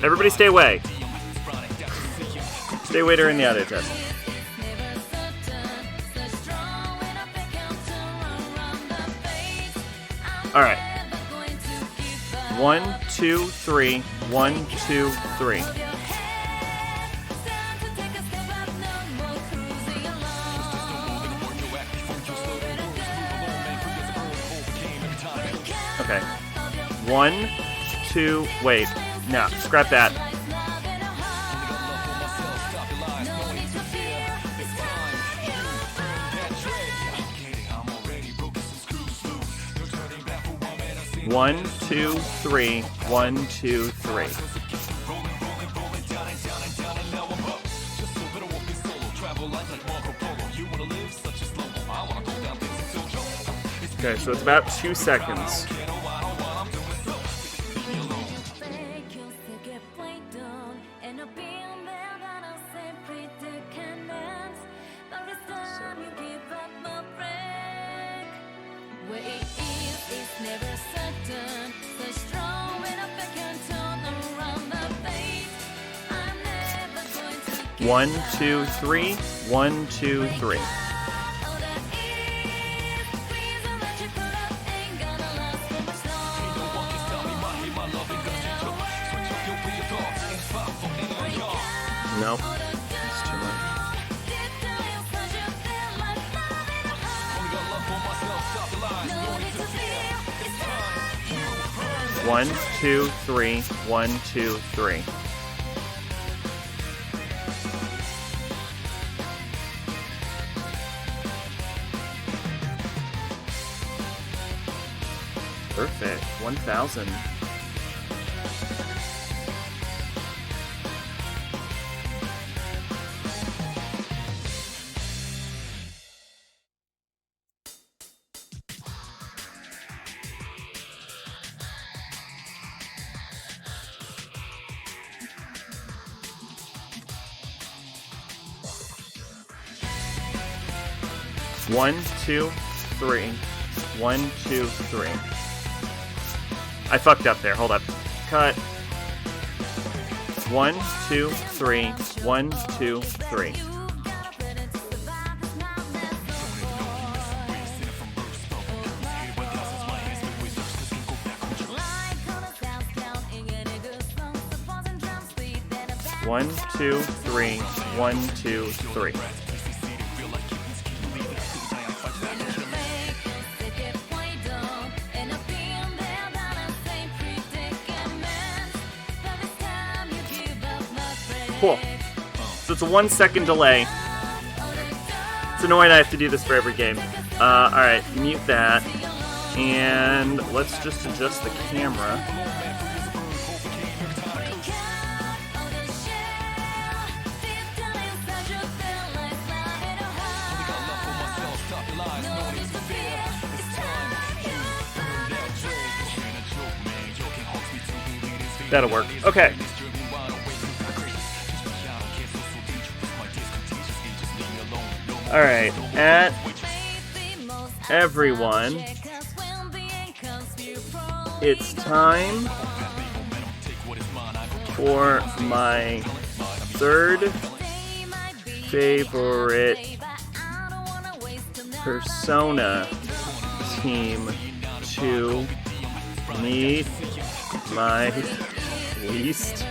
Everybody stay away. Stay away during the audio test. Alright. 1, 2, 3. 1, 2, 3. Okay. 1, 2, wait. No, scrap that. One, two, three. 1, 2, 3. Okay, so it's about 2 seconds. One, two, three. 1, 2, 3. No, it's too much. 1, 2, 3. 1, 2, 3. Perfect. 1,000. One, 2, 3. 1, 2, 3. I fucked up there. Hold up. Cut. 1, 2, 3. 1, 2, 3. One, 2, 3. 1, 2, 3. Cool. So it's a 1 second delay. It's annoying I have to do this for every game. Alright, mute that. And let's just adjust the camera. That'll work. Okay. Alright, at everyone, it's time for my third favorite Persona team to meet my least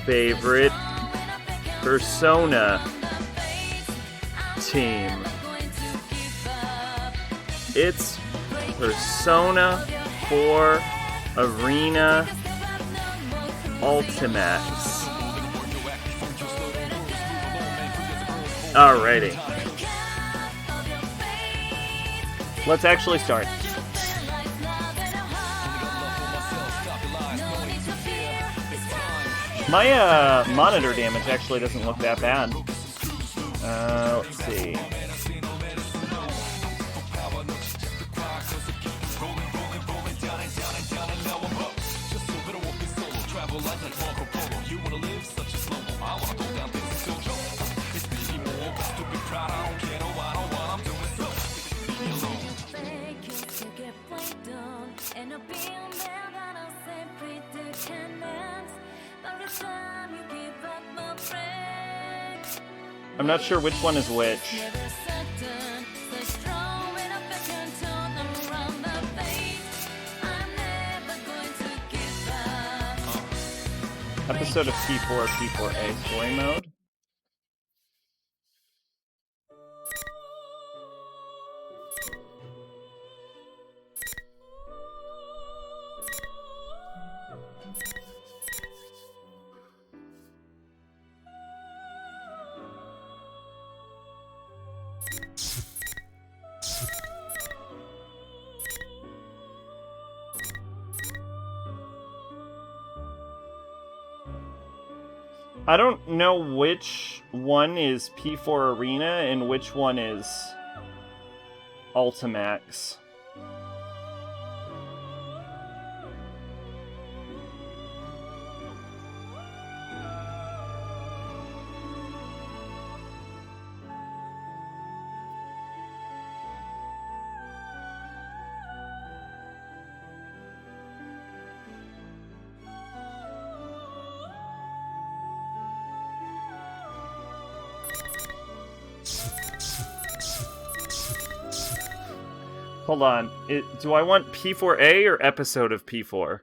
favorite Persona team. It's Persona 4 Arena Ultimax. Alrighty. Let's actually start. My monitor damage actually doesn't look that bad. Let's see. I'm not sure which one is which. Episode of P4, P4A story mode. I don't know which one is P4 Arena and which one is Ultimax. Hold on. Do I want P4A or episode of P4?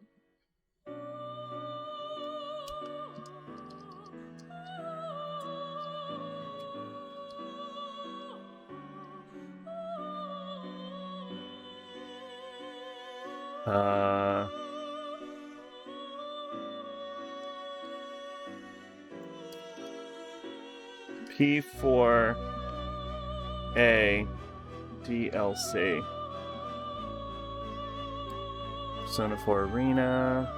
P4A DLC. Persona 4 Arena.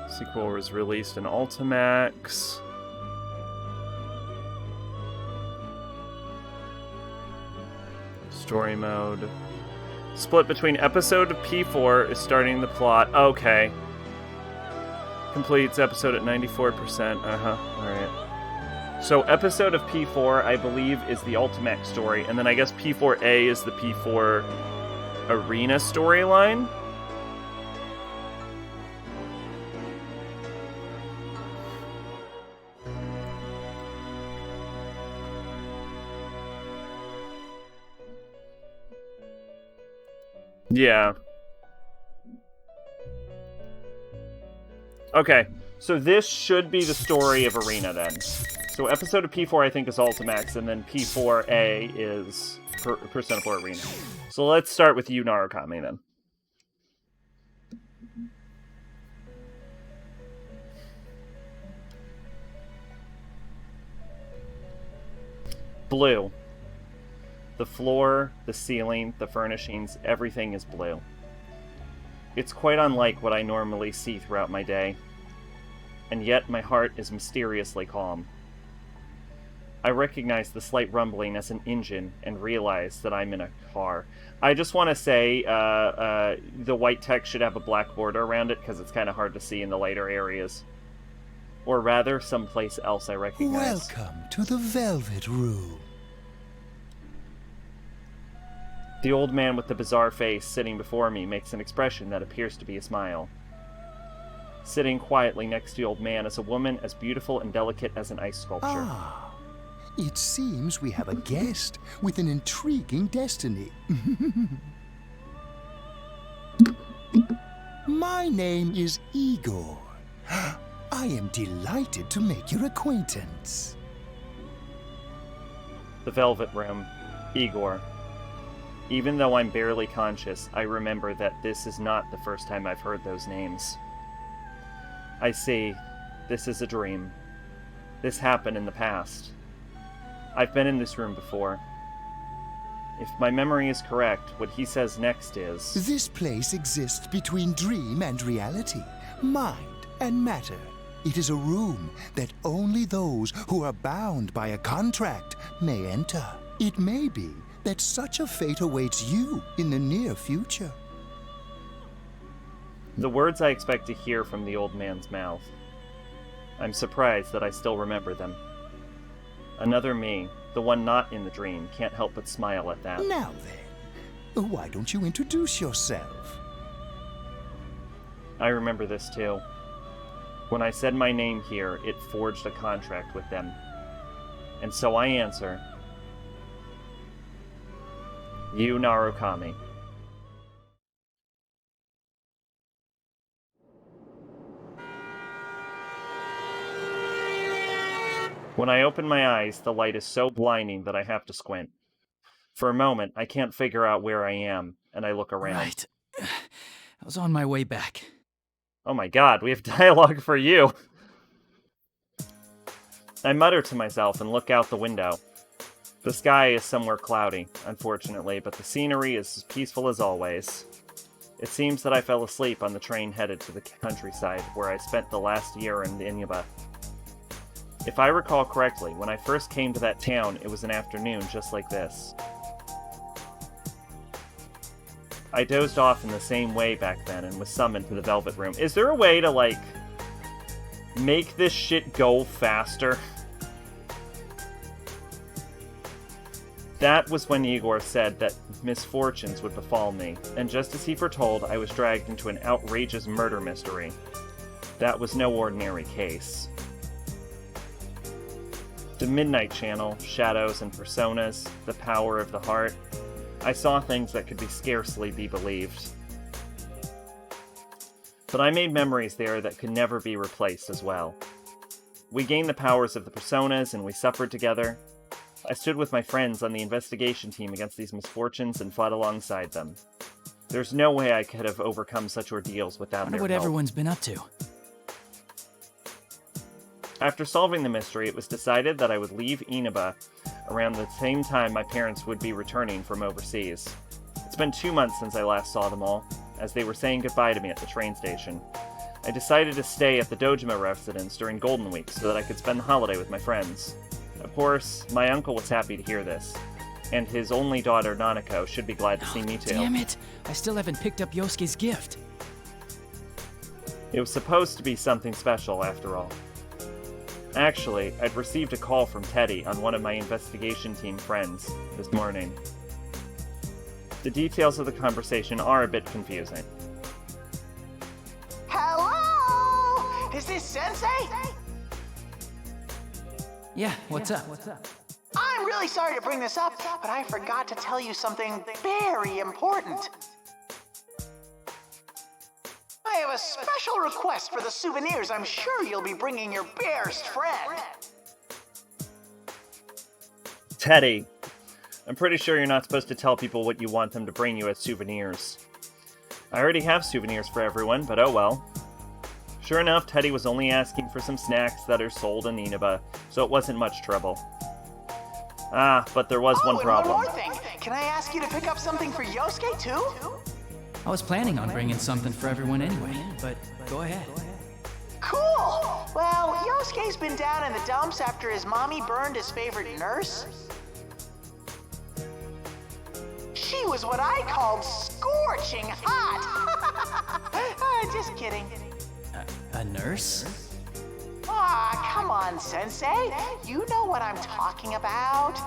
Sequel was released in Ultimax. Story mode. Split between episode of P4 is starting the plot. Okay. Completes episode at 94%. Alright. So episode of P4, I believe, is the Ultimax story, and then I guess P4A is the P4 Arena storyline? Yeah. Okay, so this should be the story of Arena then. So episode of P4 I think is Ultimax, and then P4A is Persona 4 Arena. So let's start with you, Narukami, then. Blue. The floor, the ceiling, the furnishings, everything is blue. It's quite unlike what I normally see throughout my day. And yet my heart is mysteriously calm. I recognize the slight rumbling as an engine and realize that I'm in a car. I just want to say the white text should have a black border around it because it's kind of hard to see in the later areas. Or rather, someplace else I recognize. Welcome to the Velvet Room. The old man with the bizarre face sitting before me makes an expression that appears to be a smile. Sitting quietly next to the old man is a woman as beautiful and delicate as an ice sculpture. Ah, it seems we have a guest with an intriguing destiny. My name is Igor. I am delighted to make your acquaintance. The Velvet Room. Igor. Even though I'm barely conscious, I remember that this is not the first time I've heard those names. I see. This is a dream. This happened in the past. I've been in this room before. If my memory is correct, what he says next is... This place exists between dream and reality, mind and matter. It is a room that only those who are bound by a contract may enter. It may be that such a fate awaits you in the near future. The words I expect to hear from the old man's mouth. I'm surprised that I still remember them. Another me, the one not in the dream, can't help but smile at that. Now then, why don't you introduce yourself? I remember this too. When I said my name here, it forged a contract with them. And so I answer, you, Narukami. When I open my eyes, the light is so blinding that I have to squint. For a moment, I can't figure out where I am, and I look around. Right. I was on my way back. Oh my god, we have dialogue for you! I mutter to myself and look out the window. The sky is somewhere cloudy, unfortunately, but the scenery is as peaceful as always. It seems that I fell asleep on the train headed to the countryside, where I spent the last year in Inaba. If I recall correctly, when I first came to that town, it was an afternoon just like this. I dozed off in the same way back then and was summoned to the Velvet Room. Is there a way to, like, make this shit go faster? That was when Igor said that misfortunes would befall me, and just as he foretold, I was dragged into an outrageous murder mystery. That was no ordinary case. The Midnight Channel, shadows and personas, the power of the heart. I saw things that could scarcely be believed. But I made memories there that could never be replaced as well. We gained the powers of the personas and we suffered together. I stood with my friends on the investigation team against these misfortunes and fought alongside them. There's no way I could have overcome such ordeals without their Wonder what help. everyone's been up to. After solving the mystery, it was decided that I would leave Inaba around the same time my parents would be returning from overseas. It's been 2 months since I last saw them all, as they were saying goodbye to me at the train station. I decided to stay at the Dojima residence during Golden Week so that I could spend the holiday with my friends. Of course, my uncle was happy to hear this, and his only daughter, Nanako, should be glad to see me too. Damn it! I still haven't picked up Yosuke's gift. It was supposed to be something special, after all. Actually, I'd received a call from Teddy on one of my investigation team friends this morning. The details of the conversation are a bit confusing. Hello? Is this Sensei? Yeah, what's up? I'm really sorry to bring this up, but I forgot to tell you something very important. I have a special request for the souvenirs I'm sure you'll be bringing your bear's friend. Teddy, I'm pretty sure you're not supposed to tell people what you want them to bring you as souvenirs. I already have souvenirs for everyone, but oh well. Sure enough, Teddy was only asking for some snacks that are sold in Inaba, so it wasn't much trouble. Ah, but there was one problem. And one more thing. Can I ask you to pick up something for Yosuke too? I was planning on bringing something for everyone anyway, but go ahead. Cool! Well, Yosuke's been down in the dumps after his mommy burned his favorite nurse. She was what I called scorching hot. Just kidding. A nurse? Ah, come on, Sensei. You know what I'm talking about.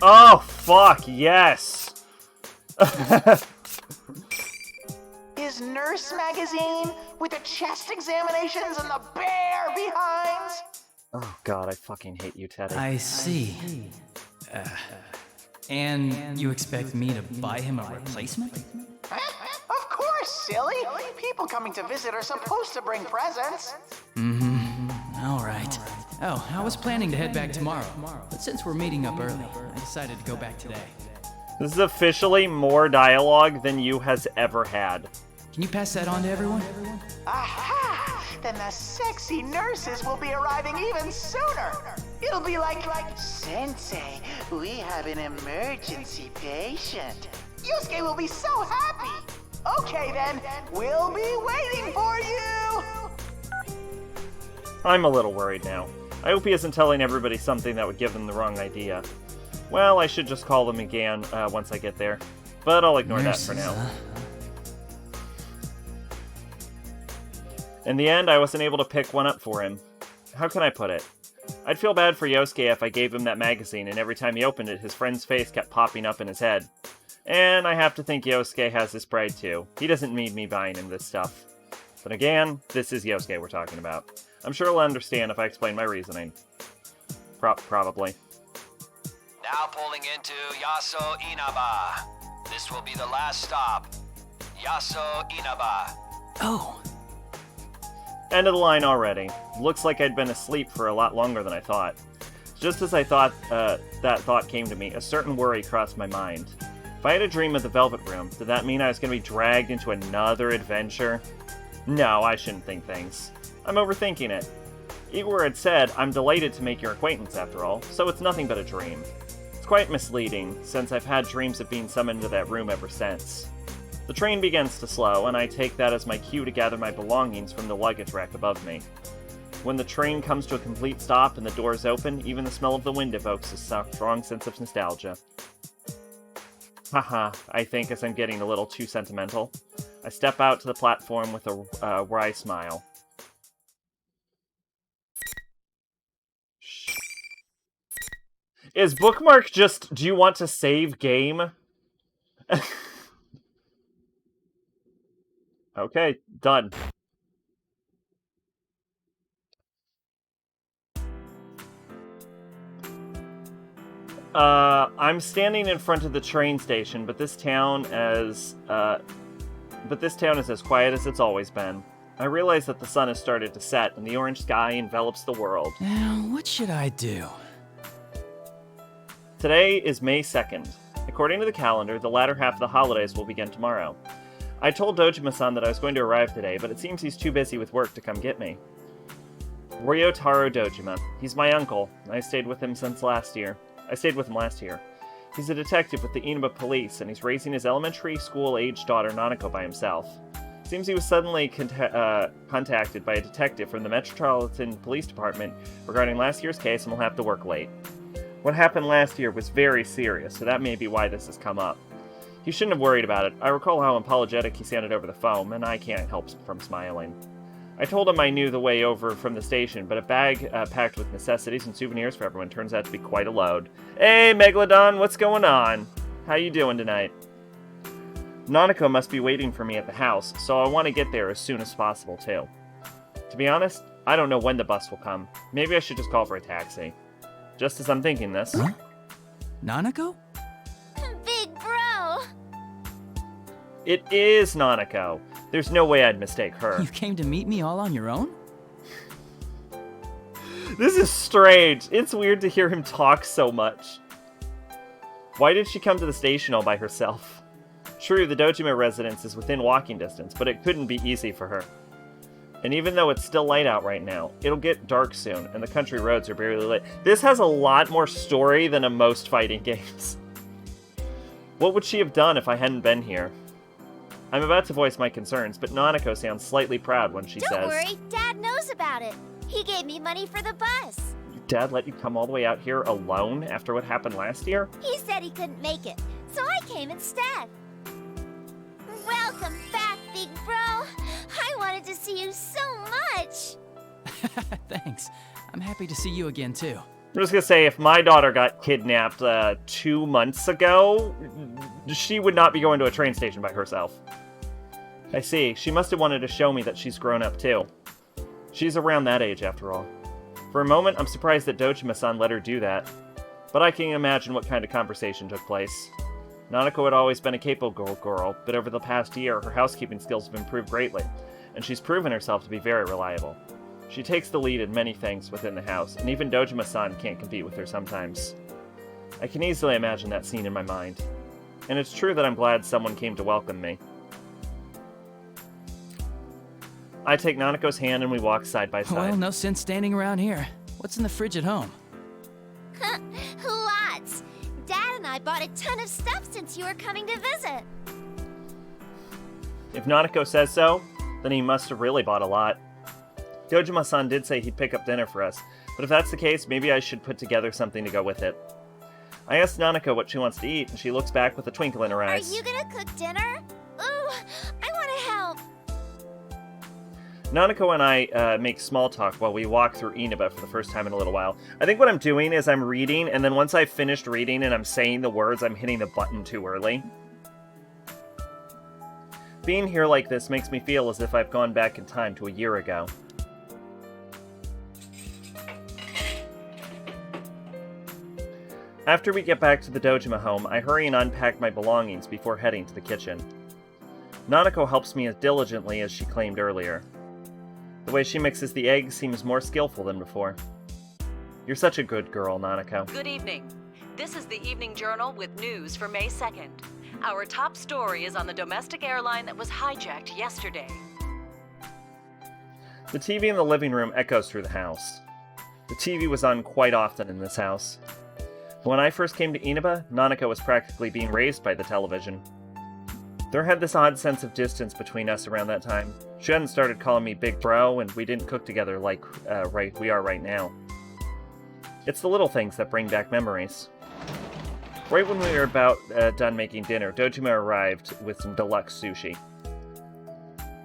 Oh, fuck, yes! His nurse magazine with the chest examinations and the bear behinds. Oh god, I fucking hate you, Teddy. I see. And you expect me to buy him a replacement? Of course, silly. People coming to visit are supposed to bring presents. All right. Oh, I was planning to head back tomorrow, but since we're meeting up early, I decided to go back today. This is officially more dialogue than you has ever had. Can you pass that on to everyone? Aha! Then the sexy nurses will be arriving even sooner. It'll be like, Sensei, we have an emergency patient. Yusuke will be so happy. Okay then, we'll be waiting for you. I'm a little worried now. I hope he isn't telling everybody something that would give them the wrong idea. Well, I should just call them again once I get there. But I'll ignore that for now. In the end, I wasn't able to pick one up for him. How can I put it? I'd feel bad for Yosuke if I gave him that magazine and every time he opened it, his friend's face kept popping up in his head. And I have to think Yosuke has his pride too. He doesn't need me buying him this stuff. But again, this is Yosuke we're talking about. I'm sure he'll understand if I explain my reasoning. Probably. Now pulling into Yaso Inaba. This will be the last stop. Yaso Inaba. Oh, End of the line already. Looks like I'd been asleep for a lot longer than I thought. Just as I thought that thought came to me, a certain worry crossed my mind. If I had a dream of the Velvet Room, did that mean I was going to be dragged into another adventure? No, I shouldn't think things. I'm overthinking it. Igor had said, I'm delighted to make your acquaintance after all, so it's nothing but a dream. It's quite misleading, since I've had dreams of being summoned to that room ever since. The train begins to slow, and I take that as my cue to gather my belongings from the luggage rack above me. When the train comes to a complete stop and the doors open, even the smell of the wind evokes a strong sense of nostalgia. Haha, I think, as I'm getting a little too sentimental. I step out to the platform with a wry smile. Shh. Is bookmark just, do you want to save game? Okay, done. I'm standing in front of the train station, but this town is as quiet as it's always been. I realize that the sun has started to set, and the orange sky envelops the world. now what should I do? Today is May 2nd. According to the calendar, the latter half of the holidays will begin tomorrow. I told Dojima-san that I was going to arrive today, but it seems he's too busy with work to come get me. Ryotaro Dojima. He's my uncle. I stayed with him last year. He's a detective with the Inaba police, and he's raising his elementary school-aged daughter Nanako by himself. Seems he was suddenly contacted by a detective from the Metropolitan Police Department regarding last year's case and will have to work late. What happened last year was very serious, so that may be why this has come up. He shouldn't have worried about it. I recall how apologetic he sounded over the phone, and I can't help from smiling. I told him I knew the way over from the station, but a bag packed with necessities and souvenirs for everyone turns out to be quite a load. Hey, Megalodon, what's going on? How you doing tonight? Nanako must be waiting for me at the house, so I want to get there as soon as possible, too. To be honest, I don't know when the bus will come. Maybe I should just call for a taxi. Just as I'm thinking this... Huh? Nanako? Big bro! It is Nanako. There's no way I'd mistake her. You came to meet me all on your own? This is strange. It's weird to hear him talk so much. Why did she come to the station all by herself? True, the Dojima residence is within walking distance, but it couldn't be easy for her. And even though it's still light out right now, it'll get dark soon, and the country roads are barely lit. This has a lot more story than most fighting games. What would she have done if I hadn't been here? I'm about to voice my concerns, but Nanako sounds slightly proud when she says... Don't worry, Dad knows about it. He gave me money for the bus. Dad let you come all the way out here alone after what happened last year? He said he couldn't make it, so I came instead. Welcome back, big bro. I wanted to see you so much. Thanks. I'm happy to see you again, too. I'm just gonna say, if my daughter got kidnapped 2 months ago, she would not be going to a train station by herself. I see. She must have wanted to show me that she's grown up, too. She's around that age, after all. For a moment, I'm surprised that Dojima-san let her do that. But I can imagine what kind of conversation took place. Nanako had always been a capable girl, but over the past year, her housekeeping skills have improved greatly, and she's proven herself to be very reliable. She takes the lead in many things within the house, and even Dojima-san can't compete with her sometimes. I can easily imagine that scene in my mind. And it's true that I'm glad someone came to welcome me. I take Nanako's hand and we walk side by side. Well, no sense standing around here. What's in the fridge at home? Lots. Dad and I bought a ton of stuff since you were coming to visit. If Nanako says so, then he must have really bought a lot. Dojima-san did say he'd pick up dinner for us, but if that's the case, maybe I should put together something to go with it. I asked Nanako what she wants to eat, and she looks back with a twinkle in her eyes. Are you gonna cook dinner? Ooh, I wanna help. Nanako and I make small talk while we walk through Inaba for the first time in a little while. I think what I'm doing is I'm reading, and then once I've finished reading and I'm saying the words, I'm hitting the button too early. Being here like this makes me feel as if I've gone back in time to a year ago. After we get back to the Dojima home, I hurry and unpack my belongings before heading to the kitchen. Nanako helps me as diligently as she claimed earlier. The way she mixes the eggs seems more skillful than before. You're such a good girl, Nanako. Good evening. This is the Evening Journal with news for May 2nd. Our top story is on the domestic airline that was hijacked yesterday. The TV in the living room echoes through the house. The TV was on quite often in this house. When I first came to Inaba, Nanako was practically being raised by the television. There had this odd sense of distance between us around that time. She hadn't started calling me Big Bro, and we didn't cook together like we are right now. It's the little things that bring back memories. Right when we were about done making dinner, Dojima arrived with some deluxe sushi.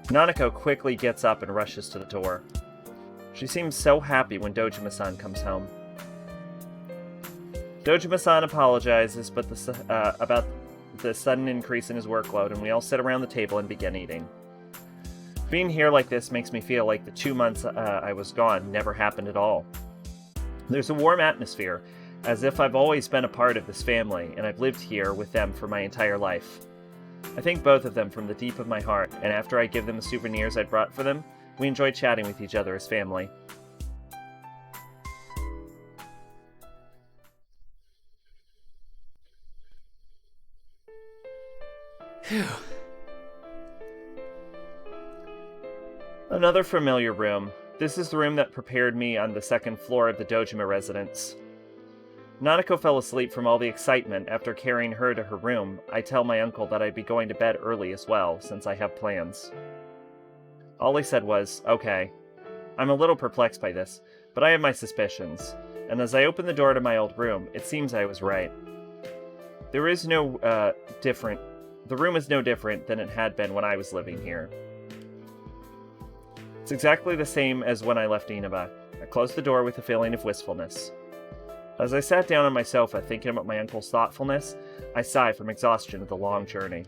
Nanako quickly gets up and rushes to the door. She seems so happy when Dojima-san comes home. Dojima-san apologizes about the sudden increase in his workload, and we all sit around the table and begin eating. Being here like this makes me feel like the 2 months I was gone never happened at all. There's a warm atmosphere, as if I've always been a part of this family, and I've lived here with them for my entire life. I thank both of them from the deep of my heart, and after I give them the souvenirs I'd brought for them, we enjoy chatting with each other as family. Phew. Another familiar room. This is the room that prepared me on the second floor of the Dojima residence. Nanako fell asleep from all the excitement. After carrying her to her room, I tell my uncle that I'd be going to bed early as well, since I have plans. All he said was, okay. I'm a little perplexed by this, but I have my suspicions, and as I open the door to my old room, it seems I was right. The room is no different than it had been when I was living here. It's exactly the same as when I left Inaba. I closed the door with a feeling of wistfulness. As I sat down on my sofa thinking about my uncle's thoughtfulness, I sigh from exhaustion of the long journey.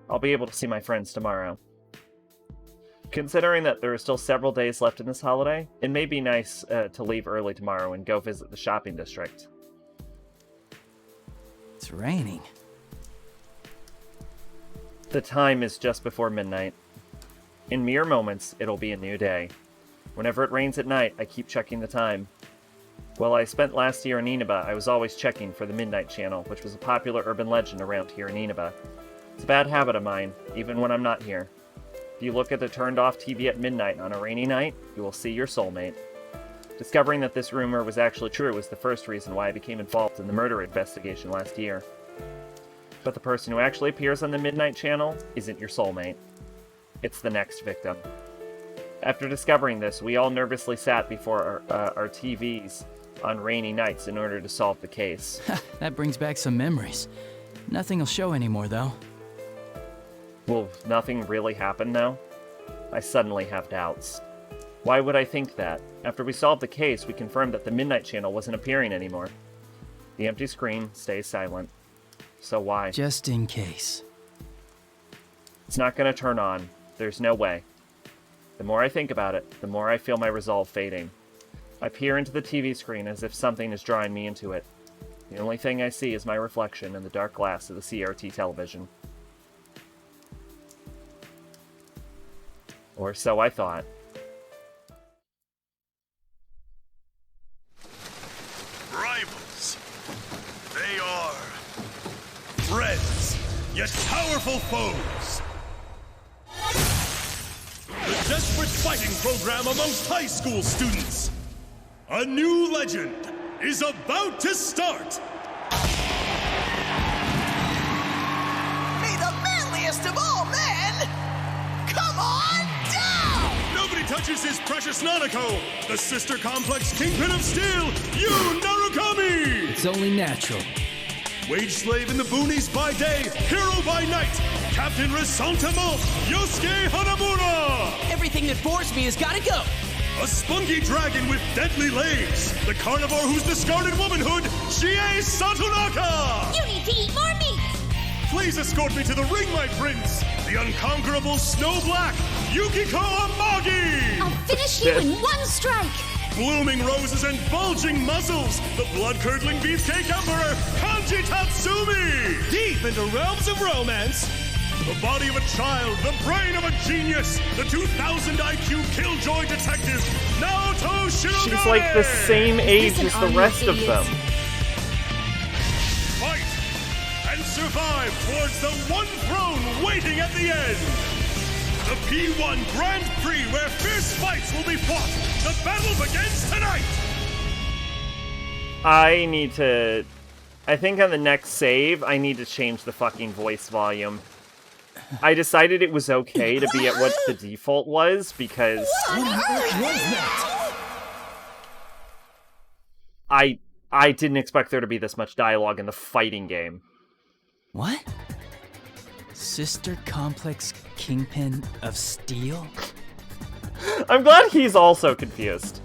I'll be able to see my friends tomorrow. Considering that there are still several days left in this holiday, it may be nice to leave early tomorrow and go visit the shopping district. It's raining. The time is just before midnight. In mere moments, it'll be a new day. Whenever it rains at night, I keep checking the time. While I spent last year in Inaba, I was always checking for the Midnight Channel, which was a popular urban legend around here in Inaba. It's a bad habit of mine, even when I'm not here. If you look at the turned-off TV at midnight on a rainy night, you will see your soulmate. Discovering that this rumor was actually true was the first reason why I became involved in the murder investigation last year. But the person who actually appears on the Midnight Channel isn't your soulmate. It's the next victim. After discovering this, we all nervously sat before our TVs on rainy nights in order to solve the case. That brings back some memories. Nothing will show anymore, though. Will nothing really happen, though? I suddenly have doubts. Why would I think that? After we solved the case, we confirmed that the Midnight Channel wasn't appearing anymore. The empty screen stays silent. So why? Just in case. It's not going to turn on. There's no way. The more I think about it, the more I feel my resolve fading. I peer into the TV screen as if something is drawing me into it. The only thing I see is my reflection in the dark glass of the CRT television. Or so I thought. Rivals. They are friends, yet powerful foes. The desperate fighting program amongst high school students. A new legend is about to start. May the manliest of all men come on down! Nobody touches his precious Nanako, the sister complex kingpin of steel, Yu Narukami! It's only natural. Wage slave in the boonies by day, hero by night, Captain Resentiment, Yosuke Hanamura! Everything that bores me has gotta go! A spunky dragon with deadly legs, the carnivore whose discarded womanhood, Chie Satonaka! You need to eat more meat! Please escort me to the ring, my prince! The the unconquerable Snow Black, Yukiko Amagi! I'll finish you in one strike! Blooming roses and bulging muzzles, the blood-curdling beefcake emperor, Kanji Tatsumi! Deep into realms of romance, The body of a child, the brain of a genius, the 2000 IQ killjoy detective, Naoto Shirogane! She's like the same age as the rest of them. Fight and survive towards the one throne waiting at the end! The P1 Grand Prix where fierce fights will be fought! The battle begins tonight! I think on the next save, I need to change the fucking voice volume. I decided it was okay to be at what the default was, because I didn't expect there to be this much dialogue in the fighting game. What? Sister Complex Kingpin of Steel? I'm glad he's also confused.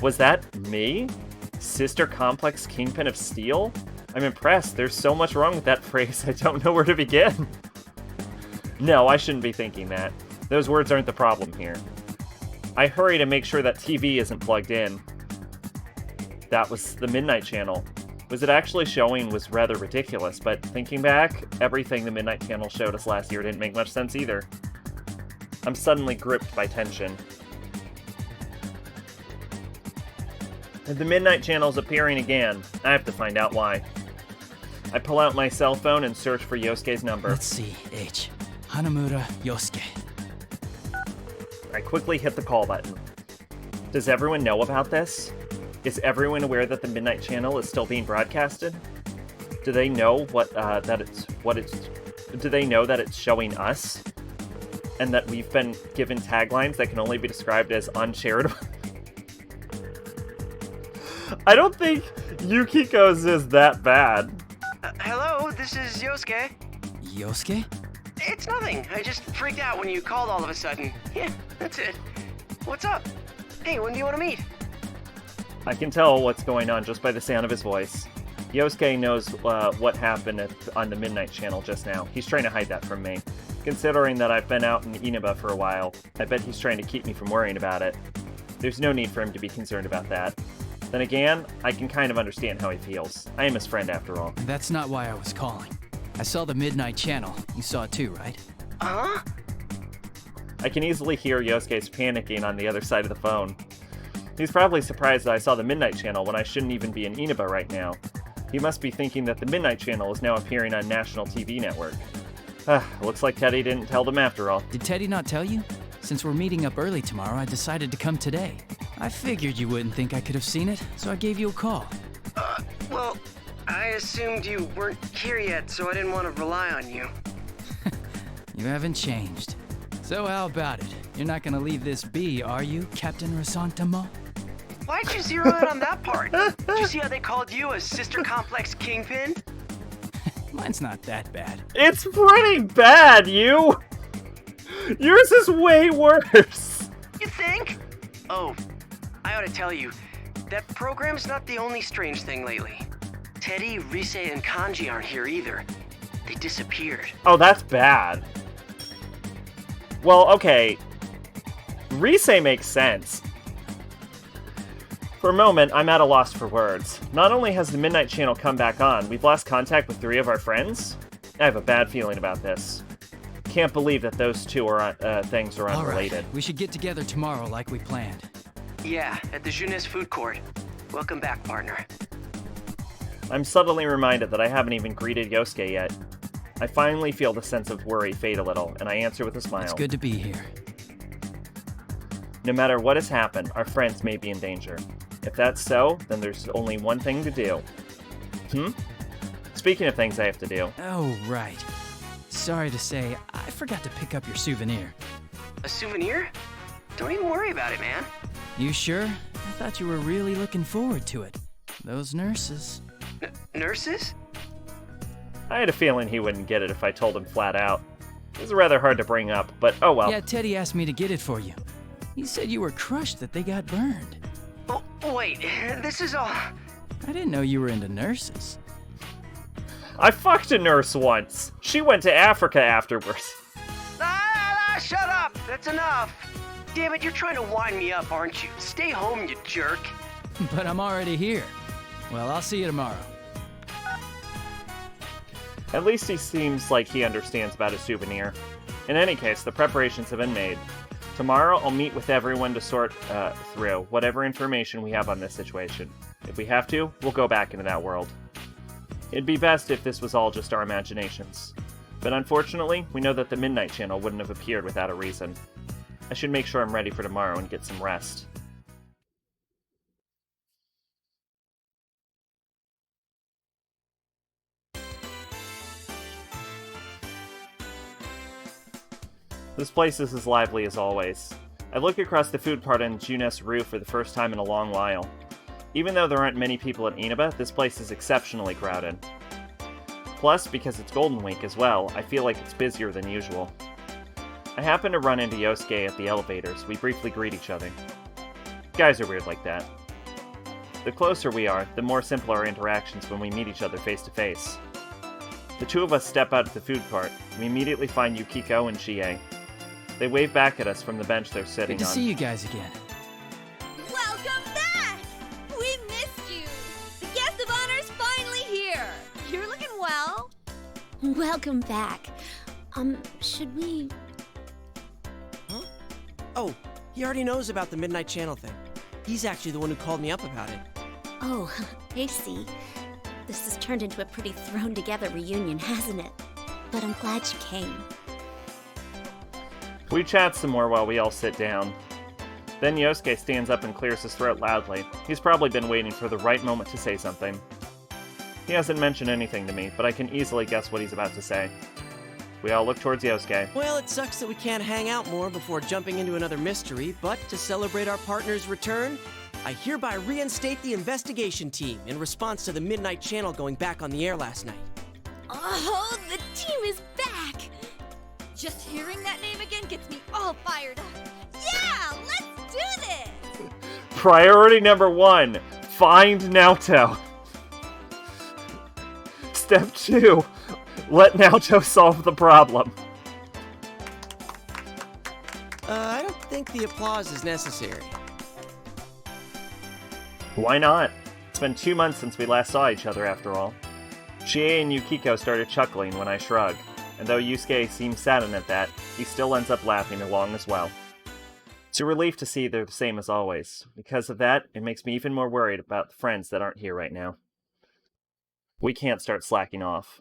Was that me? Sister Complex Kingpin of Steel? I'm impressed. There's so much wrong with that phrase, I don't know where to begin. No, I shouldn't be thinking that. Those words aren't the problem here. I hurry to make sure that TV isn't plugged in. That was the Midnight Channel. Was it actually showing was rather ridiculous, but thinking back, everything the Midnight Channel showed us last year didn't make much sense either. I'm suddenly gripped by tension. And the Midnight Channel's appearing again. I have to find out why. I pull out my cell phone and search for Yosuke's number. Let's see, H. Hanamura Yosuke. I quickly hit the call button. Does everyone know about this? Is everyone aware that the Midnight Channel is still being broadcasted? Do they know do they know that it's showing us? And that we've been given taglines that can only be described as uncharitable? I don't think Yukiko's is that bad. Hello, this is Yosuke. Yosuke? It's nothing. I just freaked out when you called all of a sudden. Yeah, that's it. What's up? Hey, when do you want to meet? I can tell what's going on just by the sound of his voice. Yosuke knows what happened on the Midnight Channel just now. He's trying to hide that from me. Considering that I've been out in Inaba for a while, I bet he's trying to keep me from worrying about it. There's no need for him to be concerned about that. Then again, I can kind of understand how he feels. I am his friend after all. That's not why I was calling. I saw the Midnight Channel. You saw it too, right? Huh? I can easily hear Yosuke's panicking on the other side of the phone. He's probably surprised that I saw the Midnight Channel when I shouldn't even be in Inaba right now. He must be thinking that the Midnight Channel is now appearing on national TV network. Looks like Teddy didn't tell them after all. Did Teddy not tell you? Since we're meeting up early tomorrow, I decided to come today. I figured you wouldn't think I could have seen it, so I gave you a call. Well, I assumed you weren't here yet, so I didn't want to rely on you. You haven't changed. So how about it? You're not gonna leave this be, are you, Captain Rasantamo? Why'd you zero in on that part? Did you see how they called you a Sister Complex Kingpin? Mine's not that bad. It's pretty bad, you! Yours is way worse! You think? Oh, I ought to tell you, that program's not the only strange thing lately. Teddy, Rise, and Kanji aren't here either. They disappeared. Oh, that's bad. Well, okay. Rise makes sense. For a moment, I'm at a loss for words. Not only has the Midnight Channel come back on, we've lost contact with 3 of our friends. I have a bad feeling about this. Can't believe that those two things are unrelated. All right. We should get together tomorrow like we planned. Yeah, at the Jeunesse food court. Welcome back, partner. I'm suddenly reminded that I haven't even greeted Yosuke yet. I finally feel the sense of worry fade a little, and I answer with a smile. It's good to be here. No matter what has happened, our friends may be in danger. If that's so, then there's only one thing to do. Speaking of things I have to do. Oh, right. Sorry to say, I forgot to pick up your souvenir. A souvenir? Don't even worry about it, man. You sure? I thought you were really looking forward to it. Those nurses. Nurses? I had a feeling he wouldn't get it if I told him flat out. It was rather hard to bring up, but oh well. Yeah, Teddy asked me to get it for you. He said you were crushed that they got burned. Oh, wait, this is all... I didn't know you were into nurses. I fucked a nurse once. She went to Africa afterwards. Shut up! That's enough! Damn it, you're trying to wind me up, aren't you? Stay home, you jerk. But I'm already here. Well, I'll see you tomorrow. At least he seems like he understands about his souvenir. In any case, the preparations have been made. Tomorrow, I'll meet with everyone to sort through whatever information we have on this situation. If we have to, we'll go back into that world. It'd be best if this was all just our imaginations. But unfortunately, we know that the Midnight Channel wouldn't have appeared without a reason. I should make sure I'm ready for tomorrow and get some rest. This place is as lively as always. I look across the food part on Juness roof for the first time in a long while. Even though there aren't many people at Inaba, this place is exceptionally crowded. Plus, because it's Golden Week as well, I feel like it's busier than usual. I happen to run into Yosuke at the elevators. We briefly greet each other. Guys are weird like that. The closer we are, the more simple our interactions when we meet each other face to face. The two of us step out of the food cart. We immediately find Yukiko and Chie. They wave back at us from the bench they're sitting on. Good to see you guys again. Welcome back! We missed you! The guest of honor's finally here! You're looking well. Welcome back. Should we... Huh? Oh, he already knows about the Midnight Channel thing. He's actually the one who called me up about it. Oh, I see. This has turned into a pretty thrown-together reunion, hasn't it? But I'm glad you came. We chat some more while we all sit down. Then Yosuke stands up and clears his throat loudly. He's probably been waiting for the right moment to say something. He hasn't mentioned anything to me, but I can easily guess what he's about to say. We all look towards Yosuke. Well, it sucks that we can't hang out more before jumping into another mystery, but to celebrate our partner's return, I hereby reinstate the investigation team in response to the Midnight Channel going back on the air last night. Oh, the team is back! Just hearing that name again gets me all fired up. Yeah, let's do this! Priority number 1, find Naoto. Step 2, let Naoto solve the problem. I don't think the applause is necessary. Why not? It's been 2 months since we last saw each other after all. Chie and Yukiko started chuckling when I shrug, and though Yusuke seems saddened at that, he still ends up laughing along as well. It's a relief to see they're the same as always. Because of that, it makes me even more worried about the friends that aren't here right now. We can't start slacking off.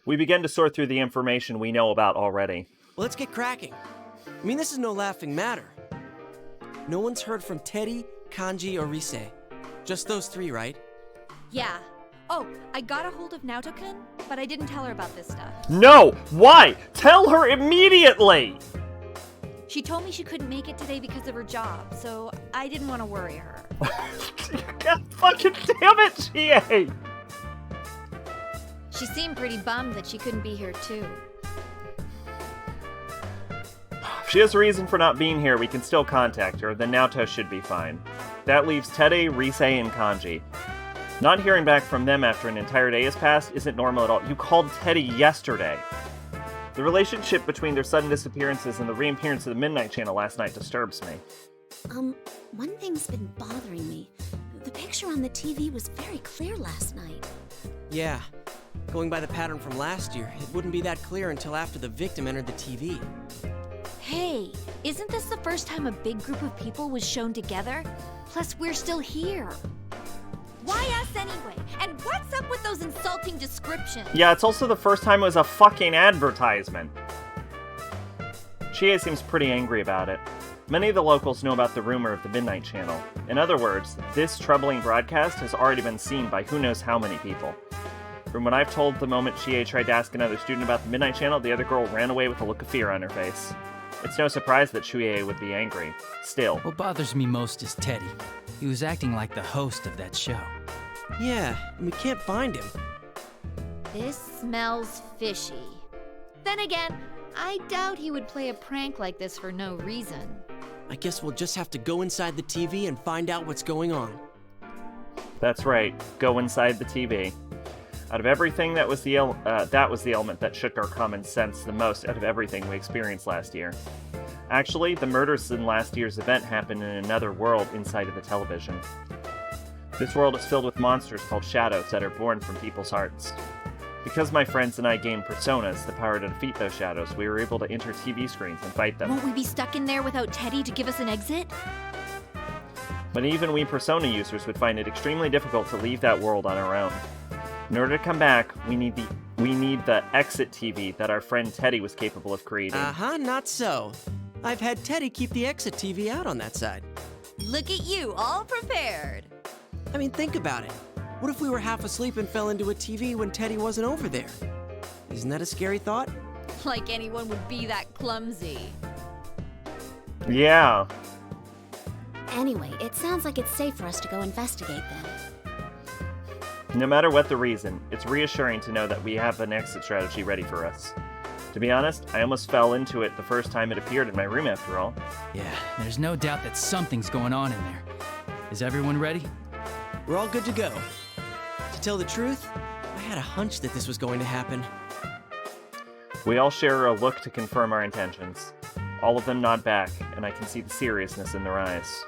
We begin to sort through the information we know about already. Well, let's get cracking. I mean, this is no laughing matter. No one's heard from Teddy, Kanji, or Rise. Just those three, right? Yeah. Oh, I got a hold of Naoto-kun, but I didn't tell her about this stuff. No! Why? Tell her immediately! She told me she couldn't make it today because of her job, so I didn't want to worry her. God fucking damn it, Chie! She seemed pretty bummed that she couldn't be here too. If she has a reason for not being here, we can still contact her, then Naoto should be fine. That leaves Teddy, Rise, and Kanji. Not hearing back from them after an entire day has passed isn't normal at all. You called Teddy yesterday. The relationship between their sudden disappearances and the reappearance of the Midnight Channel last night disturbs me. One thing's been bothering me. The picture on the TV was very clear last night. Yeah. Going by the pattern from last year, it wouldn't be that clear until after the victim entered the TV. Hey, isn't this the first time a big group of people was shown together? Plus, we're still here. Why us anyway? And what's up with those insulting descriptions? Yeah, it's also the first time it was a fucking advertisement. Chie seems pretty angry about it. Many of the locals know about the rumor of the Midnight Channel. In other words, this troubling broadcast has already been seen by who knows how many people. From what I've told, the moment Chie tried to ask another student about the Midnight Channel, the other girl ran away with a look of fear on her face. It's no surprise that Chie would be angry. Still. What bothers me most is Teddy. He was acting like the host of that show. Yeah, and we can't find him. This smells fishy. Then again, I doubt he would play a prank like this for no reason. I guess we'll just have to go inside the TV and find out what's going on. That's right, go inside the TV. Out of everything, that was the element that shook our common sense the most out of everything we experienced last year. Actually, the murders in last year's event happened in another world inside of the television. This world is filled with monsters called shadows that are born from people's hearts. Because my friends and I gained personas, the power to defeat those shadows, we were able to enter TV screens and fight them. Won't we be stuck in there without Teddy to give us an exit? But even we persona users would find it extremely difficult to leave that world on our own. In order to come back, we need the exit TV that our friend Teddy was capable of creating. Not so. I've had Teddy keep the exit TV out on that side. Look at you, all prepared. I mean, think about it. What if we were half asleep and fell into a TV when Teddy wasn't over there? Isn't that a scary thought? Like anyone would be that clumsy. Yeah. Anyway, it sounds like it's safe for us to go investigate then. No matter what the reason, it's reassuring to know that we have an exit strategy ready for us. To be honest, I almost fell into it the first time it appeared in my room after all. Yeah, there's no doubt that something's going on in there. Is everyone ready? We're all good to go. To tell the truth, I had a hunch that this was going to happen. We all share a look to confirm our intentions. All of them nod back, and I can see the seriousness in their eyes.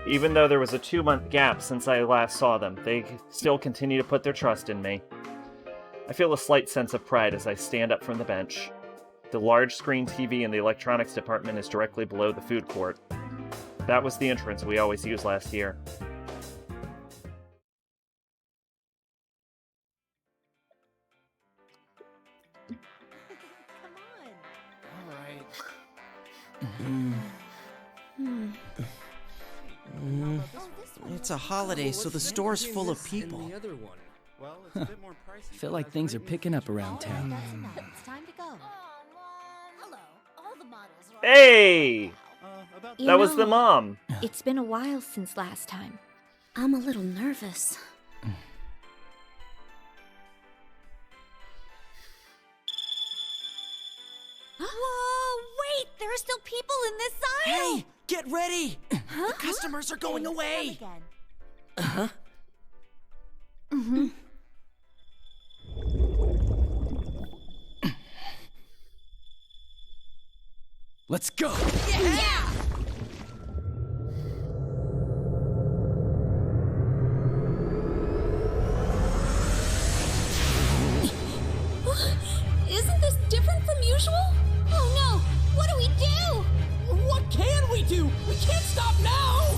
Even though there was a 2-month gap since I last saw them, they still continue to put their trust in me. I feel a slight sense of pride as I stand up from the bench. The large screen TV in the electronics department is directly below the food court. That was the entrance we always used last year. It's a holiday, so the store's full of people. I feel like things are picking up around town. It's time to go. Hello, all the models are Hey! That was the mom. It's been a while since last time. I'm a little nervous. Whoa, wait! There are still people in this aisle! Hey, get ready! The customers are going away! Let's go! Yeah! Isn't this different from usual? Oh no! What do we do? What can we do? We can't stop now!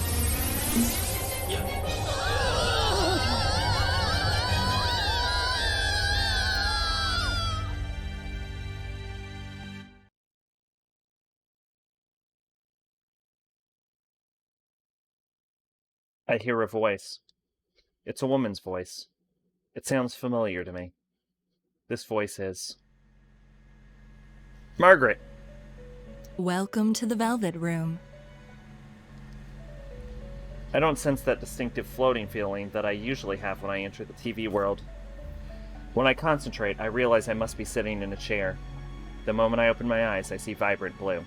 I hear a voice. It's a woman's voice. It sounds familiar to me. This voice is... Margaret! Welcome to the Velvet Room. I don't sense that distinctive floating feeling that I usually have when I enter the TV world. When I concentrate, I realize I must be sitting in a chair. The moment I open my eyes, I see vibrant blue.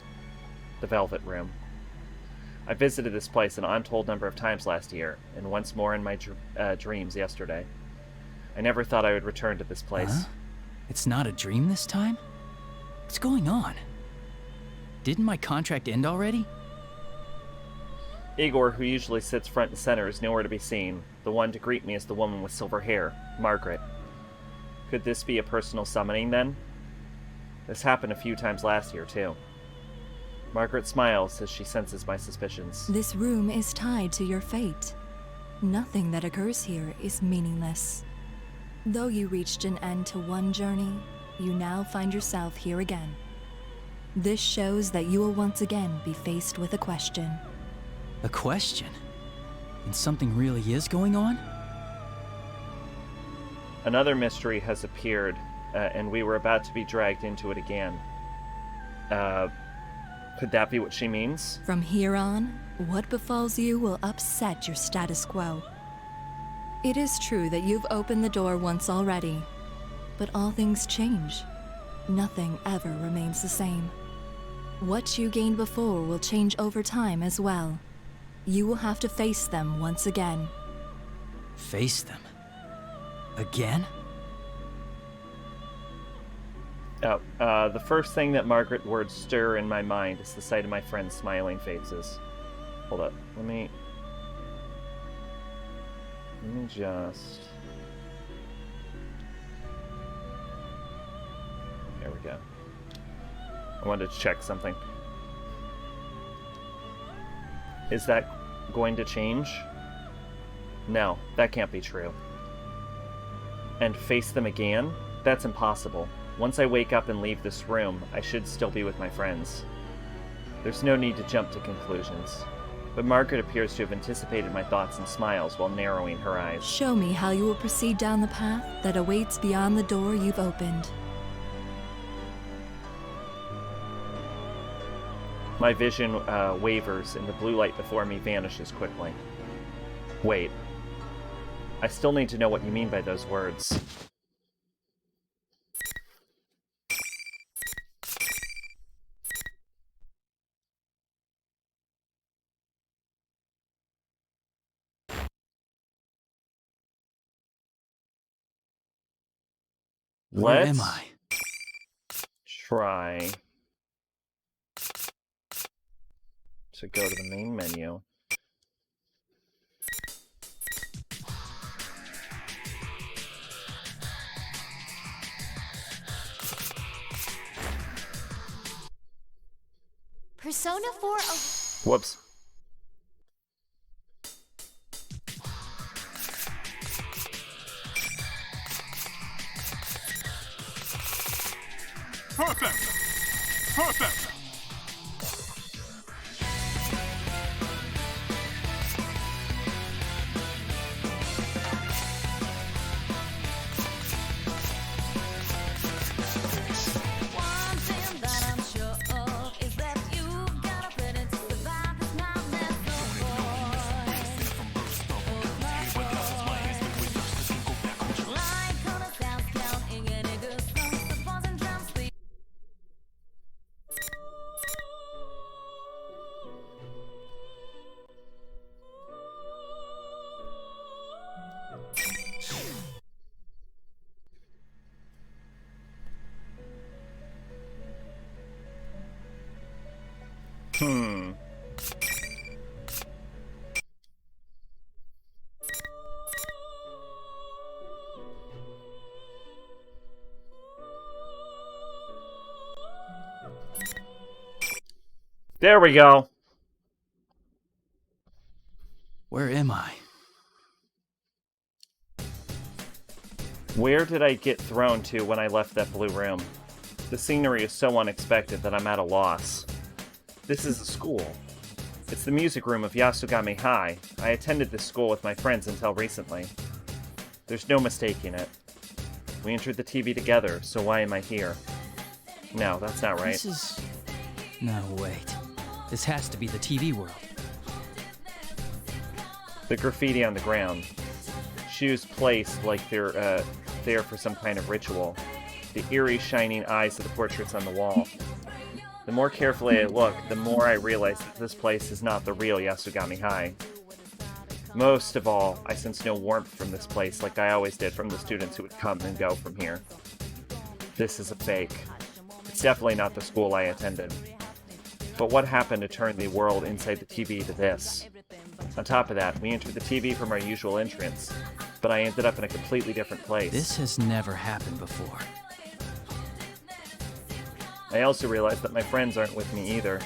The Velvet Room. I visited this place an untold number of times last year, and once more in my dreams yesterday. I never thought I would return to this place. Huh? It's not a dream this time? What's going on? Didn't my contract end already? Igor, who usually sits front and center, is nowhere to be seen. The one to greet me is the woman with silver hair, Margaret. Could this be a personal summoning, then? This happened a few times last year, too. Margaret smiles as she senses my suspicions. This room is tied to your fate. Nothing that occurs here is meaningless. Though you reached an end to one journey, you now find yourself here again. This shows that you will once again be faced with a question. A question? And something really is going on? Another mystery has appeared, and we were about to be dragged into it again. Could that be what she means? From here on, what befalls you will upset your status quo. It is true that you've opened the door once already, but all things change. Nothing ever remains the same. What you gained before will change over time as well. You will have to face them once again. Face them? Again? Oh, the first thing that Margaret words stir in my mind is the sight of my friends' smiling faces. Hold up, let me just... There we go. I wanted to check something. Is that going to change? No, that can't be true. And face them again? That's impossible. Once I wake up and leave this room, I should still be with my friends. There's no need to jump to conclusions. But Margaret appears to have anticipated my thoughts and smiles while narrowing her eyes. Show me how you will proceed down the path that awaits beyond the door you've opened. My vision wavers, and the blue light before me vanishes quickly. Wait. I still need to know what you mean by those words. Where am I? Try to go to the main menu. Persona 4... Whoops. Perfect! Perfect! There we go. Where am I? Where did I get thrown to when I left that blue room? The scenery is so unexpected that I'm at a loss. This is a school. It's the music room of Yasogami High. I attended this school with my friends until recently. There's no mistaking it. We entered the TV together, so why am I here? No, that's not right. This is... No, wait. This has to be the TV world. The graffiti on the ground. Shoes placed like they're there for some kind of ritual. The eerie shining eyes of the portraits on the wall. The more carefully I look, the more I realize that this place is not the real Yasogami High. Most of all, I sense no warmth from this place like I always did from the students who would come and go from here. This is a fake. It's definitely not the school I attended. But what happened to turn the world inside the TV to this? On top of that, we entered the TV from our usual entrance, but I ended up in a completely different place. This has never happened before. I also realized that my friends aren't with me either.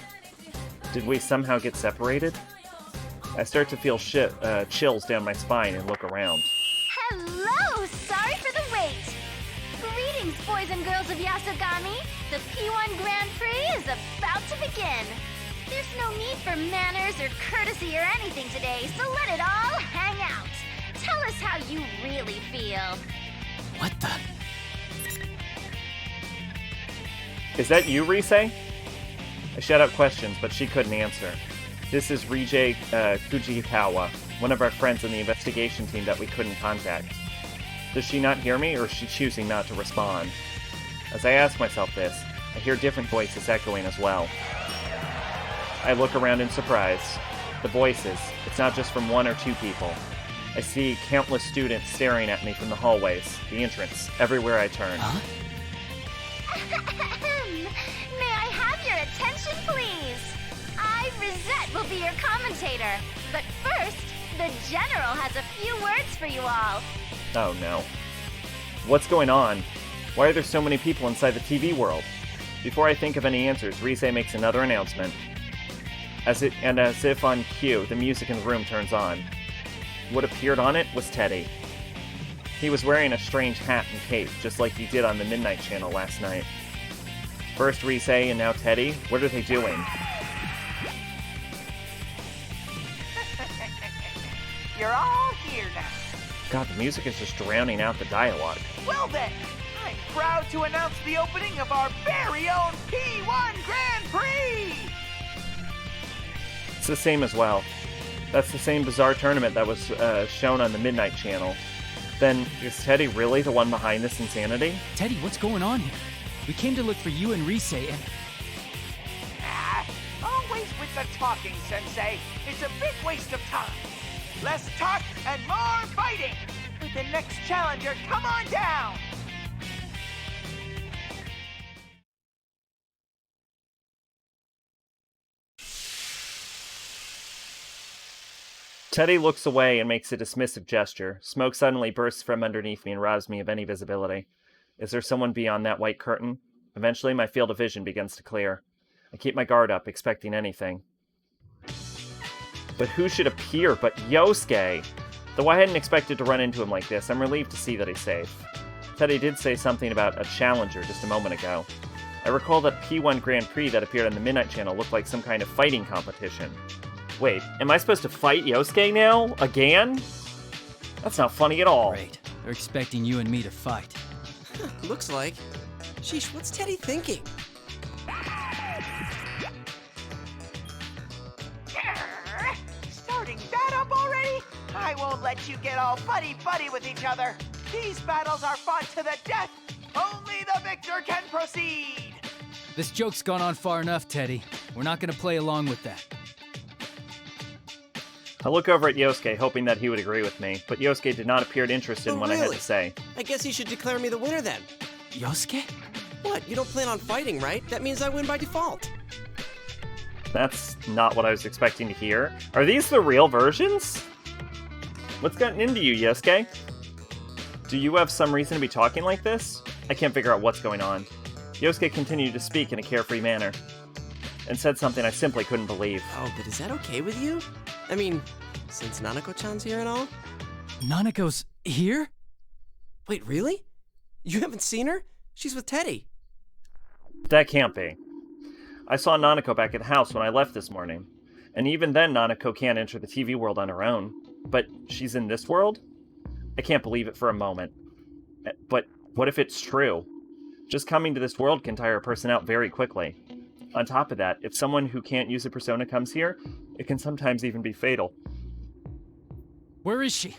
Did we somehow get separated? I start to feel chills down my spine and look around. Hello! Sorry for the wait! Greetings, boys and girls of Yasogami! The P1 Grand Prix is about to begin! There's no need for manners or courtesy or anything today, so let it all hang out! Tell us how you really feel! What the... Is that you, Rise? I shut out questions, but she couldn't answer. This is Rije Kujikawa, one of our friends in the investigation team that we couldn't contact. Does she not hear me, or is she choosing not to respond? As I ask myself this, I hear different voices echoing as well. I look around in surprise. The voices, it's not just from one or two people. I see countless students staring at me from the hallways, the entrance, everywhere I turn. May I have your attention, please? I, Rosette, will be your commentator. But first, the General has a few words for you all. Oh no. What's going on? Why are there so many people inside the TV world? Before I think of any answers, Rise makes another announcement. As if on cue, the music in the room turns on. What appeared on it was Teddy. He was wearing a strange hat and cape, just like he did on the Midnight Channel last night. First Rise and now Teddy? What are they doing? You're all here now. God, the music is just drowning out the dialogue. Well then, I'm proud to announce the opening of our very own P1 Grand Prix! It's the same as well. That's the same bizarre tournament that was shown on the Midnight Channel. Then, is Teddy really the one behind this insanity? Teddy, what's going on here? We came to look for you and Rise and... Always with the talking, Sensei. It's a big waste of time. Less talk and more fighting! With the next challenger, come on down! Teddy looks away and makes a dismissive gesture. Smoke suddenly bursts from underneath me and robs me of any visibility. Is there someone beyond that white curtain? Eventually, my field of vision begins to clear. I keep my guard up, expecting anything. But who should appear but Yosuke? Though I hadn't expected to run into him like this, I'm relieved to see that he's safe. Teddy did say something about a challenger just a moment ago. I recall that P1 Grand Prix that appeared on the Midnight Channel looked like some kind of fighting competition. Wait, am I supposed to fight Yosuke now? Again? That's not funny at all. Great. They're expecting you and me to fight. Looks like. Sheesh, what's Teddy thinking? Starting that up already? I won't let you get all buddy-buddy with each other. These battles are fought to the death. Only the victor can proceed. This joke's gone on far enough, Teddy. We're not gonna play along with that. I look over at Yosuke, hoping that he would agree with me, but Yosuke did not appear interested in what I had to say. I guess he should declare me the winner then. Yosuke? What? You don't plan on fighting, right? That means I win by default. That's not what I was expecting to hear. Are these the real versions? What's gotten into you, Yosuke? Do you have some reason to be talking like this? I can't figure out what's going on. Yosuke continued to speak in a carefree manner, and said something I simply couldn't believe. Oh, but is that okay with you? I mean, since Nanako-chan's here and all? Nanako's here? Wait, really? You haven't seen her? She's with Teddy. That can't be. I saw Nanako back at the house when I left this morning. And even then, Nanako can't enter the TV world on her own. But she's in this world? I can't believe it for a moment. But what if it's true? Just coming to this world can tire a person out very quickly. On top of that, if someone who can't use a persona comes here, it can sometimes even be fatal. Where is she?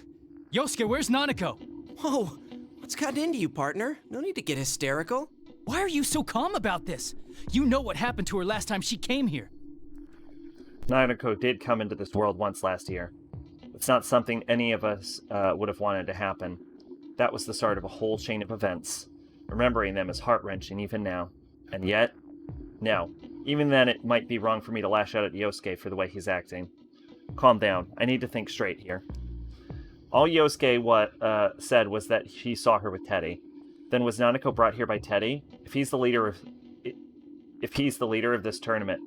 Yosuke, where's Nanako? Whoa, what's gotten into you, partner? No need to get hysterical. Why are you so calm about this? You know what happened to her last time she came here. Nanako did come into this world once last year. It's not something any of us would have wanted to happen. That was the start of a whole chain of events. Remembering them is heart-wrenching even now. And yet, no. Even then, it might be wrong for me to lash out at Yosuke for the way he's acting. Calm down. I need to think straight here. All Yosuke said was that he saw her with Teddy. Then was Nanako brought here by Teddy? If he's the leader of this tournament.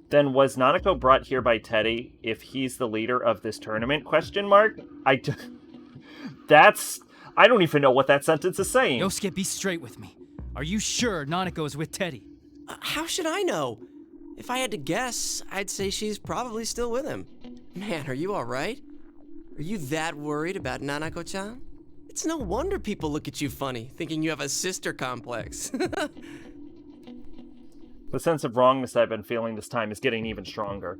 Then was Nanako brought here by Teddy if he's the leader of this tournament? Question mark? I don't even know what that sentence is saying. Yosuke, be straight with me. Are you sure Nanako is with Teddy? How should I know? If I had to guess, I'd say she's probably still with him. Man, are you alright? Are you that worried about Nanako-chan? It's no wonder people look at you funny, thinking you have a sister complex. The sense of wrongness I've been feeling this time is getting even stronger.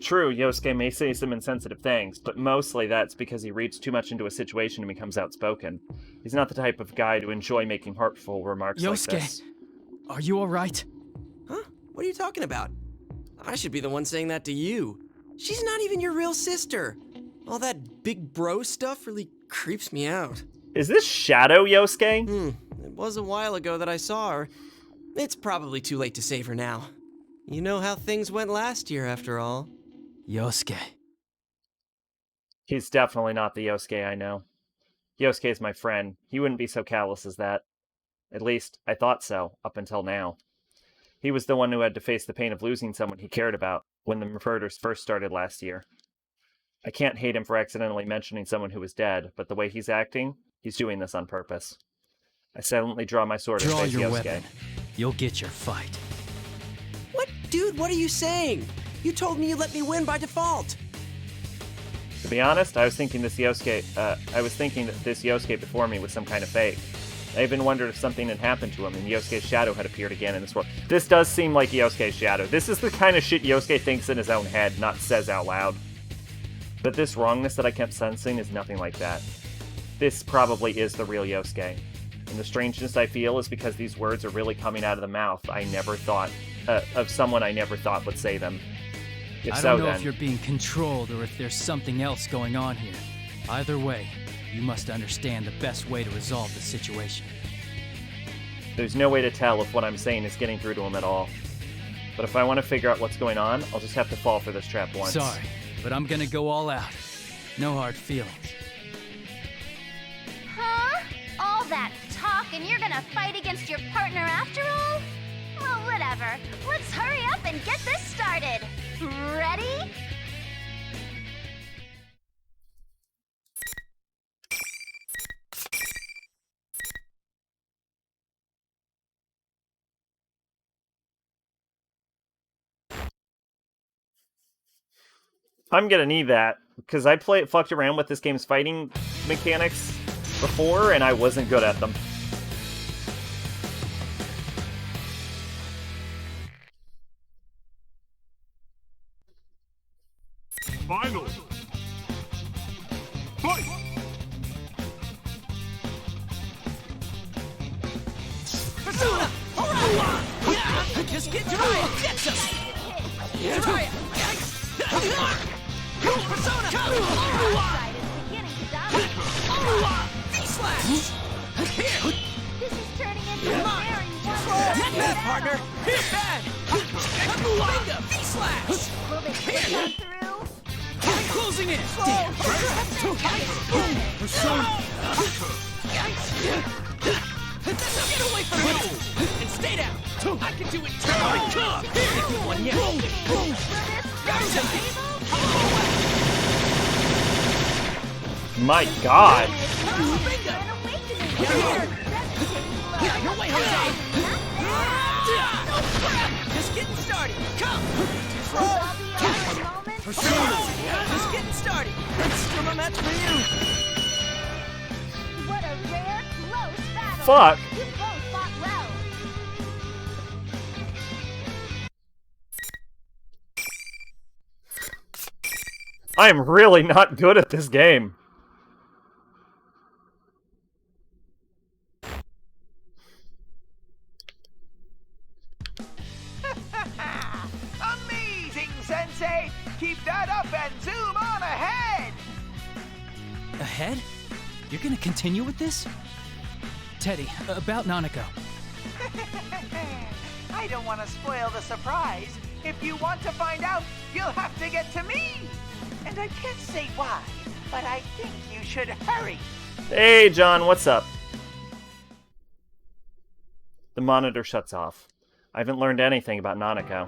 True, Yosuke may say some insensitive things, but mostly that's because he reads too much into a situation and becomes outspoken. He's not the type of guy to enjoy making hurtful remarks like this. Yosuke, are you alright? Huh? What are you talking about? I should be the one saying that to you. She's not even your real sister. All that big bro stuff really creeps me out. Is this Shadow Yosuke? It was a while ago that I saw her. It's probably too late to save her now. You know how things went last year, after all. Yosuke. He's definitely not the Yosuke I know. Yosuke is my friend. He wouldn't be so callous as that. At least, I thought so, up until now. He was the one who had to face the pain of losing someone he cared about when the murders first started last year. I can't hate him for accidentally mentioning someone who was dead, but the way he's acting, he's doing this on purpose. I silently draw my sword and Draw face your Yosuke. weapon. You'll get your fight. What? Dude, what are you saying? You told me you'd let me win by default. To be honest, I was thinking that this Yosuke before me was some kind of fake. I even wondered if something had happened to him and Yosuke's shadow had appeared again in this world. This does seem like Yosuke's shadow. This is the kind of shit Yosuke thinks in his own head, not says out loud. But this wrongness that I kept sensing is nothing like that. This probably is the real Yosuke. And the strangeness I feel is because these words are really coming out of the mouth of someone I never thought would say them. I don't know if you're being controlled or if there's something else going on here. Either way, you must understand the best way to resolve the situation. There's no way to tell if what I'm saying is getting through to him at all. But if I want to figure out what's going on, I'll just have to fall for this trap once. Sorry, but I'm gonna go all out. No hard feelings. Huh? All that talk and you're gonna fight against your partner after all? Well, whatever. Let's hurry up and get this started. Ready? I'm gonna need that, because I fucked around with this game's fighting mechanics before, and I wasn't good at them. Final. Fight! Persona! Alright! Just get to it! Get some! Try it! Persona! V-slash! Here! This is turning into a Come on! very Not bad, partner! Here, bad! Bingo! V-slash! Will they Here! come through? I'm closing in! Damn! Persona! Get away from me! And stay down! I can do it too! Here! One yet! My God! Your way, Jose! Just getting started! Come! Just getting started! Still a match for you! What a rare, close battle! Fuck! You both fought well! I am really not good at this game. Amazing, Sensei! Keep that up and zoom on ahead! Ahead? You're gonna continue with this? Teddy, about Nanako. I don't want to spoil the surprise. If you want to find out, you'll have to get to me. And I can't say why, but I think you should hurry. Hey, John, what's up? The monitor shuts off. I haven't learned anything about Nanako,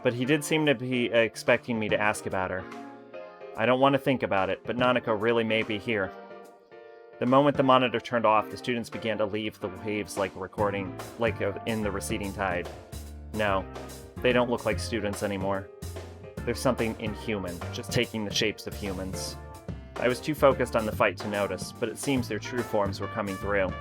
but he did seem to be expecting me to ask about her. I don't want to think about it, but Nanako really may be here. The moment the monitor turned off, the students began to leave the waves like in the receding tide. No, they don't look like students anymore. There's something inhuman, just taking the shapes of humans. I was too focused on the fight to notice, but it seems their true forms were coming through.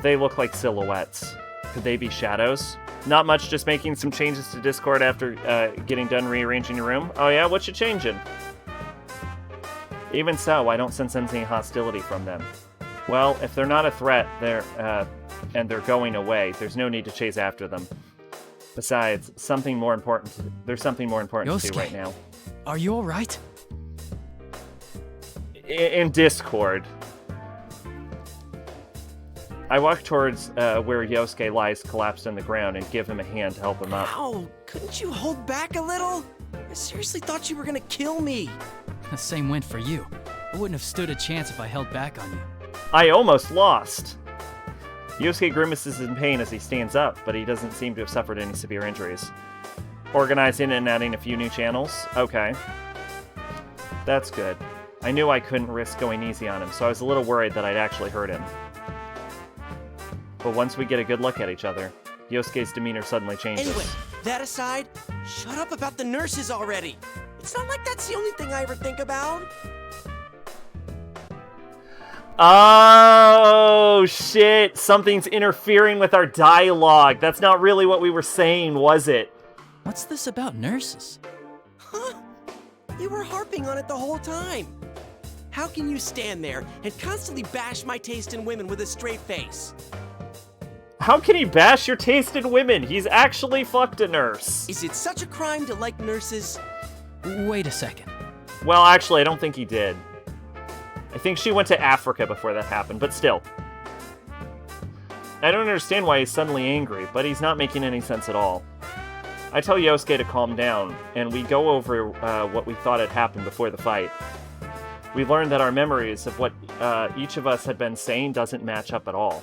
They look like silhouettes. Could they be shadows? Not much, just making some changes to Discord after getting done rearranging your room. Oh yeah, what you changing? Even so, I don't sense any hostility from them. Well, if they're not a threat, and they're going away. There's no need to chase after them. Besides, there's something more important to do right now. Are you alright? In Discord. I walk towards where Yosuke lies collapsed on the ground and give him a hand to help him up. Ow! Couldn't you hold back a little? I seriously thought you were gonna kill me. The same went for you. I wouldn't have stood a chance if I held back on you. I almost lost! Yosuke grimaces in pain as he stands up, but he doesn't seem to have suffered any severe injuries. Organizing and adding a few new channels? Okay. That's good. I knew I couldn't risk going easy on him, so I was a little worried that I'd actually hurt him. But once we get a good look at each other, Yosuke's demeanor suddenly changes. Anyway, that aside, shut up about the nurses already. It's not like that's the only thing I ever think about. Oh, shit. Something's interfering with our dialogue. That's not really what we were saying, was it? What's this about nurses? Huh? You were harping on it the whole time. How can you stand there and constantly bash my taste in women with a straight face? How can he bash your taste in women? He's actually fucked a nurse. Is it such a crime to like nurses? Wait a second. Well, actually, I don't think he did. I think she went to Africa before that happened, but still. I don't understand why he's suddenly angry, but he's not making any sense at all. I tell Yosuke to calm down, and we go over what we thought had happened before the fight. We learned that our memories of what each of us had been saying doesn't match up at all.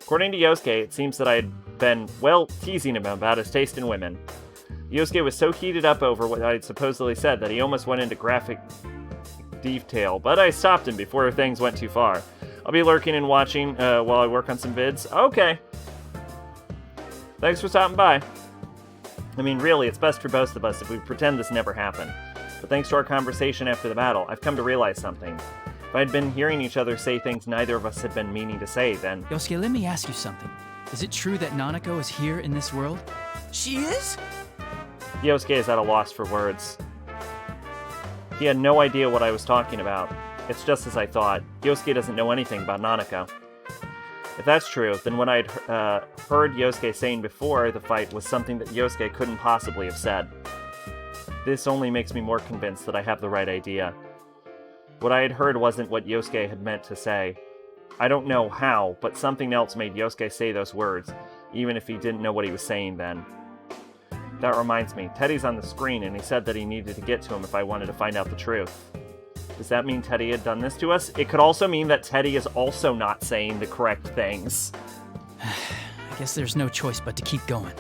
According to Yosuke, it seems that I had been, well, teasing him about his taste in women. Yosuke was so heated up over what I had supposedly said that he almost went into graphic detail, but I stopped him before things went too far. I'll be lurking and watching while I work on some vids. Okay. Thanks for stopping by. I mean, really, it's best for both of us if we pretend this never happened. But thanks to our conversation after the battle, I've come to realize something. If I'd been hearing each other say things neither of us had been meaning to say, then... Yosuke, let me ask you something. Is it true that Nanako is here in this world? She is? Yosuke is at a loss for words. He had no idea what I was talking about. It's just as I thought. Yosuke doesn't know anything about Nanako. If that's true, then what I'd heard Yosuke saying before the fight was something that Yosuke couldn't possibly have said. This only makes me more convinced that I have the right idea. What I had heard wasn't what Yosuke had meant to say. I don't know how, but something else made Yosuke say those words, even if he didn't know what he was saying then. That reminds me, Teddy's on the screen, and he said that he needed to get to him if I wanted to find out the truth. Does that mean Teddy had done this to us? It could also mean that Teddy is also not saying the correct things. I guess there's no choice but to keep going.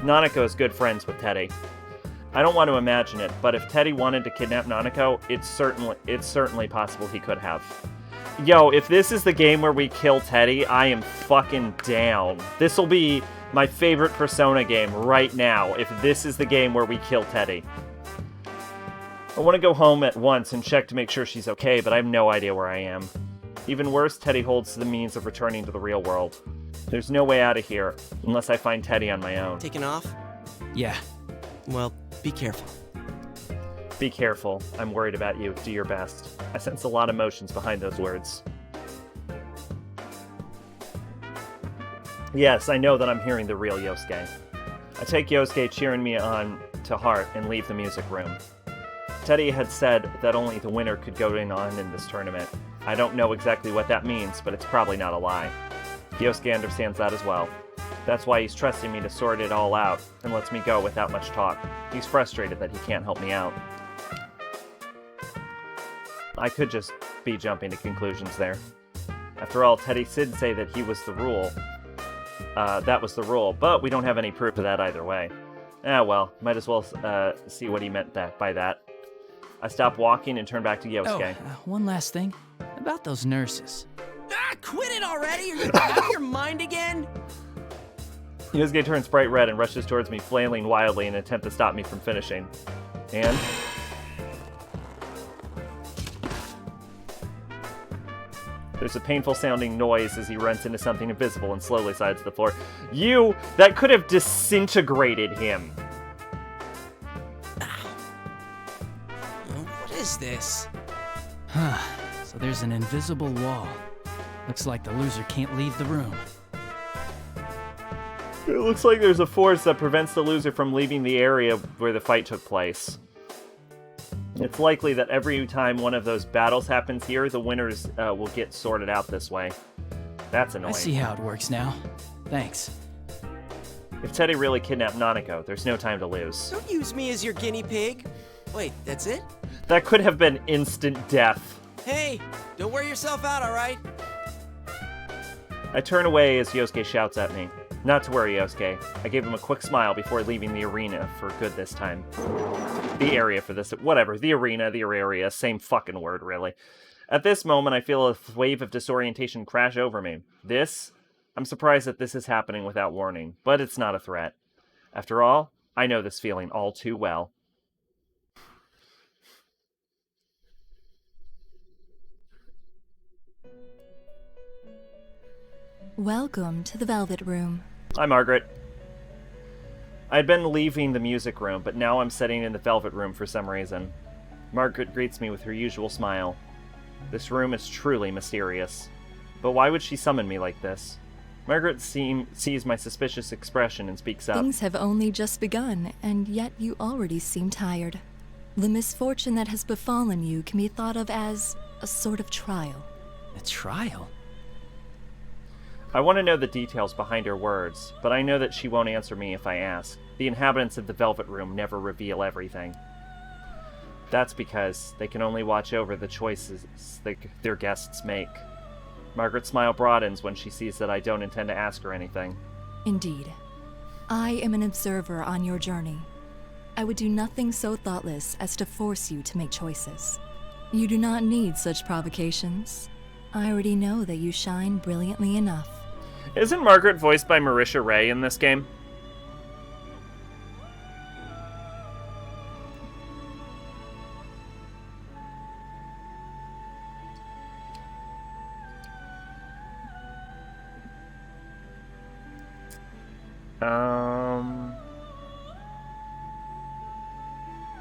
Nanako is good friends with Teddy. I don't want to imagine it, but if Teddy wanted to kidnap Nanako, it's certainly possible he could have. Yo, if this is the game where we kill Teddy, I am fucking down. This will be my favorite Persona game right now, if this is the game where we kill Teddy. I want to go home at once and check to make sure she's okay, but I have no idea where I am. Even worse, Teddy holds the means of returning to the real world. There's no way out of here, unless I find Teddy on my own. Taking off? Yeah. Well, be careful. Be careful. I'm worried about you. Do your best. I sense a lot of emotions behind those words. Yes, I know that I'm hearing the real Yosuke. I take Yosuke cheering me on to heart and leave the music room. Teddy had said that only the winner could go on in this tournament. I don't know exactly what that means, but it's probably not a lie. Yosuke understands that as well. That's why he's trusting me to sort it all out and lets me go without much talk. He's frustrated that he can't help me out. I could just be jumping to conclusions there. After all, Teddy did say that he was the rule. That was the rule, but we don't have any proof of that either way. Well, might as well see what he meant by that. I stop walking and turn back to Yosuke. One last thing. About those nurses. Quit it already! Are you out of your mind again? Yosuke turns bright red and rushes towards me, flailing wildly in an attempt to stop me from finishing. And... there's a painful sounding noise as he runs into something invisible and slowly slides to the floor. That could have disintegrated him. What is this? So there's an invisible wall. Looks like the loser can't leave the room. It looks like there's a force that prevents the loser from leaving the area where the fight took place. It's likely that every time one of those battles happens here, the winners will get sorted out this way. That's annoying. I see how it works now. Thanks. If Teddy really kidnapped Nanako, there's no time to lose. Don't use me as your guinea pig. Wait, that's it? That could have been instant death. Hey, don't wear yourself out, alright? I turn away as Yosuke shouts at me. Not to worry, Yosuke. I gave him a quick smile before leaving the arena for good this time. The area for this, whatever. The arena, the area, same fucking word, really. At this moment, I feel a wave of disorientation crash over me. I'm surprised that this is happening without warning, but it's not a threat. After all, I know this feeling all too well. Welcome to the Velvet Room. Hi, Margaret. I'd been leaving the music room, but now I'm sitting in the Velvet Room for some reason. Margaret greets me with her usual smile. This room is truly mysterious. But why would she summon me like this? Margaret sees my suspicious expression and speaks up. Things have only just begun, and yet you already seem tired. The misfortune that has befallen you can be thought of as a sort of trial. A trial? I want to know the details behind her words, but I know that she won't answer me if I ask. The inhabitants of the Velvet Room never reveal everything. That's because they can only watch over the choices their guests make. Margaret's smile broadens when she sees that I don't intend to ask her anything. Indeed. I am an observer on your journey. I would do nothing so thoughtless as to force you to make choices. You do not need such provocations. I already know that you shine brilliantly enough. Isn't Margaret voiced by Marisha Ray in this game?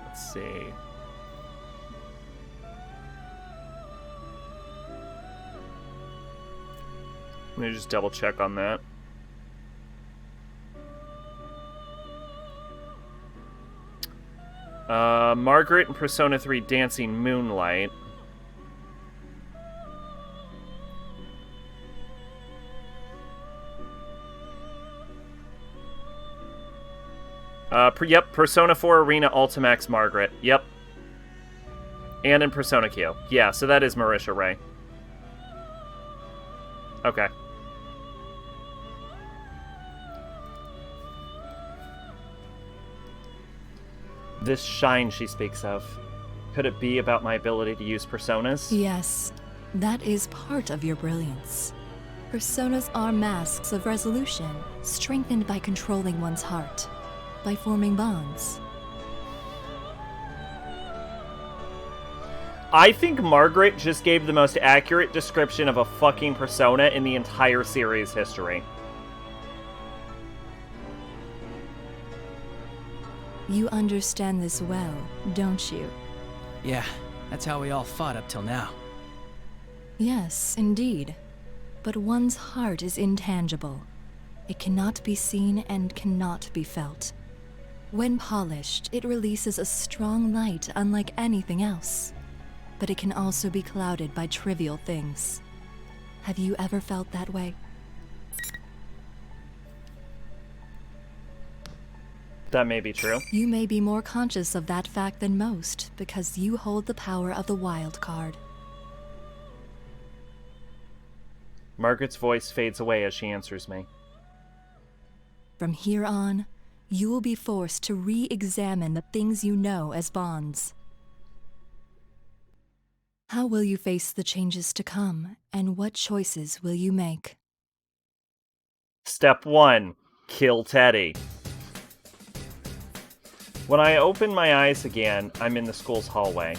Let's see. Let me just double check on that. Margaret in Persona 3 Dancing Moonlight. Yep, Persona 4 Arena Ultimax Margaret. Yep. And in Persona Q. Yeah, so that is Marisha Ray. Okay. This shine she speaks of. Could it be about my ability to use personas? Yes, that is part of your brilliance. Personas are masks of resolution, strengthened by controlling one's heart, by forming bonds. I think Margaret just gave the most accurate description of a fucking persona in the entire series history. You understand this well, don't you? Yeah, that's how we all fought up till now. Yes, indeed. But one's heart is intangible. It cannot be seen and cannot be felt. When polished, it releases a strong light unlike anything else. But it can also be clouded by trivial things. Have you ever felt that way? That may be true. You may be more conscious of that fact than most, because you hold the power of the wild card. Margaret's voice fades away as she answers me. From here on, you will be forced to re-examine the things you know as bonds. How will you face the changes to come, and what choices will you make? Step 1. Kill Teddy. When I open my eyes again, I'm in the school's hallway.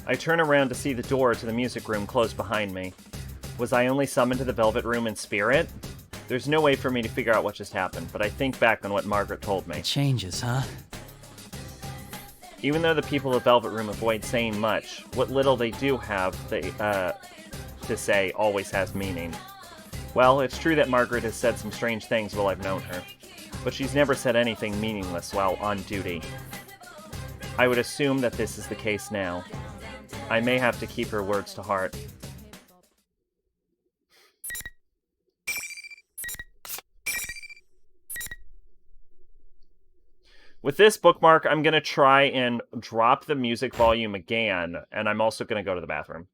I turn around to see the door to the music room close behind me. Was I only summoned to the Velvet Room in spirit? There's no way for me to figure out what just happened, but I think back on what Margaret told me. Changes, huh? Even though the people of the Velvet Room avoid saying much, what little they do have, to say always has meaning. Well, it's true that Margaret has said some strange things while I've known her, but she's never said anything meaningless while on duty. I would assume that this is the case now. I may have to keep her words to heart. With this bookmark, I'm going to try and drop the music volume again, and I'm also going to go to the bathroom.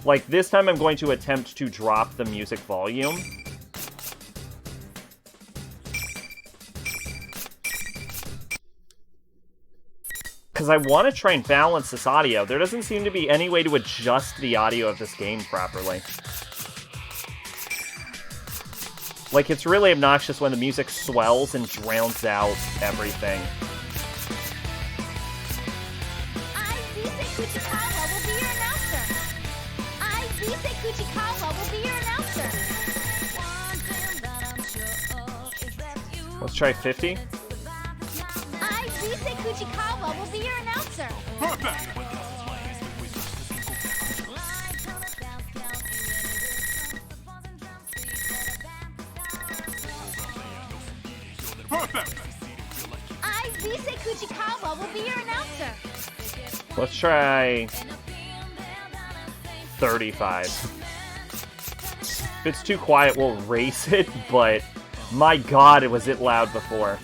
Like, this time I'm going to attempt to drop the music volume. Because I want to try and balance this audio. There doesn't seem to be any way to adjust the audio of this game properly. Like, it's really obnoxious when the music swells and drowns out everything. I, Vise Kuchikawa, will be your announcer. I, Vise Kuchikawa, will be your announcer. Let's try 50. I, Vise Kuchikawa, will be your announcer. Perfect! Perfect! I, Vise Kuchikawa, will be your announcer. Let's try 35. If it's too quiet, we'll raise it, but my god, was it loud before.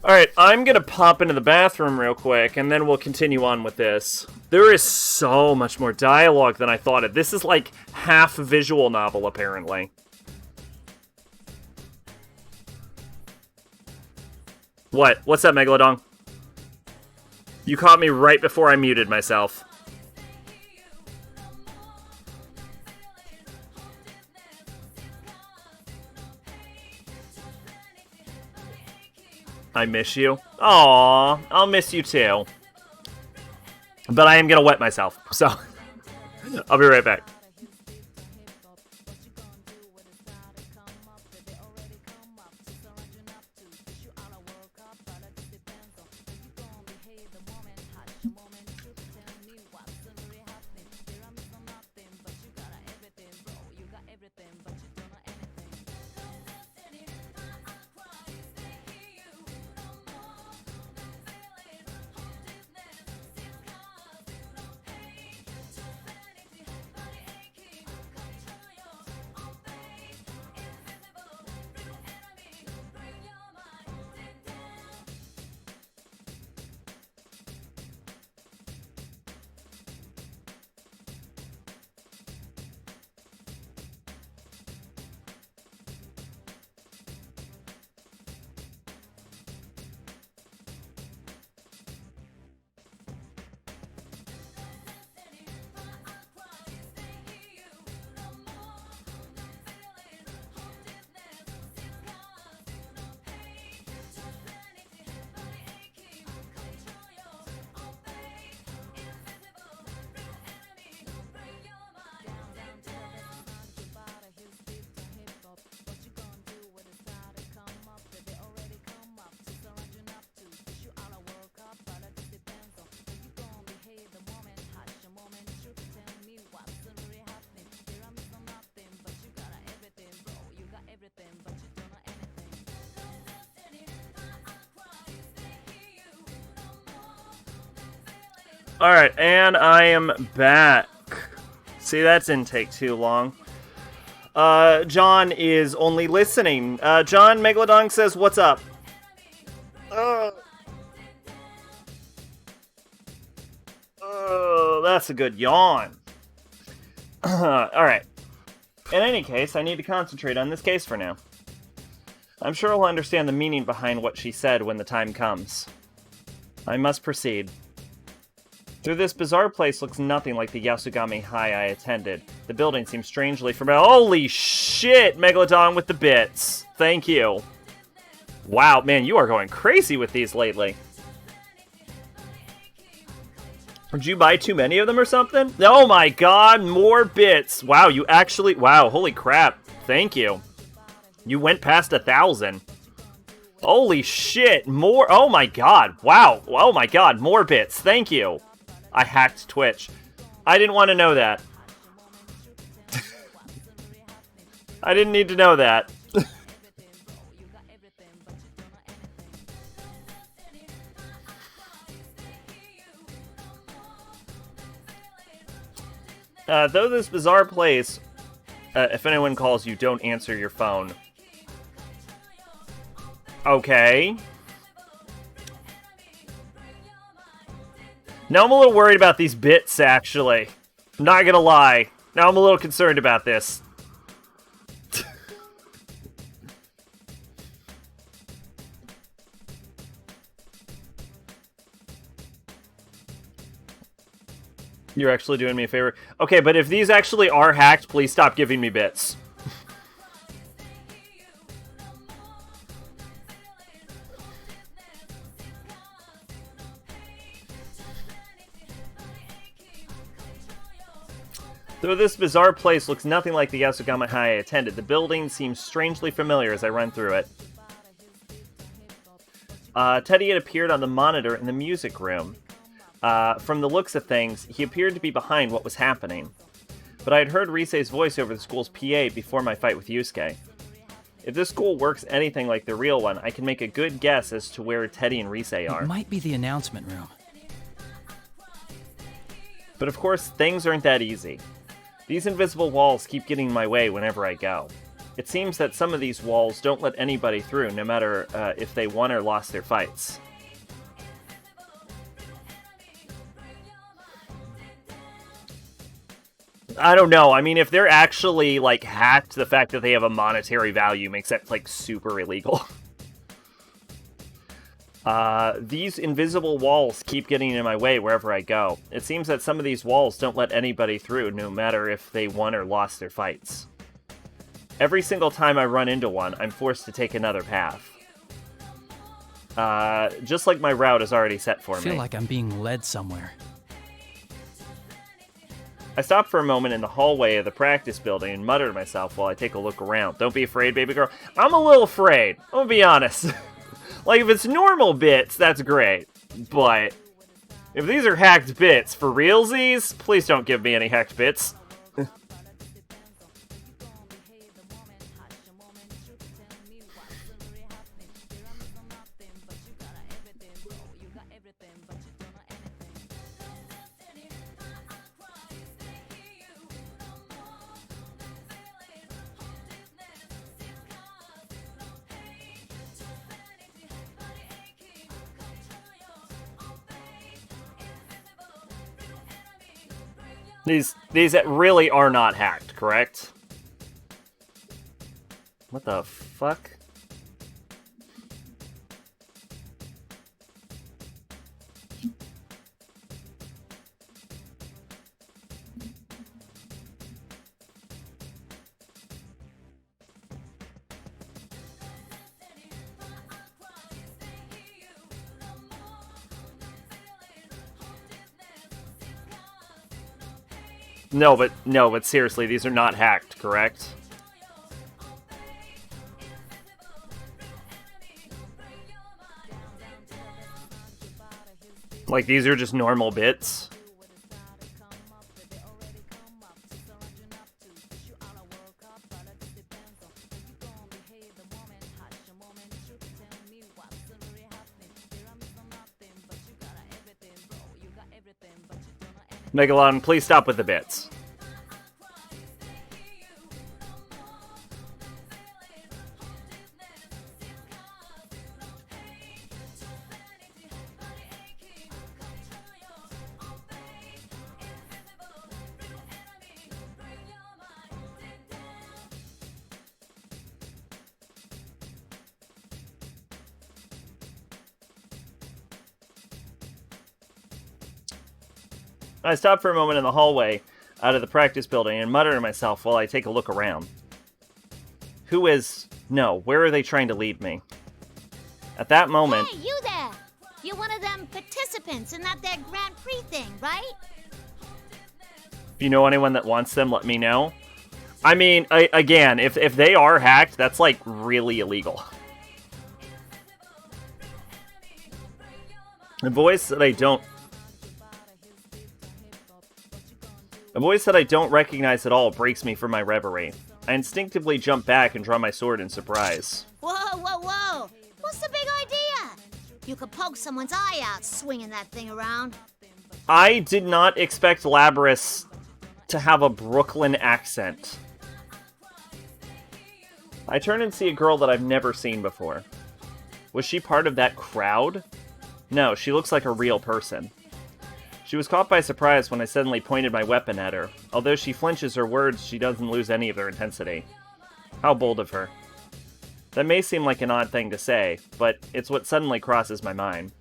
Alright, I'm gonna pop into the bathroom real quick, and then we'll continue on with this. There is so much more dialogue than I thought it. This is like half visual novel, apparently. What? What's up, Megalodon? You caught me right before I muted myself. I miss you. Aww, I'll miss you too. But I am gonna wet myself, so I'll be right back. Alright, and I am back. See, that didn't take too long. John is only listening. John, Megalodon says, what's up? That's a good yawn. Alright. In any case, I need to concentrate on this case for now. I'm sure I'll understand the meaning behind what she said when the time comes. I must proceed. Through this bizarre place looks nothing like the Yasugami High I attended. The building seems strangely familiar. Holy shit, Megalodon with the bits. Thank you. Wow, man, you are going crazy with these lately. Did you buy too many of them or something? Oh my god, more bits. Wow, you actually... Wow, holy crap. Thank you. You went past 1,000. Holy shit, more... Oh my god, wow. Oh my god, more bits. Thank you. I hacked Twitch. I didn't want to know that. I didn't need to know that. Though this bizarre place, if anyone calls you, don't answer your phone. Okay. Now I'm a little worried about these bits, actually. I'm not gonna lie. Now I'm a little concerned about this. You're actually doing me a favor. Okay, but if these actually are hacked, please stop giving me bits. Though this bizarre place looks nothing like the Yasogama High I attended, the building seems strangely familiar as I run through it. Teddy had appeared on the monitor in the music room. From the looks of things, he appeared to be behind what was happening. But I had heard Risei's voice over the school's PA before my fight with Yusuke. If this school works anything like the real one, I can make a good guess as to where Teddy and Risei are. It might be the announcement room. But of course, things aren't that easy. These invisible walls keep getting in my way whenever I go. It seems that some of these walls don't let anybody through, no matter if they won or lost their fights. I don't know. I mean, if they're actually, like, hacked, the fact that they have a monetary value makes that, like, super illegal. These invisible walls keep getting in my way wherever I go. It seems that some of these walls don't let anybody through, no matter if they won or lost their fights. Every single time I run into one, I'm forced to take another path. Just like my route is already set for me. I feel like I'm being led somewhere. I stop for a moment in the hallway of the practice building and mutter to myself while I take a look around. Don't be afraid, baby girl. I'm a little afraid. I'm gonna be honest. Like, if it's normal bits, that's great. But if these are hacked bits for realsies, please don't give me any hacked bits. These really are not hacked, correct? What the fuck? No, but seriously, these are not hacked, correct? Like, these are just normal bits? Megalon, please stop with the bits. I stop for a moment in the hallway out of the practice building and mutter to myself while I take a look around. Where are they trying to lead me? At that moment... Hey, you there! You're one of them participants in that there Grand Prix thing, right? If you know anyone that wants them, let me know. I mean, again, if they are hacked, that's, like, really illegal. A voice that I don't recognize at all breaks me from my reverie. I instinctively jump back and draw my sword in surprise. Whoa, whoa, whoa! What's the big idea? You could poke someone's eye out swinging that thing around. I did not expect Labrys to have a Brooklyn accent. I turn and see a girl that I've never seen before. Was she part of that crowd? No, she looks like a real person. She was caught by surprise when I suddenly pointed my weapon at her. Although she flinches her words, she doesn't lose any of their intensity. How bold of her. That may seem like an odd thing to say, but it's what suddenly crosses my mind.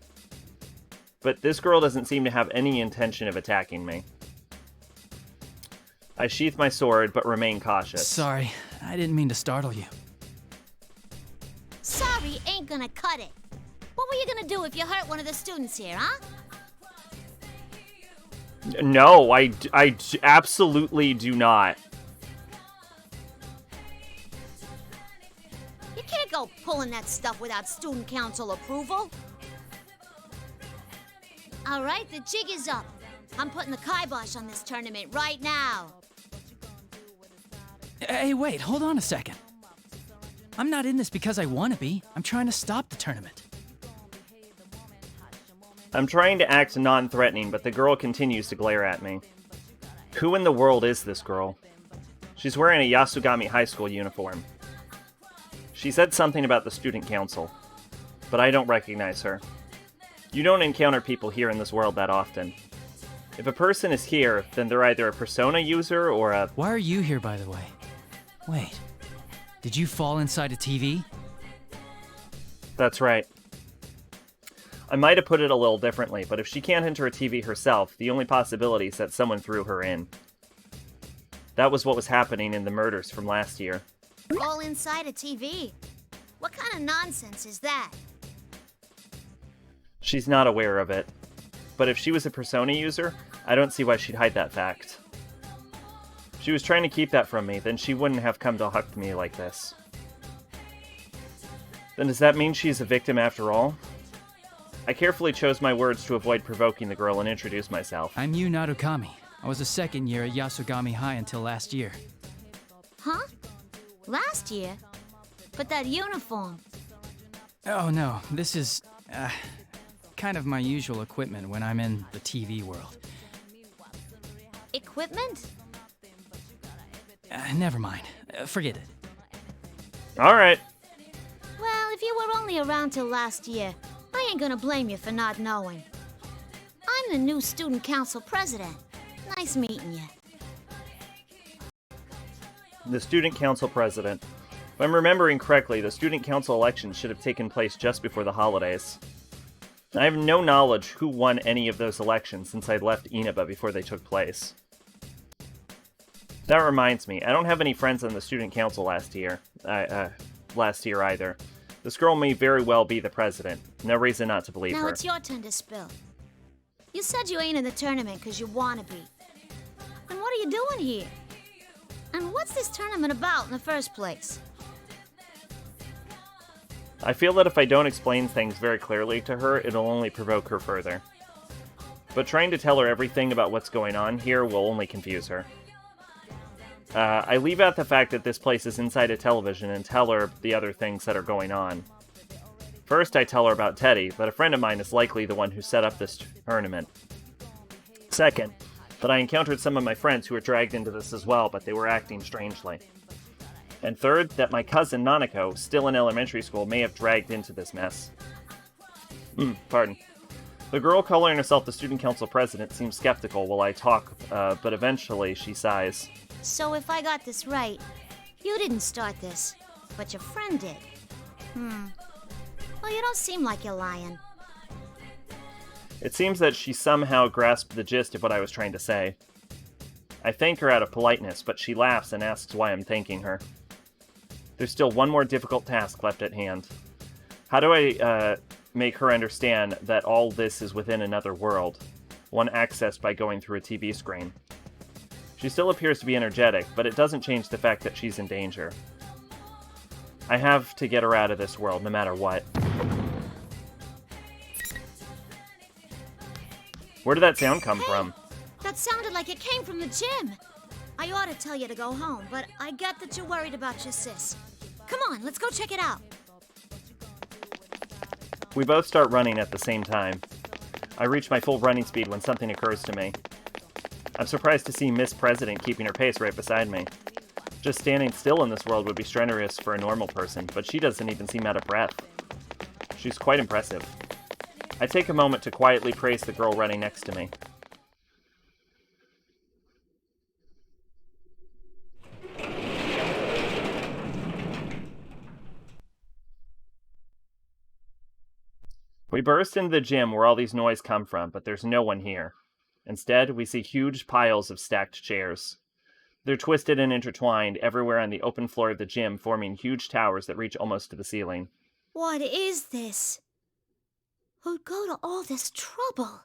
But this girl doesn't seem to have any intention of attacking me. I sheath my sword, but remain cautious. Sorry, I didn't mean to startle you. Sorry ain't gonna cut it. What were you gonna do if you hurt one of the students here, huh? No, I absolutely do not. You can't go pulling that stuff without student council approval. All right, the jig is up. I'm putting the kibosh on this tournament right now. Hey, wait, hold on a second. I'm not in this because I want to be. I'm trying to stop the tournament. I'm trying to act non-threatening, but the girl continues to glare at me. Who in the world is this girl? She's wearing a Yasugami High School uniform. She said something about the student council, but I don't recognize her. You don't encounter people here in this world that often. If a person is here, then they're either a Persona user or a... Why are you here, by the way? Wait, did you fall inside a TV? That's right. I might have put it a little differently, but if she can't enter a TV herself, the only possibility is that someone threw her in. That was what was happening in the murders from last year. All inside a TV? What kind of nonsense is that? She's not aware of it. But if she was a Persona user, I don't see why she'd hide that fact. If she was trying to keep that from me, then she wouldn't have come to hug me like this. Then does that mean she's a victim after all? I carefully chose my words to avoid provoking the girl and introduce myself. I'm Yu Narukami. I was a second year at Yasugami High until last year. Huh? Last year? But that uniform... Oh no, this is, kind of my usual equipment when I'm in the TV world. Equipment? Never mind. Forget it. Alright. Well, if you were only around till last year, I ain't gonna blame you for not knowing. I'm the new student council president. Nice meeting you. The student council president. If I'm remembering correctly, the student council election should have taken place just before the holidays. I have no knowledge who won any of those elections since I left Inaba before they took place. That reminds me, I don't have any friends on the student council last year either. This girl may very well be the president. No reason not to believe her. Now it's your turn to spill. You said you ain't in the tournament because you want to be. Then what are you doing here? And what's this tournament about in the first place? I feel that if I don't explain things very clearly to her, it'll only provoke her further. But trying to tell her everything about what's going on here will only confuse her. I leave out the fact that this place is inside a television and tell her the other things that are going on. First, I tell her about Teddy, that a friend of mine is likely the one who set up this tournament. Second, that I encountered some of my friends who were dragged into this as well, but they were acting strangely. And third, that my cousin Nanako, still in elementary school, may have dragged into this mess. Pardon. The girl calling herself the student council president seems skeptical while I talk, but eventually she sighs. So if I got this right, you didn't start this, but your friend did. Well, you don't seem like you're lying. It seems that she somehow grasped the gist of what I was trying to say. I thank her out of politeness, but she laughs and asks why I'm thanking her. There's still one more difficult task left at hand. How do I make her understand that all this is within another world, one accessed by going through a TV screen. She still appears to be energetic, but it doesn't change the fact that she's in danger. I have to get her out of this world, no matter what. Where did that sound come from? That sounded like it came from the gym. I ought to tell you to go home, but I get that you're worried about your sis. Come on, let's go check it out. We both start running at the same time. I reach my full running speed when something occurs to me. I'm surprised to see Miss President keeping her pace right beside me. Just standing still in this world would be strenuous for a normal person, but she doesn't even seem out of breath. She's quite impressive. I take a moment to quietly praise the girl running next to me. We burst into the gym where all these noise come from, but there's no one here. Instead, we see huge piles of stacked chairs. They're twisted and intertwined everywhere on the open floor of the gym, forming huge towers that reach almost to the ceiling. What is this? Who'd go to all this trouble?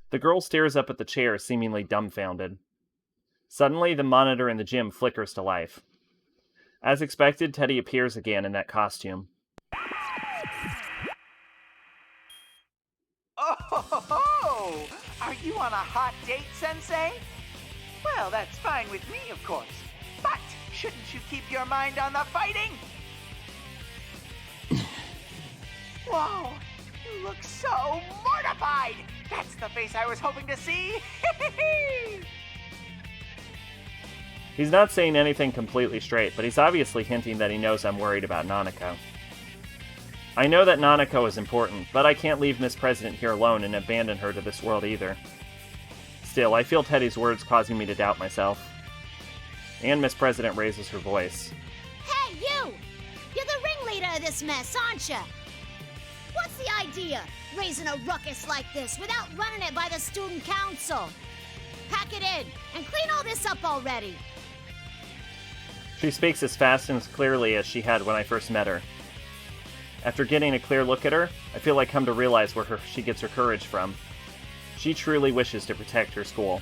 The girl stares up at the chair, seemingly dumbfounded. Suddenly, the monitor in the gym flickers to life. As expected, Teddy appears again in that costume. Oh, are you on a hot date, Sensei? Well, that's fine with me, of course. But shouldn't you keep your mind on the fighting? Whoa, you look so mortified! That's the face I was hoping to see! He's not saying anything completely straight, but he's obviously hinting that he knows I'm worried about Nanako. I know that Nanako is important, but I can't leave Miss President here alone and abandon her to this world either. Still, I feel Teddy's words causing me to doubt myself. And Miss President raises her voice. Hey, you! You're the ringleader of this mess, aren't you? What's the idea, raising a ruckus like this without running it by the student council? Pack it in and clean all this up already. She speaks as fast and as clearly as she had when I first met her. After getting a clear look at her, I feel I come to realize where she gets her courage from. She truly wishes to protect her school.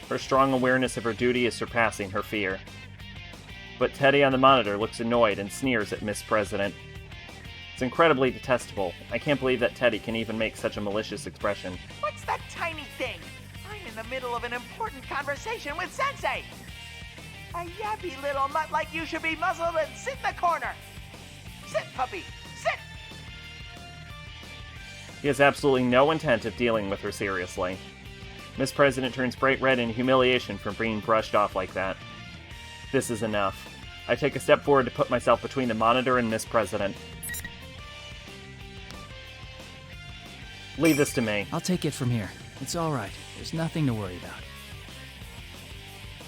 Her strong awareness of her duty is surpassing her fear. But Teddy on the monitor looks annoyed and sneers at Miss President. It's incredibly detestable. I can't believe that Teddy can even make such a malicious expression. What's that tiny thing? I'm in the middle of an important conversation with Sensei! A yappy little mutt like you should be muzzled and sit in the corner! Sit, puppy! Sit! He has absolutely no intent of dealing with her seriously. Miss President turns bright red in humiliation from being brushed off like that. This is enough. I take a step forward to put myself between the monitor and Miss President. Leave this to me. I'll take it from here. It's all right. There's nothing to worry about.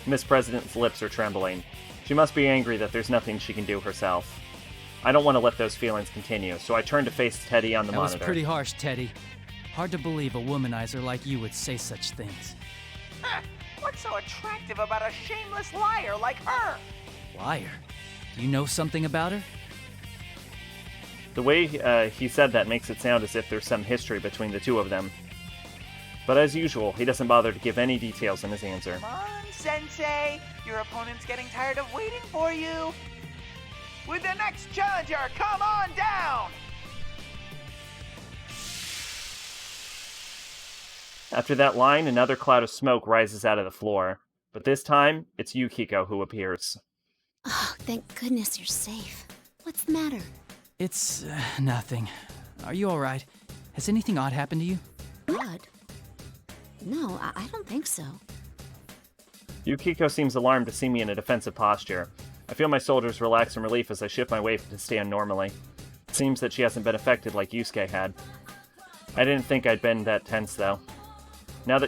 Miss President's lips are trembling. She must be angry that there's nothing she can do herself. I don't want to let those feelings continue, so I turn to face Teddy on the monitor. That was pretty harsh, Teddy. Hard to believe a womanizer like you would say such things. What's so attractive about a shameless liar like her? Liar? Do you know something about her? The way he said that makes it sound as if there's some history between the two of them. But as usual, he doesn't bother to give any details in his answer. Come on, Sensei. Your opponent's getting tired of waiting for you. With the next challenger, come on down! After that line, another cloud of smoke rises out of the floor. But this time, it's Yukiko who appears. Oh, thank goodness you're safe. What's the matter? It's nothing. Are you all right? Has anything odd happened to you? Odd? No, I don't think so. Yukiko seems alarmed to see me in a defensive posture. I feel my shoulders relax in relief as I shift my weight to stand normally. It seems that she hasn't been affected like Yusuke had. I didn't think I'd been that tense, though. Now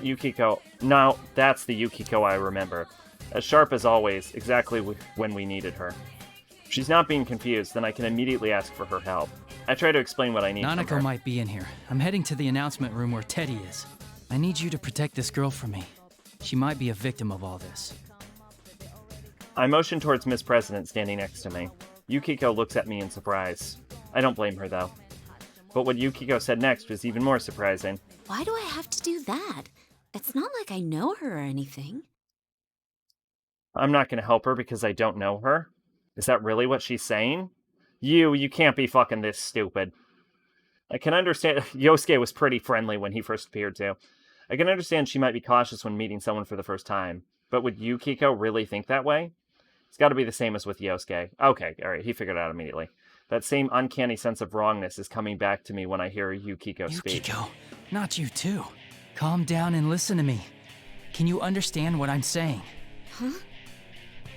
that's the Yukiko I remember. As sharp as always, exactly when we needed her. If she's not being confused, then I can immediately ask for her help. I try to explain what I need from her. Nanako might be in here. I'm heading to the announcement room where Teddy is. I need you to protect this girl from me. She might be a victim of all this. I motion towards Miss President standing next to me. Yukiko looks at me in surprise. I don't blame her, though. But what Yukiko said next was even more surprising. Why do I have to do that? It's not like I know her or anything. I'm not going to help her because I don't know her? Is that really what she's saying? You can't be fucking this stupid. I can understand... Yosuke was pretty friendly when he first appeared, too. I can understand she might be cautious when meeting someone for the first time. But would Yukiko really think that way? It's got to be the same as with Yosuke. Okay, alright, he figured it out immediately. That same uncanny sense of wrongness is coming back to me when I hear Yukiko speak. Yukiko, not you too. Calm down and listen to me. Can you understand what I'm saying? Huh?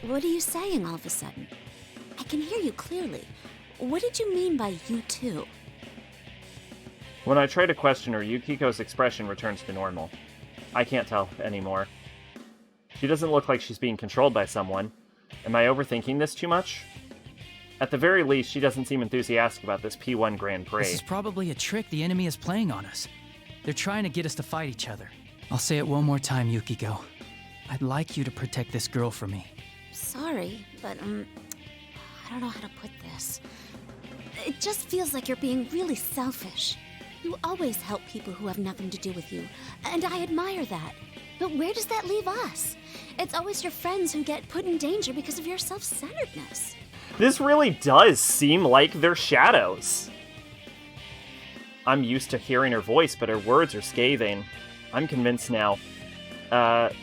What are you saying all of a sudden? I can hear you clearly. What did you mean by you too? When I try to question her, Yukiko's expression returns to normal. I can't tell anymore. She doesn't look like she's being controlled by someone. Am I overthinking this too much? At the very least, she doesn't seem enthusiastic about this P1 Grand Prix. This is probably a trick the enemy is playing on us. They're trying to get us to fight each other. I'll say it one more time, Yukiko. I'd like you to protect this girl for me. Sorry, but, I don't know how to put this. It just feels like you're being really selfish. You always help people who have nothing to do with you, and I admire that. But where does that leave us? It's always your friends who get put in danger because of your self-centeredness. This really does seem like they're shadows. I'm used to hearing her voice, but her words are scathing. I'm convinced now.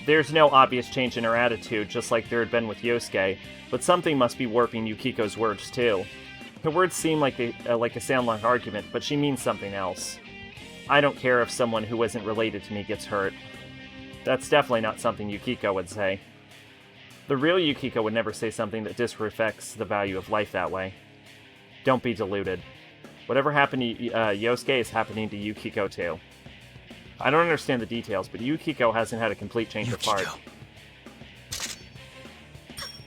There's no obvious change in her attitude, just like there had been with Yosuke, but something must be warping Yukiko's words too. Her words seem like they sound like argument, but she means something else. I don't care if someone who isn't related to me gets hurt. That's definitely not something Yukiko would say. The real Yukiko would never say something that disrespects the value of life that way. Don't be deluded. Whatever happened to Yosuke is happening to Yukiko too. I don't understand the details, but Yukiko hasn't had a complete change of heart.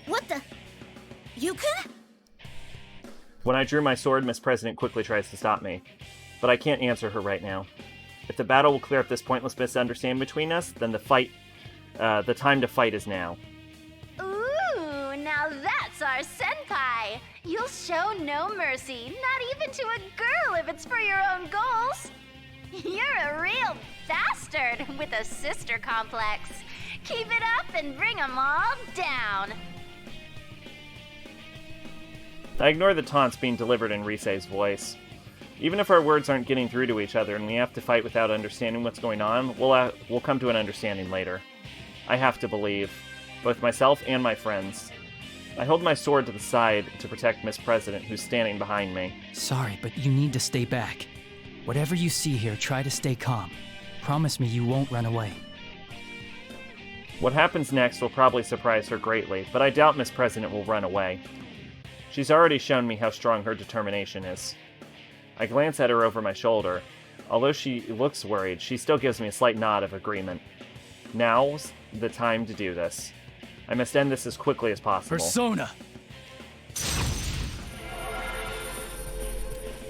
What the? Yuka? When I drew my sword, Miss President quickly tries to stop me. But I can't answer her right now. If the battle will clear up this pointless misunderstanding between us, then the time to fight is now. Ooh, now that's our senpai. You'll show no mercy, not even to a girl if it's for your own goals. You're a real bastard with a sister complex. Keep it up and bring them all down. I ignore the taunts being delivered in Risei's voice. Even if our words aren't getting through to each other and we have to fight without understanding what's going on, we'll come to an understanding later. I have to believe, both myself and my friends. I hold my sword to the side to protect Miss President, who's standing behind me. Sorry, but you need to stay back. Whatever you see here, try to stay calm. Promise me you won't run away. What happens next will probably surprise her greatly, but I doubt Miss President will run away. She's already shown me how strong her determination is. I glance at her over my shoulder. Although she looks worried, she still gives me a slight nod of agreement. Now's the time to do this. I must end this as quickly as possible. Persona!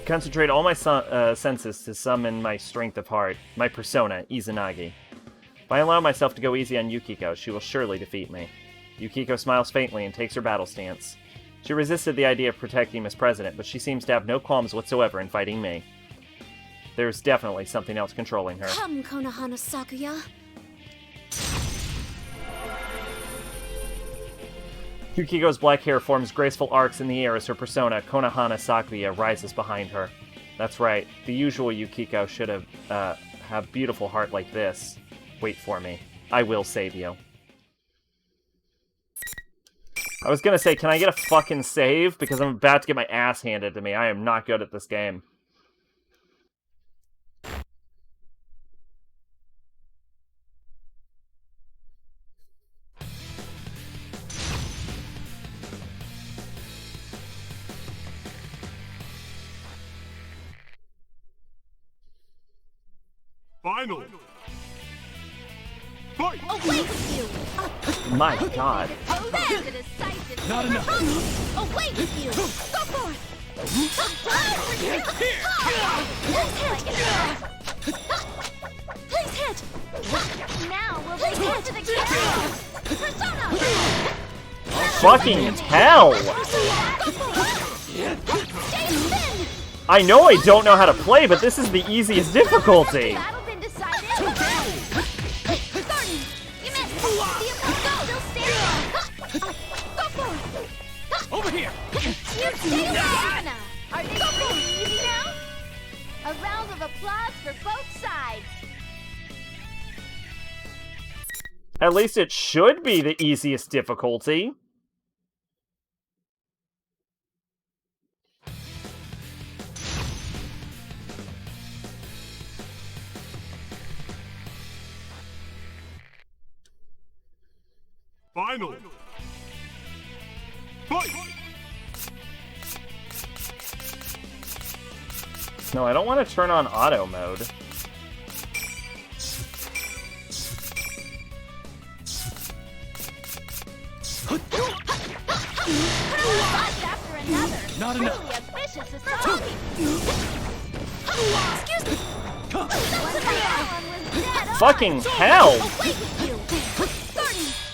Concentrate all my senses to summon my strength of heart, my persona, Izanagi. If I allow myself to go easy on Yukiko, she will surely defeat me. Yukiko smiles faintly and takes her battle stance. She resisted the idea of protecting Miss President, but she seems to have no qualms whatsoever in fighting me. There's definitely something else controlling her. Come, Konohana Sakuya. Yukiko's black hair forms graceful arcs in the air as her persona, Konohana Sakuya, rises behind her. That's right, the usual Yukiko should have beautiful heart like this. Wait for me. I will save you. I was gonna say, can I get a fucking save? Because I'm about to get my ass handed to me. I am not good at this game. Final. Fight! Away with you! My god. Not enough. Away with you! Go for it! Please hit! Now we'll take it to the camera. Persona! Fucking hell! Stay spin! I know I don't know how to play, but this is the easiest difficulty. Battle been decided. Starting. You missed. Still standing. Go for it. Over here. You stay away. Are they going easy now? A round of applause for both sides. At least it should be the easiest difficulty. Final. Fight! No, I don't want to turn on auto mode. Not enough. Excuse me. Fucking hell!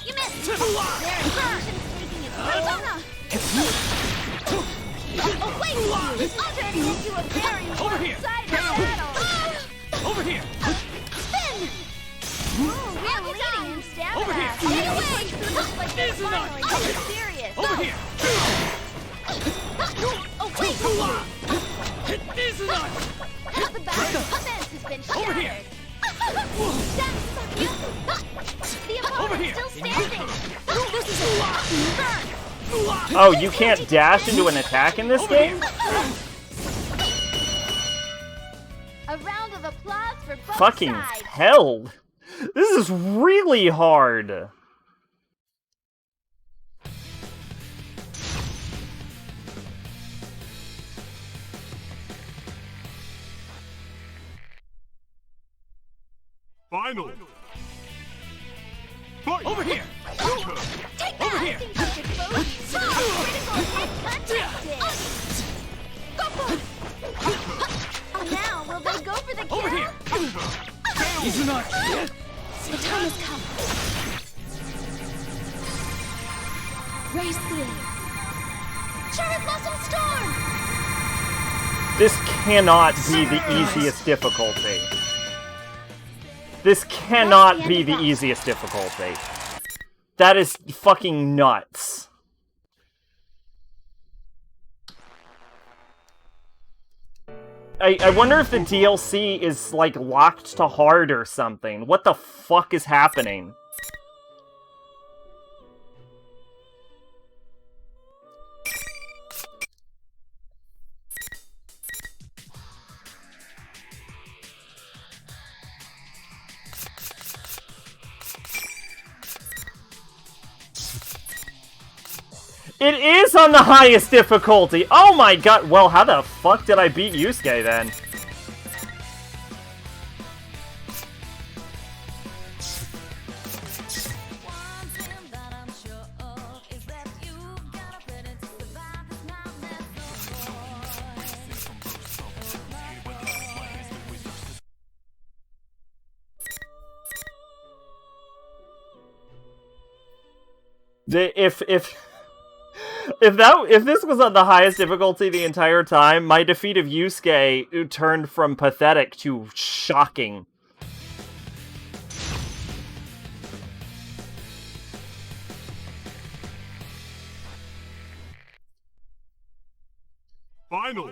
You missed. Taking its persona. Oh wait! I'll turn it into a very one-sided battle. Over here. Spin. We're leading in stamina. Over here. Stay away. Looks like they're finally getting serious. Over here. Oh wait! This is not. The battle fence has been shattered. Over here. The opponent's still standing. This is a burn. Oh, you can't dash into an attack in this game? A round of applause for both Fucking sides. hell! This is really hard! Final. Fight! Over here. Take Over that. here. I think you should both critical hit contested. Go for it. Now, will they go for the kill? Over here. These are not. The time has come. Race through. Cherry Blossom Storm. This cannot be the easiest difficulty. This cannot be the easiest difficulty. That is fucking nuts. I wonder if the DLC is, like, locked to hard or something. What the fuck is happening? It is on the highest difficulty! Oh my god! Well, how the fuck did I beat Yusuke then? If this was on the highest difficulty the entire time, my defeat of Yusuke turned from pathetic to shocking. Final.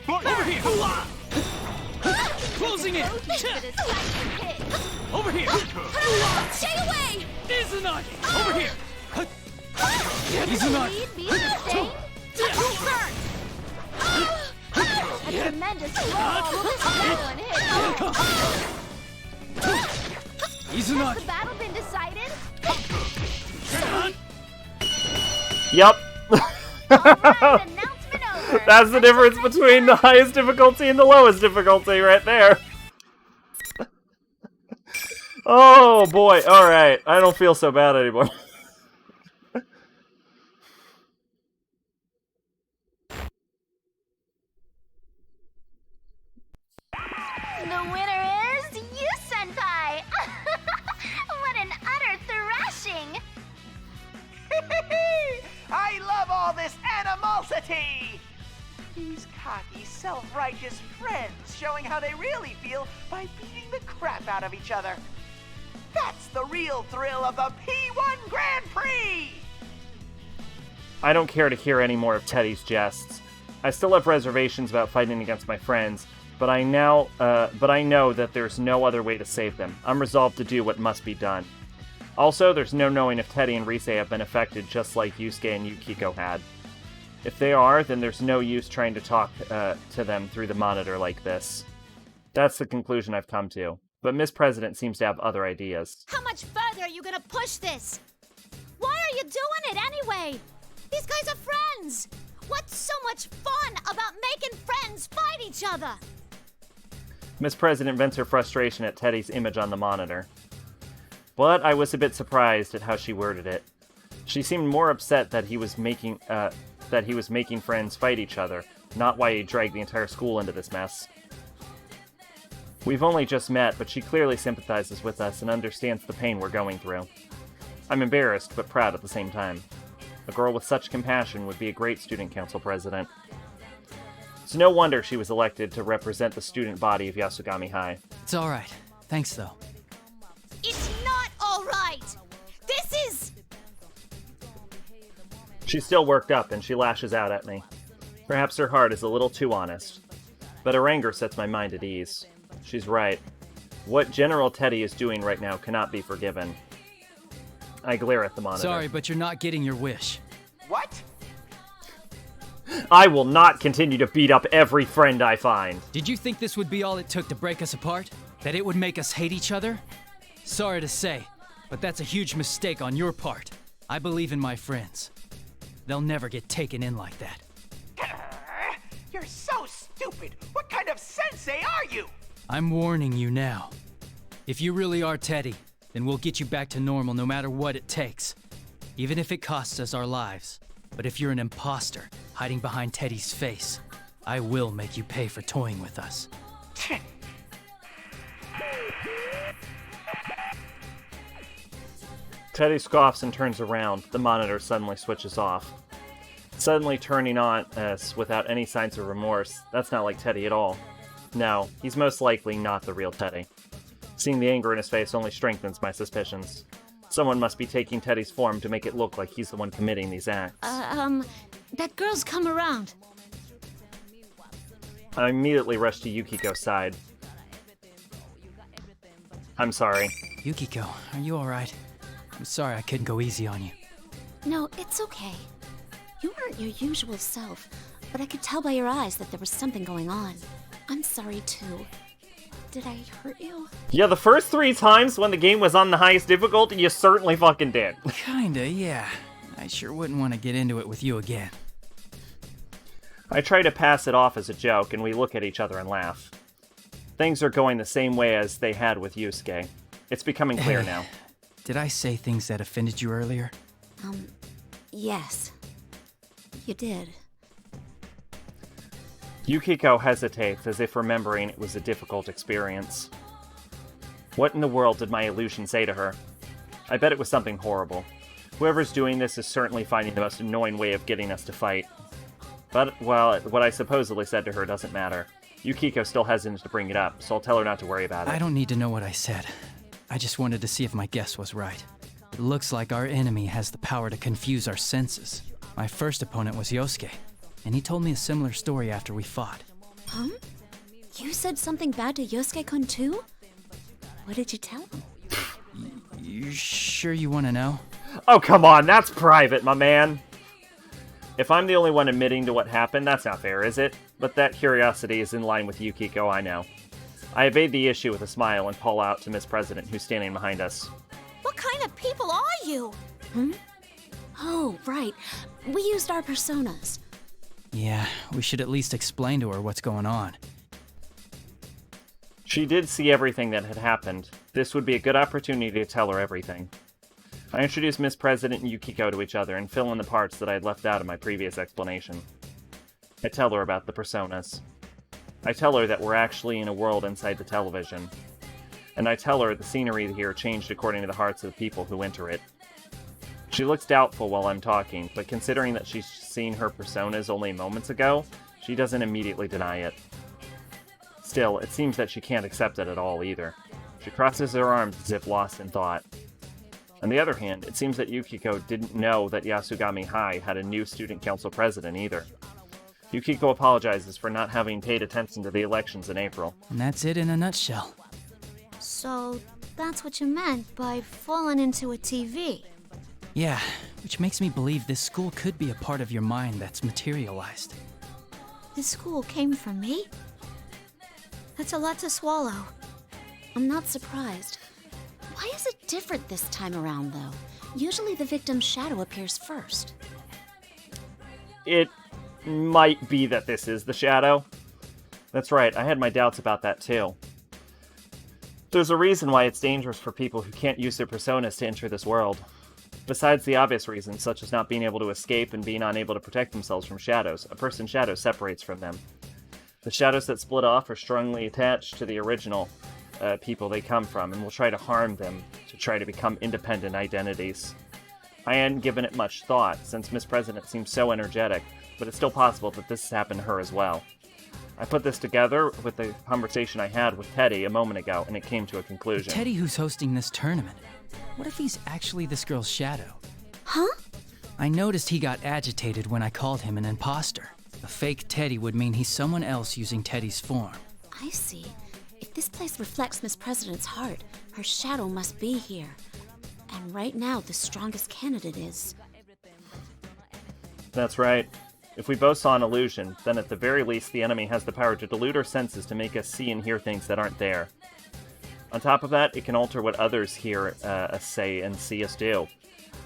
Fight! Over here. Closing in. Over here. Stay away! This is not. Over here. These are not. Lead be the same. Burn. A tremendous blow. Will this one hit? These are not. Has the battle been decided? Yep. Announcement over. That's the difference between the highest difficulty and the lowest difficulty right there. Oh boy, alright. I don't feel so bad anymore. The winner is you, Senpai! What an utter thrashing! I love all this animosity! These cocky, self-righteous friends showing how they really feel by beating the crap out of each other. That's the real thrill of the P1 Grand Prix! I don't care to hear any more of Teddy's jests. I still have reservations about fighting against my friends, but I know that there's no other way to save them. I'm resolved to do what must be done. Also, there's no knowing if Teddy and Rise have been affected just like Yusuke and Yukiko had. If they are, then there's no use trying to talk to them through the monitor like this. That's the conclusion I've come to. But Miss President seems to have other ideas. How much further are you gonna push this? Why are you doing it anyway? These guys are friends! What's so much fun about making friends fight each other? Miss President vents her frustration at Teddy's image on the monitor. But I was a bit surprised at how she worded it. She seemed more upset that he was making friends fight each other, not why he dragged the entire school into this mess. We've only just met, but she clearly sympathizes with us and understands the pain we're going through. I'm embarrassed, but proud at the same time. A girl with such compassion would be a great student council president. It's no wonder she was elected to represent the student body of Yasogami High. It's alright. Thanks, though. It's not alright! This is... She's still worked up, and she lashes out at me. Perhaps her heart is a little too honest. But her anger sets my mind at ease. She's right. What General Teddy is doing right now cannot be forgiven. I glare at the monitor. Sorry, but you're not getting your wish. What? I will not continue to beat up every friend I find. Did you think this would be all it took to break us apart? That it would make us hate each other? Sorry to say, but that's a huge mistake on your part. I believe in my friends. They'll never get taken in like that. You're so stupid! What kind of sensei are you? I'm warning you now. If you really are Teddy, then we'll get you back to normal no matter what it takes. Even if it costs us our lives. But if you're an imposter, hiding behind Teddy's face, I will make you pay for toying with us. Teddy scoffs and turns around. The monitor suddenly switches off. Suddenly turning on us without any signs of remorse. That's not like Teddy at all. No, he's most likely not the real Teddy. Seeing the anger in his face only strengthens my suspicions. Someone must be taking Teddy's form to make it look like he's the one committing these acts. That girl's come around. I immediately rush to Yukiko's side. I'm sorry. Yukiko, are you alright? I'm sorry I couldn't go easy on you. No, it's okay. You weren't your usual self, but I could tell by your eyes that there was something going on. I'm sorry too. Did I hurt you? Yeah, the first 3 times when the game was on the highest difficulty, you certainly fucking did. Kinda, yeah. I sure wouldn't want to get into it with you again. I try to pass it off as a joke, and we look at each other and laugh. Things are going the same way as they had with Yusuke. It's becoming clear now. Did I say things that offended you earlier? Yes. You did. Yukiko hesitates, as if remembering it was a difficult experience. What in the world did my illusion say to her? I bet it was something horrible. Whoever's doing this is certainly finding the most annoying way of getting us to fight. But, well, what I supposedly said to her doesn't matter. Yukiko's still hesitant to bring it up, so I'll tell her not to worry about it. I don't need to know what I said. I just wanted to see if my guess was right. It looks like our enemy has the power to confuse our senses. My first opponent was Yosuke, and he told me a similar story after we fought. You said something bad to Yosuke-kun too? What did you tell him? You sure you want to know? Oh, come on, that's private, my man. If I'm the only one admitting to what happened, that's not fair, is it? But that curiosity is in line with Yukiko, I know. I evade the issue with a smile and call out to Miss President, who's standing behind us. What kind of people are you? Oh, right. We used our personas. Yeah, we should at least explain to her what's going on. She did see everything that had happened. This would be a good opportunity to tell her everything. I introduce Miss President and Yukiko to each other and fill in the parts that I had left out of my previous explanation. I tell her about the personas. I tell her that we're actually in a world inside the television. And I tell her the scenery here changed according to the hearts of the people who enter it. She looks doubtful while I'm talking, but considering that she's seen her personas only moments ago, She doesn't immediately deny it. Still, it seems that she can't accept it at all either. She crosses her arms as if lost in thought. On the other hand, it seems that Yukiko didn't know that Yasugami High had a new student council president either. Yukiko apologizes for not having paid attention to the elections in April. And that's it in a nutshell. So, that's what you meant by falling into a TV. Yeah, which makes me believe this school could be a part of your mind that's materialized. This school came from me? That's a lot to swallow. I'm not surprised. Why is it different this time around, though? Usually the victim's shadow appears first. It might be that this is the shadow. That's right, I had my doubts about that too. There's a reason why it's dangerous for people who can't use their personas to enter this world. Besides the obvious reasons, such as not being able to escape and being unable to protect themselves from shadows, a person's shadow separates from them. The shadows that split off are strongly attached to the original people they come from, and will try to harm them to try to become independent identities. I hadn't given it much thought, since Miss President seems so energetic, but it's still possible that this has happened to her as well. I put this together with the conversation I had with Teddy a moment ago, and it came to a conclusion. Teddy who's hosting this tournament. What if he's actually this girl's shadow? Huh? I noticed he got agitated when I called him an imposter. A fake Teddy would mean he's someone else using Teddy's form. I see. If this place reflects Miss President's heart, her shadow must be here. And right now, the strongest candidate is... That's right. If we both saw an illusion, then at the very least the enemy has the power to delude our senses to make us see and hear things that aren't there. On top of that, it can alter what others hear us say and see us do.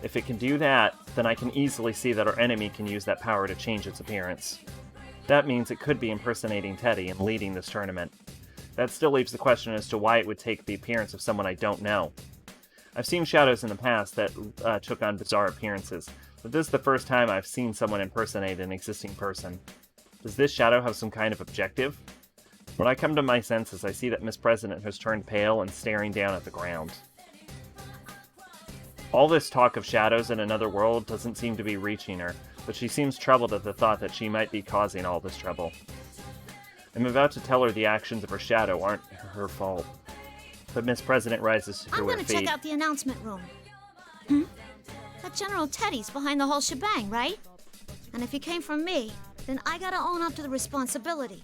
If it can do that, then I can easily see that our enemy can use that power to change its appearance. That means it could be impersonating Teddy and leading this tournament. That still leaves the question as to why it would take the appearance of someone I don't know. I've seen shadows in the past that took on bizarre appearances, but this is the first time I've seen someone impersonate an existing person. Does this shadow have some kind of objective? When I come to my senses, I see that Miss President has turned pale and staring down at the ground. All this talk of shadows in another world doesn't seem to be reaching her, but she seems troubled at the thought that she might be causing all this trouble. I'm about to tell her the actions of her shadow aren't her fault. But Miss President rises to her feet. I'm gonna check out the announcement room. That General Teddy's behind the whole shebang, right? And if he came from me, then I gotta own up to the responsibility.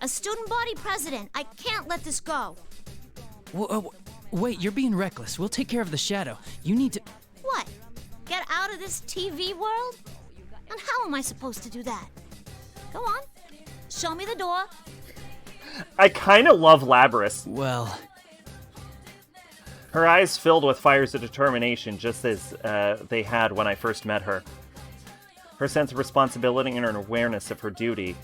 A student body president, I can't let this go. Wait, you're being reckless. We'll take care of the shadow. You need to... What? Get out of this TV world? And how am I supposed to do that? Go on. Show me the door. I kind of love Labris. Well... Her eyes filled with fires of determination, just as they had when I first met her. Her sense of responsibility and her awareness of her duty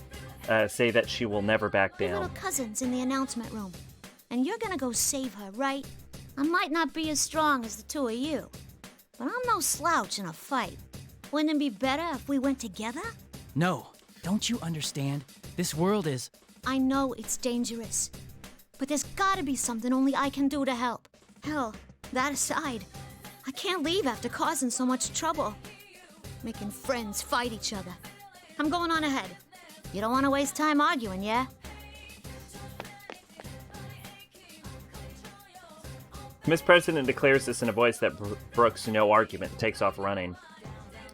say that she will never back Your down. little cousin's in the announcement room, and you're gonna go save her, right? I might not be as strong as the two of you, but I'm no slouch in a fight. Wouldn't it be better if we went together? No, don't you understand? This world is... I know it's dangerous, but there's gotta be something only I can do to help. Hell, that aside, I can't leave after causing so much trouble. Making friends fight each other. I'm going on ahead. You don't want to waste time arguing, yeah? Miss President declares this in a voice that brooks no argument and takes off running.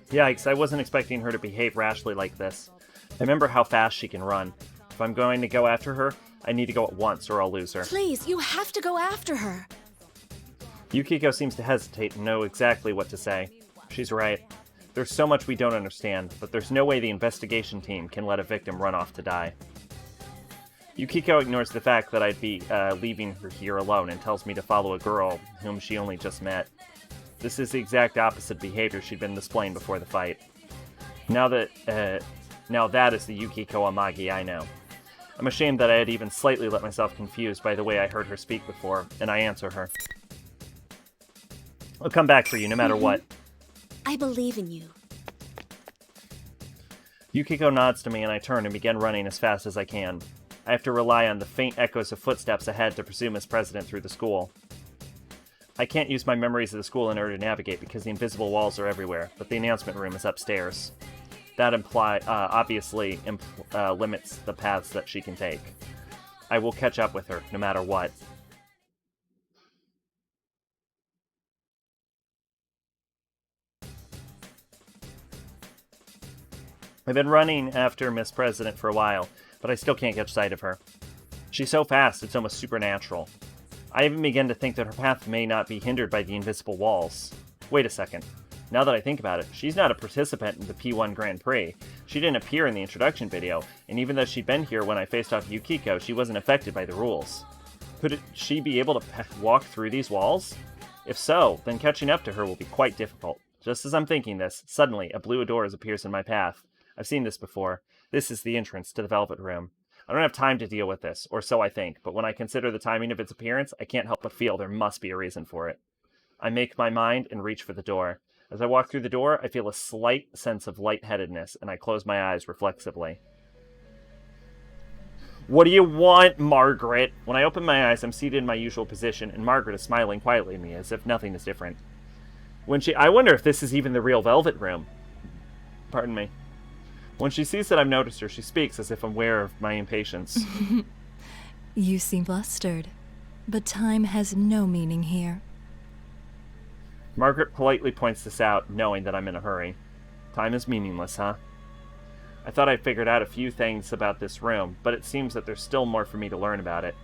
Yikes, I wasn't expecting her to behave rashly like this. I remember how fast she can run. If I'm going to go after her, I need to go at once or I'll lose her. Please, you have to go after her. Yukiko seems to hesitate and know exactly what to say. She's right. There's so much we don't understand, but there's no way the investigation team can let a victim run off to die. Yukiko ignores the fact that I'd be leaving her here alone and tells me to follow a girl whom she only just met. This is the exact opposite behavior she'd been displaying before the fight. Now that is the Yukiko Amagi I know. I'm ashamed that I had even slightly let myself confused by the way I heard her speak before, and I answer her. I'll come back for you no matter what. I believe in you. Yukiko nods to me and I turn and begin running as fast as I can. I have to rely on the faint echoes of footsteps ahead to pursue Miss President through the school. I can't use my memories of the school in order to navigate because the invisible walls are everywhere, but the announcement room is upstairs. That obviously limits the paths that she can take. I will catch up with her, no matter what. I've been running after Miss President for a while, but I still can't catch sight of her. She's so fast, it's almost supernatural. I even begin to think that her path may not be hindered by the invisible walls. Wait a second. Now that I think about it, she's not a participant in the P1 Grand Prix. She didn't appear in the introduction video, and even though she'd been here when I faced off Yukiko, she wasn't affected by the rules. Could she be able to walk through these walls? If so, then catching up to her will be quite difficult. Just as I'm thinking this, suddenly a blue doors appears in my path. I've seen this before. This is the entrance to the Velvet Room. I don't have time to deal with this, or so I think, but when I consider the timing of its appearance, I can't help but feel there must be a reason for it. I make my mind and reach for the door. As I walk through the door, I feel a slight sense of lightheadedness, and I close my eyes reflexively. What do you want, Margaret? When I open my eyes, I'm seated in my usual position, and Margaret is smiling quietly at me, as if nothing is different. I wonder if this is even the real Velvet Room. Pardon me. When she sees that I've noticed her, she speaks as if aware of my impatience. You seem flustered, but time has no meaning here. Margaret politely points this out, knowing that I'm in a hurry. Time is meaningless, huh? I thought I'd figured out a few things about this room, but it seems that there's still more for me to learn about it.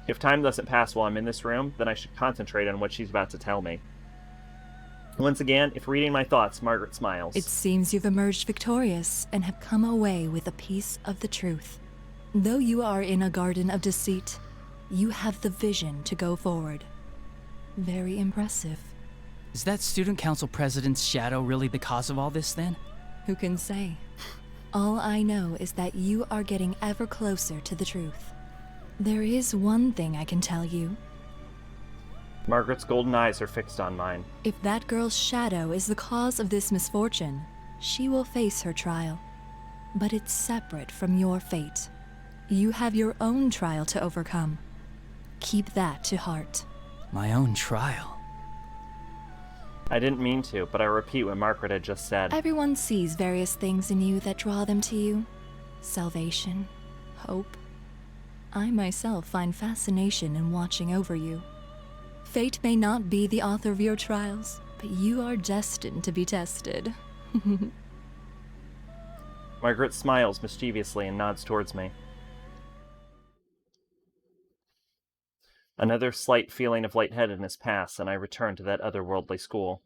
If time doesn't pass while I'm in this room, then I should concentrate on what she's about to tell me. Once again, if reading my thoughts, Margaret smiles. It seems you've emerged victorious and have come away with a piece of the truth. Though you are in a garden of deceit, you have the vision to go forward. Very impressive. Is that student council president's shadow really the cause of all this, then? Who can say? All I know is that you are getting ever closer to the truth. There is one thing I can tell you. Margaret's golden eyes are fixed on mine. If that girl's shadow is the cause of this misfortune, she will face her trial. But it's separate from your fate. You have your own trial to overcome. Keep that to heart. My own trial? I didn't mean to, but I repeat what Margaret had just said. Everyone sees various things in you that draw them to you. Salvation, hope. I myself find fascination in watching over you. Fate may not be the author of your trials, but you are destined to be tested. Margaret smiles mischievously and nods towards me. Another slight feeling of lightheadedness passes, and I return to that otherworldly school.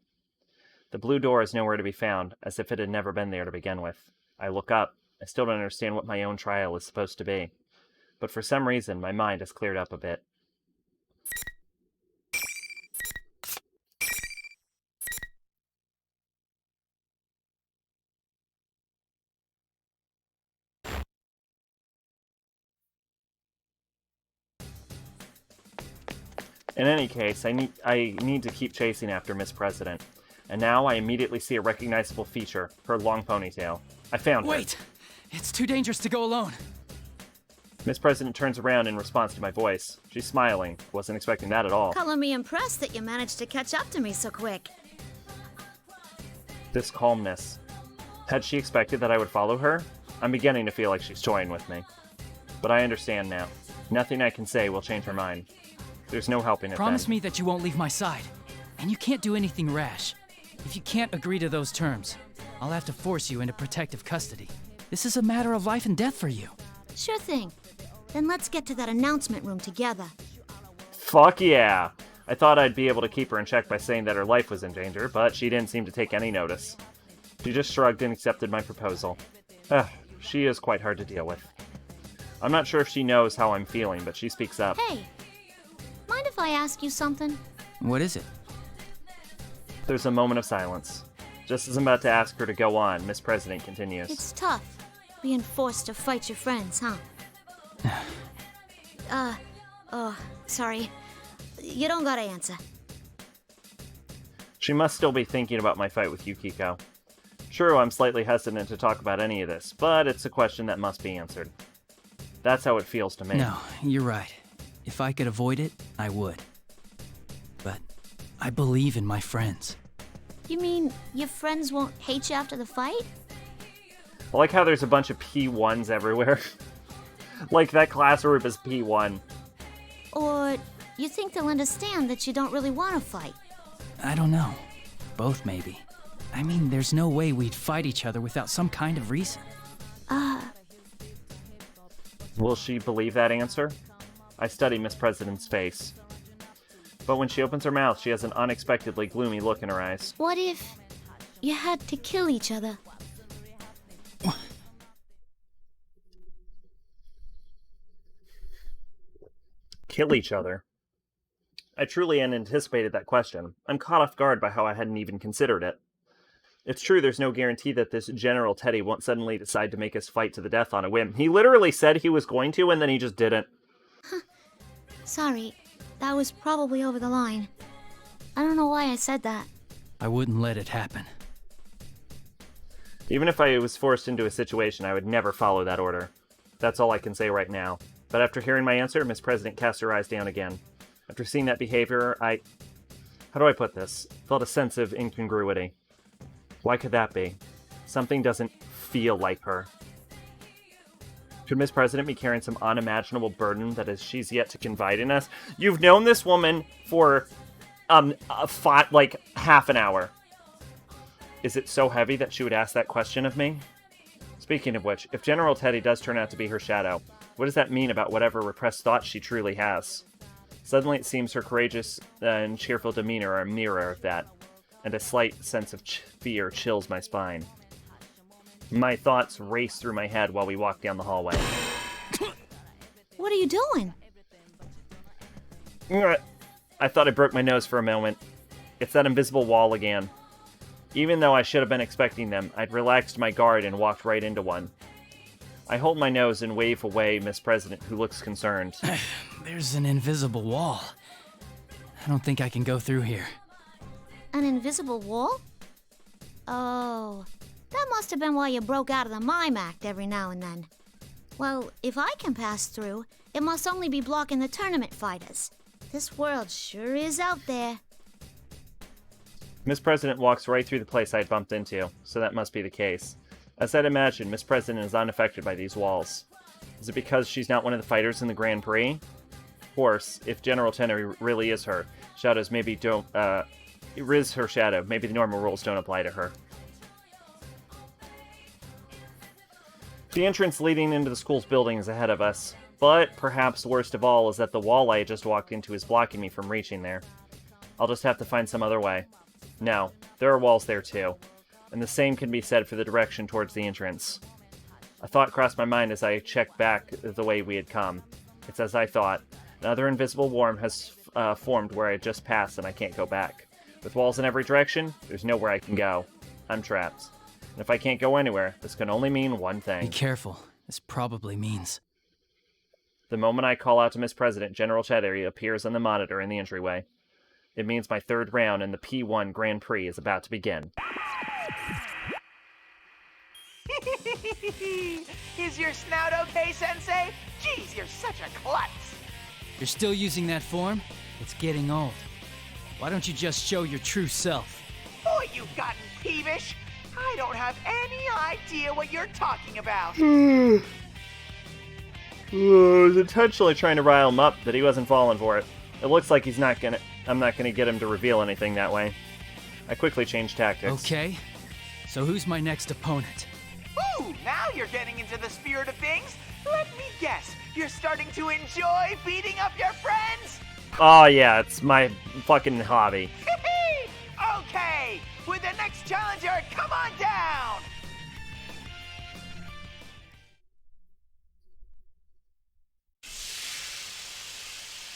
The blue door is nowhere to be found, as if it had never been there to begin with. I look up. I still don't understand what my own trial is supposed to be. But for some reason, my mind has cleared up a bit. In any case, I need to keep chasing after Miss President. And now I immediately see a recognizable feature, her long ponytail. I found her. Wait! It's too dangerous to go alone. Miss President turns around in response to my voice. She's smiling. Wasn't expecting that at all. Color me impressed that you managed to catch up to me so quick. This calmness. Had she expected that I would follow her? I'm beginning to feel like she's toying with me. But I understand now. Nothing I can say will change her mind. There's no helping it. Promise me that you won't leave my side. And you can't do anything rash. If you can't agree to those terms, I'll have to force you into protective custody. This is a matter of life and death for you. Sure thing. Then let's get to that announcement room together. Fuck yeah! I thought I'd be able to keep her in check by saying that her life was in danger, but she didn't seem to take any notice. She just shrugged and accepted my proposal. She is quite hard to deal with. I'm not sure if she knows how I'm feeling, but she speaks up. Hey, mind if I ask you something? What is it? There's a moment of silence. Just as I'm about to ask her to go on, Miss President continues. It's tough, being forced to fight your friends, huh? Sorry. You don't gotta answer. She must still be thinking about my fight with Yukiko. True, I'm slightly hesitant to talk about any of this, but it's a question that must be answered. That's how it feels to me. No, you're right. If I could avoid it, I would. But I believe in my friends. You mean your friends won't hate you after the fight? I like how there's a bunch of P1s everywhere. Like that classroom is P1. Or you think they'll understand that you don't really want to fight? I don't know. Both, maybe. I mean, there's no way we'd fight each other without some kind of reason. Will she believe that answer? I study Miss President's face. But when she opens her mouth, she has an unexpectedly gloomy look in her eyes. What if you had to kill each other? Kill each other? I truly hadn't anticipated that question. I'm caught off guard by how I hadn't even considered it. It's true there's no guarantee that this General Teddy won't suddenly decide to make us fight to the death on a whim. He literally said he was going to, and then he just didn't. Sorry, that was probably over the line. I don't know why I said that. I wouldn't let it happen. Even if I was forced into a situation, I would never follow that order. That's all I can say right now. But after hearing my answer, Miss President cast her eyes down again. After seeing that behavior, how do I put this? Felt a sense of incongruity. Why could that be? Something doesn't feel like her. Could Miss President be carrying some unimaginable burden that she's yet to confide in us? You've known this woman for, half an hour. Is it so heavy that she would ask that question of me? Speaking of which, if General Teddy does turn out to be her shadow, what does that mean about whatever repressed thoughts she truly has? Suddenly it seems her courageous and cheerful demeanor are a mirror of that, and a slight sense of fear chills my spine. My thoughts race through my head while we walk down the hallway. What are you doing? I thought I broke my nose for a moment. It's that invisible wall again. Even though I should have been expecting them, I'd relaxed my guard and walked right into one. I hold my nose and wave away Miss President, who looks concerned. There's an invisible wall. I don't think I can go through here. An invisible wall? Oh, that must have been why you broke out of the mime act every now and then. Well, if I can pass through, it must only be blocking the tournament fighters. This world sure is out there. Miss President walks right through the place I'd bumped into, so that must be the case. As I'd imagined, Miss President is unaffected by these walls. Is it because she's not one of the fighters in the Grand Prix? Of course, if General Teddy really is her, shadows maybe don't, it is her shadow. Maybe the normal rules don't apply to her. The entrance leading into the school's building is ahead of us, but perhaps worst of all is that the wall I just walked into is blocking me from reaching there. I'll just have to find some other way. No, there are walls there too, and the same can be said for the direction towards the entrance. A thought crossed my mind as I checked back the way we had come. It's as I thought. Another invisible worm has formed where I just passed and I can't go back. With walls in every direction, there's nowhere I can go. I'm trapped. And if I can't go anywhere, this can only mean one thing. Be careful. This probably means... The moment I call out to Miss President, General Teddy appears on the monitor in the entryway. It means my third round in the P1 Grand Prix is about to begin. Is your snout okay, Sensei? Jeez, you're such a klutz. You're still using that form? It's getting old. Why don't you just show your true self? Boy, you've gotten peevish. I don't have any idea what you're talking about. I was intentionally trying to rile him up, but he wasn't falling for it. It looks like I'm not gonna get him to reveal anything that way. I quickly changed tactics. Okay. So who's my next opponent? Ooh, now you're getting into the spirit of things. Let me guess, you're starting to enjoy beating up your friends? Oh yeah, it's my fucking hobby. Okay, with the next challenger, come on down!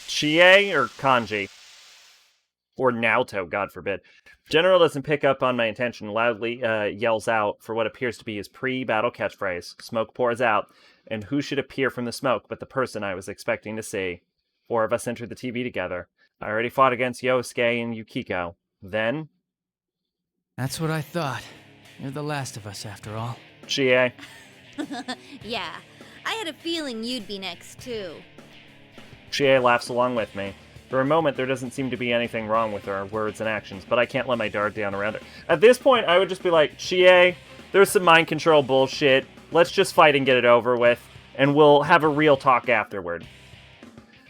Chie or Kanji? Or Naoto, God forbid. General doesn't pick up on my intention, loudly yells out for what appears to be his pre-battle catchphrase. Smoke pours out, and who should appear from the smoke but the person I was expecting to see? 4 of us entered the TV together. I already fought against Yosuke and Yukiko. Then... That's what I thought. You're the last of us, after all. Chie. Yeah, I had a feeling you'd be next, too. Chie laughs along with me. For a moment, there doesn't seem to be anything wrong with her words and actions, but I can't let my guard down around her. At this point, I would just be like, Chie, There's some mind control bullshit. Let's just fight and get it over with, and we'll have a real talk afterward.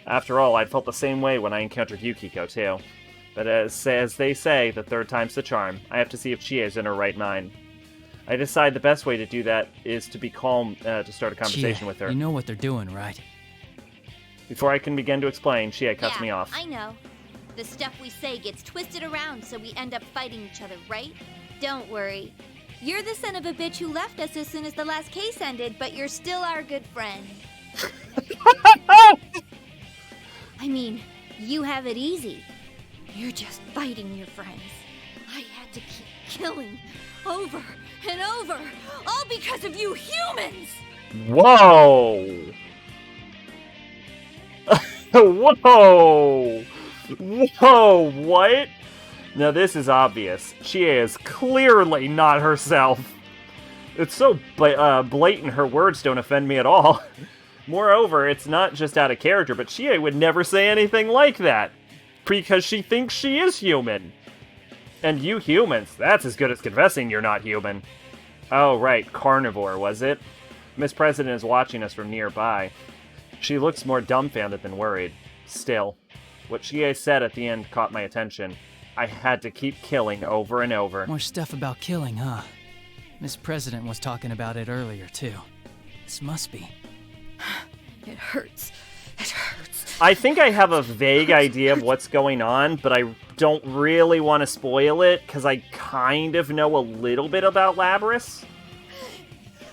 After all, I'd felt the same way when I encountered Yukiko, too. But as they say, the third time's the charm. I have to see if Chie's in her right mind. I decide the best way to do that is to be calm to start a conversation Chie, with her. You know what they're doing, right? Before I can begin to explain, Chie cuts me off. I know. The stuff we say gets twisted around so we end up fighting each other, right? Don't worry. You're the son of a bitch who left us as soon as the last case ended, but you're still our good friend. I mean, you have it easy. You're just fighting your friends. I had to keep killing over and over, all because of you humans! Whoa! Whoa! Whoa, what? Now this is obvious. Chie is clearly not herself. It's so blatant her words don't offend me at all. Moreover, it's not just out of character, but Chie would never say anything like that. Because she thinks she is human. And you humans, that's as good as confessing you're not human. Oh, right, carnivore, was it? Miss President is watching us from nearby. She looks more dumbfounded than worried. Still, what Chie said at the end caught my attention. I had to keep killing over and over. More stuff about killing, huh? Miss President was talking about it earlier, too. This must be... It hurts. It hurts. I think I have a vague idea of what's going on, but I don't really want to spoil it, because I kind of know a little bit about Labrys.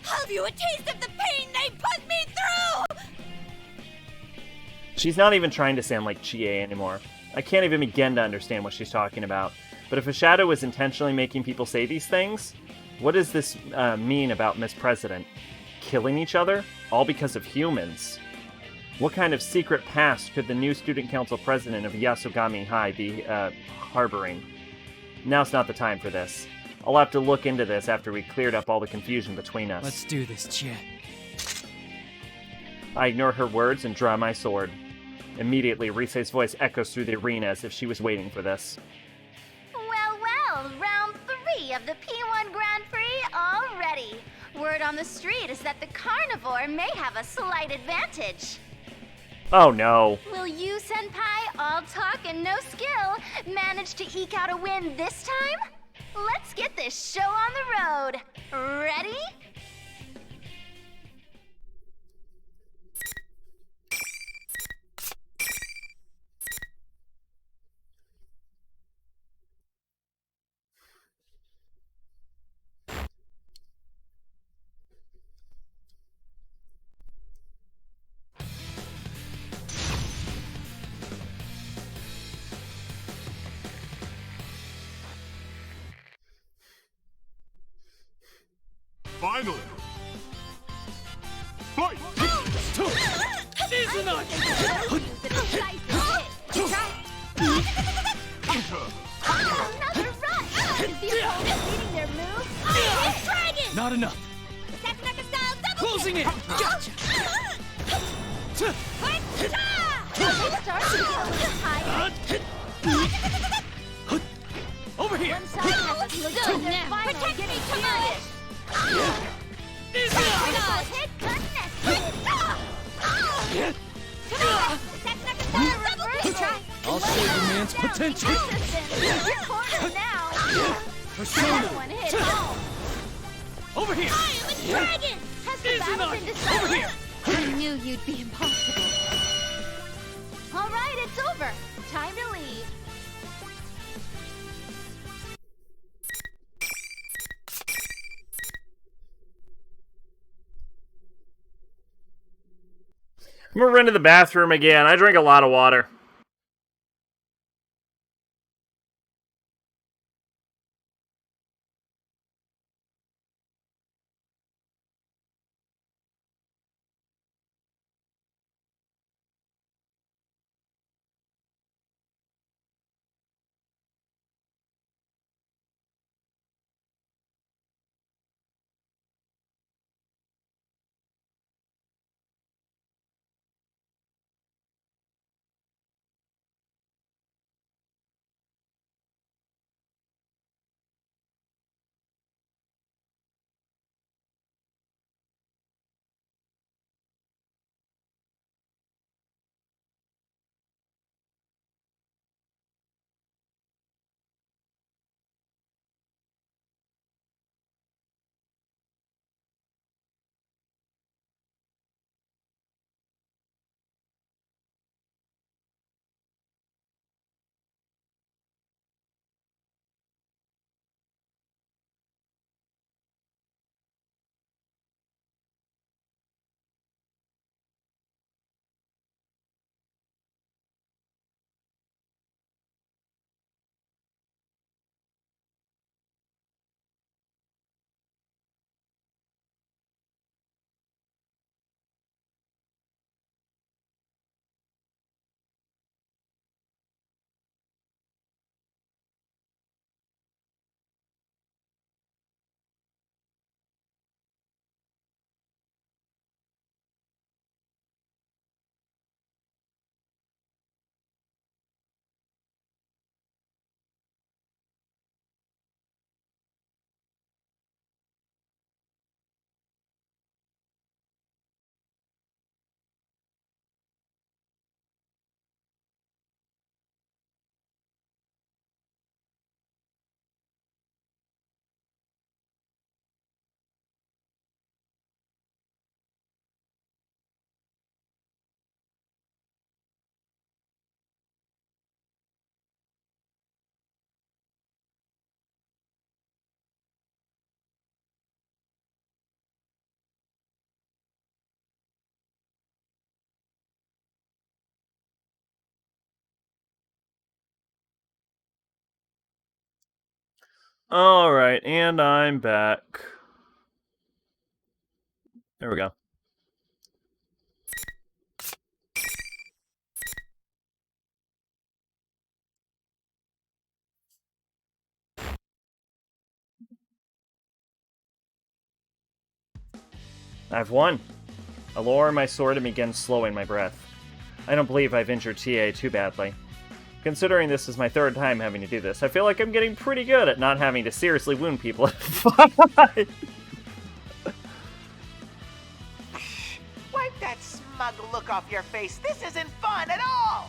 Have you a taste of the pain they put me through? She's not even trying to sound like Chie anymore. I can't even begin to understand what she's talking about. But if a shadow is intentionally making people say these things, what does this mean about Miss President? Killing each other? All because of humans? What kind of secret past could the new student council president of Yasogami High be harboring? Now's not the time for this. I'll have to look into this after we cleared up all the confusion between us. Let's do this, Chie. I ignore her words and draw my sword. Immediately, Risei's voice echoes through the arena as if she was waiting for this. Well, round 3 of the P1 Grand Prix already. Word on the street is that the carnivore may have a slight advantage. Oh no. Will you, Senpai, all talk and no skill, manage to eke out a win this time? Let's get this show on the road. Ready? Finally! Fight! Season on! Another rush! Is the opponent leading their move? Dragon! Not enough. Sakunaka style double Closing kick! in. Gotcha. They start to get a little tired. Over here. One side has a feel good. They're finally Protect getting me, serious. Hit I'll show you man's potential. Your corner now. Persona. One hit home. Over here. I am a dragon! Has the Easy battle on. been decided? Over here. I knew you'd be impossible. All right, it's over. Time to leave. I'm gonna run to the bathroom again. I drink a lot of water. Alright, and I'm back. There we go. I've won. I lower my sword and begin slowing my breath. I don't believe I've injured TA too badly. Considering this is my third time having to do this, I feel like I'm getting pretty good at not having to seriously wound people at 5. Wipe that smug look off your face. This isn't fun at all!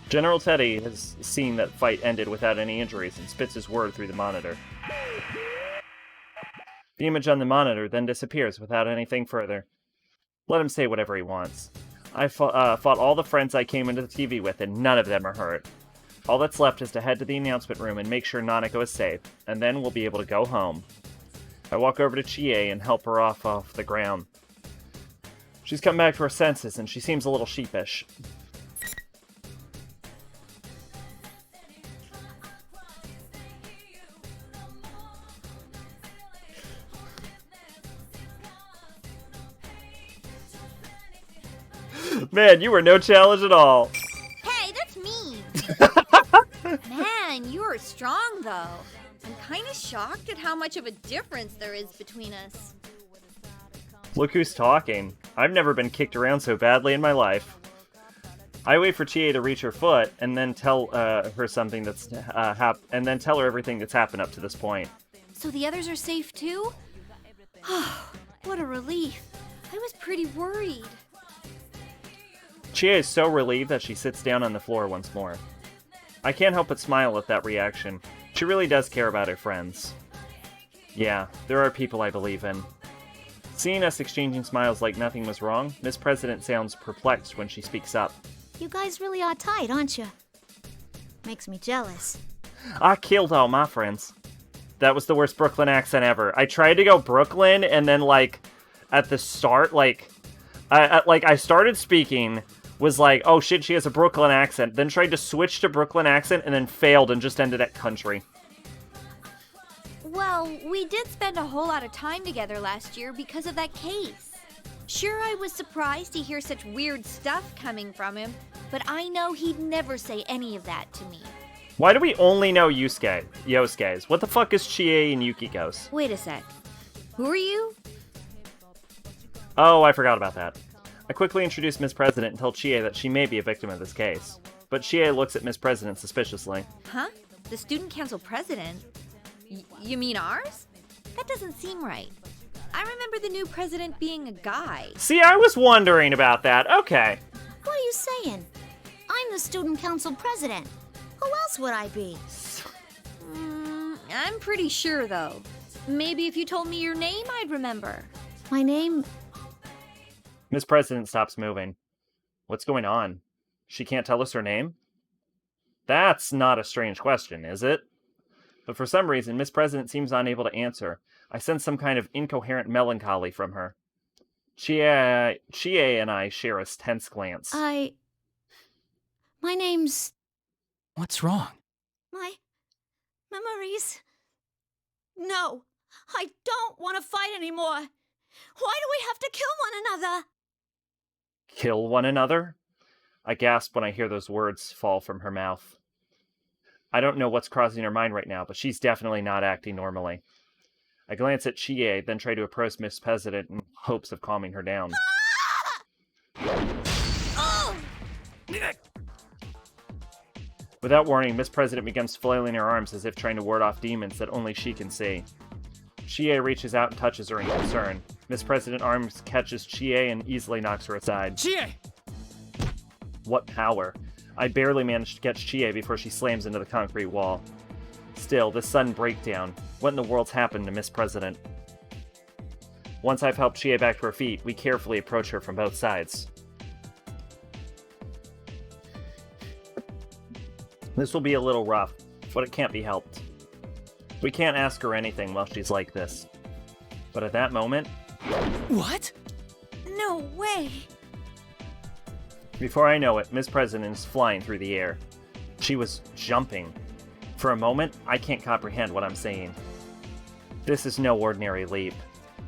General Teddy has seen that fight ended without any injuries and spits his word through the monitor. The image on the monitor then disappears without anything further. Let him say whatever he wants. I fought all the friends I came into the TV with, and none of them are hurt. All that's left is to head to the announcement room and make sure Nanako is safe, and then we'll be able to go home. I walk over to Chie and help her off the ground. She's come back to her senses, and she seems a little sheepish. Man, you were no challenge at all. Hey, that's mean. Man, you are strong, though. I'm kind of shocked at how much of a difference there is between us. Look who's talking. I've never been kicked around so badly in my life. I wait for Chie to reach her foot, and then tell her something that's and then tell her everything that's happened up to this point. So the others are safe too? Oh, what a relief. I was pretty worried. Chie is so relieved that she sits down on the floor once more. I can't help but smile at that reaction. She really does care about her friends. Yeah, there are people I believe in. Seeing us exchanging smiles like nothing was wrong, Miss President sounds perplexed when she speaks up. You guys really are tight, aren't you? Makes me jealous. I killed all my friends. That was the worst Brooklyn accent ever. I tried to go Brooklyn, and then, like, at the start, I started speaking, was like, oh shit, she has a Brooklyn accent, then tried to switch to Brooklyn accent, and then failed and just ended at country. Well, we did spend a whole lot of time together last year because of that case. Sure, I was surprised to hear such weird stuff coming from him, but I know he'd never say any of that to me. Why do we only know Yosuke's? What the fuck is Chie and Yukiko's? Wait a sec. Who are you? Oh, I forgot about that. I quickly introduce Miss President and tell Chie that she may be a victim of this case. But Chie looks at Miss President suspiciously. Huh? The student council president? You mean ours? That doesn't seem right. I remember the new president being a guy. See, I was wondering about that. Okay. What are you saying? I'm the student council president. Who else would I be? I'm pretty sure, though. Maybe if you told me your name, I'd remember. My name... Miss President stops moving. What's going on? She can't tell us her name? That's not a strange question, is it? But for some reason, Miss President seems unable to answer. I sense some kind of incoherent melancholy from her. Chie and I share a tense glance. My name's... What's wrong? My memories... No, I don't want to fight anymore. Why do we have to kill one another? Kill one another? I gasp when I hear those words fall from her mouth. I don't know what's crossing her mind right now, but she's definitely not acting normally. I glance at Chie, then try to approach Miss President in hopes of calming her down. Without warning, Miss President begins flailing her arms as if trying to ward off demons that only she can see. Chie reaches out and touches her in concern. Miss President arms catches Chie and easily knocks her aside. Chie! What power! I barely managed to catch Chie before she slams into the concrete wall. Still, this sudden breakdown. What in the world's happened to Miss President? Once I've helped Chie back to her feet, we carefully approach her from both sides. This will be a little rough, but it can't be helped. We can't ask her anything while she's like this. But at that moment... What? No way! Before I know it, Miss President is flying through the air. She was jumping. For a moment, I can't comprehend what I'm saying. This is no ordinary leap.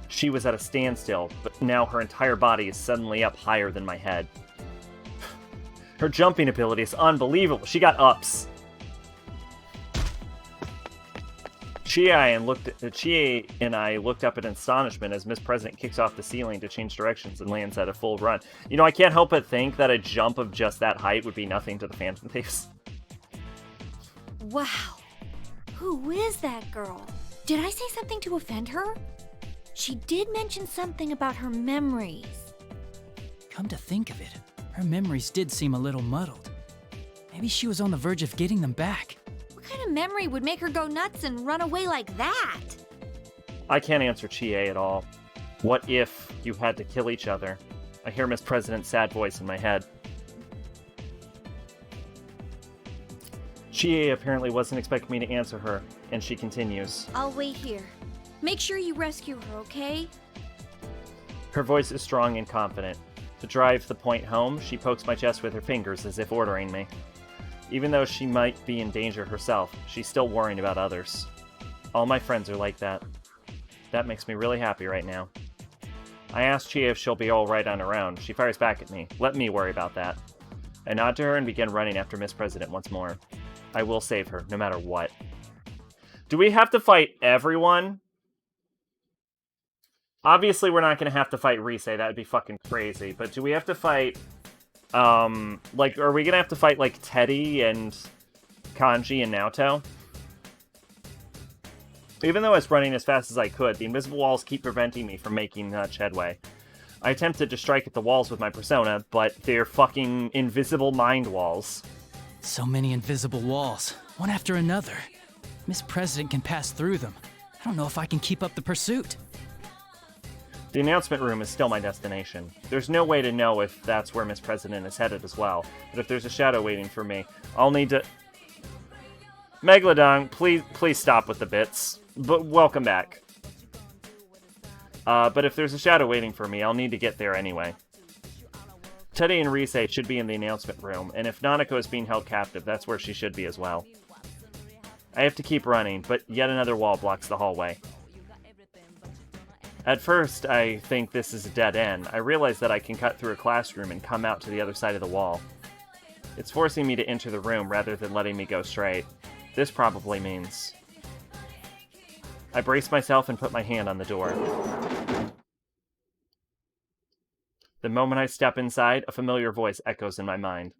She was at a standstill, but now her entire body is suddenly up higher than my head. Her jumping ability is unbelievable. She got ups. Chie and I looked up in astonishment as Miss President kicks off the ceiling to change directions and lands at a full run. You know, I can't help but think that a jump of just that height would be nothing to the Phantom Thieves. Wow. Who is that girl? Did I say something to offend her? She did mention something about her memories. Come to think of it, her memories did seem a little muddled. Maybe she was on the verge of getting them back. What kind of memory would make her go nuts and run away like that? I can't answer Chie at all. What if you had to kill each other? I hear Miss President's sad voice in my head. Chie apparently wasn't expecting me to answer her, and she continues. I'll wait here. Make sure you rescue her, okay? Her voice is strong and confident. To drive the point home, she pokes my chest with her fingers as if ordering me. Even though she might be in danger herself, she's still worrying about others. All my friends are like that. That makes me really happy right now. I ask Chie if she'll be alright on her own. She fires back at me. Let me worry about that. I nod to her and begin running after Miss President once more. I will save her, no matter what. Do we have to fight everyone? Obviously, we're not going to have to fight Rise. That would be fucking crazy. But do we have to fight... like, are we going to have to fight, like, Teddy and Kanji and Naoto? Even though I was running as fast as I could, the invisible walls keep preventing me from making much headway. I attempted to strike at the walls with my persona, but they're fucking invisible mind walls. So many invisible walls, one after another. Miss President can pass through them. I don't know if I can keep up the pursuit. The announcement room is still my destination. There's no way to know if that's where Miss President is headed as well, but if there's a shadow waiting for me, I'll need to... Megalodon, please stop with the bits. But welcome back. But if there's a shadow waiting for me, I'll need to get there anyway. Teddy and Rise should be in the announcement room, and if Nanako is being held captive, that's where she should be as well. I have to keep running, but yet another wall blocks the hallway. At first, I think this is a dead end. I realize that I can cut through a classroom and come out to the other side of the wall. It's forcing me to enter the room rather than letting me go straight. This probably means... I brace myself and put my hand on the door. The moment I step inside, a familiar voice echoes in my mind.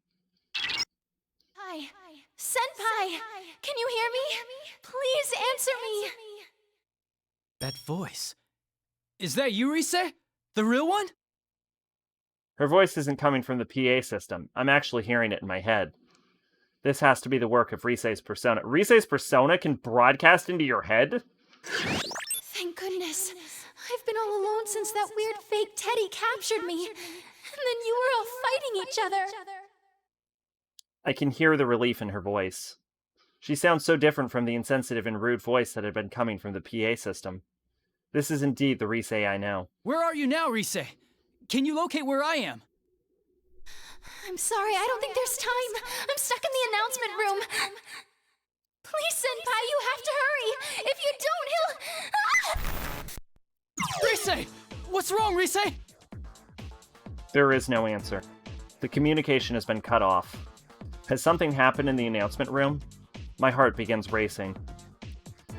Hi. Senpai! Can you hear me? Please answer me! That voice. Is that you, Rise? The real one? Her voice isn't coming from the PA system. I'm actually hearing it in my head. This has to be the work of Rise's persona. Rise's persona can broadcast into your head? Thank goodness. I've been all alone since that weird fake Teddy captured me. And then you were all fighting each other. I can hear the relief in her voice. She sounds so different from the insensitive and rude voice that had been coming from the PA system. This is indeed the Rise I know. Where are you now, Rise? Can you locate where I am? I'm sorry, I don't think there's time. I'm stuck in the announcement room. Please, Senpai, you have to hurry. If you don't, he'll... Rise! What's wrong, Rise? There is no answer. The communication has been cut off. Has something happened in the announcement room? My heart begins racing.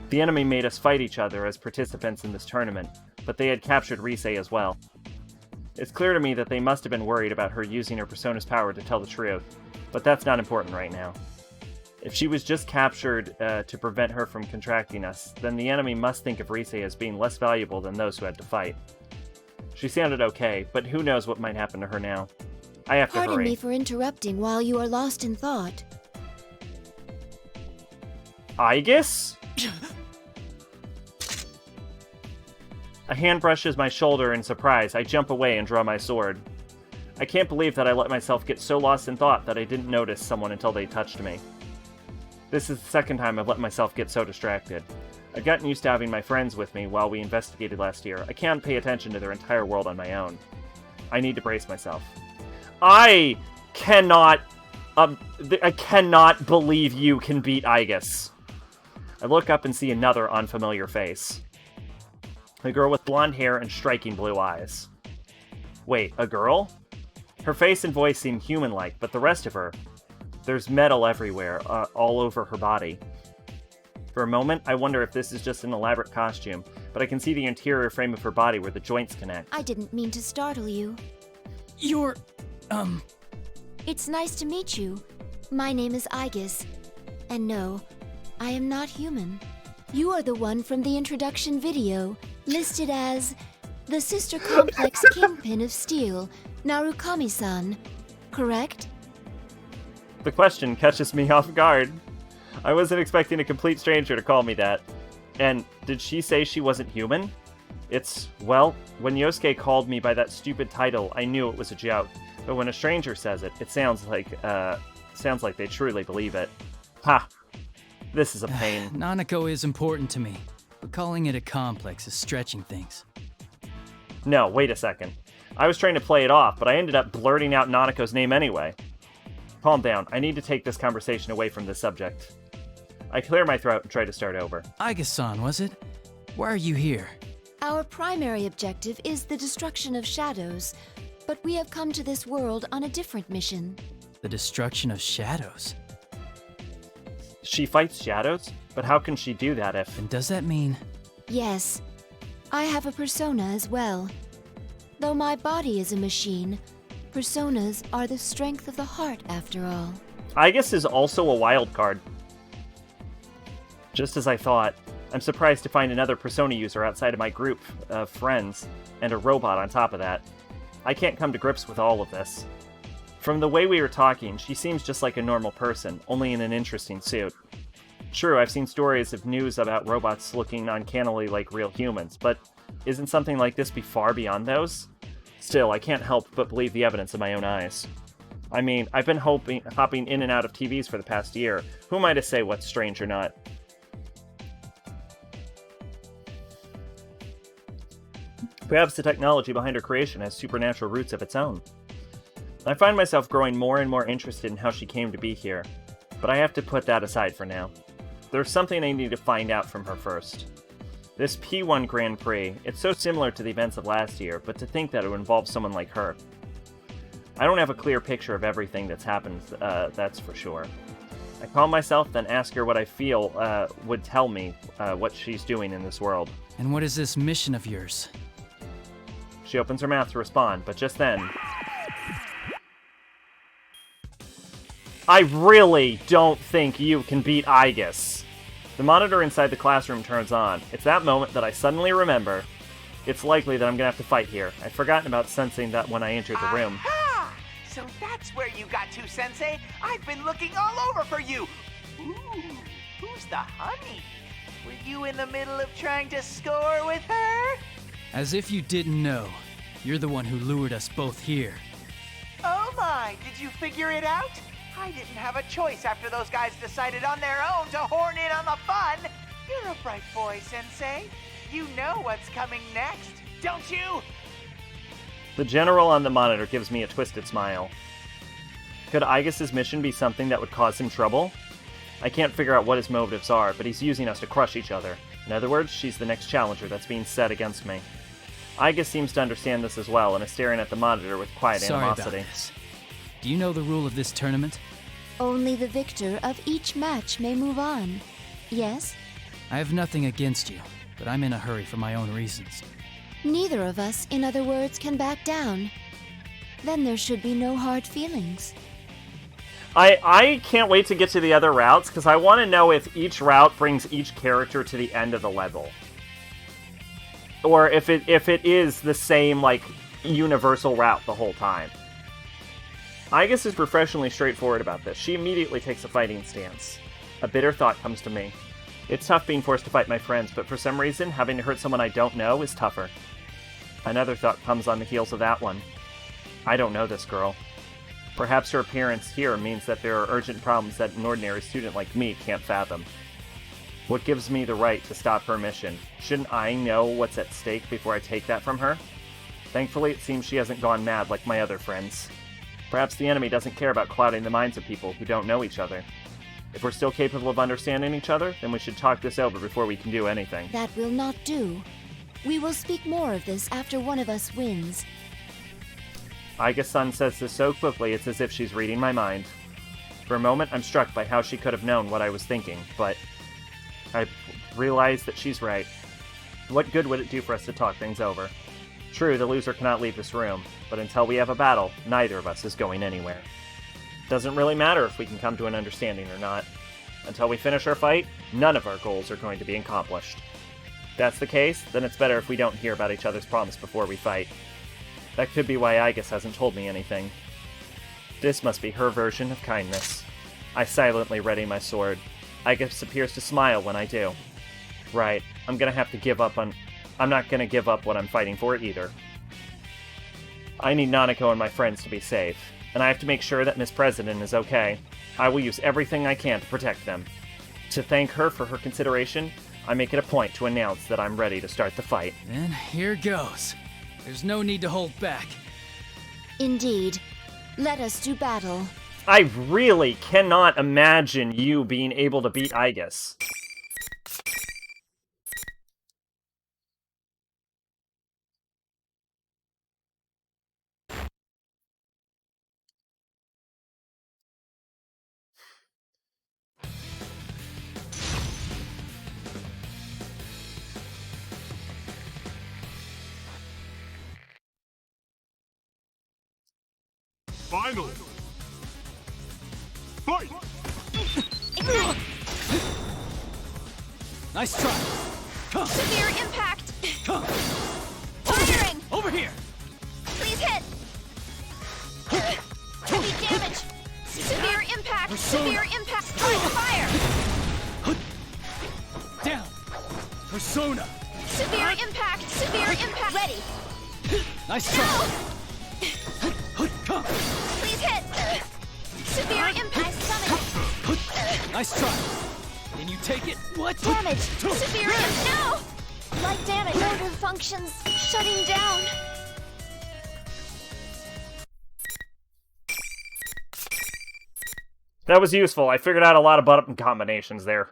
The enemy made us fight each other as participants in this tournament, but they had captured Rise as well. It's clear to me that they must have been worried about her using her persona's power to tell the truth, but that's not important right now. If she was just captured to prevent her from contracting us, then the enemy must think of Rise as being less valuable than those who had to fight. She sounded okay, but who knows what might happen to her now. I have to hurry. Pardon me for interrupting while you are lost in thought. Aigis? A hand brushes my shoulder in surprise. I jump away and draw my sword. I can't believe that I let myself get so lost in thought that I didn't notice someone until they touched me. This is the second time I've let myself get so distracted. I've gotten used to having my friends with me while we investigated last year. I can't pay attention to their entire world on my own. I need to brace myself. I cannot believe you can beat Aigis. I look up and see another unfamiliar face. A girl with blonde hair and striking blue eyes. Wait, a girl? Her face and voice seem human-like, but the rest of her... There's metal everywhere, all over her body. For a moment, I wonder if this is just an elaborate costume, but I can see the interior frame of her body where the joints connect. I didn't mean to startle you. You're... It's nice to meet you. My name is Aegis. And no, I am not human. You are the one from the introduction video, listed as the Sister Complex Kingpin of Steel, Narukami-san, correct? The question catches me off guard. I wasn't expecting a complete stranger to call me that. And did she say she wasn't human? Well, when Yosuke called me by that stupid title, I knew it was a joke. But when a stranger says it, it sounds like they truly believe it. Ha! This is a pain. Nanako is important to me, but calling it a complex is stretching things. No, wait a second. I was trying to play it off, but I ended up blurting out Nanako's name anyway. Calm down. I need to take this conversation away from this subject. I clear my throat and try to start over. Aigis-san, was it? Why are you here? Our primary objective is the destruction of shadows, but we have come to this world on a different mission. The destruction of shadows? She fights shadows? But how can she do that if... And does that mean... Yes. I have a persona as well. Though my body is a machine, personas are the strength of the heart after all. Aegis is also a wild card. Just as I thought, I'm surprised to find another persona user outside of my group of friends, and a robot on top of that. I can't come to grips with all of this. From the way we were talking, she seems just like a normal person, only in an interesting suit. True, I've seen stories of news about robots looking uncannily like real humans, but isn't something like this be far beyond those? Still, I can't help but believe the evidence of my own eyes. I mean, I've been hopping in and out of TVs for the past year. Who am I to say what's strange or not? Perhaps the technology behind her creation has supernatural roots of its own. I find myself growing more and more interested in how she came to be here, but I have to put that aside for now. There's something I need to find out from her first. This P1 Grand Prix, it's so similar to the events of last year, but to think that it would involve someone like her. I don't have a clear picture of everything that's happened, that's for sure. I calm myself, then ask her what I feel would tell me what she's doing in this world. And what is this mission of yours? She opens her mouth to respond, but just then... I really don't think you can beat Aegis. The monitor inside the classroom turns on. It's that moment that I suddenly remember. It's likely that I'm gonna have to fight here. I'd forgotten about sensing that when I entered the room. Aha! So that's where you got to, Sensei. I've been looking all over for you. Ooh, who's the honey? Were you in the middle of trying to score with her? As if you didn't know. You're the one who lured us both here. Oh my, did you figure it out? I didn't have a choice after those guys decided on their own to horn in on the fun. You're a bright boy, Sensei. You know what's coming next, don't you? The general on the monitor gives me a twisted smile. Could Aegis' mission be something that would cause him trouble? I can't figure out what his motives are, but he's using us to crush each other. In other words, she's the next challenger that's being set against me. Aegis seems to understand this as well and is staring at the monitor with quiet animosity. Sorry about this. Do you know the rule of this tournament? Only the victor of each match may move on. Yes? I have nothing against you, but I'm in a hurry for my own reasons. Neither of us, in other words, can back down. Then there should be no hard feelings. I can't wait to get to the other routes, because I want to know if each route brings each character to the end of the level. Or if it is the same, like, universal route the whole time. Aegis is professionally straightforward about this. She immediately takes a fighting stance. A bitter thought comes to me. It's tough being forced to fight my friends, but for some reason, having to hurt someone I don't know is tougher. Another thought comes on the heels of that one. I don't know this girl. Perhaps her appearance here means that there are urgent problems that an ordinary student like me can't fathom. What gives me the right to stop her mission? Shouldn't I know what's at stake before I take that from her? Thankfully, it seems she hasn't gone mad like my other friends. Perhaps the enemy doesn't care about clouding the minds of people who don't know each other. If we're still capable of understanding each other, then we should talk this over before we can do anything. That will not do. We will speak more of this after one of us wins. Aiga-san says this so quickly it's as if she's reading my mind. For a moment, I'm struck by how she could have known what I was thinking, but I realize that she's right. What good would it do for us to talk things over? True, the loser cannot leave this room, but until we have a battle, neither of us is going anywhere. Doesn't really matter if we can come to an understanding or not. Until we finish our fight, none of our goals are going to be accomplished. If that's the case, then it's better if we don't hear about each other's problems before we fight. That could be why Aigus hasn't told me anything. This must be her version of kindness. I silently ready my sword. Aigus appears to smile when I do. Right, I'm not gonna give up what I'm fighting for either. I need Nanako and my friends to be safe, and I have to make sure that Miss President is okay. I will use everything I can to protect them. To thank her for her consideration, I make it a point to announce that I'm ready to start the fight. And here goes. There's no need to hold back. Indeed. Let us do battle. I really cannot imagine you being able to beat Aigus. Final. Fight! Nice try. Severe impact. Firing. Over here. Please hit. Heavy damage. Severe impact. Persona. Severe impact. Fire. Down. Persona. Severe impact. Severe impact. Ready. Nice try. Please hit. Severe impact. Summon. Nice try. Can you take it? What? Damage. Severe impact. No. Light damage. Motor functions shutting down. That was useful. I figured out a lot of button combinations there.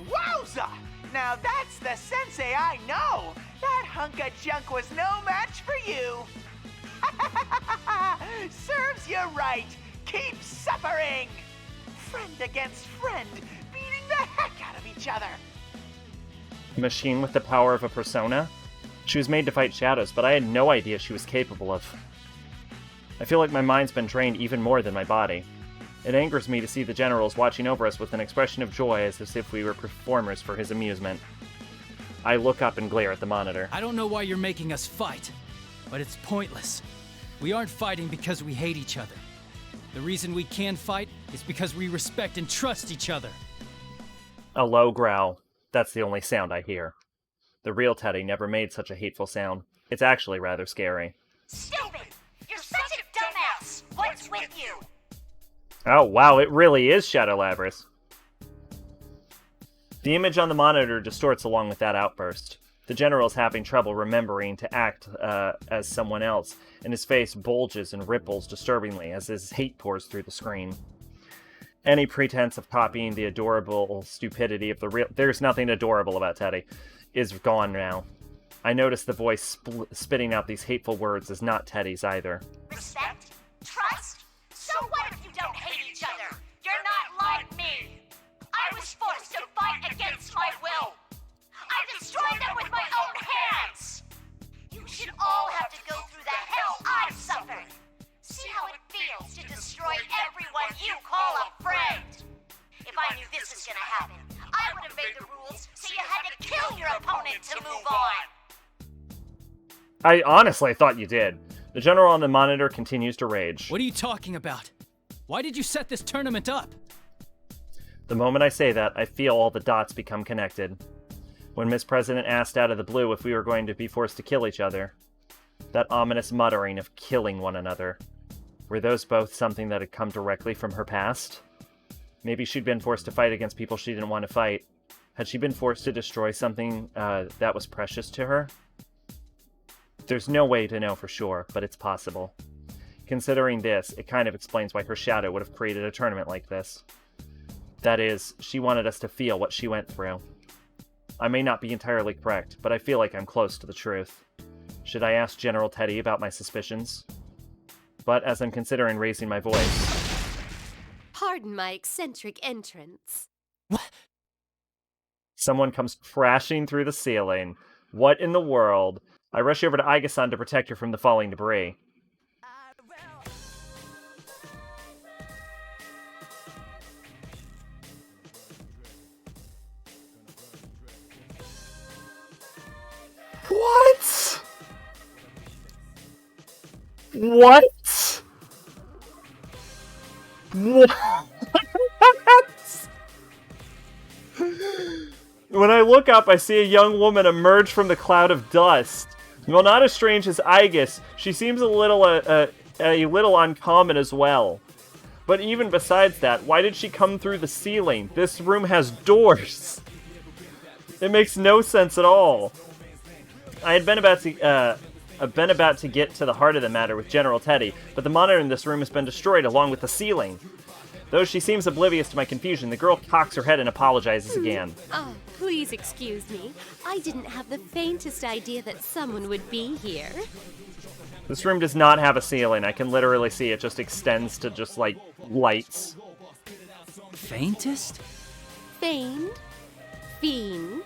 Wowza! Now that's the sensei I know! That hunk of junk was no match for you! Serves you right! Keep suffering! Friend against friend, beating the heck out of each other! A machine with the power of a persona? She was made to fight shadows, but I had no idea she was capable of. I feel like my mind's been drained even more than my body. It angers me to see the generals watching over us with an expression of joy as if we were performers for his amusement. I look up and glare at the monitor. I don't know why you're making us fight, but it's pointless. We aren't fighting because we hate each other. The reason we can fight is because we respect and trust each other. A low growl. That's the only sound I hear. The real Teddy never made such a hateful sound. It's actually rather scary. Stupid! You're such a dumbass! What's with you? Oh, wow, it really is Shadow Labrys. The image on the monitor distorts along with that outburst. The general's having trouble remembering to act as someone else, and his face bulges and ripples disturbingly as his hate pours through the screen. Any pretense of copying the adorable stupidity of the real... There's nothing adorable about Teddy. Is gone now. I notice the voice spitting out these hateful words is not Teddy's either. Respect? Trust? So what if you don't hate each other? You're not like me! I was forced to fight against my will! I destroyed them with my own hands! You should all have to go through the hell I suffered! See how it feels to destroy everyone you call a friend! If I knew this was gonna happen, I would have made the rules so you had to kill your opponent to move on! I honestly thought you did. The general on the monitor continues to rage. What are you talking about? Why did you set this tournament up? The moment I say that, I feel all the dots become connected. When Miss President asked out of the blue if we were going to be forced to kill each other, that ominous muttering of killing one another, were those both something that had come directly from her past? Maybe she'd been forced to fight against people she didn't want to fight. Had she been forced to destroy something that was precious to her? There's no way to know for sure, but it's possible. Considering this, it kind of explains why her shadow would have created a tournament like this. That is, she wanted us to feel what she went through. I may not be entirely correct, but I feel like I'm close to the truth. Should I ask General Teddy about my suspicions? But as I'm considering raising my voice... Pardon my eccentric entrance. What? Someone comes crashing through the ceiling. What in the world? I rush over to Aiga-san to protect her from the falling debris. What? What? What? When I look up, I see a young woman emerge from the cloud of dust. While not as strange as Aigis, she seems a little uncommon as well. But even besides that, why did she come through the ceiling? This room has doors. It makes no sense at all. I had been about to get to the heart of the matter with General Teddy, but the monitor in this room has been destroyed along with the ceiling. Though she seems oblivious to my confusion, the girl cocks her head and apologizes again. Oh, please excuse me. I didn't have the faintest idea that someone would be here. This room does not have a ceiling. I can literally see it just extends to just, like, lights. Faintest? Feigned? Fiend?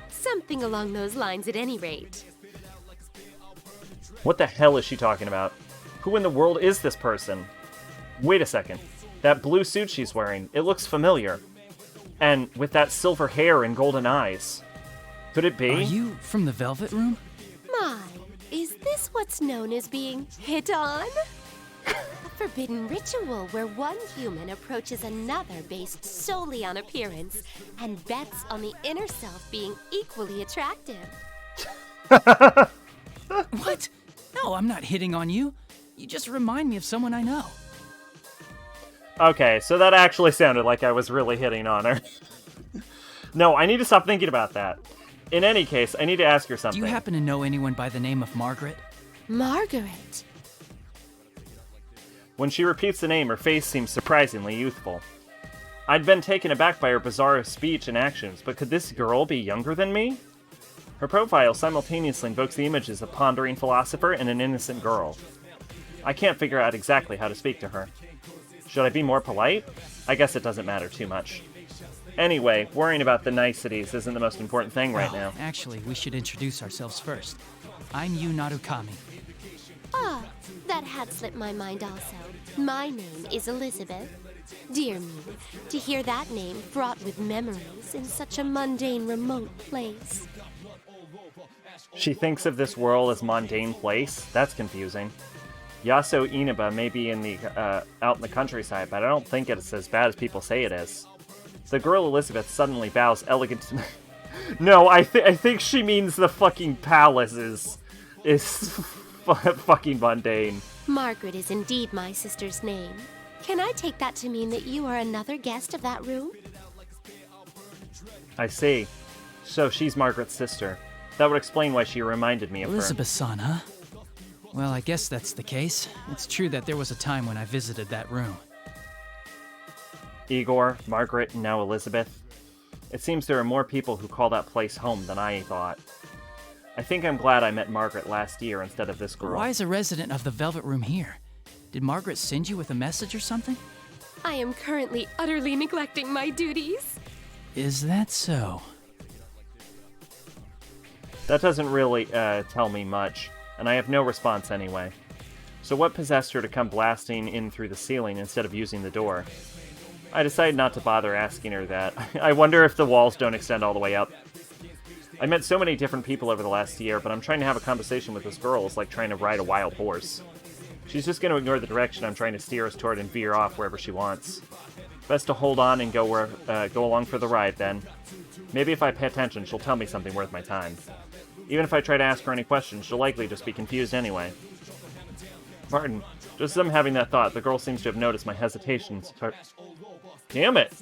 Something along those lines at any rate. What the hell is she talking about? Who in the world is this person? Wait a second. That blue suit she's wearing, it looks familiar. And with that silver hair and golden eyes. Could it be? Are you from the Velvet Room? My, is this what's known as being hit on? A forbidden ritual where one human approaches another based solely on appearance and bets on the inner self being equally attractive. What? No, I'm not hitting on you. You just remind me of someone I know. Okay, so that actually sounded like I was really hitting on her. No, I need to stop thinking about that. In any case, I need to ask her something. Do you happen to know anyone by the name of Margaret? Margaret? When she repeats the name, her face seems surprisingly youthful. I'd been taken aback by her bizarre speech and actions, but could this girl be younger than me? Her profile simultaneously invokes the images of a pondering philosopher and an innocent girl. I can't figure out exactly how to speak to her. Should I be more polite? I guess it doesn't matter too much. Anyway, worrying about the niceties isn't the most important thing right now. Actually, we should introduce ourselves first. I'm Yu Narukami. Ah, that had slipped my mind also. My name is Elizabeth. Dear me, to hear that name fraught with memories in such a mundane, remote place. She thinks of this world as mundane place? That's confusing. Yasuo Inaba may be in the out in the countryside, but I don't think it's as bad as people say it is. The girl Elizabeth suddenly bows elegant. No, I think she means the fucking palace is fucking mundane. Margaret is indeed my sister's name. Can I take that to mean that you are another guest of that room? I see. So she's Margaret's sister. That would explain why she reminded me of her. Elizabeth-san, huh? Well, I guess that's the case. It's true that there was a time when I visited that room. Igor, Margaret, and now Elizabeth. It seems there are more people who call that place home than I thought. I think I'm glad I met Margaret last year instead of this girl. Why is a resident of the Velvet Room here? Did Margaret send you with a message or something? I am currently utterly neglecting my duties. Is that so? That doesn't really tell me much, and I have no response anyway. So what possessed her to come blasting in through the ceiling instead of using the door? I decided not to bother asking her that. I wonder if the walls don't extend all the way up. I met so many different people over the last year, but I'm trying to have a conversation with this girl is like trying to ride a wild horse. She's just going to ignore the direction I'm trying to steer us toward and veer off wherever she wants. Best to hold on and go along for the ride, then. Maybe if I pay attention, she'll tell me something worth my time. Even if I try to ask her any questions, she'll likely just be confused anyway. Pardon, just as I'm having that thought, the girl seems to have noticed my hesitation Damn it!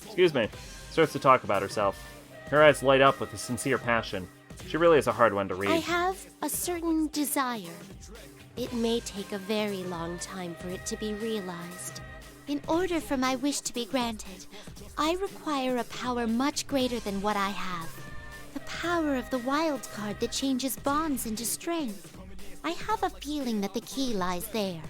Excuse me. Starts to talk about herself. Her eyes light up with a sincere passion. She really is a hard one to read. I have a certain desire. It may take a very long time for it to be realized. In order for my wish to be granted, I require a power much greater than what I have. The power of the wild card that changes bonds into strength. I have a feeling that the key lies there.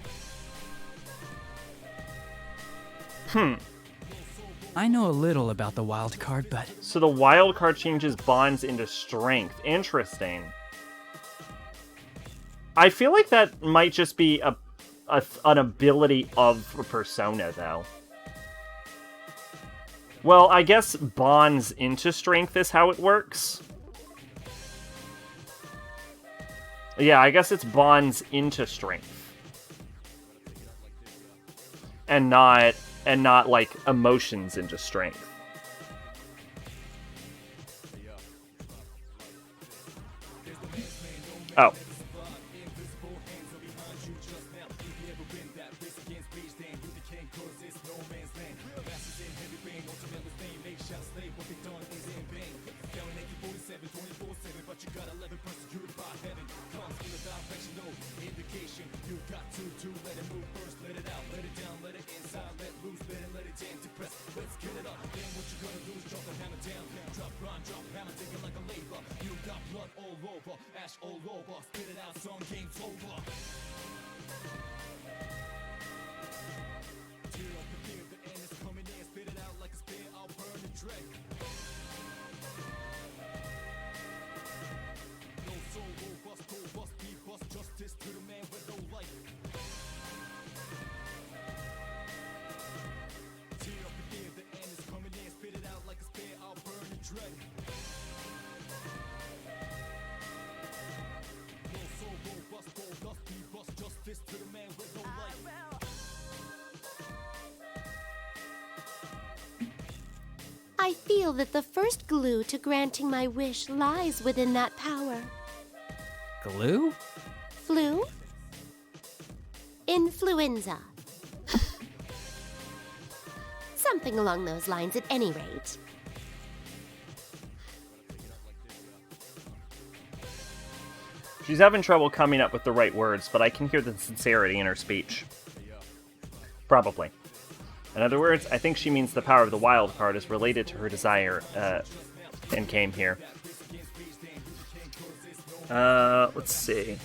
I know a little about the wild card, but... So the wild card changes bonds into strength. Interesting. I feel like that might just be an ability of a persona, though. Well, I guess bonds into strength is how it works. Yeah, I guess it's bonds into strength. And not like emotions into strength. Oh. I feel that the first glue to granting my wish lies within that power. Glue? Flu? Influenza. Something along those lines at any rate. She's having trouble coming up with the right words, but I can hear the sincerity in her speech. Probably. In other words, I think she means the power of the wild card is related to her desire, and came here. Let's see.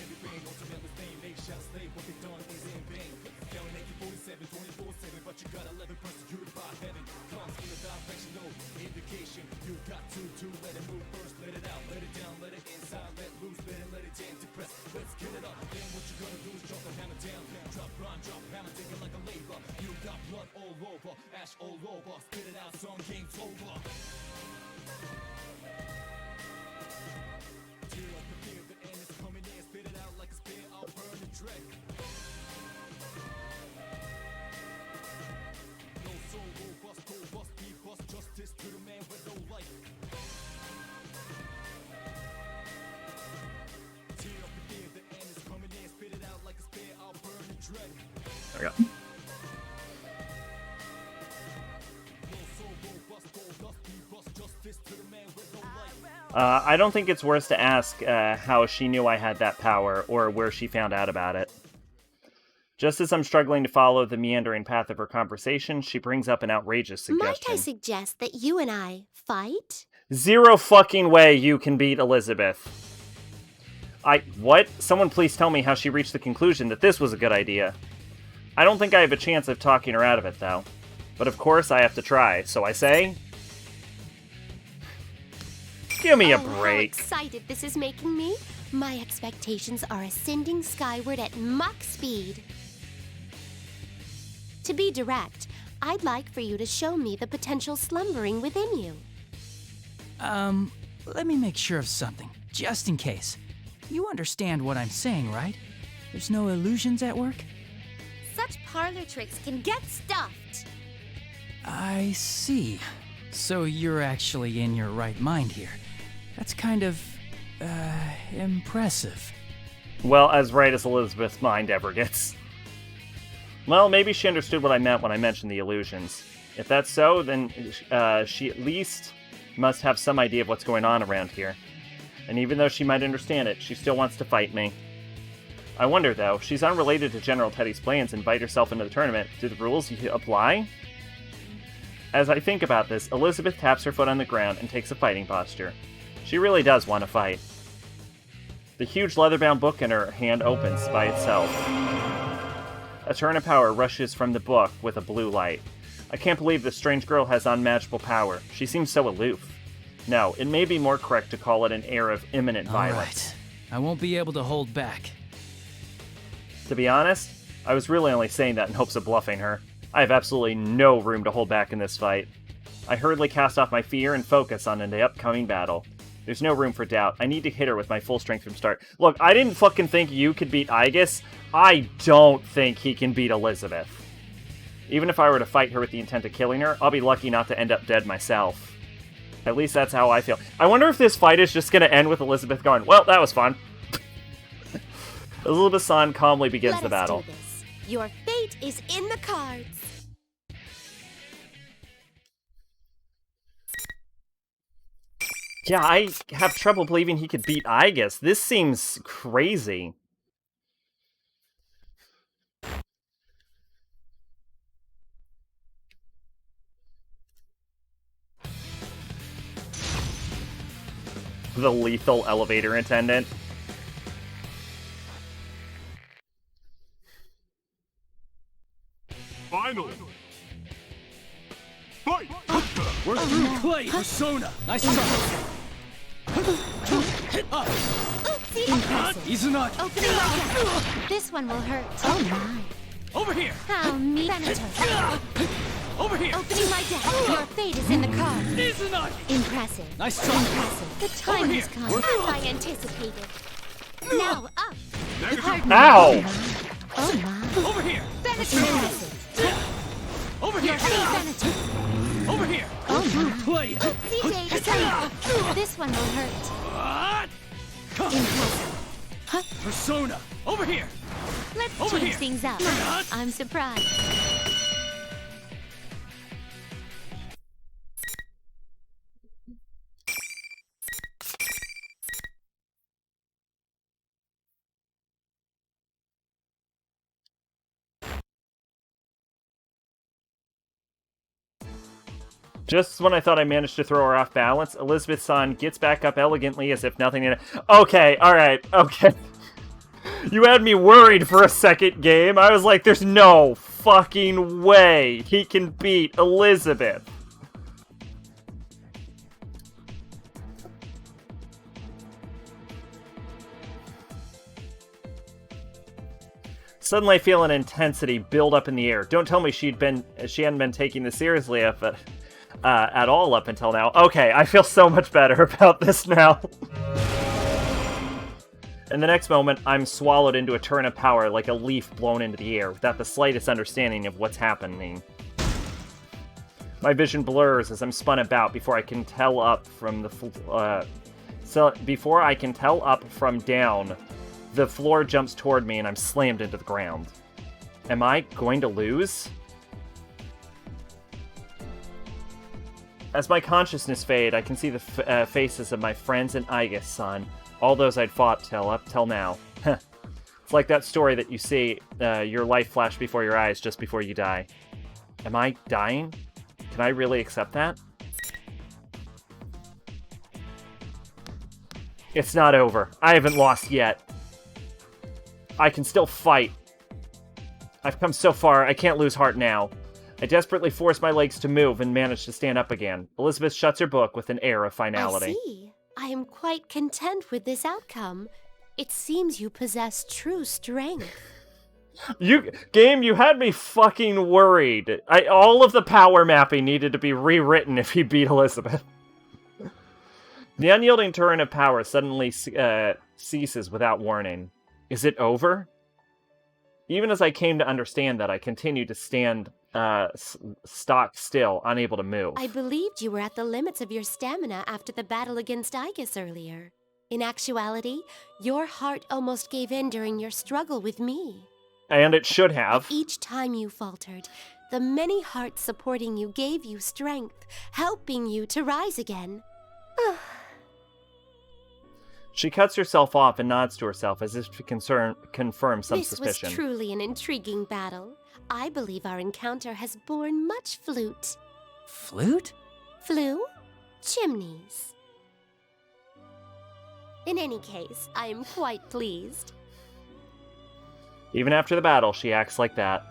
There we go. I don't think it's worth to ask how she knew I had that power or where she found out about it. Just as I'm struggling to follow the meandering path of her conversation, she brings up an outrageous suggestion. Might I suggest that you and I fight? Zero fucking way you can beat Elizabeth. What? Someone please tell me how she reached the conclusion that this was a good idea. I don't think I have a chance of talking her out of it, though. But of course, I have to try, so I say... Give me a break. How excited this is making me. My expectations are ascending skyward at Mach speed. To be direct, I'd like for you to show me the potential slumbering within you. Let me make sure of something, just in case. You understand what I'm saying, right? There's no illusions at work? Such parlor tricks can get stuffed. I see. So you're actually in your right mind here. That's kind of, impressive. Well, as right as Elizabeth's mind ever gets. Well, maybe she understood what I meant when I mentioned the illusions. If that's so, then she at least must have some idea of what's going on around here. And even though she might understand it, she still wants to fight me. I wonder, though, if she's unrelated to General Teddy's plans to invite herself into the tournament, do the rules apply? As I think about this, Elizabeth taps her foot on the ground and takes a fighting posture. She really does want to fight. The huge leather-bound book in her hand opens by itself. A turn of power rushes from the book with a blue light. I can't believe this strange girl has unmatchable power. She seems so aloof. No, it may be more correct to call it an air of imminent violence. Alright, I won't be able to hold back. To be honest, I was really only saying that in hopes of bluffing her. I have absolutely no room to hold back in this fight. I hurriedly cast off my fear and focus on the upcoming battle. There's no room for doubt. I need to hit her with my full strength from start. Look, I didn't fucking think you could beat Aegis. I don't think he can beat Elizabeth. Even if I were to fight her with the intent of killing her, I'll be lucky not to end up dead myself. At least that's how I feel. I wonder if this fight is just going to end with Elizabeth going, well, that was fun. Elizabeth-san calmly begins the battle. Let us do this. Your fate is in the cards. Yeah, I have trouble believing he could beat Aegis. This seems crazy. The lethal elevator attendant. Finally! Fight! We're through play, Persona! Nice try! Impressive. Opening my deck. This one will hurt. Oh my. Over here! How neat. Venator. Over here! Opening my deck. Your fate is in the cards. Impressive. Nice try! Impressive. The time has come. As I anticipated. Now up. Ow! Oh my. Over here! Impressive. Over here! Your fate, Venator. Over here! Oh my. Play! This one will hurt. Impressive. Persona! Over here! Let's Over change here. things up. I'm surprised. Just when I thought I managed to throw her off balance, Elizabeth-san gets back up elegantly as if nothing... Okay, alright, okay. You had me worried for a second, game. I was like, there's no fucking way he can beat Elizabeth. Suddenly I feel an intensity build up in the air. Don't tell me she hadn't been taking this seriously at all up until now. Okay, I feel so much better about this now. In the next moment, I'm swallowed into a turn of power like a leaf blown into the air, without the slightest understanding of what's happening. My vision blurs as I'm spun about before I can tell up from before I can tell up from down. The floor jumps toward me and I'm slammed into the ground. Am I going to lose? As my consciousness fade, I can see the faces of my friends and Aegis-san. All those I'd fought till now. It's like that story that you see your life flash before your eyes just before you die. Am I dying? Can I really accept that? It's not over. I haven't lost yet. I can still fight. I've come so far, I can't lose heart now. I desperately force my legs to move and manage to stand up again. Elizabeth shuts her book with an air of finality. I see. I am quite content with this outcome. It seems you possess true strength. Game, you had me fucking worried. All of the power mapping needed to be rewritten if he beat Elizabeth. The unyielding torrent of power suddenly ceases without warning. Is it over? Even as I came to understand that, I continued to stand stock still, unable to move. I believed you were at the limits of your stamina after the battle against Aegis earlier. In actuality, your heart almost gave in during your struggle with me. And it should have. Each time you faltered, the many hearts supporting you gave you strength, helping you to rise again. She cuts herself off and nods to herself as if to confirm some suspicion. This was truly an intriguing battle. I believe our encounter has borne much flute. Flute? Flue? Chimneys. In any case, I am quite pleased. Even after the battle, she acts like that.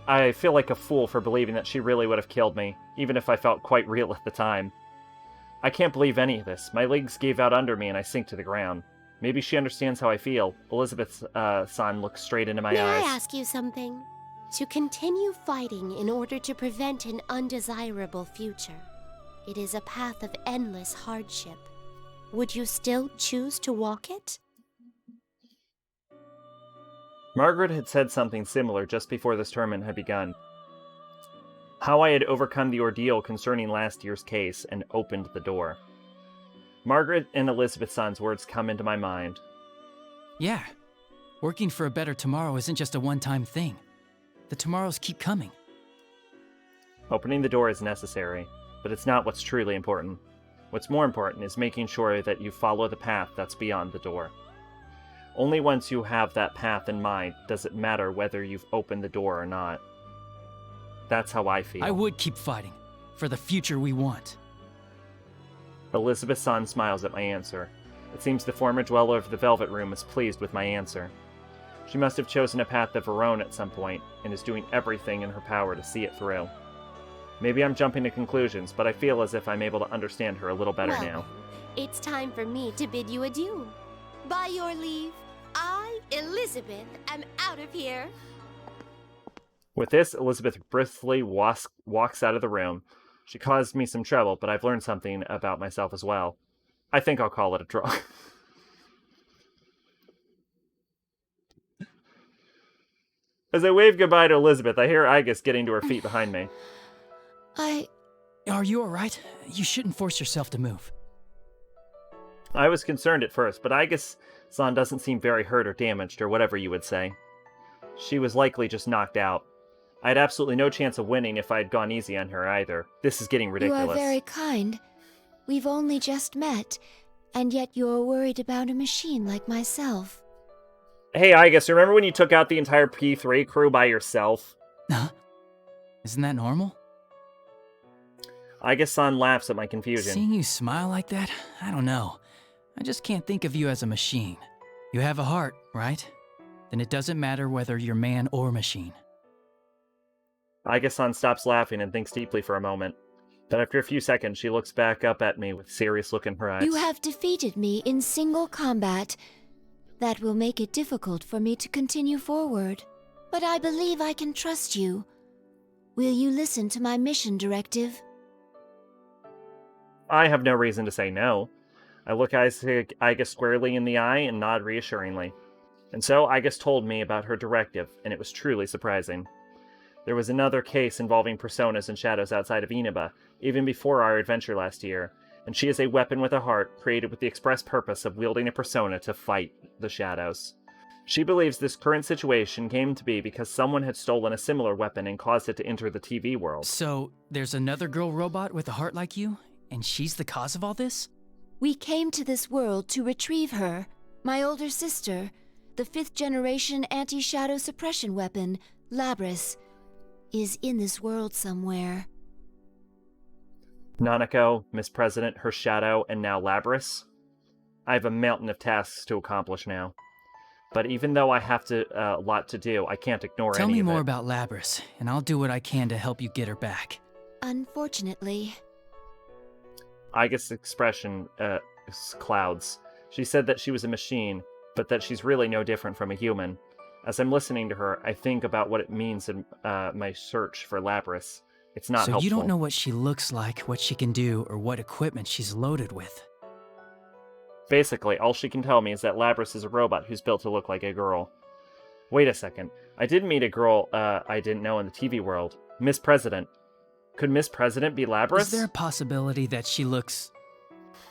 I feel like a fool for believing that she really would have killed me, even if I felt quite real at the time. I can't believe any of this. My legs gave out under me and I sink to the ground. Maybe she understands how I feel. Elizabeth's son looks straight into my eyes. May I ask you something? To continue fighting in order to prevent an undesirable future, it is a path of endless hardship. Would you still choose to walk it? Margaret had said something similar just before this tournament had begun. How I had overcome the ordeal concerning last year's case and opened the door. Margaret and Elizabeth's son's words come into my mind. Yeah. Working for a better tomorrow isn't just a one-time thing. The tomorrows keep coming. Opening the door is necessary, but it's not what's truly important. What's more important is making sure that you follow the path that's beyond the door. Only once you have that path in mind does it matter whether you've opened the door or not. That's how I feel. I would keep fighting, for the future we want. Elizabeth's son smiles at my answer. It seems the former dweller of the Velvet Room is pleased with my answer. She must have chosen a path of her own at some point, and is doing everything in her power to see it through. Maybe I'm jumping to conclusions, but I feel as if I'm able to understand her a little better now. It's time for me to bid you adieu. By your leave, I, Elizabeth, am out of here. With this, Elizabeth briskly walks out of the room. She caused me some trouble, but I've learned something about myself as well. I think I'll call it a draw. As I wave goodbye to Elizabeth, I hear Igus getting to her feet behind me. Are you alright? You shouldn't force yourself to move. I was concerned at first, but Igus-san doesn't seem very hurt or damaged, or whatever you would say. She was likely just knocked out. I had absolutely no chance of winning if I had gone easy on her either. This is getting ridiculous. You are very kind. We've only just met, and yet you're worried about a machine like myself. Hey, Igus, remember when you took out the entire P4A crew by yourself? Huh? Isn't that normal? Igus-san laughs at my confusion. Seeing you smile like that? I don't know. I just can't think of you as a machine. You have a heart, right? Then it doesn't matter whether you're man or machine. Igus-san stops laughing and thinks deeply for a moment. Then after a few seconds, she looks back up at me with a serious look in her eyes. You have defeated me in single combat. That will make it difficult for me to continue forward. But I believe I can trust you. Will you listen to my mission directive? I have no reason to say no. I look Igus squarely in the eye and nod reassuringly. And so Igus told me about her directive, and it was truly surprising. There was another case involving personas and shadows outside of Inaba, even before our adventure last year, and she is a weapon with a heart created with the express purpose of wielding a persona to fight the shadows. She believes this current situation came to be because someone had stolen a similar weapon and caused it to enter the TV world. So, there's another girl robot with a heart like you, and she's the cause of all this? We came to this world to retrieve her, my older sister, the 5th generation anti-shadow suppression weapon, Labris, is in this world somewhere. Nanako, Miss President, her shadow, and now Labris? I have a mountain of tasks to accomplish now. But even though I have a lot to do, I can't ignore any of it. Tell me more about Labris, and I'll do what I can to help you get her back. Unfortunately. Igus' expression clouds. She said that she was a machine, but that she's really no different from a human. As I'm listening to her, I think about what it means in my search for Labris. It's not helpful. So you don't know what she looks like, what she can do, or what equipment she's loaded with? Basically, all she can tell me is that Labris is a robot who's built to look like a girl. Wait a second. I did meet a girl I didn't know in the TV world. Miss President. Could Miss President be Labris? Is there a possibility that she looks,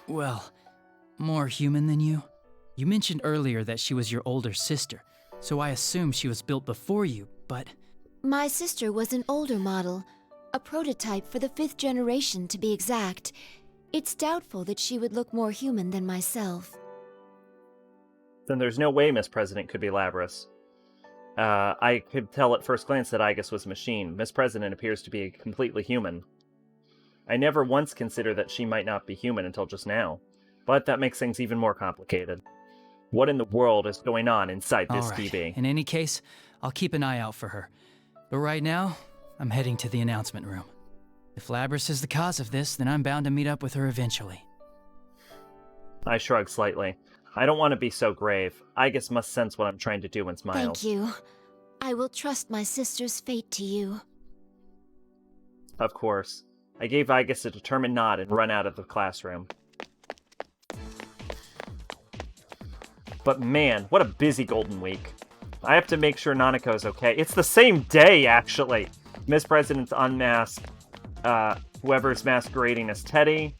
well, more human than you? You mentioned earlier that she was your older sister. so I assume she was built before you, but... My sister was an older model, a prototype for the 5th generation to be exact. It's doubtful that she would look more human than myself. Then there's no way Miss President could be Labrys. I could tell at first glance that Igus was a machine. Miss President appears to be completely human. I never once considered that she might not be human until just now. But that makes things even more complicated. What in the world is going on inside this DB? In any case, I'll keep an eye out for her. But right now, I'm heading to the announcement room. If Labrys is the cause of this, then I'm bound to meet up with her eventually. I shrug slightly. I don't want to be so grave. Igus must sense what I'm trying to do and smiles. Thank you. I will trust my sister's fate to you. Of course. I gave Igus a determined nod and run out of the classroom. But man, what a busy Golden Week. I have to make sure Nanako's okay. It's the same day, actually. Miss President's unmasked whoever's masquerading as Teddy.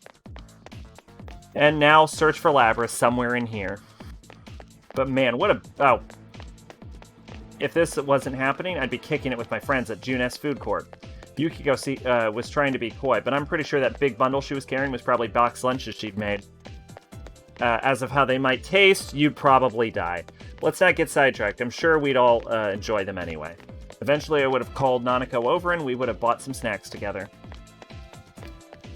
And now search for Labrys somewhere in here. But man, what a... Oh. If this wasn't happening, I'd be kicking it with my friends at Junes Food Court. Yukiko was trying to be coy, but I'm pretty sure that big bundle she was carrying was probably boxed lunches she'd made. As of how they might taste, you'd probably die. Let's not get sidetracked. I'm sure we'd all enjoy them anyway. Eventually, I would have called Nanako over and we would have bought some snacks together.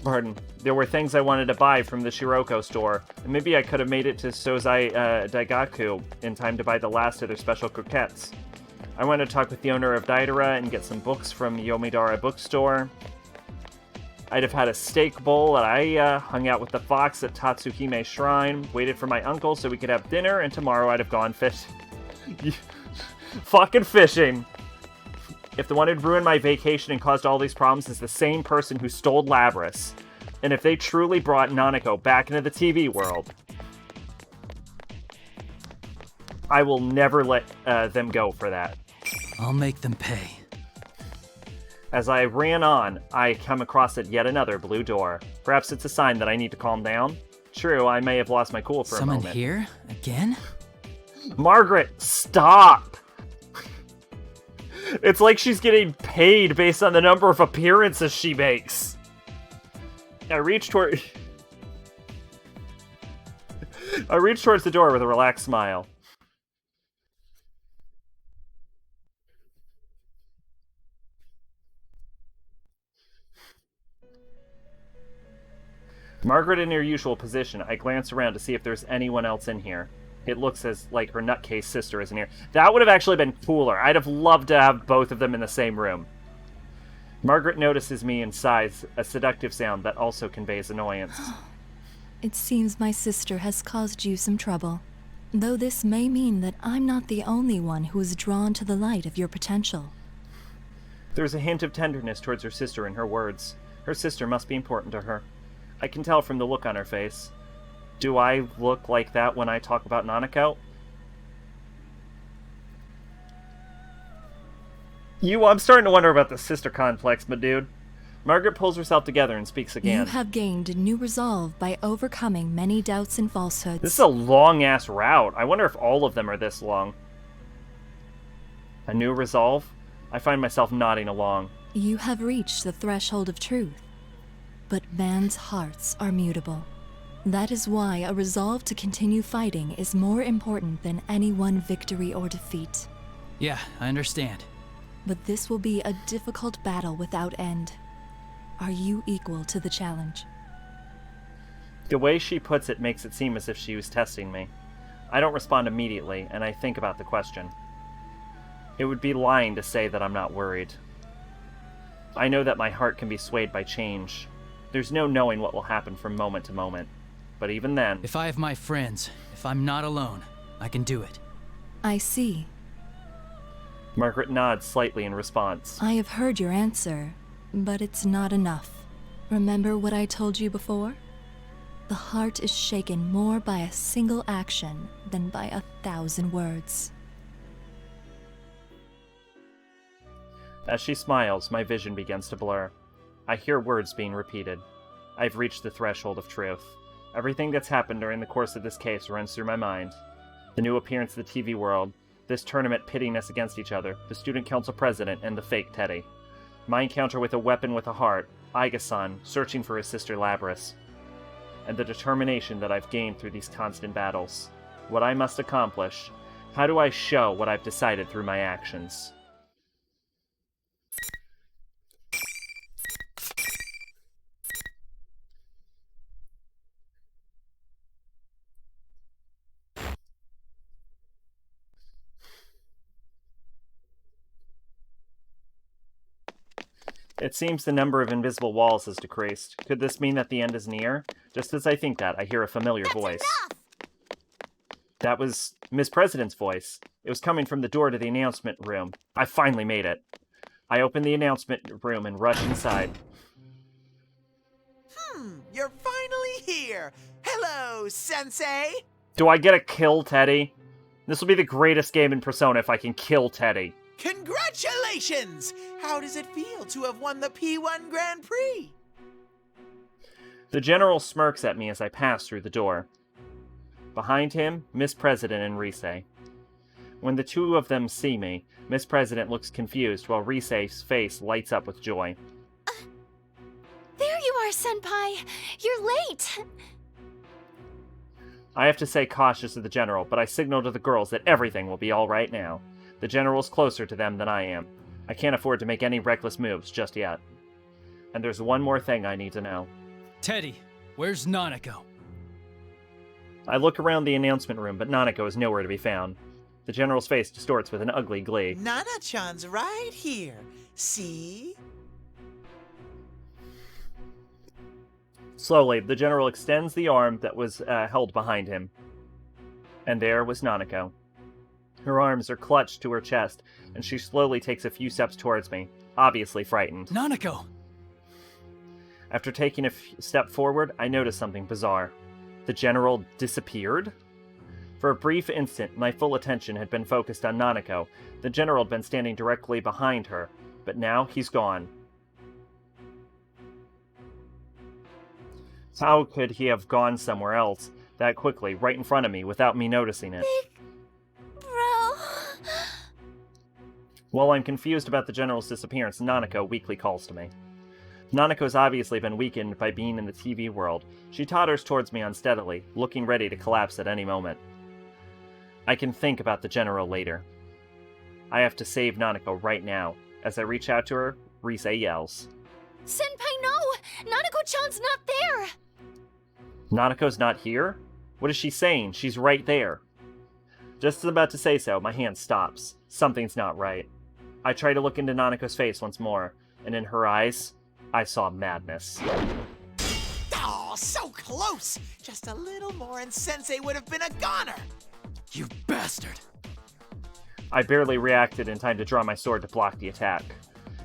Pardon. There were things I wanted to buy from the Shiroko store, and maybe I could have made it to Sozai Daigaku in time to buy the last of their special croquettes. I wanted to talk with the owner of Daidara and get some books from Yomidara Bookstore. I'd have had a steak bowl at Aiya, hung out with the fox at Tatsuhime Shrine, waited for my uncle so we could have dinner, and tomorrow I'd have gone fishing. Fucking fishing! If the one who'd ruined my vacation and caused all these problems is the same person who stole Labrys, and if they truly brought Nanako back into the TV world, I will never let them go for that. I'll make them pay. As I ran on, I come across yet another blue door. Perhaps it's a sign that I need to calm down. True, I may have lost my cool for a moment. Someone here? Again? Margaret, stop! It's like she's getting paid based on the number of appearances she makes. I reach towards the door with a relaxed smile. Margaret in her usual position, I glance around to see if there's anyone else in here. It looks as like her nutcase sister isn't here. That would have actually been cooler. I'd have loved to have both of them in the same room. Margaret notices me and sighs, a seductive sound that also conveys annoyance. It seems my sister has caused you some trouble. Though this may mean that I'm not the only one who is drawn to the light of your potential. There's a hint of tenderness towards her sister in her words. Her sister must be important to her. I can tell from the look on her face. Do I look like that when I talk about Nanako? I'm starting to wonder about the sister complex, my dude. Margaret pulls herself together and speaks again. You have gained a new resolve by overcoming many doubts and falsehoods. This is a long-ass route. I wonder if all of them are this long. A new resolve? I find myself nodding along. You have reached the threshold of truth. But man's hearts are mutable. That is why a resolve to continue fighting is more important than any one victory or defeat. Yeah, I understand. But this will be a difficult battle without end. Are you equal to the challenge? The way she puts it makes it seem as if she was testing me. I don't respond immediately, and I think about the question. It would be lying to say that I'm not worried. I know that my heart can be swayed by change. There's no knowing what will happen from moment to moment. But even then... If I have my friends, if I'm not alone, I can do it. I see. Margaret nods slightly in response. I have heard your answer, but it's not enough. Remember what I told you before? The heart is shaken more by a single action than by 1,000 words. As she smiles, my vision begins to blur. I hear words being repeated. I've reached the threshold of truth. Everything that's happened during the course of this case runs through my mind. The new appearance of the TV world, This tournament pitting us against each other, the student council president and the fake Teddy. My encounter with a weapon with a heart, Aiga-san searching for his sister Labris. And the determination that I've gained through these constant battles. What I must accomplish. How do I show what I've decided through my actions? It seems the number of invisible walls has decreased. Could this mean that the end is near? Just as I think that, I hear a familiar voice. That was Miss President's voice. It was coming from the door to the announcement room. I finally made it. I opened the announcement room and rushed inside. You're finally here! Hello, Sensei! Do I get to kill Teddy? This will be the greatest game in Persona if I can kill Teddy. Congratulations! How does it feel to have won the P1 Grand Prix? The general smirks at me as I pass through the door. Behind him, Miss President and Rise. When the two of them see me, Miss President looks confused while Rise's face lights up with joy. There you are, Senpai! You're late! I have to say cautious to the general, but I signal to the girls that everything will be alright now. The general's closer to them than I am. I can't afford to make any reckless moves just yet. And there's one more thing I need to know. Teddy, where's Nanako? I look around the announcement room, but Nanako is nowhere to be found. The general's face distorts with an ugly glee. Nana-chan's right here. See? Slowly, the general extends the arm that was held behind him. And there was Nanako. Her arms are clutched to her chest, and she slowly takes a few steps towards me, obviously frightened. Nanako! After taking a step forward, I notice something bizarre. The general disappeared? For a brief instant, my full attention had been focused on Nanako. The general had been standing directly behind her, but now he's gone. How could he have gone somewhere else that quickly, right in front of me, without me noticing it? Bro... While I'm confused about the general's disappearance, Nanako weakly calls to me. Nanako's obviously been weakened by being in the TV world. She totters towards me unsteadily, looking ready to collapse at any moment. I can think about the general later. I have to save Nanako right now. As I reach out to her, Rise yells. Senpai, no! Nanako-chan's not there! Nanako's not here? What is she saying? She's right there. Just as I'm about to say so, my hand stops. Something's not right. I try to look into Nanako's face once more, and in her eyes, I saw madness. Oh, so close! Just a little more and Sensei would have been a goner! You bastard! I barely reacted in time to draw my sword to block the attack.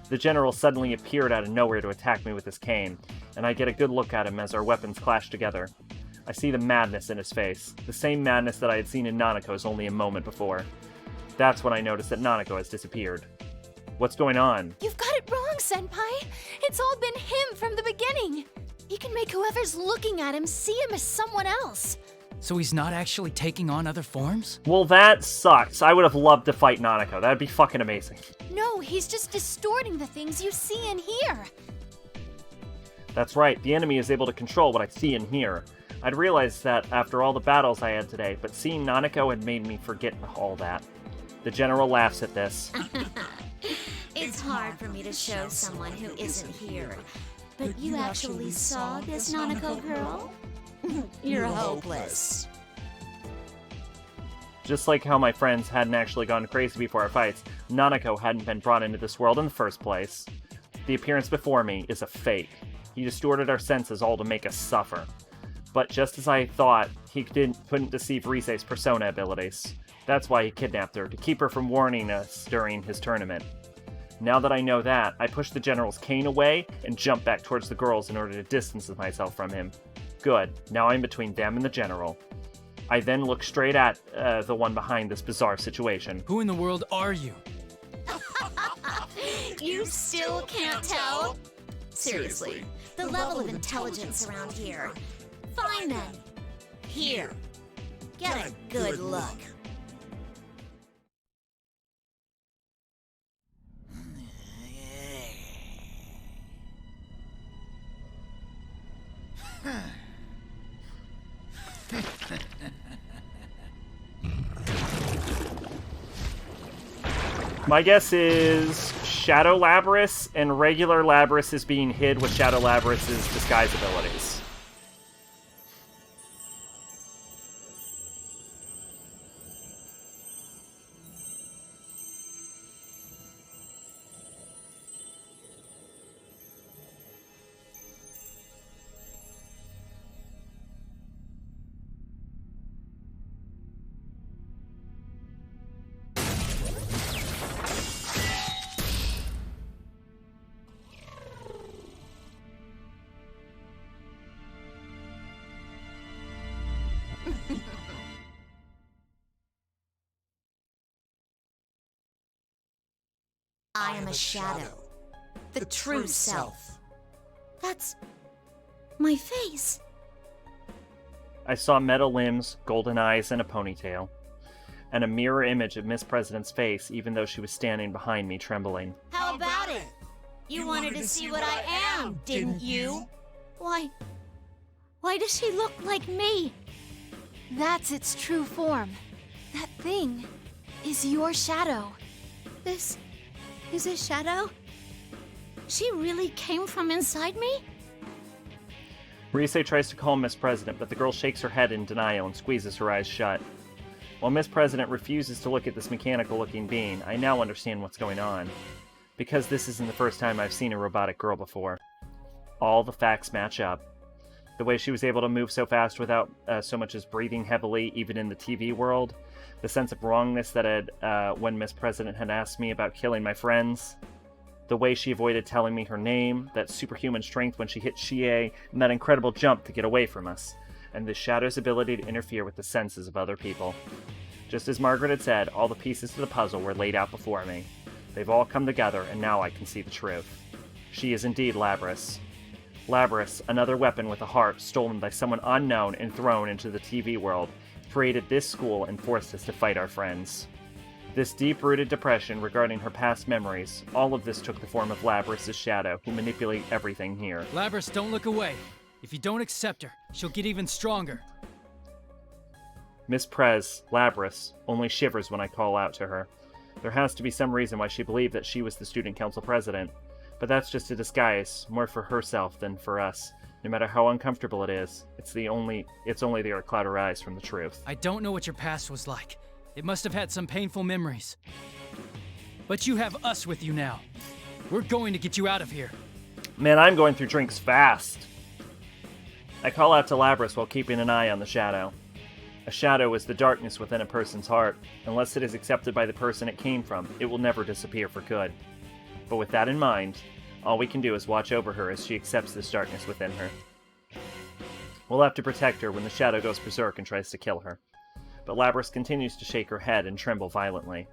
The general suddenly appeared out of nowhere to attack me with his cane, and I get a good look at him as our weapons clash together. I see the madness in his face, the same madness that I had seen in Nanako's only a moment before. That's when I noticed that Nanako has disappeared. What's going on? You've got it wrong, Senpai! It's all been him from the beginning! He can make whoever's looking at him see him as someone else! So he's not actually taking on other forms? Well, that sucks. I would have loved to fight Nanako. That'd be fucking amazing. No, he's just distorting the things you see and hear. That's right. The enemy is able to control what I see and hear. I'd realized that after all the battles I had today, but seeing Nanako had made me forget all that. The general laughs at this. It's hard for me to show someone who isn't here. But you actually saw this Nanako girl? You're hopeless. Just like how my friends hadn't actually gone crazy before our fights, Nanako hadn't been brought into this world in the first place. The appearance before me is a fake. He distorted our senses all to make us suffer. But just as I thought, he couldn't deceive Rise's persona abilities. That's why he kidnapped her, to keep her from warning us during his tournament. Now that I know that, I push the general's cane away and jump back towards the girls in order to distance myself from him. Good, now I'm between them and the general. I then look straight at the one behind this bizarre situation. Who in the world are you? You still can't tell? Seriously, the level of intelligence around here. Fine then. Here. Get a good look. My guess is Shadow Labrys and regular Labrys is being hid with Shadow Labrys' disguise abilities. I am a shadow. The true self. That's my face. I saw metal limbs, golden eyes, and a ponytail. And a mirror image of Miss President's face, even though she was standing behind me, trembling. How about it? You wanted to see what I am, didn't you? Why does she look like me? That's its true form. That thing is your shadow. This is a shadow? She really came from inside me? Rise tries to calm Miss President, but the girl shakes her head in denial and squeezes her eyes shut. While Miss President refuses to look at this mechanical-looking being, I now understand what's going on. Because this isn't the first time I've seen a robotic girl before. All the facts match up. The way she was able to move so fast without so much as breathing heavily, even in the TV world. The sense of wrongness that had, when Miss President had asked me about killing my friends. The way she avoided telling me her name, that superhuman strength when she hit Chie, and that incredible jump to get away from us. And the Shadow's ability to interfere with the senses of other people. Just as Margaret had said, all the pieces to the puzzle were laid out before me. They've all come together, and now I can see the truth. She is indeed Labrys. Labrys, another weapon with a heart stolen by someone unknown and thrown into the TV world, created this school and forced us to fight our friends. This deep-rooted depression regarding her past memories, all of this took the form of Labrys' shadow, who manipulated everything here. Labrys, don't look away. If you don't accept her, she'll get even stronger. Miss Prez, Labrys, only shivers when I call out to her. There has to be some reason why she believed that she was the student council president. But that's just a disguise, more for herself than for us. No matter how uncomfortable it is, it's only the other cloud her eyes from the truth. I don't know what your past was like. It must have had some painful memories. But you have us with you now. We're going to get you out of here. Man, I'm going through drinks fast. I call out to Labrys while keeping an eye on the shadow. A shadow is the darkness within a person's heart. Unless it is accepted by the person it came from, it will never disappear for good. But with that in mind, all we can do is watch over her as she accepts this darkness within her. We'll have to protect her when the shadow goes berserk and tries to kill her. But Labrys continues to shake her head and tremble violently.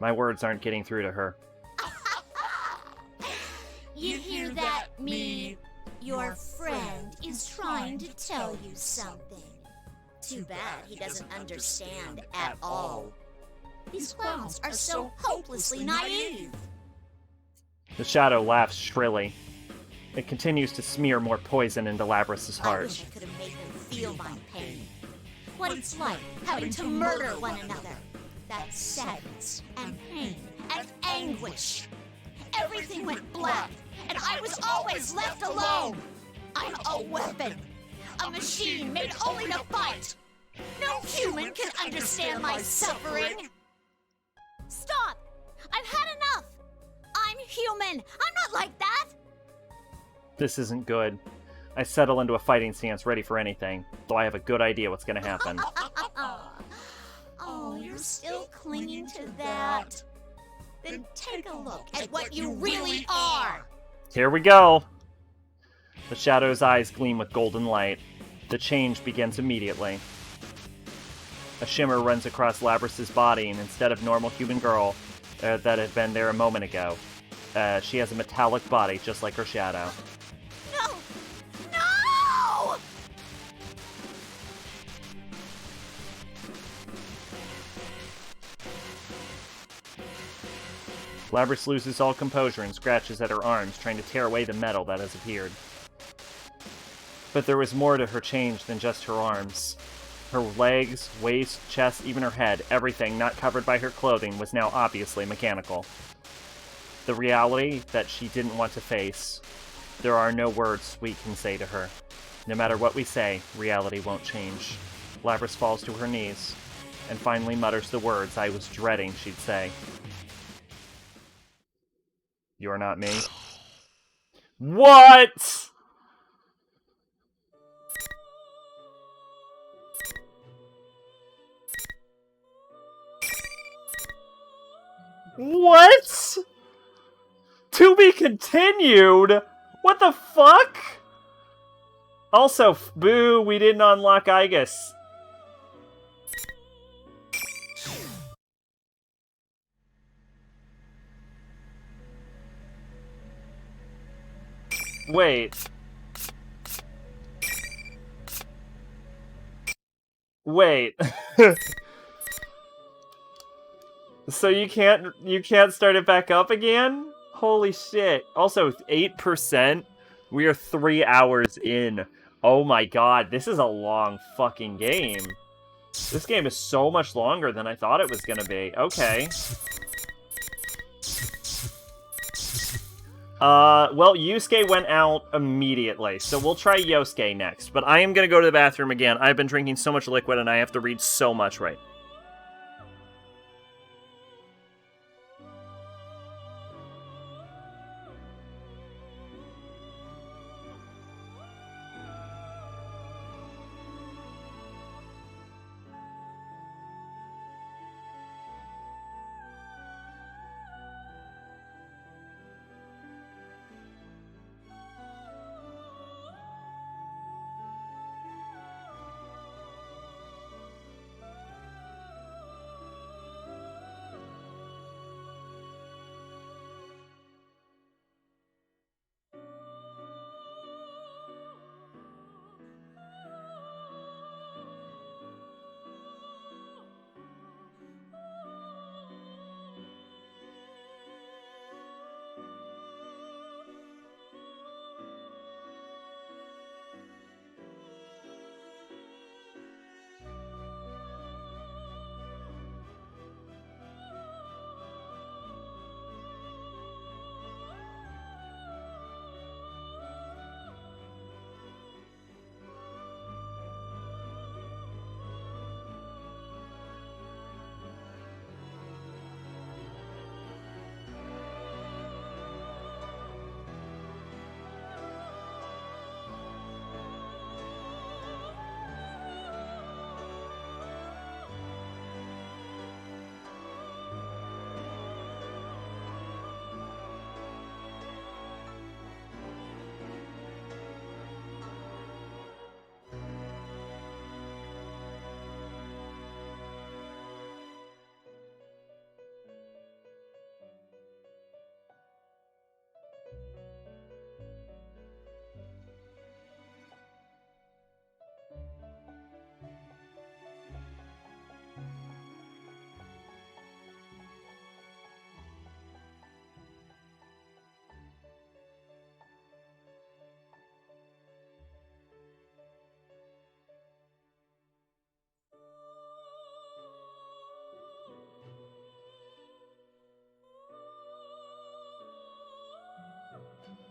My words aren't getting through to her. You hear that, me? Your friend is trying to tell you something. Too bad he doesn't understand at all. These clowns are so hopelessly naive. The shadow laughs shrilly. It continues to smear more poison into Labrys' I heart. wish I could have made them feel my pain. What it's like having to murder one another. That sadness and pain and anguish. Everything went black, and I was always left alone. I'm a weapon. A machine made only to fight. No human can understand my suffering. Stop! I've had enough. I'm human. I'm not like that. This isn't good. I settle into a fighting stance ready for anything, though I have a good idea what's going to happen. Oh, you're still clinging to that. Then take a look at what you really are. Here we go! The shadow's eyes gleam with golden light. The change begins immediately. A shimmer runs across Labrys' body, and instead of normal human girl that had been there a moment ago, she has a metallic body just like her shadow. No! No! Labrys loses all composure and scratches at her arms, trying to tear away the metal that has appeared. But there was more to her change than just her arms. Her legs, waist, chest, even her head, everything not covered by her clothing was now obviously mechanical. The reality that she didn't want to face. There are no words we can say to her. No matter what we say, reality won't change. Lapras falls to her knees and finally mutters the words I was dreading she'd say. You're not me. What? What? To be continued? What the fuck? Also, boo, we didn't unlock Igus. Wait. Wait. So you can't start it back up again? Holy shit. Also, 8%? We are 3 hours in. Oh my god, this is a long fucking game. This game is so much longer than I thought it was gonna be. Okay. Well, Yusuke went out immediately, so we'll try Yosuke next. But I am gonna go to the bathroom again. I've been drinking so much liquid and I have to read so much right.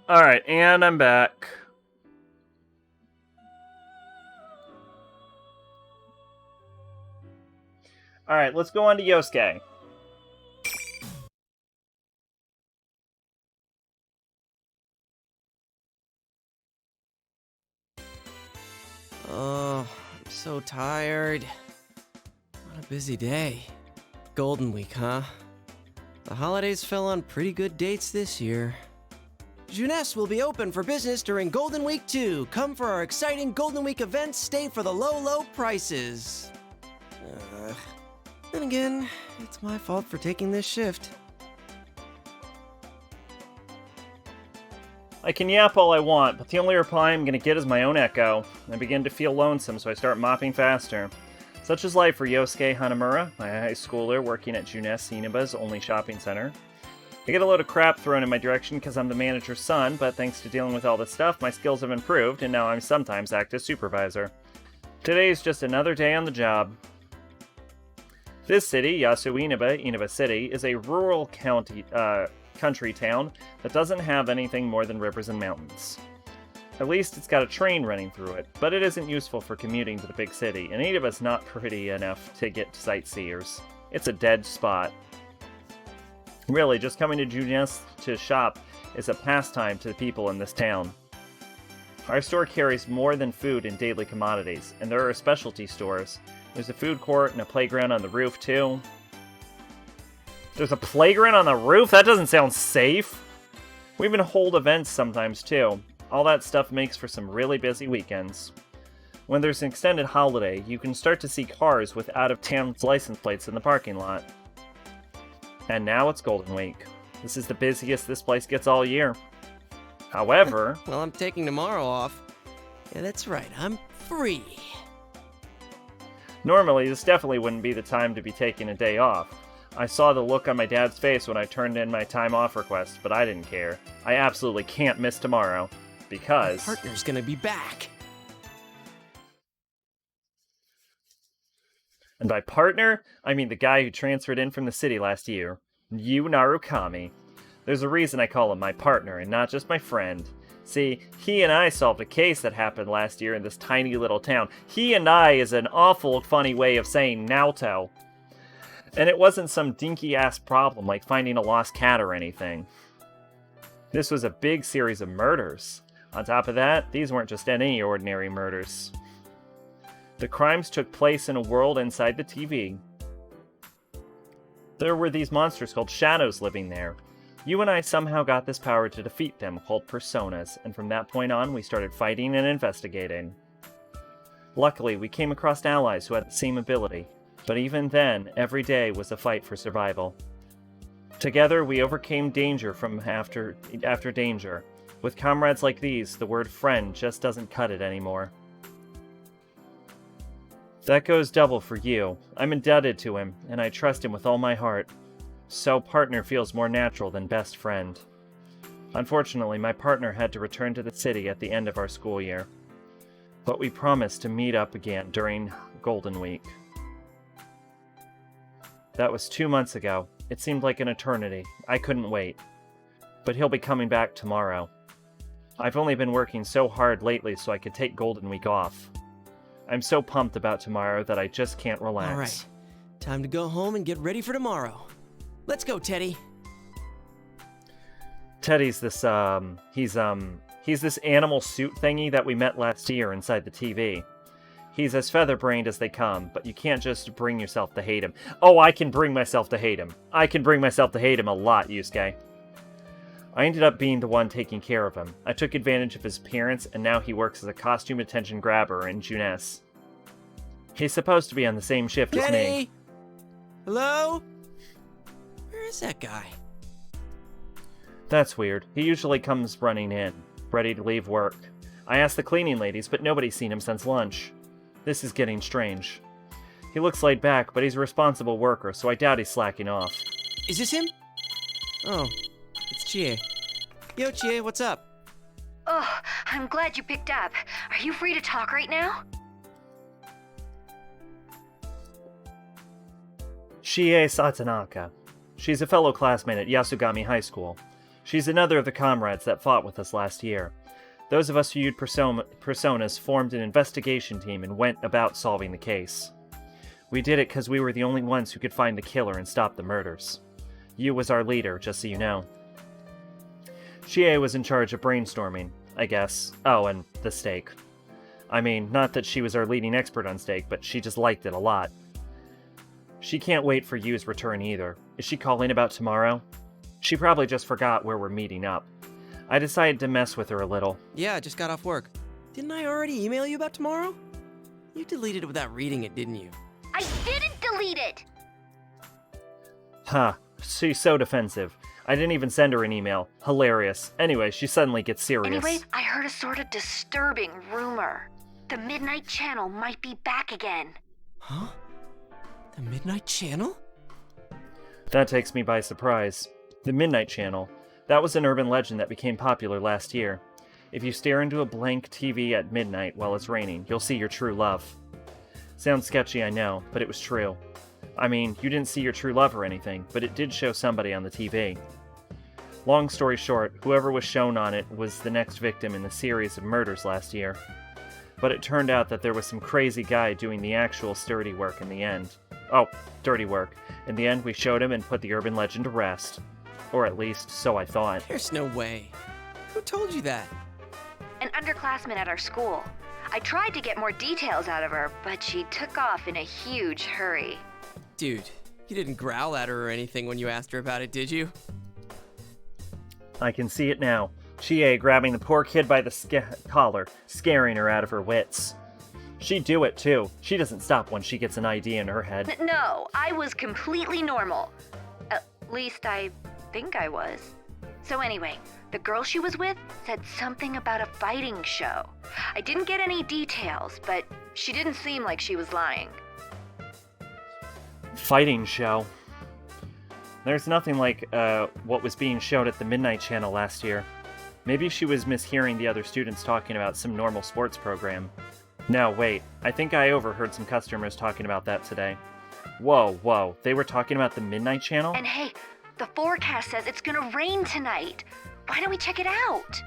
Alright, and I'm back. Alright, let's go on to Yosuke. Oh, I'm so tired. What a busy day. Golden Week, huh? The holidays fell on pretty good dates this year. Jeunesse will be open for business during Golden Week 2. Come for our exciting Golden Week events, stay for the low, low prices. Then again, it's my fault for taking this shift. I can yap all I want, but the only reply I'm gonna get is my own echo. I begin to feel lonesome, so I start mopping faster. Such is life for Yosuke Hanamura, a high schooler working at Jeunesse Inaba's only shopping center. I get a load of crap thrown in my direction because I'm the manager's son, but thanks to dealing with all this stuff, my skills have improved, and now I sometimes act as supervisor. Today is just another day on the job. This city, Inaba City, is a rural country town that doesn't have anything more than rivers and mountains. At least it's got a train running through it, but it isn't useful for commuting to the big city, and Inaba's not pretty enough to get sightseers. It's a dead spot. Really, just coming to Junes to shop is a pastime to the people in this town. Our store carries more than food and daily commodities, and there are specialty stores. There's a food court and a playground on the roof, too. There's a playground on the roof? That doesn't sound safe. We even hold events sometimes, too. All that stuff makes for some really busy weekends. When there's an extended holiday, you can start to see cars with out-of-town license plates in the parking lot. And now it's Golden Week. This is the busiest this place gets all year. However... Well, I'm taking tomorrow off. Yeah, that's right, I'm free. Normally, this definitely wouldn't be the time to be taking a day off. I saw the look on my dad's face when I turned in my time off request, but I didn't care. I absolutely can't miss tomorrow, because... My partner's gonna be back. And by partner, I mean the guy who transferred in from the city last year, Yu Narukami. There's a reason I call him my partner and not just my friend. See, he and I solved a case that happened last year in this tiny little town. He and I is an awful funny way of saying Naoto. And it wasn't some dinky-ass problem like finding a lost cat or anything. This was a big series of murders. On top of that, these weren't just any ordinary murders. The crimes took place in a world inside the TV. There were these monsters called shadows living there. You and I somehow got this power to defeat them, called personas, and from that point on we started fighting and investigating. Luckily, we came across allies who had the same ability, but even then, every day was a fight for survival. Together, we overcame danger from after danger. With comrades like these, the word friend just doesn't cut it anymore. That goes double for you. I'm indebted to him, and I trust him with all my heart. So partner feels more natural than best friend. Unfortunately, my partner had to return to the city at the end of our school year. But we promised to meet up again during Golden Week. That was 2 months ago. It seemed like an eternity. I couldn't wait. But he'll be coming back tomorrow. I've only been working so hard lately so I could take Golden Week off. I'm so pumped about tomorrow that I just can't relax. All right, time to go home and get ready for tomorrow. Let's go, Teddy. Teddy's this, he's this animal suit thingy that we met last year inside the TV. He's as feather-brained as they come, but you can't just bring yourself to hate him. Oh, I can bring myself to hate him. I can bring myself to hate him a lot, Yusuke. I ended up being the one taking care of him. I took advantage of his appearance, and now he works as a costume attention grabber in Junes. He's supposed to be on the same shift as me. Hello? Where is that guy? That's weird. He usually comes running in, ready to leave work. I asked the cleaning ladies, but nobody's seen him since lunch. This is getting strange. He looks laid back, but he's a responsible worker, so I doubt he's slacking off. Is this him? Oh, it's Chie. Yo, Chie, what's up? Oh, I'm glad you picked up. Are you free to talk right now? Chie Satanaka. She's a fellow classmate at Yasugami High School. She's another of the comrades that fought with us last year. Those of us who used personas formed an investigation team and went about solving the case. We did it because we were the only ones who could find the killer and stop the murders. Yu was our leader, just so you know. Chie was in charge of brainstorming, I guess. Oh, and the steak. I mean, not that she was our leading expert on steak, but she just liked it a lot. She can't wait for Yu's return either. Is she calling about tomorrow? She probably just forgot where we're meeting up. I decided to mess with her a little. Yeah, I just got off work. Didn't I already email you about tomorrow? You deleted it without reading it, didn't you? I didn't delete it! Huh. She's so defensive. I didn't even send her an email. Hilarious. Anyway, she suddenly gets serious. Anyway, I heard a sort of disturbing rumor. The Midnight Channel might be back again. Huh? The Midnight Channel? That takes me by surprise. The Midnight Channel. That was an urban legend that became popular last year. If you stare into a blank TV at midnight while it's raining, you'll see your true love. Sounds sketchy, I know, but it was true. I mean, you didn't see your true love or anything, but it did show somebody on the TV. Long story short, whoever was shown on it was the next victim in the series of murders last year. But it turned out that there was some crazy guy doing the actual dirty work in the end. Oh, dirty work. In the end, we showed him and put the urban legend to rest. Or at least, so I thought. There's no way. Who told you that? An underclassman at our school. I tried to get more details out of her, but she took off in a huge hurry. Dude, you didn't growl at her or anything when you asked her about it, did you? I can see it now. Chie grabbing the poor kid by the collar, scaring her out of her wits. She'd do it too. She doesn't stop when she gets an idea in her head. No, I was completely normal. At least I think I was. So anyway, the girl she was with said something about a fighting show. I didn't get any details, but she didn't seem like she was lying. Fighting show. There's nothing like what was being shown at the Midnight Channel last year. Maybe she was mishearing the other students talking about some normal sports program. No, wait. I think I overheard some customers talking about that today. Whoa. They were talking about the Midnight Channel? And hey, the forecast says it's gonna rain tonight. Why don't we check it out?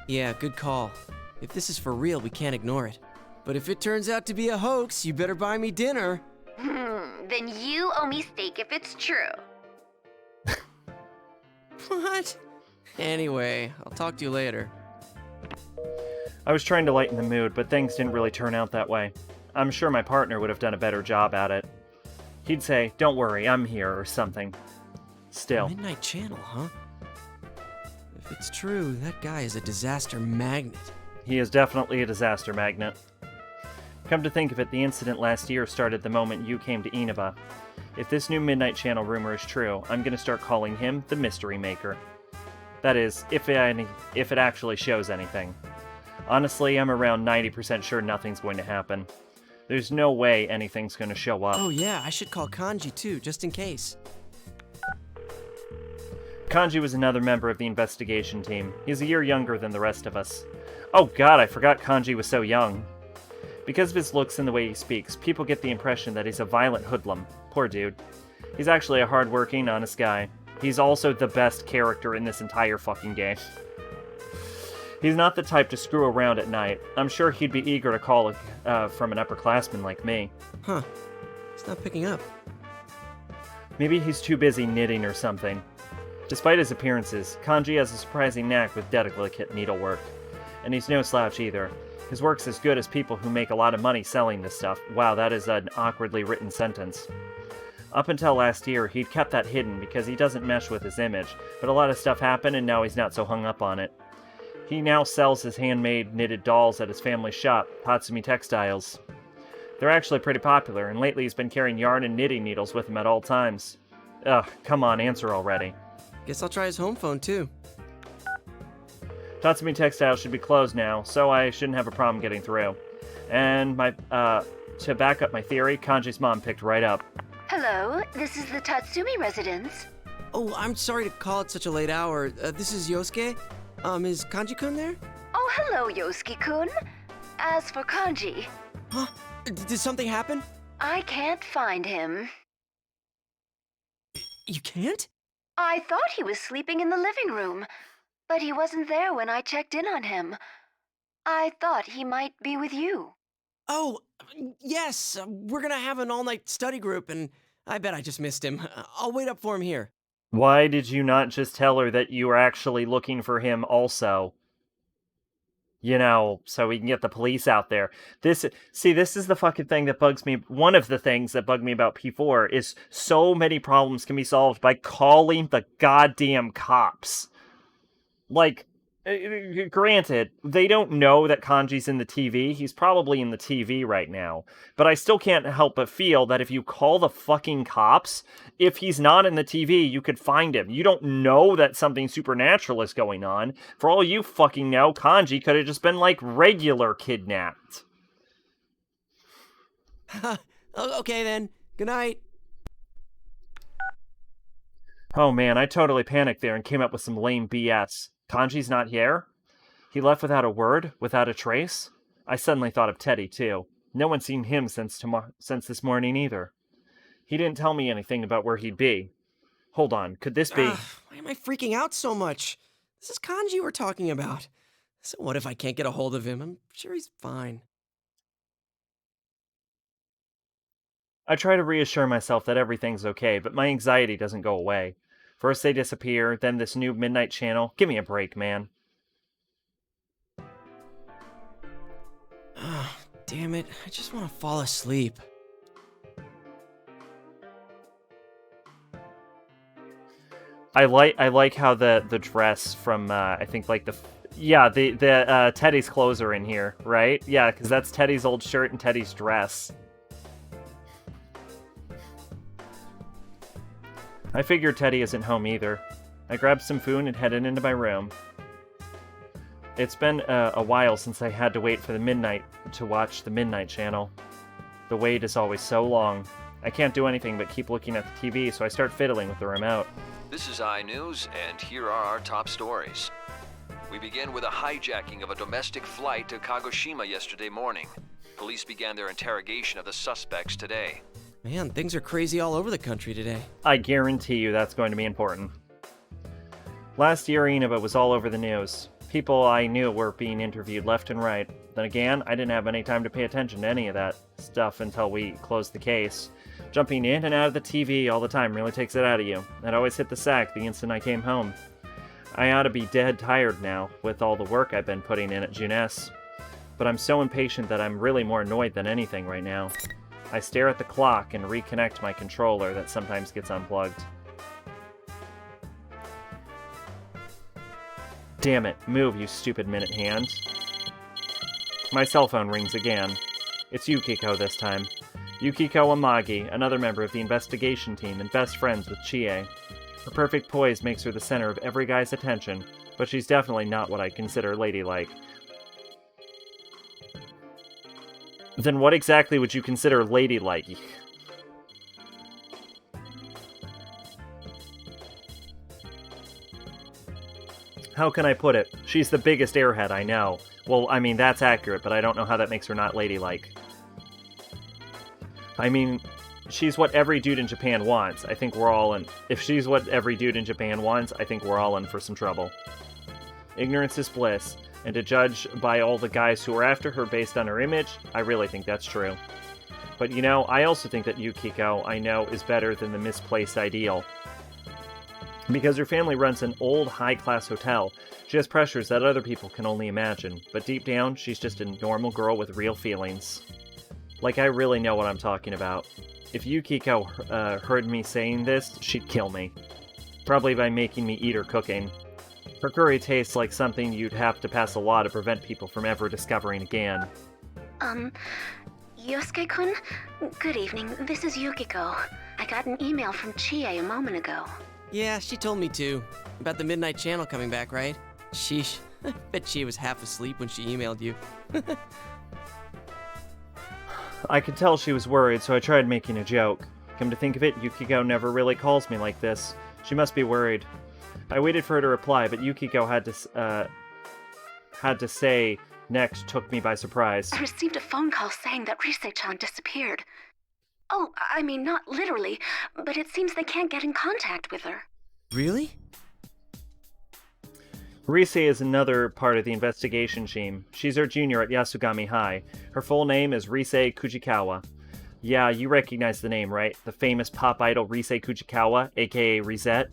Yeah, good call. If this is for real, we can't ignore it. But if it turns out to be a hoax, you better buy me dinner. Then you owe me steak if it's true. What? Anyway, I'll talk to you later. I was trying to lighten the mood, but things didn't really turn out that way. I'm sure my partner would have done a better job at it. He'd say, "Don't worry, I'm here," or something. Still. Midnight Channel, huh? If it's true, that guy is a disaster magnet. He is definitely a disaster magnet. Come to think of it, the incident last year started the moment you came to Inaba. If this new Midnight Channel rumor is true, I'm gonna start calling him the Mystery Maker. That is, if it actually shows anything. Honestly, I'm around 90% sure nothing's going to happen. There's no way anything's gonna show up. Oh yeah, I should call Kanji too, just in case. Kanji was another member of the investigation team. He's a year younger than the rest of us. Oh god, I forgot Kanji was so young. Because of his looks and the way he speaks, people get the impression that he's a violent hoodlum. Poor dude. He's actually a hard-working, honest guy. He's also the best character in this entire fucking game. He's not the type to screw around at night. I'm sure he'd be eager to call from an upperclassman like me. Huh. He's not picking up. Maybe he's too busy knitting or something. Despite his appearances, Kanji has a surprising knack with delicate needlework. And he's no slouch either. His work's as good as people who make a lot of money selling this stuff. Wow, that is an awkwardly written sentence. Up until last year, he'd kept that hidden because he doesn't mesh with his image, but a lot of stuff happened and now he's not so hung up on it. He now sells his handmade knitted dolls at his family shop, Tatsumi Textiles. They're actually pretty popular, and lately he's been carrying yarn and knitting needles with him at all times. Ugh, come on, answer already. Guess I'll try his home phone too. Tatsumi Textiles should be closed now, so I shouldn't have a problem getting through. And to back up my theory, Kanji's mom picked right up. Hello, this is the Tatsumi residence. Oh, I'm sorry to call at such a late hour. This is Yosuke. Is Kanji-kun there? Oh, hello, Yosuke-kun. As for Kanji... Huh? Did something happen? I can't find him. You can't? I thought he was sleeping in the living room, but he wasn't there when I checked in on him. I thought he might be with you. Oh, yes. We're gonna have an all-night study group, and I bet I just missed him. I'll wait up for him here. Why did you not just tell her that you were actually looking for him also? You know, so we can get the police out there. This is the fucking thing that bugs me. One of the things that bug me about P4 is so many problems can be solved by calling the goddamn cops. Like, granted, they don't know that Kanji's in the TV. He's probably in the TV right now. But I still can't help but feel that if you call the fucking cops, if he's not in the TV, you could find him. You don't know that something supernatural is going on. For all you fucking know, Kanji could have just been, like, regular kidnapped. Okay then. Good night. Oh man, I totally panicked there and came up with some lame BS. Kanji's not here? He left without a word? Without a trace? I suddenly thought of Teddy, too. No one's seen him since this morning either. He didn't tell me anything about where he'd be. Hold on, could this be... Why am I freaking out so much? This is Kanji we're talking about. So what if I can't get a hold of him? I'm sure he's fine. I try to reassure myself that everything's okay, but my anxiety doesn't go away. First they disappear, then this new midnight channel. Give me a break, man. Damn it, I just want to fall asleep. I like how the dress from I think like the Teddy's clothes are in here, right? Yeah, because that's Teddy's old shirt and Teddy's dress. I figured Teddy isn't home either. I grabbed some food and headed into my room. It's been a while since I had to wait for the midnight to watch the Midnight Channel. The wait is always so long. I can't do anything but keep looking at the TV, so I start fiddling with the remote. This is iNews, and here are our top stories. We begin with a hijacking of a domestic flight to Kagoshima yesterday morning. Police began their interrogation of the suspects today. Man, things are crazy all over the country today. I guarantee you that's going to be important. Last year, Inaba was all over the news. People I knew were being interviewed left and right. Then again, I didn't have any time to pay attention to any of that stuff until we closed the case. Jumping in and out of the TV all the time really takes it out of you. I'd always hit the sack the instant I came home. I ought to be dead tired now, with all the work I've been putting in at Junes. But I'm so impatient that I'm really more annoyed than anything right now. I stare at the clock and reconnect my controller that sometimes gets unplugged. Damn it, move, you stupid minute hand. My cell phone rings again. It's Yukiko this time. Yukiko Amagi, another member of the investigation team and best friends with Chie. Her perfect poise makes her the center of every guy's attention, but she's definitely not what I'd consider ladylike. Then what exactly would you consider ladylike? How can I put it? She's the biggest airhead I know. Well, I mean, that's accurate, but I don't know how that makes her not ladylike. I mean, she's what every dude in Japan wants. I think we're all in... If she's what every dude in Japan wants, I think we're all in for some trouble. Ignorance is bliss, and to judge by all the guys who are after her based on her image, I really think that's true. But you know, I also think that Yukiko, I know, is better than the misplaced ideal. Because her family runs an old, high-class hotel, she has pressures that other people can only imagine, but deep down, she's just a normal girl with real feelings. Like, I really know what I'm talking about. If Yukiko heard me saying this, she'd kill me. Probably by making me eat her cooking. Her curry tastes like something you'd have to pass a law to prevent people from ever discovering again. Yosuke-kun? Good evening, this is Yukiko. I got an email from Chie a moment ago. Yeah, she told me too. About the Midnight Channel coming back, right? Sheesh. I bet she was half asleep when she emailed you. I could tell she was worried, so I tried making a joke. Come to think of it, Yukiko never really calls me like this. She must be worried. I waited for her to reply, but Yukiko had to say next took me by surprise. I received a phone call saying that Rise-chan disappeared. Oh, I mean, not literally, but it seems they can't get in contact with her. Really? Rise is another part of the investigation team. She's our junior at Yasugami High. Her full name is Rise Kujikawa. Yeah, you recognize the name, right? The famous pop idol Rise Kujikawa, aka Risette.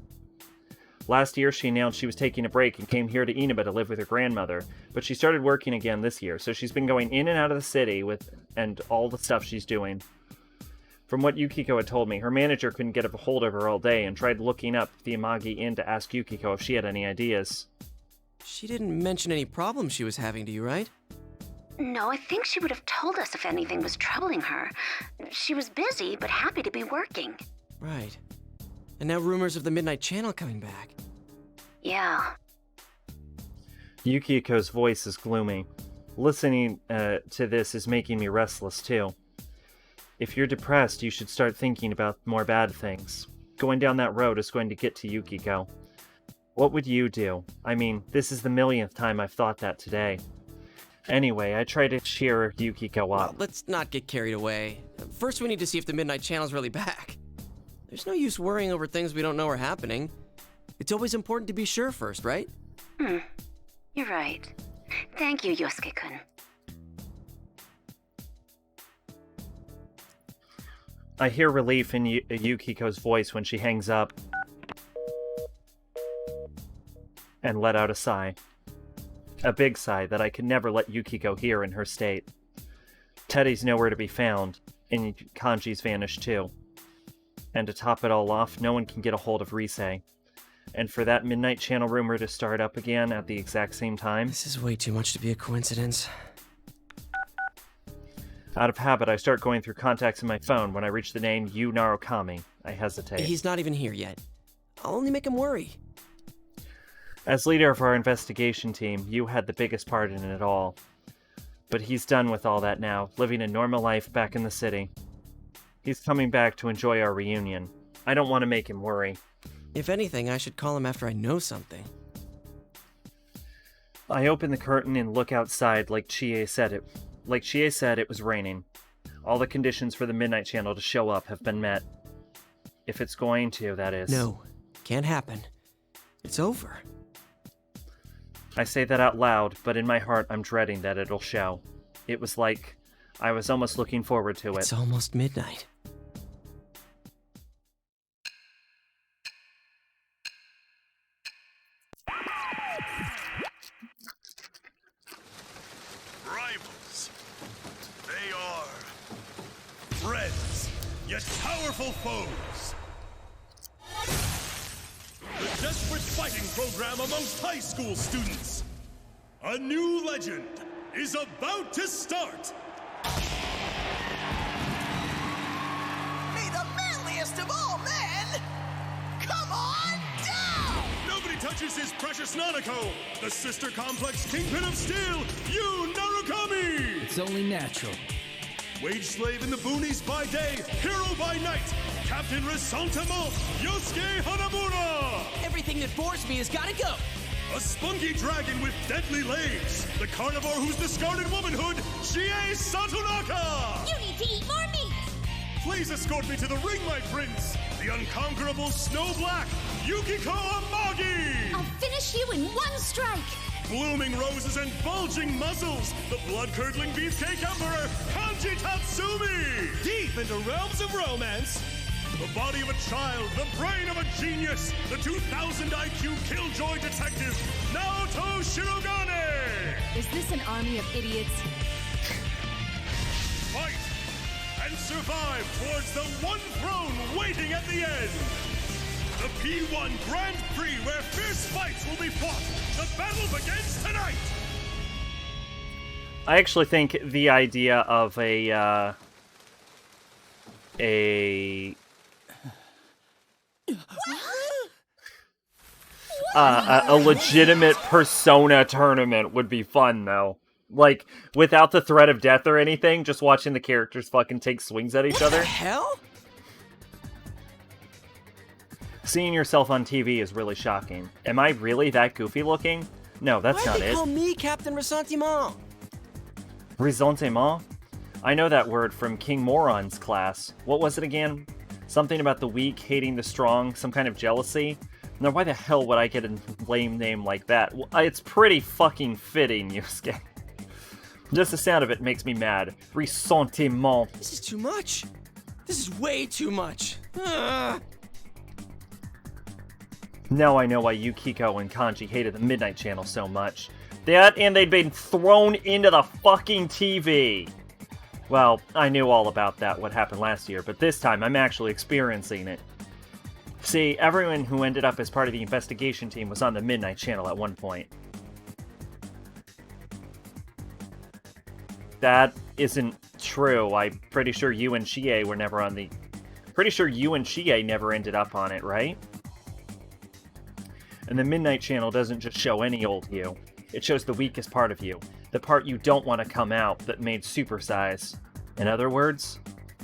Last year, she announced she was taking a break and came here to Inaba to live with her grandmother, but she started working again this year, so she's been going in and out of the city and all the stuff she's doing. From what Yukiko had told me, her manager couldn't get a hold of her all day and tried looking up the Amagi Inn to ask Yukiko if she had any ideas. She didn't mention any problems she was having to you, right? No, I think she would have told us if anything was troubling her. She was busy, but happy to be working. Right. And now rumors of the Midnight Channel coming back. Yeah. Yukiko's voice is gloomy. Listening to this is making me restless, too. If you're depressed, you should start thinking about more bad things. going down that road is going to get to Yukiko. What would you do? I mean, this is the millionth time I've thought that today. Anyway, I try to cheer Yukiko up. Well, let's not get carried away. First, we need to see if the Midnight Channel's really back. There's no use worrying over things we don't know are happening. It's always important to be sure first, right? You're right. Thank you, Yosuke-kun. I hear relief in Yukiko's voice when she hangs up and let out a sigh. A big sigh that I could never let Yukiko hear in her state. Teddy's nowhere to be found, and Kanji's vanished too. And to top it all off, no one can get a hold of Rise. And for that Midnight Channel rumor to start up again at the exact same time... This is way too much to be a coincidence. Out of habit, I start going through contacts in my phone. When I reach the name Yu Narukami, I hesitate. He's not even here yet. I'll only make him worry. As leader of our investigation team, Yu had the biggest part in it all. But he's done with all that now, living a normal life back in the city. He's coming back to enjoy our reunion. I don't want to make him worry. If anything, I should call him after I know something. I open the curtain and look outside like Chie said it. Like Chie said, it was raining. All the conditions for the Midnight Channel to show up have been met. If it's going to, that is. No, can't happen. It's over. I say that out loud, but in my heart I'm dreading that it'll show. It was like I was almost looking forward to it. It's almost midnight. Rivals. They are friends, yet powerful foes. The desperate fighting program amongst high school students. A new legend is about to start. May the manliest of all men come on down! Nobody touches his precious Nanako, the sister complex kingpin of steel, Yu Narukami! It's only natural. Wage slave in the boonies by day, hero by night, Captain Resentiment, Yosuke Hanamura! Everything that bores me has gotta go! A spunky dragon with deadly legs, the carnivore who's discarded womanhood, Chie Satonaka! You need to eat more meat! Please escort me to the ring, my prince! The unconquerable Snow Black, Yukiko Amagi! I'll finish you in one strike! Blooming roses and bulging muzzles, the blood-curdling beefcake emperor, Kanji Tatsumi! Deep into realms of romance, the body of a child, the brain of a genius, the 2000 IQ killjoy detective, Naoto Shirogane! Is this an army of idiots? Fight and survive towards the one throne waiting at the end! The P1 Grand Prix where fierce fights will be fought! The battle begins tonight! I actually think the idea of a legitimate Persona tournament would be fun, though. Like, without the threat of death or anything, just watching the characters fucking take swings at each other. What the hell? Seeing yourself on TV is really shocking. Am I really that goofy looking? No, that's not it. Why do they call me Captain Resentiment? Resentiment? I know that word from King Moron's class. What was it again? Something about the weak hating the strong, some kind of jealousy? Now why the hell would I get a lame name like that? Well, it's pretty fucking fitting, Yusuke. Just the sound of it makes me mad. Resentiment. This is too much. This is way too much. Now I know why Yukiko and Kanji hated the Midnight Channel so much. That and they'd been thrown into the fucking TV. Well, I knew all about that, what happened last year, but this time I'm actually experiencing it. See, everyone who ended up as part of the investigation team was on the Midnight Channel at one point. That isn't true. I'm pretty sure you and Chie were never on the... Pretty sure you and Chie never ended up on it, right? And the Midnight Channel doesn't just show any old you. It shows the weakest part of you. The part you don't want to come out that made supersize. In other words,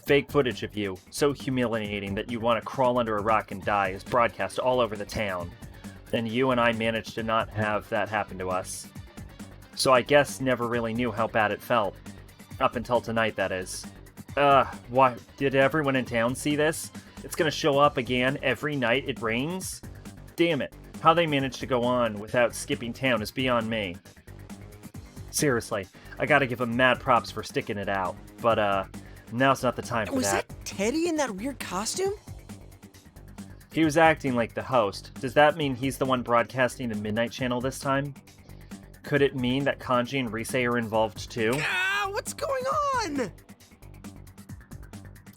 fake footage of you, so humiliating that you want to crawl under a rock and die, is broadcast all over the town. And you and I managed to not have that happen to us. So I guess never really knew how bad it felt. Up until tonight, that is. Why? Did everyone in town see this? It's gonna show up again every night it rains? Damn it. How they managed to go on without skipping town is beyond me. Seriously, I gotta give them mad props for sticking it out. But, now's not the time for Was that. that Teddy in that weird costume? He was acting like the host. Does that mean he's the one broadcasting the Midnight Channel this time? Could it mean that Kanji and Rise are involved too? Ah, what's going on?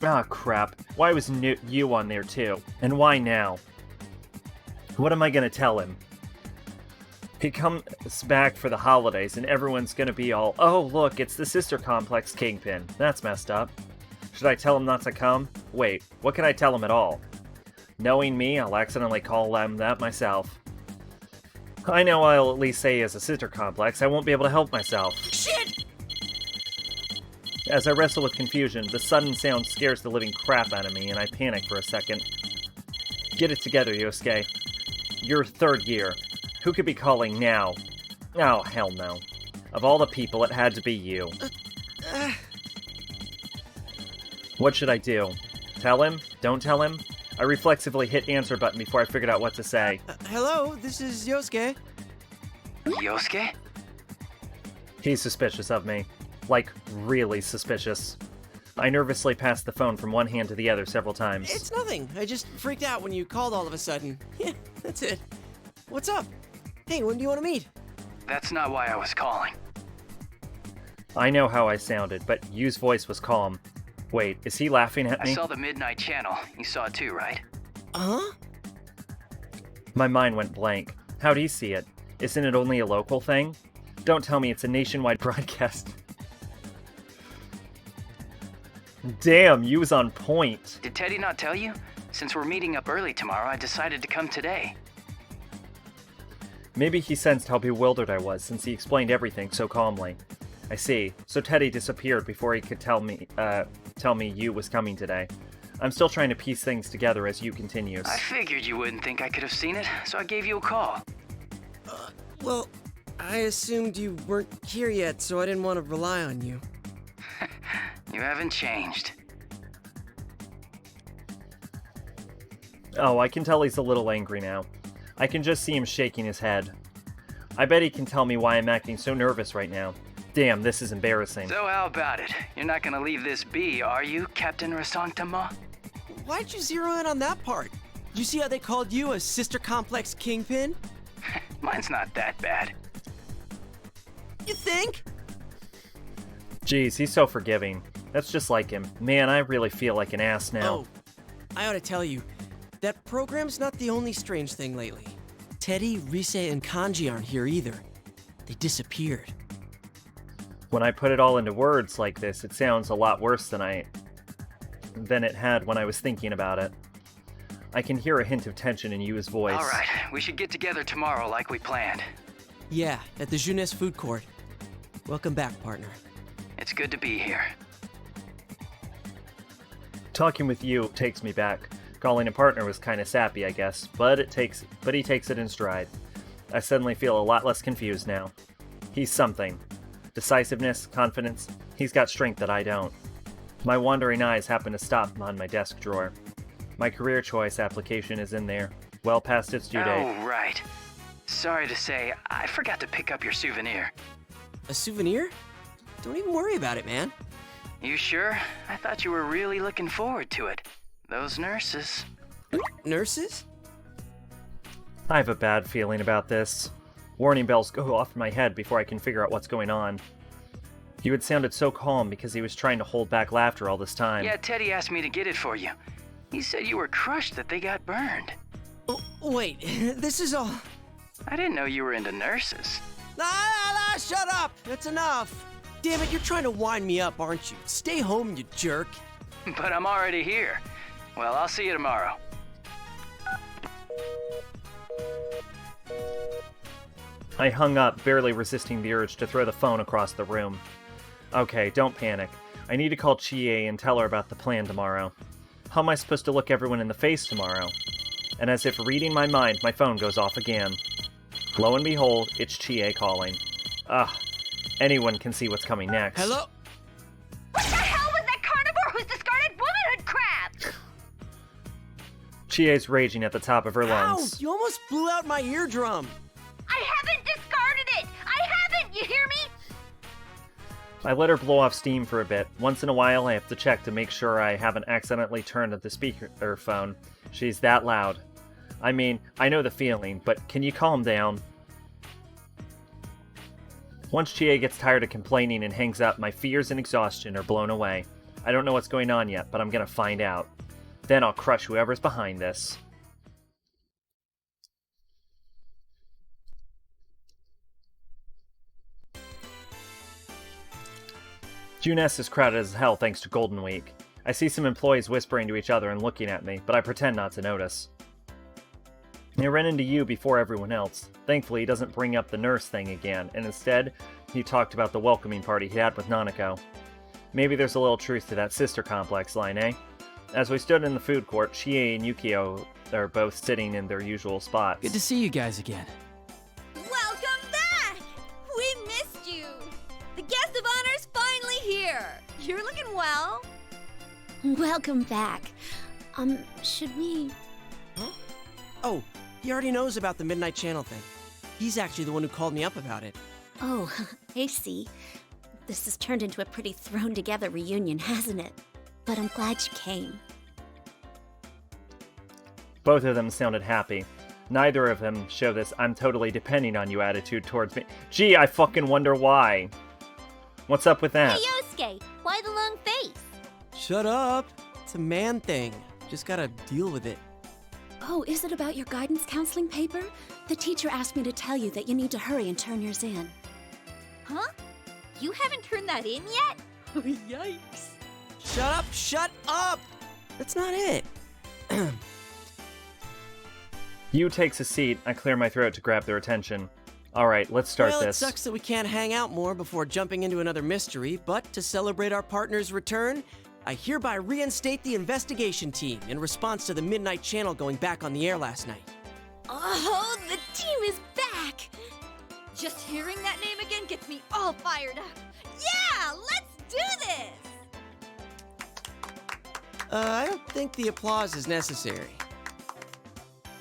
Ah, crap. Why was you on there too? And why now? What am I gonna tell him? He comes back for the holidays and everyone's gonna be all, oh look, it's the Sister Complex Kingpin. That's messed up. Should I tell him not to come? Wait, what can I tell him at all? Knowing me, I'll accidentally call him that myself. I know I'll at least say he has a sister complex, I won't be able to help myself. Shit! As I wrestle with confusion, the sudden sound scares the living crap out of me, and I panic for a second. Get it together, Yosuke. You're third year. Who could be calling now? Oh, hell no. Of all the people, it had to be you. What should I do? Tell him? Don't tell him? I reflexively hit answer button before I figured out what to say. Hello, this is Yosuke. Yosuke? He's suspicious of me. Like, really suspicious. I nervously passed the phone from one hand to the other several times. It's nothing. I just freaked out when you called all of a sudden. Yeah, that's it. What's up? Hey, when do you want to meet? That's not why I was calling. I know how I sounded, but Yu's voice was calm. Wait, is he laughing at me? I saw the Midnight Channel. You saw it too, right? Huh? My mind went blank. How'd he see it? Isn't it only a local thing? Don't tell me it's a nationwide broadcast. Damn, you was on point. Did Teddy not tell you? Since we're meeting up early tomorrow, I decided to come today. Maybe he sensed how bewildered I was since he explained everything so calmly. I see. So Teddy disappeared before he could tell me you was coming today. I'm still trying to piece things together as you continues. I figured you wouldn't think I could have seen it, so I gave you a call. Well, I assumed you weren't here yet, so I didn't want to rely on you. You haven't changed. Oh, I can tell he's a little angry now. I can just see him shaking his head. I bet he can tell me why I'm acting so nervous right now. Damn, this is embarrassing. So how about it? You're not gonna leave this be, are you, Captain Rasantama? Why'd you zero in on that part? You see how they called you a Sister Complex Kingpin? Mine's not that bad. You think? Jeez, he's so forgiving. That's just like him. Man, I really feel like an ass now. Oh, I ought to tell you, that program's not the only strange thing lately. Teddy, Rise, and Kanji aren't here either. They disappeared. When I put it all into words like this, it sounds a lot worse than it had when I was thinking about it. I can hear a hint of tension in Yu's voice. All right, we should get together tomorrow like we planned. Yeah, at the Jeunesse food court. Welcome back, partner. It's good to be here. Talking with you takes me back. Calling a partner was kind of sappy, I guess, but he takes it in stride. I suddenly feel a lot less confused now. He's something. Decisiveness, confidence, he's got strength that I don't. My wandering eyes happen to stop on my desk drawer. My career choice application is in there, well past its due date. Oh, right. Sorry to say, I forgot to pick up your souvenir. A souvenir? Don't even worry about it, man. You sure? I thought you were really looking forward to it. Those nurses. Nurses? I have a bad feeling about this. Warning bells go off in my head before I can figure out what's going on. You had sounded so calm because he was trying to hold back laughter all this time. Yeah, Teddy asked me to get it for you. He said you were crushed that they got burned. Oh, wait, this is all... I didn't know you were into nurses. Shut up! That's enough! Damn it, you're trying to wind me up, aren't you? Stay home, you jerk. But I'm already here. Well, I'll see you tomorrow. I hung up, barely resisting the urge to throw the phone across the room. Okay, don't panic. I need to call Chie and tell her about the plan tomorrow. How am I supposed to look everyone in the face tomorrow? And as if reading my mind, my phone goes off again. Lo and behold, it's Chie calling. Ugh. Anyone can see what's coming next. Hello? What the hell was that carnivore who's discarded womanhood crap? Chie's raging at the top of her lungs. Ow! You almost blew out my eardrum. I haven't discarded it! I haven't! You hear me? I let her blow off steam for a bit. Once in a while, I have to check to make sure I haven't accidentally turned the speakerphone. She's that loud. I mean, I know the feeling, but can you calm down? Once Chie gets tired of complaining and hangs up, my fears and exhaustion are blown away. I don't know what's going on yet, but I'm gonna find out. Then I'll crush whoever's behind this. June S is crowded as hell thanks to Golden Week. I see some employees whispering to each other and looking at me, but I pretend not to notice. I ran into you before everyone else. Thankfully, he doesn't bring up the nurse thing again, and instead, he talked about the welcoming party he had with Nanako. Maybe there's a little truth to that sister complex line, eh? As we stood in the food court, Chie and Yukio are both sitting in their usual spots. Good to see you guys again. Welcome back! We missed you! The guest of honor's finally here! You're looking well. Welcome back. Should we... Huh? Oh, he already knows about the Midnight Channel thing. He's actually the one who called me up about it. Oh, I see. This has turned into a pretty thrown-together reunion, hasn't it? But I'm glad you came. Both of them sounded happy. Neither of them show this I'm totally depending on you attitude towards me. Gee, I fucking wonder why. What's up with that? Hey, Yosuke, why the long face? Shut up. It's a man thing. Just gotta deal with it. Oh, is it about your guidance counseling paper? The teacher asked me to tell you that you need to hurry and turn yours in. Huh? You haven't turned that in yet? Yikes. Shut up! Shut up! That's not it. Yu takes a seat. I clear my throat to grab their attention. Alright, let's start Well, this. It sucks that we can't hang out more before jumping into another mystery, but to celebrate our partner's return, I hereby reinstate the investigation team in response to the Midnight Channel going back on the air last night. Oh, the team is back! Just hearing that name again gets me all fired up. Yeah, let's do this! I don't think the applause is necessary.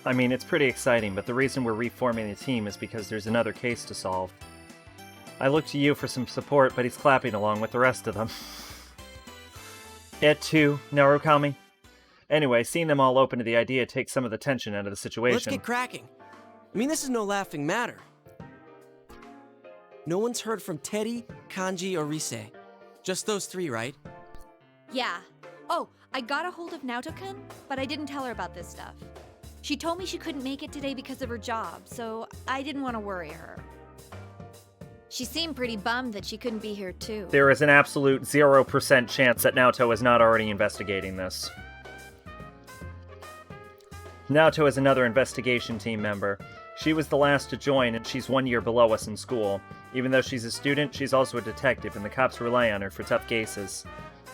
I mean, it's pretty exciting, but the reason we're reforming the team is because there's another case to solve. I look to you for some support, but he's clapping along with the rest of them. Et tu, Narukami? Anyway, seeing them all open to the idea takes some of the tension out of the situation. Let's get cracking. I mean, this is no laughing matter. No one's heard from Teddy, Kanji, or Rise. Just those three, right? Yeah. Oh, I got a hold of Naoto-kun, but I didn't tell her about this stuff. She told me she couldn't make it today because of her job, so I didn't want to worry her. She seemed pretty bummed that she couldn't be here too. There is an absolute 0% chance that Naoto is not already investigating this. Naoto is another investigation team member. She was the last to join, and she's 1 year below us in school. Even though she's a student, she's also a detective, and the cops rely on her for tough cases.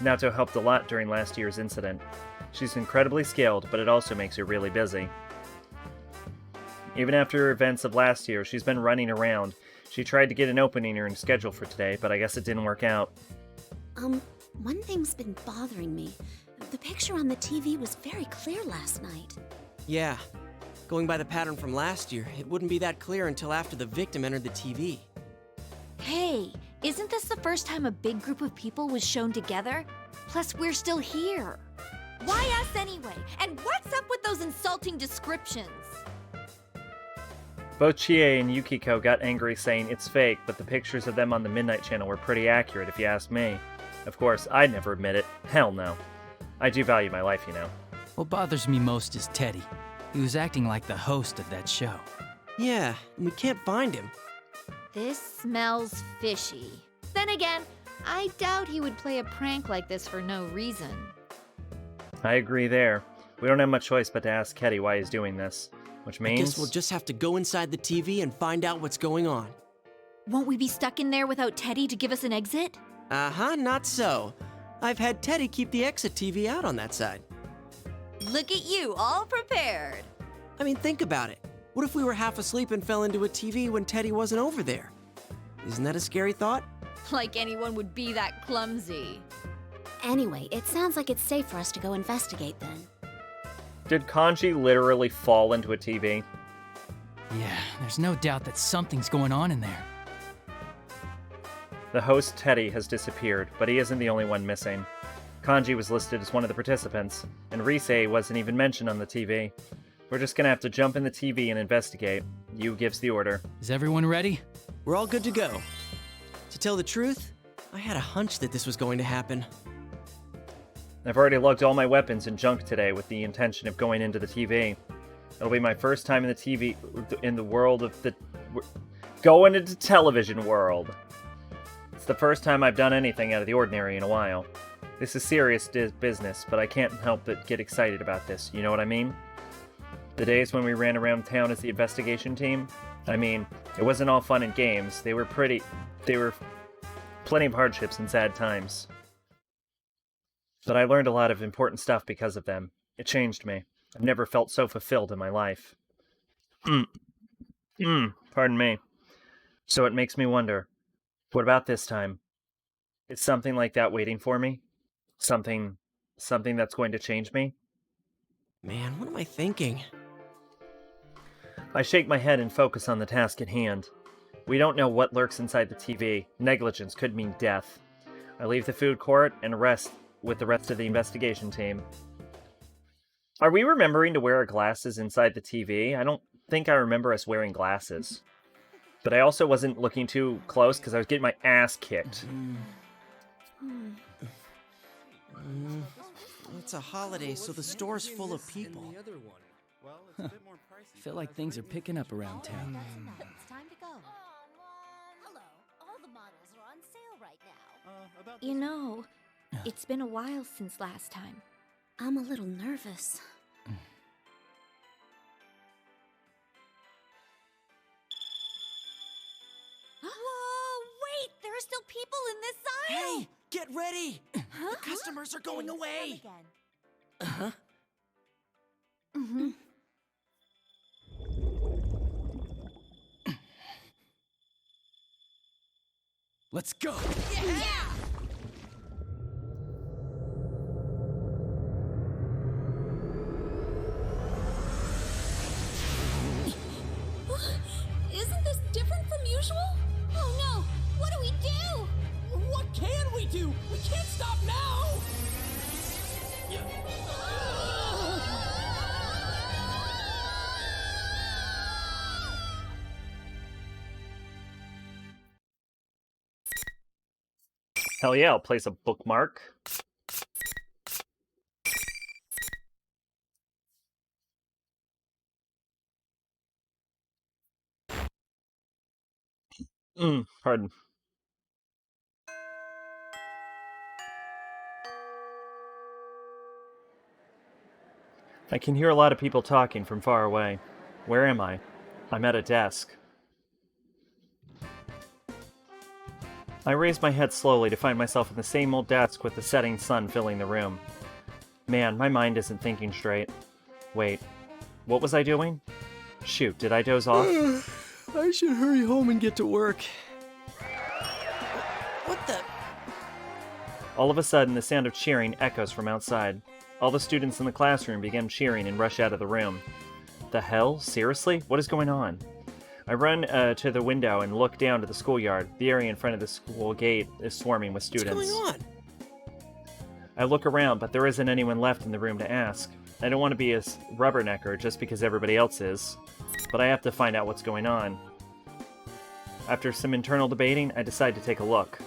Naoto helped a lot during last year's incident. She's incredibly skilled, but it also makes her really busy. Even after events of last year, she's been running around. She tried to get an opening in her schedule for today, but I guess it didn't work out. One thing's been bothering me. The picture on the TV was very clear last night. Yeah. Going by the pattern from last year, it wouldn't be that clear until after the victim entered the TV. Hey, isn't this the first time a big group of people was shown together? Plus, we're still here. Why us anyway? And what's up with those insulting descriptions? Both Chie and Yukiko got angry saying it's fake, but the pictures of them on the Midnight Channel were pretty accurate if you ask me. Of course, I'd never admit it. Hell no. I do value my life, you know. What bothers me most is Teddy. He was acting like the host of that show. Yeah, and we can't find him. This smells fishy. Then again, I doubt he would play a prank like this for no reason. I agree there. We don't have much choice but to ask Teddy why he's doing this. Which means... I guess we'll just have to go inside the TV and find out what's going on. Won't we be stuck in there without Teddy to give us an exit? Uh-huh, not so. I've had Teddy keep the exit TV out on that side. Look at you, all prepared. I mean, think about it. What if we were half asleep and fell into a TV when Teddy wasn't over there? Isn't that a scary thought? Like anyone would be that clumsy. Anyway, it sounds like it's safe for us to go investigate then. Did Kanji literally fall into a TV? Yeah, there's no doubt that something's going on in there. The host, Teddy, has disappeared, but he isn't the only one missing. Kanji was listed as one of the participants, and Rise wasn't even mentioned on the TV. We're just gonna have to jump in the TV and investigate. Yu gives the order. Is everyone ready? We're all good to go. To tell the truth, I had a hunch that this was going to happen. I've already lugged all my weapons and junk today with the intention of going into the TV. It'll be my first time in the TV, in the world of the... going into television world. It's the first time I've done anything out of the ordinary in a while. This is serious business, but I can't help but get excited about this, you know what I mean? The days when we ran around town as the investigation team, I mean, it wasn't all fun and games. They were plenty of hardships and sad times. But I learned a lot of important stuff because of them. It changed me. I've never felt so fulfilled in my life. Pardon me. So it makes me wonder, what about this time? Is something like that waiting for me? Something that's going to change me? Man, what am I thinking? I shake my head and focus on the task at hand. We don't know what lurks inside the TV. Negligence could mean death. I leave the food court and rest with the rest of the investigation team. Are we remembering to wear our glasses inside the TV? I don't think I remember us wearing glasses. But I also wasn't looking too close because I was getting my ass kicked. It's a holiday, so the store's full of people. Huh. I feel like things are picking up around town. It's time to go. Hello. All the models are on sale right now. You know, it's been a while since last time. I'm a little nervous. Whoa, wait! There are still people in this aisle! Hey, get ready! The customers are going away! Uh-huh. Mm-hmm. Let's go! Yeah! Isn't this different from usual? Oh no! What do we do? What can we do? We can't stop now! Hell yeah, I'll place a bookmark. Pardon. I can hear a lot of people talking from far away. Where am I? I'm at a desk. I raise my head slowly to find myself in the same old desk with the setting sun filling the room. Man, my mind isn't thinking straight. Wait, what was I doing? Shoot, did I doze off? I should hurry home and get to work. What the? All of a sudden, the sound of cheering echoes from outside. All the students in the classroom begin cheering and rush out of the room. The hell? Seriously? What is going on? I run to the window and look down to the schoolyard. The area in front of the school gate is swarming with students. What's going on? I look around, but there isn't anyone left in the room to ask. I don't want to be a rubbernecker just because everybody else is, but I have to find out what's going on. After some internal debating, I decide to take a look.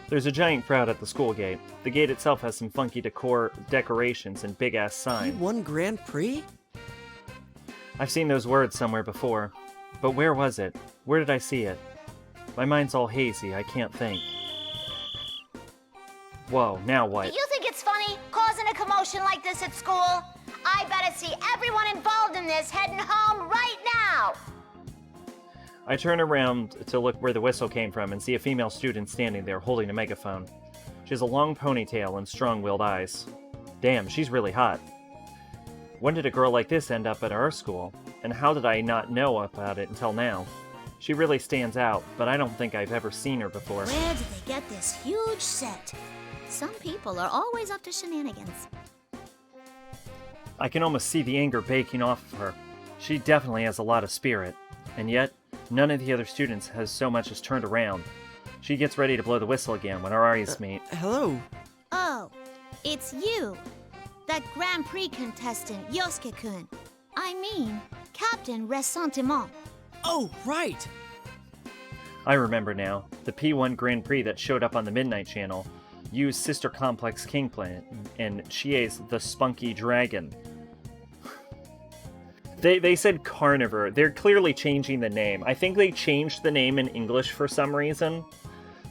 There's a giant crowd at the school gate. The gate itself has some funky decorations and big-ass signs. You won Grand Prix? I've seen those words somewhere before. But where was it? Where did I see it? My mind's all hazy, I can't think. Whoa, now what? Do you think it's funny, causing a commotion like this at school? I better see everyone involved in this heading home right now! I turn around to look where the whistle came from and see a female student standing there holding a megaphone. She has a long ponytail and strong-willed eyes. Damn, she's really hot. When did a girl like this end up at our school? And how did I not know about it until now? She really stands out, but I don't think I've ever seen her before. Where did they get this huge set? Some people are always up to shenanigans. I can almost see the anger baking off of her. She definitely has a lot of spirit. And yet, none of the other students has so much as turned around. She gets ready to blow the whistle again when our eyes meet. Hello. Oh, it's you. That Grand Prix contestant, Yosuke-kun. I mean, Captain Ressentiment. Oh, right! I remember now. The P1 Grand Prix that showed up on the Midnight Channel used Sister Complex King Planet and Chie's the Spunky Dragon. They said Carnivore. They're clearly changing the name. I think they changed the name in English for some reason,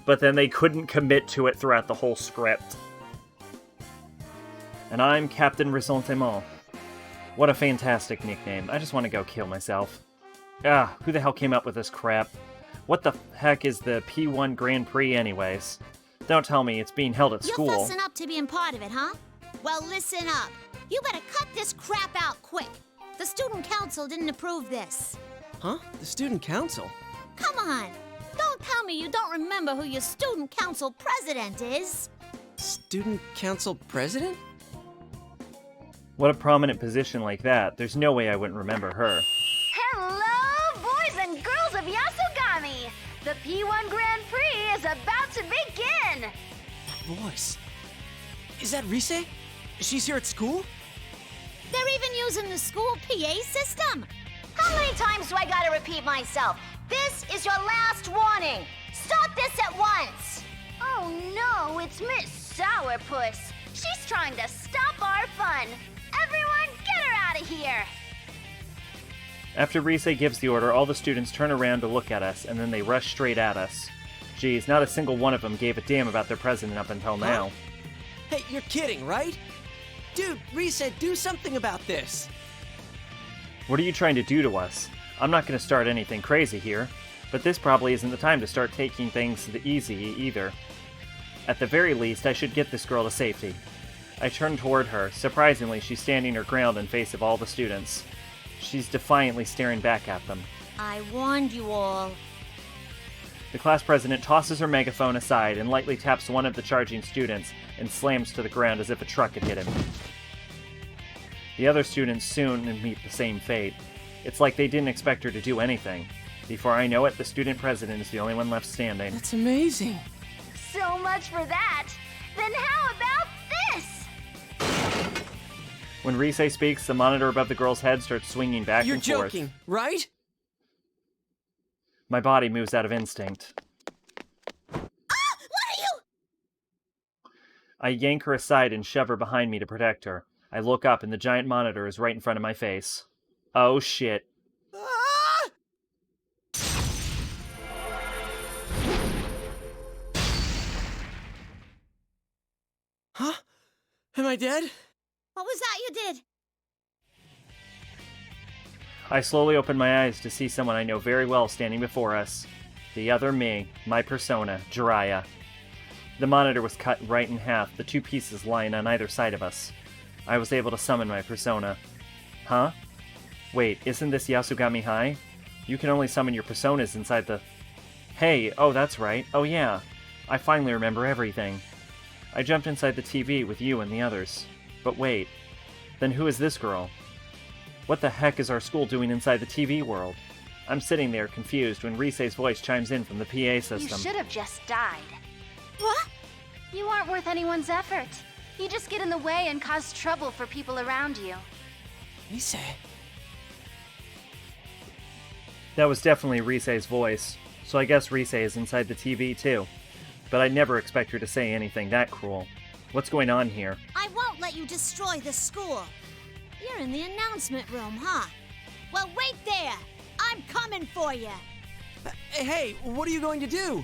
but then they couldn't commit to it throughout the whole script. And I'm Captain Ressentiment. What a fantastic nickname. I just want to go kill myself. Ah, who the hell came up with this crap? What the heck is the P1 Grand Prix anyways? Don't tell me it's being held at school. You're fussing up to being part of it, huh? Well, listen up. You better cut this crap out quick. The student council didn't approve this. Huh? The student council? Come on. Don't tell me you don't remember who your student council president is. Student council president? What a prominent position like that. There's no way I wouldn't remember her. Hello, boys and girls of Yasogami! The P1 Grand Prix is about to begin! That voice. Is that Rise? She's here at school? They're even using the school PA system. How many times do I gotta repeat myself? This is your last warning. Stop this at once. Oh no, it's Miss Sourpuss. She's trying to stop our fun. Everyone, get her out of here! After Rise gives the order, all the students turn around to look at us, and then they rush straight at us. Geez, not a single one of them gave a damn about their president up until now. Hey, you're kidding, right? Dude, Rise, do something about this! What are you trying to do to us? I'm not going to start anything crazy here, but this probably isn't the time to start taking things easy either. At the very least, I should get this girl to safety. I turn toward her. Surprisingly, she's standing her ground in face of all the students. She's defiantly staring back at them. I warned you all. The class president tosses her megaphone aside and lightly taps one of the charging students and slams to the ground as if a truck had hit him. The other students soon meet the same fate. It's like they didn't expect her to do anything. Before I know it, the student president is the only one left standing. That's amazing. So much for that. Then how about this? When Rise speaks, the monitor above the girl's head starts swinging back and forth. You're joking, right? My body moves out of instinct. Ah! What are you? I yank her aside and shove her behind me to protect her. I look up and the giant monitor is right in front of my face. Oh shit. Ah! Huh? Am I dead? What was that you did? I slowly open my eyes to see someone I know very well standing before us. The other me, my persona, Jiraiya. The monitor was cut right in half, the two pieces lying on either side of us. I was able to summon my persona. Huh? Wait, isn't this Yasogami High? You can only summon your personas inside the... Hey, oh that's right. Oh yeah. I finally remember everything. I jumped inside the TV with you and the others. But wait. Then who is this girl? What the heck is our school doing inside the TV world? I'm sitting there confused when Rise's voice chimes in from the PA system. You should have just died. What? You aren't worth anyone's effort. You just get in the way and cause trouble for people around you. Rise. That was definitely Rise's voice, so I guess Rise is inside the TV too. But I'd never expect her to say anything that cruel. What's going on here? I won't let you destroy the school. You're in the announcement room, huh? Well, wait there. I'm coming for you. Hey, what are you going to do?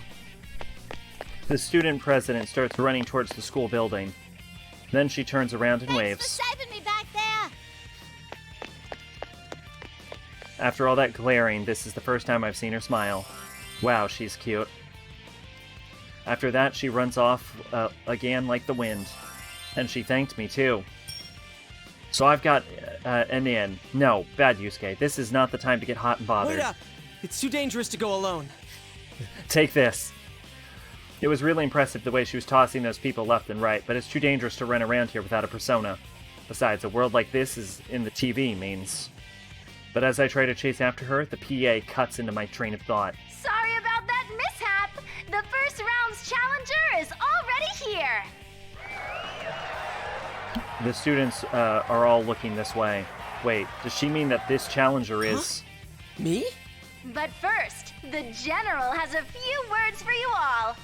The student president starts running towards the school building. Then she turns around and waves. Thanks for saving me back there. After all that glaring, this is the first time I've seen her smile. Wow, she's cute. After that, she runs off again like the wind. And she thanked me, too. So I've got an in. No, bad Yusuke. This is not the time to get hot and bothered. Wait up! It's too dangerous to go alone. Take this. It was really impressive the way she was tossing those people left and right, but it's too dangerous to run around here without a persona. Besides, a world like this is in the TV means. But as I try to chase after her, the PA cuts into my train of thought. Sorry about that mishap. The first round's challenger is already here. The students are all looking this way. Wait, does she mean that this challenger is... Me? But first, the General has a few words for you all.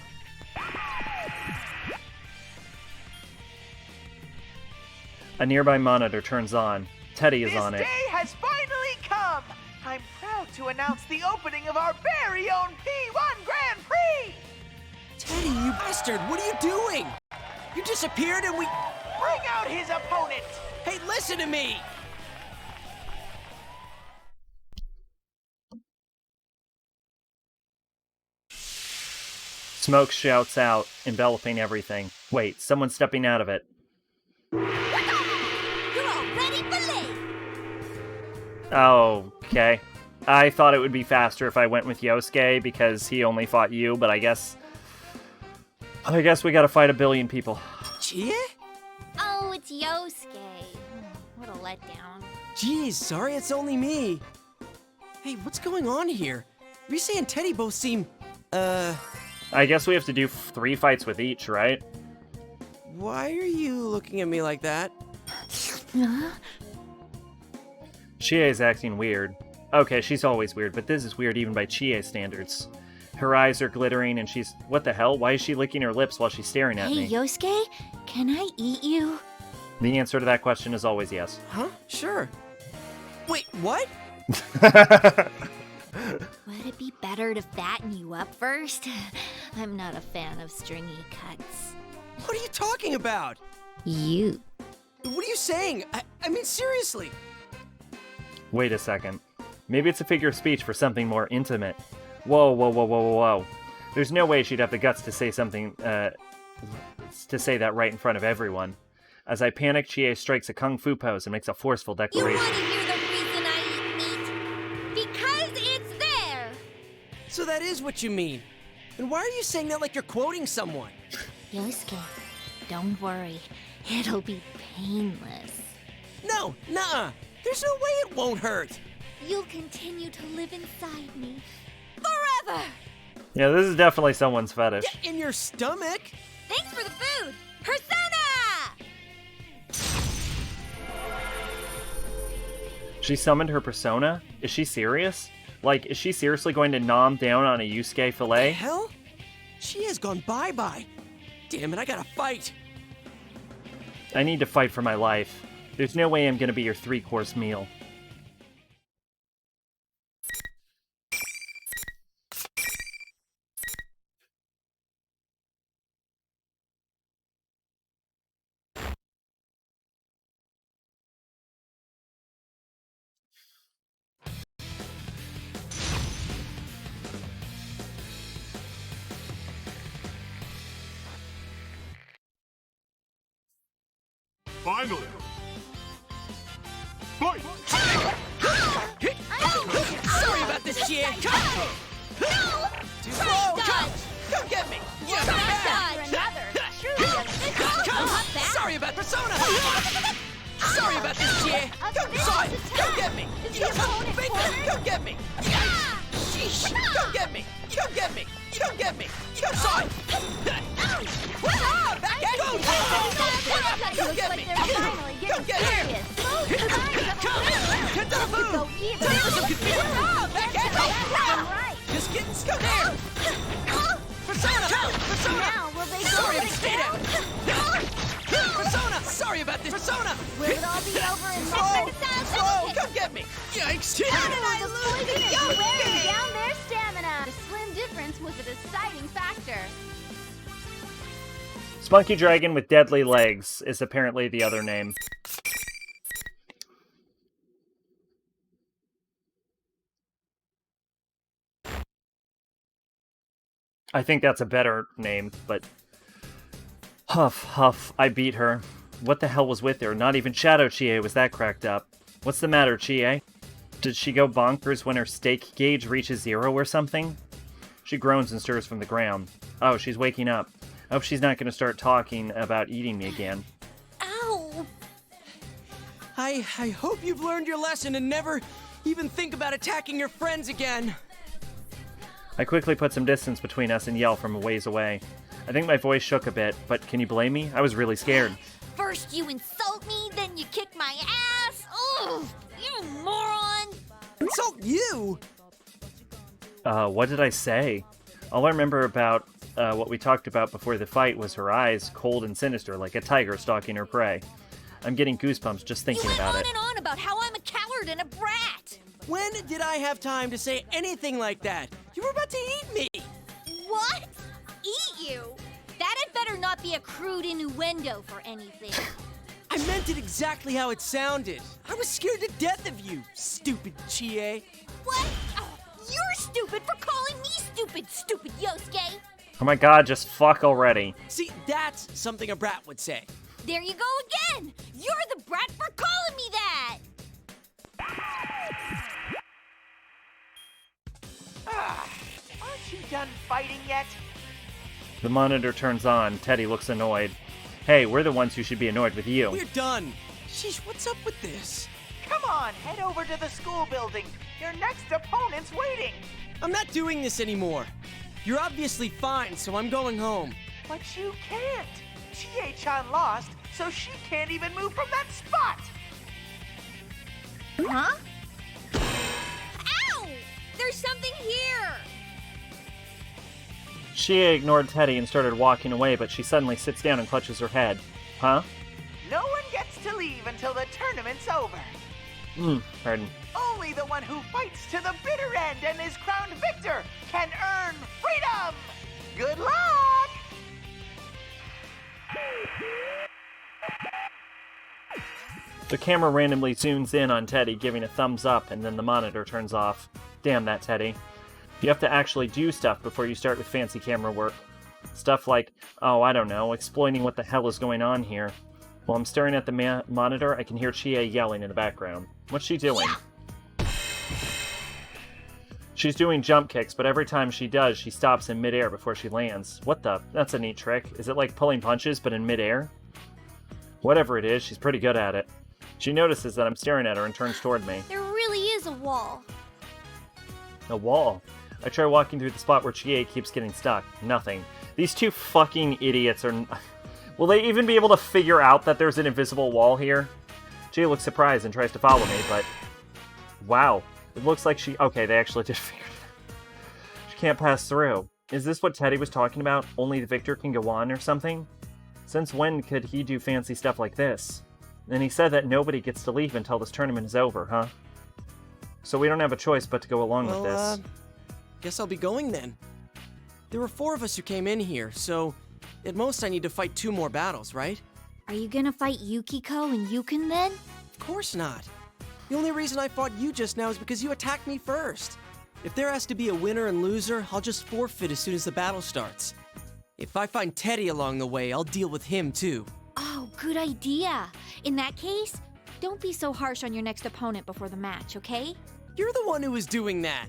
A nearby monitor turns on. Teddy is on it. This day has finally come! I'm proud to announce the opening of our very own P1 Grand Prix! Teddy, you bastard! What are you doing? You disappeared and we... Bring out his opponent! Hey, listen to me! Smoke shouts out, enveloping everything. Wait, someone's stepping out of it. You're all ready for Lee! Oh, okay. I thought it would be faster if I went with Yosuke because he only fought you, but I guess we gotta fight a billion people. Chie? Oh, it's Yosuke. What a letdown. Jeez, sorry it's only me. Hey, what's going on here? Rise and Teddy both seem, I guess we have to do 3 fights with each, right? Why are you looking at me like that? Chie's acting weird. Okay, she's always weird, but this is weird even by Chie standards. Her eyes are glittering and she's... What the hell? Why is she licking her lips while she's staring at me? Hey, Yosuke, can I eat you? The answer to that question is always yes. Huh? Sure. Wait, what? Would it be better to fatten you up first? I'm not a fan of stringy cuts. What are you talking about? You. What are you saying? I mean, seriously. Wait a second. Maybe it's a figure of speech for something more intimate. Whoa, whoa, whoa, whoa, whoa, whoa. There's no way she'd have the guts to say something, to say that right in front of everyone. As I panic, Chie strikes a kung fu pose and makes a forceful declaration. You want to hear the reason I eat meat? Because it's there! So that is what you mean. And why are you saying that like you're quoting someone? Yosuke, don't worry. It'll be painless. No, nuh-uh. There's no way it won't hurt. You'll continue to live inside me. Forever! Yeah, this is definitely someone's fetish. Yeah, in your stomach? Thanks for the food! Persona! She summoned her persona? Is she serious? Like, is she seriously going to nom down on a Yusuke fillet? The hell? She has gone bye-bye. Damn it, I gotta fight. I need to fight for my life. There's no way I'm gonna be your 3-course meal. Finally! Fight! Sorry about this, Chie. Too slow. Come get me. Yeah, sorry about Persona. Sorry about this, Chie. Come get me. Come get me. Sheesh. Come get me. Come get me. Come get me. Come sorry. Back at you. Come get me. Come get here. Hit the food. Back at me. Just get come here. Persona. Persona. Now, will they go Sorry, like stay down. Persona. Sorry about this. Persona. Will it all be over in Slow. Come get me. Yikes. How did I lose? Wearing down their stamina. The slim difference was a deciding factor. Spunky Dragon with Deadly Legs is apparently the other name. I think that's a better name, but... Huff, huff, I beat her. What the hell was with her? Not even Shadow Chie was that cracked up. What's the matter, Chie? Did she go bonkers when her stake gauge reaches 0 or something? She groans and stirs from the ground. Oh, she's waking up. I hope she's not going to start talking about eating me again. Ow! I hope you've learned your lesson and never even think about attacking your friends again. I quickly put some distance between us and yell from a ways away. I think my voice shook a bit, but can you blame me? I was really scared. First you insult me, then you kick my ass. Ugh, you moron! Insult you? What did I say? All I remember about what we talked about before the fight was her eyes, cold and sinister, like a tiger stalking her prey. I'm getting goosebumps just thinking about it. You went on and on about how I'm a coward and a brat. When did I have time to say anything like that? You were about to eat me. What? Eat you? That had better not be a crude innuendo for anything. I meant it exactly how it sounded. I was scared to death of you, stupid Chie. What? Oh, you're stupid for calling me stupid, stupid Yosuke. Oh my god, just fuck already. See, that's something a brat would say. There you go again! You're the brat for calling me that! Aren't you done fighting yet? The monitor turns on. Teddy looks annoyed. Hey, we're the ones who should be annoyed with you. We're done. Sheesh, what's up with this? Come on, head over to the school building. Your next opponent's waiting. I'm not doing this anymore. You're obviously fine, so I'm going home. But you can't. Chie-chan lost, so she can't even move from that spot. Huh? Ow! There's something here! She ignored Teddy and started walking away, but she suddenly sits down and clutches her head. Huh? No one gets to leave until the tournament's over. Pardon. Only the one who fights to the bitter end and is crowned victor can earn freedom! Good luck! The camera randomly zooms in on Teddy, giving a thumbs up, and then the monitor turns off. Damn that, Teddy. You have to actually do stuff before you start with fancy camera work. Stuff like, oh, I don't know, explaining what the hell is going on here. While I'm staring at the monitor, I can hear Chie yelling in the background. What's she doing? She's doing jump kicks, but every time she does, she stops in midair before she lands. What the? That's a neat trick. Is it like pulling punches, but in midair? Whatever it is, she's pretty good at it. She notices that I'm staring at her and turns toward me. There really is a wall. A wall? I try walking through the spot where Chie keeps getting stuck. Nothing. These two fucking idiots are... Will they even be able to figure out that there's an invisible wall here? Chie looks surprised and tries to follow me, but... Wow. It looks like she... Okay, they actually did figure it out. She can't pass through. Is this what Teddy was talking about? Only the victor can go on or something? Since when could he do fancy stuff like this? And he said that nobody gets to leave until this tournament is over, huh? So we don't have a choice but to go along with this. Guess I'll be going then. There were 4 of us who came in here, so at most I need to fight 2 more battles, right? Are you gonna fight Yukiko and Yukon then? Of course not. The only reason I fought you just now is because you attacked me first. If there has to be a winner and loser, I'll just forfeit as soon as the battle starts. If I find Teddy along the way, I'll deal with him too. Oh, good idea. In that case, don't be so harsh on your next opponent before the match, okay? You're the one who was doing that.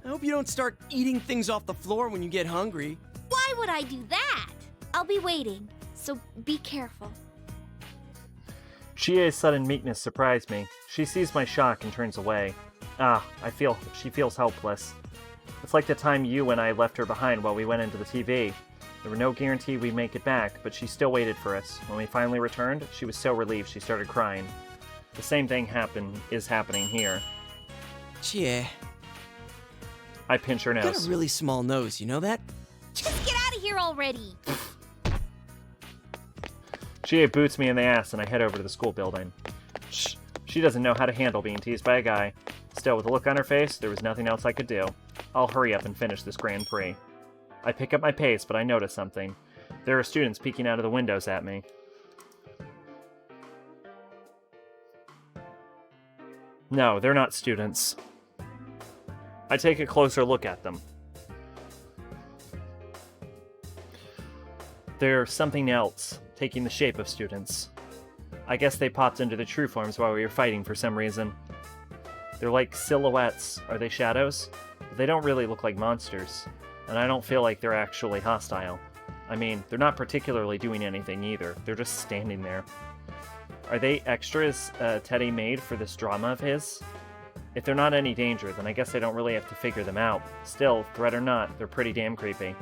I hope you don't start eating things off the floor when you get hungry. Why would I do that? I'll be waiting, so be careful. Chie's sudden meekness surprised me. She sees my shock and turns away. She feels helpless. It's like the time you and I left her behind while we went into the TV. There were no guarantee we'd make it back, but she still waited for us. When we finally returned, she was so relieved she started crying. The same thing is happening here. Chie. I pinch her nose. You got a really small nose, you know that? Just get out of here already! Chie boots me in the ass and I head over to the school building. Shh. She doesn't know how to handle being teased by a guy. Still, with a look on her face, there was nothing else I could do. I'll hurry up and finish this Grand Prix. I pick up my pace, but I notice something. There are students peeking out of the windows at me. No, they're not students. I take a closer look at them. they're something else, taking the shape of students. I guess they popped into their true forms while we were fighting for some reason. They're like silhouettes. Are they shadows? They don't really look like monsters, and I don't feel like they're actually hostile. I mean, they're not particularly doing anything either. They're just standing there. Are they extras Teddy made for this drama of his? If they're not any danger, then I guess I don't really have to figure them out. Still, threat or not, they're pretty damn creepy.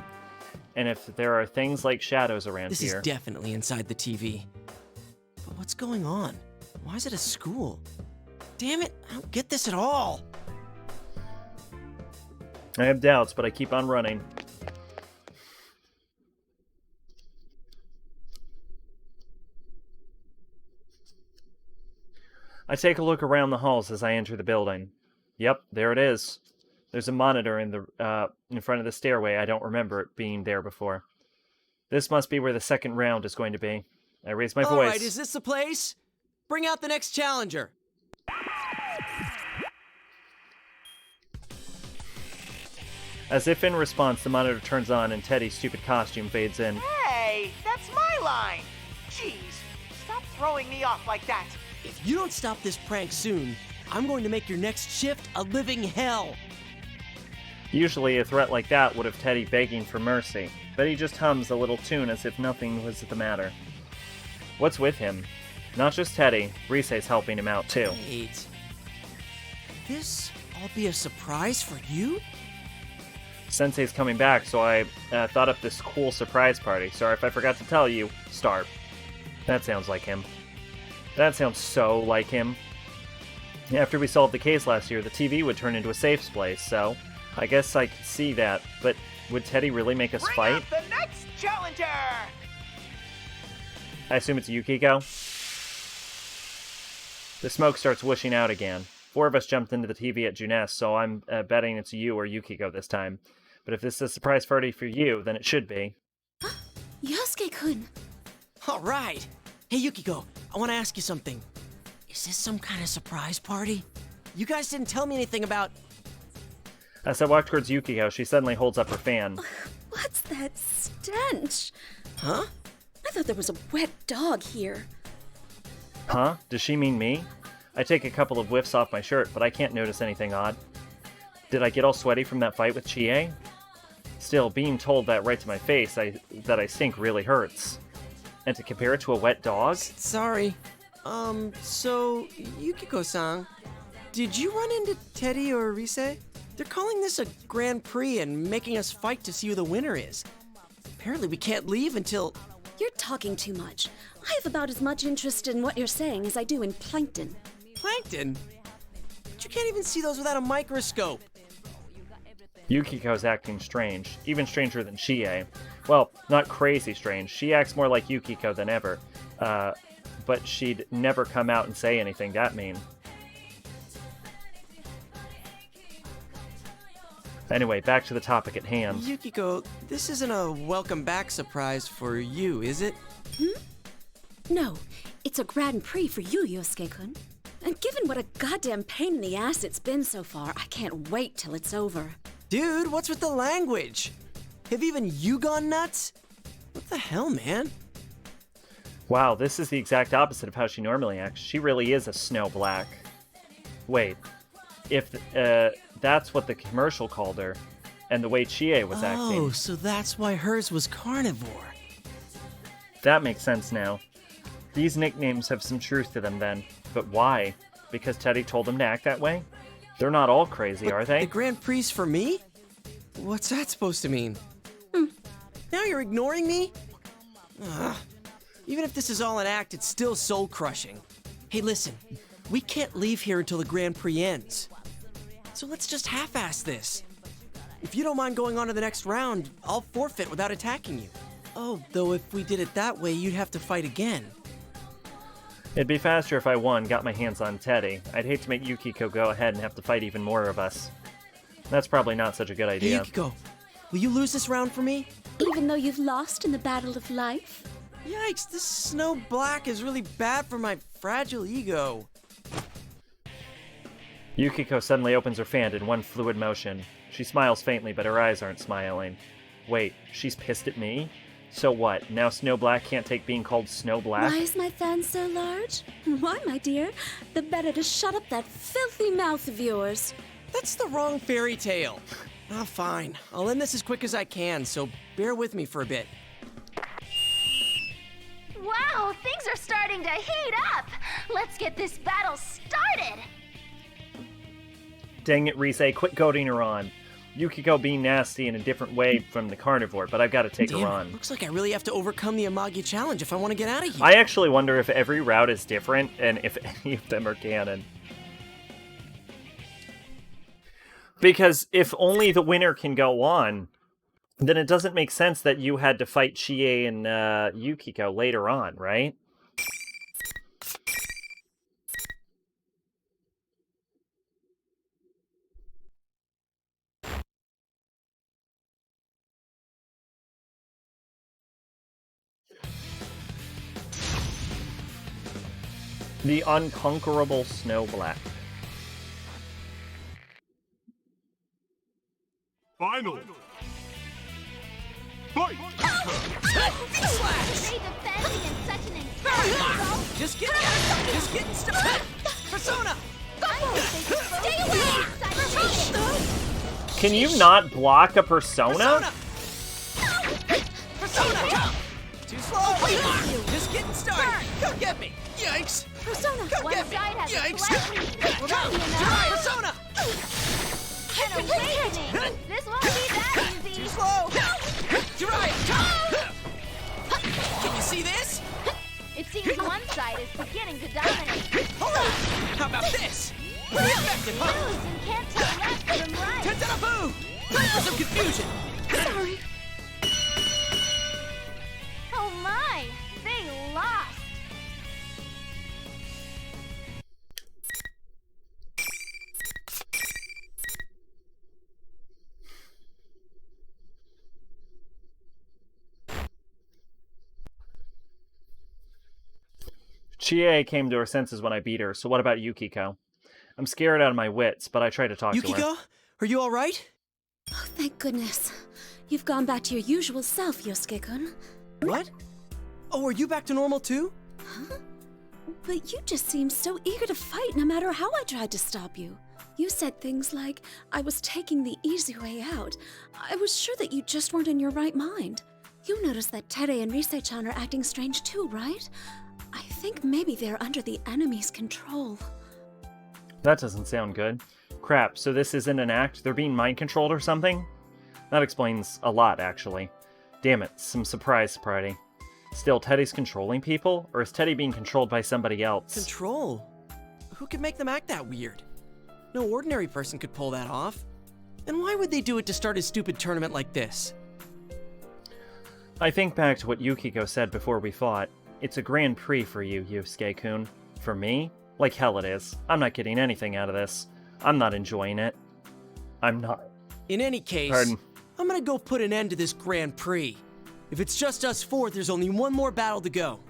And if there are things like shadows around This here... is definitely inside the TV. But what's going on? Why is it a school? Damn it, I don't get this at all. I have doubts, but I keep on running. I take a look around the halls as I enter the building. Yep, there it is. There's a monitor in front of the stairway. I don't remember it being there before. This must be where the second round is going to be. I raise my voice. Alright, is this the place? Bring out the next challenger. As if in response, the monitor turns on and Teddy's stupid costume fades in. Hey, that's my line! Jeez, stop throwing me off like that! If you don't stop this prank soon, I'm going to make your next shift a living hell. Usually a threat like that would have Teddy begging for mercy, but he just hums a little tune as if nothing was the matter. What's with him? Not just Teddy, Rise's helping him out too. Wait. This all be a surprise for you? Sensei's coming back, so I thought up this cool surprise party. Sorry if I forgot to tell you. Start. That sounds like him. That sounds so like him. After we solved the case last year, the TV would turn into a safe place, so I guess I could see that. But would Teddy really make us fight? Bring out the next challenger! I assume it's Yukiko. The smoke starts whooshing out again. 4 of us jumped into the TV at Junes, so I'm betting it's you or Yukiko this time. But if this is a surprise party for you, then it should be. Yosuke-kun! Alright! Hey Yukiko, I want to ask you something. Is this some kind of surprise party? You guys didn't tell me anything about... As I walk towards Yukiko, she suddenly holds up her fan. What's that stench? Huh? I thought there was a wet dog here. Huh? Does she mean me? I take a couple of whiffs off my shirt, but I can't notice anything odd. Did I get all sweaty from that fight with Chie? Still, being told that right to my face, that I stink really hurts. And to compare it to a wet dog? Sorry. So, Yukiko-san, did you run into Teddy or Rise? They're calling this a Grand Prix and making us fight to see who the winner is. Apparently we can't leave until... You're talking too much. I have about as much interest in what you're saying as I do in plankton. Plankton? But you can't even see those without a microscope. Yukiko's acting strange, even stranger than Chie. Well, not crazy strange. She acts more like Yukiko than ever. But she'd never come out and say anything that mean. Anyway, back to the topic at hand. Yukiko, this isn't a welcome back surprise for you, is it? No, it's a Grand Prix for you, Yosuke-kun. And given what a goddamn pain in the ass it's been so far, I can't wait till it's over. Dude, what's with the language? Have even you gone nuts? What the hell, man? Wow, this is the exact opposite of how she normally acts. She really is a snow black. Wait, if that's what the commercial called her, and the way Chie was acting. Oh, so that's why hers was carnivore. That makes sense now. These nicknames have some truth to them then. But why? Because Teddy told them to act that way? They're not all crazy, are they? The Grand Prix for me? What's that supposed to mean? Now you're ignoring me? Ugh. Even if this is all an act, it's still soul-crushing. Hey, listen. We can't leave here until the Grand Prix ends. So let's just half-ass this. If you don't mind going on to the next round, I'll forfeit without attacking you. Oh, though if we did it that way, you'd have to fight again. It'd be faster if I won, got my hands on Teddy. I'd hate to make Yukiko go ahead and have to fight even more of us. That's probably not such a good idea. Hey, Yukiko, will you lose this round for me? Even though you've lost in the battle of life? Yikes, this snow black is really bad for my fragile ego. Yukiko suddenly opens her fan in one fluid motion. She smiles faintly, but her eyes aren't smiling. Wait, she's pissed at me? So what? Now Snow Black can't take being called Snow Black? Why is my fan so large? Why, my dear? The better to shut up that filthy mouth of yours. That's the wrong fairy tale. Ah, fine. I'll end this as quick as I can, so bear with me for a bit. Wow, things are starting to heat up. Let's get this battle started. Dang it, Rise, quit goading her on. Yukiko being nasty in a different way from the carnivore, but I've got to take her on. Looks like I really have to overcome the Amagi challenge if I want to get out of here. I actually wonder if every route is different and if any of them are canon. Because if only the winner can go on, then it doesn't make sense that you had to fight Chie and Yukiko later on, right? The unconquerable Snow Black. Final. Fight! They defending in such an intense Just getting started. Persona! Stay away! Can you not block a Persona? Persona! Too slow! Just getting started! Come get me! Yikes! Persona! Come One get me! side has Yikes! a flat Persona! An awakening! This won't be that easy! Too slow! Jiraiya! Can you see this? It seems one side is beginning to dominate. Alright! How about this? Pretty effective, huh? Moves and can't tell left from right. Tentarabu! Time for some confusion! Sorry. Oh my! They lost! Chie came to her senses when I beat her, so what about Yukiko? I'm scared out of my wits, but I try to talk to her. Yukiko? Are you alright? Oh, thank goodness. You've gone back to your usual self, Yosuke-kun. What? Oh, are you back to normal too? Huh? But you just seemed so eager to fight no matter how I tried to stop you. You said things like, I was taking the easy way out. I was sure that you just weren't in your right mind. You noticed that Tere and Rise-chan are acting strange too, right? I think maybe they're under the enemy's control. That doesn't sound good. Crap, so this isn't an act? They're being mind-controlled or something? That explains a lot, actually. Damn it, some surprise party. Still, Teddy's controlling people? Or is Teddy being controlled by somebody else? Control? Who could make them act that weird? No ordinary person could pull that off. And why would they do it to start a stupid tournament like this? I think back to what Yukiko said before we fought. It's a Grand Prix for you, Yusuke-kun. For me? Like hell it is. I'm not getting anything out of this. I'm not enjoying it. I'm not. In any case, Pardon. I'm gonna go put an end to this Grand Prix. If it's just us four, there's only one more battle to go.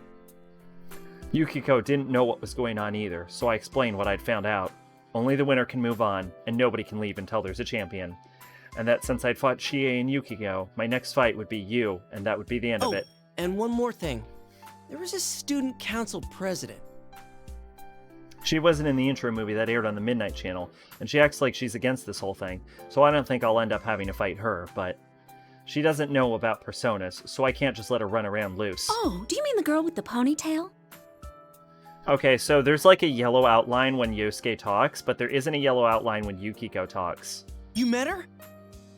Yukiko didn't know what was going on either, so I explained what I'd found out. Only the winner can move on, and nobody can leave until there's a champion. And that since I'd fought Chie and Yukiko, my next fight would be you, and that would be the end of it. And one more thing. There was a student council president. She wasn't in the intro movie that aired on the Midnight Channel, and she acts like she's against this whole thing, so I don't think I'll end up having to fight her, but she doesn't know about personas, so I can't just let her run around loose. Oh, do you mean the girl with the ponytail? Okay, so there's like a yellow outline when Yosuke talks, but there isn't a yellow outline when Yukiko talks. You met her?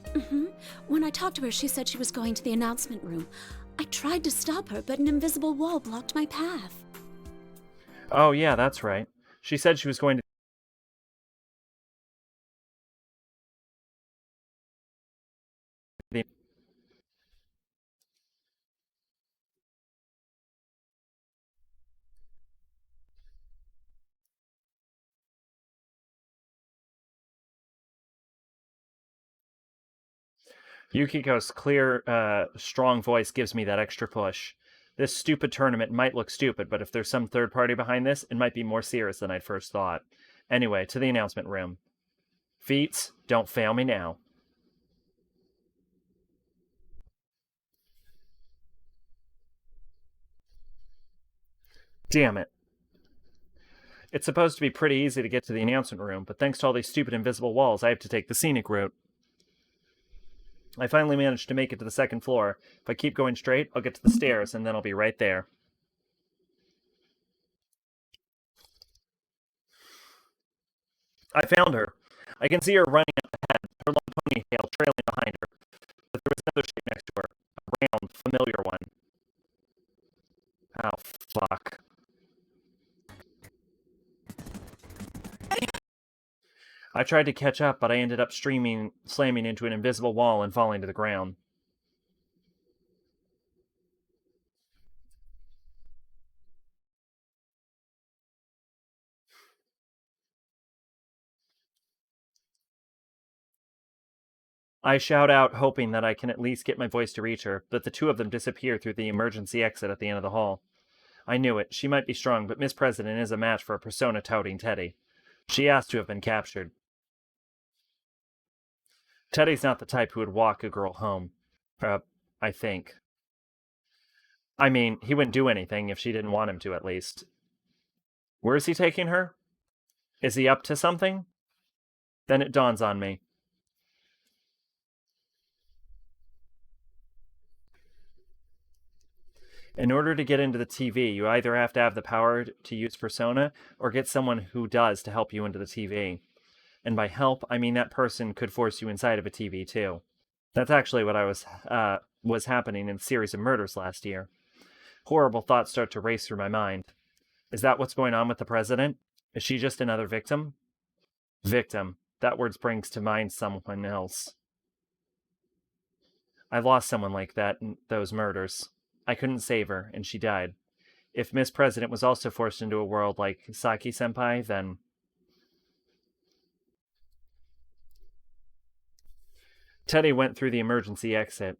Mm-hmm. When I talked to her, she said she was going to the announcement room. I tried to stop her, but an invisible wall blocked my path. Oh yeah, that's right. She said she was going to the Yukiko's clear, strong voice gives me that extra push. This stupid tournament might look stupid, but if there's some third party behind this, it might be more serious than I'd first thought. Anyway, to the announcement room. Feats, don't fail me now. Damn it. It's supposed to be pretty easy to get to the announcement room, but thanks to all these stupid invisible walls, I have to take the scenic route. I finally managed to make it to the second floor. If I keep going straight, I'll get to the stairs, and then I'll be right there. I found her. I can see her running up ahead, her long ponytail trailing behind her. But there was another shape next to her, a round, familiar one. Oh, fuck. I tried to catch up, but I ended up slamming into an invisible wall and falling to the ground. I shout out, hoping that I can at least get my voice to reach her, but the two of them disappear through the emergency exit at the end of the hall. I knew it. She might be strong, but Miss President is a match for a persona-touting Teddy. She asked to have been captured. Teddy's not the type who would walk a girl home. I think. I mean, he wouldn't do anything if she didn't want him to, at least. Where is he taking her? Is he up to something? Then it dawns on me. In order to get into the TV, you either have to have the power to use persona, or get someone who does to help you into the TV. And by help, I mean that person could force you inside of a TV, too. That's actually what was happening in a series of murders last year. Horrible thoughts start to race through my mind. Is that what's going on with the president? Is she just another victim? Victim. That word brings to mind someone else. I lost someone like that in those murders. I couldn't save her, and she died. If Miss President was also forced into a world like Saki-senpai, then... Teddy went through the emergency exit.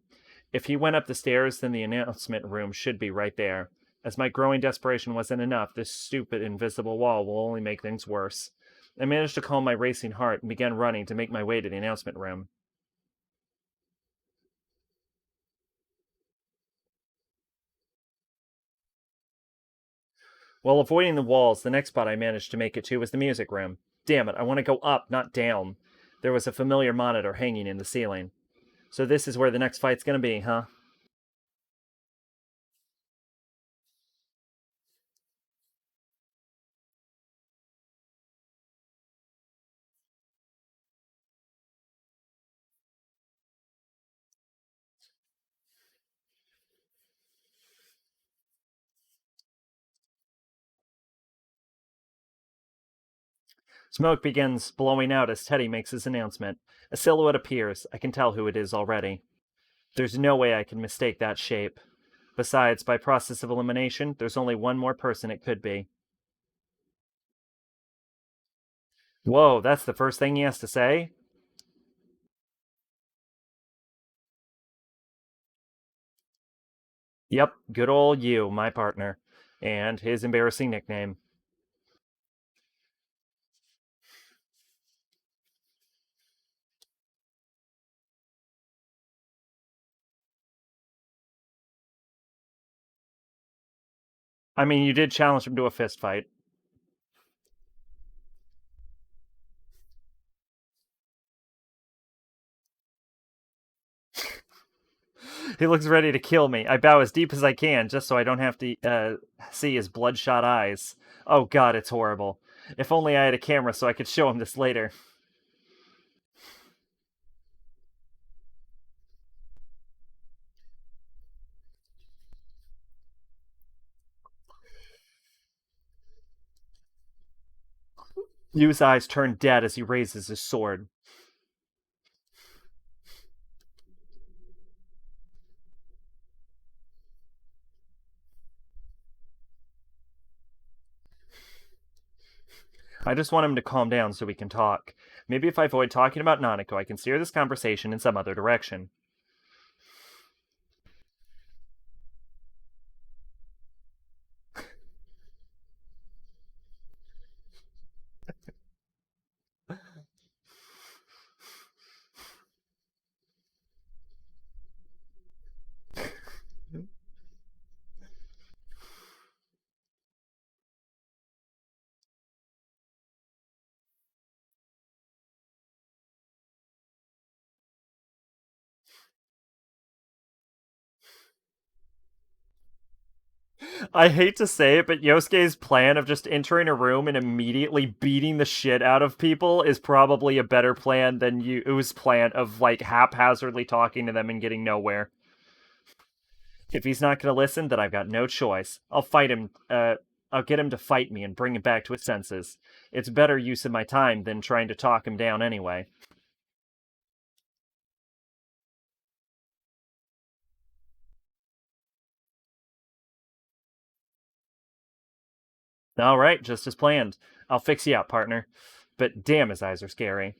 If he went up the stairs, then the announcement room should be right there. As my growing desperation wasn't enough, this stupid invisible wall will only make things worse. I managed to calm my racing heart and began running to make my way to the announcement room. While avoiding the walls, the next spot I managed to make it to was the music room. Damn it, I want to go up, not down. There was a familiar monitor hanging in the ceiling. So this is where the next fight's gonna be, huh? Smoke begins blowing out as Teddy makes his announcement. A silhouette appears. I can tell who it is already. There's no way I can mistake that shape. Besides, by process of elimination, there's only one more person it could be. Whoa, that's the first thing he has to say? Yep, good old you, my partner. And his embarrassing nickname. I mean, you did challenge him to a fist fight. He looks ready to kill me. I bow as deep as I can, just so I don't have to see his bloodshot eyes. Oh god, it's horrible. If only I had a camera so I could show him this later. Yu's eyes turn dead as he raises his sword. I just want him to calm down so we can talk. Maybe if I avoid talking about Nanako, I can steer this conversation in some other direction. I hate to say it, but Yosuke's plan of just entering a room and immediately beating the shit out of people is probably a better plan than Yu's plan of, like, haphazardly talking to them and getting nowhere. If he's not gonna listen, then I've got no choice. I'll fight him, I'll get him to fight me and bring him back to his senses. It's better use of my time than trying to talk him down anyway. Alright, just as planned. I'll fix you out, partner. But damn, his eyes are scary.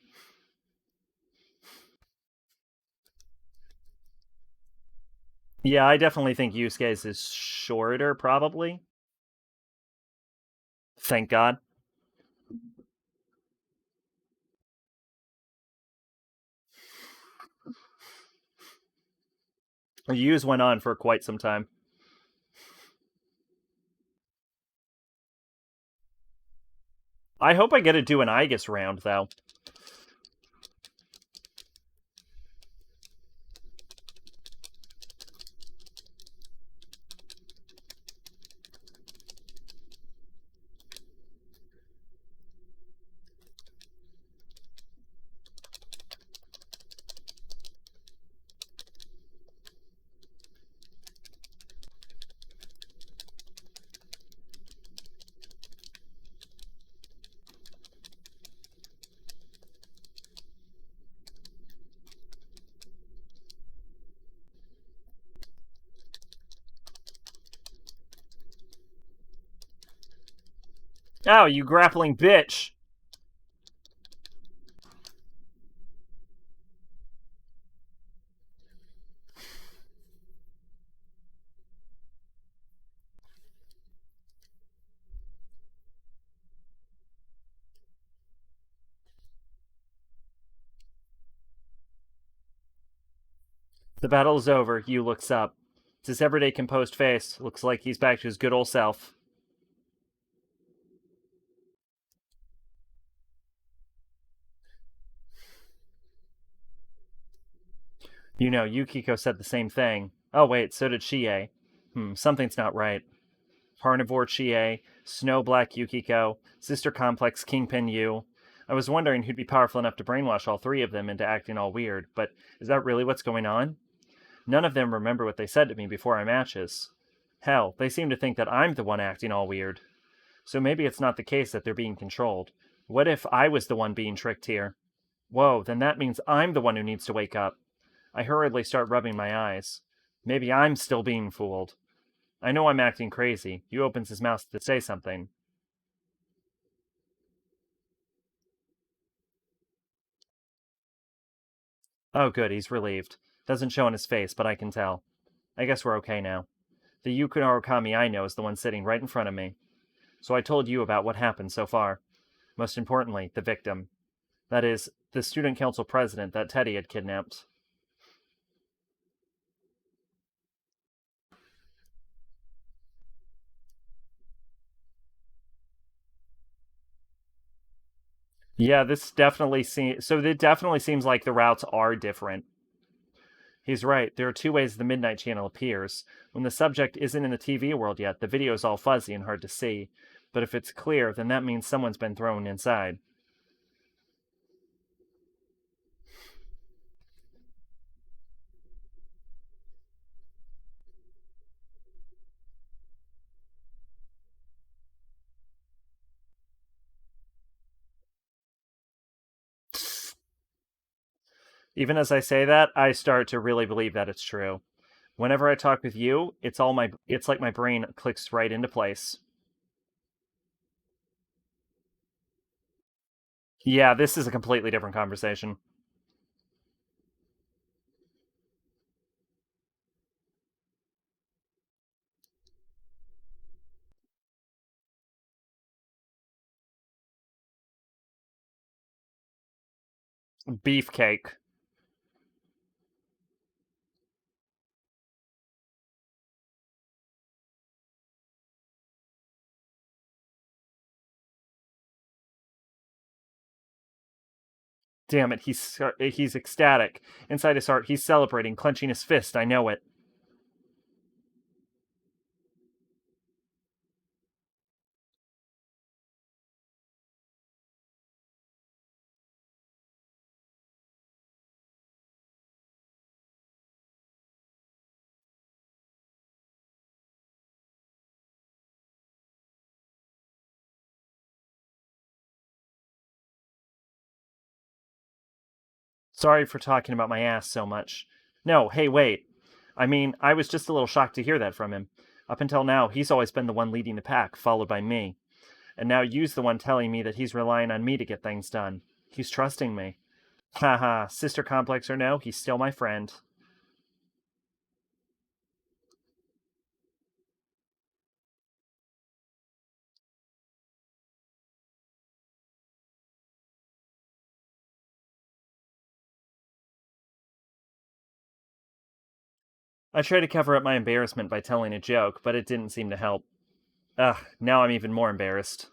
Yeah, I definitely think Yusuke's is shorter, probably. Thank God. Yu's went on for quite some time. I hope I get to do an Aegis round, though. Oh, you grappling bitch! The battle is over. Yu looks up. It's his everyday composed face. Looks like he's back to his good old self. You know, Yukiko said the same thing. Oh wait, so did Chie. Something's not right. Carnivore Chie, Snow Black Yukiko, Sister Complex Kingpin Yu. I was wondering who'd be powerful enough to brainwash all three of them into acting all weird, but is that really what's going on? None of them remember what they said to me before our matches. Hell, they seem to think that I'm the one acting all weird. So maybe it's not the case that they're being controlled. What if I was the one being tricked here? Whoa, then that means I'm the one who needs to wake up. I hurriedly start rubbing my eyes. Maybe I'm still being fooled. I know I'm acting crazy. Yu opens his mouth to say something. Oh good, he's relieved. Doesn't show on his face, but I can tell. I guess we're okay now. The Yukino Okami I know is the one sitting right in front of me. So I told you about what happened so far. Most importantly, the victim. That is, the student council president that Teddy had kidnapped. Yeah, this definitely seems... So it definitely seems like the routes are different. He's right. There are two ways the Midnight Channel appears. When the subject isn't in the TV world yet, the video is all fuzzy and hard to see. But if it's clear, then that means someone's been thrown inside. Even as I say that, I start to really believe that it's true. Whenever I talk with you, it's like my brain clicks right into place. Yeah, this is a completely different conversation. Beefcake. Damn it, he's ecstatic. Inside his heart, he's celebrating, clenching his fist, I know it. Sorry for talking about my ass so much. No, hey, wait. I mean, I was just a little shocked to hear that from him. Up until now, he's always been the one leading the pack, followed by me. And now you's the one telling me that he's relying on me to get things done. He's trusting me. Haha, sister complex or no, he's still my friend. I tried to cover up my embarrassment by telling a joke, but it didn't seem to help. Ugh, now I'm even more embarrassed.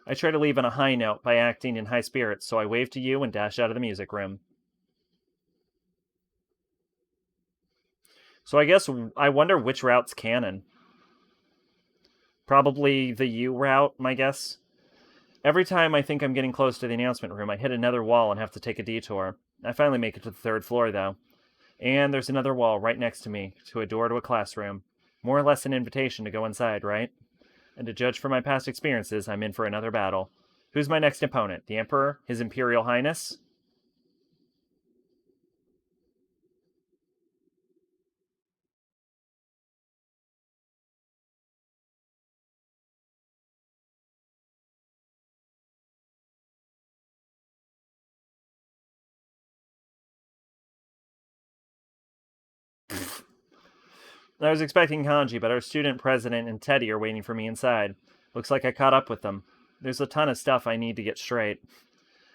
I try to leave on a high note by acting in high spirits, so I wave to you and dash out of the music room. So I wonder which route's canon. Probably the U route, my guess. Every time I think I'm getting close to the announcement room, I hit another wall and have to take a detour. I finally make it to the third floor, though. And there's another wall right next to me, to a door to a classroom. More or less an invitation to go inside, right? And to judge from my past experiences, I'm in for another battle. Who's my next opponent? The Emperor? His Imperial Highness? I was expecting Kanji, but our student president and Teddy are waiting for me inside. Looks like I caught up with them. There's a ton of stuff I need to get straight.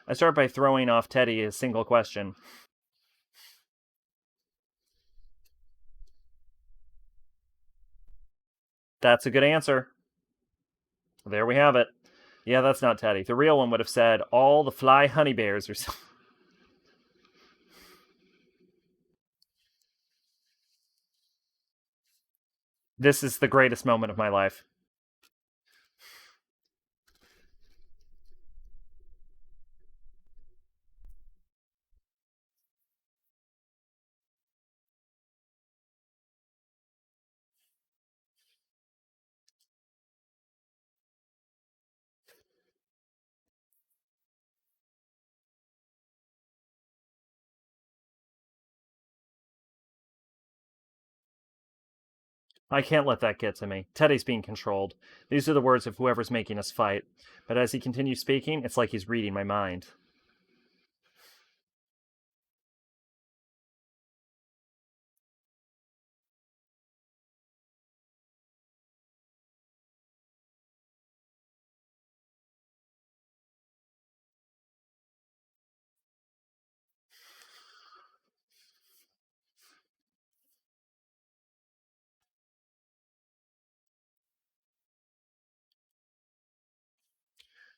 I start by throwing off Teddy a single question. That's a good answer. There we have it. Yeah, that's not Teddy. The real one would have said, all the fly honey bears or something. This is the greatest moment of my life. I can't let that get to me. Teddy's being controlled. These are the words of whoever's making us fight. But as he continues speaking, it's like he's reading my mind.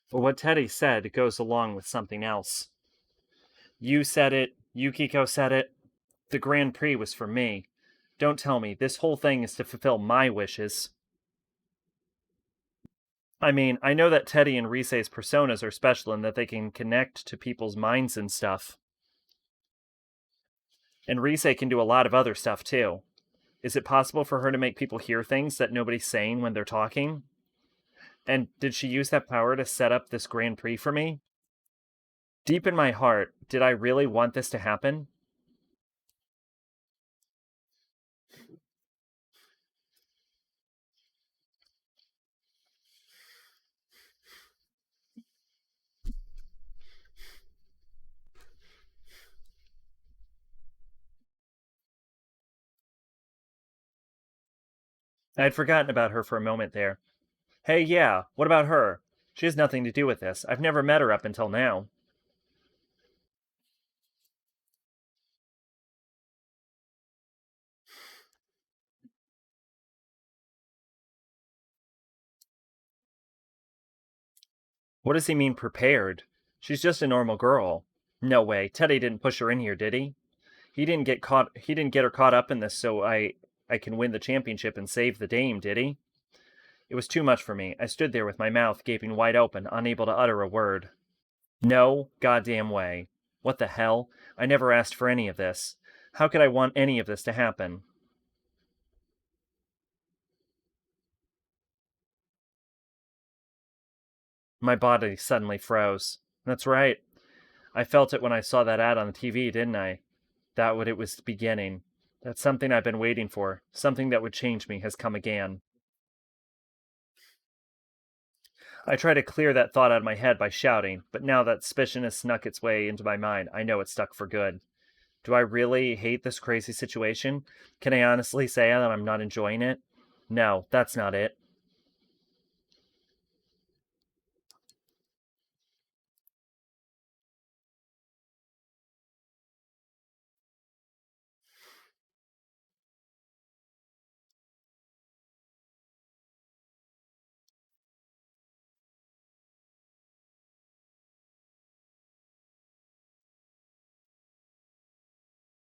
But what Teddy said goes along with something else. You said it, Yukiko said it. The Grand Prix was for me. Don't tell me, this whole thing is to fulfill my wishes. I mean, I know that Teddy and Risei's personas are special in that they can connect to people's minds and stuff. And Risei can do a lot of other stuff too. Is it possible for her to make people hear things that nobody's saying when they're talking? And did she use that power to set up this Grand Prix for me? Deep in my heart, did I really want this to happen? I had forgotten about her for a moment there. Hey, yeah, what about her? She has nothing to do with this. I've never met her up until now. What does he mean prepared? She's just a normal girl. No way. Teddy didn't push her in here, did he? He didn't get her caught up in this so I can win the championship and save the dame, did he? It was too much for me. I stood there with my mouth gaping wide open, unable to utter a word. No goddamn way. What the hell? I never asked for any of this. How could I want any of this to happen? My body suddenly froze. That's right. I felt it when I saw that ad on the TV, didn't I? That what it was beginning. That something I've been waiting for, something that would change me, has come again. I try to clear that thought out of my head by shouting, but now that suspicion has snuck its way into my mind, I know it's stuck for good. Do I really hate this crazy situation? Can I honestly say that I'm not enjoying it? No, that's not it.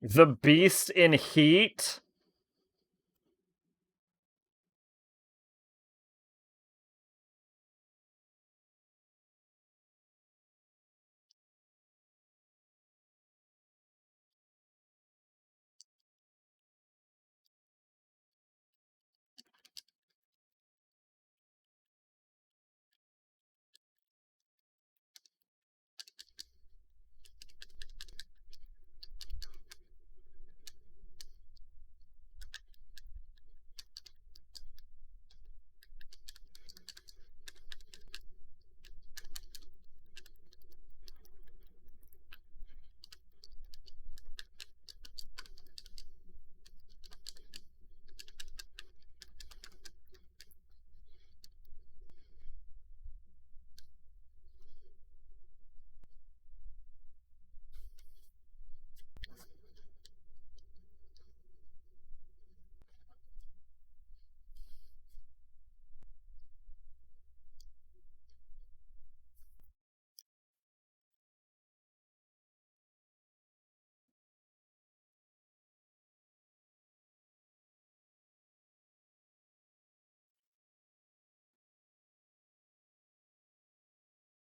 The Beast in Heat?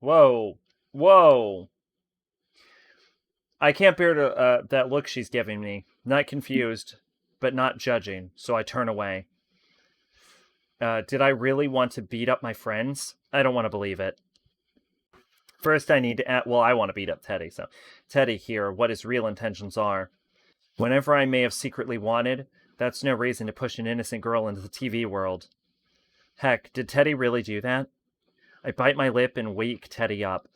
Whoa. Whoa. I can't bear to, that look she's giving me. Not confused, but not judging, so I turn away. Did I really want to beat up my friends? I don't want to believe it. First, I need to well, I want to beat up Teddy, so Teddy here, what his real intentions are. Whenever I may have secretly wanted, that's no reason to push an innocent girl into the TV world. Heck, did Teddy really do that? I bite my lip and wake Teddy up.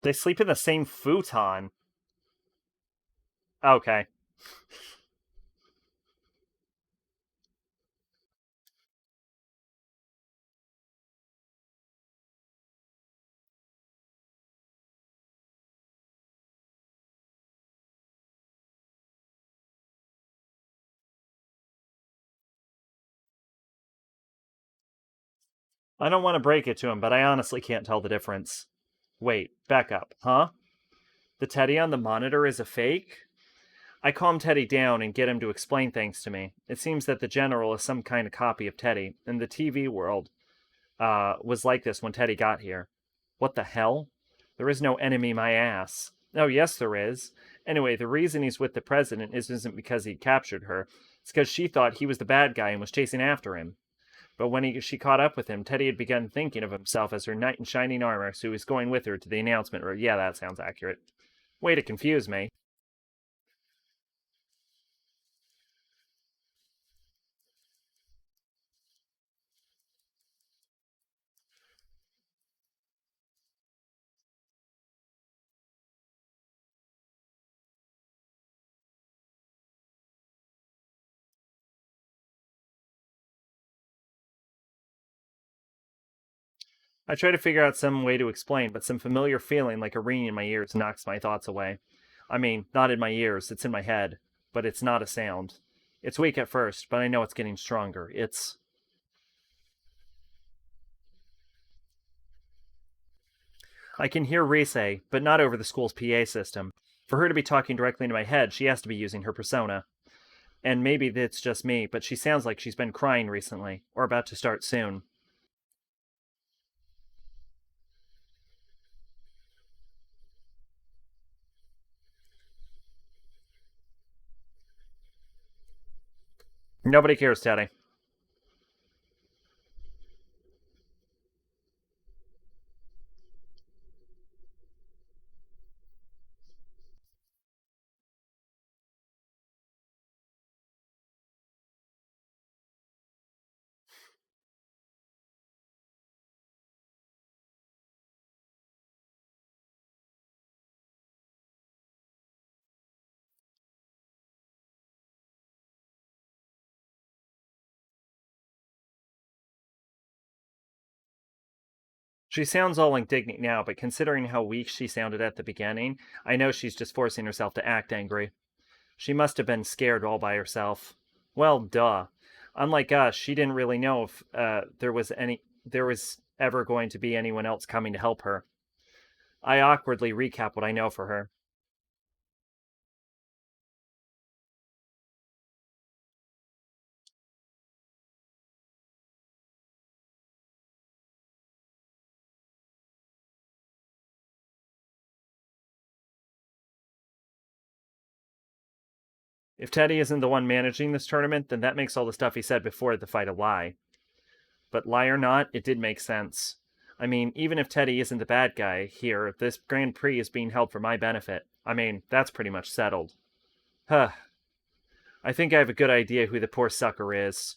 They sleep in the same futon. Okay. I don't want to break it to him, but I honestly can't tell the difference. Wait, back up, huh? The Teddy on the monitor is a fake? I calm Teddy down and get him to explain things to me. It seems that the General is some kind of copy of Teddy, and the TV world was like this when Teddy got here. What the hell? There is no enemy, my ass. Oh, yes, there is. Anyway, the reason he's with the president isn't because he captured her. It's because she thought he was the bad guy and was chasing after him. But when she caught up with him, Teddy had begun thinking of himself as her knight in shining armor, so he was going with her to the announcement room. Yeah, that sounds accurate. Way to confuse me. I try to figure out some way to explain, but some familiar feeling like a ringing in my ears knocks my thoughts away. I mean, not in my ears, it's in my head, but it's not a sound. It's weak at first, but I know it's getting stronger. It's... I can hear Rise, but not over the school's PA system. For her to be talking directly into my head, she has to be using her persona. And maybe it's just me, but she sounds like she's been crying recently, or about to start soon. Nobody cares, Teddy. She sounds all indignant now, but considering how weak she sounded at the beginning, I know she's just forcing herself to act angry. She must have been scared all by herself. Well, duh. Unlike us, she didn't really know if there was ever going to be anyone else coming to help her. I awkwardly recap what I know for her. If Teddy isn't the one managing this tournament, then that makes all the stuff he said before the fight a lie. But lie or not, it did make sense. I mean, even if Teddy isn't the bad guy here, this Grand Prix is being held for my benefit. I mean, that's pretty much settled. Huh. I think I have a good idea who the poor sucker is.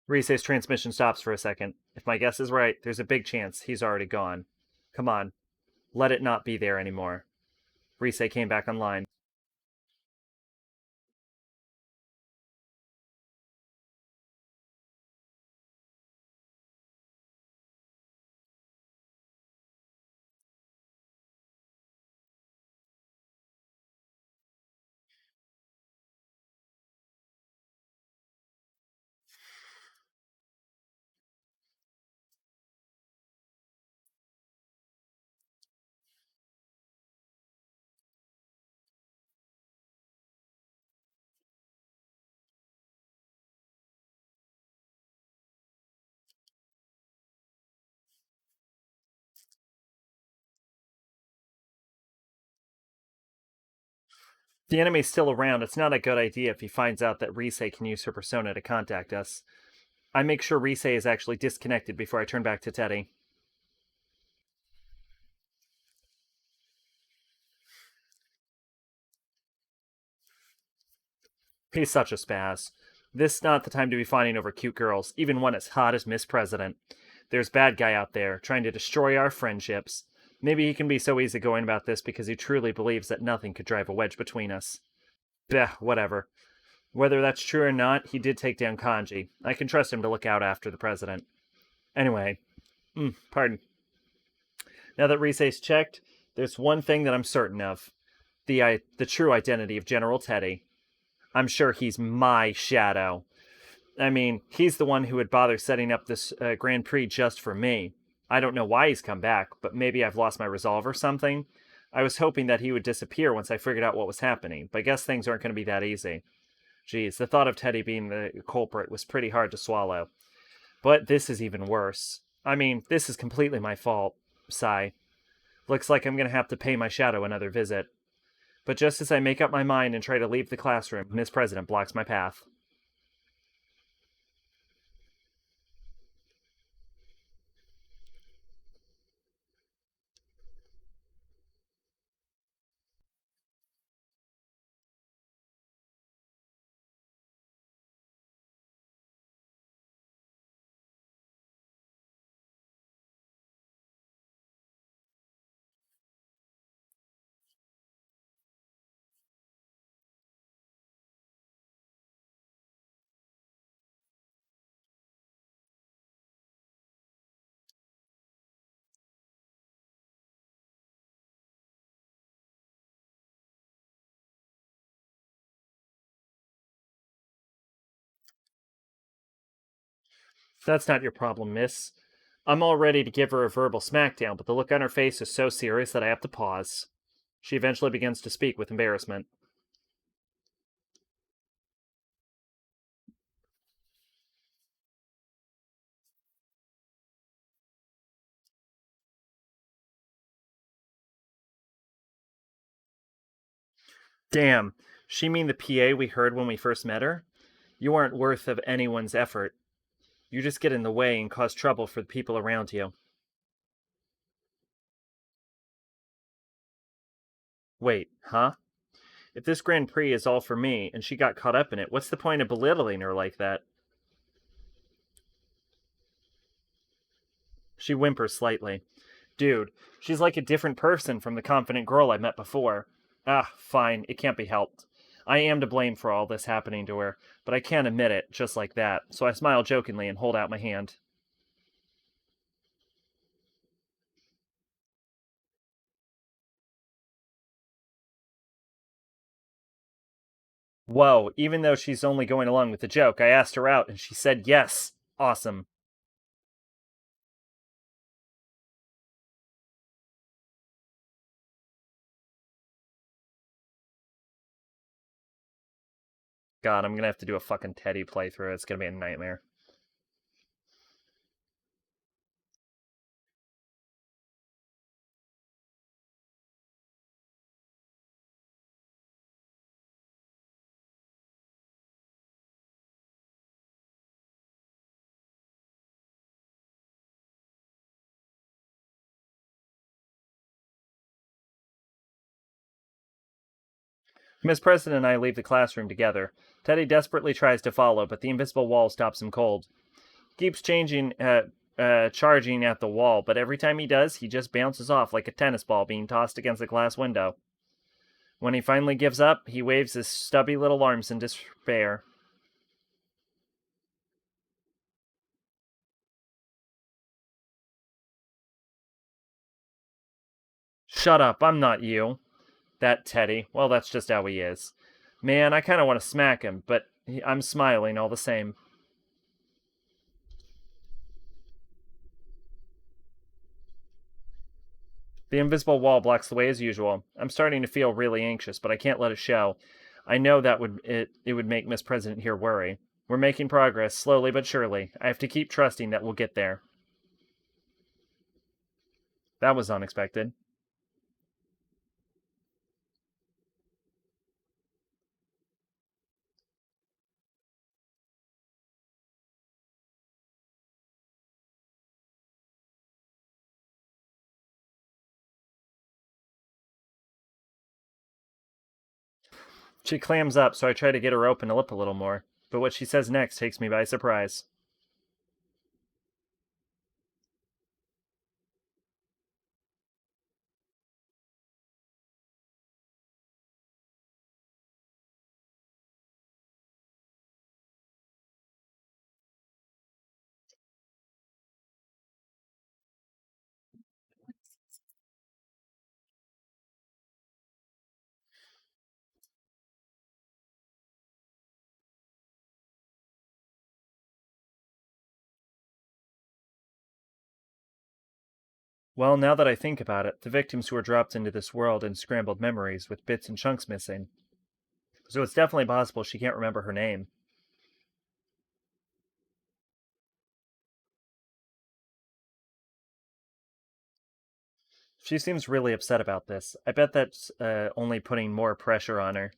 Rise's transmission stops for a second. If my guess is right, there's a big chance he's already gone. Come on, let it not be there anymore. Rise came back online. The enemy's still around. It's not a good idea if he finds out that Rise can use her persona to contact us. I make sure Rise is actually disconnected before I turn back to Teddy. He's such a spaz. This is not the time to be fawning over cute girls, even one as hot as Miss President. There's bad guy out there, trying to destroy our friendships. Maybe he can be so easygoing about this because he truly believes that nothing could drive a wedge between us. Bah, whatever. Whether that's true or not, he did take down Kanji. I can trust him to look out after the president. Anyway, pardon. Now that Rise's checked, there's one thing that I'm certain of. The true identity of General Teddy. I'm sure he's my shadow. I mean, he's the one who would bother setting up this Grand Prix just for me. I don't know why he's come back, but maybe I've lost my resolve or something. I was hoping that he would disappear once I figured out what was happening, but I guess things aren't going to be that easy. Geez, the thought of Teddy being the culprit was pretty hard to swallow. But this is even worse. I mean, this is completely my fault. Sigh. Looks like I'm going to have to pay my shadow another visit. But just as I make up my mind and try to leave the classroom, Miss President blocks my path. That's not your problem, miss. I'm all ready to give her a verbal smackdown, but the look on her face is so serious that I have to pause. She eventually begins to speak with embarrassment. Damn, she mean the PA we heard when we first met her? You aren't worth of anyone's effort. You just get in the way and cause trouble for the people around you. Wait, huh? If this Grand Prix is all for me, and she got caught up in it, what's the point of belittling her like that? She whimpers slightly. Dude, she's like a different person from the confident girl I met before. Ah, fine, it can't be helped. I am to blame for all this happening to her, but I can't admit it just like that, so I smile jokingly and hold out my hand. Whoa, even though she's only going along with the joke, I asked her out and she said yes. Awesome. God, I'm gonna have to do a fucking Teddy playthrough. It's gonna be a nightmare. Miss President and I leave the classroom together. Teddy desperately tries to follow, but the invisible wall stops him cold. Keeps charging at the wall, but every time he does, he just bounces off like a tennis ball being tossed against a glass window. When he finally gives up, he waves his stubby little arms in despair. Shut up, I'm not you. That Teddy, well, that's just how he is. Man, I kind of want to smack him, but I'm smiling all the same. The invisible wall blocks the way as usual. I'm starting to feel really anxious, but I can't let it show. I know that it would make Miss President here worry. We're making progress, slowly but surely. I have to keep trusting that we'll get there. That was unexpected. She clams up, so I try to get her open lip a little more. But what she says next takes me by surprise. Well, now that I think about it, the victims who were dropped into this world in scrambled memories with bits and chunks missing. So it's definitely possible she can't remember her name. She seems really upset about this. I bet that's only putting more pressure on her.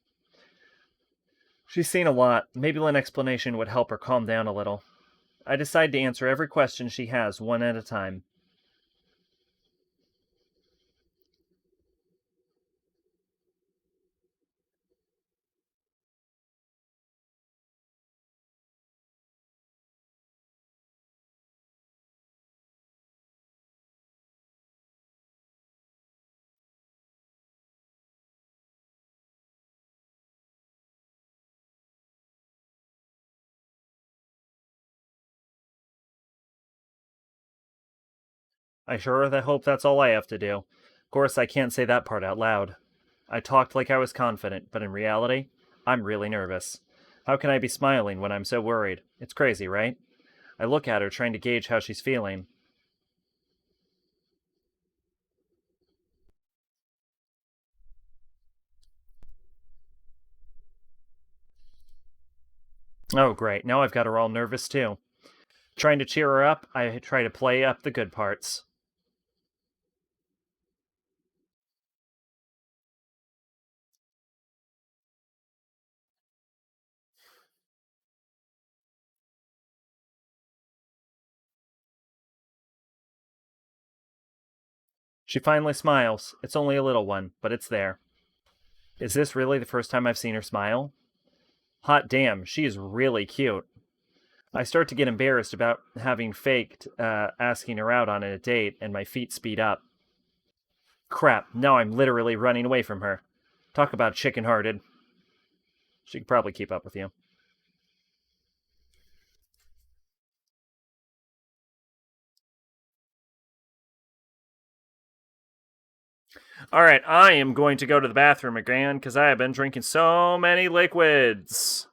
She's seen a lot. Maybe an explanation would help her calm down a little. I decide to answer every question she has one at a time. I sure hope that's all I have to do. Of course, I can't say that part out loud. I talked like I was confident, but in reality, I'm really nervous. How can I be smiling when I'm so worried? It's crazy, right? I look at her, trying to gauge how she's feeling. Oh, great. Now I've got her all nervous, too. Trying to cheer her up, I try to play up the good parts. She finally smiles. It's only a little one, but it's there. Is this really the first time I've seen her smile? Hot damn, she is really cute. I start to get embarrassed about having faked asking her out on a date, and my feet speed up. Crap, now I'm literally running away from her. Talk about chicken-hearted. She could probably keep up with you. Alright, I am going to go to the bathroom again, because I have been drinking so many liquids.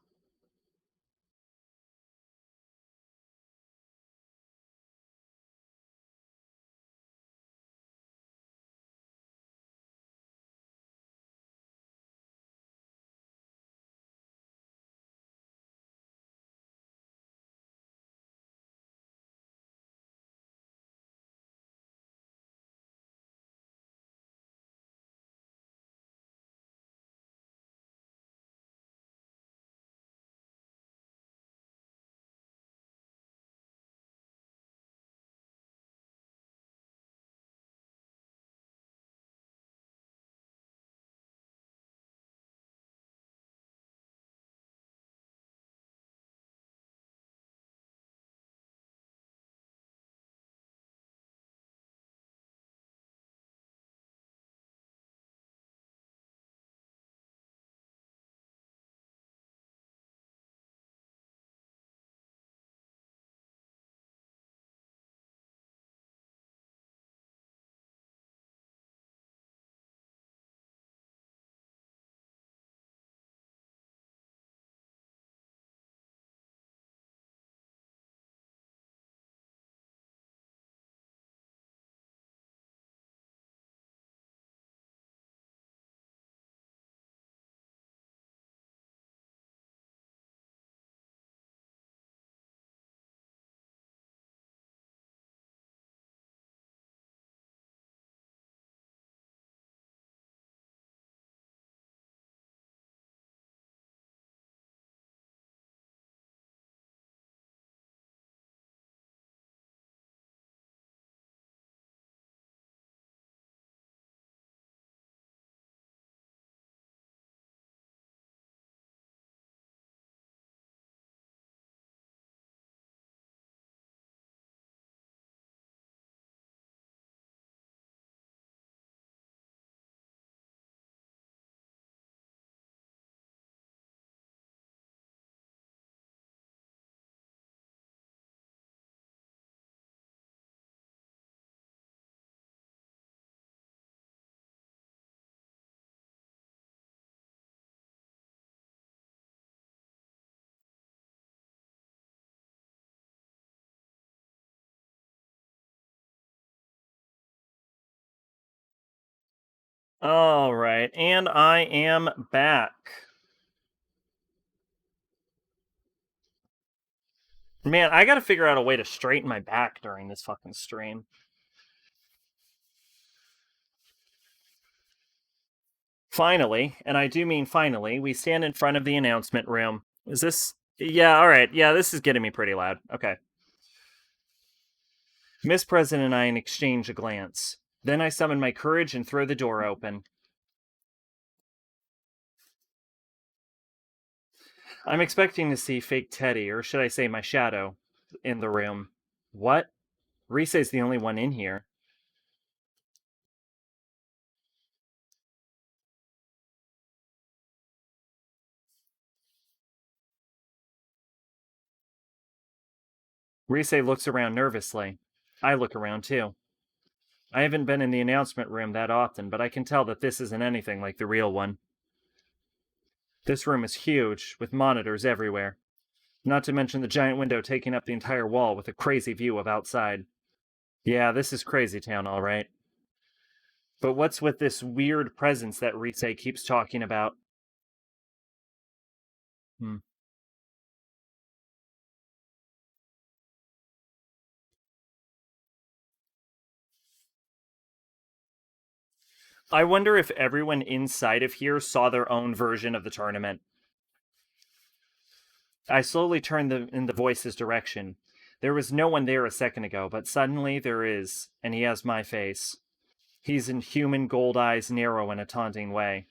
Alright, and I am back. Man, I gotta figure out a way to straighten my back during this fucking stream. Finally, and I do mean finally, we stand in front of the announcement room. Is this... Yeah, alright. Yeah, this is getting me pretty loud. Okay. Miss President and I exchange a glance. Then I summon my courage and throw the door open. I'm expecting to see fake Teddy, or should I say my shadow, in the room. What? Rise's the only one in here. Rise looks around nervously. I look around too. I haven't been in the announcement room that often, but I can tell that this isn't anything like the real one. This room is huge, with monitors everywhere. Not to mention the giant window taking up the entire wall with a crazy view of outside. Yeah, this is crazy town, all right. But what's with this weird presence that Rise keeps talking about? I wonder if everyone inside of here saw their own version of the tournament. I slowly turned in the voice's direction. There was no one there a second ago, but suddenly there is, and he has my face. He's in human gold eyes, narrow in a taunting way.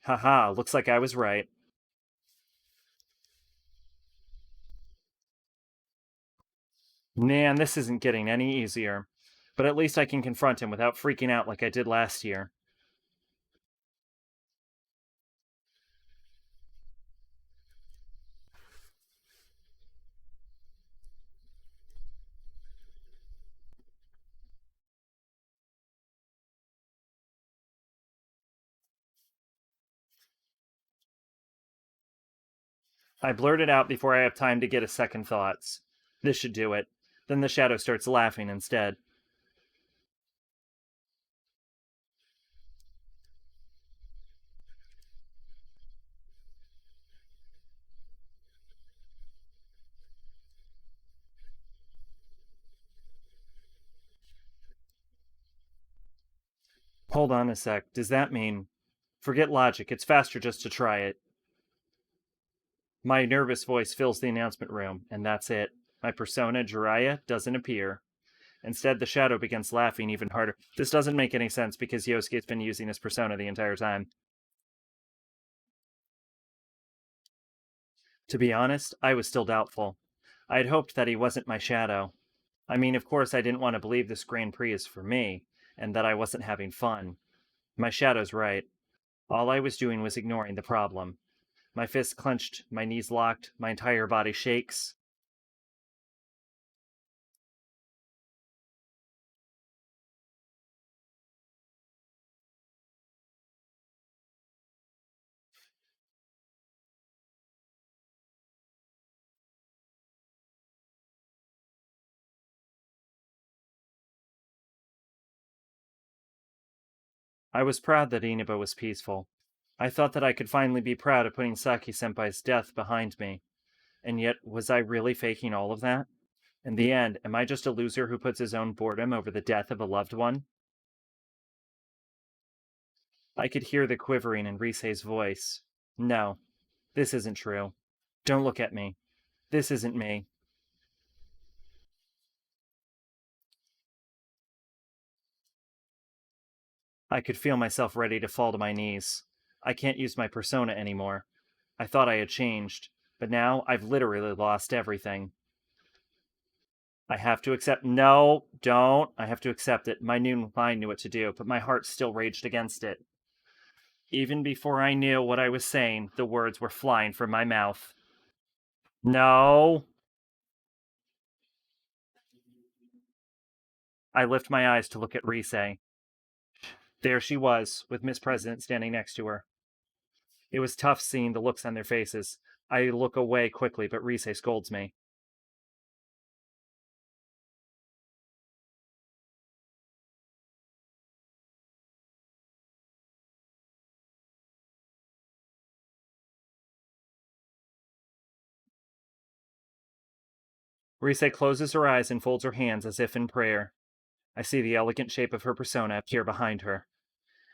Haha, looks like I was right. Man, this isn't getting any easier. But at least I can confront him without freaking out like I did last year. I blurted out before I have time to get a second thoughts. This should do it. Then the shadow starts laughing instead. Hold on a sec. Does that mean... Forget logic. It's faster just to try it. My nervous voice fills the announcement room, and that's it. My persona, Jiraiya, doesn't appear. Instead, the shadow begins laughing even harder. This doesn't make any sense because Yosuke's been using his persona the entire time. To be honest, I was still doubtful. I had hoped that he wasn't my shadow. I mean, of course, I didn't want to believe this Grand Prix is for me, and that I wasn't having fun. My shadow's right. All I was doing was ignoring the problem. My fists clenched, my knees locked, my entire body shakes. I was proud that Inaba was peaceful. I thought that I could finally be proud of putting Saki-senpai's death behind me. And yet, was I really faking all of that? In the end, am I just a loser who puts his own boredom over the death of a loved one? I could hear the quivering in Risei's voice. No, this isn't true. Don't look at me. This isn't me. I could feel myself ready to fall to my knees. I can't use my persona anymore. I thought I had changed, but now I've literally lost everything. I have to accept. No, don't. I have to accept it. My new mind knew what to do, but my heart still raged against it. Even before I knew what I was saying, the words were flying from my mouth. No. I lift my eyes to look at Risei. There she was, with Miss President standing next to her. It was tough seeing the looks on their faces. I look away quickly, but Risei scolds me. Risei closes her eyes and folds her hands as if in prayer. I see the elegant shape of her persona appear behind her.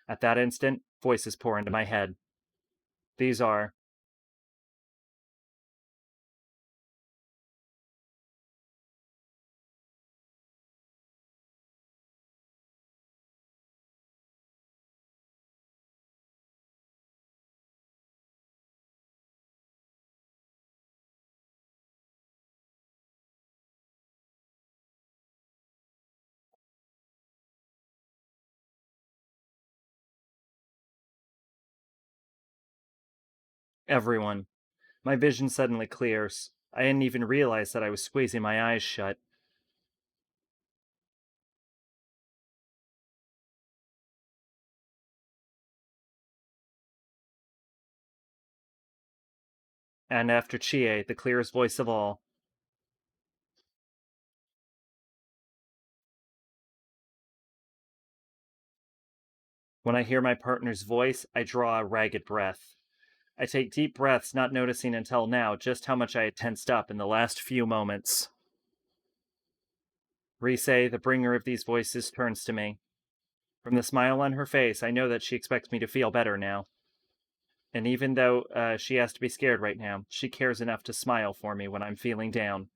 At that instant, voices pour into my head. These are... everyone. My vision suddenly clears. I hadn't even realized that I was squeezing my eyes shut. And after Chie, the clearest voice of all. When I hear my partner's voice, I draw a ragged breath. I take deep breaths, not noticing until now just how much I had tensed up in the last few moments. Rise, the bringer of these voices, turns to me. From the smile on her face, I know that she expects me to feel better now. And even though she has to be scared right now, she cares enough to smile for me when I'm feeling down.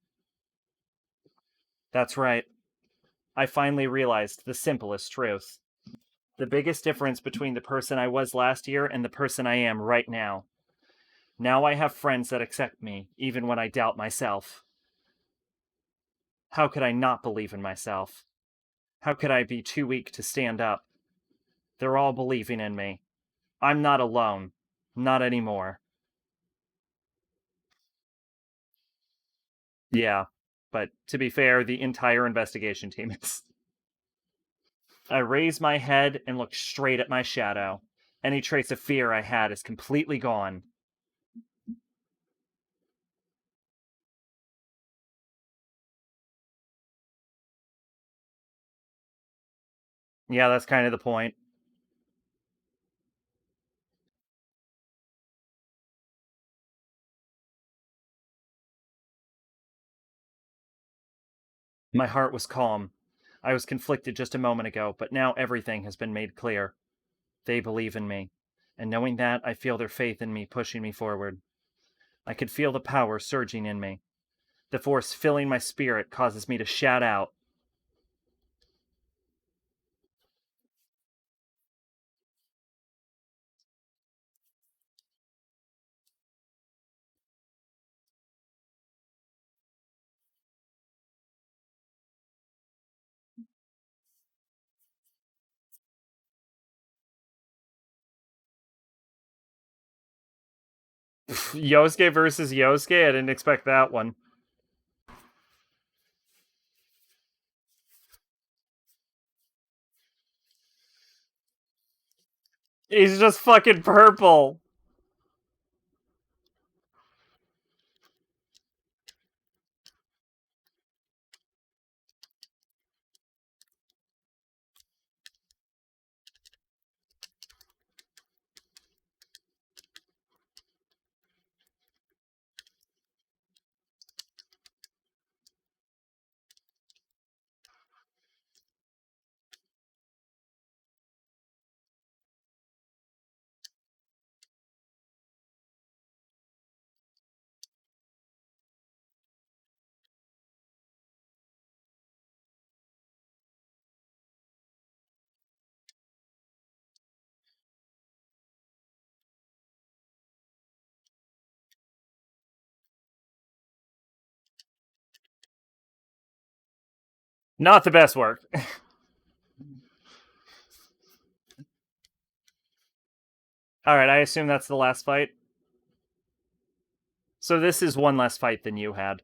That's right. I finally realized the simplest truth. The biggest difference between the person I was last year and the person I am right now. Now I have friends that accept me, even when I doubt myself. How could I not believe in myself? How could I be too weak to stand up? They're all believing in me. I'm not alone. Not anymore. Yeah, but to be fair, the entire investigation team is. I raise my head and look straight at my shadow. Any trace of fear I had is completely gone. Yeah, that's kind of the point. My heart was calm. I was conflicted just a moment ago, but now everything has been made clear. They believe in me, and knowing that, I feel their faith in me pushing me forward. I could feel the power surging in me. The force filling my spirit causes me to shout out. Yosuke versus Yosuke? I didn't expect that one. He's just fucking purple. Not the best work. Alright, I assume that's the last fight. So this is one less fight than you had.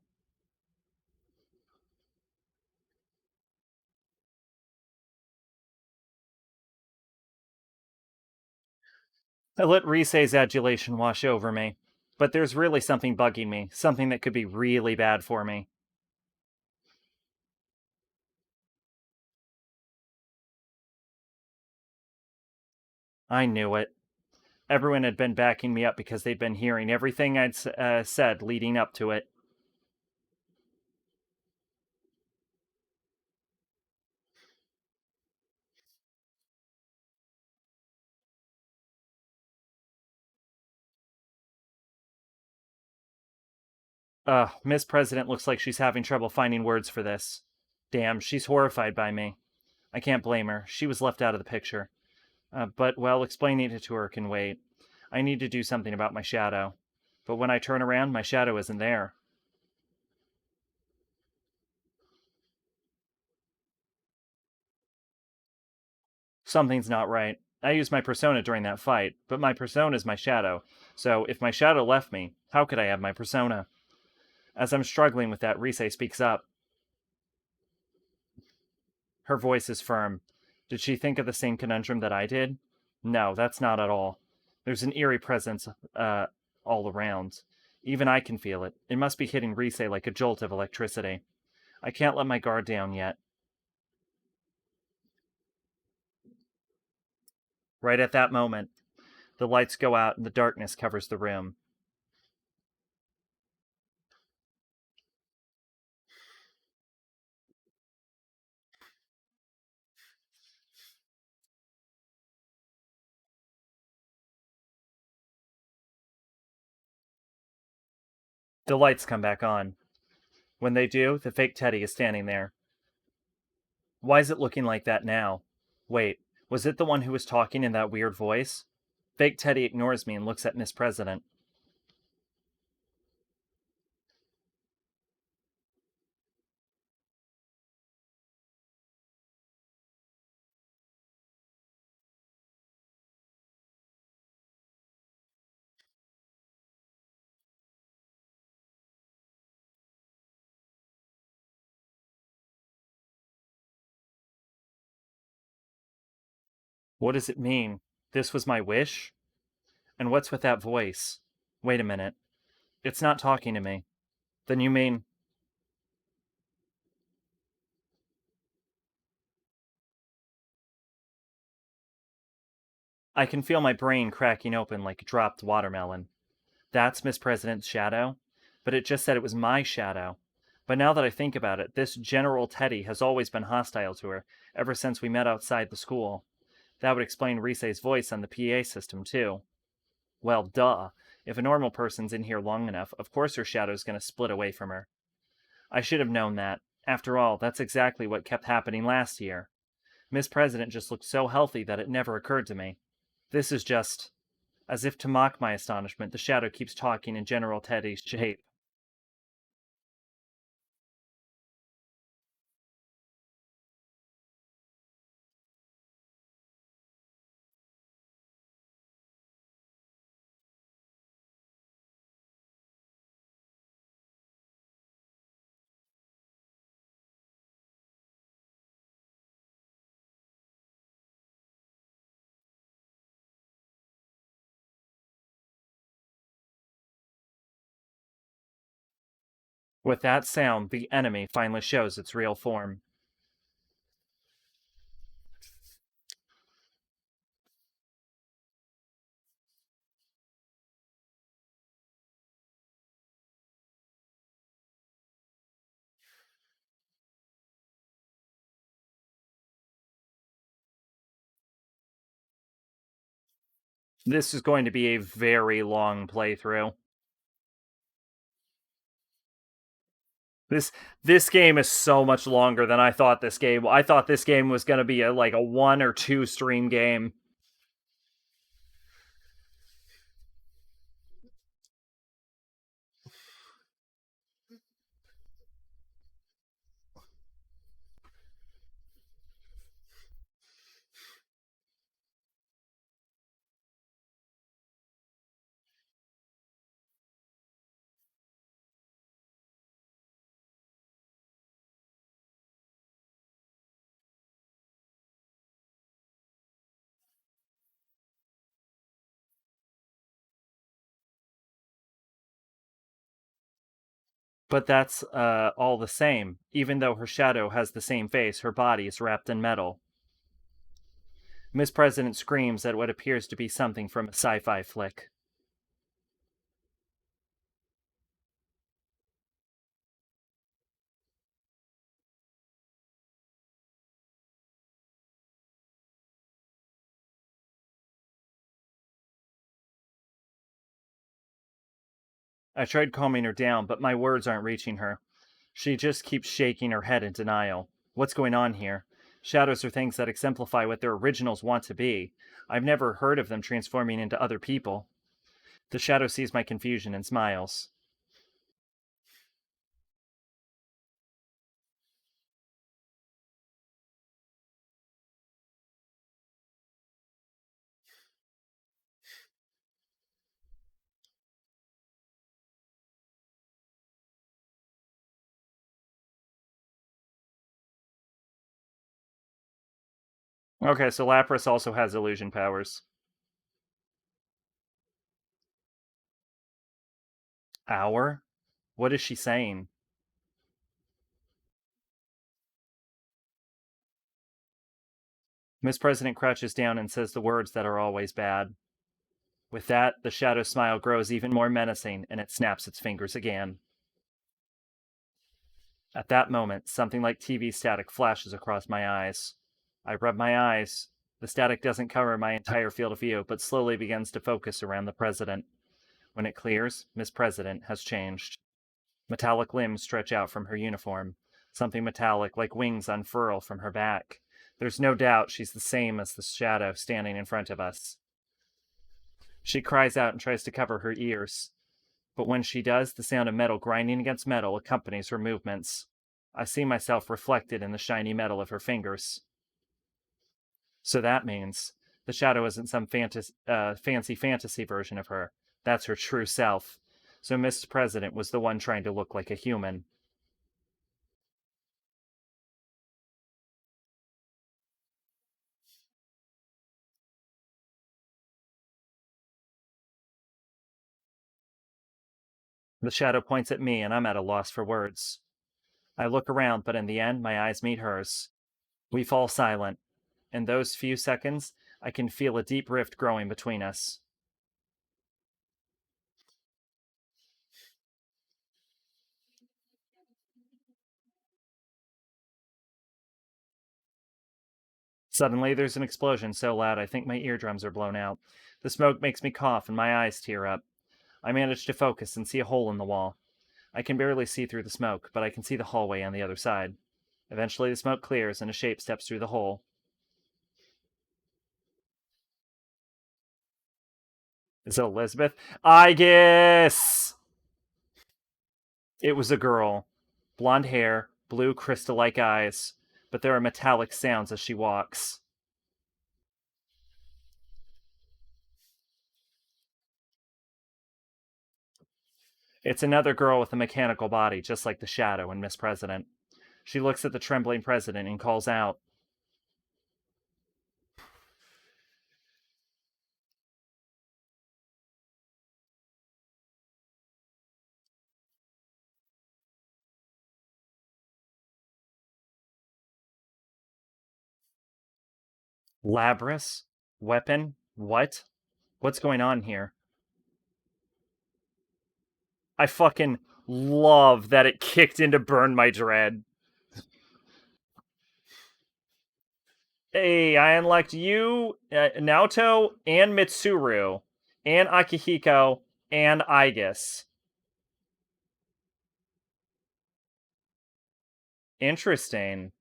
I let Risei's adulation wash over me. But there's really something bugging me, something that could be really bad for me. I knew it. Everyone had been backing me up because they'd been hearing everything I'd said leading up to it. Miss President looks like she's having trouble finding words for this. Damn, she's horrified by me. I can't blame her. She was left out of the picture. But, well, explaining it to her can wait. I need to do something about my shadow. But when I turn around, my shadow isn't there. Something's not right. I used my persona during that fight, but my persona is my shadow. So, if my shadow left me, how could I have my persona? As I'm struggling with that, Risei speaks up. Her voice is firm. Did she think of the same conundrum that I did? No, that's not at all. There's an eerie presence all around. Even I can feel it. It must be hitting Rise like a jolt of electricity. I can't let my guard down yet. Right at that moment, the lights go out and the darkness covers the room. The lights come back on. When they do, the fake Teddy is standing there. Why is it looking like that now? Wait, was it the one who was talking in that weird voice? Fake Teddy ignores me and looks at Miss President. What does it mean? This was my wish? And what's with that voice? Wait a minute. It's not talking to me. Then you mean... I can feel my brain cracking open like a dropped watermelon. That's Miss President's shadow? But it just said it was my shadow. But now that I think about it, this General Teddy has always been hostile to her, ever since we met outside the school. That would explain Rise's voice on the PA system, too. Well, duh. If a normal person's in here long enough, of course her shadow's gonna split away from her. I should have known that. After all, that's exactly what kept happening last year. Miss President just looked so healthy that it never occurred to me. This is just... As if to mock my astonishment, the shadow keeps talking in General Teddy's shape. With that sound, the enemy finally shows its real form. This is going to be a very long playthrough. This game is so much longer than I thought this game. I thought this game was going to be a 1 or 2 stream game. But that's all the same. Even though her shadow has the same face, her body is wrapped in metal. Miss President screams at what appears to be something from a sci-fi flick. I tried calming her down, but my words aren't reaching her. She just keeps shaking her head in denial. What's going on here? Shadows are things that exemplify what their originals want to be. I've never heard of them transforming into other people. The shadow sees my confusion and smiles. Okay, so Lapras also has illusion powers. Hour? What is she saying? Miss President crouches down and says the words that are always bad. With that, the shadow smile grows even more menacing, and it snaps its fingers again. At that moment, something like TV static flashes across my eyes. I rub my eyes. The static doesn't cover my entire field of view, but slowly begins to focus around the president. When it clears, Miss President has changed. Metallic limbs stretch out from her uniform. Something metallic, like wings, unfurl from her back. There's no doubt she's the same as the shadow standing in front of us. She cries out and tries to cover her ears. But when she does, the sound of metal grinding against metal accompanies her movements. I see myself reflected in the shiny metal of her fingers. So that means the shadow isn't some fancy fantasy version of her. That's her true self. So Miss President was the one trying to look like a human. The shadow points at me, and I'm at a loss for words. I look around, but in the end, my eyes meet hers. We fall silent. In those few seconds, I can feel a deep rift growing between us. Suddenly, there's an explosion so loud I think my eardrums are blown out. The smoke makes me cough and my eyes tear up. I manage to focus and see a hole in the wall. I can barely see through the smoke, but I can see the hallway on the other side. Eventually, the smoke clears and a shape steps through the hole. Is it Elizabeth? I guess! It was a girl. Blonde hair, blue crystal-like eyes, but there are metallic sounds as she walks. It's another girl with a mechanical body, just like the Shadow and Miss President. She looks at the trembling president and calls out, Labras? Weapon? What? What's going on here? I fucking love that it kicked in to burn my dread. Hey, I unlocked you, Naoto, and Mitsuru, and Akihiko, and Aigis. Interesting.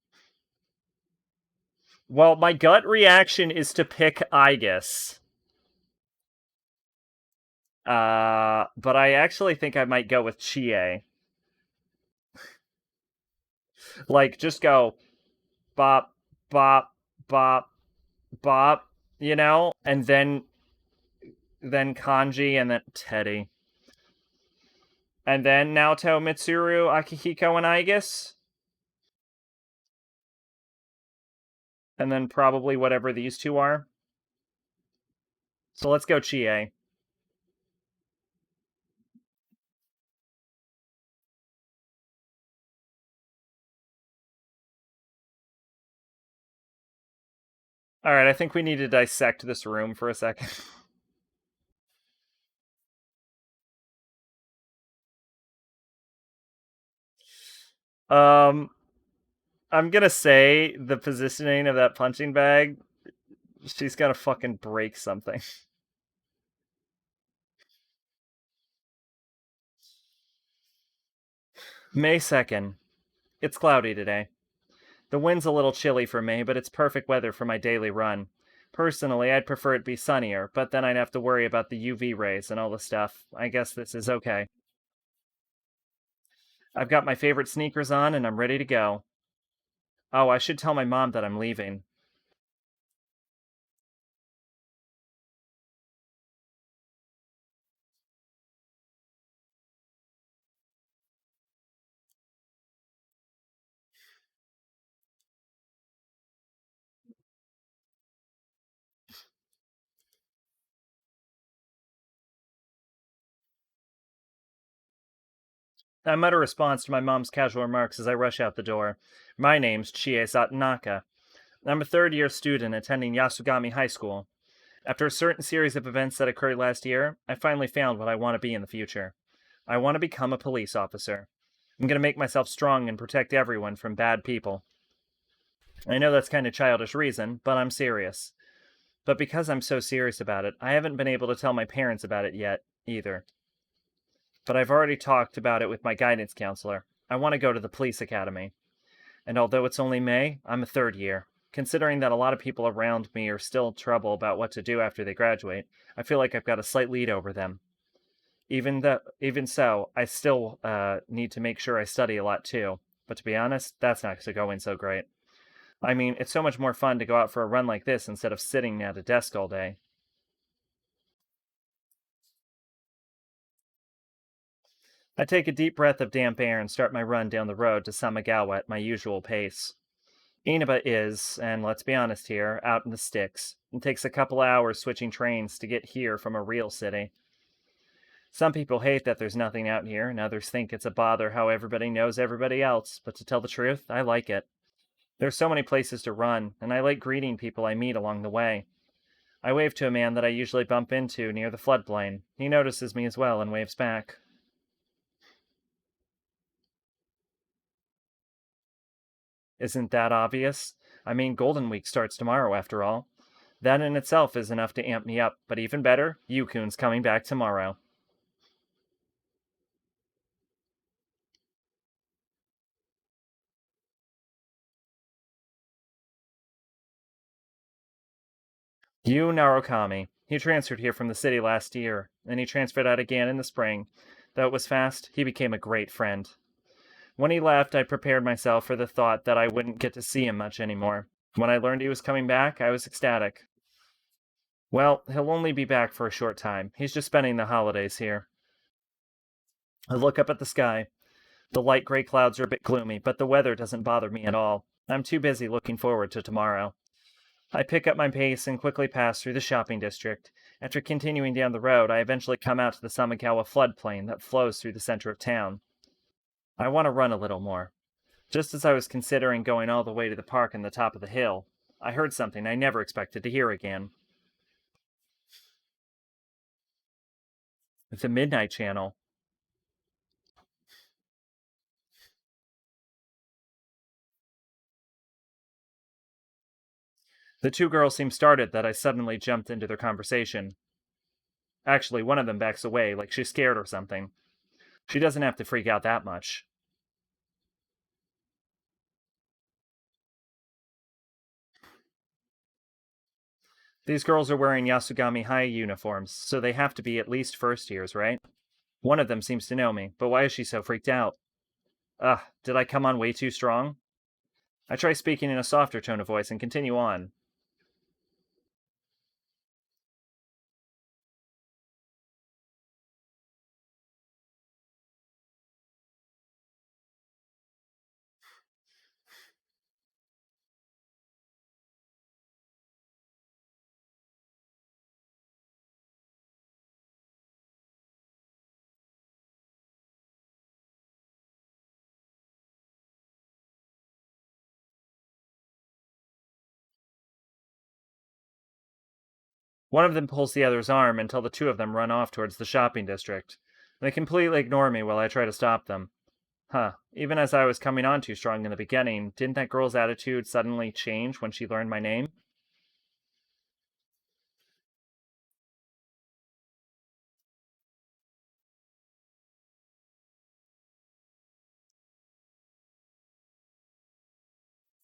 Well, my gut reaction is to pick Aigis. But I actually think I might go with Chie. Like, just go bop, bop, bop, bop, you know? And then Kanji, and then Teddy. And then Naoto, Mitsuru, Akihiko, and Aigis. And then probably whatever these two are. So let's go Chie. Alright, I think we need to dissect this room for a second. I'm gonna say the positioning of that punching bag, she's gonna fucking break something. May 2nd. It's cloudy today. The wind's a little chilly for me, but it's perfect weather for my daily run. Personally, I'd prefer it be sunnier, but then I'd have to worry about the UV rays and all the stuff. I guess this is okay. I've got my favorite sneakers on and I'm ready to go. Oh, I should tell my mom that I'm leaving. I mutter a response to my mom's casual remarks as I rush out the door. My name's Chie Satanaka. I'm a third-year student attending Yasugami High School. After a certain series of events that occurred last year, I finally found what I want to be in the future. I want to become a police officer. I'm going to make myself strong and protect everyone from bad people. I know that's kind of childish reason, but I'm serious. But because I'm so serious about it, I haven't been able to tell my parents about it yet, either. But I've already talked about it with my guidance counselor. I want to go to the police academy. And although it's only May, I'm a third year. Considering that a lot of people around me are still in trouble about what to do after they graduate, I feel like I've got a slight lead over them. Even so, I still need to make sure I study a lot too. But to be honest, that's not going so great. I mean, it's so much more fun to go out for a run like this instead of sitting at a desk all day. I take a deep breath of damp air and start my run down the road to Samagawa at my usual pace. Inaba is, and let's be honest here, out in the sticks. It takes a couple hours switching trains to get here from a real city. Some people hate that there's nothing out here, and others think it's a bother how everybody knows everybody else, but to tell the truth, I like it. There's so many places to run, and I like greeting people I meet along the way. I wave to a man that I usually bump into near the floodplain. He notices me as well and waves back. Isn't that obvious? I mean, Golden Week starts tomorrow, after all. That in itself is enough to amp me up, but even better, Yukun's coming back tomorrow. Yu Narukami. He transferred here from the city last year, and he transferred out again in the spring. Though it was fast, he became a great friend. When he left, I prepared myself for the thought that I wouldn't get to see him much anymore. When I learned he was coming back, I was ecstatic. Well, he'll only be back for a short time. He's just spending the holidays here. I look up at the sky. The light gray clouds are a bit gloomy, but the weather doesn't bother me at all. I'm too busy looking forward to tomorrow. I pick up my pace and quickly pass through the shopping district. After continuing down the road, I eventually come out to the Samagawa floodplain that flows through the center of town. I want to run a little more. Just as I was considering going all the way to the park on the top of the hill, I heard something I never expected to hear again. The Midnight Channel. The two girls seemed startled that I suddenly jumped into their conversation. Actually, one of them backs away, like she's scared or something. She doesn't have to freak out that much. These girls are wearing Yasugami High uniforms, so they have to be at least first years, right? One of them seems to know me, but why is she so freaked out? Ugh, did I come on way too strong? I try speaking in a softer tone of voice and continue on. One of them pulls the other's arm until the two of them run off towards the shopping district. They completely ignore me while I try to stop them. Huh, even as I was coming on too strong in the beginning, didn't that girl's attitude suddenly change when she learned my name?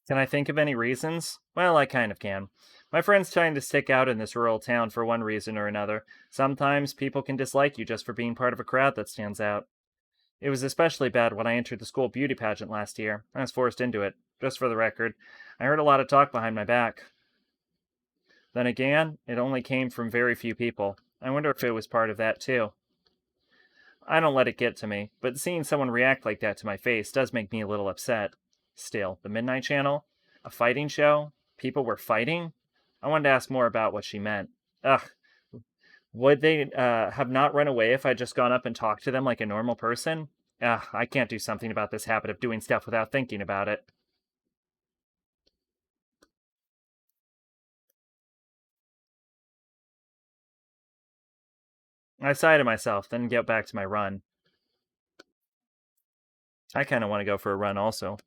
Can I think of any reasons? Well, I kind of can. My friends tend to stick out in this rural town for one reason or another. Sometimes people can dislike you just for being part of a crowd that stands out. It was especially bad when I entered the school beauty pageant last year. I was forced into it. Just for the record, I heard a lot of talk behind my back. Then again, it only came from very few people. I wonder if it was part of that too. I don't let it get to me, but seeing someone react like that to my face does make me a little upset. Still, the Midnight Channel? A fighting show? People were fighting? I wanted to ask more about what she meant. Ugh. Would they have not run away if I'd just gone up and talked to them like a normal person? I can't do something about this habit of doing stuff without thinking about it. I sigh to myself, then get back to my run. I kind of want to go for a run also.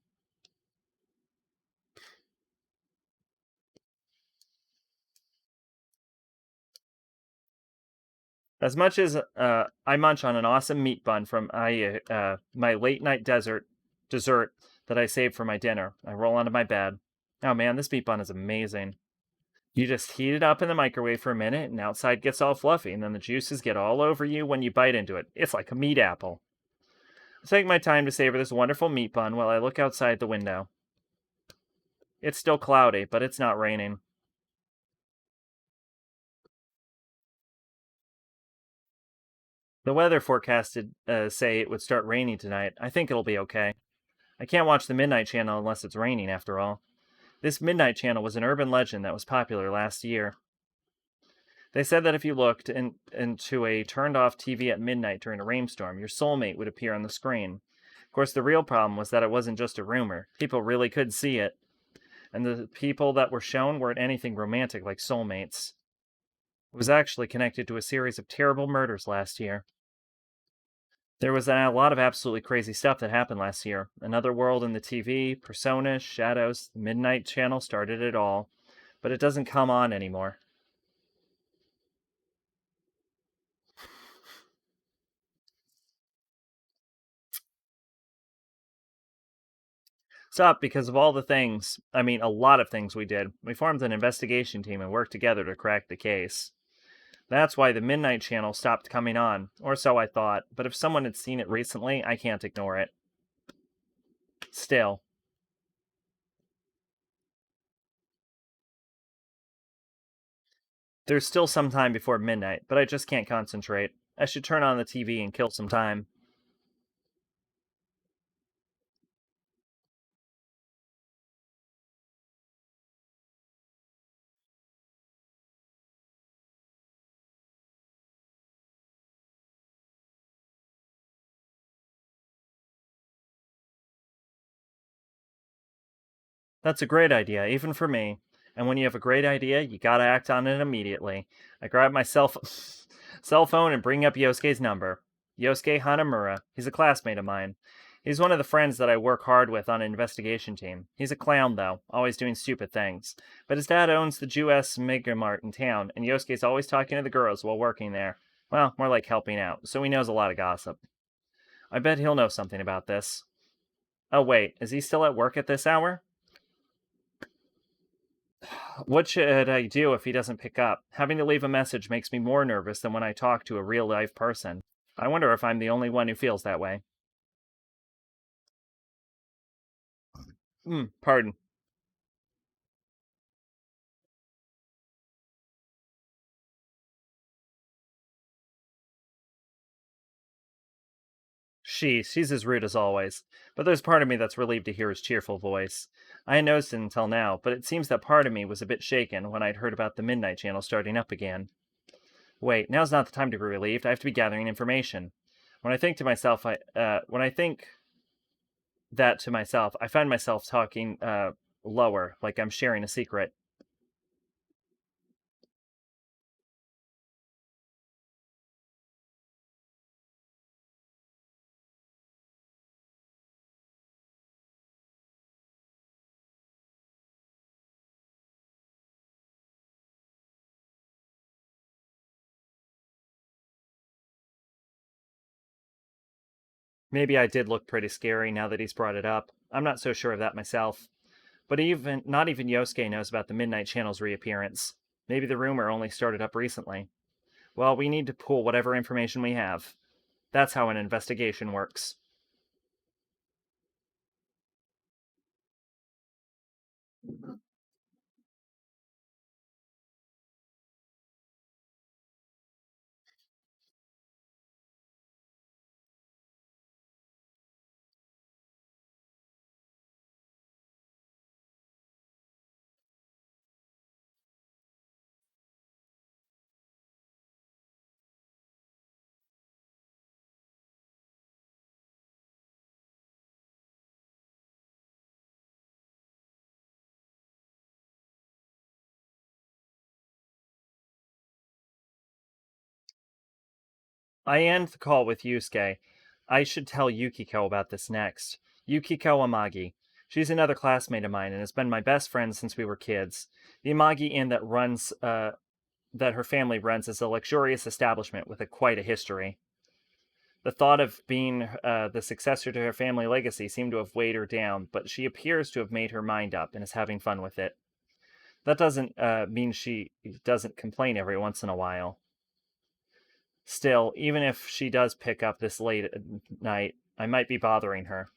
As much as I munch on an awesome meat bun from my late night dessert that I saved for my dinner, I roll onto my bed. Oh man, this meat bun is amazing. You just heat it up in the microwave for a minute, and outside gets all fluffy, and then the juices get all over you when you bite into it. It's like a meat apple. I take my time to savor this wonderful meat bun while I look outside the window. It's still cloudy, but it's not raining. The weather forecasted say it would start raining tonight. I think it'll be okay. I can't watch the Midnight Channel unless it's raining, after all. This Midnight Channel was an urban legend that was popular last year. They said that if you looked into a turned-off TV at midnight during a rainstorm, your soulmate would appear on the screen. Of course, the real problem was that it wasn't just a rumor. People really could see it. And the people that were shown weren't anything romantic like soulmates. It was actually connected to a series of terrible murders last year. There was a lot of absolutely crazy stuff that happened last year. Another World in the TV, Persona, Shadows, the Midnight Channel started it all. But it doesn't come on anymore. Stop because of all the things, I mean, a lot of things we did. We formed an investigation team and worked together to crack the case. That's why the Midnight Channel stopped coming on, or so I thought, but if someone had seen it recently, I can't ignore it. Still. There's still some time before midnight, but I just can't concentrate. I should turn on the TV and kill some time. That's a great idea, even for me. And when you have a great idea, you gotta act on it immediately. I grab my cell phone and bring up Yosuke's number. Yosuke Hanamura. He's a classmate of mine. He's one of the friends that I work hard with on an investigation team. He's a clown, though, always doing stupid things. But his dad owns the Jewess Mega Mart in town, and Yosuke's always talking to the girls while working there. Well, more like helping out, so he knows a lot of gossip. I bet he'll know something about this. Oh, wait, is he still at work at this hour? What should I do if he doesn't pick up? Having to leave a message makes me more nervous than when I talk to a real life person. I wonder if I'm the only one who feels that way. Pardon. She's as rude as always. But there's part of me that's relieved to hear his cheerful voice. I hadn't noticed it until now, but it seems that part of me was a bit shaken when I'd heard about the Midnight Channel starting up again. Wait, now's not the time to be relieved. I have to be gathering information. When I think that to myself, I find myself talking lower, like I'm sharing a secret. Maybe I did look pretty scary now that he's brought it up. I'm not so sure of that myself. But not even Yosuke knows about the Midnight Channel's reappearance. Maybe the rumor only started up recently. Well, we need to pool whatever information we have. That's how an investigation works. I end the call with Yusuke. I should tell Yukiko about this next. Yukiko Amagi. She's another classmate of mine and has been my best friend since we were kids. The Amagi Inn that her family runs is a luxurious establishment with quite a history. The thought of being the successor to her family legacy seemed to have weighed her down, but she appears to have made her mind up and is having fun with it. That doesn't mean she doesn't complain every once in a while. Still, even if she does pick up this late at night, I might be bothering her.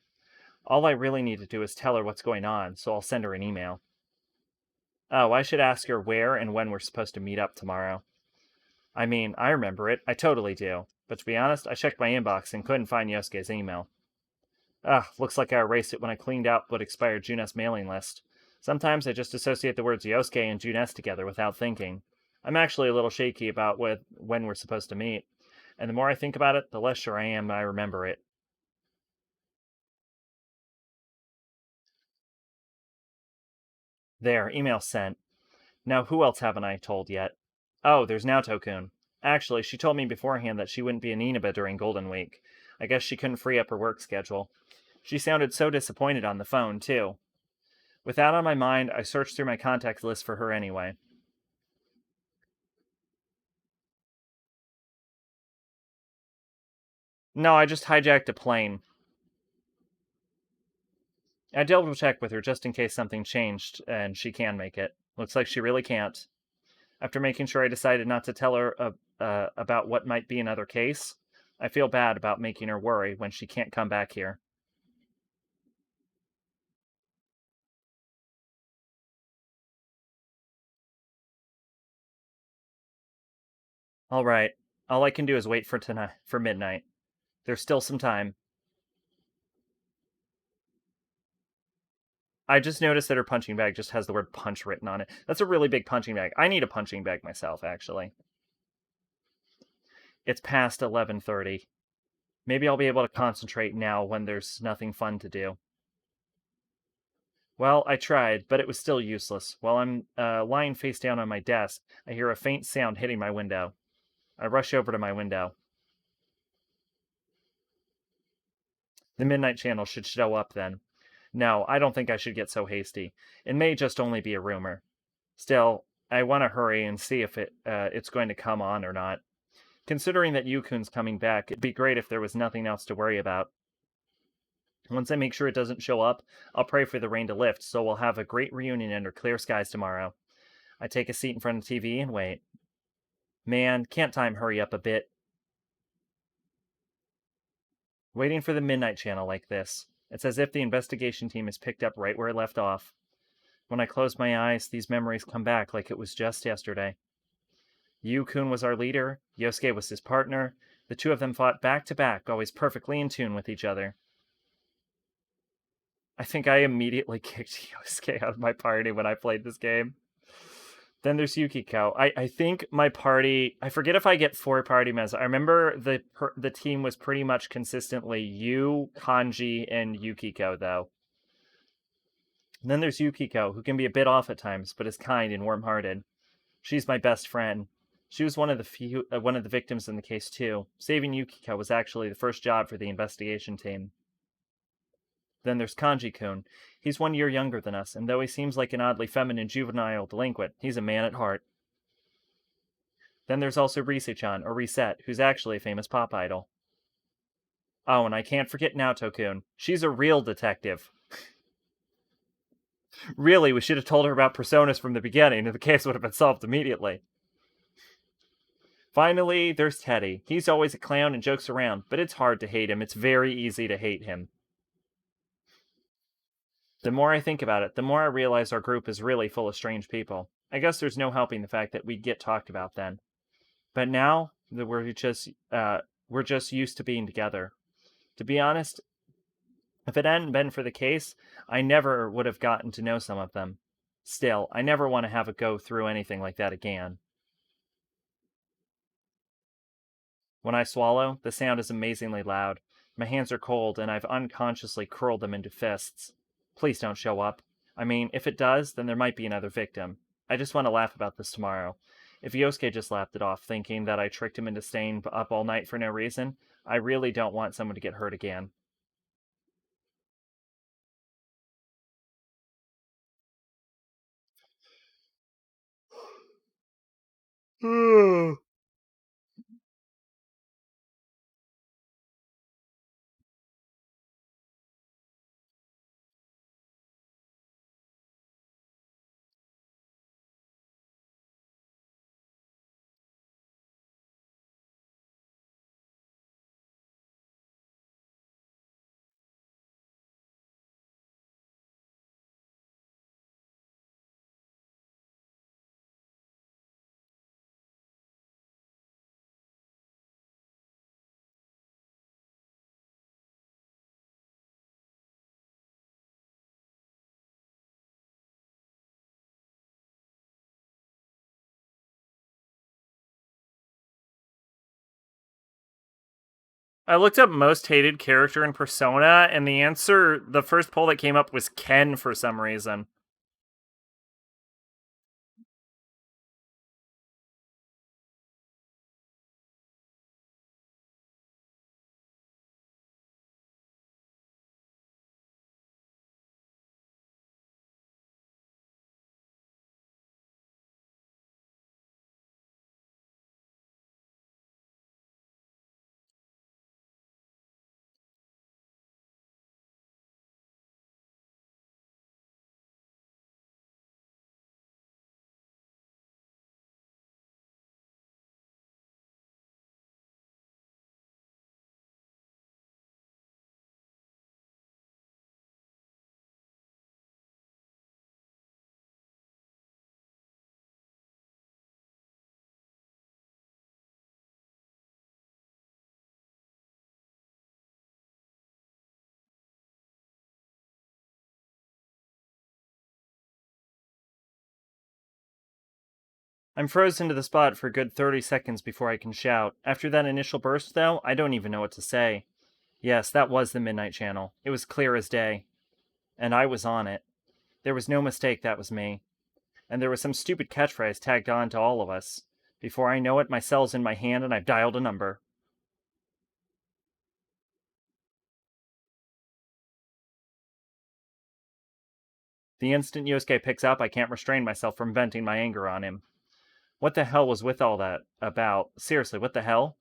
All I really need to do is tell her what's going on, so I'll send her an email. Oh, I should ask her where and when we're supposed to meet up tomorrow. I mean, I remember it. I totally do. But to be honest, I checked my inbox and couldn't find Yosuke's email. Looks like I erased it when I cleaned out what expired Junes mailing list. Sometimes I just associate the words Yosuke and Junes together without thinking. I'm actually a little shaky about when we're supposed to meet. And the more I think about it, the less sure I am I remember it. There, email sent. Now, who else haven't I told yet? Oh, there's Naoto-kun. Actually, she told me beforehand that she wouldn't be in Inaba during Golden Week. I guess she couldn't free up her work schedule. She sounded so disappointed on the phone, too. With that on my mind, I searched through my contact list for her anyway. No, I just hijacked a plane. I double checked with her just in case something changed and she can make it. Looks like she really can't. After making sure I decided not to tell her about what might be another case, I feel bad about making her worry when she can't come back here. All right. All I can do is wait for midnight. There's still some time. I just noticed that her punching bag just has the word punch written on it. That's a really big punching bag. I need a punching bag myself, actually. It's past 11:30. Maybe I'll be able to concentrate now when there's nothing fun to do. Well, I tried, but it was still useless. While I'm lying face down on my desk, I hear a faint sound hitting my window. I rush over to my window. The Midnight Channel should show up then. No, I don't think I should get so hasty. It may just only be a rumor. Still, I want to hurry and see if it's going to come on or not. Considering that Yukun's coming back, it'd be great if there was nothing else to worry about. Once I make sure it doesn't show up, I'll pray for the rain to lift, so we'll have a great reunion under clear skies tomorrow. I take a seat in front of the TV and wait. Man, can't time hurry up a bit? Waiting for the Midnight Channel like this. It's as if the investigation team has picked up right where it left off. When I close my eyes, these memories come back like it was just yesterday. Yu-kun was our leader, Yosuke was his partner. The two of them fought back to back, always perfectly in tune with each other. I think I immediately kicked Yosuke out of my party when I played this game. Then there's Yukiko. I think my party... I forget if I get 4 party members. I remember the team was pretty much consistently Yu, Kanji, and Yukiko, though. And then there's Yukiko, who can be a bit off at times, but is kind and warm-hearted. She's my best friend. She was one of the victims in the case, too. Saving Yukiko was actually the first job for the investigation team. Then there's Kanji-kun. He's 1 year younger than us, and though he seems like an oddly feminine juvenile delinquent, he's a man at heart. Then there's also Rise-chan, or Reset, who's actually a famous pop idol. Oh, and I can't forget Naoto-kun. She's a real detective. Really, we should have told her about personas from the beginning, and the case would have been solved immediately. Finally, there's Teddy. He's always a clown and jokes around, but it's hard to hate him. It's very easy to hate him. The more I think about it, the more I realize our group is really full of strange people. I guess there's no helping the fact that we'd get talked about then. But now, we're just used to being together. To be honest, if it hadn't been for the case, I never would have gotten to know some of them. Still, I never want to have it go through anything like that again. When I swallow, the sound is amazingly loud. My hands are cold, and I've unconsciously curled them into fists. Please don't show up. I mean, if it does, then there might be another victim. I just want to laugh about this tomorrow. If Yosuke just laughed it off, thinking that I tricked him into staying up all night for no reason, I really don't want someone to get hurt again. I looked up most hated character in Persona, and the first poll that came up was Ken for some reason. I'm frozen to the spot for a good 30 seconds before I can shout. After that initial burst, though, I don't even know what to say. Yes, that was the Midnight Channel. It was clear as day. And I was on it. There was no mistake that was me. And there was some stupid catchphrase tagged on to all of us. Before I know it, my cell's in my hand and I've dialed a number. The instant Yosuke picks up, I can't restrain myself from venting my anger on him. What the hell was with all that about? Seriously, what the hell?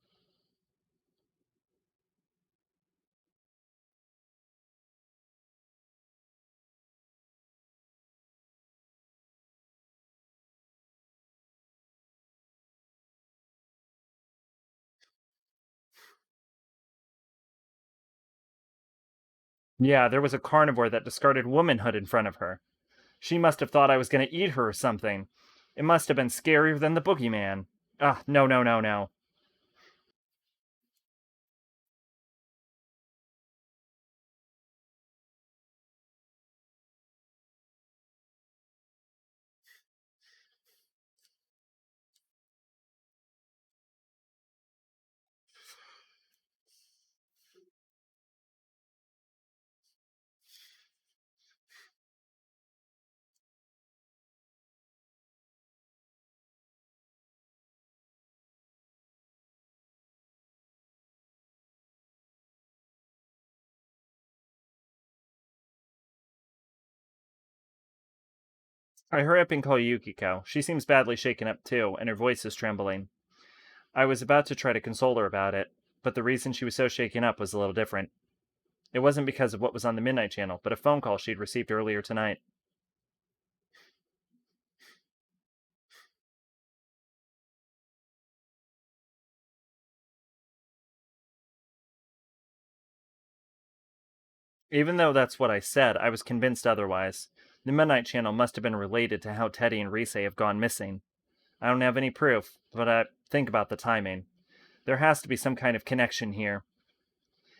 Yeah, there was a carnivore that discarded womanhood in front of her. She must have thought I was going to eat her or something. It must have been scarier than the boogeyman. Ah, no, no, no, no. I hurry up and call Yukiko. She seems badly shaken up too, and her voice is trembling. I was about to try to console her about it, but the reason she was so shaken up was a little different. It wasn't because of what was on the Midnight Channel, but a phone call she'd received earlier tonight. Even though that's what I said, I was convinced otherwise. The Midnight Channel must have been related to how Teddy and Rise have gone missing. I don't have any proof, but I think about the timing. There has to be some kind of connection here.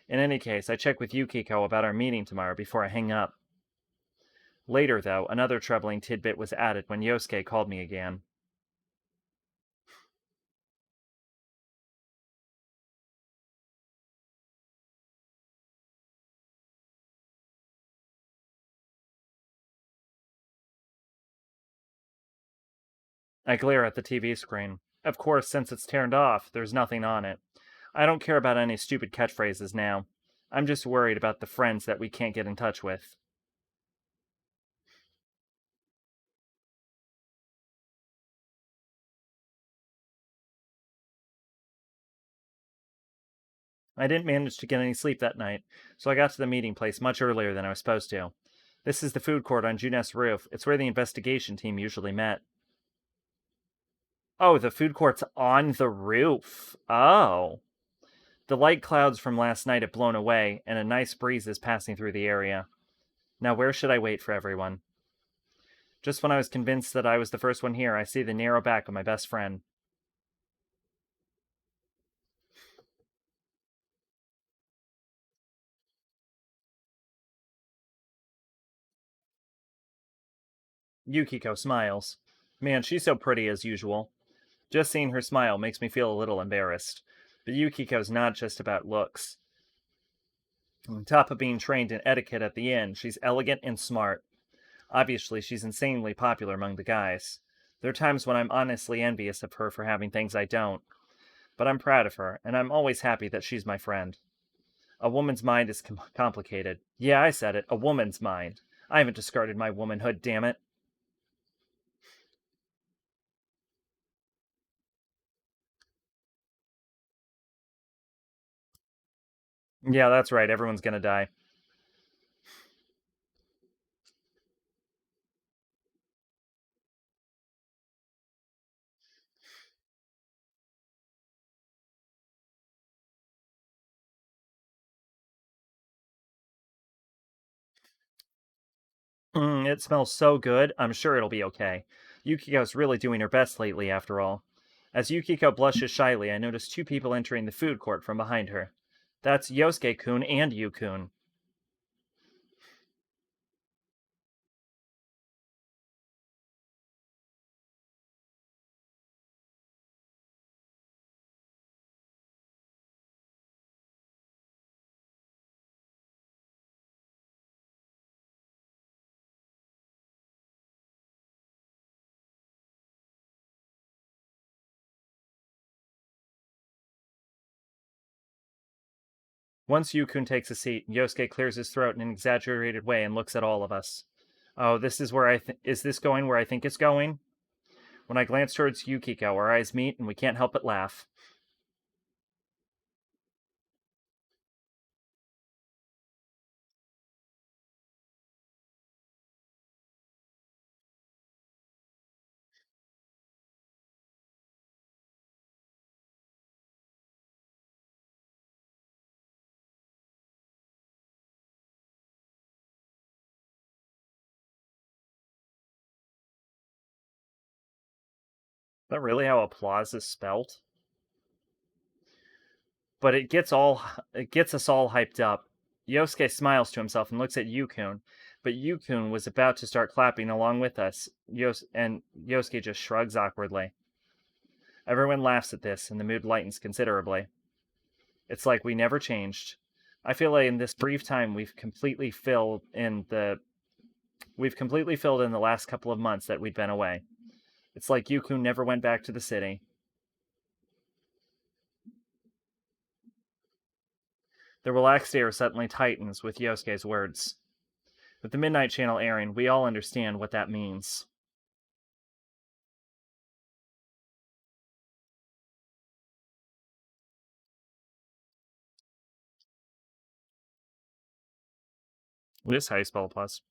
In any case, I check with Yukiko about our meeting tomorrow before I hang up. Later, though, another troubling tidbit was added when Yosuke called me again. I glare at the TV screen. Of course, since it's turned off, there's nothing on it. I don't care about any stupid catchphrases now. I'm just worried about the friends that we can't get in touch with. I didn't manage to get any sleep that night, so I got to the meeting place much earlier than I was supposed to. This is the food court on Juness roof. It's where the investigation team usually met. Oh, the food court's on the roof. Oh. The light clouds from last night have blown away, and a nice breeze is passing through the area. Now where should I wait for everyone? Just when I was convinced that I was the first one here, I see the narrow back of my best friend. Yukiko smiles. Man, she's so pretty as usual. Just seeing her smile makes me feel a little embarrassed. But Yukiko's not just about looks. On top of being trained in etiquette at the inn, she's elegant and smart. Obviously, she's insanely popular among the guys. There are times when I'm honestly envious of her for having things I don't. But I'm proud of her, and I'm always happy that she's my friend. A woman's mind is complicated. Yeah, I said it, a woman's mind. I haven't discarded my womanhood, damn it. Yeah, that's right, everyone's gonna die. It smells so good, I'm sure it'll be okay. Yukiko's really doing her best lately, after all. As Yukiko blushes shyly, I notice two people entering the food court from behind her. That's Yosuke-kun and Yu-kun. Once Yu-kun takes a seat, Yosuke clears his throat in an exaggerated way and looks at all of us. Oh, this is where is this going where I think it's going? When I glance towards Yukiko, our eyes meet and we can't help but laugh. Is that really how applause is spelt? But it gets us all hyped up. Yosuke smiles to himself and looks at Yu-kun, but Yu-kun was about to start clapping along with us, and Yosuke just shrugs awkwardly. Everyone laughs at this, and the mood lightens considerably. It's like we never changed. I feel like in this brief time we've completely filled in the last couple of months that we'd been away. It's like Yu-kun never went back to the city. The relaxed air suddenly tightens with Yosuke's words. With the Midnight Channel airing, we all understand what that means. This is how you spell plus.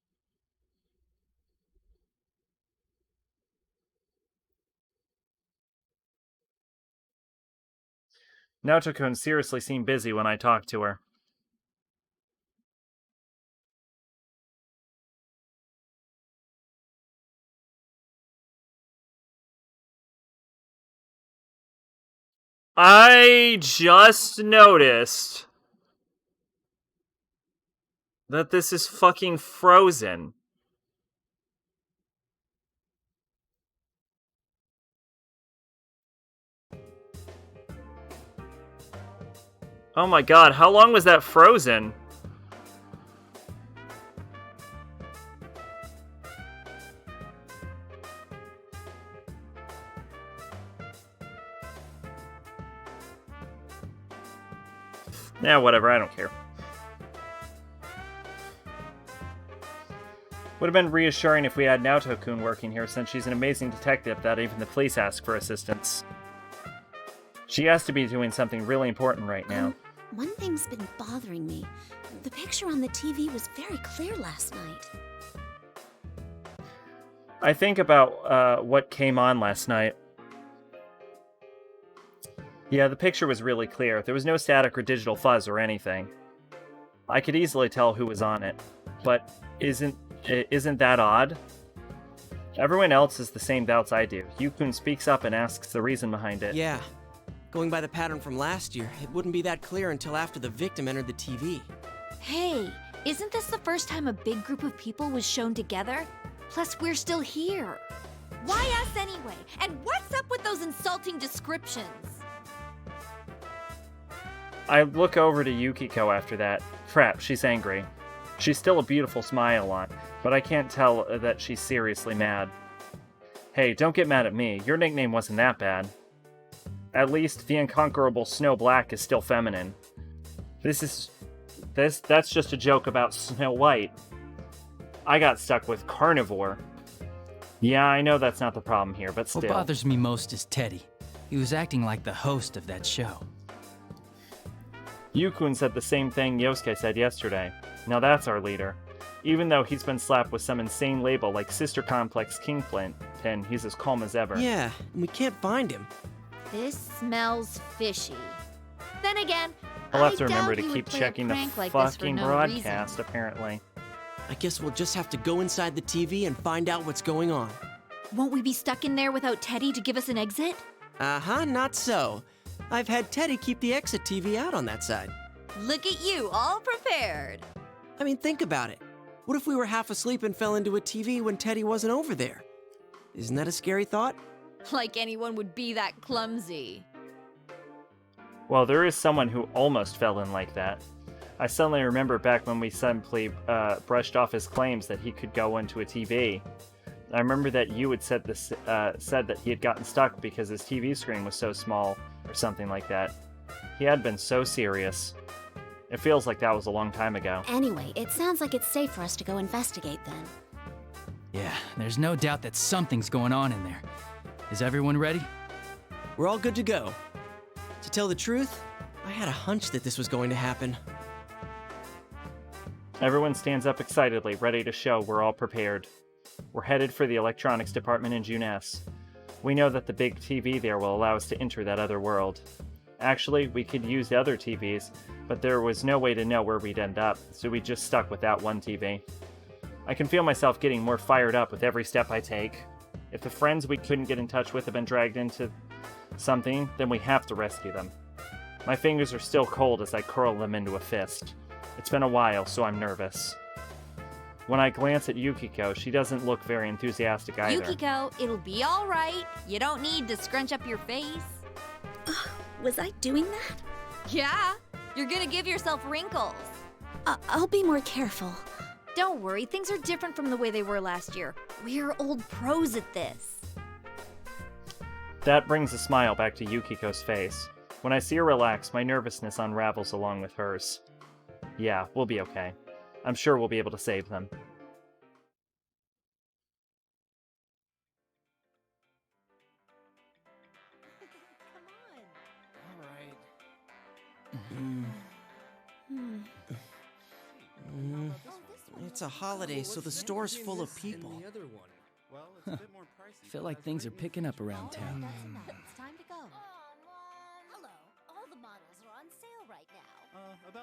Naoto-kun seriously seemed busy when I talked to her. I just noticed that this is fucking Frozen. Oh my god, how long was that Frozen? Yeah, whatever, I don't care. Would have been reassuring if we had Naoto-kun working here, since she's an amazing detective that even the police ask for assistance. She has to be doing something really important right now. One thing's been bothering me. The picture on the TV was very clear last night. I think about what came on last night. Yeah, the picture was really clear. There was no static or digital fuzz or anything. I could easily tell who was on it. But isn't that odd? Everyone else is the same doubts I do. Yu-kun speaks up and asks the reason behind it. Yeah. Going by the pattern from last year, it wouldn't be that clear until after the victim entered the TV. Hey, isn't this the first time a big group of people was shown together? Plus, we're still here. Why us anyway? And what's up with those insulting descriptions? I look over to Yukiko after that. Crap, she's angry. She's still a beautiful smile on, but I can't tell that she's seriously mad. Hey, don't get mad at me. Your nickname wasn't that bad. At least the unconquerable Snow Black is still feminine. That's just a joke about Snow White. I got stuck with Carnivore. Yeah, I know that's not the problem here, but still. What bothers me most is Teddy. He was acting like the host of that show. Yu-kun said the same thing Yosuke said yesterday. Now that's our leader. Even though he's been slapped with some insane label like Sister Complex Kingpin, he's as calm as ever. Yeah, and we can't find him. This smells fishy. Then again, I'll have to I remember doubt to he keep would play a checking the prank like this for fucking no broadcast, reason. apparently. I guess we'll just have to go inside the TV and find out what's going on. Won't we be stuck in there without Teddy to give us an exit? Uh-huh, not so. I've had Teddy keep the exit TV out on that side. Look at you, all prepared. I mean, think about it. What if we were half asleep and fell into a TV when Teddy wasn't over there? Isn't that a scary thought? Like anyone would be that clumsy. Well, there is someone who almost fell in like that. I suddenly remember back when we simply brushed off his claims that he could go into a TV. I remember that you had said that he had gotten stuck because his TV screen was so small, or something like that. He had been so serious. It feels like that was a long time ago. Anyway, it sounds like it's safe for us to go investigate then. Yeah, there's no doubt that something's going on in there. Is everyone ready? We're all good to go. To tell the truth, I had a hunch that this was going to happen. Everyone stands up excitedly, ready to show we're all prepared. We're headed for the electronics department in Junes. We know that the big TV there will allow us to enter that other world. Actually, we could use the other TVs, but there was no way to know where we'd end up, so we just stuck with that one TV. I can feel myself getting more fired up with every step I take. If the friends we couldn't get in touch with have been dragged into something, then we have to rescue them. My fingers are still cold as I curl them into a fist. It's been a while, so I'm nervous. When I glance at Yukiko, she doesn't look very enthusiastic either. Yukiko, it'll be all right. You don't need to scrunch up your face. Was I doing that? Yeah, you're gonna give yourself wrinkles. I'll be more careful. Don't worry, things are different from the way they were last year. We're old pros at this. That brings a smile back to Yukiko's face. When I see her relax, my nervousness unravels along with hers. Yeah, we'll be okay. I'm sure we'll be able to save them. It's a holiday, so the store's full of people. I feel like things are picking up around town. It's time to go. Hello. All the models are on sale right now.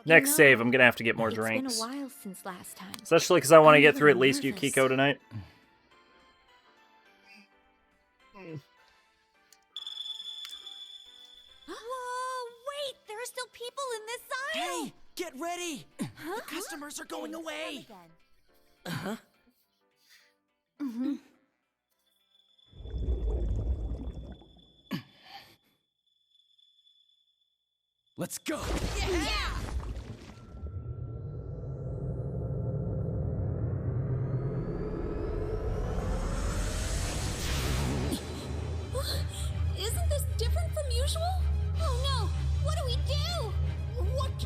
Next save, I'm gonna have to get more It's drinks. been a while since last time. Especially because I want to I'm get through at really least nervous. Yukiko tonight. Whoa, wait! There are still people in this aisle! Hey, get ready! The customers are going away! Uh-huh. Mm-hmm. Let's go! Isn't this different from usual? Oh no! What do we do? What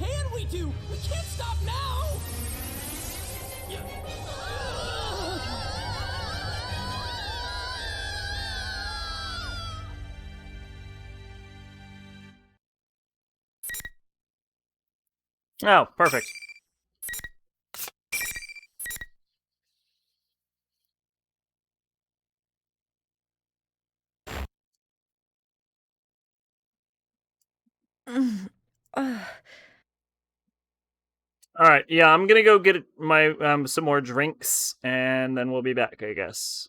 Oh, perfect. All right, yeah, I'm gonna go get my some more drinks, and then we'll be back, I guess.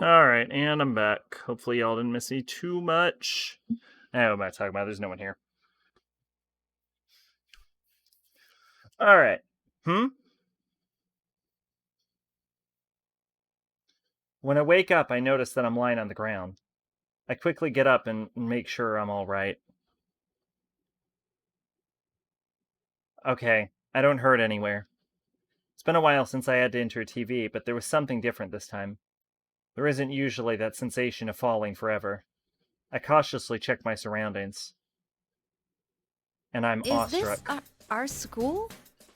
Alright, and I'm back. Hopefully y'all didn't miss me too much. What am I talking about? There's no one here. Alright. When I wake up, I notice that I'm lying on the ground. I quickly get up and make sure I'm alright. Okay, I don't hurt anywhere. It's been a while since I had to enter a TV, but there was something different this time. There isn't usually that sensation of falling forever. I cautiously check my surroundings. And I'm awestruck. Is this our school?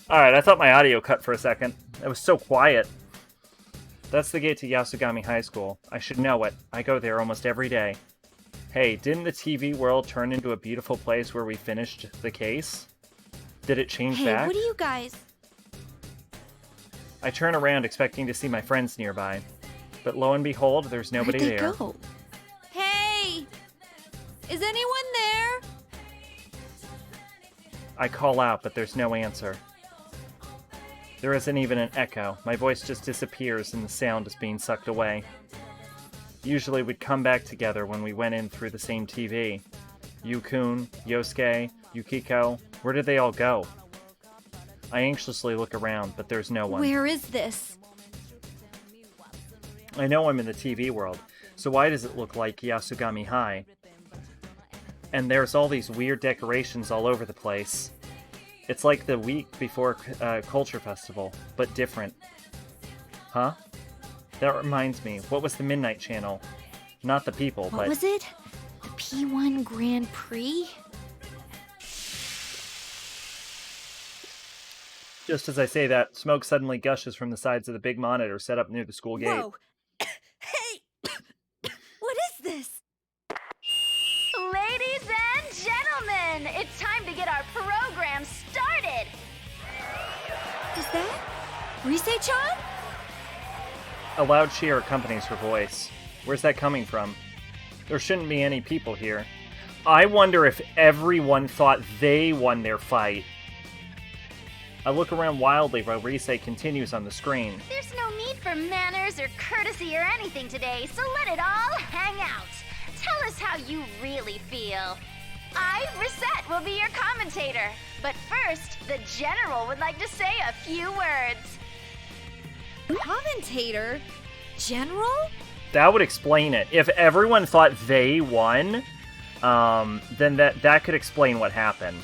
Alright, I thought my audio cut for a second. It was so quiet. That's the gate to Yasugami High School. I should know it. I go there almost every day. Hey, didn't the TV world turn into a beautiful place where we finished the case? Did it change back? Hey, what do you guys... I turn around expecting to see my friends nearby. But lo and behold, there's nobody Where'd they there. go? Hey! Is anyone there? I call out, but there's no answer. There isn't even an echo. My voice just disappears and the sound is being sucked away. Usually we'd come back together when we went in through the same TV. Yu-kun, Yosuke, Yukiko, where did they all go? I anxiously look around, but there's no one. Where is this? I know I'm in the TV world, so why does it look like Yasugami High? And there's all these weird decorations all over the place. It's like the week before Culture Festival, but different. Huh? That reminds me, what was the Midnight Channel? Not the people, but... What was it? The P1 Grand Prix? Just as I say that, smoke suddenly gushes from the sides of the big monitor set up near the school gate. Whoa! Hey! What is this? Ladies and gentlemen, it's time to get our program started. Is that Rise-chan? A loud cheer accompanies her voice. Where's that coming from? There shouldn't be any people here. I wonder if everyone thought they won their fight. I look around wildly while Rise continues on the screen. There's no need for manners or courtesy or anything today, so let it all hang out. Tell us how you really feel. I, Reset, will be your commentator. But first, the General would like to say a few words. Commentator? General? That would explain it. If everyone thought they won, then that could explain what happened.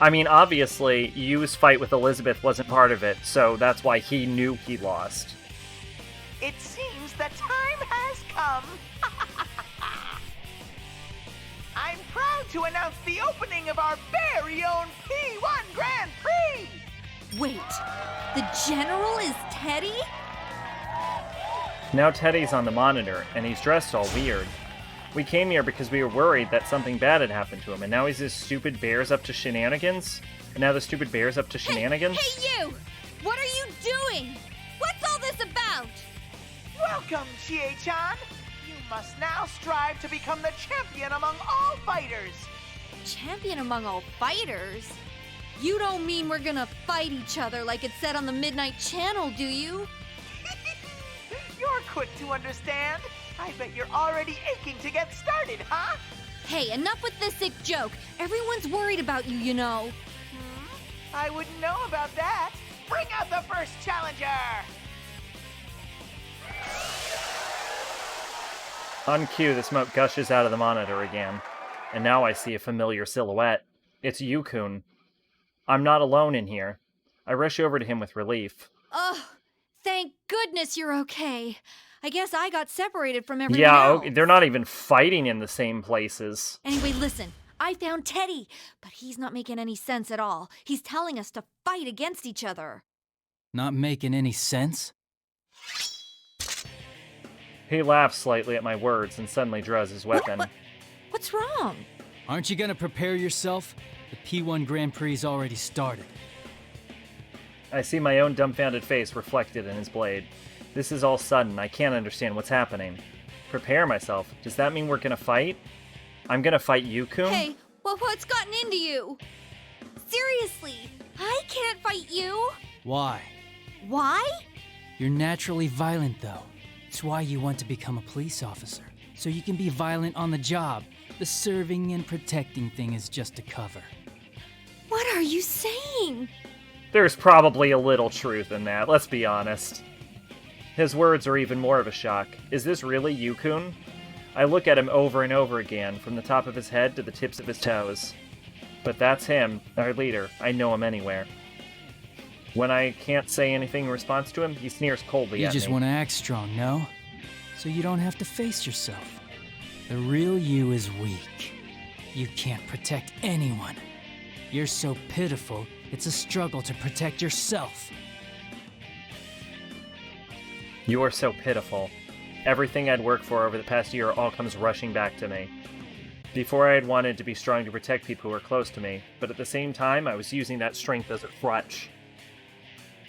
I mean, obviously, Yu's fight with Elizabeth wasn't part of it, so that's why he knew he lost. It seems the time has come. I'm proud to announce the opening of our very own P1 Grand Prix! Wait, the General is Teddy? Now Teddy's on the monitor, and he's dressed all weird. We came here because we were worried that something bad had happened to him, and now he's this stupid bear's up to shenanigans? And now the stupid bear's up to shenanigans? Hey, you! What are you doing? What's all this about? Welcome, Chie-chan! You must now strive to become the champion among all fighters! Champion among all fighters? You don't mean we're gonna fight each other like it said on the Midnight Channel, do you? You're quick to understand. I bet you're already aching to get started, huh? Hey, enough with this sick joke. Everyone's worried about you, you know. I wouldn't know about that. Bring out the first challenger! On cue, the smoke gushes out of the monitor again. And now I see a familiar silhouette. It's Yu-kun. I'm not alone in here. I rush over to him with relief. Ugh, thank goodness you're okay. I guess I got separated from everyone else. Yeah, they're not even fighting in the same places. Anyway, listen. I found Teddy, but he's not making any sense at all. He's telling us to fight against each other. Not making any sense? He laughs slightly at my words and suddenly draws his weapon. What's wrong? Aren't you gonna prepare yourself? The P1 Grand Prix's already started. I see my own dumbfounded face reflected in his blade. This is all sudden. I can't understand what's happening. Prepare myself. Does that mean we're gonna fight? I'm gonna fight Yu-kun? Hey, well, what's gotten into you? Seriously, I can't fight you. Why? Why? You're naturally violent, though. It's why you want to become a police officer, so you can be violent on the job. The serving and protecting thing is just a cover. What are you saying? There's probably a little truth in that, let's be honest. His words are even more of a shock. Is this really Yukun? I look at him over and over again, from the top of his head to the tips of his toes. But that's him, our leader. I know him anywhere. When I can't say anything in response to him, he sneers coldly You at me. You just want to act strong, no? So you don't have to face yourself. The real you is weak. You can't protect anyone. You're so pitiful, it's a struggle to protect yourself. You are so pitiful. Everything I'd worked for over the past year all comes rushing back to me. Before I had wanted to be strong to protect people who were close to me, but at the same time I was using that strength as a crutch.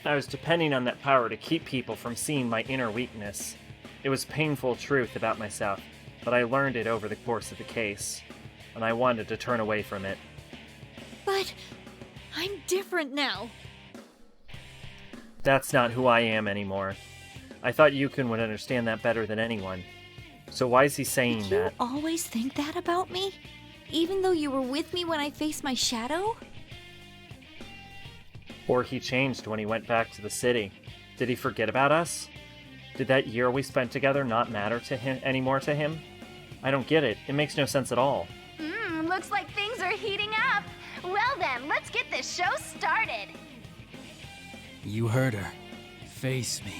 I was depending on that power to keep people from seeing my inner weakness. It was painful truth about myself, but I learned it over the course of the case, and I wanted to turn away from it. But I'm different now. That's not who I am anymore. I thought Yukun would understand that better than anyone. So why is he saying Did that? you always think that about me? Even though you were with me when I faced my shadow? Or he changed when he went back to the city. Did he forget about us? Did that year we spent together not matter to him anymore to him? I don't get it. It makes no sense at all. Looks like things are heating up. Well then, let's get this show started. You heard her. Face me,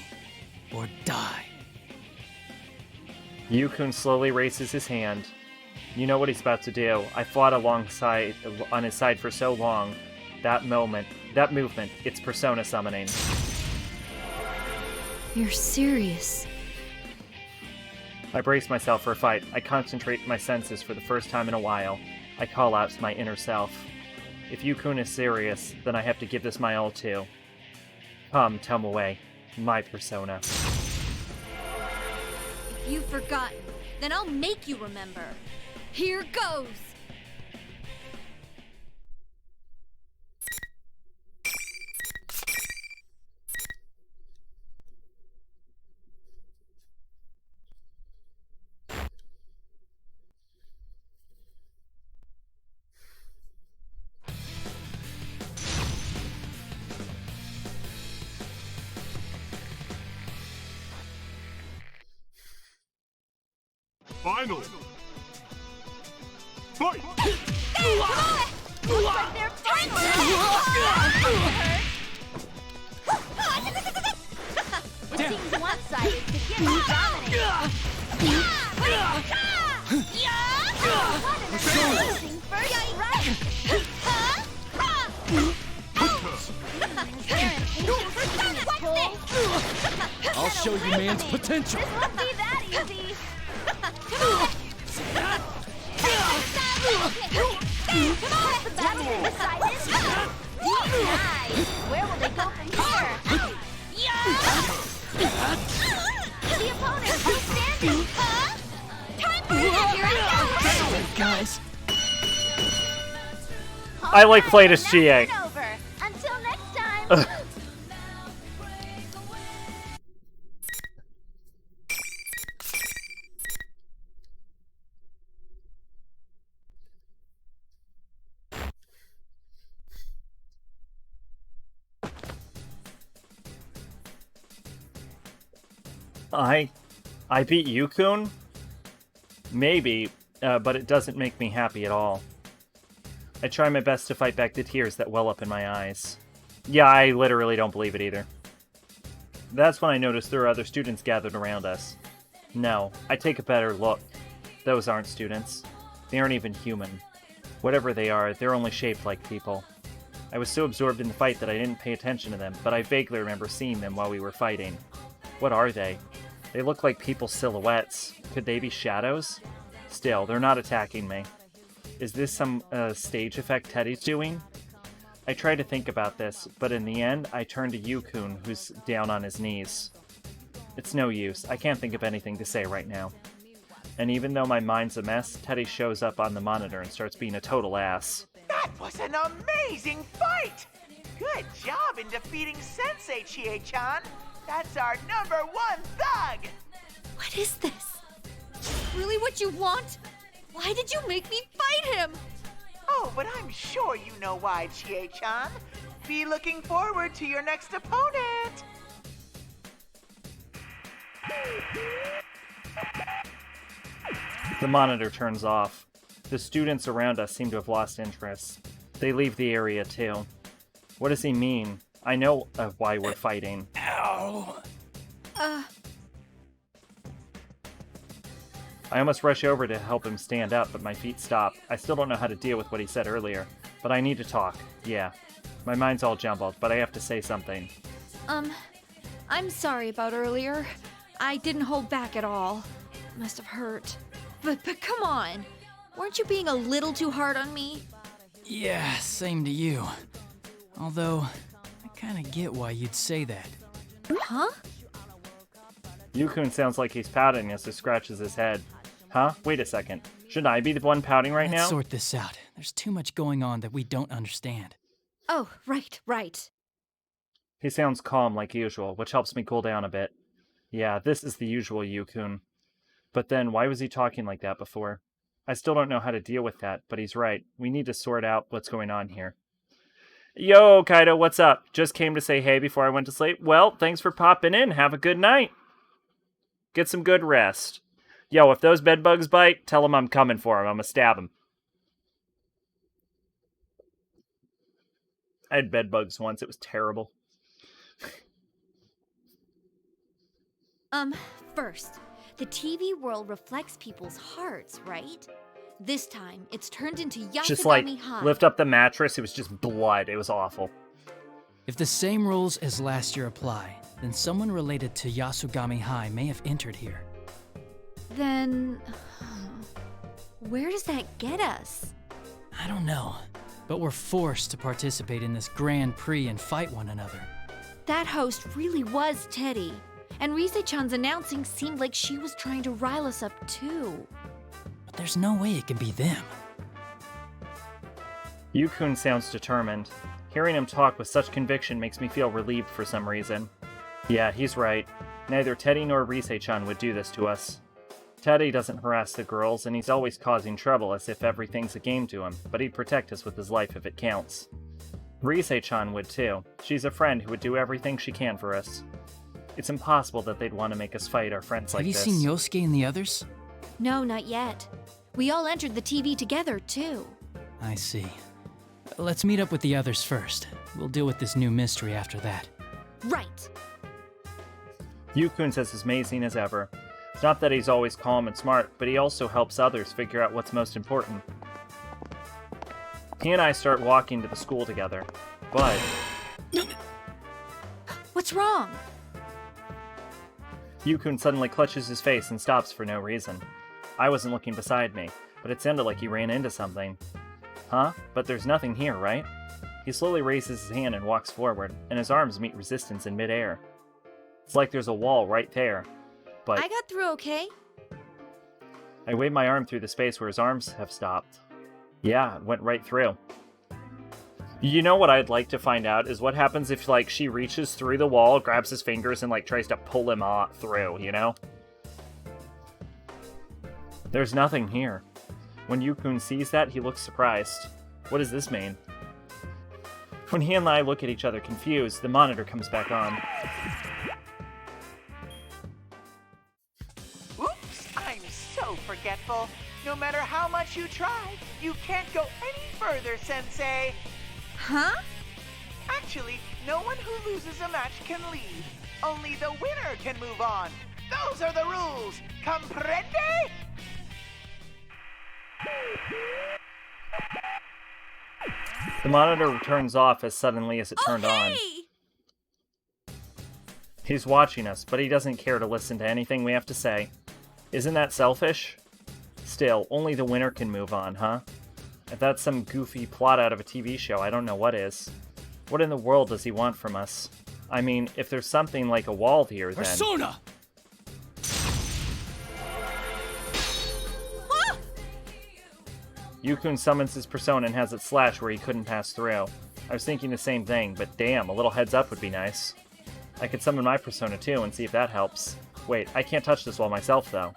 or die. Yukun slowly raises his hand. You know what he's about to do. I fought on his side for so long. That movement, it's persona summoning. You're serious. I brace myself for a fight. I concentrate my senses for the first time in a while. I call out to my inner self. If Yukun is serious, then I have to give this my all too. Come, Tomoe, my persona. If you've forgotten, then I'll make you remember. Here goes! Final! Fight! Looks like they're finally It seems one-sided to get dominated. What an amazing first run! I'll show you man's potential. This won't be that easy. Nice. Where will they go from here? The opponent is standing. Time for it. Here I go. Guys. I like played as GA. Over. Until next time. I beat Yukun? Maybe, but it doesn't make me happy at all. I try my best to fight back the tears that well up in my eyes. Yeah, I literally don't believe it either. That's when I notice there are other students gathered around us. No, I take a better look. Those aren't students. They aren't even human. Whatever they are, they're only shaped like people. I was so absorbed in the fight that I didn't pay attention to them, but I vaguely remember seeing them while we were fighting. What are they? They look like people's silhouettes. Could they be shadows? Still, they're not attacking me. Is this some stage effect Teddy's doing? I try to think about this, but in the end, I turn to Yukun, who's down on his knees. It's no use. I can't think of anything to say right now. And even though my mind's a mess, Teddy shows up on the monitor and starts being a total ass. That was an amazing fight! Good job in defeating Sensei, Chie-chan! That's our #1 thug! What is this? Really what you want? Why did you make me fight him? Oh, but I'm sure you know why, Chie-chan. Be looking forward to your next opponent. The monitor turns off. The students around us seem to have lost interest. They leave the area too. What does he mean? I know why we're fighting. Ow! I almost rush over to help him stand up, but my feet stop. I still don't know how to deal with what he said earlier, but I need to talk. Yeah. My mind's all jumbled, but I have to say something. I'm sorry about earlier. I didn't hold back at all. Must have hurt. But come on. Weren't you being a little too hard on me? Yeah, same to you. Although, I kinda get why you'd say that. Huh? Yukun sounds like he's pouting as he scratches his head. Huh? Wait a second. Shouldn't I be the one pouting right Let's now? sort this out. There's too much going on that we don't understand. Oh, right. He sounds calm like usual, which helps me cool down a bit. Yeah, this is the usual Yukun. But then, why was he talking like that before? I still don't know how to deal with that, but he's right. We need to sort out what's going on here. Yo, Kaido, what's up? Just came to say hey before I went to sleep. Well, thanks for popping in. Have a good night. Get some good rest. Yo, if those bedbugs bite, tell them I'm coming for them. I'm gonna stab them. I had bedbugs once. It was terrible. First, the TV world reflects people's hearts, right? This time, it's turned into Yasugami Just like, High. lift up the mattress. It was just blood. It was awful. If the same rules as last year apply, then someone related to Yasugami High may have entered here. Then... where does that get us? I don't know, but we're forced to participate in this Grand Prix and fight one another. That host really was Teddy. And Rise-chan's announcing seemed like she was trying to rile us up too. But there's no way it can be them. Yukun sounds determined. Hearing him talk with such conviction makes me feel relieved for some reason. Yeah, he's right. Neither Teddy nor Rise-chan would do this to us. Teddy doesn't harass the girls, and he's always causing trouble as if everything's a game to him, but he'd protect us with his life if it counts. Rise-chan would too. She's a friend who would do everything she can for us. It's impossible that they'd want to make us fight our friends like this. Have you seen Yosuke and the others? No, not yet. We all entered the TV together, too. I see. Let's meet up with the others first. We'll deal with this new mystery after that. Right. Yukun's as amazing as ever. It's not that he's always calm and smart, but he also helps others figure out what's most important. He and I start walking to the school together, but... What's wrong? Yukun suddenly clutches his face and stops for no reason. I wasn't looking beside me, but it sounded like he ran into something. Huh? But there's nothing here, right? He slowly raises his hand and walks forward, and his arms meet resistance in midair. It's like there's a wall right there, but... I got through okay. I wave my arm through the space where his arms have stopped. Yeah, it went right through. You know what I'd like to find out is what happens if, like, she reaches through the wall, grabs his fingers, and, like, tries to pull him through, you know? There's nothing here. When Yukun sees that, he looks surprised. What does this mean? When he and I look at each other confused, the monitor comes back on. Oops, I'm so forgetful. No matter how much you try, you can't go any further, Sensei. Huh? Actually, no one who loses a match can leave. Only the winner can move on. Those are the rules. Comprende? The monitor turns off as suddenly as it turned on. He's watching us, but he doesn't care to listen to anything we have to say. Isn't that selfish? Still, only the winner can move on, huh? If that's some goofy plot out of a TV show, I don't know what is. What in the world does he want from us? I mean, if there's something like a wall here, then... Persona! Yukun summons his persona and has it slash where he couldn't pass through. I was thinking the same thing, but damn, a little heads up would be nice. I could summon my persona too and see if that helps. Wait, I can't touch this wall myself, though.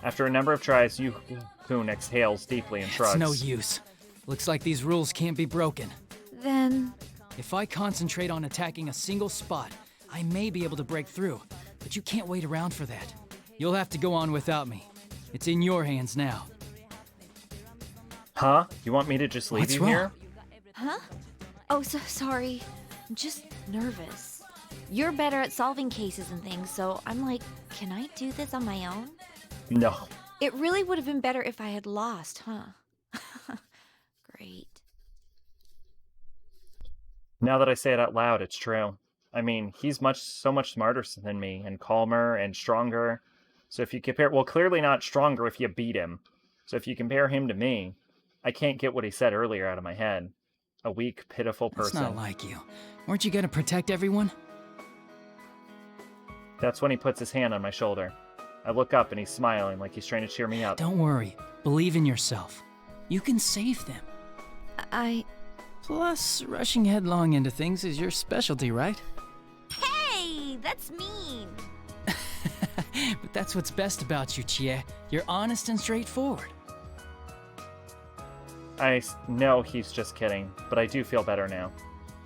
After a number of tries, Yu-kun exhales deeply and shrugs. It's no use. Looks like these rules can't be broken. Then... If I concentrate on attacking a single spot, I may be able to break through. But you can't wait around for that. You'll have to go on without me. It's in your hands now. Huh? You want me to just leave What's you wrong? here? Huh? Oh, so sorry. I'm just nervous. You're better at solving cases and things, so I'm like, can I do this on my own? No. It really would have been better if I had lost, huh? Great. Now that I say it out loud, it's true. I mean, he's so much smarter than me, and calmer, and stronger. So if you compare... Well, clearly not stronger if you beat him. So if you compare him to me, I can't get what he said earlier out of my head. A weak, pitiful person. It's not like you. Weren't you gonna protect everyone? That's when he puts his hand on my shoulder. I look up and he's smiling like he's trying to cheer me up. Don't worry. Believe in yourself. You can save them. Plus, rushing headlong into things is your specialty, right? Hey, that's mean. But that's what's best about you, Chie. You're honest and straightforward. I know he's just kidding, but I do feel better now.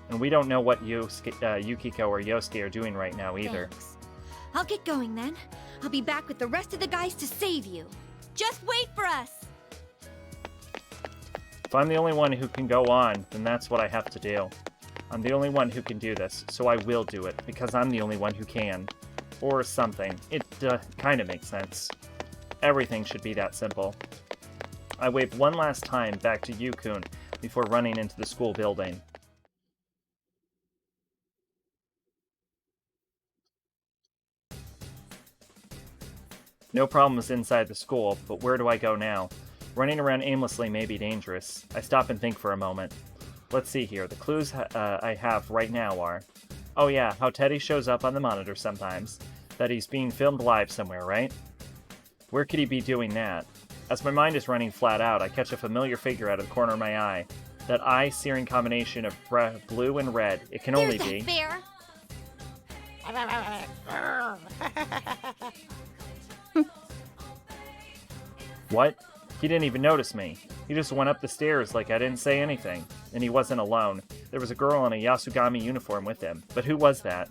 And we don't know what Yukiko or Yosuke are doing right now either. Thanks. I'll get going then. I'll be back with the rest of the guys to save you. Just wait for us. If I'm the only one who can go on, then that's what I have to do. I'm the only one who can do this, so I will do it, because I'm the only one who can. Or something. It kind of makes sense. Everything should be that simple. I waved one last time back to Yu-kun before running into the school building. No problems inside the school, but where do I go now? Running around aimlessly may be dangerous. I stop and think for a moment. Let's see here. The clues I have right now are... Oh yeah, how Teddy shows up on the monitor sometimes. That he's being filmed live somewhere, right? Where could he be doing that? As my mind is running flat out, I catch a familiar figure out of the corner of my eye. That eye-searing combination of blue and red. It can only be... Bear. What? He didn't even notice me. He just went up the stairs like I didn't say anything. And he wasn't alone. There was a girl in a Yasugami uniform with him. But who was that?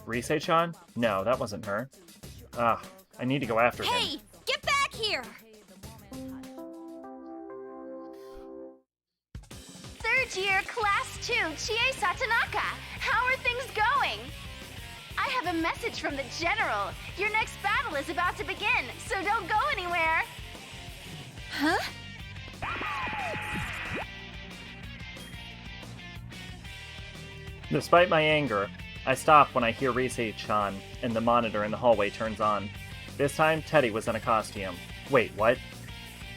Rise-chan? No, that wasn't her. Ah, I need to go after him. Hey, get back here! Third year, class 2, Chie Satanaka. How are things going? I have a message from the general. Your next battle is about to begin, so don't go anywhere. Huh? Despite my anger, I stop when I hear Rise-chan and the monitor in the hallway turns on. This time, Teddy was in a costume. Wait, what?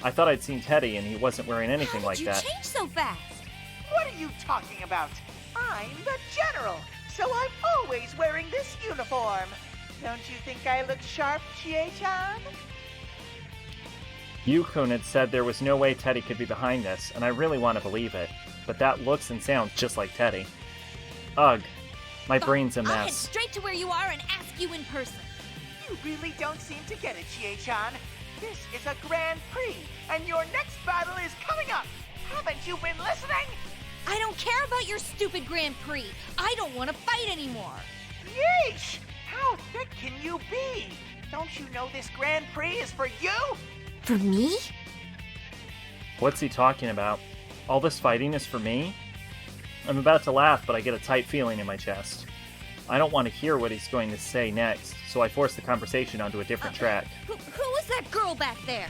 I thought I'd seen Teddy and he wasn't wearing anything like that. How did you change so fast? What are you talking about? I'm the general, so I'm always wearing this uniform. Don't you think I look sharp, Chie-chan? Yu-kun had said there was no way Teddy could be behind this, and I really want to believe it. But that looks and sounds just like Teddy. Ugh. My brain's a I'll head mess. straight to where you are and ask you in person. You really don't seem to get it, Chie-chan. This is a Grand Prix, and your next battle is coming up. Haven't you been listening? I don't care about your stupid Grand Prix. I don't want to fight anymore. Yeesh! How thick can you be? Don't you know this Grand Prix is for you? For me? What's he talking about? All this fighting is for me? I'm about to laugh, but I get a tight feeling in my chest. I don't want to hear what he's going to say next, so I force the conversation onto a different track. Who is that girl back there?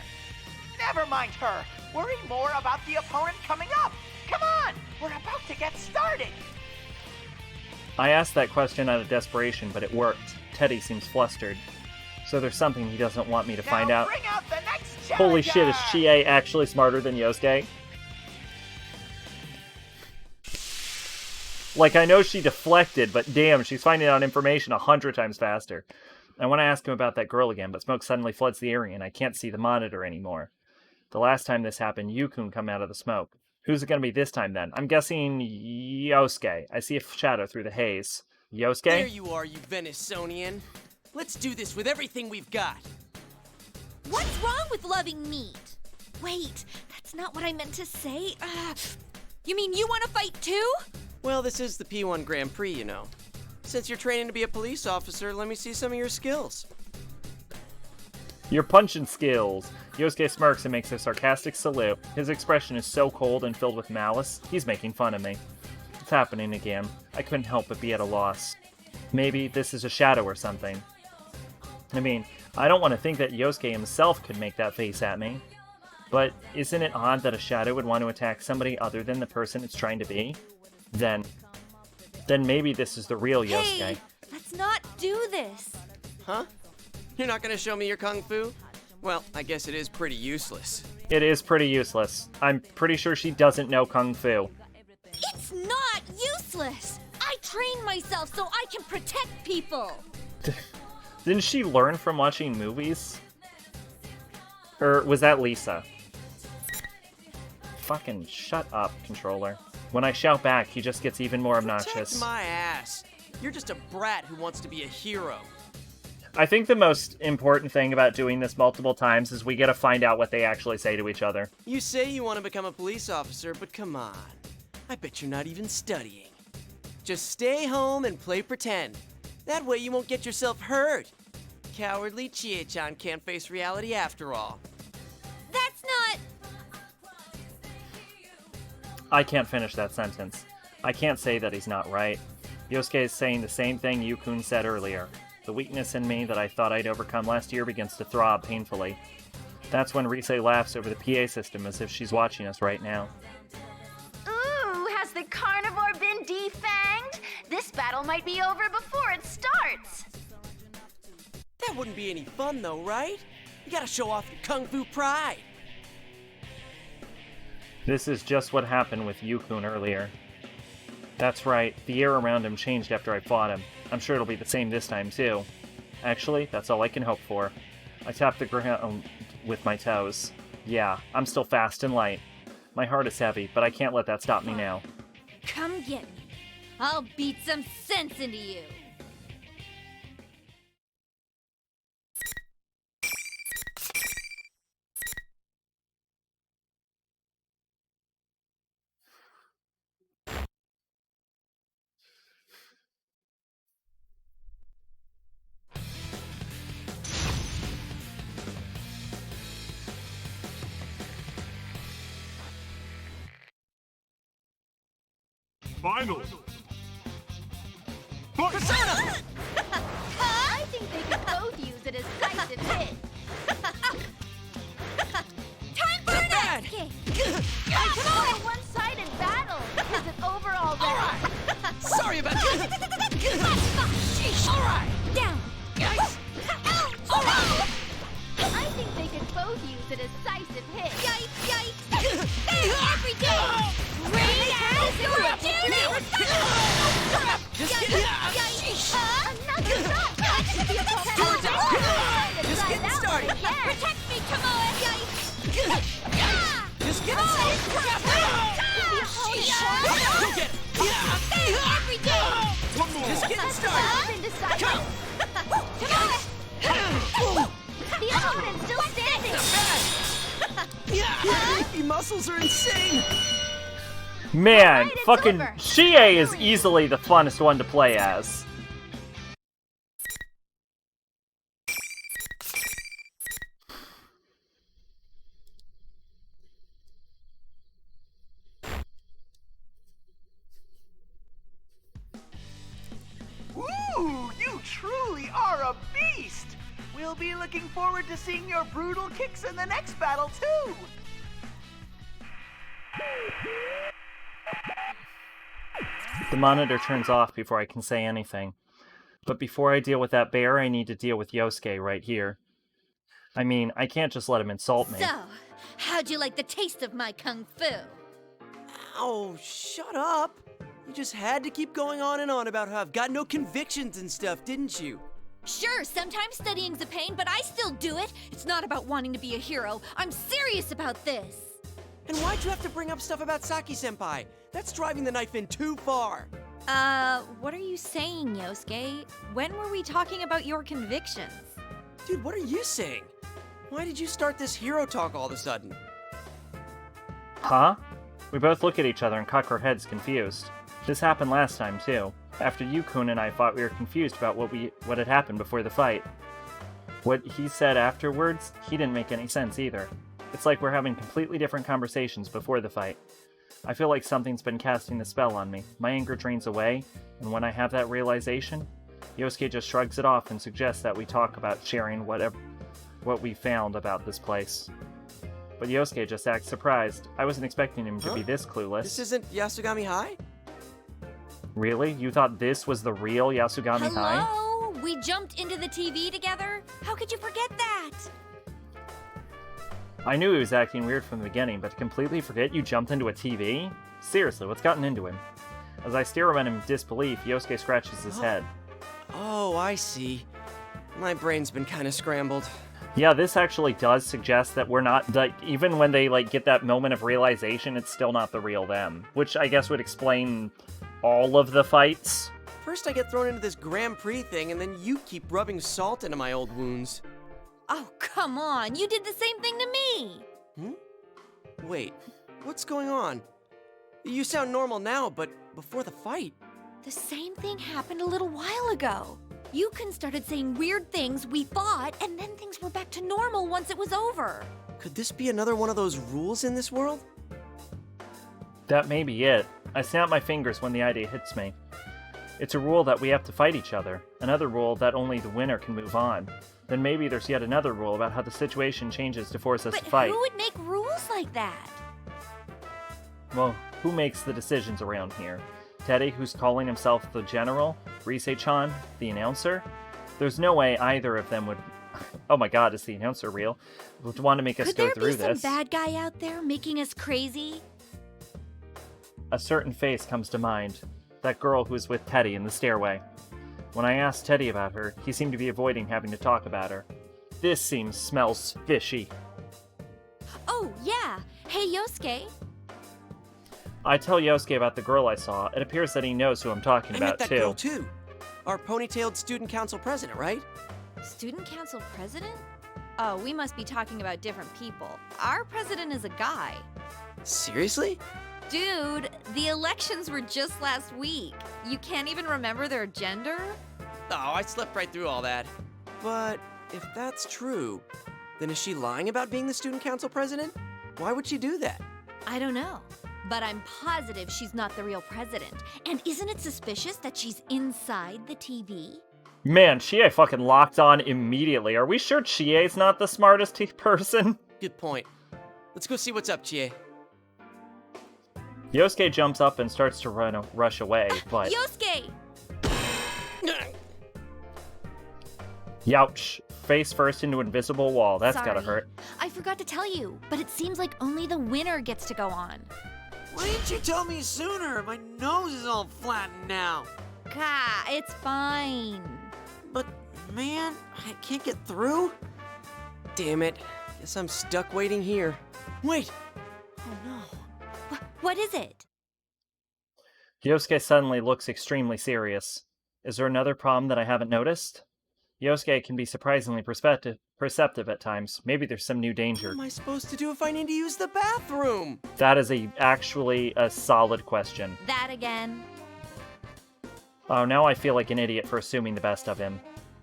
Never mind her. Worry more about the opponent coming up. Come on! We're about to get started! I asked that question out of desperation, but it worked. Teddy seems flustered. So there's something he doesn't want me to find out. Bring out the next Holy shit, is challenger! Chie actually smarter than Yosuke? Like, I know she deflected, but damn, she's finding out information 100 times faster. I want to ask him about that girl again, but smoke suddenly floods the area and I can't see the monitor anymore. The last time this happened, Yu-kun come out of the smoke. Who's it going to be this time, then? I'm guessing Yosuke. I see a shadow through the haze. Yosuke? There you are, you Venisonian. Let's do this with everything we've got. What's wrong with loving meat? Wait, that's not what I meant to say. You mean you want to fight too? Well, this is the P1 Grand Prix, you know. Since you're training to be a police officer, let me see some of your skills. Your punching skills. Yosuke smirks and makes a sarcastic salute. His expression is so cold and filled with malice, he's making fun of me. It's happening again. I couldn't help but be at a loss. Maybe this is a shadow or something. I mean, I don't want to think that Yosuke himself could make that face at me. But isn't it odd that a shadow would want to attack somebody other than the person it's trying to be? Then maybe this is the real Yosuke. Hey, let's not do this. Huh? You're not gonna show me your kung fu? Well, I guess it is pretty useless. It is pretty useless. I'm pretty sure she doesn't know kung fu. It's not useless. I train myself so I can protect people. Didn't she learn from watching movies? Or was that Lisa? Fucking shut up, controller. When I shout back, he just gets even more obnoxious. Protect my ass. You're just a brat who wants to be a hero. I think the most important thing about doing this multiple times is we get to find out what they actually say to each other. You say you want to become a police officer, but come on. I bet you're not even studying. Just stay home and play pretend. That way you won't get yourself hurt. Cowardly Chie-chan can't face reality after all. That's not... I can't finish that sentence. I can't say that he's not right. Yosuke is saying the same thing Yu-kun said earlier. The weakness in me that I thought I'd overcome last year begins to throb painfully. That's when Rise laughs over the PA system as if she's watching us right now. Ooh, has the carnivore been defanged? This battle might be over before it starts. That wouldn't be any fun though, right? You gotta show off your kung fu pride. This is just what happened with Yu-kun earlier. That's right, the air around him changed after I fought him. I'm sure it'll be the same this time too. Actually, that's all I can hope for. I tapped the ground with my toes. Yeah, I'm still fast and light. My heart is heavy, but I can't let that stop me now. Come get me. I'll beat some sense into you. Finals! Persona! I think they could both use a decisive hit. Time for an axe kick! Come on, a one-sided battle. Is it over already? All right. Sorry about that. Sheesh! All right. Down! Yikes. All right! I think they could both use a decisive hit. Yikes! Yikes! Every day! Great ass your duty! Just Yikes! get Yikes! Another shot. That should be a potential. Just getting started. Protect me, Tomoe! Yikes! Just get started. Go get it. Every day! Just getting started. Come. The opponent's still standing. Your beefy muscles are insane. Man, it's fucking over. Chie is easily the funnest one to play as. Ooh, you truly are a beast! We'll be looking forward to seeing your brutal kicks in the next battle, too! The monitor turns off before I can say anything. But before I deal with that bear, I need to deal with Yosuke right here. I mean, I can't just let him insult me. So, how'd you like the taste of my kung fu? Oh, shut up. You just had to keep going on and on about how I've got no convictions and stuff, didn't you? Sure, sometimes studying's a pain, but I still do it. It's not about wanting to be a hero. I'm serious about this. And why'd you have to bring up stuff about Saki-senpai? That's driving the knife in too far. What are you saying, Yosuke? When were we talking about your convictions? Dude, what are you saying? Why did you start this hero talk all of a sudden? Huh? We both look at each other and cock our heads confused. This happened last time, too. After Yukun and I thought we were confused about what had happened before the fight. What he said afterwards, he didn't make any sense either. It's like we're having completely different conversations before the fight. I feel like something's been casting the spell on me. My anger drains away, and when I have that realization, Yosuke just shrugs it off and suggests that we talk about sharing what we found about this place. But Yosuke just acts surprised. I wasn't expecting him to be this clueless. This isn't Yasugami High? Really? You thought this was the real Yasugami High? Hello? We jumped into the TV together? How could you forget that? I knew he was acting weird from the beginning, but to completely forget you jumped into a TV? Seriously, what's gotten into him? As I stare at him in disbelief, Yosuke scratches his head. Oh, I see. My brain's been kind of scrambled. Yeah, this actually does suggest that we're not, like, even when they, like, get that moment of realization, it's still not the real them. Which I guess would explain all of the fights. First I get thrown into this Grand Prix thing, and then you keep rubbing salt into my old wounds. Oh, come on. You did the same thing to me. Wait, what's going on? You sound normal now, but before the fight... The same thing happened a little while ago. Yukun started saying weird things, we fought, and then things were back to normal once it was over. Could this be another one of those rules in this world? That may be it. I snap my fingers when the idea hits me. It's a rule that we have to fight each other. Another rule that only the winner can move on. Then maybe there's yet another rule about how the situation changes to force us to fight. But who would make rules like that? Well, who makes the decisions around here? Teddy, who's calling himself the General? Rise-chan, the announcer? There's no way either of them would... Oh my god, is the announcer real? Would want to make us go through this. Could there be some bad guy out there making us crazy? A certain face comes to mind. That girl who was with Teddy in the stairway. When I asked Teddy about her, he seemed to be avoiding having to talk about her. This smells fishy. Oh, yeah. Hey, Yosuke. I tell Yosuke about the girl I saw. It appears that he knows who I'm talking about, I met that girl, too. Our ponytailed student council president, right? Student council president? Oh, we must be talking about different people. Our president is a guy. Seriously? Dude, the elections were just last week. You can't even remember their gender? Oh, I slept right through all that. But if that's true, then is she lying about being the student council president? Why would she do that? I don't know. But I'm positive she's not the real president. And isn't it suspicious that she's inside the TV? Man, Chie fucking locked on immediately. Are we sure Chie's not the smartest person? Good point. Let's go see what's up, Chie. Yosuke jumps up and starts to rush away, but... Yosuke! Youch. Face first into invisible wall. That's Sorry. gotta hurt. I forgot to tell you, but it seems like only the winner gets to go on. Why didn't you tell me sooner? My nose is all flattened now. Gah, it's fine. But, man, I can't get through. Damn it. Guess I'm stuck waiting here. Wait! Oh no. What is it? Yosuke suddenly looks extremely serious. Is there another problem that I haven't noticed? Yosuke can be surprisingly perceptive at times. Maybe there's some new danger. What am I supposed to do if I need to use the bathroom? That is actually a solid question. That again. Oh, now I feel like an idiot for assuming the best of him.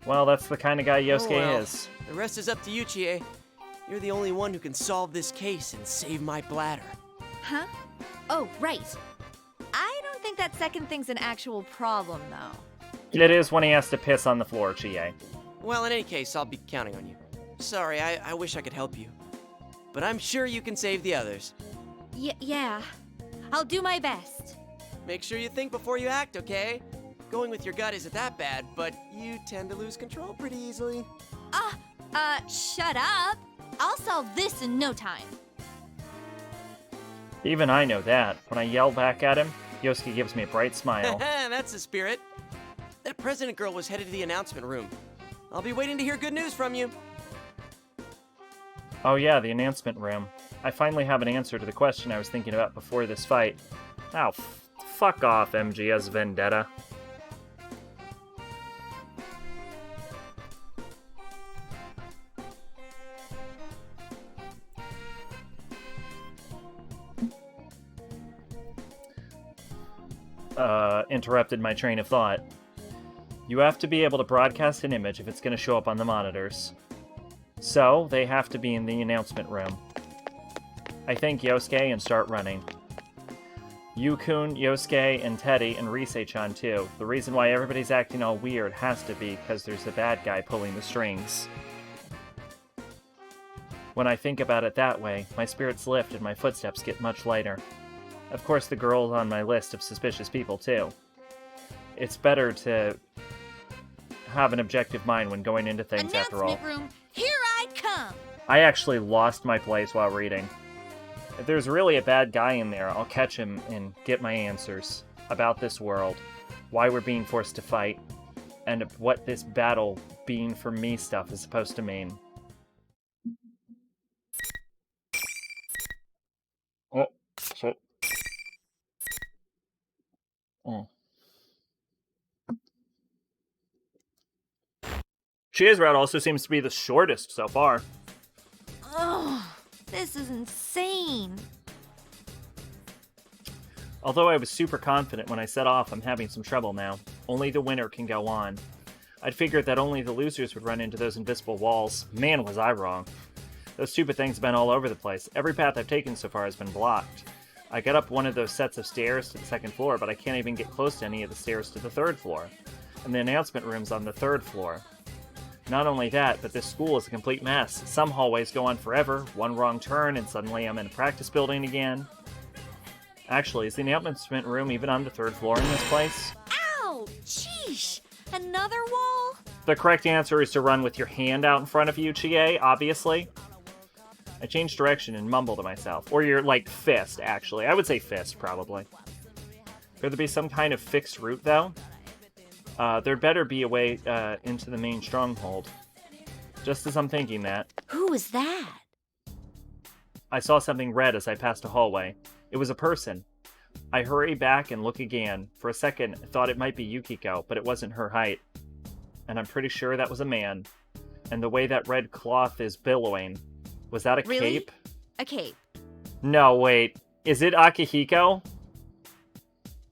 Well, that's the kind of guy Yosuke is. The rest is up to you, Chie. You're the only one who can solve this case and save my bladder. Huh? Oh, right. I don't think that second thing's an actual problem, though. It is when he has to piss on the floor, Chie. Well, in any case, I'll be counting on you. Sorry, I wish I could help you. But I'm sure you can save the others. Yeah. I'll do my best. Make sure you think before you act, okay? Going with your gut isn't that bad, but you tend to lose control pretty easily. Shut up. I'll solve this in no time. Even I know that. When I yell back at him, Yosuke gives me a bright smile. That's the spirit. That president girl was headed to the announcement room. I'll be waiting to hear good news from you. Oh yeah, the announcement room. I finally have an answer to the question I was thinking about before this fight. Oh, Fuck off, MGS Vendetta. Interrupted my train of thought. You have to be able to broadcast an image if it's going to show up on the monitors. So, they have to be in the announcement room. I thank Yosuke and start running. Yukun, Yosuke, and Teddy, and Rise-chan too. The reason why everybody's acting all weird has to be because there's a bad guy pulling the strings. When I think about it that way, my spirits lift and my footsteps get much lighter. Of course, the girl's on my list of suspicious people too. It's better to have an objective mind when going into things after all. Room, here I come! I actually lost my place while reading. If there's really a bad guy in there, I'll catch him and get my answers about this world, why we're being forced to fight, and what this battle being for me stuff is supposed to mean. Oh, shit. Oh. Chia's route also seems to be the shortest so far. Oh, this is insane. Although I was super confident when I set off, I'm having some trouble now. Only the winner can go on. I'd figured that only the losers would run into those invisible walls. Man, was I wrong. Those stupid things have been all over the place. Every path I've taken so far has been blocked. I get up one of those sets of stairs to the second floor, but I can't even get close to any of the stairs to the third floor. And the announcement room's on the third floor. Not only that, but this school is a complete mess. Some hallways go on forever, one wrong turn, and suddenly I'm in a practice building again. Actually, is the announcement room even on the third floor in this place? Ow! Sheesh! Another wall? The correct answer is to run with your hand out in front of you, Chie, obviously. I changed direction and mumble to myself. Or your, like, fist, actually. I would say fist, probably. Could there be some kind of fixed route, though? There'd better be a way into the main stronghold. Just as I'm thinking that. Who was that? I saw something red as I passed a hallway. It was a person. I hurry back and look again. For a second, I thought it might be Yukiko, but it wasn't her height. And I'm pretty sure that was a man. And the way that red cloth is billowing. Was that a cape? A cape. No, wait. Is it Akihiko?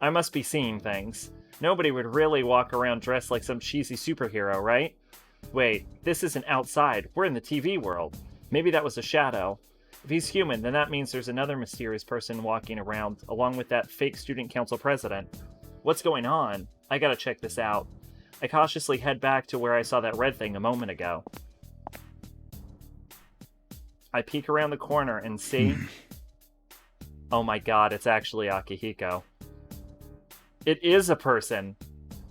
I must be seeing things. Nobody would really walk around dressed like some cheesy superhero, right? Wait, this isn't outside. We're in the TV world. Maybe that was a shadow. If he's human, then that means there's another mysterious person walking around, along with that fake student council president. What's going on? I gotta check this out. I cautiously head back to where I saw that red thing a moment ago. I peek around the corner and see... Oh my god, it's actually Akihiko. It is a person.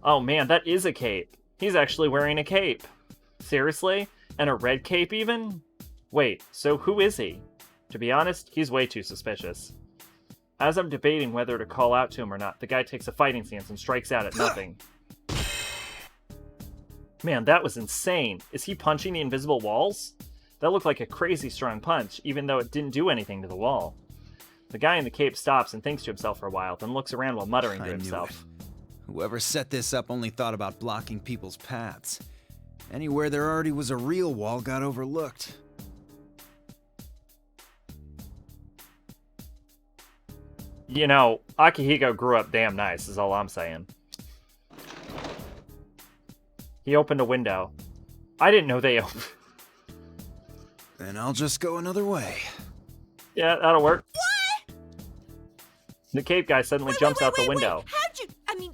Oh man, that is a cape. He's actually wearing a cape. Seriously? And a red cape even? Wait, so who is he? To be honest, he's way too suspicious. As I'm debating whether to call out to him or not, the guy takes a fighting stance and strikes out at nothing. Man, that was insane. Is he punching the invisible walls? That looked like a crazy strong punch, even though it didn't do anything to the wall. The guy in the cape stops and thinks to himself for a while, then looks around while muttering to himself. Whoever set this up only thought about blocking people's paths. Anywhere there already was a real wall got overlooked. You know, Akihiko grew up damn nice, is all I'm saying. He opened a window. I didn't know they opened. Then I'll just go another way. Yeah, that'll work. What? The cape guy suddenly jumps out the window. How'd you... I mean,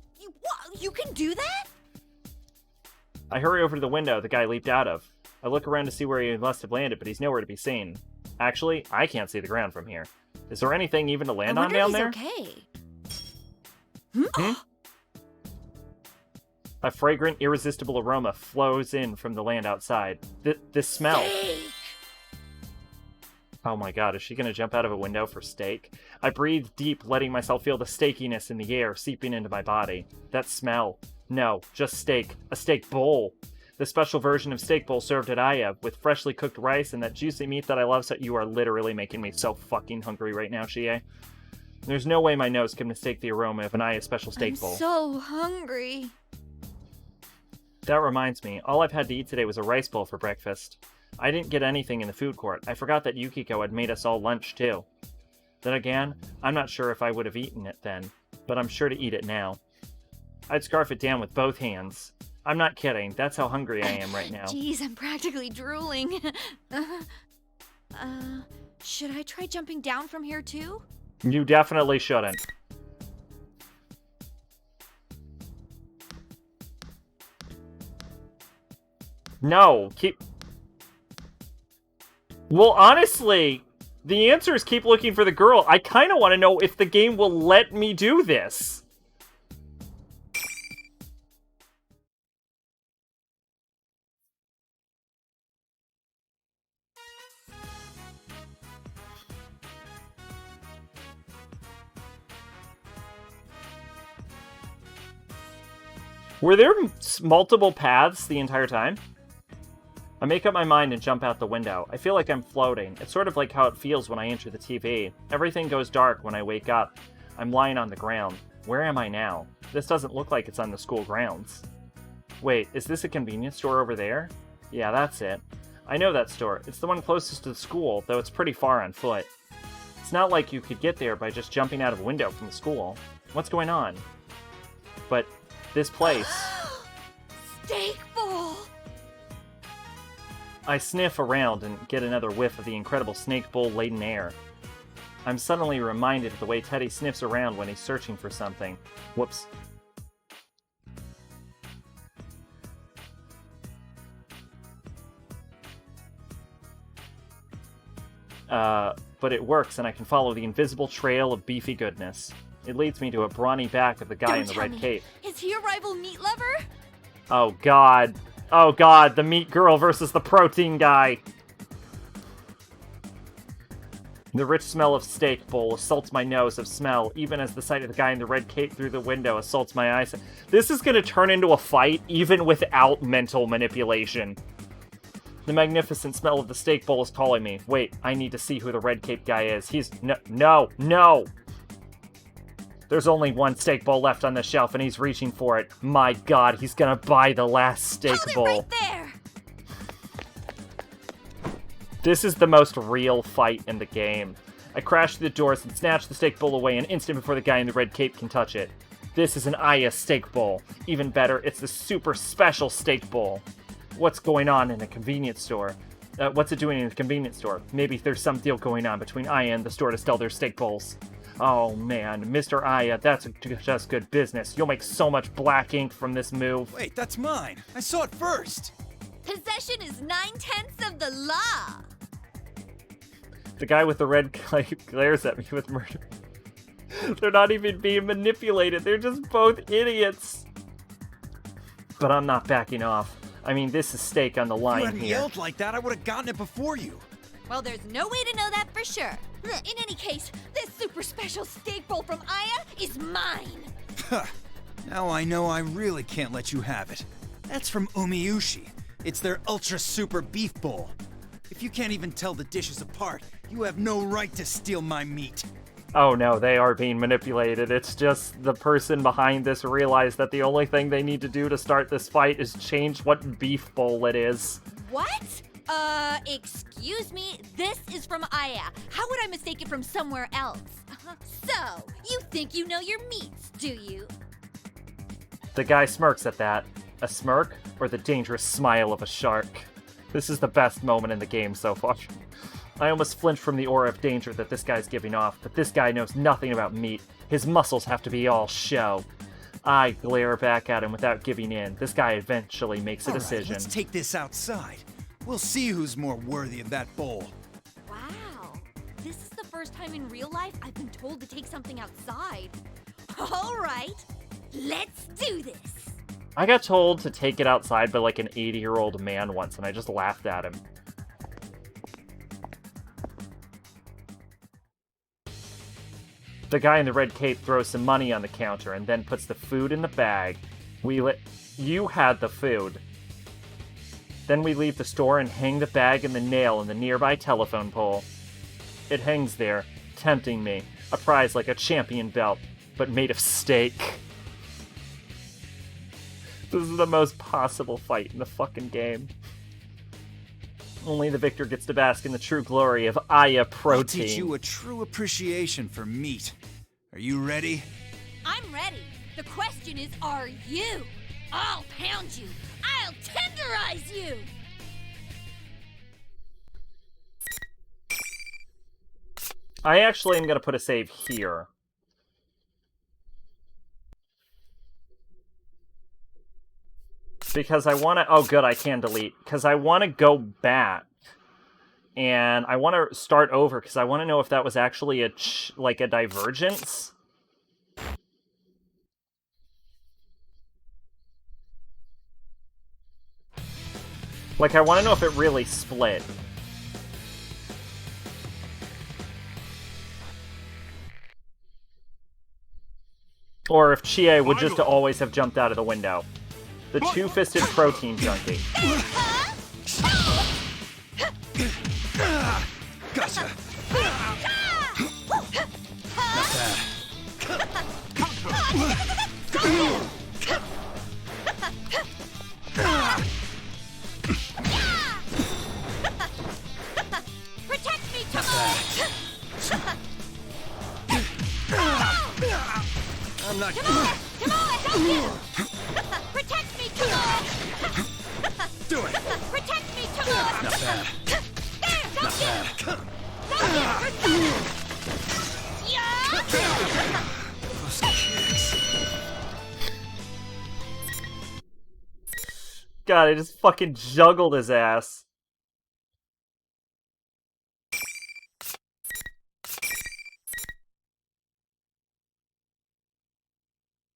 you can do that? I hurry over to the window the guy leaped out of. I look around to see where he must have landed, but he's nowhere to be seen. Actually, I can't see the ground from here. Is there anything even to land on down there? Okay. Hmm? A fragrant, irresistible aroma flows in from the land outside. This smell. Steak. Oh my god, is she gonna jump out of a window for steak? I breathe deep, letting myself feel the steakiness in the air seeping into my body. That smell. No, just steak. A steak bowl. The special version of steak bowl served at Aya, with freshly cooked rice and that juicy meat that I love. So you are literally making me so fucking hungry right now, Chie. There's no way my nose can mistake the aroma of an Aya special steak bowl. I'm so hungry. That reminds me, all I've had to eat today was a rice bowl for breakfast. I didn't get anything in the food court. I forgot that Yukiko had made us all lunch, too. Then again, I'm not sure if I would have eaten it then, but I'm sure to eat it now. I'd scarf it down with both hands. I'm not kidding, that's how hungry I am right now. Jeez, I'm practically drooling. Should I try jumping down from here, too? You definitely shouldn't. No, keep... Well, honestly, the answer is keep looking for the girl. I kind of want to know if the game will let me do this. Were there multiple paths the entire time? I make up my mind and jump out the window. I feel like I'm floating. It's sort of like how it feels when I enter the TV. Everything goes dark when I wake up. I'm lying on the ground. Where am I now? This doesn't look like it's on the school grounds. Wait, is this a convenience store over there? Yeah, that's it. I know that store. It's the one closest to the school, though it's pretty far on foot. It's not like you could get there by just jumping out of a window from the school. What's going on? But this place... Steak bowl! I sniff around and get another whiff of the incredible snake bowl-laden air. I'm suddenly reminded of the way Teddy sniffs around when he's searching for something. Whoops. But it works and I can follow the invisible trail of beefy goodness. It leads me to a brawny back of the guy in the red cape. Is he a rival meat lover? Oh god. Oh god, the meat girl versus the protein guy. The rich smell of steak bowl assaults my nose of smell, even as the sight of the guy in the red cape through the window assaults my eyes. This is gonna turn into a fight, even without mental manipulation. The magnificent smell of the steak bowl is calling me. Wait, I need to see who the red cape guy is. He's... No! There's only one steak bowl left on the shelf, and he's reaching for it. My god, he's gonna buy the last steak bowl. Right there! This is the most real fight in the game. I crash through the doors and snatch the steak bowl away an instant before the guy in the red cape can touch it. This is an Aya steak bowl. Even better, it's the super special steak bowl. What's going on in a convenience store? What's it doing in a convenience store? Maybe there's some deal going on between Aya and the store to sell their steak bowls. Oh man, Mr. Aya, that's just good business. You'll make so much black ink from this move. Wait, that's mine. I saw it first. Possession is 9/10 of the law. The guy with the red cape glares at me with murder. They're not even being manipulated. They're just both idiots. But I'm not backing off. I mean, this is stake on the line here. If you hadn't here. yelled like that, I would have gotten it before you. Well, there's no way to know that for sure. In any case, this super special steak bowl from Aya is mine. Now I know I really can't let you have it. That's from Umiyushi. It's their ultra super beef bowl. If you can't even tell the dishes apart, you have no right to steal my meat. Oh no, they are being manipulated. It's just the person behind this realized that the only thing they need to do to start this fight is change what beef bowl it is. What? Excuse me? This is from Aya. How would I mistake it from somewhere else? So, you think you know your meats, do you? The guy smirks at that. A smirk, or the dangerous smile of a shark? This is the best moment in the game so far. I almost flinch from the aura of danger that this guy's giving off, but this guy knows nothing about meat. His muscles have to be all show. I glare back at him without giving in. This guy eventually makes a decision. Let's take this outside. We'll see who's more worthy of that bowl. Wow. This is the first time in real life I've been told to take something outside. All right. Let's do this. I got told to take it outside by like an 80-year-old man once, and I just laughed at him. The guy in the red cape throws some money on the counter and then puts the food in the bag. You had the food. Then we leave the store and hang the bag in the nail in the nearby telephone pole. It hangs there, tempting me, a prize like a champion belt, but made of steak. This is the most possible fight in the fucking game. Only the victor gets to bask in the true glory of Aya protein. I'll teach you a true appreciation for meat. Are you ready? I'm ready. The question is, are you? I'll pound you. I'll tenderize you. I actually am going to put a save here. Because I want to... Oh, good, I can delete. Because I want to go back. And I want to start over, because I want to know if that was actually a divergence. Like, I want to know if it really split. Or if Chie would just always have jumped out of the window. The two-fisted protein junkie. Gotcha. Protect me, Tomo! I'm not... Tomo, help you! Protect me, Tomo! Do it! Protect me, Tomo! Not bad. There, Not bad. God, I just fucking juggled his ass.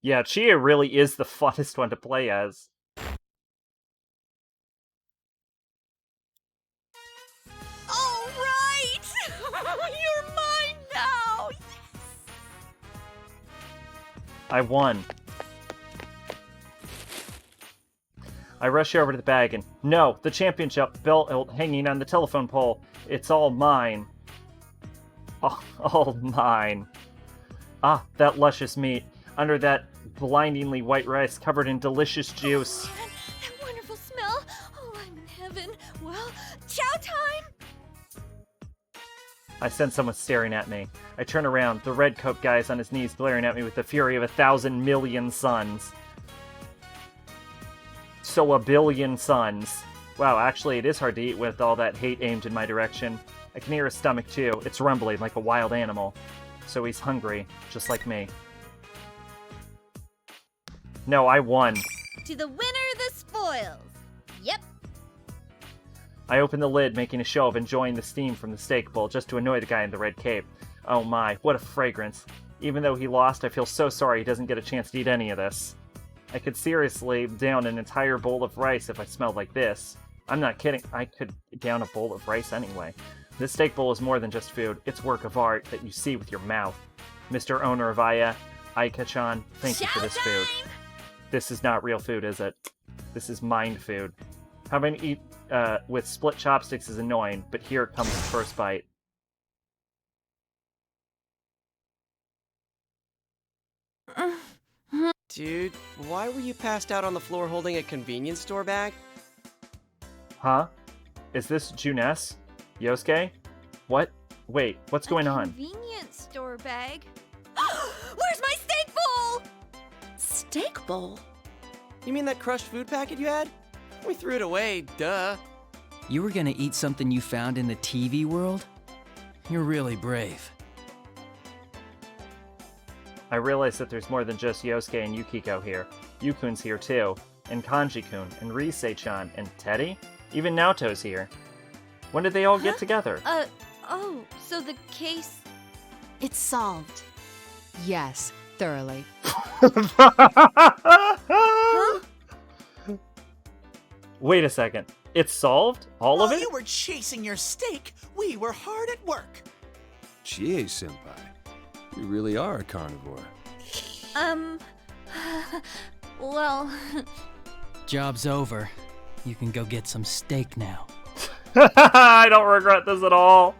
Yeah, Chia really is the funnest one to play as. All right! You're mine now! Yes! I won. I rush over to the bag and... No! The championship belt hanging on the telephone pole. It's all mine. All mine. Ah, that luscious meat. Under that blindingly white rice covered in delicious juice. Oh, man, that wonderful smell. Oh, I'm in heaven. Well, chow time! I sense someone staring at me. I turn around. The red coat guy is on his knees glaring at me with the fury of 1,000 million suns. So 1 billion suns. Wow, actually it is hard to eat with all that hate aimed in my direction. I can hear his stomach too. It's rumbling like a wild animal. So he's hungry, just like me. No, I won. To the winner, the spoils. Yep. I open the lid, making a show of enjoying the steam from the steak bowl just to annoy the guy in the red cape. Oh my, what a fragrance. Even though he lost, I feel so sorry he doesn't get a chance to eat any of this. I could seriously down an entire bowl of rice if I smelled like this. I'm not kidding, I could down a bowl of rice anyway. This steak bowl is more than just food, it's work of art that you see with your mouth. Mr. Owner of Aika-chan, thank you for this food. This is not real food, is it? This is mind food. Having to eat with split chopsticks is annoying, but here comes the first bite. Dude, why were you passed out on the floor holding a convenience store bag? Huh? Is this Juness? Yosuke? What? Wait, what's going on? Convenience store bag. Where's my steak bowl? Steak bowl? You mean that crushed food packet you had? We threw it away, duh. You were gonna eat something you found in the TV world? You're really brave. I realize that there's more than just Yosuke and Yukiko here. Yukun's here too, and Kanji-kun, and Rise-chan, and Teddy? Even Naoto's here. When did they all get together? Oh, so the case... It's solved. Yes, thoroughly. Huh? Wait a second. It's solved? All of While it? you were chasing your steak, we were hard at work. Chie-senpai, you really are a carnivore. Well... Job's over. You can go get some steak now. I don't regret this at all.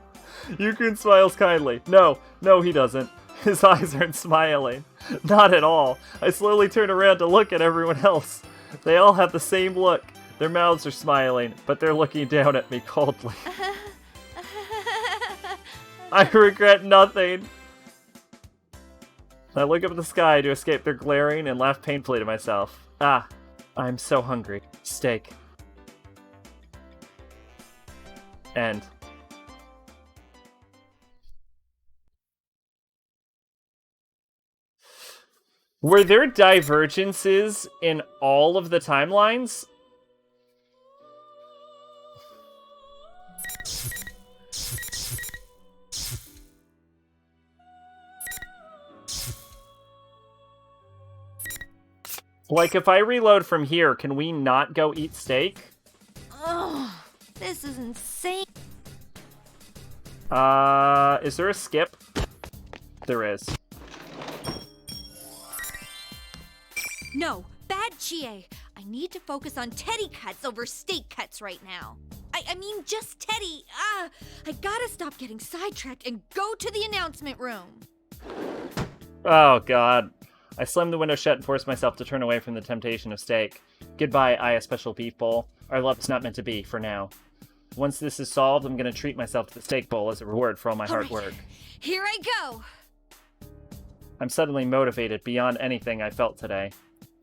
Yukun smiles kindly. No, he doesn't. His eyes aren't smiling. Not at all. I slowly turn around to look at everyone else. They all have the same look. Their mouths are smiling, but they're looking down at me coldly. I regret nothing. I look up at the sky to escape their glaring and laugh painfully to myself. Ah, I'm so hungry. Steak. End. Were there divergences in all of the timelines? Like, if I reload from here, can we not go eat steak? Oh, this is insane. Is there a skip? There is. No, bad Chie. I need to focus on Teddy cuts over steak cuts right now. I mean, just Teddy. I gotta stop getting sidetracked and go to the announcement room. Oh, God. I slammed the window shut and forced myself to turn away from the temptation of steak. Goodbye, Aya Special Beef Bowl. Our love's not meant to be, for now. Once this is solved, I'm gonna treat myself to the steak bowl as a reward for all my hard work. Here I go. I'm suddenly motivated beyond anything I felt today.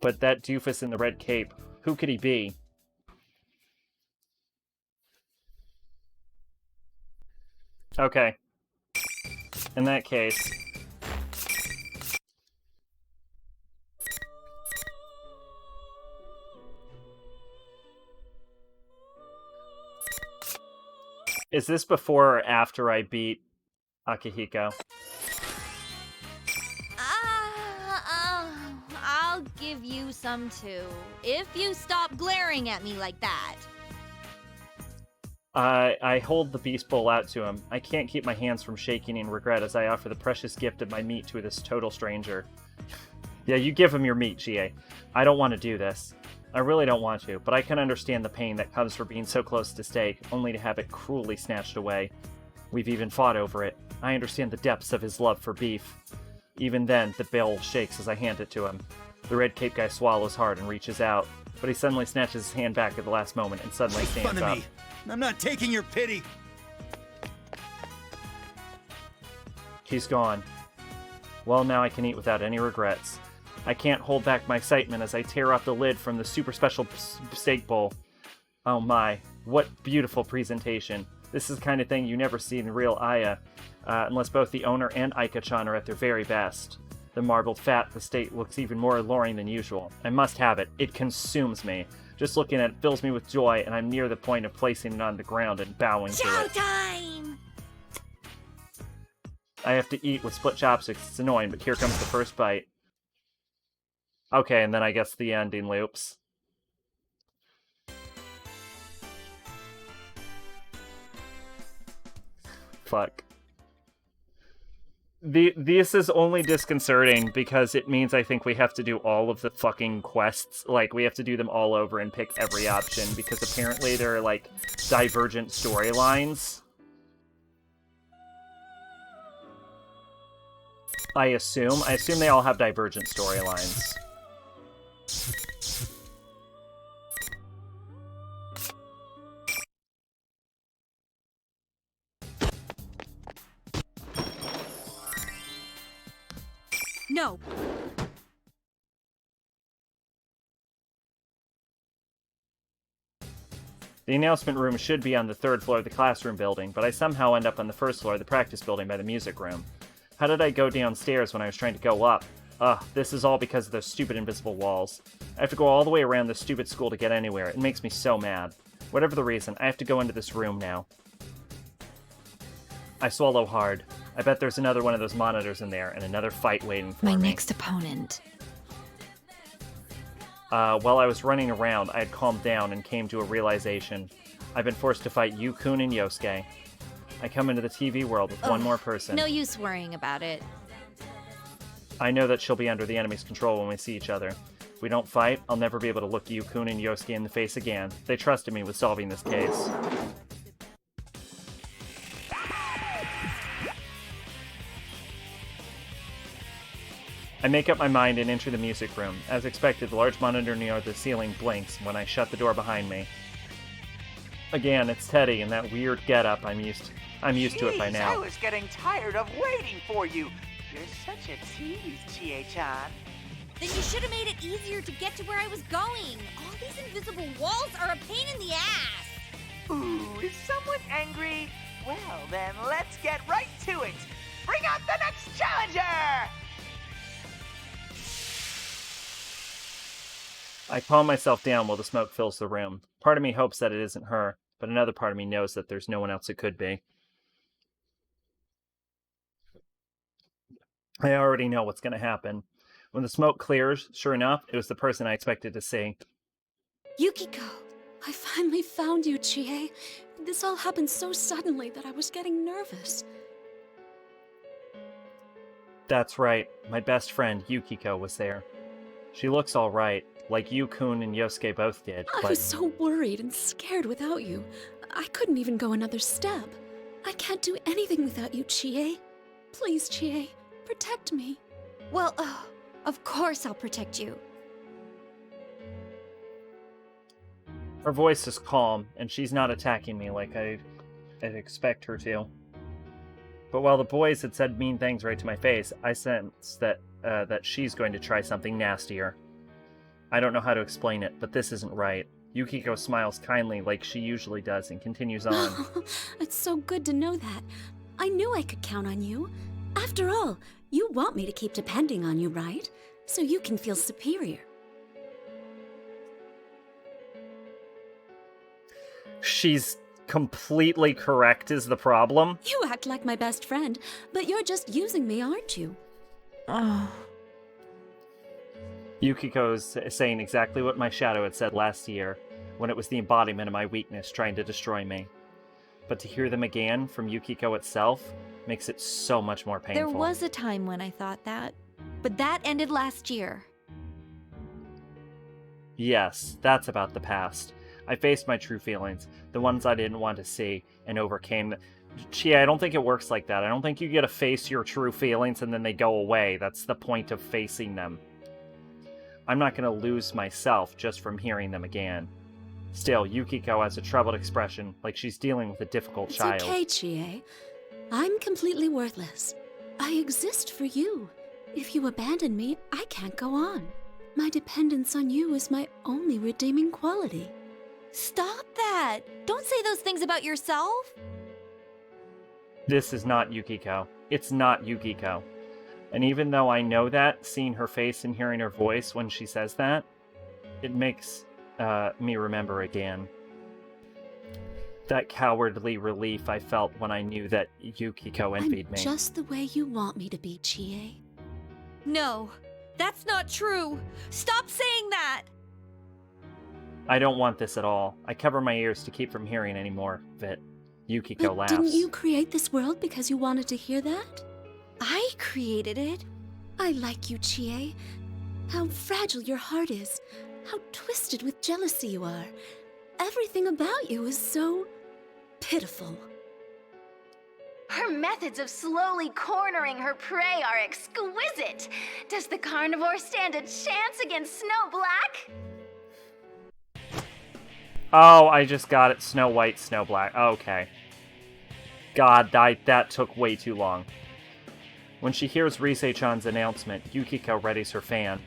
But that doofus in the red cape, who could he be? Okay. In that case... Is this before or after I beat Akihiko? I'll give you some too, if you stop glaring at me like that. I hold the beast bowl out to him. I can't keep my hands from shaking in regret as I offer the precious gift of my meat to this total stranger. Yeah, you give him your meat, Chie. I don't want to do this. I really don't want to, but I can understand the pain that comes from being so close to steak, only to have it cruelly snatched away. We've even fought over it. I understand the depths of his love for beef. Even then, the bowl shakes as I hand it to him. The red cape guy swallows hard and reaches out, but he suddenly snatches his hand back at the last moment and suddenly stands up. Me. I'm not taking your pity. He's gone. Well, now I can eat without any regrets. I can't hold back my excitement as I tear off the lid from the super special steak bowl. Oh my, what beautiful presentation. This is the kind of thing you never see in real Aya, unless both the owner and Aika-chan are at their very best. The marbled fat of the steak looks even more alluring than usual. I must have it. It consumes me. Just looking at it fills me with joy, and I'm near the point of placing it on the ground and bowing to it. Showtime! I have to eat with split chopsticks. It's annoying, but here comes the first bite. Okay, and then I guess the ending loops. Fuck. This is only disconcerting because it means I think we have to do all of the fucking quests. Like, we have to do them all over and pick every option because apparently there are, like, divergent storylines. I assume they all have divergent storylines. No. The announcement room should be on the 3rd floor of the classroom building, but I somehow end up on the 1st floor of the practice building by the music room. How did I go downstairs when I was trying to go up? Ugh, this is all because of those stupid invisible walls. I have to go all the way around this stupid school to get anywhere. It makes me so mad. Whatever the reason, I have to go into this room now. I swallow hard. I bet there's another one of those monitors in there, and another fight waiting for me. My next opponent. While I was running around, I had calmed down and came to a realization. I've been forced to fight Yu-kun and Yosuke. I come into the TV world with one more person. No use worrying about it. I know that she'll be under the enemy's control when we see each other. If we don't fight, I'll never be able to look Yu-kun and Yosuke in the face again. They trusted me with solving this case. I make up my mind and enter the music room. As expected, the large monitor near the ceiling blinks when I shut the door behind me. Again, it's Teddy in that weird getup. I'm used to it by Jeez, now. I was getting tired of waiting for you. You're such a tease, Chie-chan. Then you should have made it easier to get to where I was going. All these invisible walls are a pain in the ass. Ooh, is someone angry? Well, then let's get right to it. Bring out the next challenger! I calm myself down while the smoke fills the room. Part of me hopes that it isn't her, but another part of me knows that there's no one else it could be. I already know what's going to happen. When the smoke clears, sure enough, it was the person I expected to see. Yukiko, I finally found you, Chie. This all happened so suddenly that I was getting nervous. That's right, my best friend, Yukiko, was there. She looks alright, like Yu-kun and Yosuke both did, I but... was so worried and scared without you. I couldn't even go another step. I can't do anything without you, Chie. Please, Chie, protect me. Well, of course I'll protect you. Her voice is calm, and she's not attacking me like I'd expect her to. But while the boys had said mean things right to my face, I sense that she's going to try something nastier. I don't know how to explain it, but this isn't right. Yukiko smiles kindly like she usually does and continues on. It's so good to know that. I knew I could count on you. After all, you want me to keep depending on you, right? So you can feel superior. She's completely correct is the problem. You act like my best friend, but you're just using me, aren't you? Oh. Yukiko's saying exactly what my shadow had said last year, when it was the embodiment of my weakness trying to destroy me. But to hear them again from Yukiko itself makes it so much more painful. There was a time when I thought that, but that ended last year. Yes, that's about the past. I faced my true feelings, the ones I didn't want to see, and overcame them. Chie, I don't think it works like that. I don't think you get to face your true feelings and then they go away. That's the point of facing them. I'm not going to lose myself just from hearing them again. Still, Yukiko has a troubled expression, like she's dealing with a difficult child. It's okay, Chie. I'm completely worthless. I exist for you. If you abandon me, I can't go on. My dependence on you is my only redeeming quality. Stop that! Don't say those things about yourself! This is not Yukiko. It's not Yukiko. And even though I know that, seeing her face and hearing her voice when she says that, it makes me remember again. That cowardly relief I felt when I knew that Yukiko envied me. I'm just the way you want me to be, Chie. No, that's not true! Stop saying that! I don't want this at all. I cover my ears to keep from hearing any more of it. Yukiko But laughs. didn't you create this world because you wanted to hear that? I created it. I like you, Chie. How fragile your heart is. How twisted with jealousy you are. Everything about you is so pitiful. Her methods of slowly cornering her prey are exquisite. Does the carnivore stand a chance against Snow Black? Oh, I just got it. Snow White, Snow Black. Okay. God, that took way too long. When she hears Rise-chan's announcement, Yukiko readies her fan.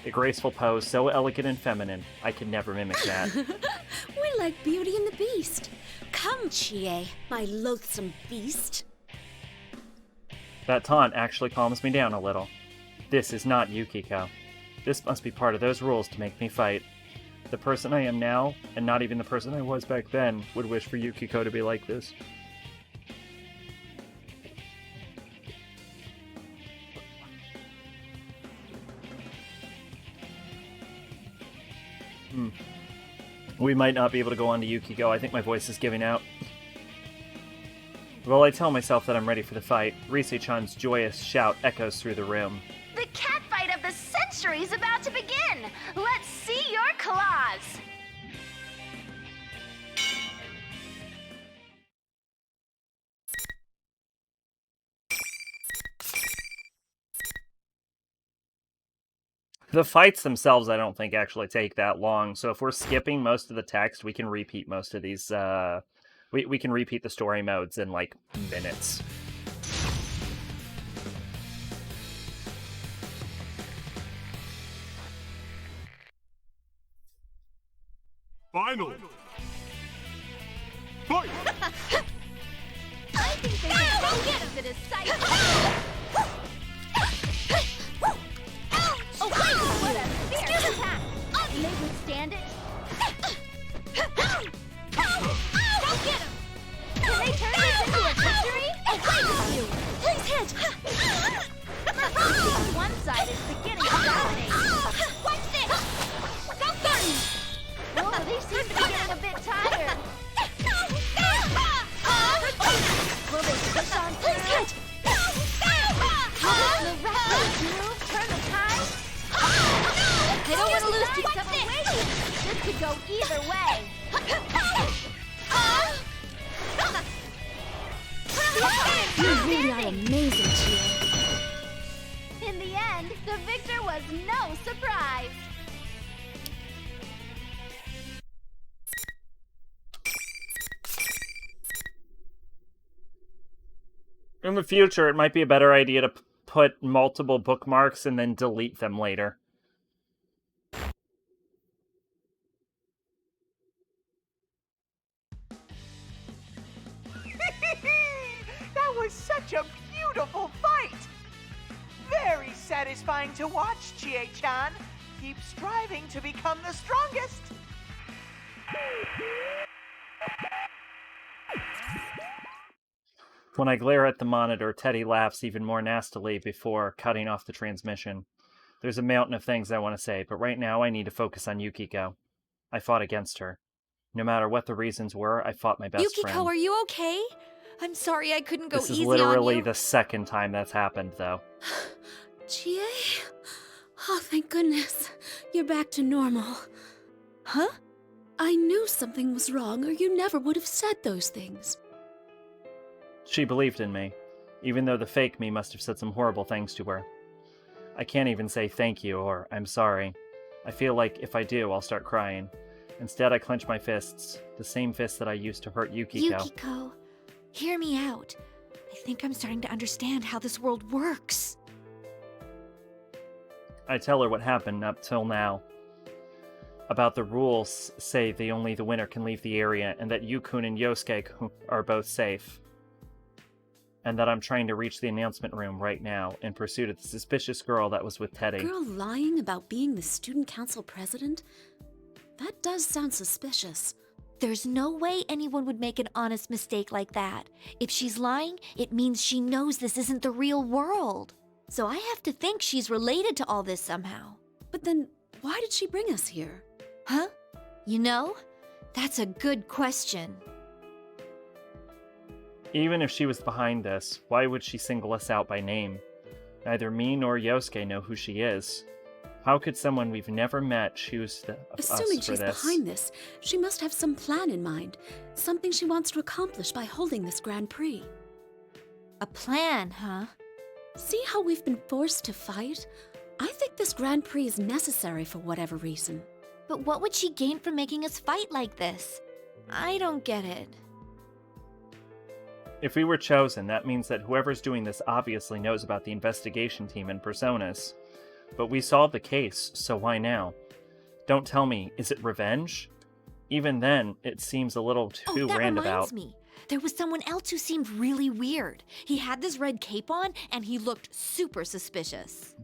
A graceful pose so elegant and feminine, I could never mimic that. We're like Beauty and the Beast. Come, Chie, my loathsome beast. That taunt actually calms me down a little. This is not Yukiko. This must be part of those rules to make me fight. The person I am now, and not even the person I was back then, would wish for Yukiko to be like this. We might not be able to go on to Yukiko. I think my voice is giving out. While I tell myself that I'm ready for the fight, Rise-chan's joyous shout echoes through the room. The catfight of the century is about to begin! Let's see your claws! The fights themselves, I don't think, actually take that long. So if we're skipping most of the text, we can repeat most of these. We can repeat the story modes in, like, minutes. Final. Fight! I think they can go get him to decide. Oh, wait! What a fierce attack! Can they withstand it? Go get him! Can they turn this into a victory? Oh, wait with you! Please hit! One side is beginning to dominate. Watch this! Go get him! Whoa, they seem to be getting a bit tired. Will they push on through? Please hit! Will the wrestler's move turn the tide? I don't want to lose to someone waiting. This could go either way. You really are amazing, Chia. In the end, the victor was no surprise. In the future, it might be a better idea to put multiple bookmarks and then delete them later. That was such a beautiful fight! Very satisfying to watch, Chie-chan. Keep striving to become the strongest. When I glare at the monitor, Teddy laughs even more nastily before cutting off the transmission. There's a mountain of things I want to say, but right now I need to focus on Yukiko. I fought against her. No matter what the reasons were, I fought my best Yukiko, friend. are you okay? I'm sorry I couldn't go This easy is on literally you. the second time that's happened, though. Chie? Oh, thank goodness. You're back to normal. Huh? I knew something was wrong, or you never would have said those things. She believed in me, even though the fake me must have said some horrible things to her. I can't even say thank you or I'm sorry. I feel like if I do, I'll start crying. Instead, I clench my fists, the same fists that I used to hurt Yukiko. Yukiko, hear me out. I think I'm starting to understand how this world works. I tell her what happened up till now. About the rules say only the winner can leave the area, and that Yukun and Yosuke are both safe. And that I'm trying to reach the announcement room right now in pursuit of the suspicious girl that was with Teddy. Girl lying about being the student council president? That does sound suspicious. There's no way anyone would make an honest mistake like that. If she's lying, it means she knows this isn't the real world. So I have to think she's related to all this somehow. But then, why did she bring us here? Huh? You know, that's a good question. Even if she was behind this, why would she single us out by name? Neither me nor Yosuke know who she is. How could someone we've never met choose us Assuming for she's this? behind this, she must have some plan in mind. Something she wants to accomplish by holding this Grand Prix. A plan, huh? See how we've been forced to fight? I think this Grand Prix is necessary for whatever reason. But what would she gain from making us fight like this? I don't get it. If we were chosen, that means that whoever's doing this obviously knows about the investigation team and personas. But we solved the case, so why now? Don't tell me, is it revenge? Even then, it seems a little too that roundabout. reminds me. There was someone else who seemed really weird. He had this red cape on, and he looked super suspicious.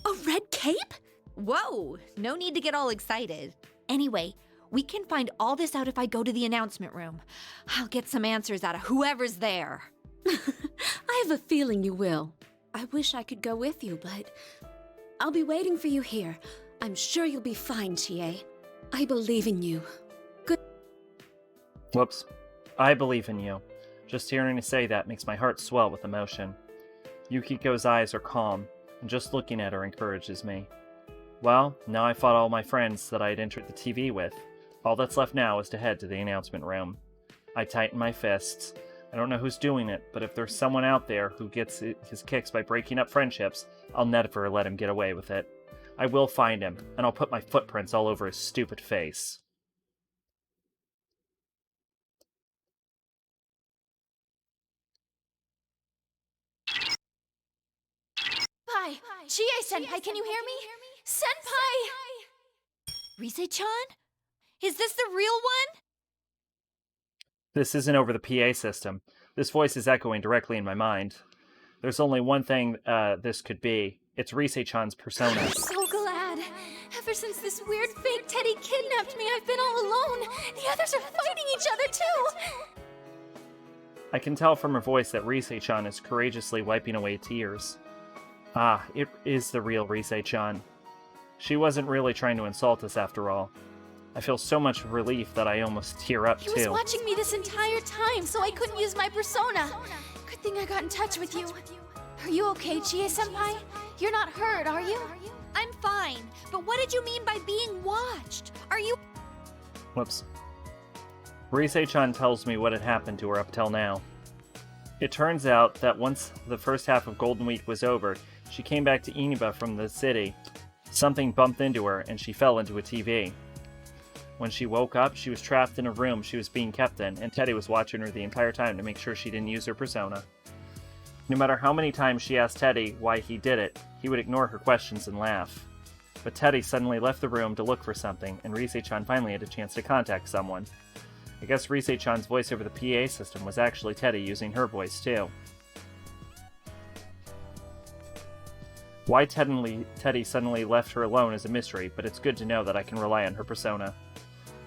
A red cape? Whoa, no need to get all excited. Anyway, we can find all this out if I go to the announcement room. I'll get some answers out of whoever's there. I have a feeling you will. I wish I could go with you, but I'll be waiting for you here. I'm sure you'll be fine, Chie. I believe in you. Good. Whoops. I believe in you. Just hearing you say that makes my heart swell with emotion. Yukiko's eyes are calm, and just looking at her encourages me. Well, now I fought all my friends that I had entered the TV with. All that's left now is to head to the announcement room. I tighten my fists. I don't know who's doing it, but if there's someone out there who gets his kicks by breaking up friendships, I'll never let him get away with it. I will find him, and I'll put my footprints all over his stupid face. Senpai! Chie-senpai, can you hear me? Senpai! Rise-chan? Is this the real one? This isn't over the PA system. This voice is echoing directly in my mind. There's only one thing this could be. It's Rise-chan's persona. I'm so glad. Ever since this weird fake Teddy kidnapped me, I've been all alone. The others are fighting each other too. I can tell from her voice that Rise-chan is courageously wiping away tears. Ah, it is the real Rise-chan. She wasn't really trying to insult us after all. I feel so much relief that I almost tear up, He was too. watching me this entire time, so I couldn't use my persona. Good thing I got in touch with you. Are you okay, Chie-senpai? You're not hurt, are you? I'm fine, but what did you mean by being watched? Are you... Whoops. Rise-chan tells me what had happened to her up till now. It turns out that once the first half of Golden Week was over, she came back to Iniba from the city. Something bumped into her, and she fell into a TV. When she woke up, she was trapped in a room she was being kept in, and Teddy was watching her the entire time to make sure she didn't use her persona. No matter how many times she asked Teddy why he did it, he would ignore her questions and laugh. But Teddy suddenly left the room to look for something, and Rise-chan finally had a chance to contact someone. I guess Rise-chan's voice over the PA system was actually Teddy using her voice, too. Why Teddy suddenly left her alone is a mystery, but it's good to know that I can rely on her persona.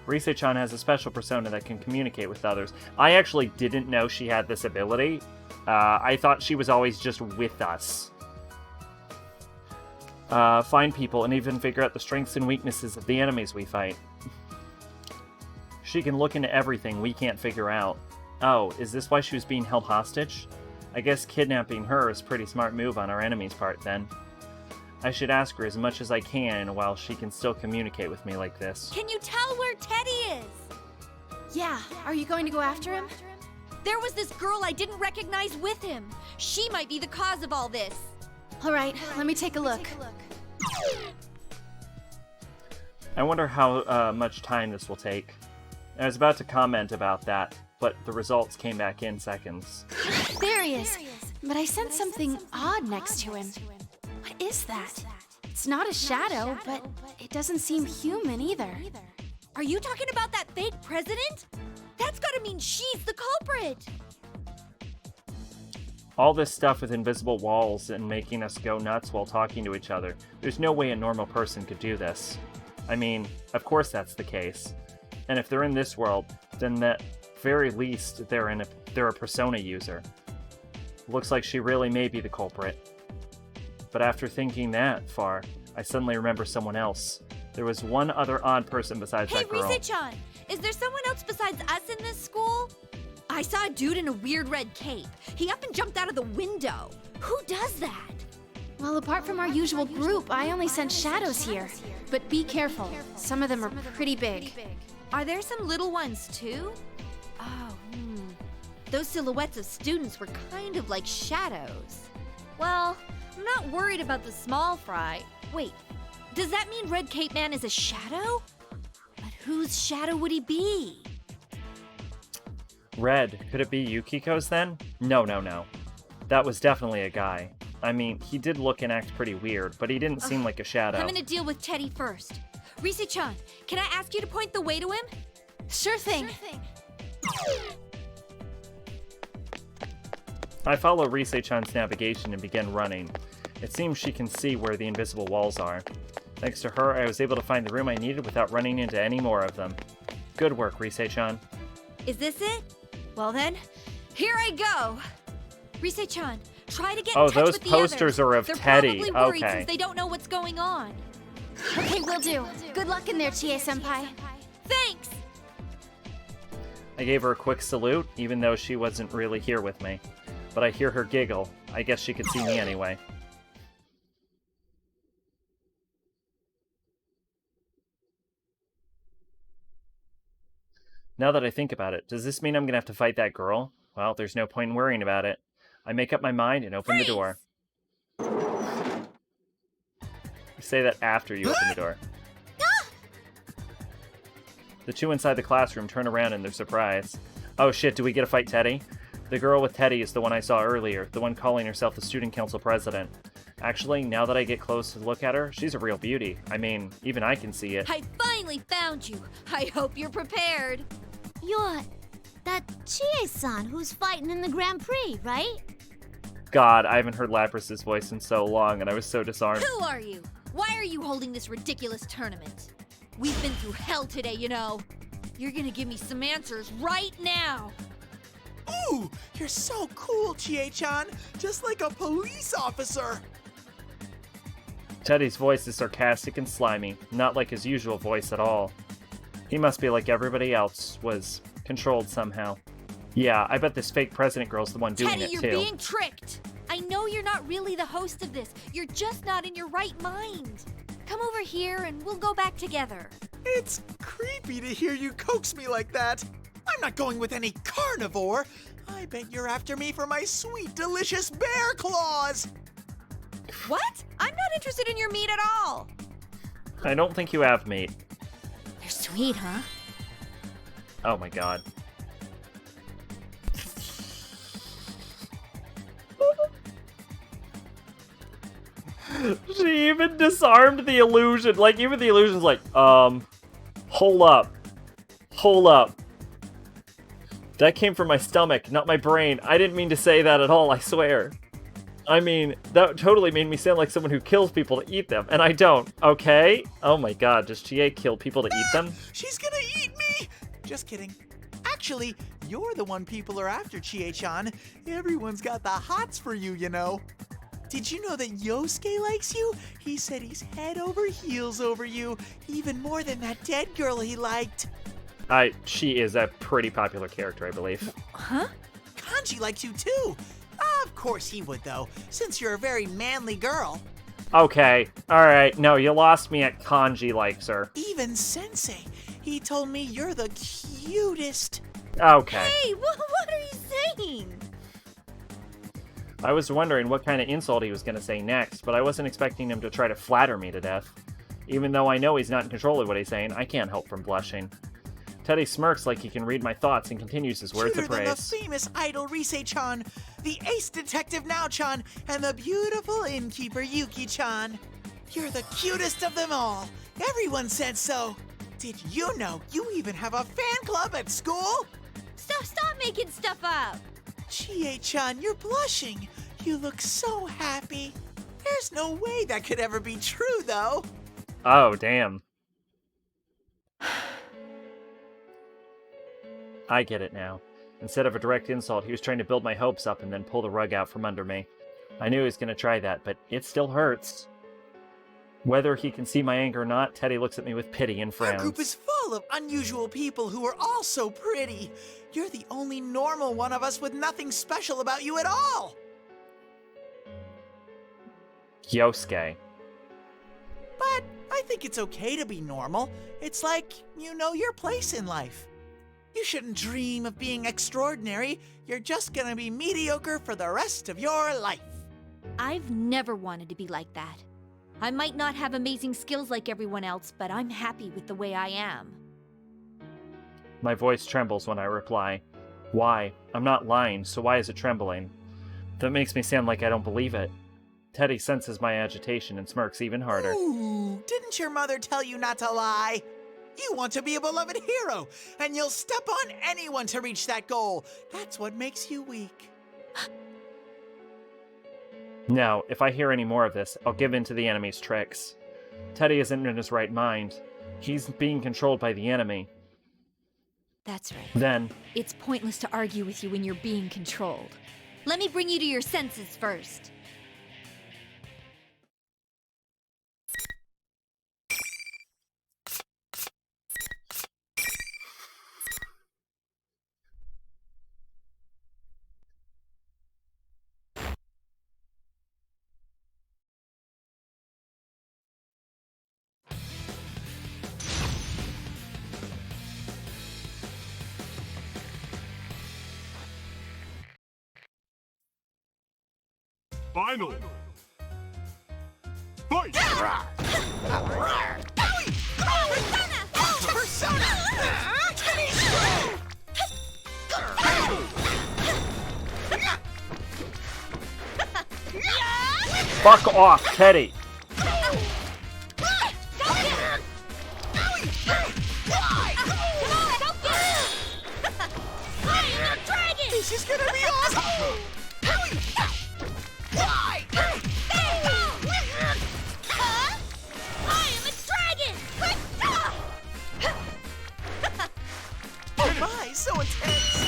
Rise-chan has a special persona that can communicate with others. I actually didn't know she had this ability. I thought she was always just with us. Find people and even figure out the strengths and weaknesses of the enemies we fight. She can look into everything we can't figure out. Oh, is this why she was being held hostage? I guess kidnapping her is a pretty smart move on our enemy's part, then. I should ask her as much as I can while she can still communicate with me like this. Can you tell where Teddy is? Yeah, are you going to go after him? There was this girl I didn't recognize with him. She might be the cause of all this. All right, let me take a look. I wonder how much time this will take. I was about to comment about that, but the results came back in seconds. There he is. But I sense something odd next to him. What is that? It's not a shadow, but it doesn't seem human either. Are you talking about that fake president? That's gotta mean she's the culprit! All this stuff with invisible walls and making us go nuts while talking to each other. There's no way a normal person could do this. I mean, of course that's the case. And if they're in this world, then at very least they're a persona user. Looks like she really may be the culprit. But after thinking that far, I suddenly remember someone else. There was one other odd person besides that girl. Hey, Rise-chan! Is there someone else besides us in this school? I saw a dude in a weird red cape. He up and jumped out of the window. Who does that? Well, apart from our usual group, I only sense shadows here. But be careful. Some of them are pretty big. Are there some little ones too? Oh, Those silhouettes of students were kind of like shadows. Well, I'm not worried about the small fry. Wait, does that mean Red Cape Man is a shadow? But whose shadow would he be? Red, could it be Yukiko's then? No. That was definitely a guy. I mean, he did look and act pretty weird, but he didn't seem like a shadow. I'm gonna deal with Teddy first. Rise-chan, can I ask you to point the way to him? Sure thing. I follow Rise-chan's navigation and begin running. It seems she can see where the invisible walls are. Thanks to her, I was able to find the room I needed without running into any more of them. Good work, Rise-chan. Is this it? Well then, here I go! Rise-chan, try to get in touch those with the posters others. are of They're Teddy. probably worried Okay. since they don't know what's going on. Okay, will do. Good luck in there, Chie-senpai. Thanks! I gave her a quick salute, even though she wasn't really here with me. But I hear her giggle. I guess she could see me anyway. Now that I think about it, does this mean I'm gonna have to fight that girl? Well, there's no point in worrying about it. I make up my mind and open the door. I Say that after you open the door. The two inside the classroom turn around in their surprise. Oh shit, do we get to fight Teddy? The girl with Teddy is the one I saw earlier, the one calling herself the student council president. Actually, now that I get close to look at her, she's a real beauty. I mean, even I can see it. I finally found you. I hope you're prepared. You're that Chie-san who's fighting in the Grand Prix, right? God, I haven't heard Lapras's voice in so long, and I was so disarmed. Who are you? Why are you holding this ridiculous tournament? We've been through hell today, you know. You're gonna give me some answers right now. Ooh, you're so cool, Chie-chan. Just like a police officer. Teddy's voice is sarcastic and slimy, not like his usual voice at all. He must be like everybody else, was controlled somehow. Yeah, I bet this fake president girl's the one doing Teddy, it you're too. being tricked. I know you're not really the host of this. You're just not in your right mind. Come over here and we'll go back together. It's creepy to hear you coax me like that. I'm not going with any carnivore. I bet you're after me for my sweet, delicious bear claws. What? I'm not interested in your meat at all. I don't think you have meat. They're sweet, huh? Oh my god. She even disarmed the illusion. Like, even the illusion's like, hold up. Hold up. That came from my stomach, not my brain. I didn't mean to say that at all, I swear. I mean, that totally made me sound like someone who kills people to eat them, and I don't, okay? Oh my god, does Chie kill people to eat them? She's gonna eat me! Just kidding. Actually, you're the one people are after, Chie-chan. Everyone's got the hots for you, you know. Did you know that Yosuke likes you? He said he's head over heels over you, even more than that dead girl he liked. She is a pretty popular character, I believe. Huh? Kanji likes you too. Of course he would, though, since you're a very manly girl. Okay, alright, no, you lost me at Kanji likes her. Even Sensei, he told me you're the cutest. Okay. Hey, what are you saying? I was wondering what kind of insult he was going to say next, but I wasn't expecting him to try to flatter me to death. Even though I know he's not in control of what he's saying, I can't help from blushing. Teddy smirks like he can read my thoughts and continues his words of Cuter than the praise. famous idol Rise-chan, the ace detective Now-chan, and the beautiful innkeeper Yuki-chan. You're the cutest of them all. Everyone said so. Did you know you even have a fan club at school? Stop making stuff up. Chie-chan, you're blushing. You look so happy. There's no way that could ever be true, though. Oh, damn. I get it now. Instead of a direct insult, he was trying to build my hopes up and then pull the rug out from under me. I knew he was going to try that, but it still hurts. Whether he can see my anger or not, Teddy looks at me with pity and frowns. Our group is full of unusual people who are all so pretty. You're the only normal one of us with nothing special about you at all. Yosuke. But I think it's okay to be normal. It's like you know your place in life. You shouldn't dream of being extraordinary. You're just gonna be mediocre for the rest of your life. I've never wanted to be like that. I might not have amazing skills like everyone else, but I'm happy with the way I am. My voice trembles when I reply. Why? I'm not lying, so why is it trembling? That makes me sound like I don't believe it. Teddy senses my agitation and smirks even harder. Ooh, didn't your mother tell you not to lie? You want to be a beloved hero, and you'll step on anyone to reach that goal. That's what makes you weak. Now, if I hear any more of this, I'll give in to the enemy's tricks. Teddy isn't in his right mind. He's being controlled by the enemy. That's right. Then, it's pointless to argue with you when you're being controlled. Let me bring you to your senses first. Final. Fight! Fuck off, Teddy! This is gonna be awesome! Oh my, so intense!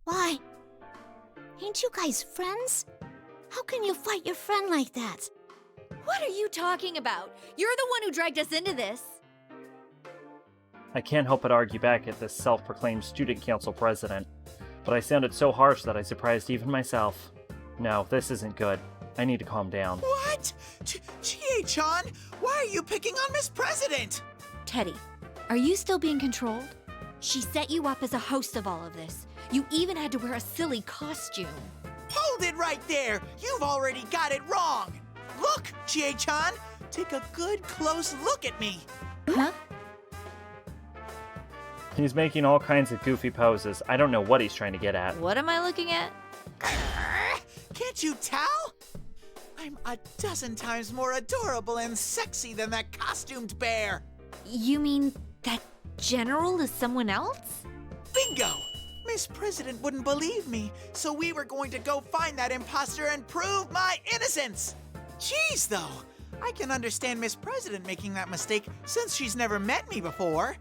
Why? Ain't you guys friends? How can you fight your friend like that? What are you talking about? You're the one who dragged us into this. I can't help but argue back at this self-proclaimed student council president, but I sounded so harsh that I surprised even myself. No, this isn't good. I need to calm down. What? Chie-chan, why are you picking on Miss President? Teddy, are you still being controlled? She set you up as a host of all of this. You even had to wear a silly costume. Hold it right there! You've already got it wrong! Look, Chie-chan! Take a good close look at me! Huh? He's making all kinds of goofy poses. I don't know what he's trying to get at. What am I looking at? Can't you tell? I'm a dozen times more adorable and sexy than that costumed bear! You mean that general is someone else? Bingo! Miss President wouldn't believe me, so we were going to go find that imposter and prove my innocence! Jeez, though, I can understand Miss President making that mistake since she's never met me before.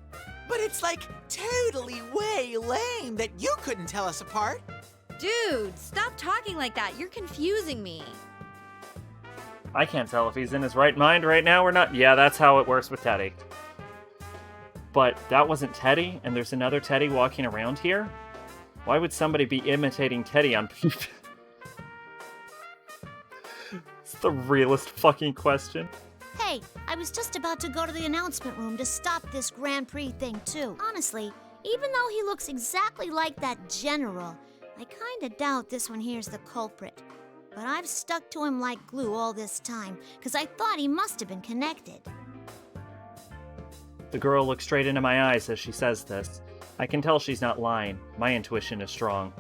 But it's like totally way lame that you couldn't tell us apart. Dude, stop talking like that. You're confusing me. I can't tell if he's in his right mind right now or not. Yeah, that's how it works with Teddy. But that wasn't Teddy, and there's another Teddy walking around here? Why would somebody be imitating Teddy on... It's the realest fucking question. Hey, I was just about to go to the announcement room to stop this Grand Prix thing, too. Honestly, even though he looks exactly like that general, I kinda doubt this one here's the culprit. But I've stuck to him like glue all this time, because I thought he must have been connected. The girl looks straight into my eyes as she says this. I can tell she's not lying. My intuition is strong.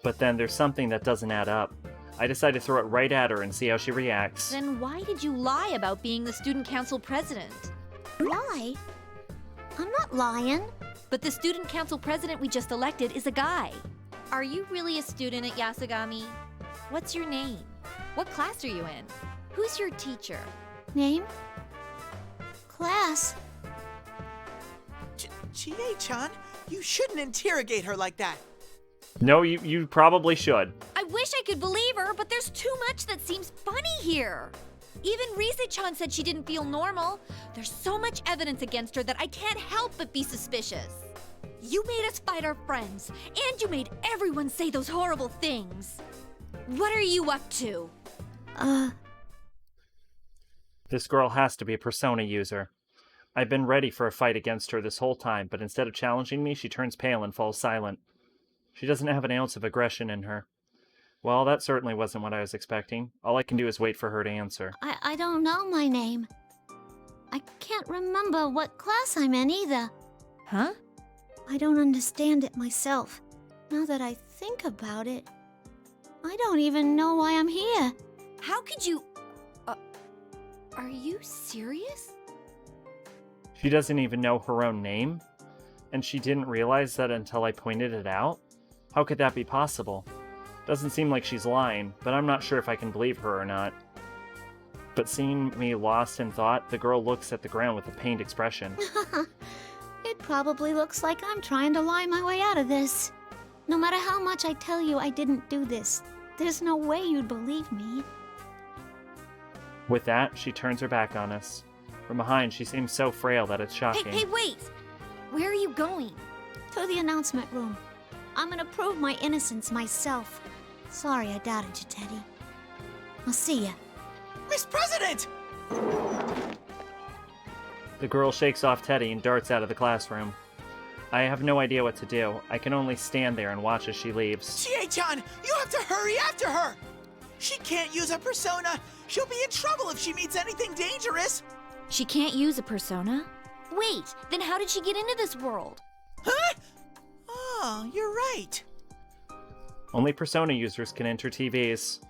But then there's something that doesn't add up. I decide to throw it right at her and see how she reacts. Then why did you lie about being the student council president? Lie? I'm not lying. But the student council president we just elected is a guy. Are you really a student at Yasugami? What's your name? What class are you in? Who's your teacher? Name? Class? Chie-chan, you shouldn't interrogate her like that. No, you probably should. I wish I could believe her, but there's too much that seems funny here. Even Rise-chan said she didn't feel normal. There's so much evidence against her that I can't help but be suspicious. You made us fight our friends, and you made everyone say those horrible things. What are you up to? This girl has to be a Persona user. I've been ready for a fight against her this whole time, but instead of challenging me, she turns pale and falls silent. She doesn't have an ounce of aggression in her. Well, that certainly wasn't what I was expecting. All I can do is wait for her to answer. I don't know my name. I can't remember what class I'm in either. Huh? I don't understand it myself. Now that I think about it, I don't even know why I'm here. How could you... are you serious? She doesn't even know her own name? And she didn't realize that until I pointed it out? How could that be possible? Doesn't seem like she's lying, but I'm not sure if I can believe her or not. But seeing me lost in thought, the girl looks at the ground with a pained expression. It probably looks like I'm trying to lie my way out of this. No matter how much I tell you I didn't do this, there's no way you'd believe me. With that, she turns her back on us. From behind, she seems so frail that it's shocking. Hey, wait! Where are you going? To the announcement room. I'm gonna prove my innocence myself. Sorry I doubted you, Teddy. I'll see ya. Miss President! The girl shakes off Teddy and darts out of the classroom. I have no idea what to do. I can only stand there and watch as she leaves. Chie-chan, you have to hurry after her! She can't use a persona! She'll be in trouble if she meets anything dangerous! She can't use a persona? Wait, then how did she get into this world? Huh? Oh, you're right. Only persona users can enter TVs.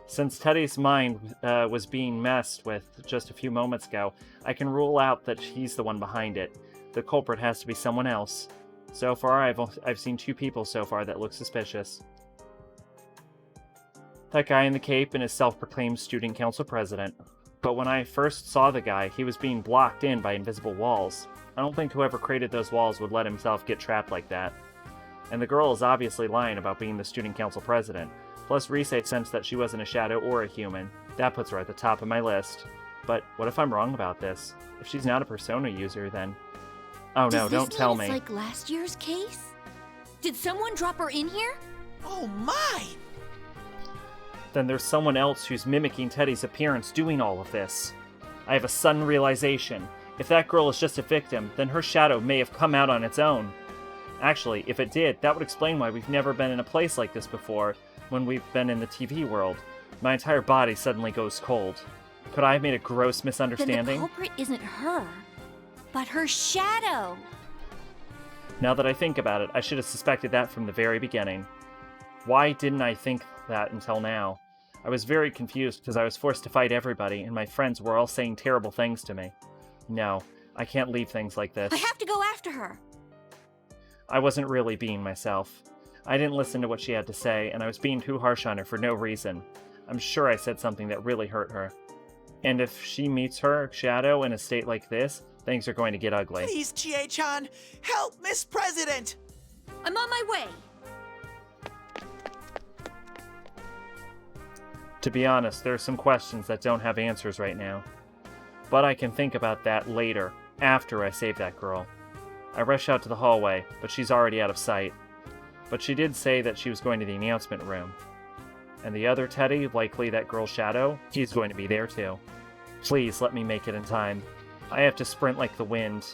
Since Teddy's mind was being messed with just a few moments ago, I can rule out that he's the one behind it. The culprit has to be someone else. So far, I've seen 2 people so far that look suspicious. That guy in the cape and his self-proclaimed student council president. But when I first saw the guy, he was being blocked in by invisible walls. I don't think whoever created those walls would let himself get trapped like that. And the girl is obviously lying about being the student council president. Plus, Rise sensed that she wasn't a shadow or a human. That puts her at the top of my list. But what if I'm wrong about this? If she's not a persona user, then... Oh no, don't tell me. Does this mean it's like last year's case? Did someone drop her in here? Oh my! Then there's someone else who's mimicking Teddy's appearance doing all of this. I have a sudden realization. If that girl is just a victim, then her shadow may have come out on its own. Actually, if it did, that would explain why we've never been in a place like this before, when we've been in the TV world. My entire body suddenly goes cold. Could I have made a gross misunderstanding? Then the culprit isn't her, but her shadow. Now that I think about it, I should have suspected that from the very beginning. Why didn't I think that until now? I was very confused because I was forced to fight everybody, and my friends were all saying terrible things to me. No, I can't leave things like this. I have to go after her. I wasn't really being myself. I didn't listen to what she had to say, and I was being too harsh on her for no reason. I'm sure I said something that really hurt her. And if she meets her shadow in a state like this, things are going to get ugly. Please, Chie-chan, help Miss President! I'm on my way. To be honest, there are some questions that don't have answers right now. But I can think about that later, after I save that girl. I rush out to the hallway, but she's already out of sight. But she did say that she was going to the announcement room. And the other Teddy, likely that girl Shadow, he's going to be there too. Please let me make it in time. I have to sprint like the wind.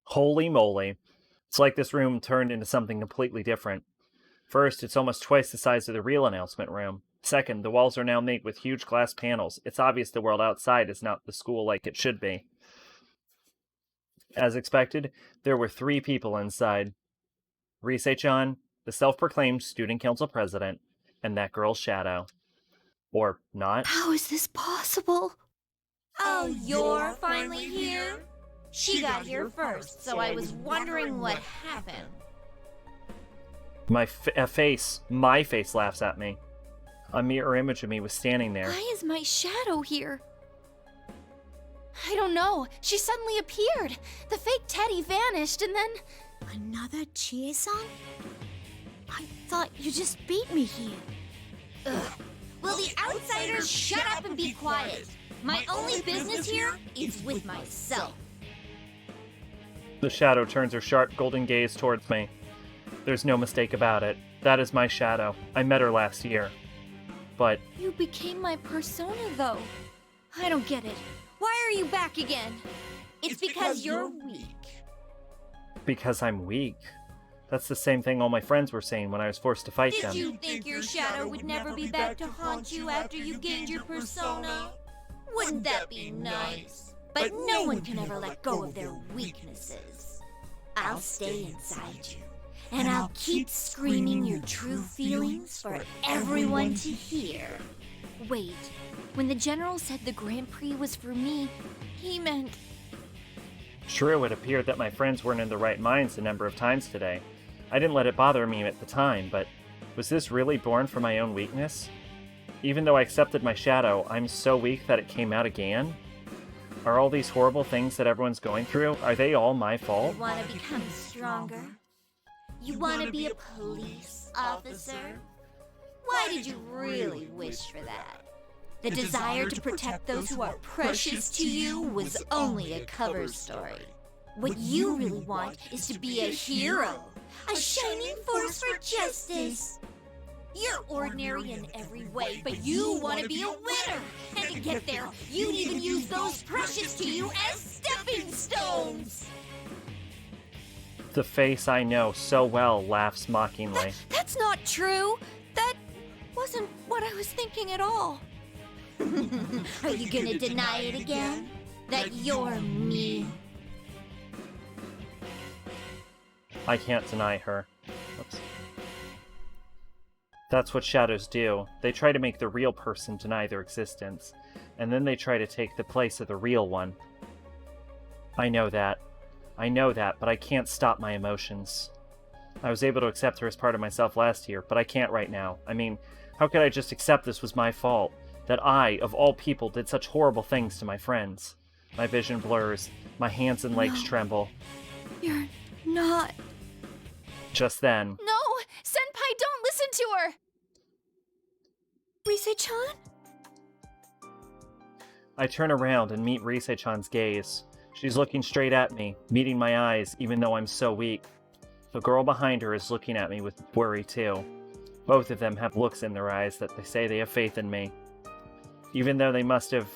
Holy moly. It's like this room turned into something completely different. First, it's almost twice the size of the real announcement room. Second, the walls are now made with huge glass panels. It's obvious the world outside is not the school like it should be. As expected, there were 3 people inside. Rise-chan, the self-proclaimed student council president, and that girl Shadow. Or not. How is this possible? Oh, you're finally here? She got here first, so I was wondering what happened. My face laughs at me. A mirror image of me was standing there. Why is my shadow here? I don't know. She suddenly appeared. The fake Teddy vanished, and then... Another Chie-san? I thought you just beat me here. Ugh. Will the outsiders shut up and be quiet? My only business here is with myself. The shadow turns her sharp golden gaze towards me. There's no mistake about it. That is my shadow. I met her last year. But... You became my persona, though. I don't get it. Why are you back again? It's because you're weak. Because I'm weak? That's the same thing all my friends were saying when I was forced to fight them. Did you think your shadow would never be back to haunt you after you gained your persona? Wouldn't that be nice? But no one can ever let go of their weaknesses. I'll stay inside you, and I'll keep screaming your true feelings for everyone to hear. Wait, when the general said the Grand Prix was for me, he meant... True, it appeared that my friends weren't in the right minds a number of times today. I didn't let it bother me at the time, but was this really born from my own weakness? Even though I accepted my shadow, I'm so weak that it came out again? Are all these horrible things that everyone's going through, are they all my fault? You want to become stronger? You want to be a police officer? Why did you really wish for that? The desire to protect those who are precious to you was only a cover story. What you really want is to be a hero, a shining force for justice. You're ordinary in every way, but you want to be a winner. And to get there, you'd even use those precious to you as stepping stones. The face I know so well laughs mockingly. That's not true. That wasn't what I was thinking at all. Are you gonna deny it again? That you're me? I can't deny her. Oops. That's what shadows do. They try to make the real person deny their existence, and then they try to take the place of the real one. I know that, but I can't stop my emotions. I was able to accept her as part of myself last year, but I can't right now. I mean, how could I just accept this was my fault? That I, of all people, did such horrible things to my friends. My vision blurs, my hands and legs tremble. You're not... Just then... No! Senpai, don't listen to her! Rise-chan? I turn around and meet Rise-chan's gaze. She's looking straight at me, meeting my eyes, even though I'm so weak. The girl behind her is looking at me with worry, too. Both of them have looks in their eyes that they say they have faith in me. Even though they must have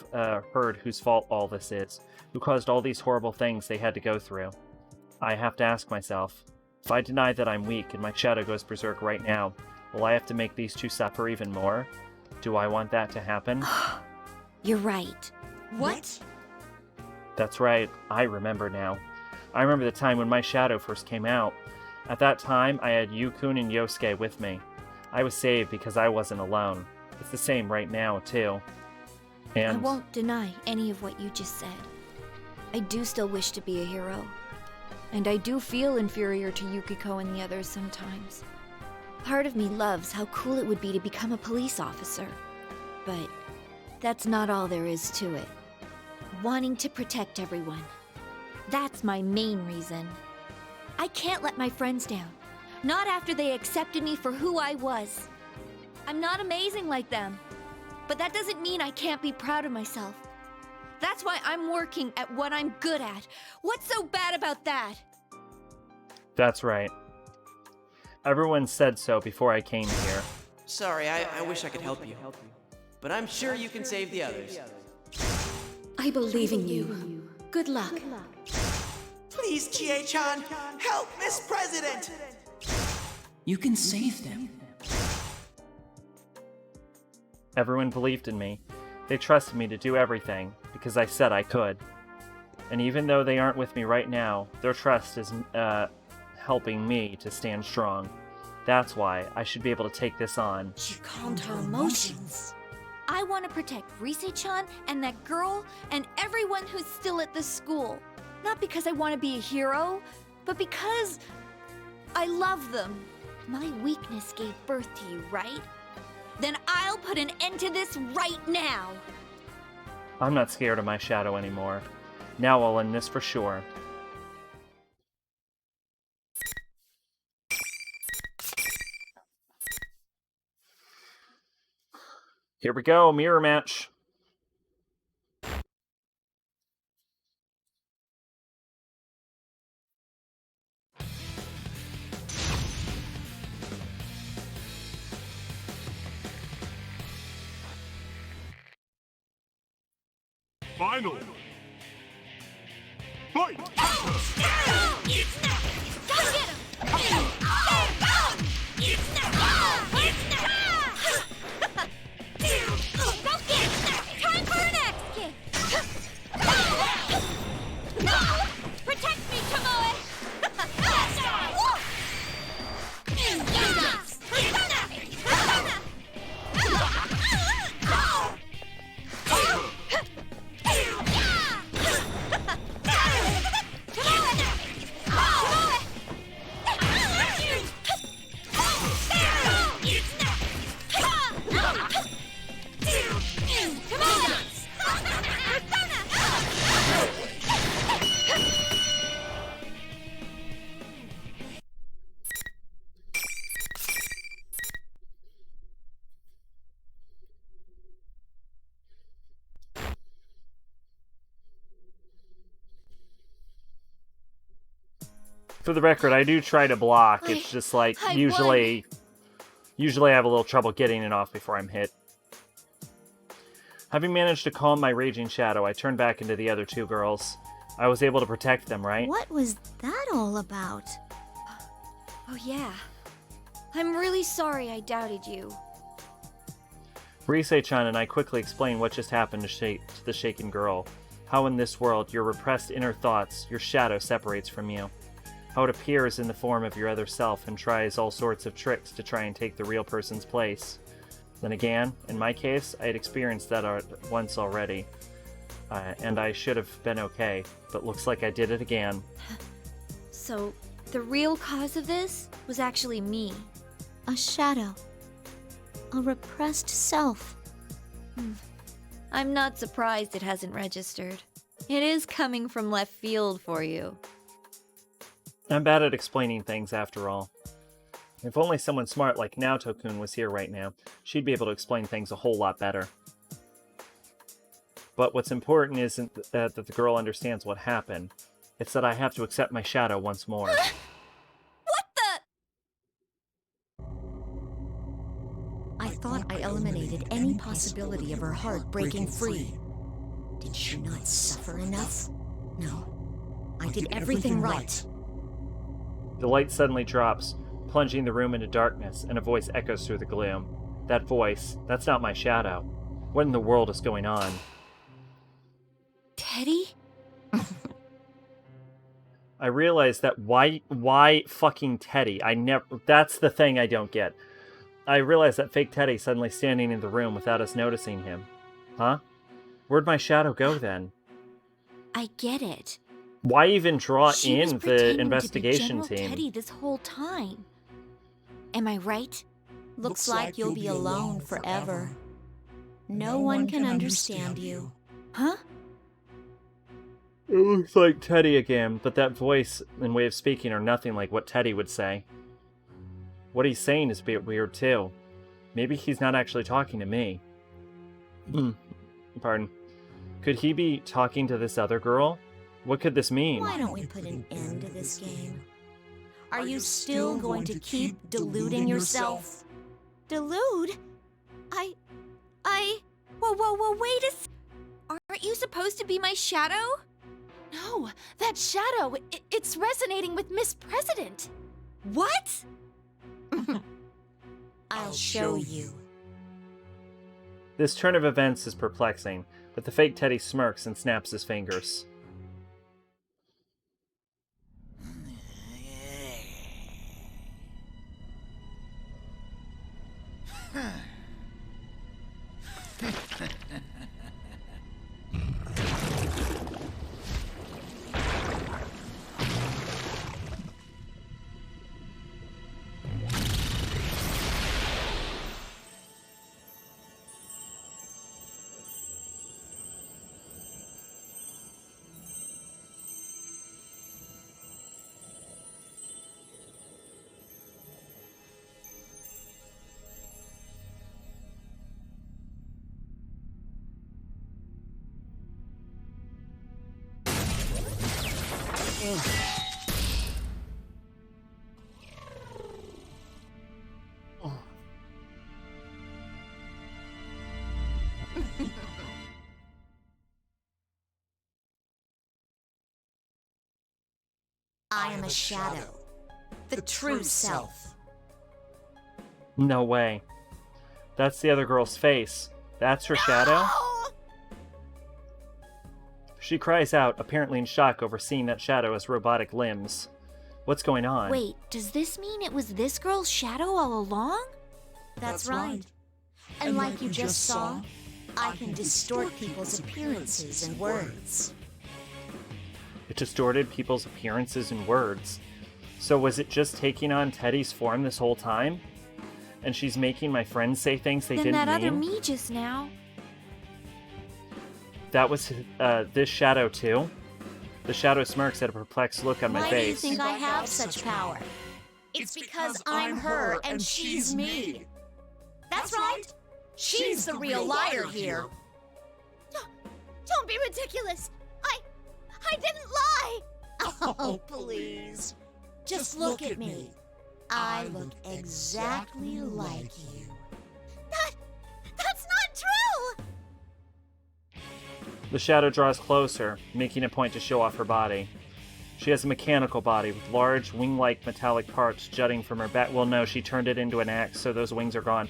heard whose fault all this is, who caused all these horrible things they had to go through. I have to ask myself, if I deny that I'm weak and my shadow goes berserk right now, will I have to make these two suffer even more? Do I want that to happen? You're right. What? That's right, I remember now. I remember the time when my shadow first came out. At that time, I had Yu-kun and Yosuke with me. I was saved because I wasn't alone. It's the same right now, too. And I won't deny any of what you just said. I do still wish to be a hero. And I do feel inferior to Yukiko and the others sometimes. Part of me loves how cool it would be to become a police officer. But that's not all there is to it. Wanting to protect everyone. That's my main reason. I can't let my friends down. Not after they accepted me for who I was. I'm not amazing like them. But that doesn't mean I can't be proud of myself. That's why I'm working at what I'm good at. What's so bad about that? That's right. Everyone said so before I came here. Sorry, I wish I could help you. But I'm sure you can save the others. I believe in you. Good luck. Please, Chie-chan, help Miss President! You can save them. Everyone believed in me. They trusted me to do everything, because I said I could. And even though they aren't with me right now, their trust is helping me to stand strong. That's why I should be able to take this on. She calmed her emotions. I want to protect Rise-chan and that girl and everyone who's still at the school. Not because I want to be a hero, but because I love them. My weakness gave birth to you, right? Then I'll put an end to this right now. I'm not scared of my shadow anymore. Now I'll end this for sure. Here we go, mirror match. Final. Fight! Time for an axe kick! Protect me, Tomoe! For the record, I do try to block. It's just like, usually I have a little trouble getting it off before I'm hit. Having managed to calm my raging shadow, I turned back into the other two girls. I was able to protect them, right? What was that all about? Oh yeah. I'm really sorry I doubted you. Rise-chan and I quickly explained what just happened to the shaken girl. How in this world, your repressed inner thoughts, your shadow separates from you. How it appears in the form of your other self and tries all sorts of tricks to try and take the real person's place. Then again, in my case, I had experienced that once already. And I should have been okay, but looks like I did it again. So, the real cause of this was actually me. A shadow. A repressed self. I'm not surprised it hasn't registered. It is coming from left field for you. I'm bad at explaining things, after all. If only someone smart like Naoto-kun was here right now, she'd be able to explain things a whole lot better. But what's important isn't that the girl understands what happened. It's that I have to accept my shadow once more. What the? I thought I eliminated any possibility of her heart breaking free. Did she not suffer enough? No. I did everything right. The light suddenly drops, plunging the room into darkness, and a voice echoes through the gloom. That voice, that's not my shadow. What in the world is going on? Teddy? I realized that why fucking Teddy? That's the thing I don't get. I realized that fake Teddy suddenly standing in the room without us noticing him. Huh? Where'd my shadow go then? I get it. Why even draw She was in the pretending investigation to be General team? Teddy this whole time. Am I right? Looks like you'll be alone forever. No one can understand you. Huh? It looks like Teddy again, but that voice and way of speaking are nothing like what Teddy would say. What he's saying is a bit weird too. Maybe he's not actually talking to me. Pardon. Could he be talking to this other girl? What could this mean? Why don't we put an end to this game? Are you still going to keep deluding yourself? Delude? Whoa, wait a Aren't you supposed to be my shadow? No, that shadow, it's resonating with Miss President. What? I'll show you. This turn of events is perplexing, but the fake Teddy smirks and snaps his fingers. I am a shadow. The true self. No way. That's the other girl's face. That's her shadow? She cries out, apparently in shock over seeing that shadow as robotic limbs. What's going on? Wait, does this mean it was this girl's shadow all along? That's right. And like you just saw, I can distort people's appearances and words. It distorted people's appearances and words. So was it just taking on Teddy's form this whole time? And she's making my friends say things they then didn't that other mean? me just now. That was this shadow too? The shadow smirks at a perplexed look on my Why do you face. think I have such power? It's because I'm her and she's me. That's right. She's the real liar here. Don't be ridiculous. I didn't lie. Oh, please. Just look at me. I look exactly like you. That's not true! The shadow draws closer, making a point to show off her body. She has a mechanical body with large, wing-like metallic parts jutting from her back. Well, no, she turned it into an axe, so those wings are gone.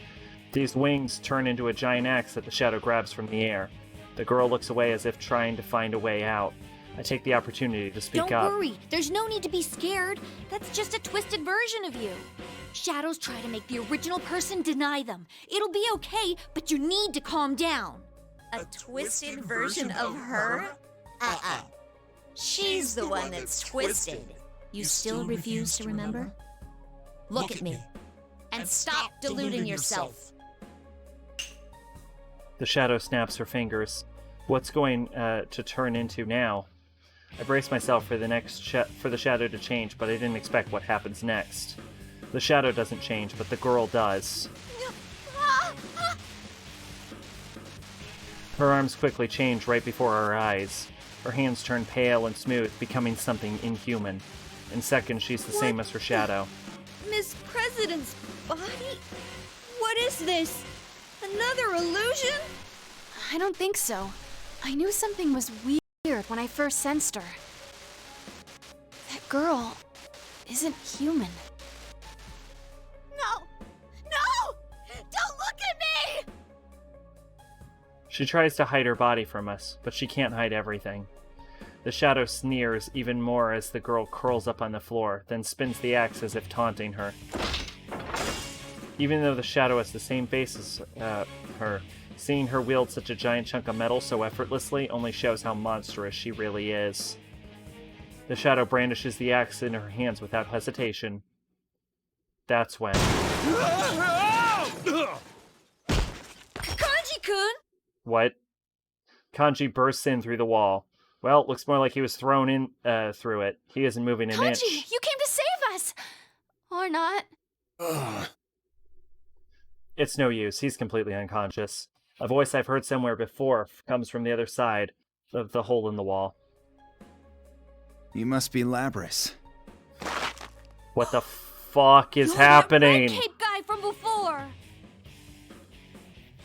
These wings turn into a giant axe that the shadow grabs from the air. The girl looks away as if trying to find a way out. I take the opportunity to speak up. Don't worry, there's no need to be scared. That's just a twisted version of you. Shadows try to make the original person deny them. It'll be okay, but you need to calm down. A twisted version of her? She's the one that's twisted. You still refuse to remember? Look at me. And stop deluding yourself. The shadow snaps her fingers. What's going to turn into now? I brace myself for the shadow to change, but I didn't expect what happens next. The shadow doesn't change, but the girl does. Her arms quickly change right before our eyes. Her hands turn pale and smooth, becoming something inhuman. In seconds, she's the same as her shadow. Miss President's body? What is this? Another illusion? I don't think so. I knew something was weird when I first sensed her. That girl isn't human. No! No! Don't look at me! She tries to hide her body from us, but she can't hide everything. The shadow sneers even more as the girl curls up on the floor, then spins the axe as if taunting her. Even though the shadow has the same face as her, seeing her wield such a giant chunk of metal so effortlessly only shows how monstrous she really is. The shadow brandishes the axe in her hands without hesitation. That's when... Kanji-kun! What? Kanji bursts in through the wall. Well, it looks more like he was thrown in through it. He isn't moving an inch. Kanji, you came to save us! Or not. It's no use. He's completely unconscious. A voice I've heard somewhere before comes from the other side of the hole in the wall. You must be Labris. What the fuck is happening? That red cape guy from before!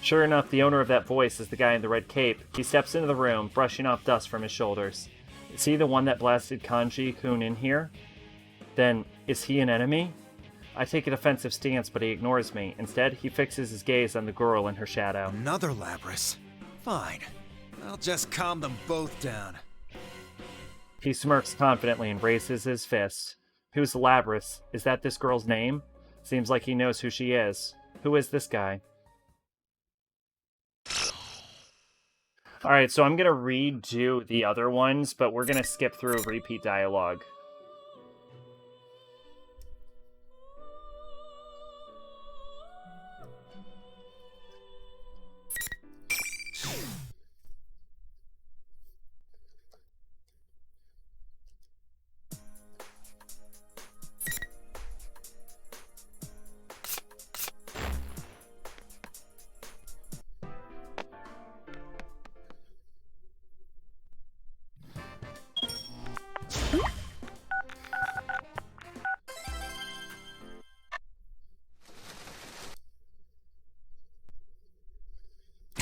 Sure enough, the owner of that voice is the guy in the red cape. He steps into the room, brushing off dust from his shoulders. Is he the one that blasted Kanji-kun in here? Then, is he an enemy? I take a defensive stance, but he ignores me. Instead, he fixes his gaze on the girl in her shadow. Another Labris? Fine. I'll just calm them both down. He smirks confidently and raises his fist. Who's Labris? Is that this girl's name? Seems like he knows who she is. Who is this guy? Alright, so I'm gonna redo the other ones, but we're gonna skip through repeat dialogue.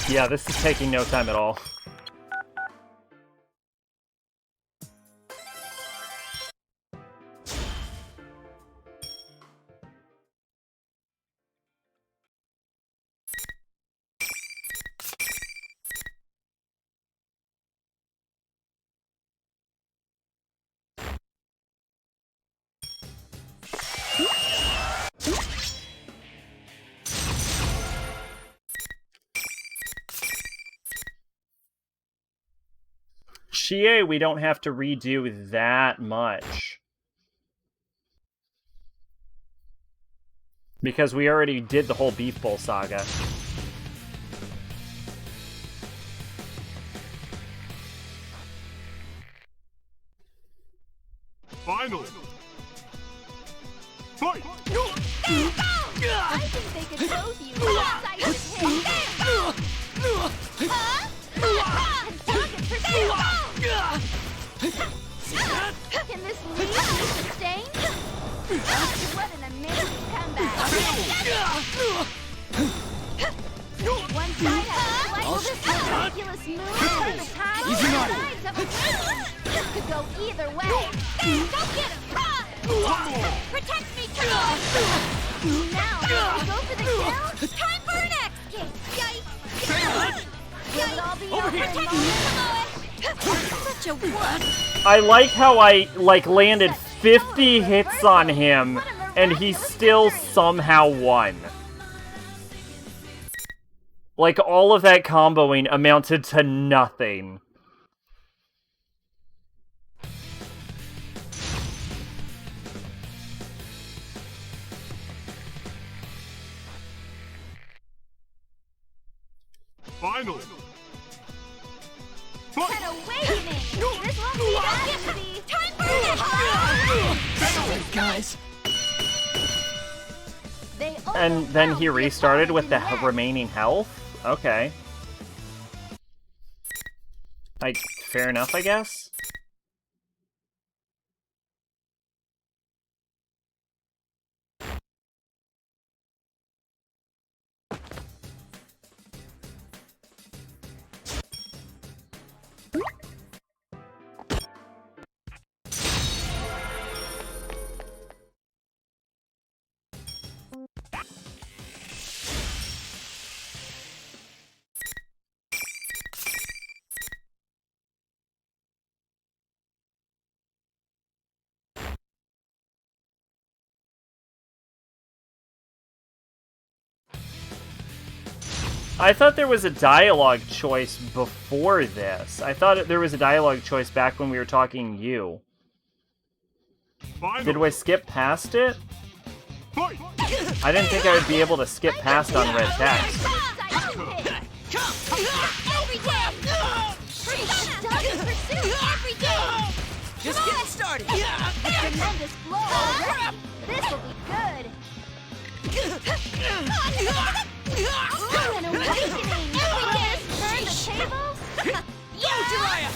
Yeah, this is taking no time at all. Chie, we don't have to redo that much. Because we already did the whole Beef Bowl saga. Finally! Fight! I think they could both use that type of hit. Can this lead to sustain? What an amazing comeback! One side has this ridiculous move, turn the tide, Easy and on the sides of a moon. This could go either way. Go get him! Protect me, Turtle! Now, go for the kill. Time for an axe kick! Yikes! Will it all be Over over here! in Protect me, Such a wuss! I like how I, like, landed 50 hits on him, and he still somehow won. Like, all of that comboing amounted to nothing. Finally. An awakening! This won't be that easy! Time for an Guys. And then he restarted with the remaining health? Okay. Like, fair enough, I guess? I thought there was a dialogue choice before this. I thought there was a dialogue choice back when we were talking you. Did we skip past it? I didn't think I would be able to skip past on red text. Just getting started! A tremendous blow already! This will be good! Ooh, an awakening! Yes, turn the tables! Jiraiya!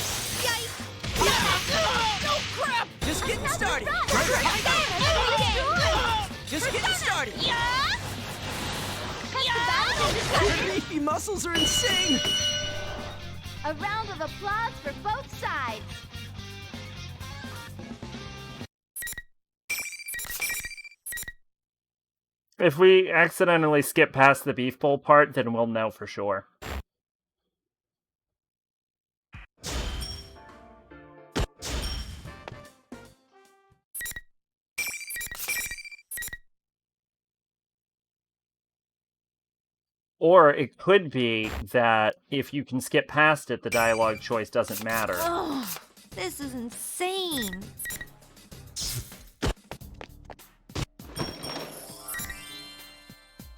Oh, crap! Just getting started! Just getting started! Your beefy muscles are insane! A round of applause for both sides! If we accidentally skip past the beef bowl part, then we'll know for sure. Or it could be that if you can skip past it, the dialogue choice doesn't matter. Oh, this is insane.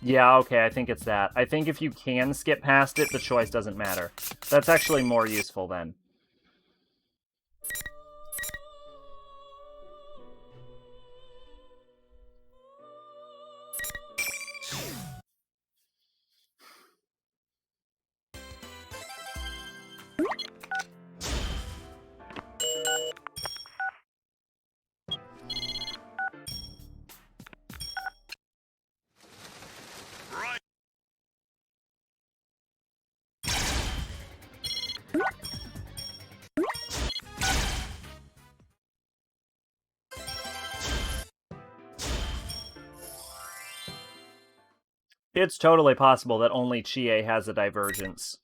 Yeah, okay, I think it's that. I think if you can skip past it, the choice doesn't matter. That's actually more useful then. It's totally possible that only Chie has a divergence.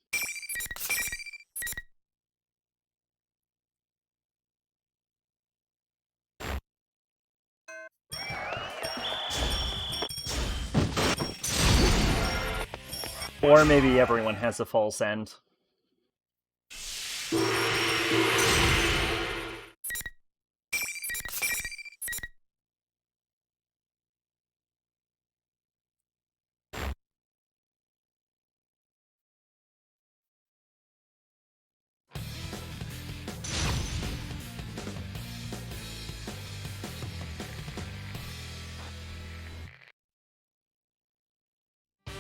Or maybe everyone has a full send.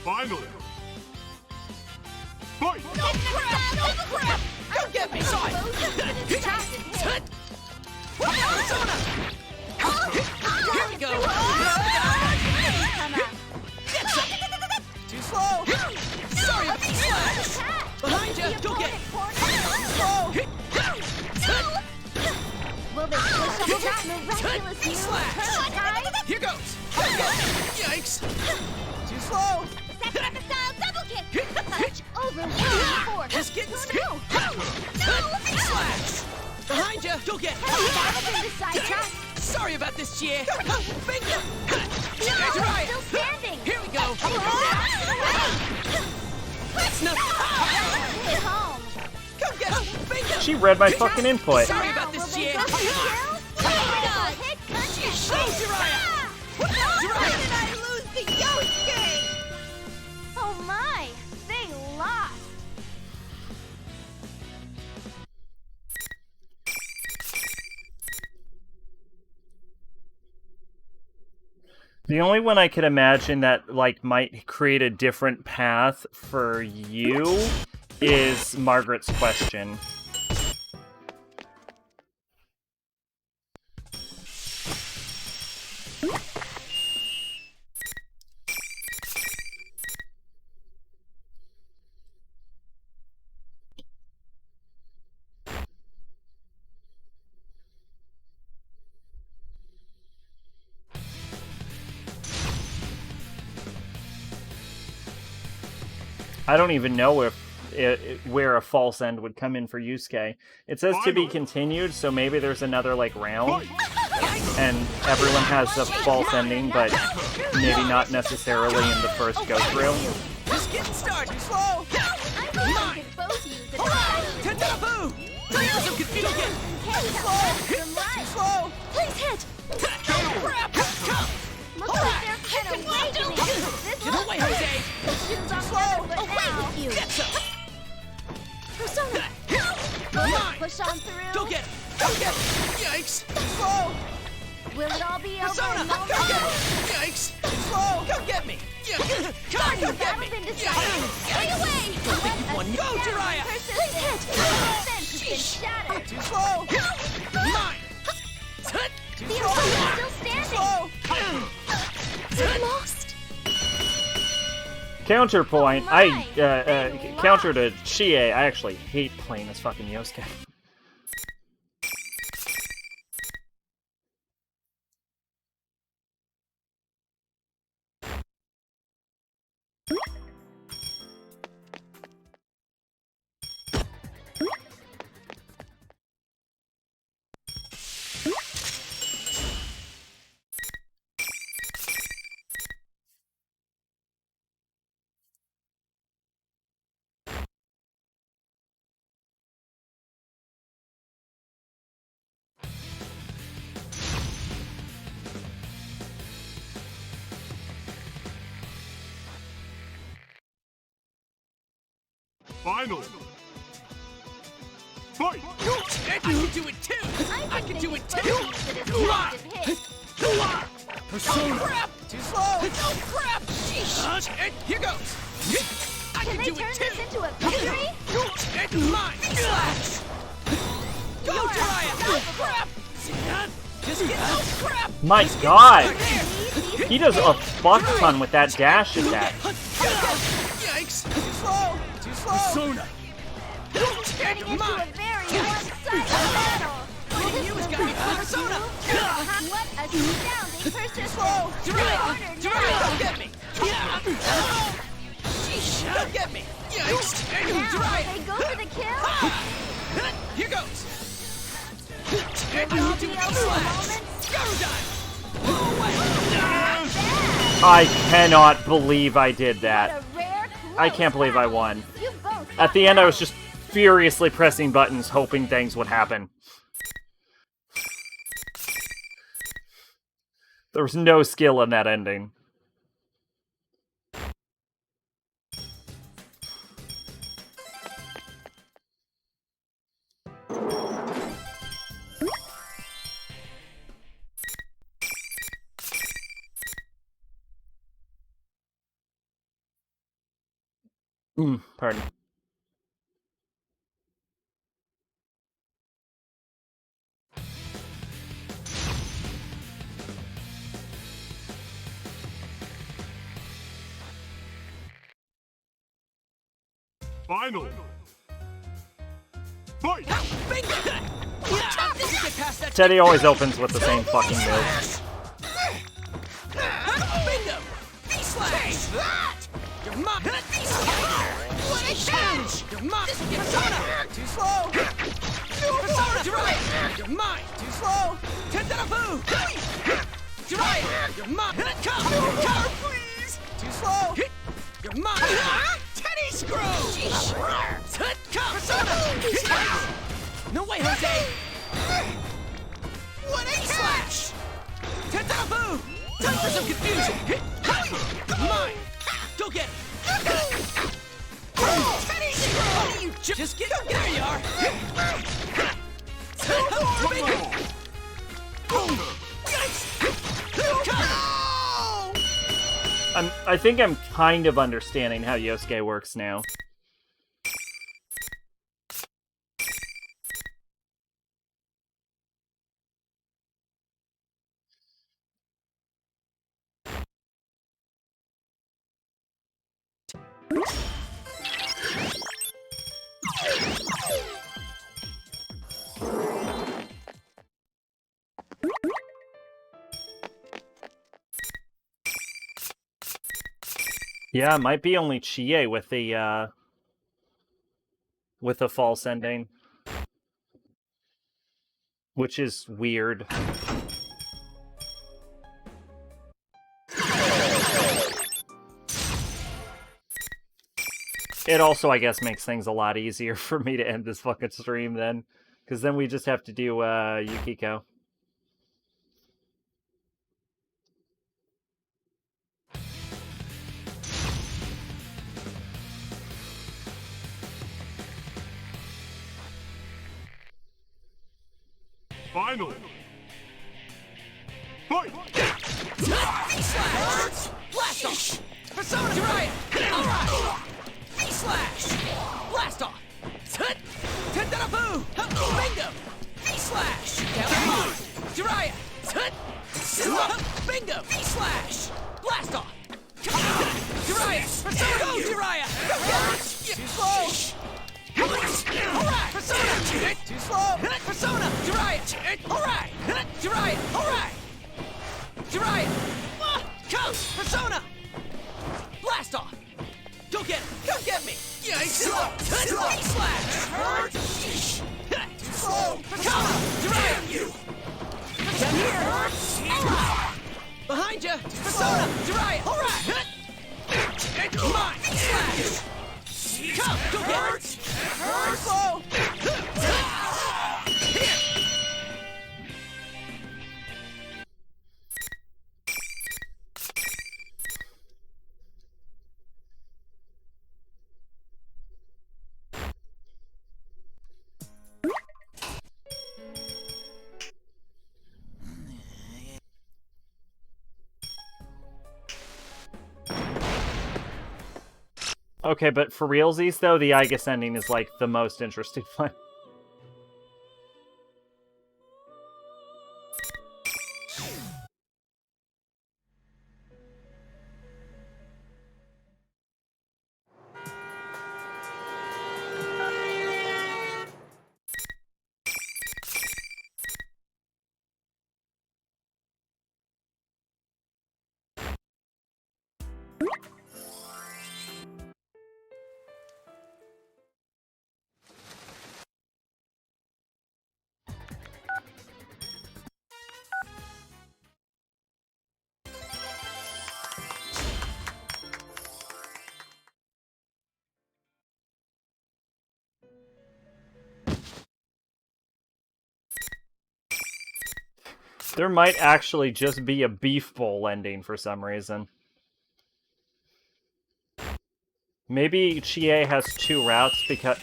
Finally! Fight! No crap! Don't get me! Persona! Here we go! Get some! Too slow! Sorry about the slash! Behind you! Go get it! Slow! Will they push up that miraculous move? Turn Here goes! Yikes! Too slow! Sakuraba style double kick! Punch overwhelming force! Just getting No! Slash! Behind you! Go get it! That'll the side track! Sorry about this, Chie! Finger! No! Still standing! Here we go! That's nothing! Hit home! Come get him! Finger! She read my fucking input. Sorry about this, Chie! Hit country! Show Jiraiya! Why did I lose the Yosuke? Oh my! They lost! The only one I could imagine that like might create a different path for you is Margaret's question. I don't even know if where a false end would come in for Yusuke. It says to be continued, so maybe there's another like round, and everyone has a false ending, but maybe not necessarily in the first go through. Just getting started. Slow. I'm both use it. Tentabu! Some confusion. Slow. Please hit! Looks like they're kind of awakening. Get away, Jose! Shoots off nothing but now. With you. Get some. Persona! Mine. Push on through. Go get it. Go get it. Yikes. Slow. Will it all be over Persona. in a moment? Go get it. Yikes. Slow. Come get me. Come on, Your get battle me. been decided. Stay away! Don't think you've won. Go, Jiraiya. Please hit! Defense has been shattered. Too slow. Mine. Too The slow. opponent's still standing. Slow. They're lost. Counterpoint, counter to Chie, I actually hate playing as fucking Yosuke. Final. Fight! I can do it too! I can do it too! Persona! Oh, crap! Too slow! Oh, crap! Sheesh! Here goes! I can do it too! This into a victory? And mine! Slash! Go, Jiraiya! Oh, crap! See that? Just get oh, crap! My god! He does a fuck ton with that dash attack. Yikes! Too slow! Too slow! Persona! Turning into a very one-sided battle. You has got me Persona! What astounding persistence! Jiraiya! Don't get me! Sheesh! Don't get me! Yikes! Now Jiraiya! they go for the kill. Here goes! Will it all be over in a moment? I cannot believe I did that. I can't believe I won. At the end, I was just furiously pressing buttons, hoping things would happen. There was no skill in that ending. Pardon. Final. Fight! Teddy always opens with the same fucking move. Bingo! V-slash! That! You're mine! What a challenge! You're mine! Persona! Too slow! Persona! Jiraiya! You're mine! Too slow! Tentarafu! Jiraiya! You're mine! Come! Please! Too slow! You're mine! Teddy screw! Come! Persona! No way, Jose! What a slash! Tentarafu! Time for some confusion! Mine! Go get it! Teddy screw! You just get... There you are! I think I'm kind of understanding how Yosuke works now. Yeah, it might be only Chie with the false ending, which is weird. It also, I guess, makes things a lot easier for me to end this fucking stream then, because then we just have to do Yukiko. Final. Fight! V-slash! Blast off! Persona Jiraiya! Alright! V-slash! Blast off! Tentarafu! Bingo! V-slash! Down Jiraiya! Bingo! V-slash! Blast off! Jiraiya! Persona! Go, Jiraiya! Too slow! Alright! Persona! Too slow! Persona! Jiraiya! Alright! Jiraiya! Alright! Jiraiya! Come! Persona! Blast off! Go get it! Come get me! Slash! Too slow! Persona! Jiraiya! Down here! Alright! Behind you! Persona! Jiraiya! Alright! Mine! Slash! Come! Go get it! Too slow! Here! Okay, but for realsies, though, the Aigis ending is, like, the most interesting one. There might actually just be a beef bowl ending for some reason. Maybe Chie has 2 routes because...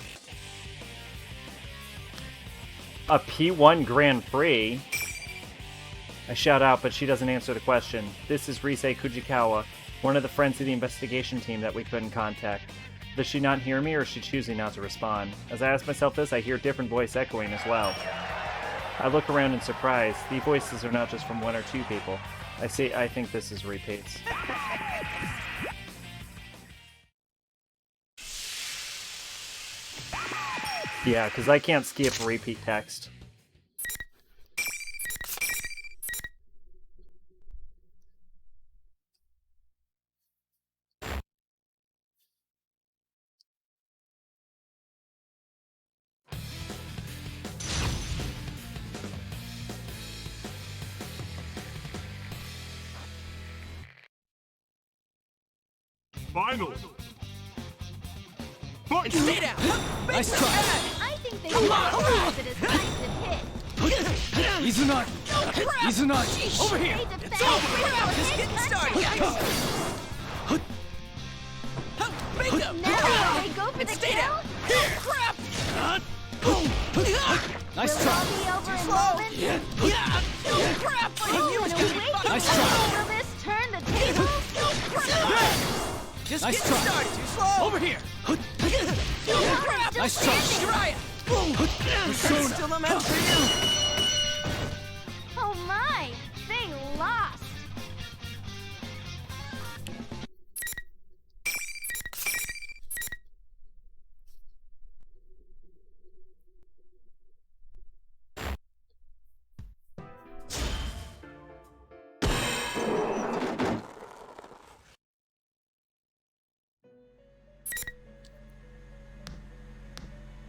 A P1 Grand Prix? I shout out, but she doesn't answer the question. This is Rise Kujikawa, one of the friends of the investigation team that we couldn't contact. Does she not hear me, or is she choosing not to respond? As I ask myself this, I hear different voice echoing as well. I look around in surprise. The voices are not just from 1 or 2 people. I think this is repeats. Yeah, because I can't skip repeat text. Final. Stay down! Nice try. I think they realize that it's nice to hit. Izunagi! Izunagi! Over here! It's over! We're just getting started, guys! Bingo! Now they go for the Stay kill. down! Here! Crap! Nice Will try. all be over in moments. Crap! Oh, and awaken. Nice try. Will this turn the tables? Just Nice getting try. started, too slow! Over here! Crap! Nice try. Try it! Persona. Still a match for you! Oh my! They lost.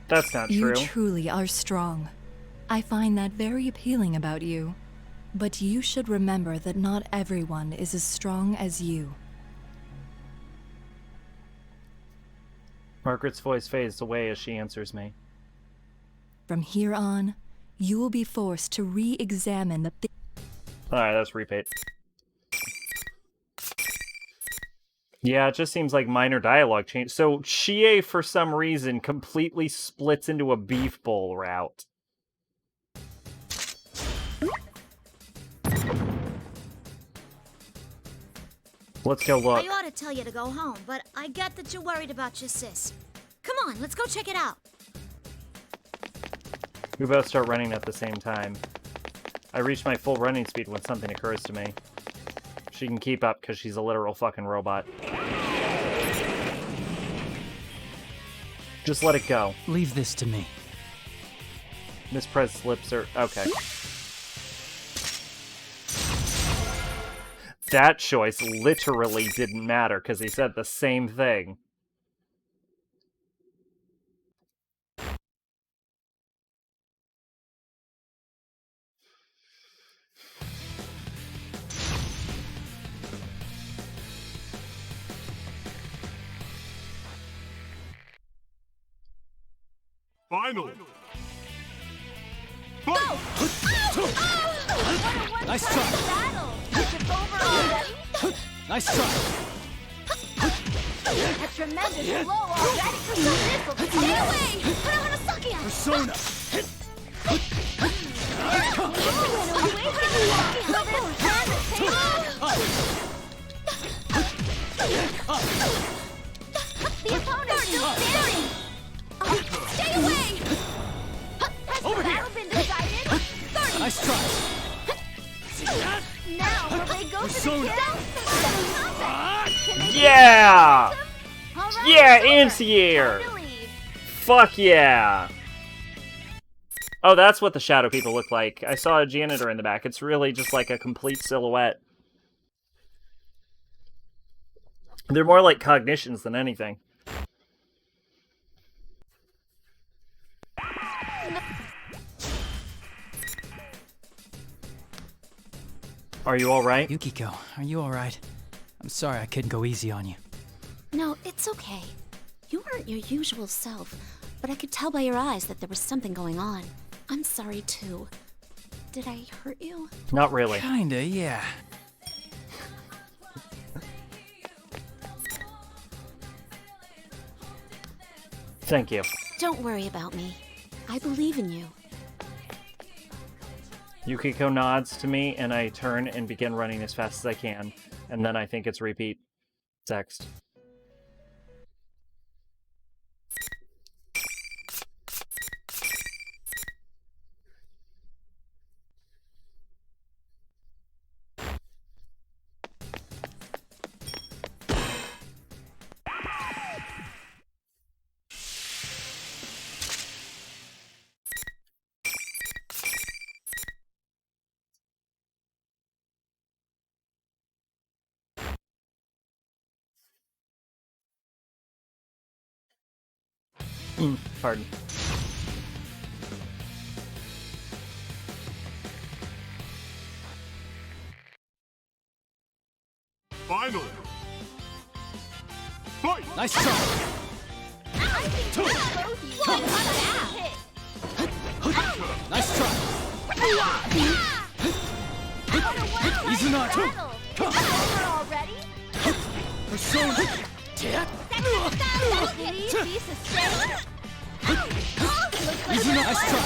That's not You true. truly are strong. I find that very appealing about you. But you should remember that not everyone is as strong as you. Margaret's voice fades away as she answers me. From here on, you will be forced to re-examine the Alright, that's repeat. Yeah, it just seems like minor dialogue change. So, Chie, for some reason, completely splits into a beef bowl route. Let's go look. I ought to tell you to go home, but I get that you're worried about your sis. Come on, let's go check it out. We both start running at the same time. I reach my full running speed when something occurs to me. She can keep up because she's a literal fucking robot. Just let it go. Leave this to me. Miss Prez lips are... Okay. That choice literally didn't matter because he said the same thing. Final. Nice try. Nice try. A tremendous blow already. This'll be stay away. Hanasakia. Persona. The opponent's still staring. Stay away. Has the battle been decided? 30. Nice try. Now will they go Persona. for the kill? Yeah! Alright, Yeah, it's over. anti-air! Time to leave. Fuck yeah! Oh, that's what the shadow people look like. I saw a janitor in the back. It's really just like a complete silhouette. They're more like cognitions than anything. Are you alright? Yukiko, are you alright? I'm sorry I couldn't go easy on you. No, it's okay. You weren't your usual self, but I could tell by your eyes that there was something going on. I'm sorry too. Did I hurt you? Not really. Kinda, yeah. Thank you. Don't worry about me. I believe in you. Yukiko nods to me, and I turn and begin running as fast as I can. And then I think it's repeat text. Pardon. Final. Fight! Nice try. Nice try. Izuna. already? Persona. Izuna. Nice try.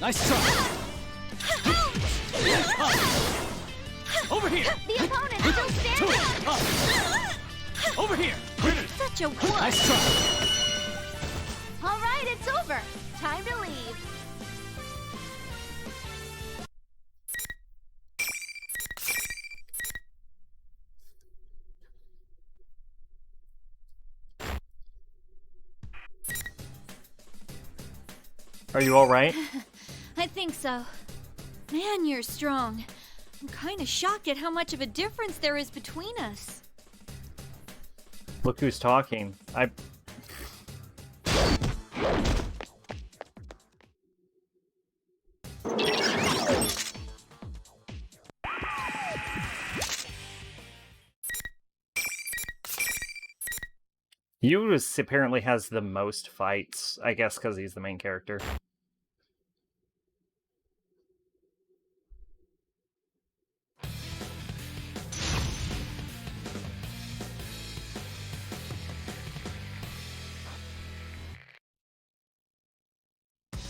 Nice try. Over here. The opponent's still standing. Over here. Such a wuss. Nice try. All right, it's over. Time to leave. Are you alright? I think so. Man, you're strong. I'm kind of shocked at how much of a difference there is between us. Look who's talking. Yus apparently has the most fights, I guess because he's the main character.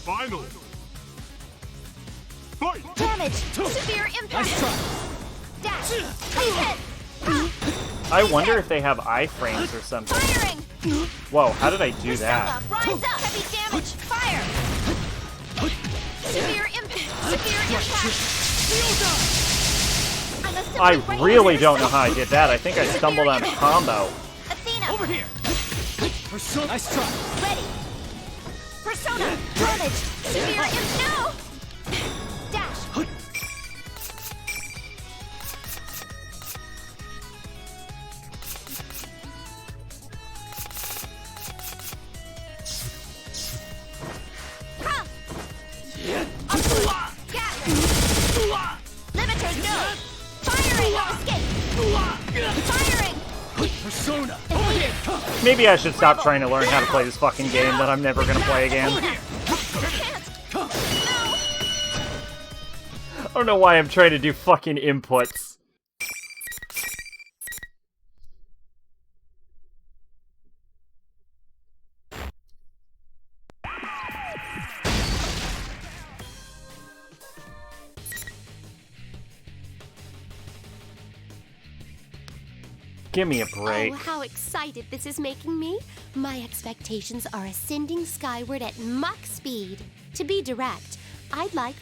Final. Fight! Damage! Severe impact! Nice try. Dash! Hit! I wonder if they have iframes or something. Firing! Whoa, how did I do that? Rise up! Heavy damage! Fire! Severe impact! Severe impact! I really don't know how I did that. I think I stumbled on a combo. Athena! Over here. Persona. Nice try. Ready! Persona! Damage! Severe impact! No! Dash! Limiter, no! Firing! Escape! Firing! Persona. Over here. Maybe I should stop trying to learn how to play this fucking game that I'm never gonna play again. I don't know why I'm trying to do fucking inputs. Give me a break. Oh, how excited this is making me. My expectations are ascending skyward at Mach speed. To be direct, I'd like...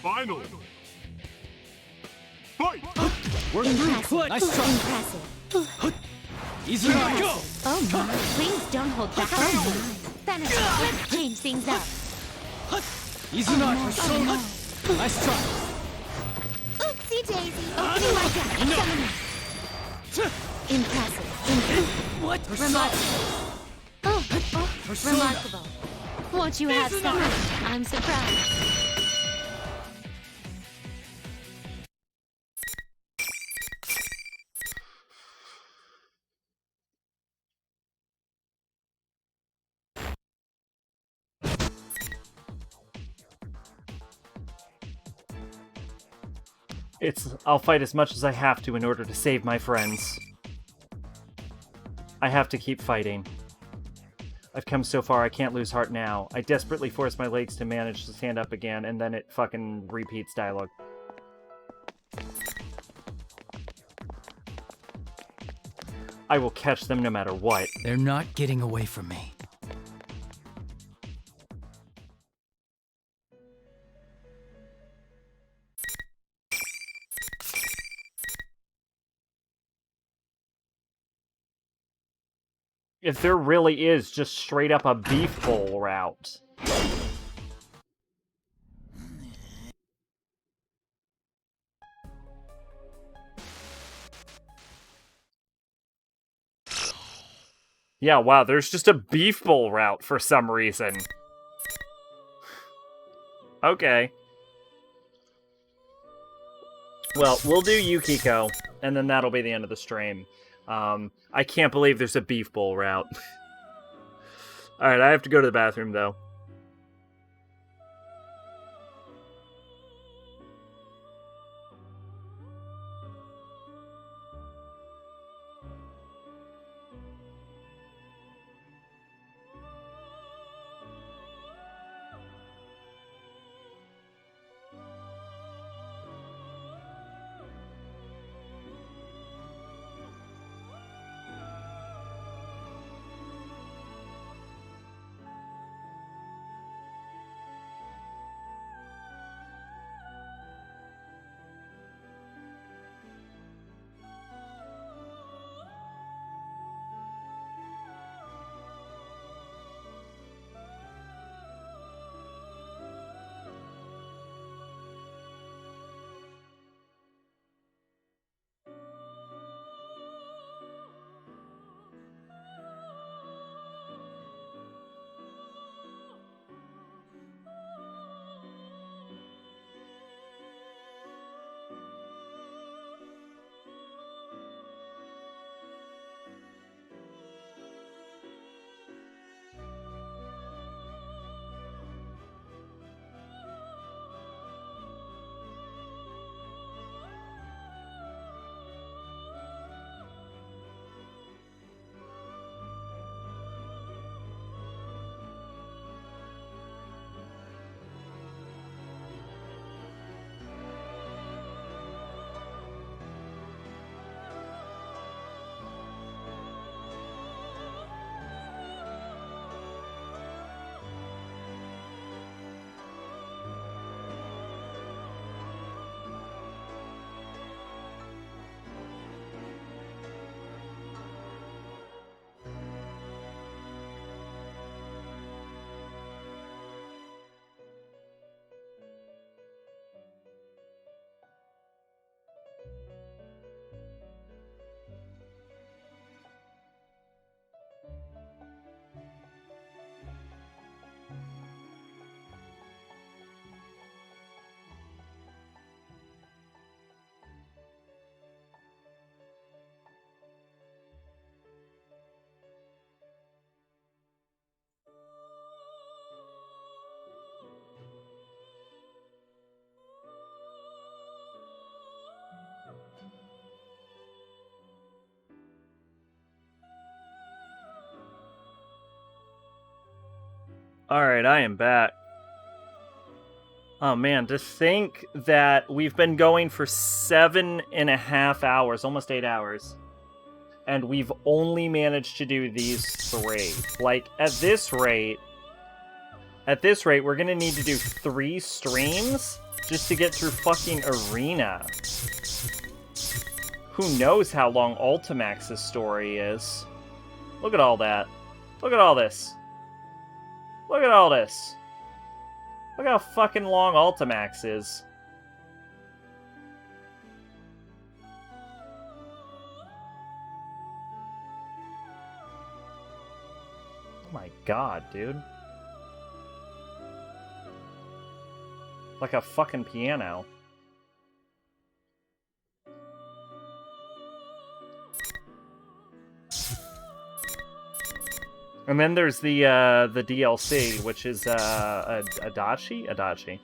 Final. Fight! Work through clutch. Nice try. Impressive. Easy on go. Oh my, please don't hold back. Oh my. Finish, let's change things up. Easy on Persona. Nice try. Oopsie daisy. Opening my deck. Impressive. What? Remarkable. Oh, Persona. remarkable. Won't you have some? I'm surprised. I'll fight as much as I have to in order to save my friends. I have to keep fighting. I've come so far, I can't lose heart now. I desperately force my legs to manage to stand up again, and then it fucking repeats dialogue. I will catch them no matter what. They're not getting away from me. If there really is just straight up a beef bowl route. Yeah, wow, there's just a beef bowl route for some reason. Okay. Well, we'll do Yukiko, and then that'll be the end of the stream. I can't believe there's a beef bowl route. Alright, I have to go to the bathroom, though. Alright, I am back. Oh man, to think that we've been going for 7.5 hours, almost 8 hours, and we've only managed to do these 3. Like, at this rate, we're gonna need to do 3 streams just to get through fucking Arena. Who knows how long Ultimax's story is? Look at all that. Look at all this. Look at all this. Look how fucking long Ultimax is. Oh my god, dude. Like a fucking piano. And then there's the DLC, which is Adachi? Adachi.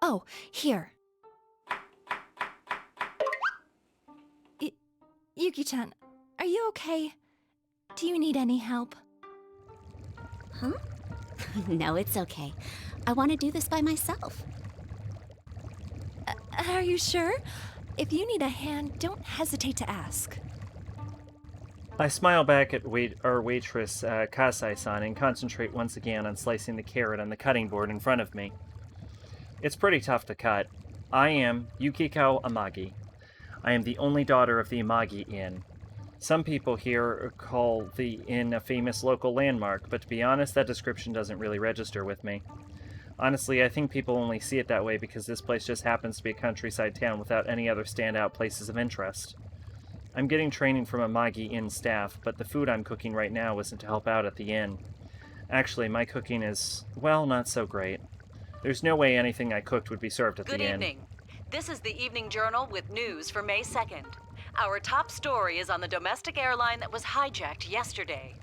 Oh, here. Yuki-chan, are you okay? Do you need any help? Huh? No, it's okay. I want to do this by myself. Are you sure? If you need a hand, don't hesitate to ask. I smile back at waitress Kasai-san and concentrate once again on slicing the carrot on the cutting board in front of me. It's pretty tough to cut. I am Yukiko Amagi. I am the only daughter of the Amagi Inn. Some people here call the inn a famous local landmark, but to be honest, that description doesn't really register with me. Honestly, I think people only see it that way because this place just happens to be a countryside town without any other standout places of interest. I'm getting training from Amagi Inn staff, but the food I'm cooking right now isn't to help out at the inn. Actually, my cooking is, well, not so great. There's no way anything I cooked would be served at the inn. Good evening. This is the Evening Journal with news for May 2nd. Our top story is on the domestic airline that was hijacked yesterday.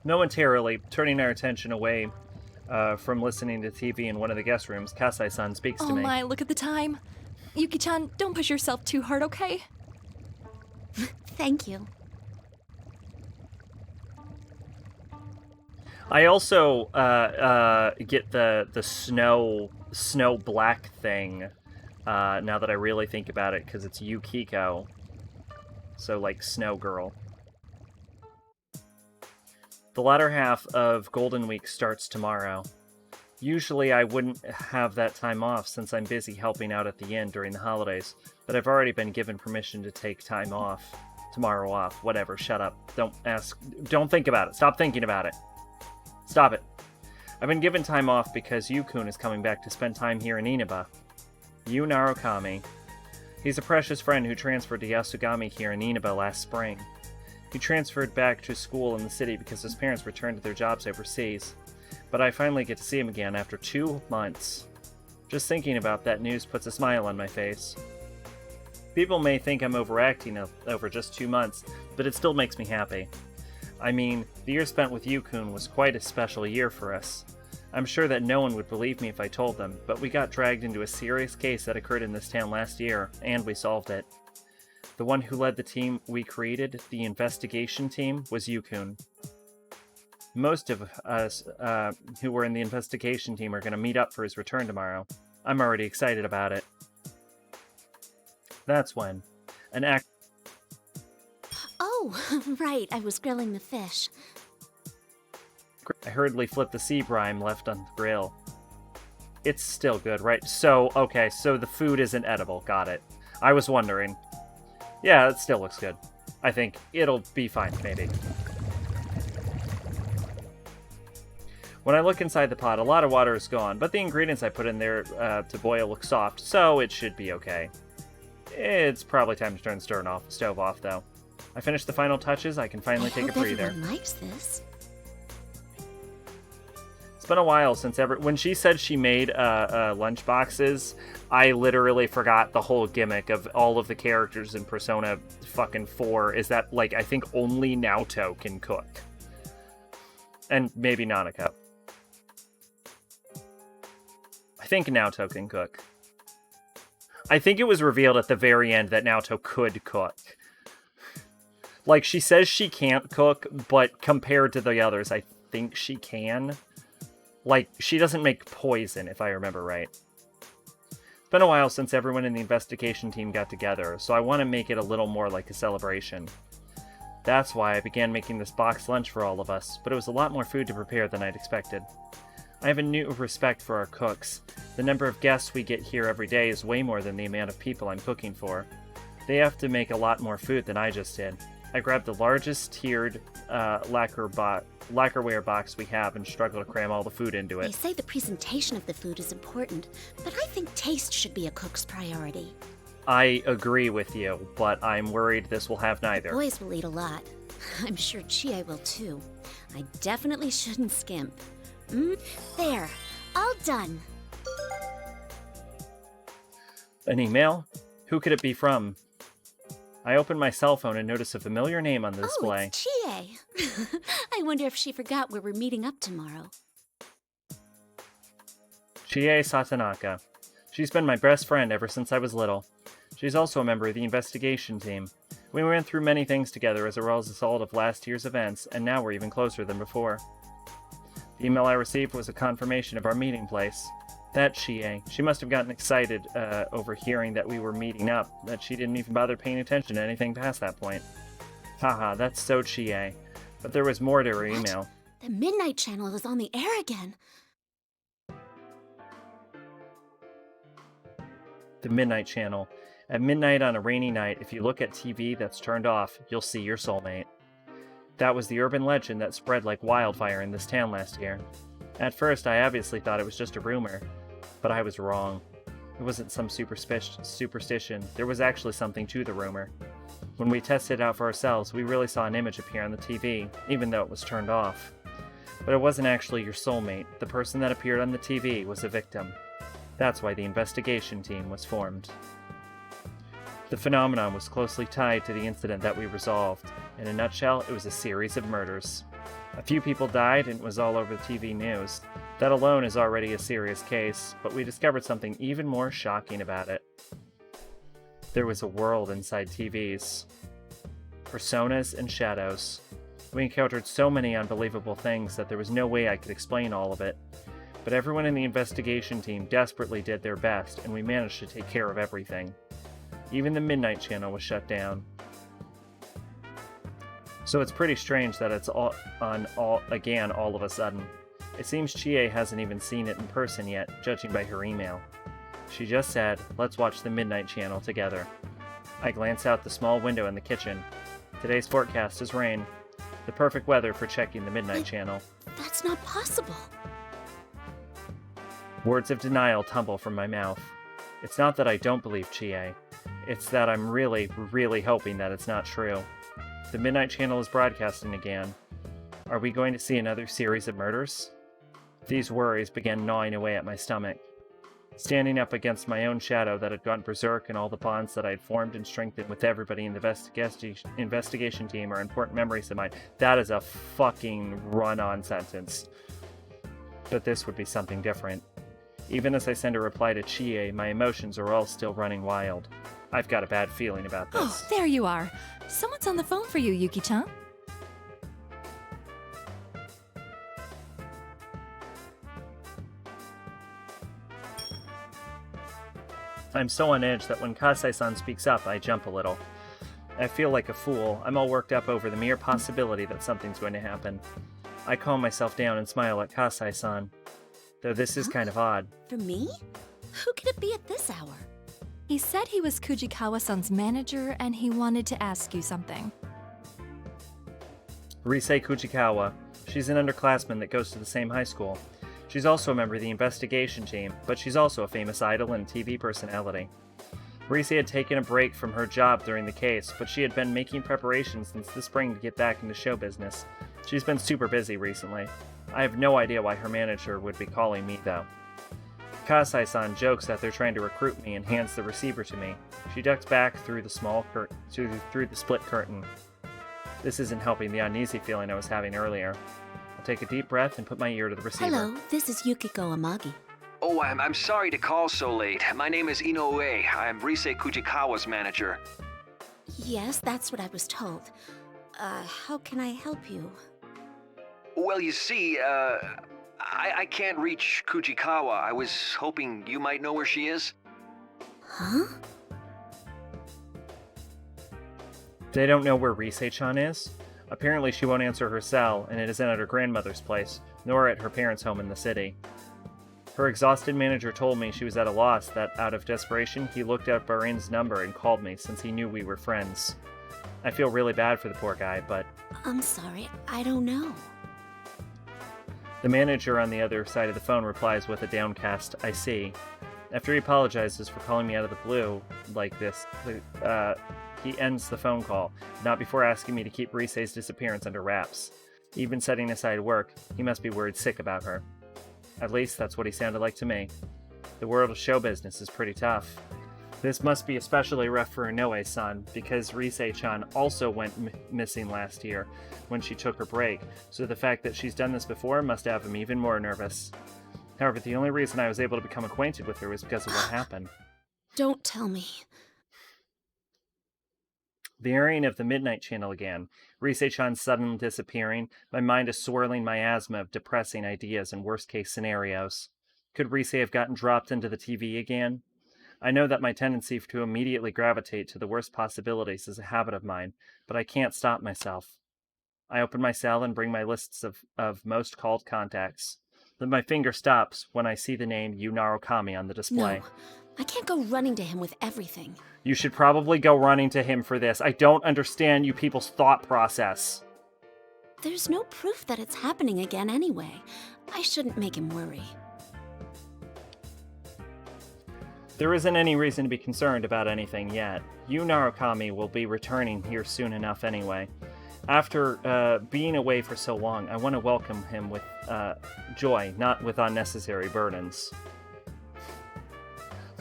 Momentarily, turning our attention away from listening to TV in one of the guest rooms, Kasai-san speaks to me. Oh my, look at the time. Yuki-chan, don't push yourself too hard, okay? Thank you. I also get the snow black thing now that I really think about it, because it's Yukiko. So, like, Snow Girl. The latter half of Golden Week starts tomorrow. Usually I wouldn't have that time off since I'm busy helping out at the inn during the holidays, but I've already been given permission to take time off. Tomorrow off. Whatever, shut up. Don't think about it. Stop thinking about it. Stop it. I've been given time off because Yu-kun is coming back to spend time here in Inaba. Yu Narukami. He's a precious friend who transferred to Yasugami here in Inaba last spring. He transferred back to school in the city because his parents returned to their jobs overseas. But I finally get to see him again after 2 months. Just thinking about that news puts a smile on my face. People may think I'm overacting over just 2 months, but it still makes me happy. I mean, the year spent with Yu-kun was quite a special year for us. I'm sure that no one would believe me if I told them, but we got dragged into a serious case that occurred in this town last year, and we solved it. The one who led the team we created, the investigation team, was Yu-kun. Most of us who were in the investigation team are going to meet up for his return tomorrow. I'm already excited about it. That's when Oh, right, I was grilling the fish. I hurriedly flipped the sea brine left on the grill. It's still good, right? So, okay, so the food isn't edible. Got it. I was wondering. Yeah, it still looks good. I think it'll be fine, maybe. When I look inside the pot, a lot of water is gone, but the ingredients I put in there to boil look soft, so it should be okay. It's probably time to turn the stove off, though. I finished the final touches, I can finally take a breather. Everyone likes this. It's been a while since when she said she made lunch boxes, I literally forgot the whole gimmick of all of the characters in Persona fucking 4 is that, like, I think only Naoto can cook. And maybe Nanako. I think Naoto can cook. I think it was revealed at the very end that Naoto could cook. Like, she says she can't cook, but compared to the others, I think she can. Like, she doesn't make poison, if I remember right. It's been a while since everyone in the investigation team got together, so I want to make it a little more like a celebration. That's why I began making this boxed lunch for all of us, but it was a lot more food to prepare than I'd expected. I have a new respect for our cooks. The number of guests we get here every day is way more than the amount of people I'm cooking for. They have to make a lot more food than I just did. I grabbed the largest tiered lacquerware box we have and struggled to cram all the food into it. They say the presentation of the food is important, but I think taste should be a cook's priority. I agree with you, but I'm worried this will have neither. The boys will eat a lot. I'm sure Chie will too. I definitely shouldn't skimp. There. All done. An email? Who could it be from? I opened my cell phone and noticed a familiar name on the display. It's Chie. I wonder if she forgot where we're meeting up tomorrow. Chie Satanaka. She's been my best friend ever since I was little. She's also a member of the investigation team. We went through many things together as a result of last year's events, and now we're even closer than before. The email I received was a confirmation of our meeting place. That Chie. She must have gotten excited over hearing that we were meeting up, that she didn't even bother paying attention to anything past that point. Haha, that's so Chie. But there was more to her email. The Midnight Channel is on the air again. The Midnight Channel. At midnight on a rainy night, if you look at TV that's turned off, you'll see your soulmate. That was the urban legend that spread like wildfire in this town last year. At first, I obviously thought it was just a rumor, but I was wrong. It wasn't some superstition. There was actually something to the rumor. When we tested it out for ourselves, we really saw an image appear on the TV, even though it was turned off. But it wasn't actually your soulmate. The person that appeared on the TV was a victim. That's why the investigation team was formed. The phenomenon was closely tied to the incident that we resolved. In a nutshell, it was a series of murders. A few people died and it was all over the TV news. That alone is already a serious case, but we discovered something even more shocking about it. There was a world inside TVs. Personas and shadows. We encountered so many unbelievable things that there was no way I could explain all of it. But everyone in the investigation team desperately did their best, and we managed to take care of everything. Even the Midnight Channel was shut down. So it's pretty strange that it's all of a sudden. It seems Chie hasn't even seen it in person yet, judging by her email. She just said, "Let's watch the Midnight Channel together." I glance out the small window in the kitchen. Today's forecast is rain. The perfect weather for checking the Midnight Channel. That's not possible. Words of denial tumble from my mouth. It's not that I don't believe Chie. It's that I'm really, really hoping that it's not true. The Midnight Channel is broadcasting again. Are we going to see another series of murders? These worries began gnawing away at my stomach. Standing up against my own shadow that had gone berserk and all the bonds that I had formed and strengthened with everybody in the investigation team are important memories of mine. That is a fucking run-on sentence. But this would be something different. Even as I send a reply to Chie, my emotions are all still running wild. I've got a bad feeling about this. Oh, there you are. Someone's on the phone for you, Yuki-chan. I'm so on edge that when Kasai-san speaks up, I jump a little. I feel like a fool. I'm all worked up over the mere possibility that something's going to happen. I calm myself down and smile at Kasai-san. Though this is kind of odd. For me? Who could it be at this hour? He said he was Kujikawa-san's manager and he wanted to ask you something. Rise Kujikawa. She's an underclassman that goes to the same high school. She's also a member of the investigation team, but she's also a famous idol and TV personality. Rise had taken a break from her job during the case, but she had been making preparations since the spring to get back into show business. She's been super busy recently. I have no idea why her manager would be calling me, though. Kasai-san jokes that they're trying to recruit me and hands the receiver to me. She ducks back through the through the split curtain. This isn't helping the uneasy feeling I was having earlier. I'll take a deep breath and put my ear to the receiver. Hello, this is Yukiko Amagi. Oh, I'm sorry to call so late. My name is Inoue. I'm Rise Kujikawa's manager. Yes, that's what I was told. How can I help you? Well, you see, I can't reach Kujikawa. I was hoping you might know where she is. Huh? They don't know where Rise-chan is? Apparently she won't answer her cell, and it isn't at her grandmother's place, nor at her parents' home in the city. Her exhausted manager told me she was at a loss that, out of desperation, he looked up Barin's number and called me since he knew we were friends. I feel really bad for the poor guy, but... I'm sorry, I don't know. The manager on the other side of the phone replies with a downcast, "I see." After he apologizes for calling me out of the blue like this, he ends the phone call, not before asking me to keep Rise's disappearance under wraps. Even setting aside work, he must be worried sick about her. At least that's what he sounded like to me. The world of show business is pretty tough. This must be especially rough for Inoue-san, because Rise-chan also went missing last year when she took her break, so the fact that she's done this before must have him even more nervous. However, the only reason I was able to become acquainted with her was because of what happened. Don't tell me. The airing of the Midnight Channel again, Rise-chan suddenly disappearing, my mind is swirling miasma of depressing ideas and worst-case scenarios. Could Rise have gotten dropped into the TV again? I know that my tendency to immediately gravitate to the worst possibilities is a habit of mine, but I can't stop myself. I open my cell and bring my lists of most called contacts. Then my finger stops when I see the name Yu Narukami on the display. No, I can't go running to him with everything. You should probably go running to him for this. I don't understand you people's thought process. There's no proof that it's happening again anyway. I shouldn't make him worry. There isn't any reason to be concerned about anything yet. Yu Narukami will be returning here soon enough anyway. After being away for so long, I want to welcome him with joy, not with unnecessary burdens.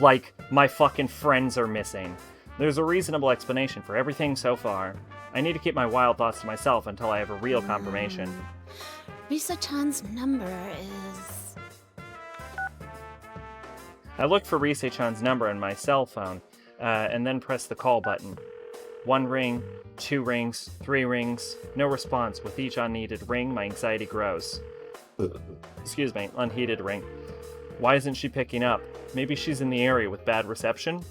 Like, my fucking friends are missing. There's a reasonable explanation for everything so far. I need to keep my wild thoughts to myself until I have a real confirmation. Risa-chan's number is... I look for Rise-chan's number on my cell phone, and then press the call button. 1 ring, 2 rings, 3 rings, no response. With each unneeded ring, my anxiety grows. Excuse me, unheeded ring. Why isn't she picking up? Maybe she's in the area with bad reception?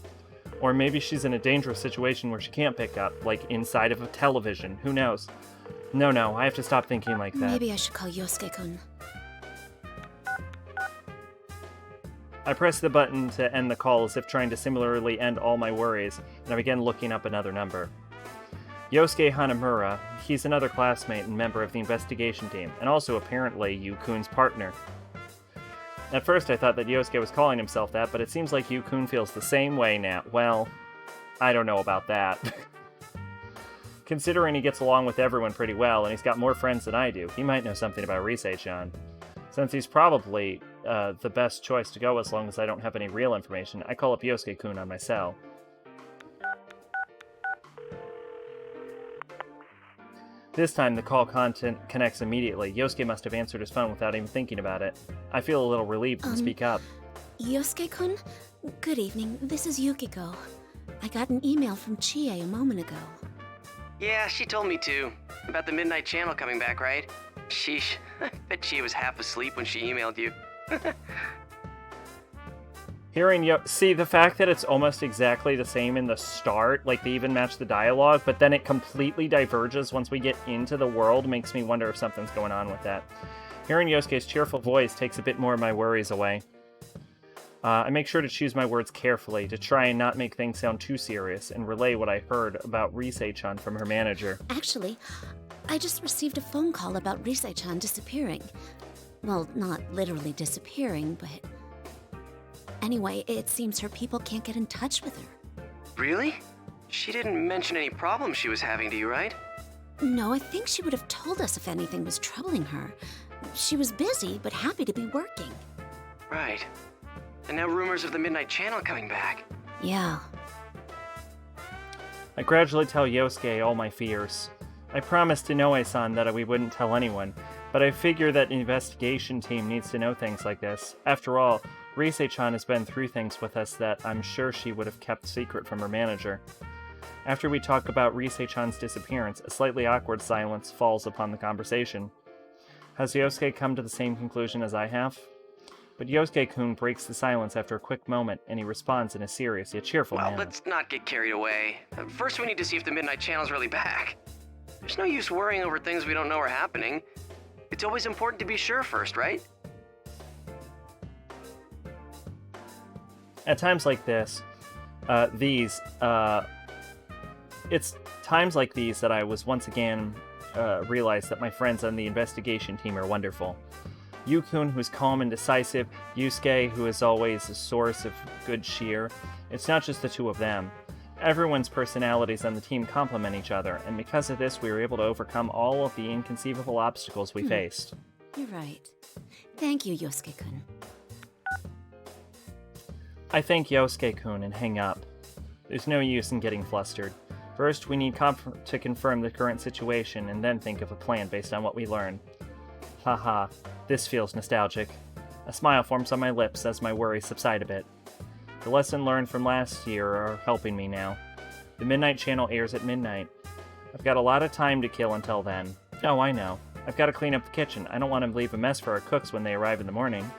Or maybe she's in a dangerous situation where she can't pick up, like inside of a television. Who knows? No, I have to stop thinking like that. Maybe I should call Yosuke-kun. I press the button to end the call as if trying to similarly end all my worries, and I begin looking up another number. Yosuke Hanamura, he's another classmate and member of the investigation team, and also apparently Yu-kun's partner. At first I thought that Yosuke was calling himself that, but it seems like Yu-kun feels the same way now. Well, I don't know about that. Considering he gets along with everyone pretty well, and he's got more friends than I do, he might know something about Rise-chan. Since he's probably the best choice to go as long as I don't have any real information, I call up Yosuke-kun on my cell. This time, the call connects immediately. Yosuke must have answered his phone without even thinking about it. I feel a little relieved and speak up. Yosuke-kun? Good evening, this is Yukiko. I got an email from Chie a moment ago. Yeah, she told me too. About the Midnight Channel coming back, right? Sheesh, I bet Chie was half asleep when she emailed you. See, the fact that it's almost exactly the same in the start, like they even match the dialogue, but then it completely diverges once we get into the world, makes me wonder if something's going on with that. Hearing Yosuke's cheerful voice takes a bit more of my worries away. I make sure to choose my words carefully to try and not make things sound too serious and relay what I heard about Rise-chan from her manager. Actually, I just received a phone call about Rise-chan disappearing. Well, not literally disappearing, but... Anyway, it seems her people can't get in touch with her. Really? She didn't mention any problems she was having to you, right? No, I think she would have told us if anything was troubling her. She was busy, but happy to be working. Right. And now rumors of the Midnight Channel coming back. Yeah. I gradually tell Yosuke all my fears. I promised Inoue-san that we wouldn't tell anyone, but I figure that the investigation team needs to know things like this. After all, Rise-chan has been through things with us that I'm sure she would have kept secret from her manager. After we talk about Rise-chan's disappearance, a slightly awkward silence falls upon the conversation. Has Yosuke come to the same conclusion as I have? But Yosuke-kun breaks the silence after a quick moment, and he responds in a serious yet cheerful manner. Well, let's not get carried away. First, we need to see if the Midnight Channel's really back. There's no use worrying over things we don't know are happening. It's always important to be sure first, right? At times like this, it's times like these that I was once again realized that my friends on the investigation team are wonderful. Yu-kun, who's calm and decisive, Yusuke, who is always a source of good cheer. It's not just the two of them. Everyone's personalities on the team complement each other, and because of this, we were able to overcome all of the inconceivable obstacles we faced. You're right. Thank you, Yosuke-kun. I thank Yosuke-kun and hang up. There's no use in getting flustered. First, we need to confirm the current situation, and then think of a plan based on what we learn. Haha, this feels nostalgic. A smile forms on my lips as my worries subside a bit. The lesson learned from last year are helping me now. The Midnight Channel airs at midnight. I've got a lot of time to kill until then. Oh, I know. I've got to clean up the kitchen. I don't want to leave a mess for our cooks when they arrive in the morning.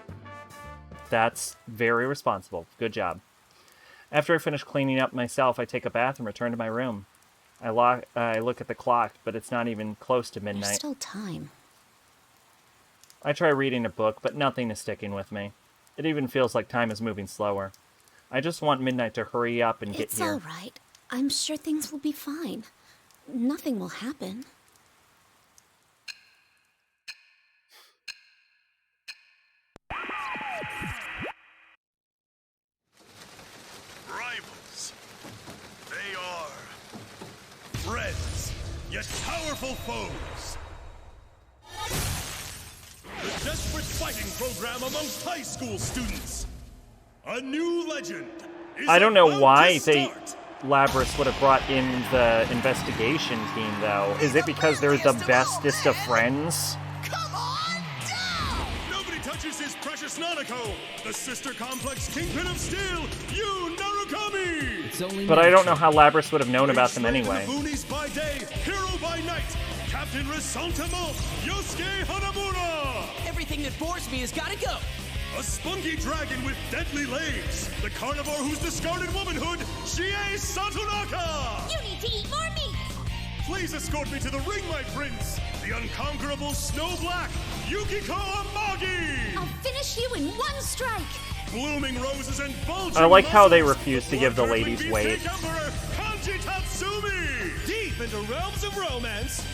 That's very responsible. Good job. After I finish cleaning up myself, I take a bath and return to my room. I look at the clock, but it's not even close to midnight. There's still time. I try reading a book, but nothing is sticking with me. It even feels like time is moving slower. I just want midnight to hurry up and get here. It's all right. I'm sure things will be fine. Nothing will happen. Rivals. They are friends, yet powerful foes. The desperate fighting program amongst high school students. A new legend is I don't know about why to start. Labrys would have brought in the investigation team, though. Is it because they're the bestest of friends? Nobody touches his precious Nanako, the sister complex kingpin of steel, Yu Narukami! It's only But I don't know how Labrys would have known about them anyway. Boonies by day, hero by night, Captain Resentiment, Yosuke Hanamura! Everything that bores me has gotta go! A spunky dragon with deadly legs, the carnivore who's discarded womanhood, Chie Satonaka! You need to eat more meat! Please escort me to the ring, my prince! The unconquerable Snow Black, Yukiko Amagi! I'll finish you in one strike! Blooming roses and bulging I like how they muscles, refuse to give the ladies Beefcake weight. Emperor, Kanji Tatsumi! Deep into realms of romance,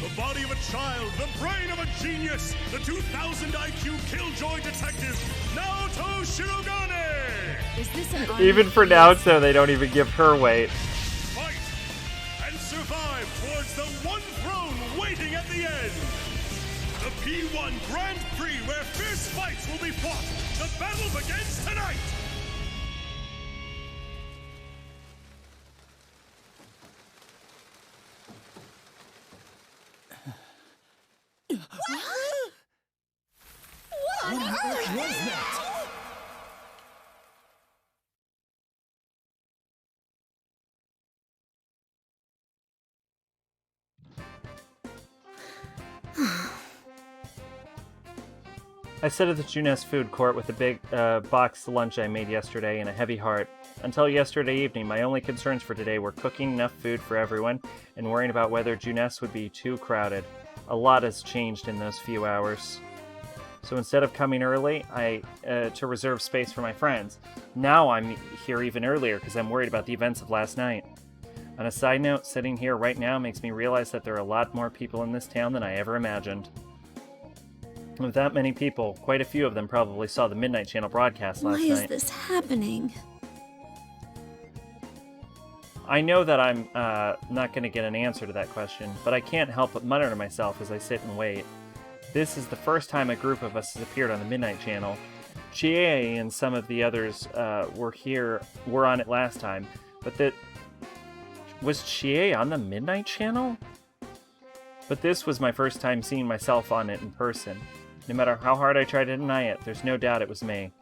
the body of a child, the brain of a genius, the 2000 IQ killjoy detective, Naoto Shirogane! Is this an Even for Naoto, they don't even give her weight. Fight and survive towards the one throne waiting at the end! The P1 Grand Prix where fierce fights will be fought! The battle begins tonight! What on earth was that? I sit at the Junes food court with a big box lunch I made yesterday and a heavy heart. Until yesterday evening, my only concerns for today were cooking enough food for everyone and worrying about whether Junes would be too crowded. A lot has changed in those few hours. So instead of coming early, to reserve space for my friends. Now I'm here even earlier because I'm worried about the events of last night. On a side note, sitting here right now makes me realize that there are a lot more people in this town than I ever imagined. With that many people, quite a few of them probably saw the Midnight Channel broadcast last Why night. is this happening? I know that I'm not going to get an answer to that question, but I can't help but mutter to myself as I sit and wait. This is the first time a group of us has appeared on the Midnight Channel. Chie and some of the others were on it last time, but was Chie on the Midnight Channel? But this was my first time seeing myself on it in person. No matter how hard I tried to deny it, there's no doubt it was me.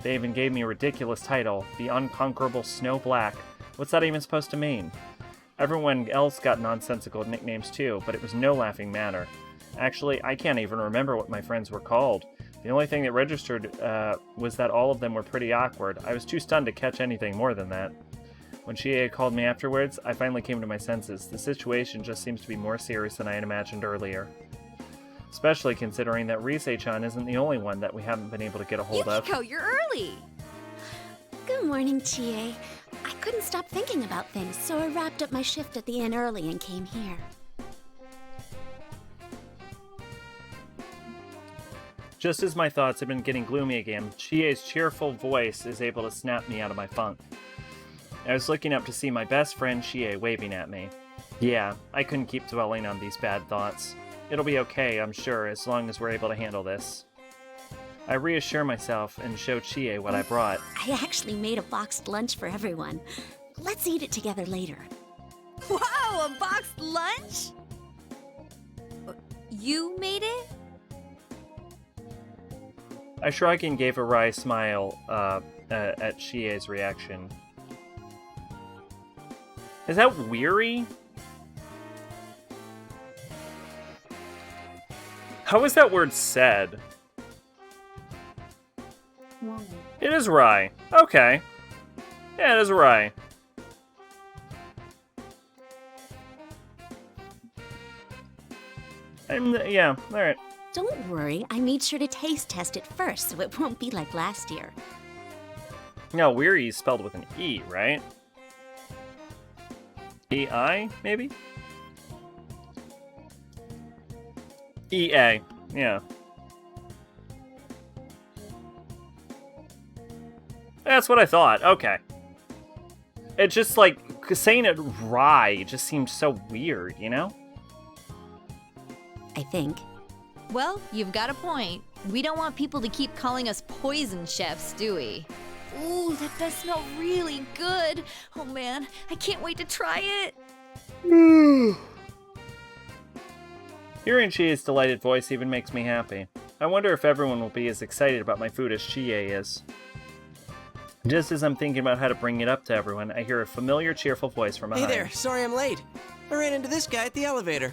They even gave me a ridiculous title, the Unconquerable Snow Black. What's that even supposed to mean? Everyone else got nonsensical nicknames too, but it was no laughing matter. Actually, I can't even remember what my friends were called. The only thing that registered was that all of them were pretty awkward. I was too stunned to catch anything more than that. When Chie called me afterwards, I finally came to my senses. The situation just seems to be more serious than I had imagined earlier. Especially considering that Rise-chan isn't the only one that we haven't been able to get a hold of. Yukiko, you're early! Good morning, Chie. I couldn't stop thinking about things, so I wrapped up my shift at the inn early and came here. Just as my thoughts have been getting gloomy again, Chie's cheerful voice is able to snap me out of my funk. I was looking up to see my best friend Chie waving at me. Yeah, I couldn't keep dwelling on these bad thoughts. It'll be okay, I'm sure, as long as we're able to handle this. I reassure myself and show Chie what I brought. I actually made a boxed lunch for everyone. Let's eat it together later. Wow, a boxed lunch? You made it? I shrug and gave a wry smile at Chie's reaction. Is that weary? How is that word said? It is rye. Okay. Yeah, it is rye. Yeah, alright. Don't worry, I made sure to taste test it first so it won't be like last year. No, weary is spelled with an E, right? E-I, maybe? E-A, yeah. That's what I thought, okay. It just, like, saying it rye just seems so weird, you know? I think. Well, you've got a point. We don't want people to keep calling us poison chefs, do we? Ooh, that does smell really good. Oh man, I can't wait to try it. Hearing Chie's delighted voice even makes me happy. I wonder if everyone will be as excited about my food as Chie is. Just as I'm thinking about how to bring it up to everyone, I hear a familiar, cheerful voice from behind. Hey there, sorry I'm late. I ran into this guy at the elevator.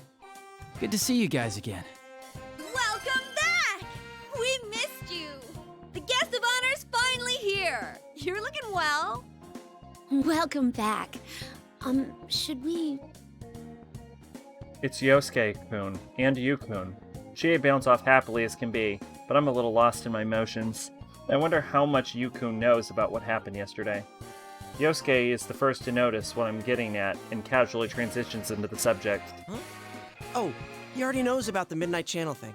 Good to see you guys again. Welcome back! We missed you! The guest of honor's finally here! You're looking well. Welcome back. Should we... It's Yosuke-kun and Yu-kun. Chie bounced off happily as can be, but I'm a little lost in my emotions. I wonder how much Yu-kun knows about what happened yesterday. Yosuke is the first to notice what I'm getting at and casually transitions into the subject. Huh? Oh, he already knows about the Midnight Channel thing.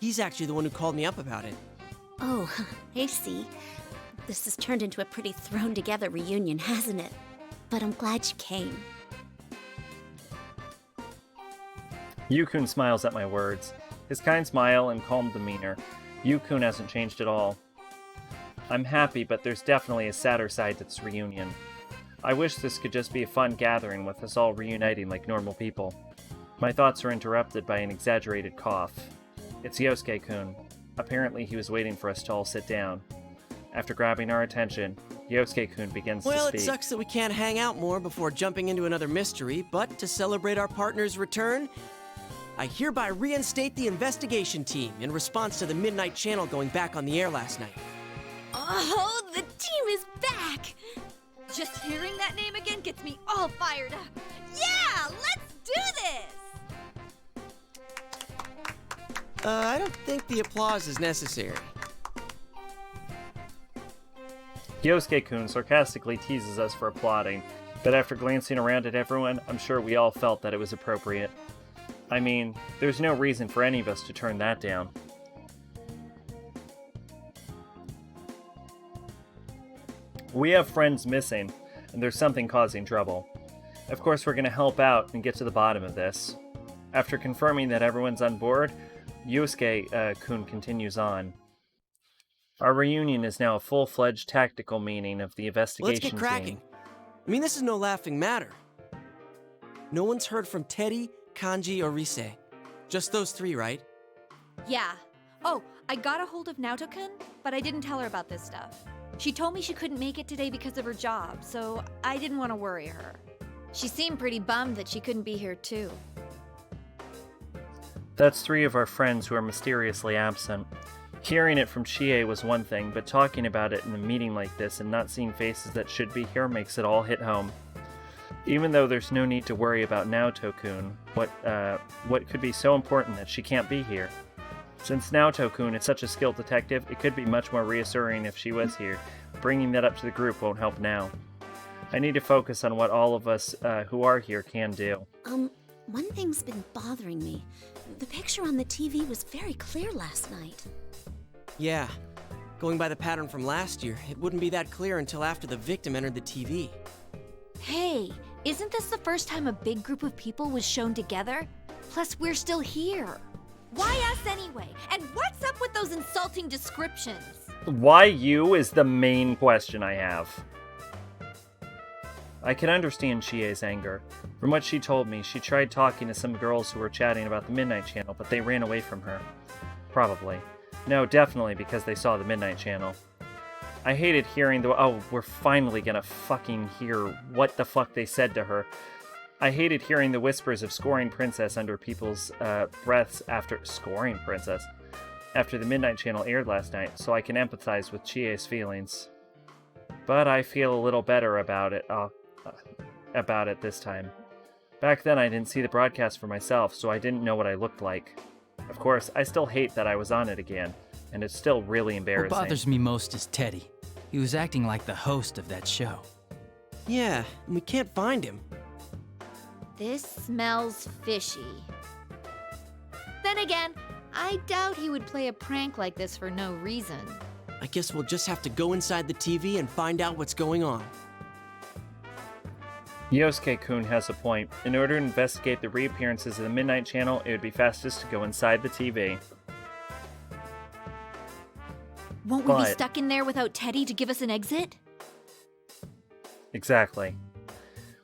He's actually the one who called me up about it. Oh, I see. This has turned into a pretty thrown-together reunion, hasn't it? But I'm glad you came. Yu-kun smiles at my words. His kind smile and calm demeanor. Yu-kun hasn't changed at all. I'm happy, but there's definitely a sadder side to this reunion. I wish this could just be a fun gathering with us all reuniting like normal people. My thoughts are interrupted by an exaggerated cough. It's Yosuke-kun. Apparently he was waiting for us to all sit down. After grabbing our attention, Yosuke-kun begins to speak. Well, it sucks that we can't hang out more before jumping into another mystery, but to celebrate our partner's return, I hereby reinstate the investigation team in response to the Midnight Channel going back on the air last night. Oh, the team is back! Just hearing that name again gets me all fired up. Yeah, let's do this! I don't think the applause is necessary. Yosuke-kun sarcastically teases us for applauding, but after glancing around at everyone, I'm sure we all felt that it was appropriate. I mean, there's no reason for any of us to turn that down. We have friends missing, and there's something causing trouble. Of course, we're going to help out and get to the bottom of this. After confirming that everyone's on board, Yosuke-kun continues on. Our reunion is now a full-fledged tactical meeting of the investigation Let's get cracking. team. I mean, this is no laughing matter. No one's heard from Teddy, Kanji, or Rise. Just those three, right? Yeah. Oh, I got a hold of Naoto-kun, but I didn't tell her about this stuff. She told me she couldn't make it today because of her job, so I didn't want to worry her. She seemed pretty bummed that she couldn't be here too. That's three of our friends who are mysteriously absent. Hearing it from Chie was one thing, but talking about it in a meeting like this and not seeing faces that should be here makes it all hit home. Even though there's no need to worry about Naoto-kun, what could be so important that she can't be here? Since Naoto-kun is such a skilled detective, it could be much more reassuring if she was here. Bringing that up to the group won't help now. I need to focus on what all of us who are here can do. One thing's been bothering me. The picture on the TV was very clear last night. Yeah. Going by the pattern from last year, it wouldn't be that clear until after the victim entered the TV. Hey, isn't this the first time a big group of people was shown together? Plus, we're still here. Why us anyway? And what's up with those insulting descriptions? Why you is the main question I have. I can understand Chie's anger. From what she told me, she tried talking to some girls who were chatting about the Midnight Channel, but they ran away from her. Probably. No, definitely because they saw the Midnight Channel. I hated hearing we're finally gonna fucking hear what the fuck they said to her. I hated hearing the whispers of scoring princess under people's breaths after scoring princess. after the Midnight Channel aired last night, so I can empathize with Chie's feelings. But I feel a little better about it this time. Back then I didn't see the broadcast for myself, so I didn't know what I looked like. Of course, I still hate that I was on it again, and it's still really embarrassing. What bothers me most is Teddy. He was acting like the host of that show. Yeah, and we can't find him. This smells fishy. Then again, I doubt he would play a prank like this for no reason. I guess we'll just have to go inside the TV and find out what's going on. Yosuke-kun has a point. In order to investigate the reappearances of the Midnight Channel, it would be fastest to go inside the TV. Won't we be stuck in there without Teddy to give us an exit? Exactly.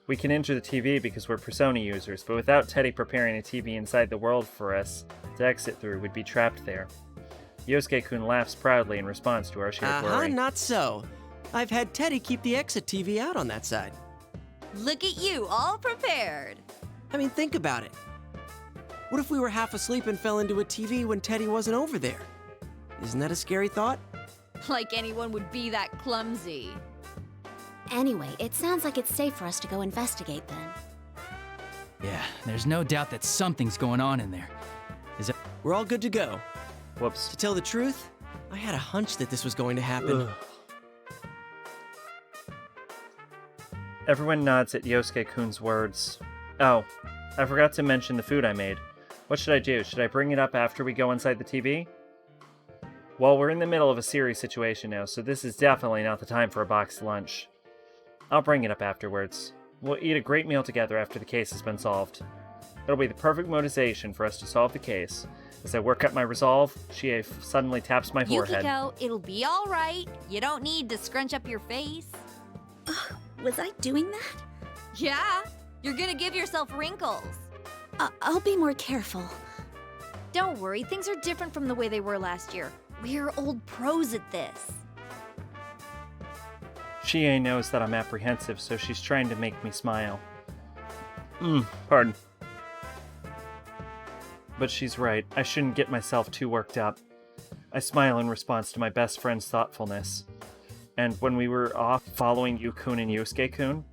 We can enter the TV because we're Persona users, but without Teddy preparing a TV inside the world for us to exit through, we'd be trapped there. Yosuke-kun laughs proudly in response to our shared worry. Not so. I've had Teddy keep the exit TV out on that side. Look at you, all prepared. I mean, think about it. What if we were half asleep and fell into a TV when Teddy wasn't over there? Isn't that a scary thought? Like anyone would be that clumsy. Anyway, it sounds like it's safe for us to go investigate then. Yeah, there's no doubt that something's going on in there. We're all good to go. Whoops. To tell the truth, I had a hunch that this was going to happen. Ugh. Everyone nods at Yosuke-kun's words. Oh, I forgot to mention the food I made. What should I do? Should I bring it up after we go inside the TV? Well, we're in the middle of a serious situation now, so this is definitely not the time for a boxed lunch. I'll bring it up afterwards. We'll eat a great meal together after the case has been solved. It'll be the perfect motivation for us to solve the case. As I work up my resolve, Chie suddenly taps my forehead. Yukiko, it'll be all right. You don't need to scrunch up your face. Was I doing that? Yeah, you're gonna give yourself wrinkles. I'll be more careful. Don't worry, things are different from the way they were last year. We're old pros at this. Chie knows that I'm apprehensive, so she's trying to make me smile. Pardon. But she's right. I shouldn't get myself too worked up. I smile in response to my best friend's thoughtfulness. And when we were off following Yu-kun and Yosuke-kun,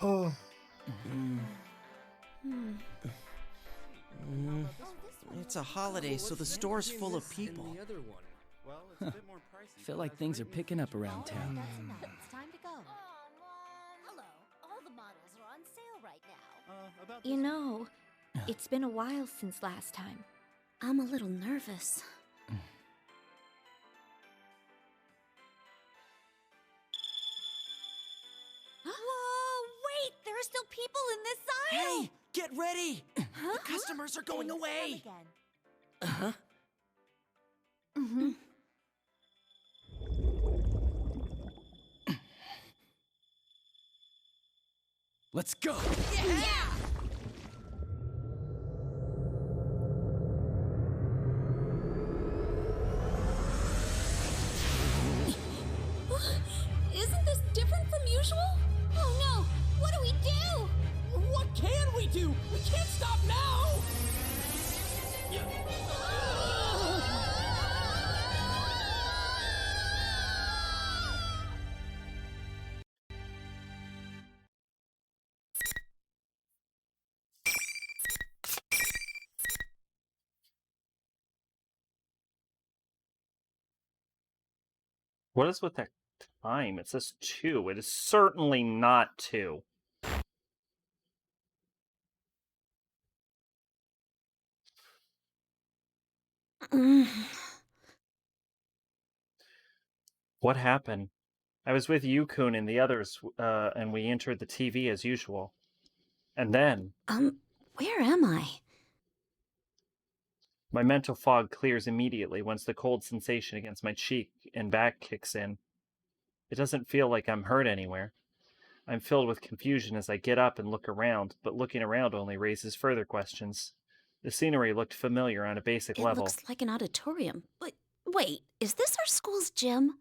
Oh. It's a holiday, so the store's full of people. I feel like things are picking up around town. It's time to go. Hello. All the models are on sale right now. You know, it's been a while since last time. I'm a little nervous. Whoa, wait! There are still people in this aisle! Hey, get ready! The customers are going away! Uh-huh. Mm-hmm. Let's go! Yeah! Isn't this different from usual? Oh no! What do we do? What can we do? We can't stop now! what is with that time? It says 2. It is certainly not 2. What happened? I was with Yu-kun and the others, and we entered the TV as usual. And then... Where am I? My mental fog clears immediately once the cold sensation against my cheek and back kicks in. It doesn't feel like I'm hurt anywhere. I'm filled with confusion as I get up and look around, but looking around only raises further questions. The scenery looked familiar on a basic level. It looks like an auditorium. But wait, is this our school's gym?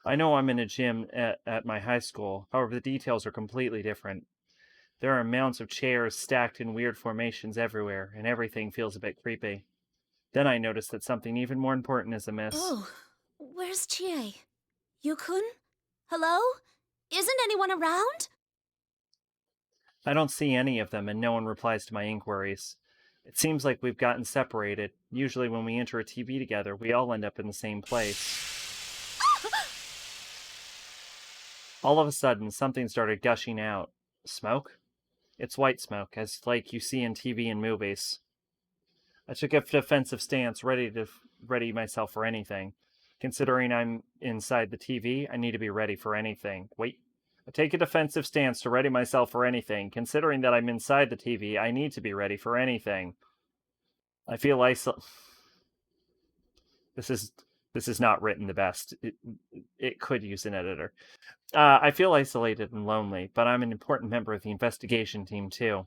I know I'm in a gym at my high school, however, the details are completely different. There are mounds of chairs stacked in weird formations everywhere, and everything feels a bit creepy. Then I notice that something even more important is amiss. Oh, where's Chie? Yukun? Hello? Isn't anyone around? I don't see any of them, and no one replies to my inquiries. It seems like we've gotten separated. Usually when we enter a TV together, we all end up in the same place. All of a sudden, something started gushing out. Smoke? It's white smoke, as like you see in TV and movies. I took a defensive stance, ready to ready myself for anything. Considering I'm inside the TV, I need to be ready for anything. Wait. I take a defensive stance to ready myself for anything. Considering that I'm inside the TV, I need to be ready for anything. I feel This is not written the best. It could use an editor. I feel isolated and lonely, but I'm an important member of the investigation team too.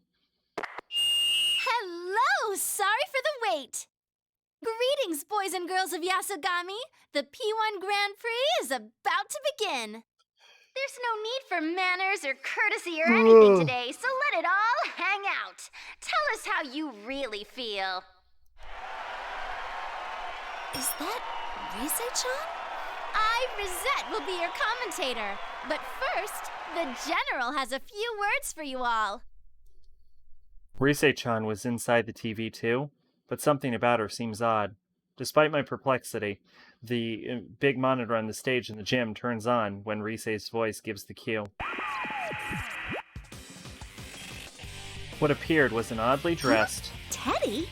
Hello! Sorry for the wait! Greetings, boys and girls of Yasogami! The P1 Grand Prix is about to begin! There's no need for manners or courtesy or anything today, so let it all hang out. Tell us how you really feel. Is that Rise-chan? I, Rosette, will be your commentator. But first, the General has a few words for you all. Rise-chan was inside the TV too, but something about her seems odd. Despite my perplexity, the big monitor on the stage in the gym turns on when Rise's voice gives the cue. What appeared was an oddly dressed... Teddy?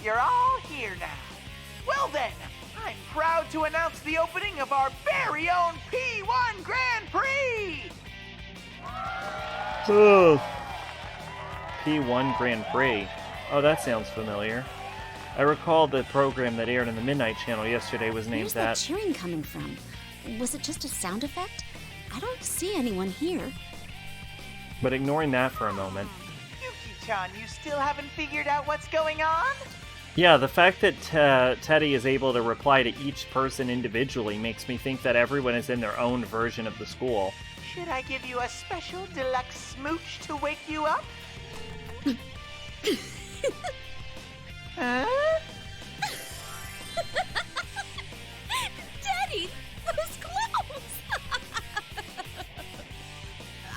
You're all here now. Well then, I'm proud to announce the opening of our very own P1 Grand Prix! P1 Grand Prix. Oh, that sounds familiar. I recall the program that aired on the Midnight Channel yesterday was named Where's that. that cheering coming from? Was it just a sound effect? I don't see anyone here. But ignoring that for a moment. Yuki-chan, you still haven't figured out what's going on? Yeah, the fact that Teddy is able to reply to each person individually makes me think that everyone is in their own version of the school. Should I give you a special deluxe smooch to wake you up? Huh? Daddy, those clothes!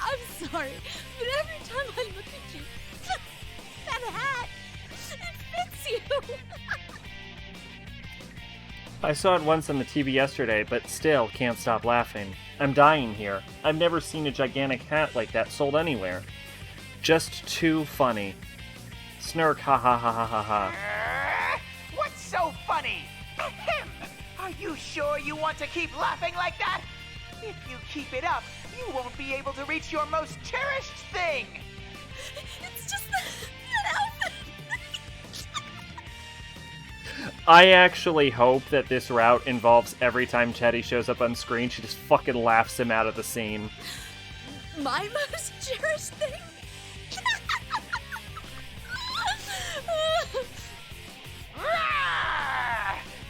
I'm sorry, but every time I look at you, that hat, it fits you. I saw it once on the TV yesterday, but still can't stop laughing. I'm dying here. I've never seen a gigantic hat like that sold anywhere. Just too funny. Snark, ha ha ha ha ha ha. What's so funny? Ahem. Are you sure you want to keep laughing like that? If you keep it up, you won't be able to reach your most cherished thing. It's just that outfit. I actually hope that this route involves every time Teddy shows up on screen, she just fucking laughs him out of the scene. My most cherished thing?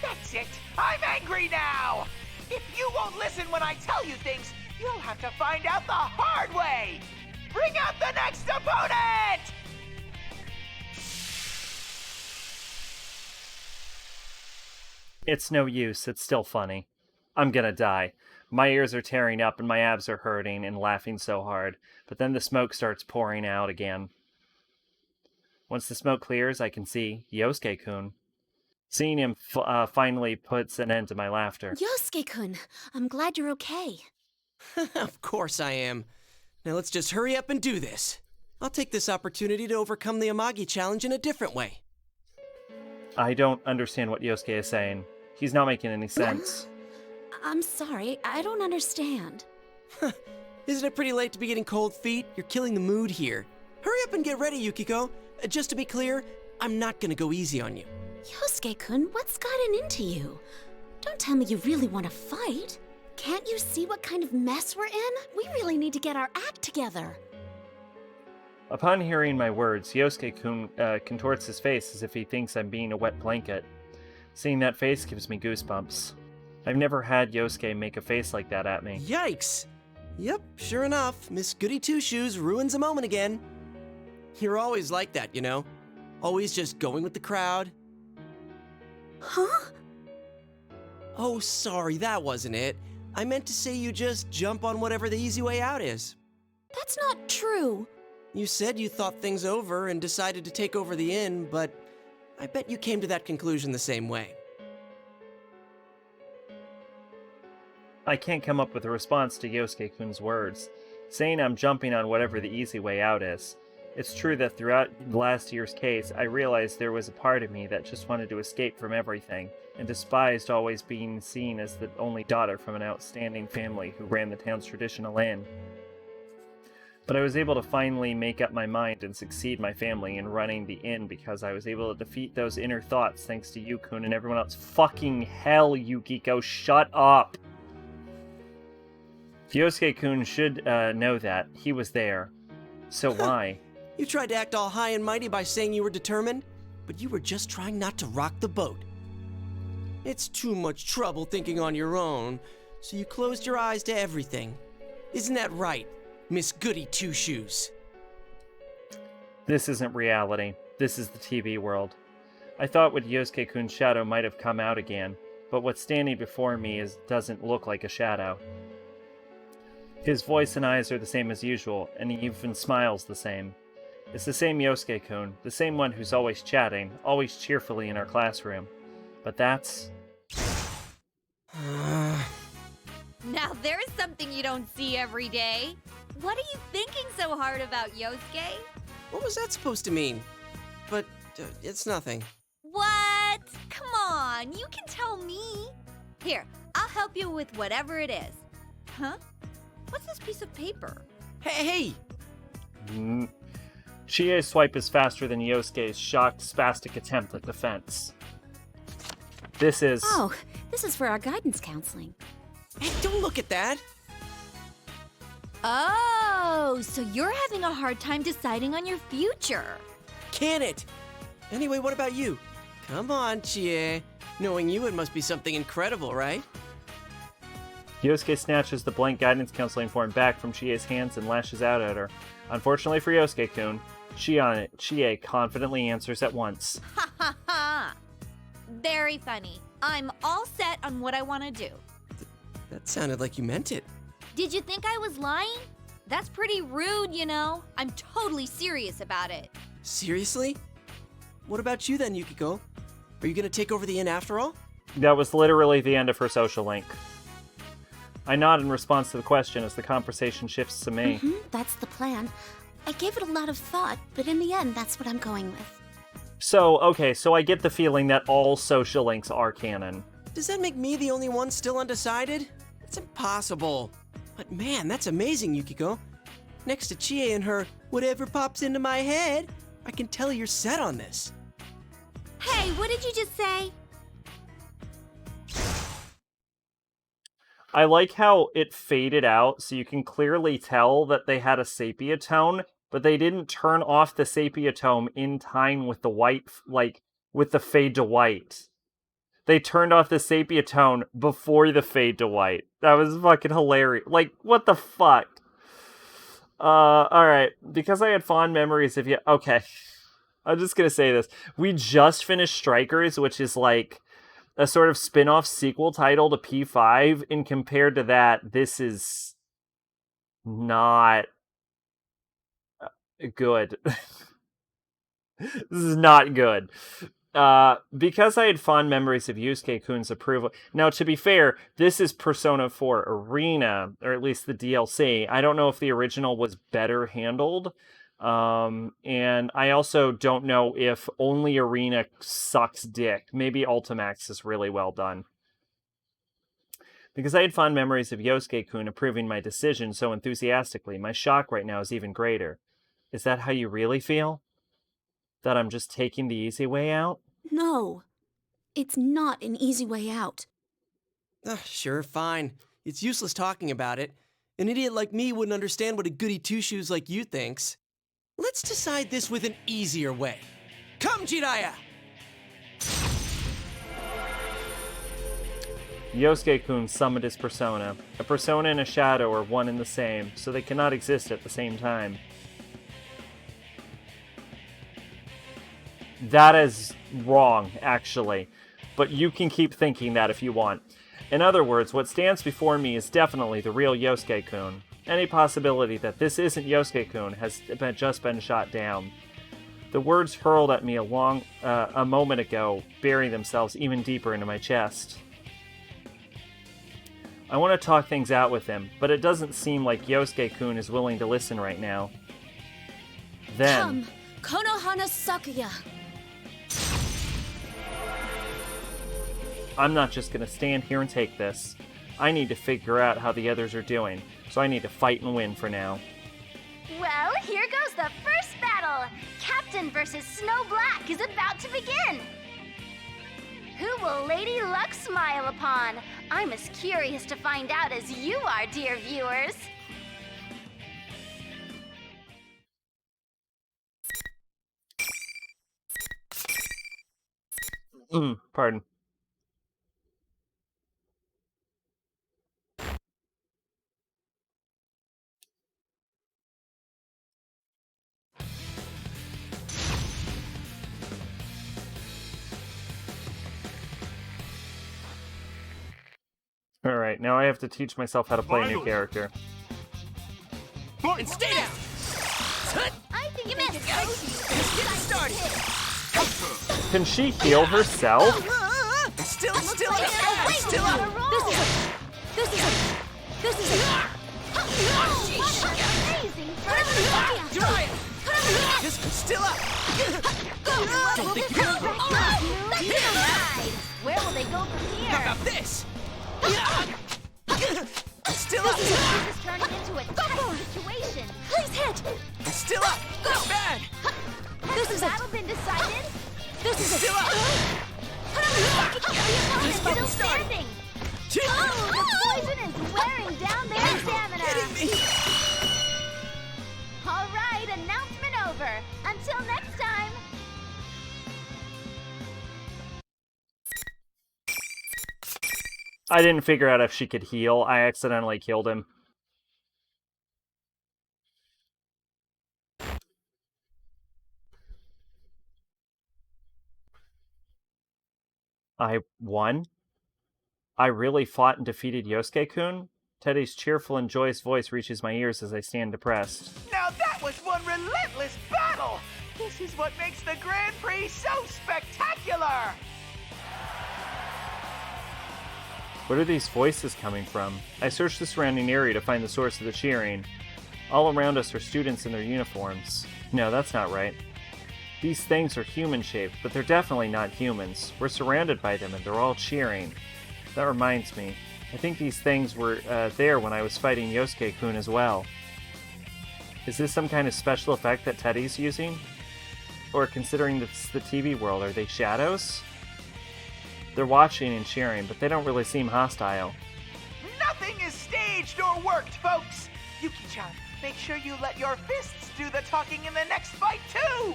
That's it! I'm angry now! If you won't listen when I tell you things, you'll have to find out the hard way! Bring out the next opponent! It's no use, it's still funny. I'm gonna die. My ears are tearing up and my abs are hurting and laughing so hard, but then the smoke starts pouring out again. Once the smoke clears, I can see Yosuke-kun. Seeing him finally puts an end to my laughter. Yosuke-kun, I'm glad you're okay. Of course I am. Now let's just hurry up and do this. I'll take this opportunity to overcome the Amagi challenge in a different way. I don't understand what Yosuke is saying. He's not making any sense. I'm sorry, I don't understand. Isn't it pretty late to be getting cold feet? You're killing the mood here. Hurry up and get ready, Yukiko. Just to be clear, I'm not gonna go easy on you. Yosuke-kun, what's gotten into you? Don't tell me you really want to fight. Can't you see what kind of mess we're in? We really need to get our act together. Upon hearing my words, Yosuke-kun contorts his face as if he thinks I'm being a wet blanket. Seeing that face gives me goosebumps. I've never had Yosuke make a face like that at me. Yikes! Yep, sure enough, Miss Goody Two-Shoes ruins a moment again. You're always like that, you know? Always just going with the crowd. Huh? Oh, sorry, that wasn't it. I meant to say you just jump on whatever the easy way out is. That's not true. You said you thought things over and decided to take over the inn, but I bet you came to that conclusion the same way. I can't come up with a response to Yosuke-kun's words, saying I'm jumping on whatever the easy way out is. It's true that throughout last year's case, I realized there was a part of me that just wanted to escape from everything, and despised always being seen as the only daughter from an outstanding family who ran the town's traditional inn. But I was able to finally make up my mind and succeed my family in running the inn because I was able to defeat those inner thoughts thanks to you, Kun, and everyone else. Fucking hell, Yukiko, shut up! Yosuke-kun should know that. He was there. So why? You tried to act all high and mighty by saying you were determined, but you were just trying not to rock the boat. It's too much trouble thinking on your own, so you closed your eyes to everything. Isn't that right, Miss Goody Two-Shoes? This isn't reality. This is the TV world. I thought what Yosuke-kun's shadow might have come out again, but what's standing before me doesn't look like a shadow. His voice and eyes are the same as usual, and he even smiles the same. It's the same Yosuke-kun, the same one who's always chatting, always cheerfully in our classroom. But that's... Now there's something you don't see every day. What are you thinking so hard about, Yosuke? What was that supposed to mean? But it's nothing. What? Come on, you can tell me. Here, I'll help you with whatever it is. Huh? What's this piece of paper? Hey! Chie's swipe is faster than Yosuke's shocked, spastic attempt at defense. This is... Oh, this is for our guidance counseling. Hey, don't look at that! Oh, so you're having a hard time deciding on your future. Can it? Anyway, what about you? Come on, Chie. Knowing you, it must be something incredible, right? Yosuke snatches the blank guidance counseling form back from Chie's hands and lashes out at her. Unfortunately for Yosuke-kun, Chie confidently answers at once. Ha ha ha! Very funny. I'm all set on what I want to do. That sounded like you meant it. Did you think I was lying? That's pretty rude, you know. I'm totally serious about it. Seriously? What about you then, Yukiko? Are you gonna take over the inn after all? That was literally the end of her social link. I nod in response to the question as the conversation shifts to me. That's the plan. I gave it a lot of thought, but in the end, that's what I'm going with. So I get the feeling that all social links are canon. Does that make me the only one still undecided? That's impossible. But man, that's amazing, Yukiko. Next to Chie and her whatever pops into my head, I can tell you're set on this. Hey, what did you just say? I like how it faded out, so you can clearly tell that they had a sepia tone, but they didn't turn off the sepia tone in time with the white, with the fade to white. They turned off the sepia tone before the fade to white. That was fucking hilarious. What the fuck? Alright. Because I had fond memories of you. Okay. I'm just gonna say this. We just finished Strikers, which is a sort of spin-off sequel title to P5, and compared to that, this is not good. This is not good. Because I had fond memories of Yusuke-kun's approval. Now, to be fair, this is Persona 4 Arena, or at least the DLC. I don't know if the original was better handled. And I also don't know if only Arena sucks dick. Maybe Ultimax is really well done. Because I had fond memories of Yosuke-kun approving my decision so enthusiastically, my shock right now is even greater. Is that how you really feel? That I'm just taking the easy way out? No. It's not an easy way out. Sure, fine. It's useless talking about it. An idiot like me wouldn't understand what a goody two-shoes like you thinks. Let's decide this with an easier way. Come, Jiraiya! Yosuke-kun summoned his persona. A persona and a shadow are one and the same, so they cannot exist at the same time. That is wrong, actually. But you can keep thinking that if you want. In other words, what stands before me is definitely the real Yosuke-kun. Any possibility that this isn't Yosuke-kun has just been shot down. The words hurled at me a moment ago bury themselves even deeper into my chest. I want to talk things out with him, but it doesn't seem like Yosuke-kun is willing to listen right now. Then... Come, Konohana Sakuya. I'm not just going to stand here and take this. I need to figure out how the others are doing, so I need to fight and win for now. Well, here goes the first battle. Captain versus Snow Black is about to begin. Who will Lady Luck smile upon? I'm as curious to find out as you are, dear viewers. Pardon. Alright, now I have to teach myself how to play a new character. And stay down! I think you missed. Get started! Can she heal herself? Still up! Still up! This is it. Amazing first Dry it! Just still up! Don't think you can. Where will they go from here? How about this? Still up! This is turning into a tight situation. Please hit. Still up! Not bad! Has the battle been decided? This is Still up! The opponent still standing. Oh, the poison is wearing down their stamina. All right, announcement over. Until next time. I didn't figure out if she could heal. I accidentally killed him. I won? I really fought and defeated Yosuke-kun? Teddy's cheerful and joyous voice reaches my ears as I stand depressed. Now that was one relentless battle! This is what makes the Grand Prix so spectacular! What are these voices coming from? I search the surrounding area to find the source of the cheering. All around us are students in their uniforms. No, that's not right. These things are human-shaped, but they're definitely not humans. We're surrounded by them and they're all cheering. That reminds me. I think these things were there when I was fighting Yosuke-kun as well. Is this some kind of special effect that Teddy's using? Or considering it's the TV world, are they shadows? They're watching and cheering, but they don't really seem hostile. Nothing is staged or worked, folks! Yuki-chan, make sure you let your fists do the talking in the next fight, too!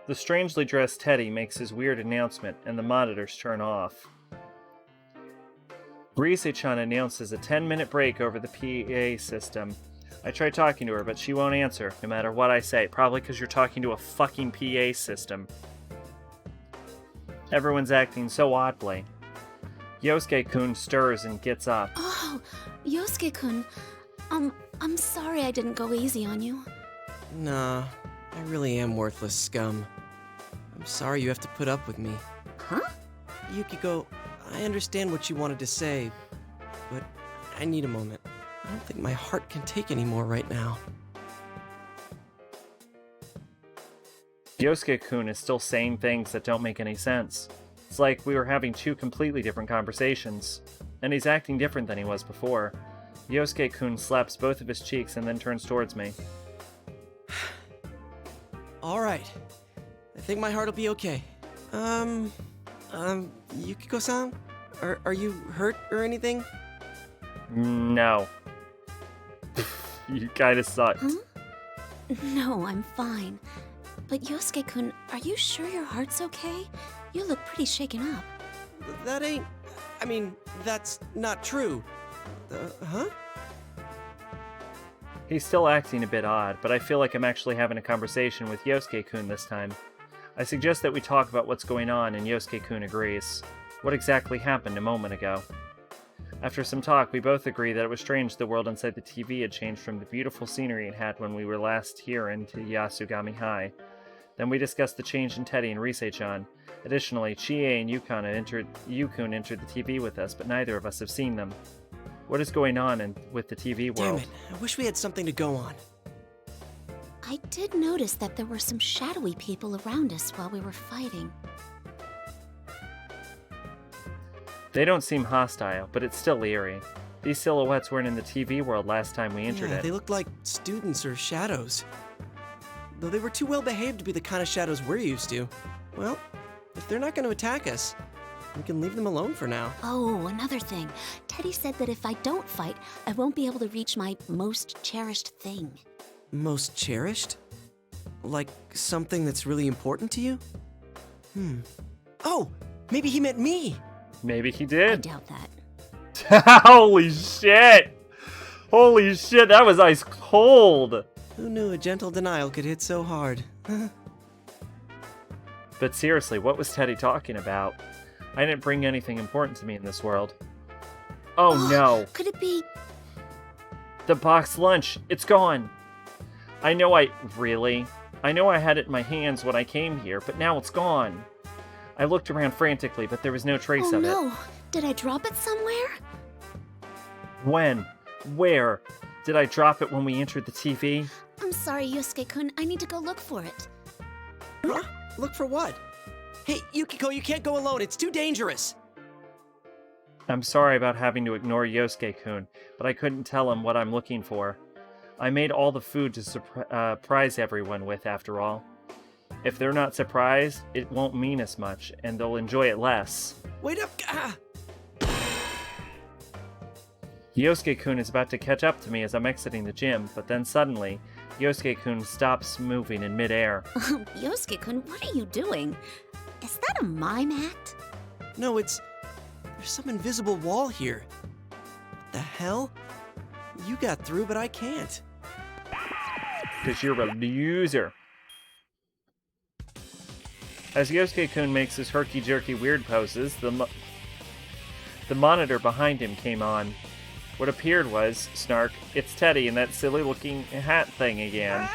The strangely dressed Teddy makes his weird announcement, and the monitors turn off. Rise-chan announces a 10-minute break over the PA system. I try talking to her, but she won't answer, no matter what I say, probably because you're talking to a fucking PA system. Everyone's acting so oddly. Yosuke-kun stirs and gets up. Oh, Yosuke-kun. I'm sorry I didn't go easy on you. Nah, I really am worthless scum. I'm sorry you have to put up with me. Huh? Yukiko, I understand what you wanted to say, but I need a moment. I don't think my heart can take any more right now. Yosuke-kun is still saying things that don't make any sense. It's like we were having two completely different conversations, and he's acting different than he was before. Yosuke-kun slaps both of his cheeks and then turns towards me. Alright. I think my heart will be okay. Yukiko-san? Are you hurt or anything? No. You kinda sucked. Huh? No, I'm fine. But Yosuke-kun, are you sure your heart's okay? You look pretty shaken up. That ain't... I mean, that's not true. Huh? He's still acting a bit odd, but I feel like I'm actually having a conversation with Yosuke-kun this time. I suggest that we talk about what's going on, and Yosuke-kun agrees. What exactly happened a moment ago? After some talk, we both agree that it was strange the world inside the TV had changed from the beautiful scenery it had when we were last here into Yasugami High. Then we discussed the change in Teddy and Risei-chan. Additionally, Chie and Yukun entered the TV with us, but neither of us have seen them. What is going on with the TV world? Damn it, I wish we had something to go on. I did notice that there were some shadowy people around us while we were fighting. They don't seem hostile, but it's still eerie. These silhouettes weren't in the TV world last time we entered it. They looked like students or shadows. Though they were too well behaved to be the kind of shadows we're used to. Well, if they're not going to attack us, we can leave them alone for now. Oh, another thing. Teddy said that if I don't fight, I won't be able to reach my most cherished thing. Most cherished? Like something that's really important to you? Oh, maybe he meant me. Maybe he did. I doubt that. Holy shit! Holy shit, that was ice cold! Who knew a gentle denial could hit so hard? But seriously, what was Teddy talking about? I didn't bring anything important to me in this world. Oh no! Could it be... The boxed lunch! It's gone! I know I had it in my hands when I came here, but now it's gone. I looked around frantically, but there was no trace of it. Oh no! Did I drop it somewhere? When? Where? Did I drop it when we entered the TV? I'm sorry, Yosuke-kun. I need to go look for it. Huh? Look for what? Hey, Yukiko, you can't go alone. It's too dangerous. I'm sorry about having to ignore Yosuke-kun, but I couldn't tell him what I'm looking for. I made all the food to surprise everyone with, after all. If they're not surprised, it won't mean as much, and they'll enjoy it less. Wait up! Yosuke-kun is about to catch up to me as I'm exiting the gym, but then suddenly, Yosuke-kun stops moving in midair. Yosuke-kun, what are you doing? Is that a mime act? No, there's some invisible wall here. What the hell? You got through, but I can't. 'Cause you're a loser. As Yosuke-kun makes his herky-jerky weird poses, the monitor behind him came on. What appeared was, snark, it's Teddy in that silly-looking hat thing again.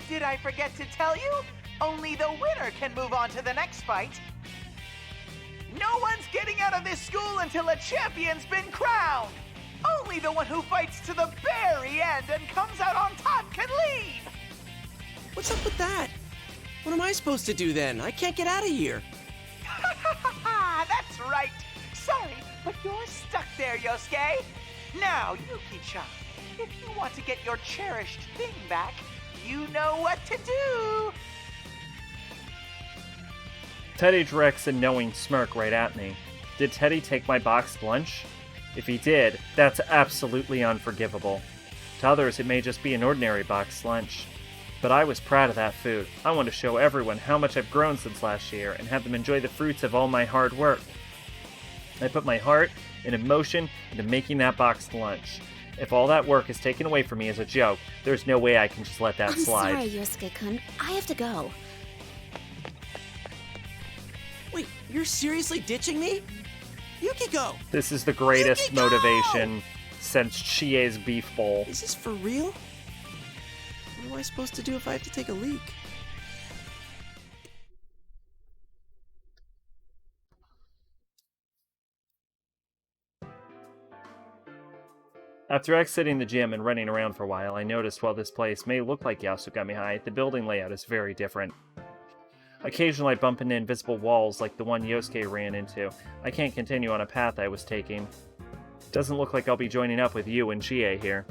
Did I forget to tell you? Only the winner can move on to the next fight. No one's getting out of this school until a champion's been crowned. Only the one who fights to the very end and comes out on top can leave. What's up with that? What am I supposed to do then? I can't get out of here. That's right. Sorry, but you're stuck there, Yosuke. Now, Yuki-chan, if you want to get your cherished thing back, you know what to do. Teddy directs a knowing smirk right at me. Did Teddy take my boxed lunch? If he did, that's absolutely unforgivable. To others, it may just be an ordinary boxed lunch. But I was proud of that food. I want to show everyone how much I've grown since last year and have them enjoy the fruits of all my hard work. I put my heart and emotion into making that boxed lunch. If all that work is taken away from me as a joke, there's no way I can just let that slide. I'm sorry, Yosuke-kun. I have to go. Wait, you're seriously ditching me? Yukiko! This is the greatest Yukiko! motivation since Chie's beef bowl. Is this for real? What am I supposed to do if I have to take a leak? After exiting the gym and running around for a while, I noticed while this place may look like Yasugami High, the building layout is very different. Occasionally I bump into invisible walls like the one Yosuke ran into. I can't continue on a path I was taking. Doesn't look like I'll be joining up with you and Chie here.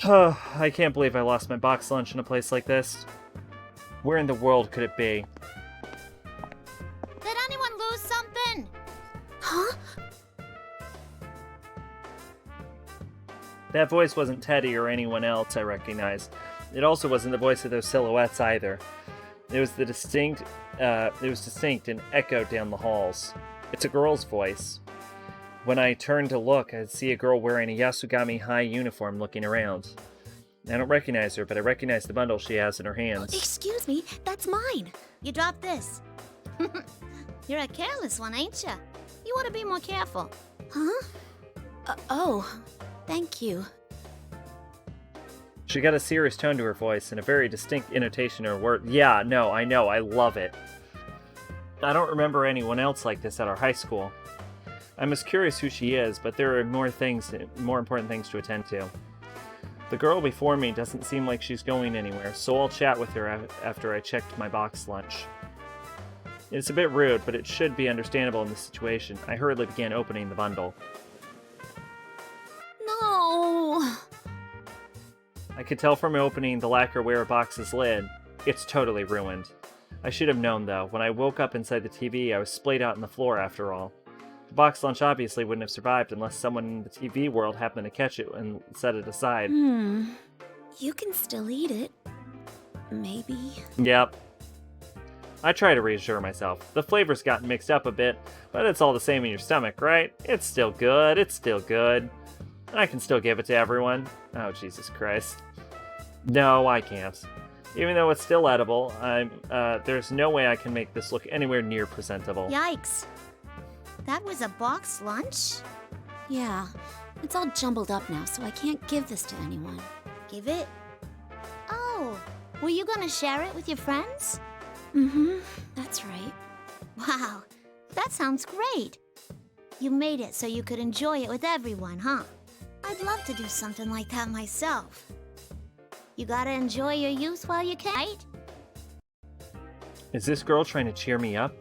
I can't believe I lost my box lunch in a place like this. Where in the world could it be? Did anyone lose something? Huh? That voice wasn't Teddy or anyone else I recognized. It also wasn't the voice of those silhouettes either. It was distinct and echoed down the halls. It's a girl's voice. When I turned to look, I see a girl wearing a Yasugami High uniform looking around. I don't recognize her, but I recognize the bundle she has in her hands. Excuse me, that's mine. You dropped this. You're a careless one, ain't ya? You ought to be more careful. Huh? Oh, thank you. She got a serious tone to her voice and a very distinct intonation to her word. Yeah, no, I know, I love it. I don't remember anyone else like this at our high school. I'm as curious who she is, but there are more important things to attend to. The girl before me doesn't seem like she's going anywhere, so I'll chat with her after I checked my box lunch. It's a bit rude, but it should be understandable in this situation. I hurriedly began opening the bundle. No! I could tell from opening the lacquerware box's lid, it's totally ruined. I should have known, though. When I woke up inside the TV, I was splayed out on the floor after all. The box lunch obviously wouldn't have survived unless someone in the TV world happened to catch it and set it aside. You can still eat it. Maybe. Yep. I try to reassure myself. The flavors got mixed up a bit, but it's all the same in your stomach, right? It's still good, it's still good. I can still give it to everyone. Oh, Jesus Christ. No, I can't. Even though it's still edible, there's no way I can make this look anywhere near presentable. Yikes. That was a box lunch? Yeah, it's all jumbled up now, so I can't give this to anyone. Give it? Oh, were you gonna share it with your friends? That's right. Wow, that sounds great. You made it so you could enjoy it with everyone, huh? I'd love to do something like that myself. You gotta enjoy your youth while you can, right? Is this girl trying to cheer me up?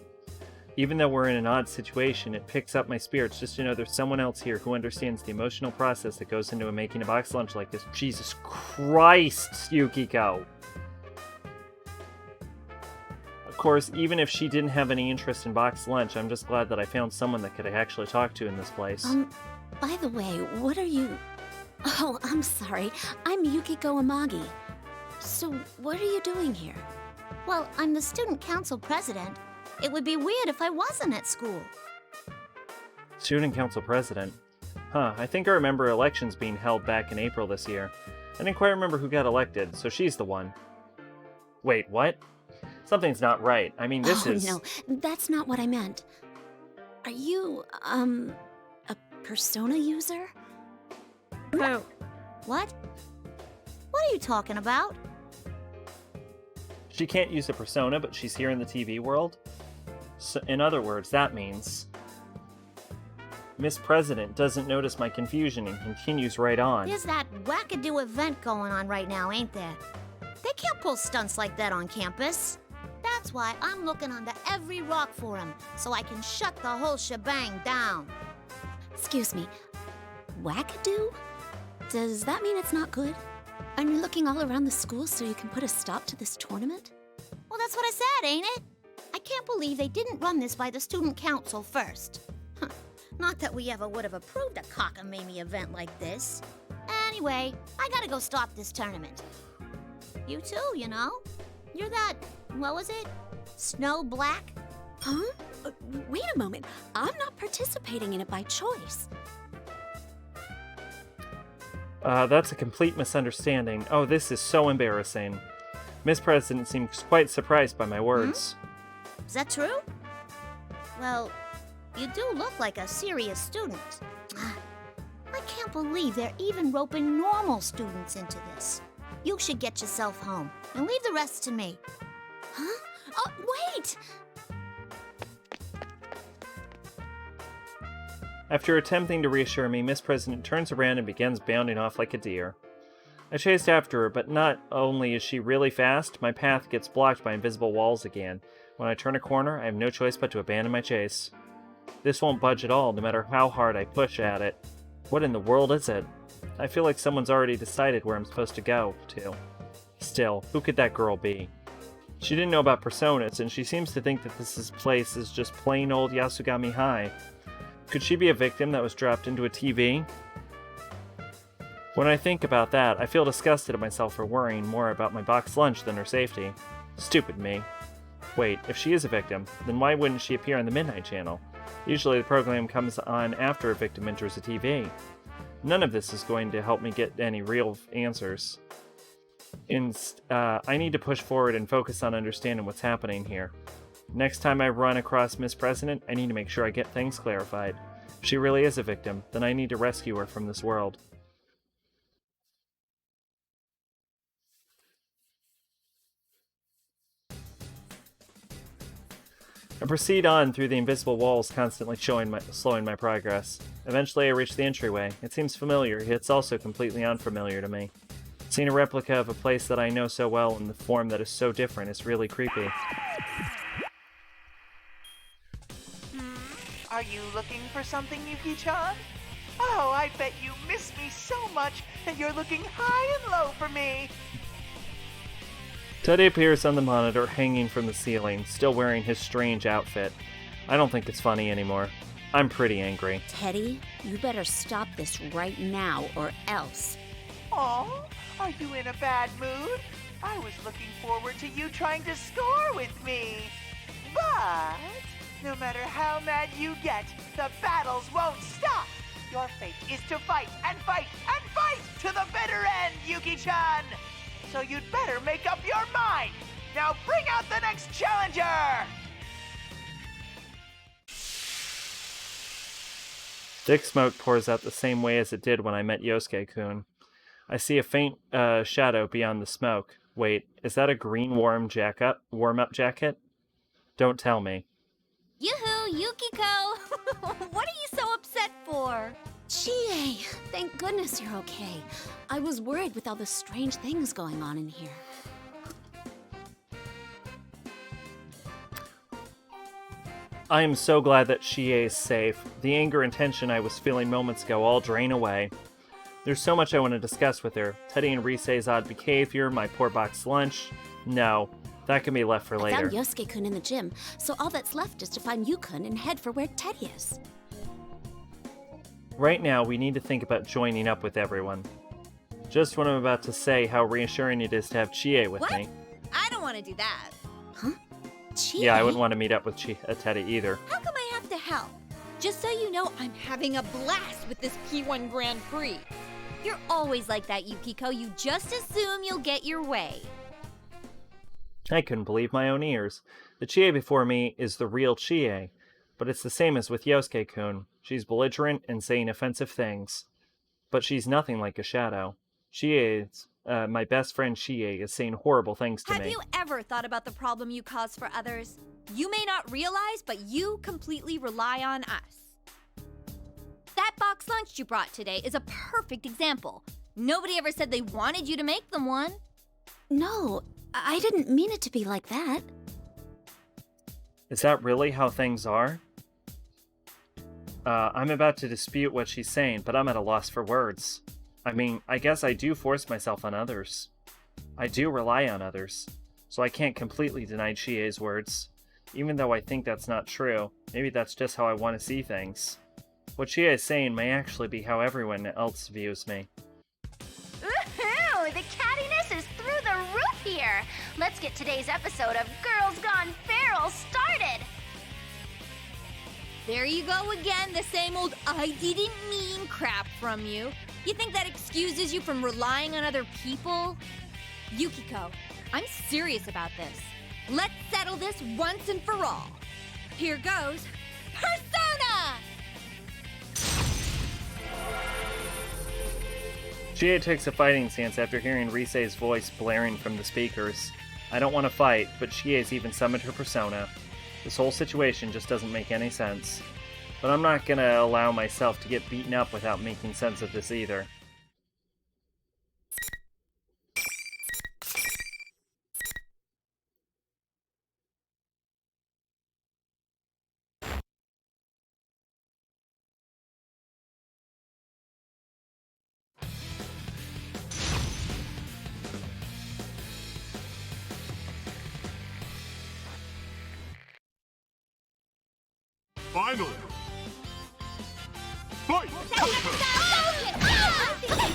Even though we're in an odd situation, it picks up my spirits just to know there's someone else here who understands the emotional process that goes into making a box lunch like this. Jesus Christ, Yukiko! Of course, even if she didn't have any interest in box lunch, I'm just glad that I found someone that could actually talk to in this place. By the way, what are you... Oh, I'm sorry. I'm Yukiko Amagi. So, what are you doing here? Well, I'm the student council president. It would be weird if I wasn't at school. Student council president? Huh, I think I remember elections being held back in April this year. I didn't quite remember who got elected, so she's the one. Wait, what? Something's not right. I mean, this is... Oh, no, that's not what I meant. Are you, a persona user? What? What are you talking about? She can't use a persona, but she's here in the TV world? So, in other words, that means... Miss President doesn't notice my confusion and continues right on. There's that wackadoo event going on right now, ain't there? They can't pull stunts like that on campus. That's why I'm looking under every rock for him, so I can shut the whole shebang down. Excuse me, wackadoo? Does that mean it's not good? Are you looking all around the school so you can put a stop to this tournament? Well, that's what I said, ain't it? I can't believe they didn't run this by the student council first. Not that we ever would have approved a cockamamie event like this. Anyway, I gotta go stop this tournament. You too, you know? You're that, what was it? Snow Black? Huh? Wait a moment. I'm not participating in it by choice. That's a complete misunderstanding. Oh, this is so embarrassing. Miss President seems quite surprised by my words. Is that true? Well, you do look like a serious student. I can't believe they're even roping normal students into this. You should get yourself home and leave the rest to me. Huh? Oh, wait! After attempting to reassure me, Miss President turns around and begins bounding off like a deer. I chased after her, but not only is she really fast, my path gets blocked by invisible walls again. When I turn a corner, I have no choice but to abandon my chase. This won't budge at all, no matter how hard I push at it. What in the world is it? I feel like someone's already decided where I'm supposed to go to. Still, who could that girl be? She didn't know about personas, and she seems to think that this place is just plain old Yasugami High. Could she be a victim that was dropped into a TV? When I think about that, I feel disgusted at myself for worrying more about my box lunch than her safety. Stupid me. Wait, if she is a victim, then why wouldn't she appear on the Midnight Channel? Usually the program comes on after a victim enters the TV. None of this is going to help me get any real answers. I need to push forward and focus on understanding what's happening here. Next time I run across Miss President, I need to make sure I get things clarified. If she really is a victim, then I need to rescue her from this world. I proceed on through the invisible walls, constantly slowing my progress. Eventually I reach the entryway. It seems familiar, yet it's also completely unfamiliar to me. Seeing a replica of a place that I know so well in the form that is so different is really creepy. Are you looking for something, Yuki-chan? Oh, I bet you miss me so much that you're looking high and low for me. Teddy appears on the monitor, hanging from the ceiling, still wearing his strange outfit. I don't think it's funny anymore. I'm pretty angry. Teddy, you better stop this right now or else. Aw, are you in a bad mood? I was looking forward to you trying to score with me. But no matter how mad you get, the battles won't stop. Your fate is to fight and fight and fight to the bitter end, Yuki-chan. So you'd better make up your mind. Now bring out the next challenger! Thick smoke pours out the same way as it did when I met Yosuke-kun. I see a faint shadow beyond the smoke. Wait, is that a green warm-up jacket? Don't tell me. Yoo-hoo, Yukiko! What are you so upset for? Chie, thank goodness you're okay. I was worried with all the strange things going on in here. I am so glad that Chie is safe. The anger and tension I was feeling moments ago all drain away. There's so much I want to discuss with her. Teddy and Risei's odd behavior, my poor box lunch. No, that can be left for later. I found Yosuke-kun in the gym, so all that's left is to find Yu-kun and head for where Teddy is. Right now, we need to think about joining up with everyone. Just when I'm about to say how reassuring it is to have Chie with me. I don't want to do that. Huh? Chie? Yeah, I wouldn't want to meet up with Teddy either. How come I have to help? Just so you know, I'm having a blast with this P1 Grand Prix. You're always like that, Yukiko. You just assume you'll get your way. I couldn't believe my own ears. The Chie before me is the real Chie, but it's the same as with Yosuke-kun. She's belligerent and saying offensive things. But she's nothing like a shadow. My best friend Chie is saying horrible things to me. Have you ever thought about the problem you cause for others? You may not realize, but you completely rely on us. That box lunch you brought today is a perfect example. Nobody ever said they wanted you to make them one. No, I didn't mean it to be like that. Is that really how things are? I'm about to dispute what she's saying, but I'm at a loss for words. I mean, I guess I do force myself on others. I do rely on others, so I can't completely deny Chie's words. Even though I think that's not true, maybe that's just how I want to see things. What Chie is saying may actually be how everyone else views me. Woohoo! The cattiness is through the roof here! Let's get today's episode of Girls Gone Feral started! There you go again, the same old I didn't mean crap from you. You think that excuses you from relying on other people? Yukiko, I'm serious about this. Let's settle this once and for all. Here goes Persona! Chie takes a fighting stance after hearing Risei's voice blaring from the speakers. I don't want to fight, but Chie's even summoned her persona. This whole situation just doesn't make any sense. But I'm not gonna allow myself to get beaten up without making sense of this either. Finally! Fight!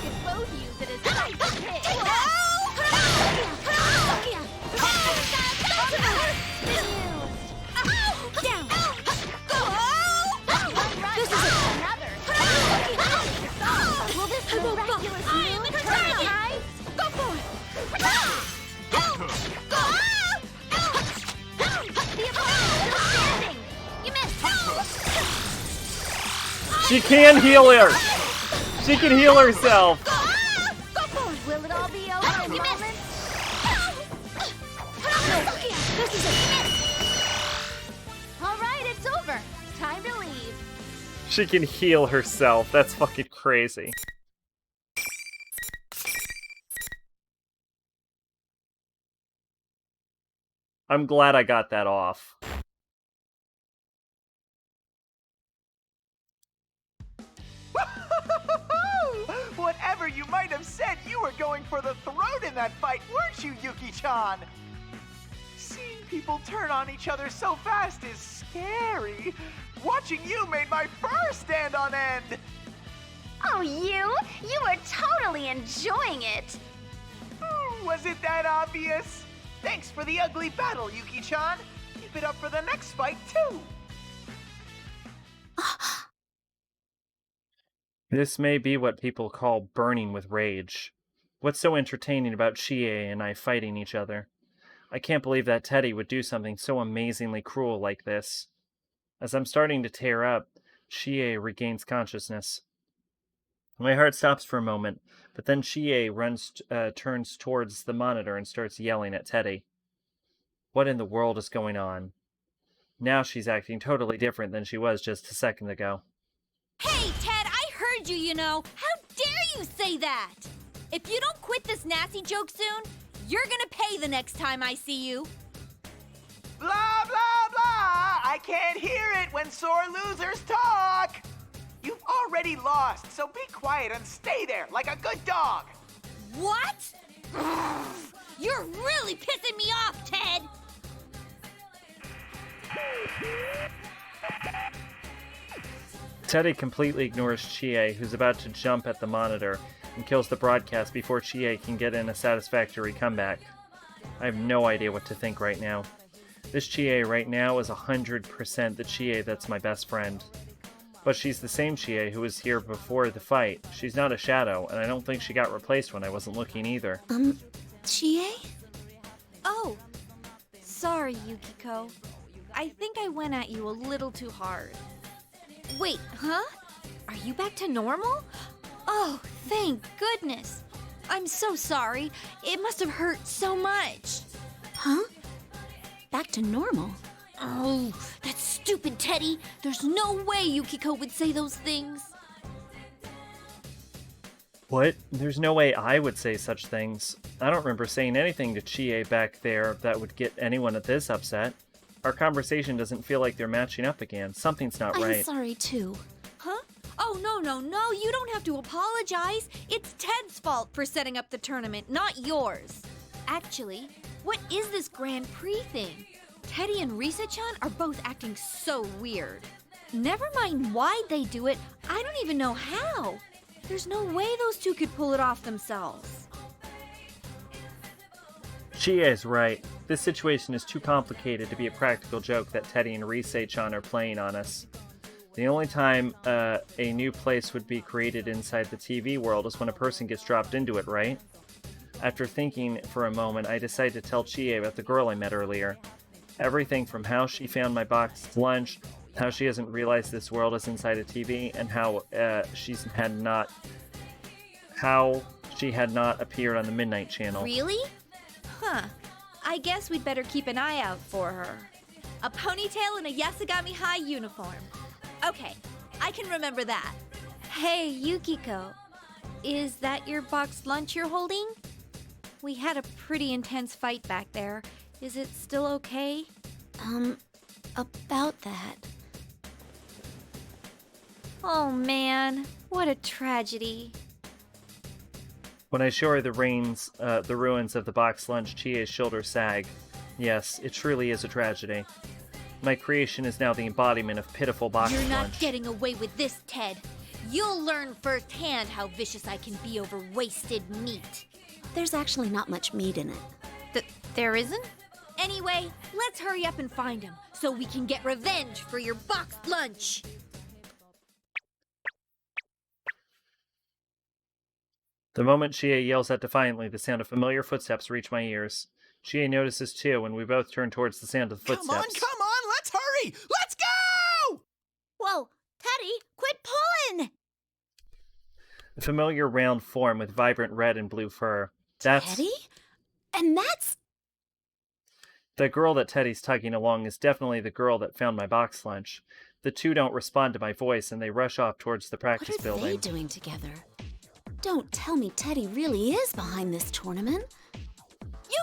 could both use it as fight pit. Down. This is another. Will this miraculous move turn the tides? Go for it. The opponent is still standing. You missed. She can heal her! She can heal herself! Will it all be over in a moment? This is it. All right, it's over. Time to leave. She can heal herself. That's fucking crazy. I'm glad I got that off. Whatever you might have said, you were going for the throat in that fight, weren't you, Yuki-chan? Seeing people turn on each other so fast is scary. Watching you made my fur stand on end. Oh, you were totally enjoying it. Was it that obvious? Thanks for the ugly battle, Yuki-chan. Keep it up for the next fight, too. This may be what people call burning with rage. What's so entertaining about Chie and I fighting each other? I can't believe that Teddy would do something so amazingly cruel like this. As I'm starting to tear up, Chie regains consciousness. My heart stops for a moment, but then Chie turns towards the monitor and starts yelling at Teddy. What in the world is going on? Now she's acting totally different than she was just a second ago. Hey, Ted, I heard you, you know. How dare you say that? If you don't quit this nasty joke soon, you're gonna pay the next time I see you. Blah, blah, blah! I can't hear it when sore losers talk! You've already lost, so be quiet and stay there like a good dog! What? You're really pissing me off, Ted! Teddy completely ignores Chie, who's about to jump at the monitor, and kills the broadcast before Chie can get in a satisfactory comeback. I have no idea what to think right now. This Chie right now is 100% the Chie that's my best friend. But she's the same Chie who was here before the fight. She's not a shadow, and I don't think she got replaced when I wasn't looking either. Chie? Oh, sorry, Yukiko. I think I went at you a little too hard. Wait, huh? Are you back to normal? Oh, thank goodness. I'm so sorry. It must have hurt so much. Huh? Back to normal? Oh, that stupid Teddy. There's no way Yukiko would say those things. What? There's no way I would say such things. I don't remember saying anything to Chie back there that would get anyone at this upset. Our conversation doesn't feel like they're matching up again. Something's not right. I'm sorry, too. Huh? Oh, no. You don't have to apologize. It's Ted's fault for setting up the tournament, not yours. Actually, what is this Grand Prix thing? Teddy and Risa-chan are both acting so weird. Never mind why they do it, I don't even know how. There's no way those two could pull it off themselves. Chie is right. This situation is too complicated to be a practical joke that Teddy and Risa-chan are playing on us. The only time a new place would be created inside the TV world is when a person gets dropped into it, right? After thinking for a moment, I decided to tell Chie about the girl I met earlier. Everything from how she found my boxed lunch, how she hasn't realized this world is inside a TV, and how she had not appeared on the Midnight Channel. Really? Huh. I guess we'd better keep an eye out for her. A ponytail and a Yasugami High uniform. Okay, I can remember that. Hey, Yukiko. Is that your boxed lunch you're holding? We had a pretty intense fight back there. Is it still okay? About that. Oh man, what a tragedy. When I show her the ruins of the boxed lunch, Chie's shoulders sag. Yes, it truly is a tragedy. My creation is now the embodiment of pitiful boxed lunch. You're not getting away with this, Ted. You'll learn firsthand how vicious I can be over wasted meat. There's actually not much meat in it. There isn't? Anyway, let's hurry up and find him, so we can get revenge for your boxed lunch. The moment Chie yells out defiantly, the sound of familiar footsteps reach my ears. Chie notices too, and we both turn towards the sound of the footsteps. Come on, let's hurry! Let's go! Whoa, Teddy, quit pulling! A familiar round form with vibrant red and blue fur. That's... Teddy? And that's... The girl that Teddy's tugging along is definitely the girl that found my box lunch. The two don't respond to my voice, and they rush off towards the practice building. What are they doing together? Don't tell me Teddy really is behind this tournament.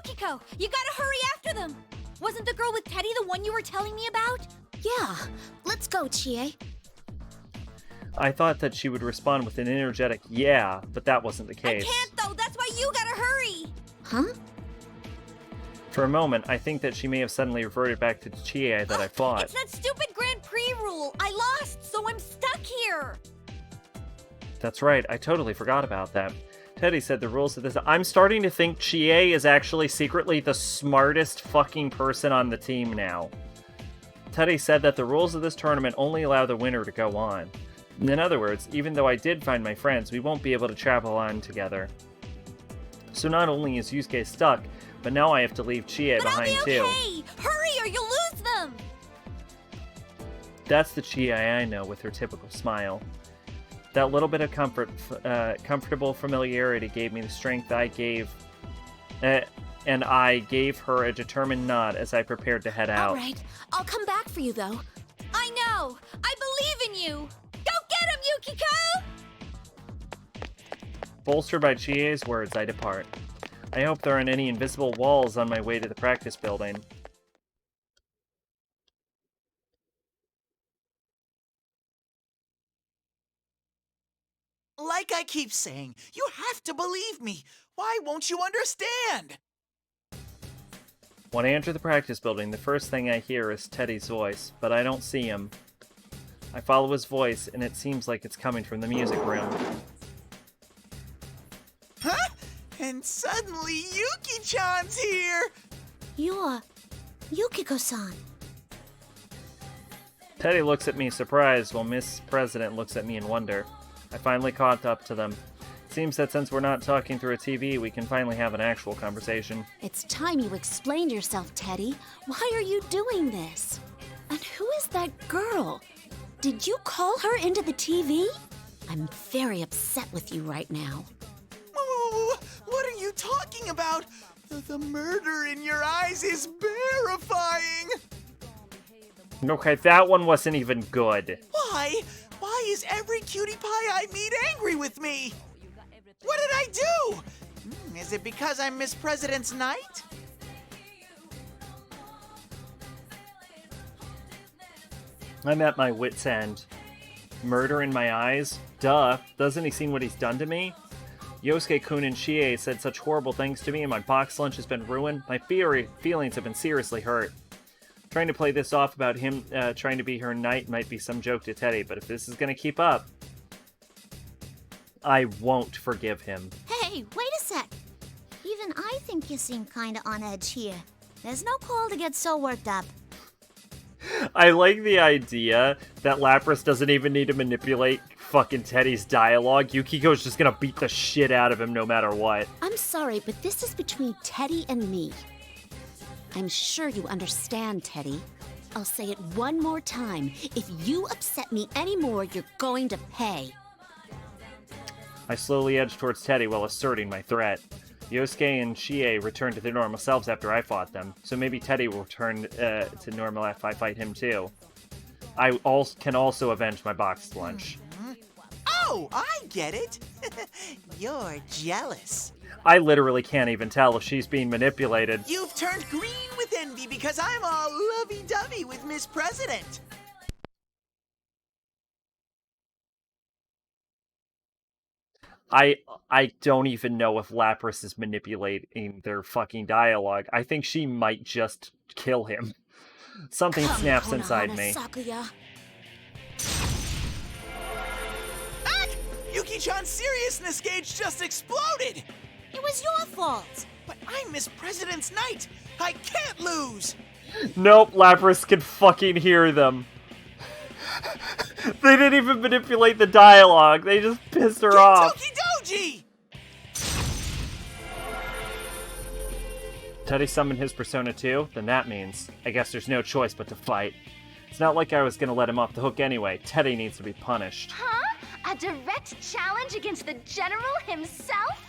Yukiko, you gotta hurry after them! Wasn't the girl with Teddy the one you were telling me about? Yeah, let's go, Chie. I thought that she would respond with an energetic yeah, but that wasn't the case. I can't though, that's why you gotta hurry! Huh? For a moment, I think that she may have suddenly reverted back to the Chie that I fought. It's that stupid Grand Prix rule! I lost, so I'm stuck here! That's right, I totally forgot about that. Teddy said the rules of this... I'm starting to think Chie is actually secretly the smartest fucking person on the team now. Teddy said that the rules of this tournament only allow the winner to go on. In other words, even though I did find my friends, we won't be able to travel on together. So not only is Yusuke stuck, but now I have to leave Chie behind too. Hey, hurry or you'll lose them! That's the Chie I know with her typical smile. That little bit of comfortable familiarity gave me the strength I gave, and I gave her a determined nod as I prepared to head out. All right, I'll come back for you, though. I know! I believe in you! Go get him, Yukiko! Bolstered by Chie's words, I depart. I hope there aren't any invisible walls on my way to the practice building. Like I keep saying, you have to believe me. Why won't you understand? When I enter the practice building, the first thing I hear is Teddy's voice, but I don't see him. I follow his voice, and it seems like it's coming from the music room. Huh? And suddenly Yuki-chan's here! You're Yukiko-san. Teddy looks at me surprised, while Miss President looks at me in wonder. I finally caught up to them. It seems that since we're not talking through a TV, we can finally have an actual conversation. It's time you explained yourself, Teddy. Why are you doing this? And who is that girl? Did you call her into the TV? I'm very upset with you right now. What are you talking about? The murder in your eyes is terrifying! Okay, that one wasn't even good. Why? Why is every cutie pie I meet angry with me? What did I do? Is it because I'm Miss President's Knight? I'm at my wit's end. Murder in my eyes? Duh. Doesn't he see what he's done to me? Yosuke-kun and Chie said such horrible things to me, and my box lunch has been ruined. My feelings have been seriously hurt. Trying to play this off about him trying to be her knight might be some joke to Teddy, but if this is going to keep up, I won't forgive him. Hey, wait a sec. Even I think you seem kinda on edge here. There's no call to get so worked up. I like the idea that Lapras doesn't even need to manipulate fucking Teddy's dialogue. Yukiko's just gonna beat the shit out of him no matter what. I'm sorry, but this is between Teddy and me. I'm sure you understand, Teddy. I'll say it one more time. If you upset me anymore, you're going to pay. I slowly edged towards Teddy while asserting my threat. Yosuke and Chie returned to their normal selves after I fought them, so maybe Teddy will return to normal if I fight him too. I can also avenge my boxed lunch. Oh, I get it. You're jealous. I literally can't even tell if she's being manipulated. You've turned green with envy because I'm all lovey-dovey with Miss President. I don't even know if Lapras is manipulating their fucking dialogue. I think she might just kill him. Something snaps inside me. Ah! Yuki-chan's seriousness gauge just exploded! It was your fault! But I'm Miss President's Knight! I can't lose! Nope, Lapras can fucking hear them. They didn't even manipulate the dialogue. They just pissed her off. Doji! Teddy summoned his Persona 2? Then that means, I guess there's no choice but to fight. It's not like I was gonna let him off the hook anyway. Teddy needs to be punished. Huh? A direct challenge against the General himself?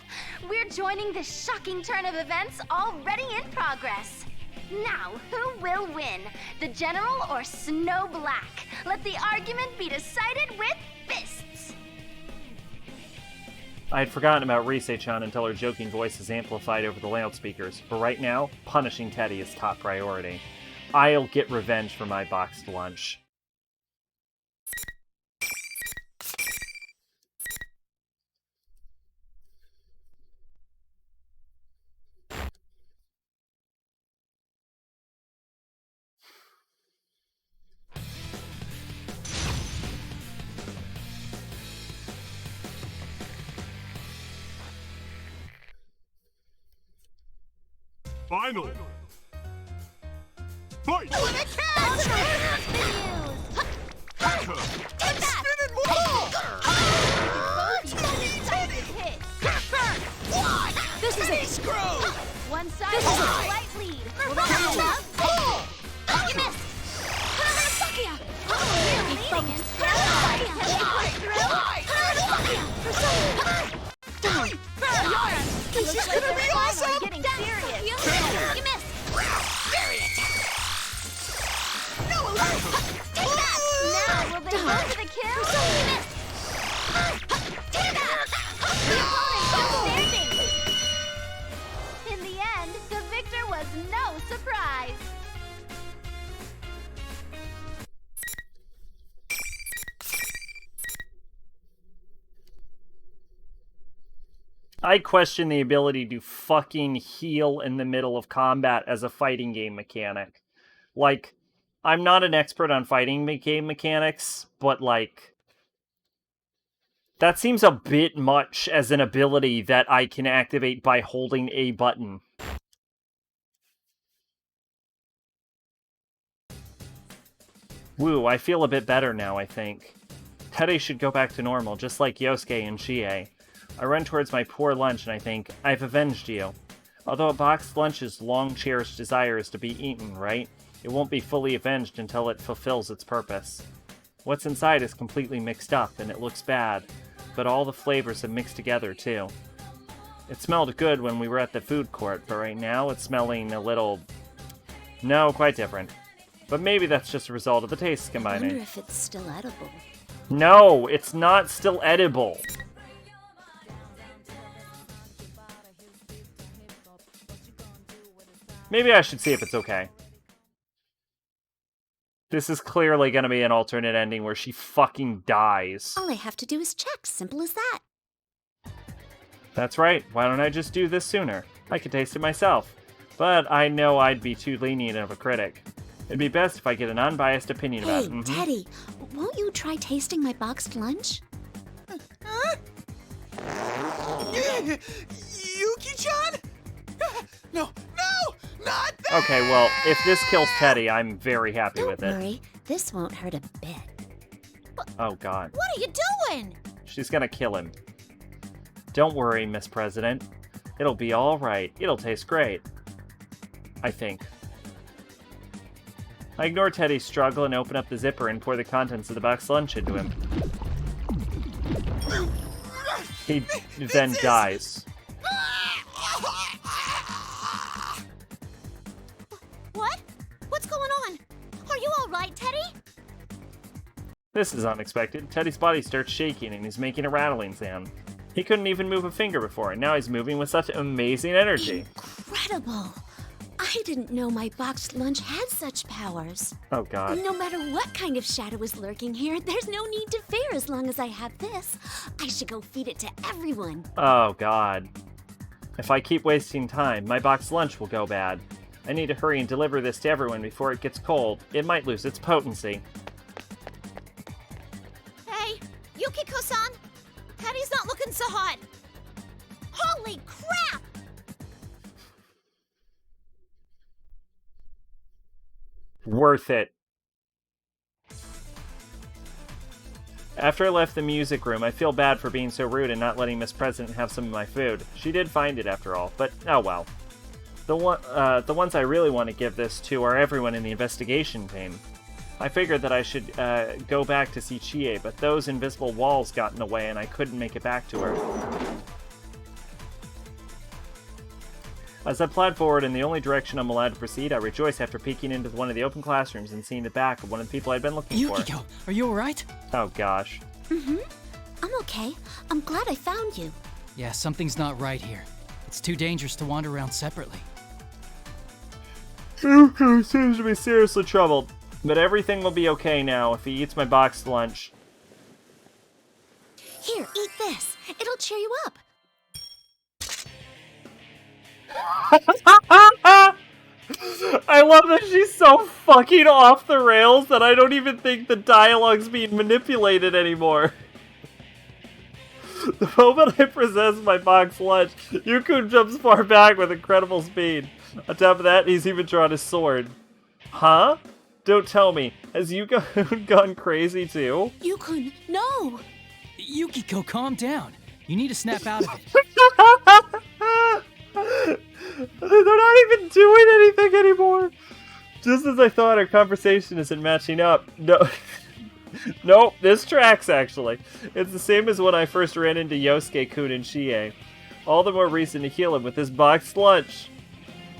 We're joining this shocking turn of events already in progress. Now, who will win? The General or Snow Black? Let the argument be decided with fists! I had forgotten about Rise-chan until her joking voice is amplified over the loudspeakers, but right now, punishing Teddy is top priority. I'll get revenge for my boxed lunch. Final. Fight! This is it. One side This has is a it. slight lead. We're Will that running. enough? You missed. Sakia. We're leading and This is gonna be awesome! Getting serious. You missed. Take that! Now, will they go for the kill? Take that. The opponent is standing! In the end, the victor was no surprise. I question the ability to fucking heal in the middle of combat as a fighting game mechanic. Like, I'm not an expert on fighting game mechanics, but like, that seems a bit much as an ability that I can activate by holding a button. Woo, I feel a bit better now, I think. Teddy should go back to normal, just like Yosuke and Chie. I run towards my poor lunch and I think, I've avenged you. Although a boxed lunch's long-cherished desire is to be eaten, right? It won't be fully avenged until it fulfills its purpose. What's inside is completely mixed up, and it looks bad, but all the flavors have mixed together, too. It smelled good when we were at the food court, but right now it's smelling a little... No, quite different. But maybe that's just a result of the tastes I combining. wonder if it's still edible. No, it's not still edible. Maybe I should see if it's okay. This is clearly gonna be an alternate ending where she fucking dies. All I have to do is check. Simple as that. That's right. Why don't I just do this sooner? I could taste it myself. But I know I'd be too lenient of a critic. It'd be best if I get an unbiased opinion about Hey, it. Teddy, won't you try tasting my boxed lunch? Yuki-chan? No, not that! Okay, well, if this kills Teddy, I'm very happy with Don't it. worry, this won't hurt a bit. Oh god. What are you doing? She's gonna kill him. Don't worry, Miss President. It'll be alright. It'll taste great. I think. I ignore Teddy's struggle and open up the zipper and pour the contents of the boxed lunch into him. He then dies. What? What's going on? Are you all right, Teddy? This is unexpected. Teddy's body starts shaking and he's making a rattling sound. He couldn't even move a finger before, and now he's moving with such amazing energy. Incredible! I didn't know my boxed lunch had such powers. Oh god. No matter what kind of shadow is lurking here, there's no need to fear as long as I have this. I should go feed it to everyone. Oh god. If I keep wasting time, my boxed lunch will go bad. I need to hurry and deliver this to everyone before it gets cold. It might lose its potency. Hey, Yukiko-san? Teddy's not looking so hot. Holy crap! Worth it. After I left the music room, I feel bad for being so rude and not letting Miss President have some of my food. She did find it after all, but oh well. The ones I really want to give this to are everyone in the investigation team. I figured that I should go back to see Chie, but those invisible walls got in the way and I couldn't make it back to her. As I plod forward in the only direction I'm allowed to proceed, I rejoice after peeking into one of the open classrooms and seeing the back of one of the people I'd been looking for. Yukiko, are you alright? Oh gosh. Mm-hmm. I'm okay. I'm glad I found you. Yeah, something's not right here. It's too dangerous to wander around separately. Yuko seems to be seriously troubled, but everything will be okay now if he eats my boxed lunch. Here, eat this. It'll cheer you up. I love that she's so fucking off the rails that I don't even think the dialogue's being manipulated anymore. The moment I possess my box lunch, Yukun jumps far back with incredible speed. On top of that, he's even drawn his sword. Huh? Don't tell me. Has Yukun gone crazy too? Yukun, no! Yukiko, calm down. You need to snap out of it. They're not even doing anything anymore. Just as I thought, our conversation isn't matching up. No. Nope, this tracks, actually. It's the same as when I first ran into Yosuke-kun and Chie. All the more reason to heal him with this boxed lunch.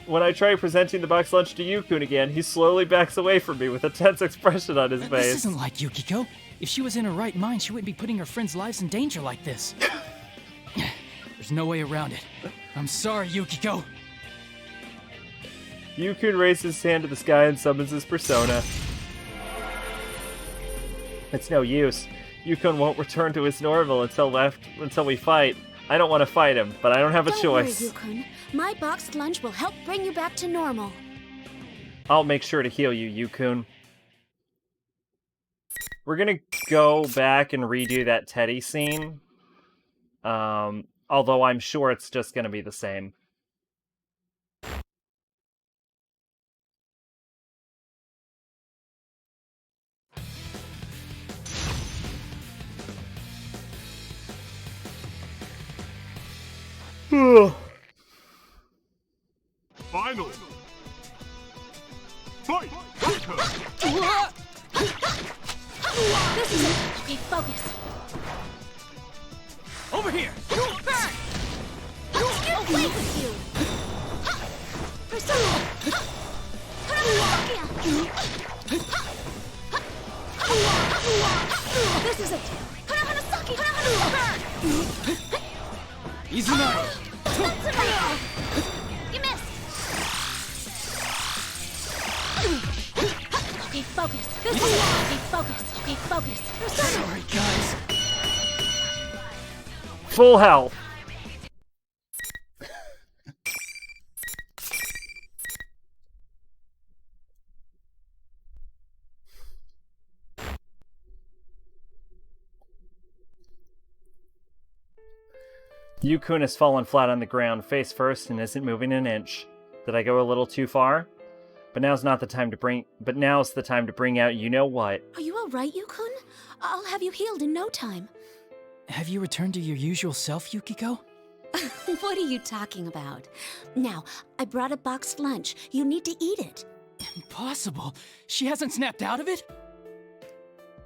When I try presenting the boxed lunch to Yukun again, he slowly backs away from me with a tense expression on his face. This isn't like Yukiko. If she was in her right mind, she wouldn't be putting her friends' lives in danger like this. There's no way around it. I'm sorry, Yukiko. Yukun raises his hand to the sky and summons his persona. It's no use. Yukun won't return to his normal until we fight. I don't want to fight him, but I don't have a choice. Don't worry, Yukun. My boxed lunch will help bring you back to normal. I'll make sure to heal you, Yukun. We're gonna go back and redo that Teddy scene. Although I'm sure it's just gonna be the same. Final. Fight! This is it. Okay, focus. Over here! Back! I'll play with you. Persona! This is it. Easy now. You missed. Okay, focus. This is it. Okay, focus. Okay, focus. Sorry, guys. Full health. Yukun has fallen flat on the ground, face first, and isn't moving an inch. Did I go a little too far? But now's the time to bring out you know what. Are you alright, Yukun? I'll have you healed in no time. Have you returned to your usual self, Yukiko? What are you talking about? Now, I brought a boxed lunch. You need to eat it. Impossible. She hasn't snapped out of it?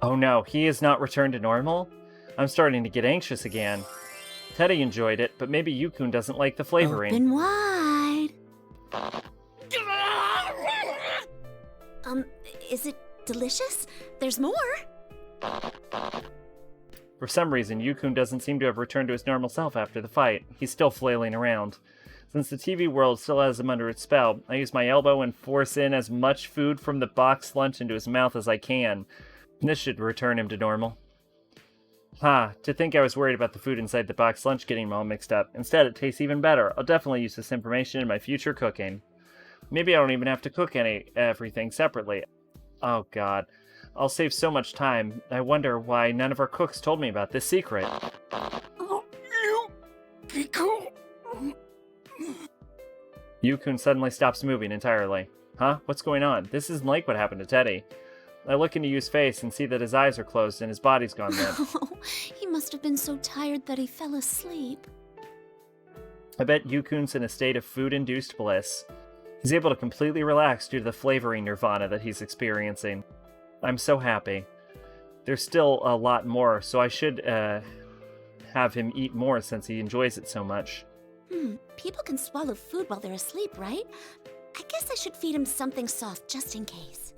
Oh no, he has not returned to normal? I'm starting to get anxious again. Teddy enjoyed it, but maybe Yukun doesn't like the flavoring. Open wide. Is it delicious? There's more. For some reason, Yukun doesn't seem to have returned to his normal self after the fight. He's still flailing around. Since the TV world still has him under its spell, I use my elbow and force in as much food from the boxed lunch into his mouth as I can. This should return him to normal. To think I was worried about the food inside the boxed lunch getting all mixed up. Instead, it tastes even better. I'll definitely use this information in my future cooking. Maybe I don't even have to cook everything separately. Oh god. I'll save so much time. I wonder why none of our cooks told me about this secret. be cool. Yukun suddenly stops moving entirely. Huh? What's going on? This isn't like what happened to Teddy. I look into Yu's face and see that his eyes are closed and his body's gone limp. Oh, he must have been so tired that he fell asleep. I bet Yukun's in a state of food-induced bliss. He's able to completely relax due to the flavoring nirvana that he's experiencing. I'm so happy. There's still a lot more, so I should have him eat more since he enjoys it so much. People can swallow food while they're asleep, right? I guess I should feed him something soft just in case.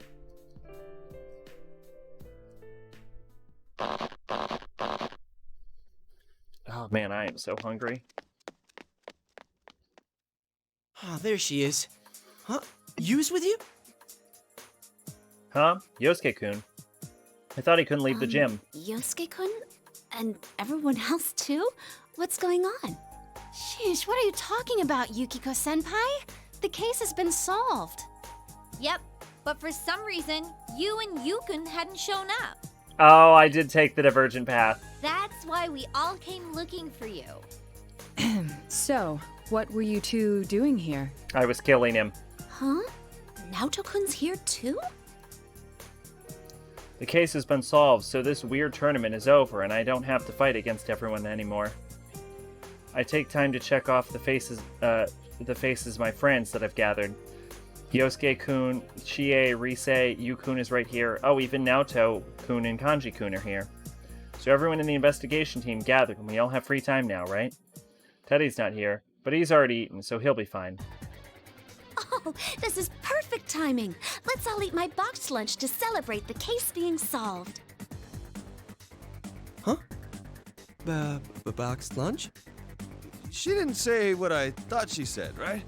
Oh man, I am so hungry. Oh, there she is. Huh? Yu's with you? Huh? Yosuke-kun. I thought he couldn't leave the gym. Yosuke-kun? And everyone else too? What's going on? Sheesh, what are you talking about, Yukiko-senpai? The case has been solved. Yep, but for some reason, you and Yukun hadn't shown up. Oh, I did take the divergent path. That's why we all came looking for you. So, what were you two doing here? I was killing him. Huh? Naoto-kun's here too? The case has been solved, so this weird tournament is over, and I don't have to fight against everyone anymore. I take time to check off the faces of my friends that I've gathered. Yosuke-kun, Chie, Rise, Yu-kun is right here. Oh, even Naoto-kun and Kanji-kun are here. So everyone in the investigation team gathered, and we all have free time now, right? Teddy's not here, but he's already eaten, so he'll be fine. Oh, this is perfect timing. Let's all eat my boxed lunch to celebrate the case being solved. Huh? Boxed lunch? She didn't say what I thought she said, right?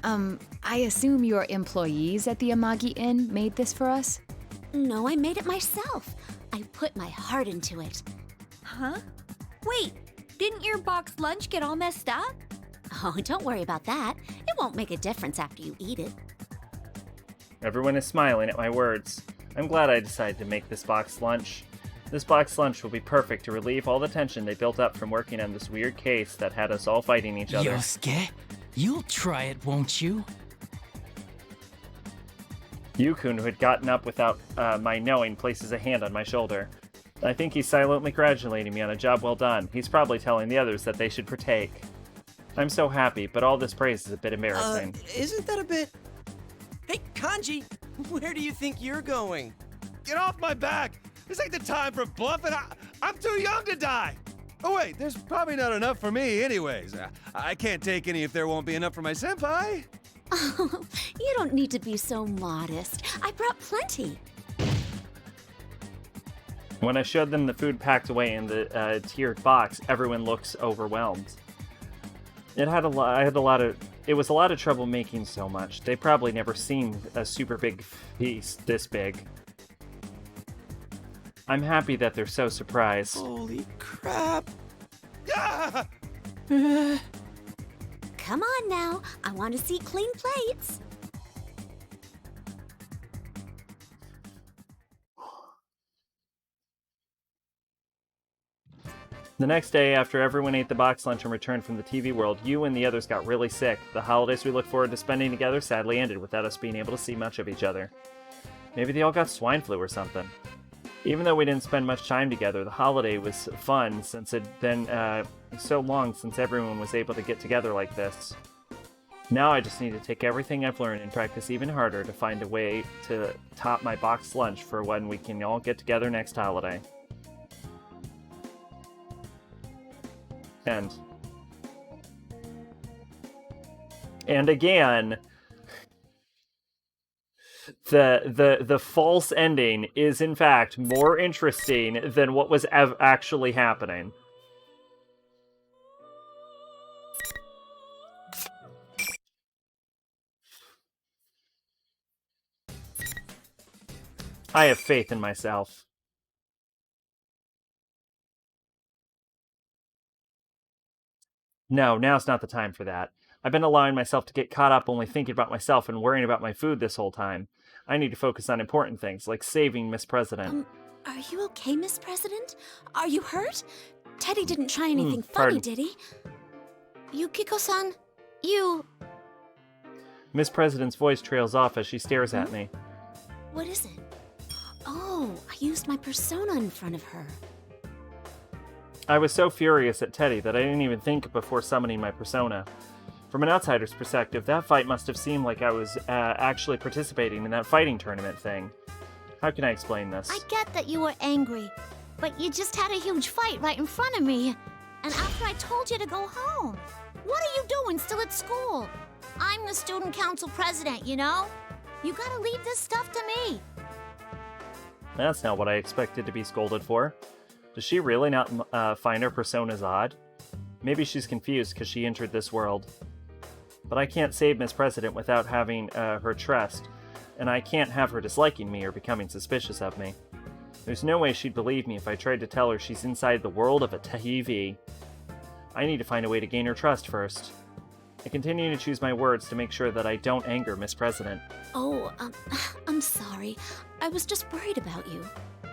I assume your employees at the Amagi Inn made this for us? No, I made it myself. I put my heart into it. Huh? Wait, didn't your boxed lunch get all messed up? Oh, don't worry about that. It won't make a difference after you eat it. Everyone is smiling at my words. I'm glad I decided to make this boxed lunch. This boxed lunch will be perfect to relieve all the tension they built up from working on this weird case that had us all fighting each other. Yosuke, you'll try it, won't you? Yukun, who had gotten up without my knowing, places a hand on my shoulder. I think he's silently congratulating me on a job well done. He's probably telling the others that they should partake. I'm so happy, but all this praise is a bit embarrassing. Isn't that a bit... Hey, Kanji, where do you think you're going? Get off my back! This ain't the time for bluffing. I'm too young to die. Oh wait, there's probably not enough for me anyways. I can't take any if there won't be enough for my senpai. Oh, you don't need to be so modest. I brought plenty. When I showed them the food packed away in the tiered box, everyone looks overwhelmed. It was a lot of trouble making so much. They probably never seen a super big feast this big. I'm happy that they're so surprised. Holy crap. Ah! Come on now. I want to see clean plates. The next day, after everyone ate the box lunch and returned from the TV world, you and the others got really sick. The holidays we looked forward to spending together sadly ended without us being able to see much of each other. Maybe they all got swine flu or something. Even though we didn't spend much time together, the holiday was fun since it had been so long since everyone was able to get together like this. Now I just need to take everything I've learned and practice even harder to find a way to top my boxed lunch for when we can all get together next holiday. End. And again, the false ending is in fact more interesting than what was actually happening. I have faith in myself. No, now's not the time for that. I've been allowing myself to get caught up only thinking about myself and worrying about my food this whole time. I need to focus on important things, like saving Miss President. Are you okay, Miss President? Are you hurt? Teddy didn't try anything funny, pardon. did he? Yukiko-san, you... Miss President's voice trails off as she stares at me. What is it? Oh, I used my persona in front of her. I was so furious at Teddy that I didn't even think before summoning my persona. From an outsider's perspective, that fight must have seemed like I was actually participating in that fighting tournament thing. How can I explain this? I get that you were angry, but you just had a huge fight right in front of me. And after I told you to go home. What are you doing still at school? I'm the student council president, you know? You gotta leave this stuff to me. That's not what I expected to be scolded for. Does she really not find her personas odd? Maybe she's confused because she entered this world. But I can't save Miss President without having her trust, and I can't have her disliking me or becoming suspicious of me. There's no way she'd believe me if I tried to tell her she's inside the world of a TV. I need to find a way to gain her trust first. I continue to choose my words to make sure that I don't anger Miss President. Oh, I'm sorry. I was just worried about you.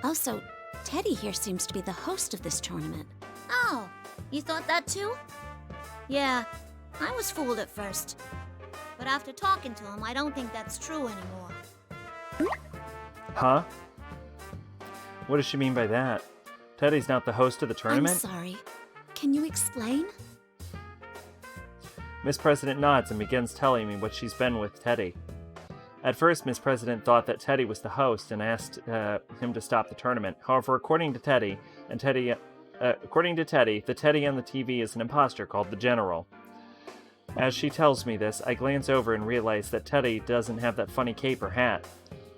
Also, Teddy here seems to be the host of this tournament. Oh, you thought that too? Yeah, I was fooled at first. But after talking to him, I don't think that's true anymore. Huh? What does she mean by that? Teddy's not the host of the tournament? I'm sorry. Can you explain? Miss President nods and begins telling me what she's been with Teddy. At first, Miss President thought that Teddy was the host and asked him to stop the tournament. However, according to Teddy, the Teddy on the TV is an imposter called the General. As she tells me this, I glance over and realize that Teddy doesn't have that funny cape or hat.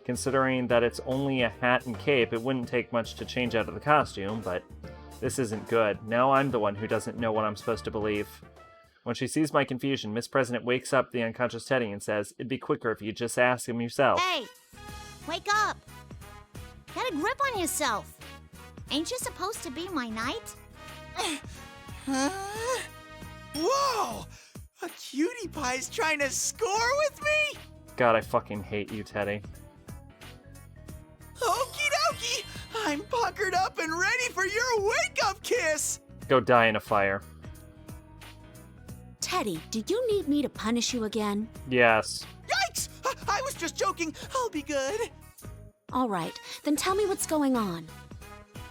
Considering that it's only a hat and cape, it wouldn't take much to change out of the costume, but this isn't good. Now I'm the one who doesn't know what I'm supposed to believe. When she sees my confusion, Miss President wakes up the unconscious Teddy and says, "It'd be quicker if you just ask him yourself." Hey! Wake up! Get a grip on yourself! Ain't you supposed to be my knight? Whoa! A cutie pie's trying to score with me? God, I fucking hate you, Teddy. Okie dokie! I'm puckered up and ready for your wake-up kiss! Go die in a fire. Teddy, do you need me to punish you again? Yes. Yikes! I was just joking. I'll be good. All right, then tell me what's going on.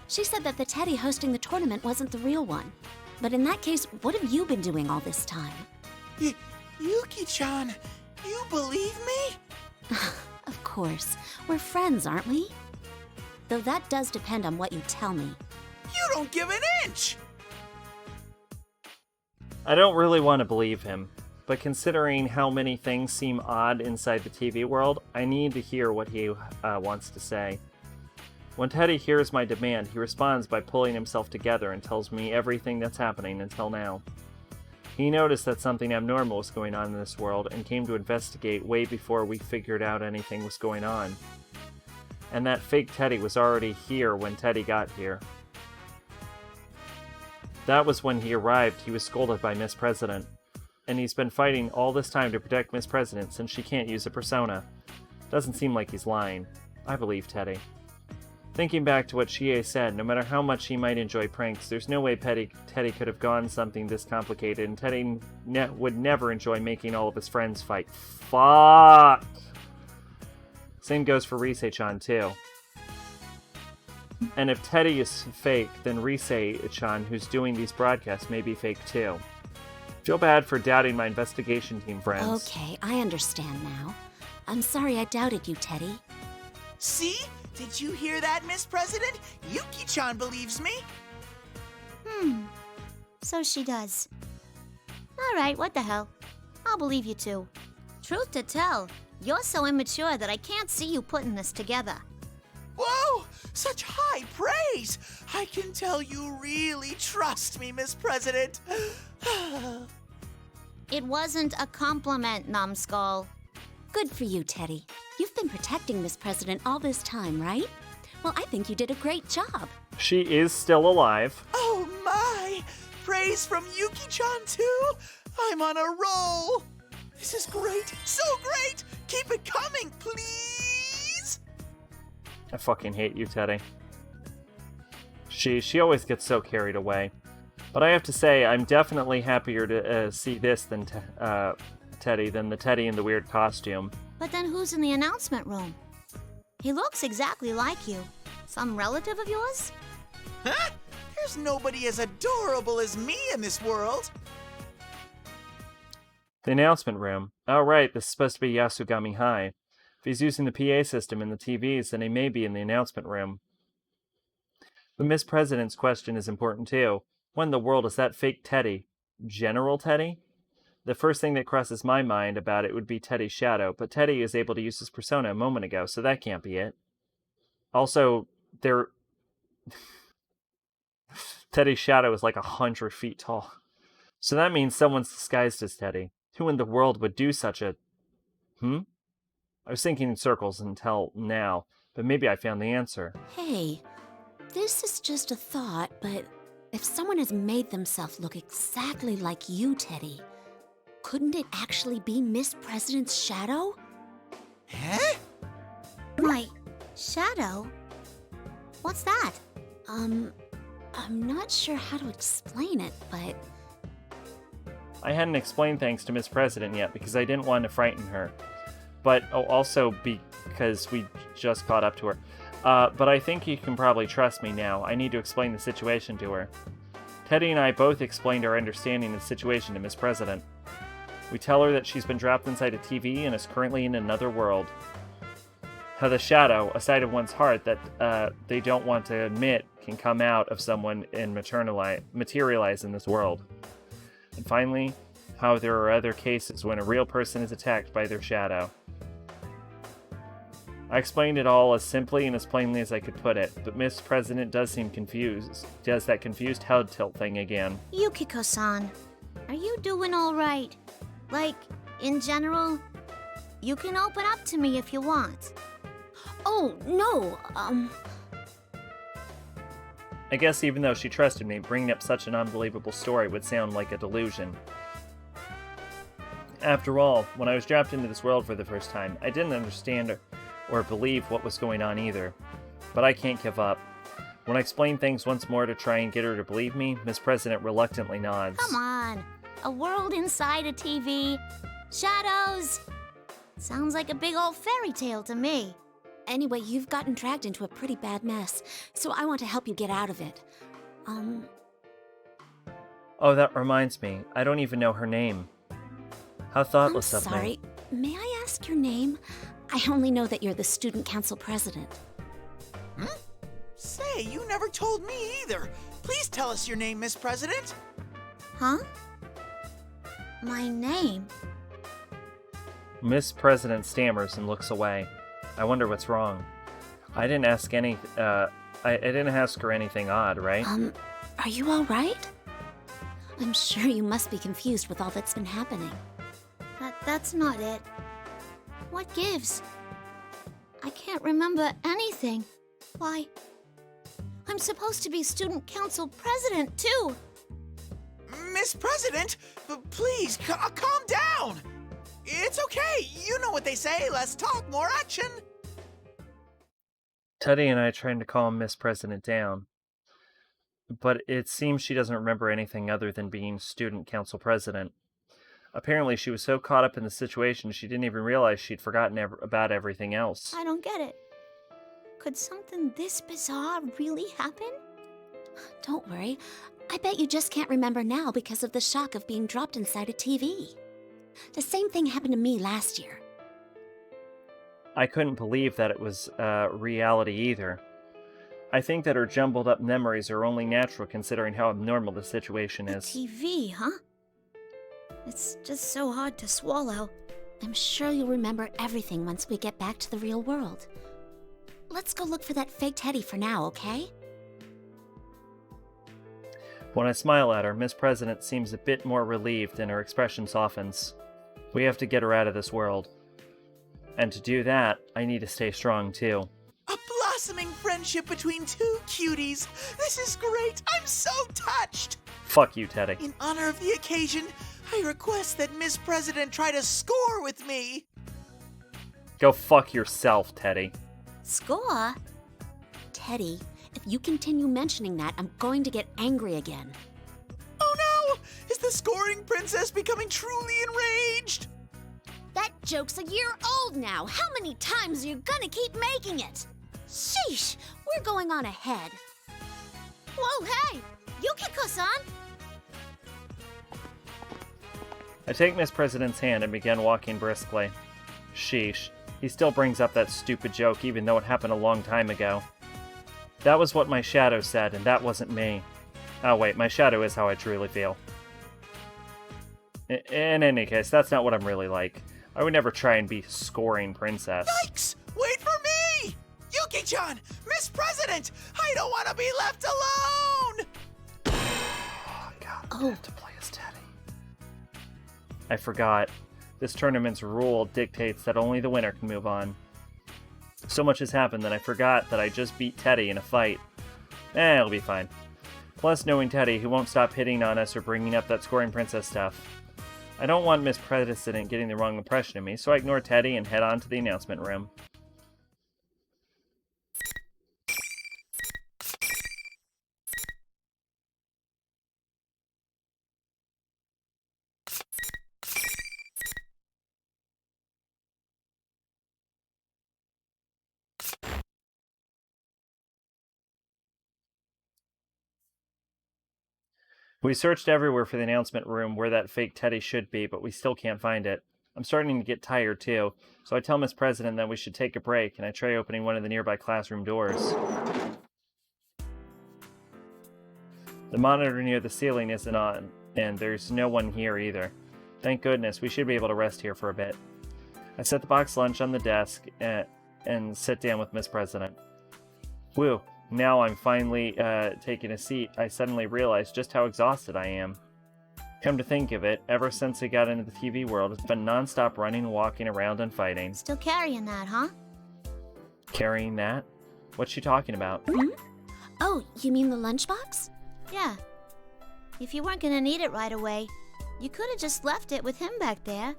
She said that the Teddy hosting the tournament wasn't the real one. But in that case, what have you been doing all this time? Yuki-chan, you believe me? Of course. We're friends, aren't we? Though that does depend on what you tell me. You don't give an inch! I don't really want to believe him, but considering how many things seem odd inside the TV world, I need to hear what he wants to say. When Teddy hears my demand, he responds by pulling himself together and tells me everything that's happening until now. He noticed that something abnormal was going on in this world and came to investigate way before we figured out anything was going on. And that fake Teddy was already here when Teddy got here. That was when he arrived. He was scolded by Miss President. And he's been fighting all this time to protect Miss President since she can't use a persona. Doesn't seem like he's lying. I believe Teddy. Thinking back to what Chie said, no matter how much he might enjoy pranks, there's no way Teddy could have gone something this complicated, and Teddy would never enjoy making all of his friends fight. Fuck! Same goes for Rise-chan, too. And if Teddy is fake, then Rise-chan, who's doing these broadcasts, may be fake too. Feel bad for doubting my investigation team friends. Okay, I understand now. I'm sorry I doubted you, Teddy. See? Did you hear that, Miss President? Yuki-chan believes me. So she does. Alright, what the hell? I'll believe you too. Truth to tell, you're so immature that I can't see you putting this together. Whoa! Such high praise! I can tell you really trust me, Miss President. It wasn't a compliment, numbskull. Good for you, Teddy. You've been protecting Miss President all this time, right? Well, I think you did a great job. She is still alive. Oh my! Praise from Yuki-chan too? I'm on a roll! This is great! So great! Keep it coming, please! I fucking hate you, Teddy. She always gets so carried away. But I have to say, I'm definitely happier to see this than Teddy than the Teddy in the weird costume. But then who's in the announcement room? He looks exactly like you. Some relative of yours? Huh? There's nobody as adorable as me in this world. The announcement room. Oh, right, this is supposed to be Yasugami High. If he's using the PA system in the TVs, then he may be in the announcement room. But Miss President's question is important too. What in the world is that fake Teddy? General Teddy? The first thing that crosses my mind about it would be Teddy's shadow, but Teddy is able to use his persona a moment ago, so that can't be it. Also, Teddy's shadow is like 100 feet tall. So that means someone's disguised as Teddy. Who in the world would do such a... I was thinking in circles until now, but maybe I found the answer. Hey, this is just a thought, but if someone has made themselves look exactly like you, Teddy, couldn't it actually be Miss President's shadow? Huh? My shadow? What's that? I'm not sure how to explain it, but... I hadn't explained things to Miss President yet because I didn't want to frighten her. But also because we just caught up to her. But I think you can probably trust me now. I need to explain the situation to her. Teddy and I both explained our understanding of the situation to Miss President. We tell her that she's been dropped inside a TV and is currently in another world. How the shadow, a side of one's heart that they don't want to admit, can come out of someone and materialize in this world. And finally, how there are other cases when a real person is attacked by their shadow. I explained it all as simply and as plainly as I could put it, but Miss President does seem confused. Does that confused head tilt thing again. Yukiko-san, are you doing all right? Like, in general? You can open up to me if you want. Oh, no, I guess even though she trusted me, bringing up such an unbelievable story would sound like a delusion. After all, when I was dropped into this world for the first time, I didn't understand or believe what was going on either. But I can't give up. When I explain things once more to try and get her to believe me, Miss President reluctantly nods. Come on. A world inside a TV. Shadows. Sounds like a big old fairy tale to me. Anyway, you've gotten dragged into a pretty bad mess, so I want to help you get out of it. Oh, that reminds me. I don't even know her name. How thoughtless of me. I'm sorry. May I ask your name? I only know that you're the student council president. Say, you never told me either. Please tell us your name, Miss President. Huh? My name? Miss President stammers and looks away. I wonder what's wrong. I didn't ask I didn't ask her anything odd, right? Are you all right? I'm sure you must be confused with all that's been happening. That's not it. What gives? I can't remember anything. Why? I'm supposed to be student council president, too. Miss President, please, calm down. It's okay. You know what they say. Less talk, more action. Teddy and I are trying to calm Miss President down. But it seems she doesn't remember anything other than being student council president. Apparently, she was so caught up in the situation she didn't even realize she'd forgotten about everything else. I don't get it. Could something this bizarre really happen? Don't worry. I bet you just can't remember now because of the shock of being dropped inside a TV. The same thing happened to me last year. I couldn't believe that it was reality either. I think that her jumbled up memories are only natural considering how abnormal the situation is. TV, huh? It's just so hard to swallow. I'm sure you'll remember everything once we get back to the real world. Let's go look for that fake Teddy for now, okay? When I smile at her, Miss President seems a bit more relieved and her expression softens. We have to get her out of this world. And to do that, I need to stay strong too. A blossoming friendship between two cuties. This is great. I'm so touched. Fuck you, Teddy. In honor of the occasion, I request that Miss President try to score with me. Go fuck yourself, Teddy. Score? Teddy, if you continue mentioning that, I'm going to get angry again. The scoring princess becoming truly enraged! That joke's a year old now. How many times are you gonna keep making it? Sheesh, we're going on ahead. Whoa, hey! You kick us on! I take Miss President's hand and begin walking briskly. Sheesh. He still brings up that stupid joke even though it happened a long time ago. That was what my shadow said, and that wasn't me. Oh wait, my shadow is how I truly feel. In any case, that's not what I'm really like. I would never try and be scoring princess. Yikes! Wait for me! Yuki-chan! Miss President! I don't want to be left alone! Oh god, I have to play as Teddy. I forgot. This tournament's rule dictates that only the winner can move on. So much has happened that I forgot that I just beat Teddy in a fight. It'll be fine. Plus, knowing Teddy, he won't stop hitting on us or bringing up that scoring princess stuff. I don't want Miss President getting the wrong impression of me, so I ignore Teddy and head on to the announcement room. We searched everywhere for the announcement room where that fake Teddy should be, but we still can't find it. I'm starting to get tired, too, so I tell Miss President that we should take a break, and I try opening one of the nearby classroom doors. The monitor near the ceiling isn't on, and there's no one here either. Thank goodness, we should be able to rest here for a bit. I set the box lunch on the desk and sit down with Miss President. Whew. Now I'm finally taking a seat, I suddenly realize just how exhausted I am. Come to think of it, ever since I got into the TV world, it's been non-stop running, walking around, and fighting. Still carrying that, huh? Carrying that? What's she talking about? Hmm? Oh, you mean the lunchbox? Yeah. If you weren't gonna need it right away, you could have just left it with him back there.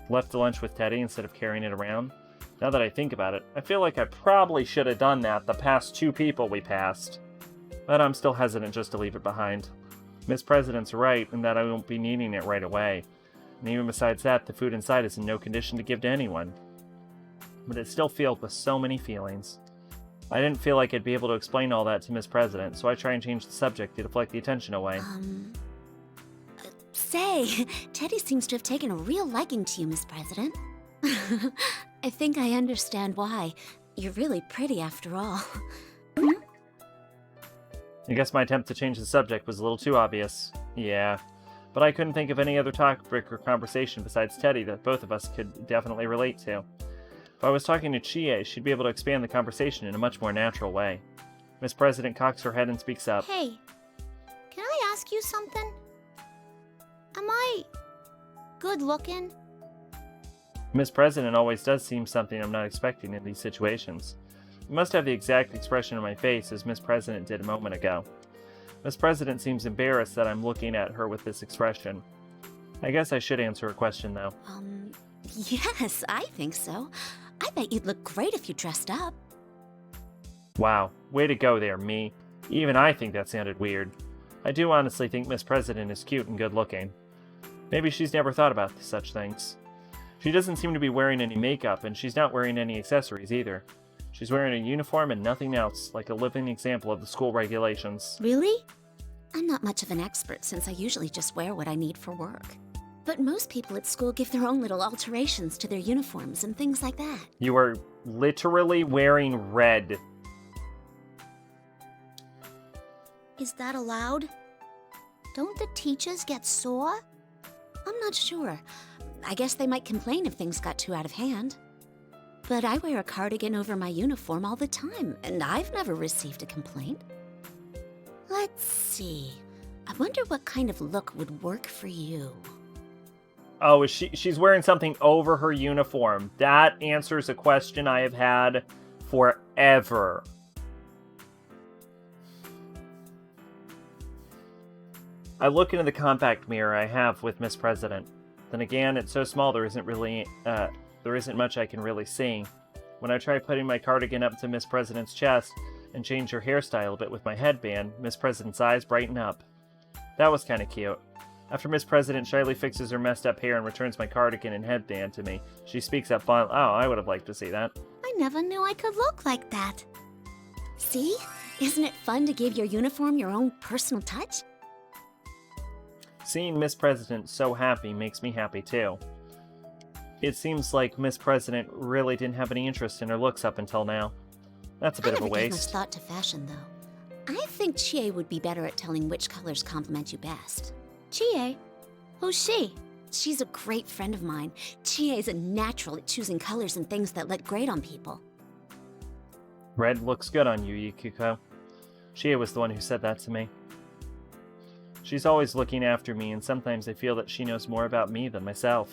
Left the lunch with Teddy instead of carrying it around? Now that I think about it, I feel like I probably should have done that the past 2 people we passed. But I'm still hesitant just to leave it behind. Miss President's right in that I won't be needing it right away. And even besides that, the food inside is in no condition to give to anyone. But it's still filled with so many feelings. I didn't feel like I'd be able to explain all that to Miss President, so I try and change the subject to deflect the attention away. Say, Teddy seems to have taken a real liking to you, Miss President. I think I understand why. You're really pretty after all. I guess my attempt to change the subject was a little too obvious. Yeah. But I couldn't think of any other topic or conversation besides Teddy that both of us could definitely relate to. If I was talking to Chie, she'd be able to expand the conversation in a much more natural way. Miss President cocks her head and speaks up. Hey, can I ask you something? Am I good looking? Miss President always does seem something I'm not expecting in these situations. I must have the exact expression on my face as Miss President did a moment ago. Miss President seems embarrassed that I'm looking at her with this expression. I guess I should answer her question, though. Yes, I think so. I bet you'd look great if you dressed up. Wow, way to go there, me. Even I think that sounded weird. I do honestly think Miss President is cute and good looking. Maybe she's never thought about such things. She doesn't seem to be wearing any makeup, and she's not wearing any accessories either. She's wearing a uniform and nothing else, like a living example of the school regulations. Really? I'm not much of an expert since I usually just wear what I need for work. But most people at school give their own little alterations to their uniforms and things like that. You are literally wearing red. Is that allowed? Don't the teachers get sore? I'm not sure. I guess they might complain if things got too out of hand. But I wear a cardigan over my uniform all the time, and I've never received a complaint. Let's see. I wonder what kind of look would work for you. Oh, she's wearing something over her uniform. That answers a question I have had forever. I look into the compact mirror I have with Miss President. Then again, it's so small there isn't much I can really see. When I try putting my cardigan up to Miss President's chest and change her hairstyle a bit with my headband, Miss President's eyes brighten up. That was kind of cute. After Miss President shyly fixes her messed up hair and returns my cardigan and headband to me, she speaks up fondly. Oh, I would have liked to see that. I never knew I could look like that. See? Isn't it fun to give your uniform your own personal touch? Seeing Miss President so happy makes me happy too. It seems like Miss President really didn't have any interest in her looks up until now. That's a bit of a I never gave much waste. thought to fashion, though. I think Chie would be better at telling which colors compliment you best. Chie? Who's she? She's a great friend of mine. Chie's a natural at choosing colors and things that look great on people. Red looks good on you, Yukiko. Chie was the one who said that to me. She's always looking after me, and sometimes I feel that she knows more about me than myself.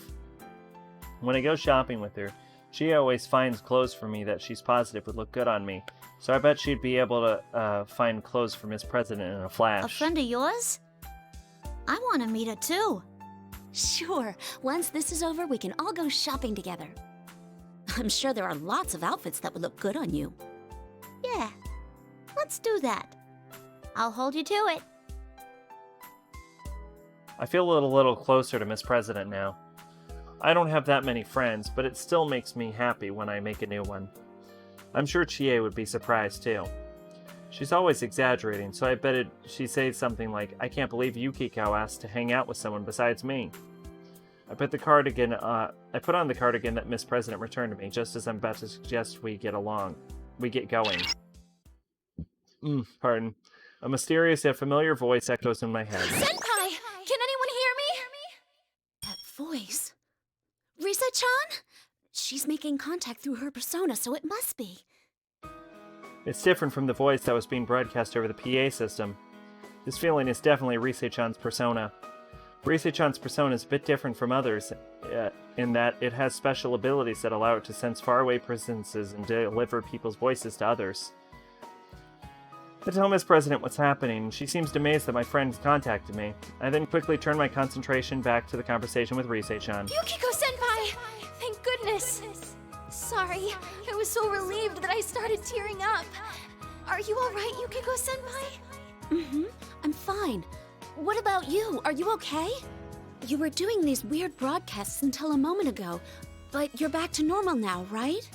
When I go shopping with her, she always finds clothes for me that she's positive would look good on me, so I bet she'd be able to find clothes for Miss President in a flash. A friend of yours? I want to meet her too. Sure. Once this is over, we can all go shopping together. I'm sure there are lots of outfits that would look good on you. Yeah, let's do that. I'll hold you to it. I feel a little closer to Miss President now. I don't have that many friends, but it still makes me happy when I make a new one. I'm sure Chie would be surprised too. She's always exaggerating, so I bet she'd say something like, I can't believe Yukiko asked to hang out with someone besides me. I put on the cardigan that Miss President returned to me, just as I'm about to suggest we get going. Pardon. A mysterious yet familiar voice echoes in my head. Senpai! Can anyone hear me? That voice. Risa-chan? She's making contact through her persona, so it must be. It's different from the voice that was being broadcast over the PA system. This feeling is definitely Rise-chan's persona. Rise-chan's persona is a bit different from others, in that it has special abilities that allow it to sense faraway presences and deliver people's voices to others. I tell Miss President what's happening, and she seems amazed that my friend contacted me. I then quickly turn my concentration back to the conversation with Rise-chan. Yukiko-senpai! Thank goodness! Sorry, I was so relieved that I started tearing up. Are you alright, Yukiko-senpai? Mm-hmm, I'm fine. What about you? Are you okay? You were doing these weird broadcasts until a moment ago, but you're back to normal now, right?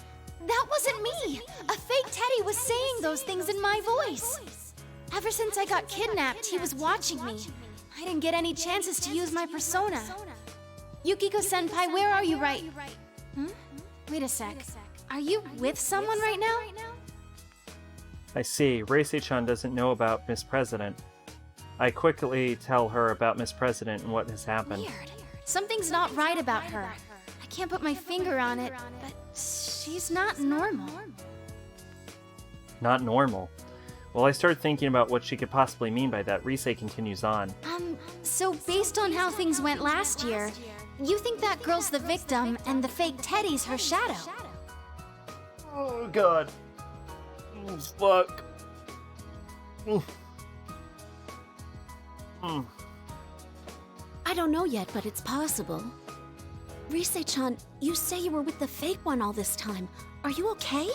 That wasn't me! A fake Teddy was saying those things in my voice. Ever since I got kidnapped, he was watching me. I didn't get any chances to use my persona. Yukiko-senpai, where are you right? Wait a sec. Are you with someone right now? I see. Rise-chan doesn't know about Miss President. I quickly tell her about Miss President and what has happened. Weird. Something's not right about her. I can't put my finger on it, but she's not normal. Not normal. Well, I start thinking about what she could possibly mean by that. Rise continues on. So based on how things went last year, you think that girl's the victim and the fake Teddy's her shadow? Oh, God. Oh, fuck. I don't know yet, but it's possible. Rise-chan, you say you were with the fake one all this time. Are you okay?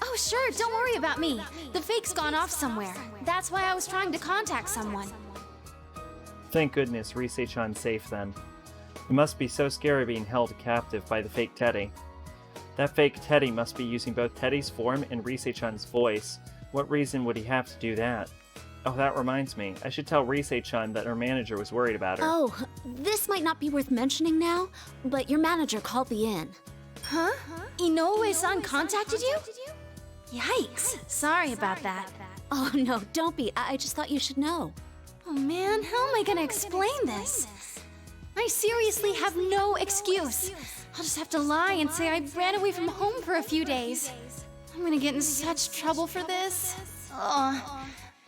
Oh, sure, don't worry about me. The fake's gone off somewhere. That's why I was trying to contact someone. Thank goodness Rise-chan's safe then. It must be so scary being held captive by the fake Teddy. That fake Teddy must be using both Teddy's form and Rise-chan's voice. What reason would he have to do that? Oh, that reminds me. I should tell Rise-chan that her manager was worried about her. Oh, this might not be worth mentioning now, but your manager called me in. Huh? Inoue-san contacted you? Yikes. Sorry about that. Oh, no, don't be. I just thought you should know. Oh man, how am I gonna explain this? I seriously have no excuse. I'll just have to lie and say I ran away from home for a few days. I'm gonna get in such trouble for this. Ugh.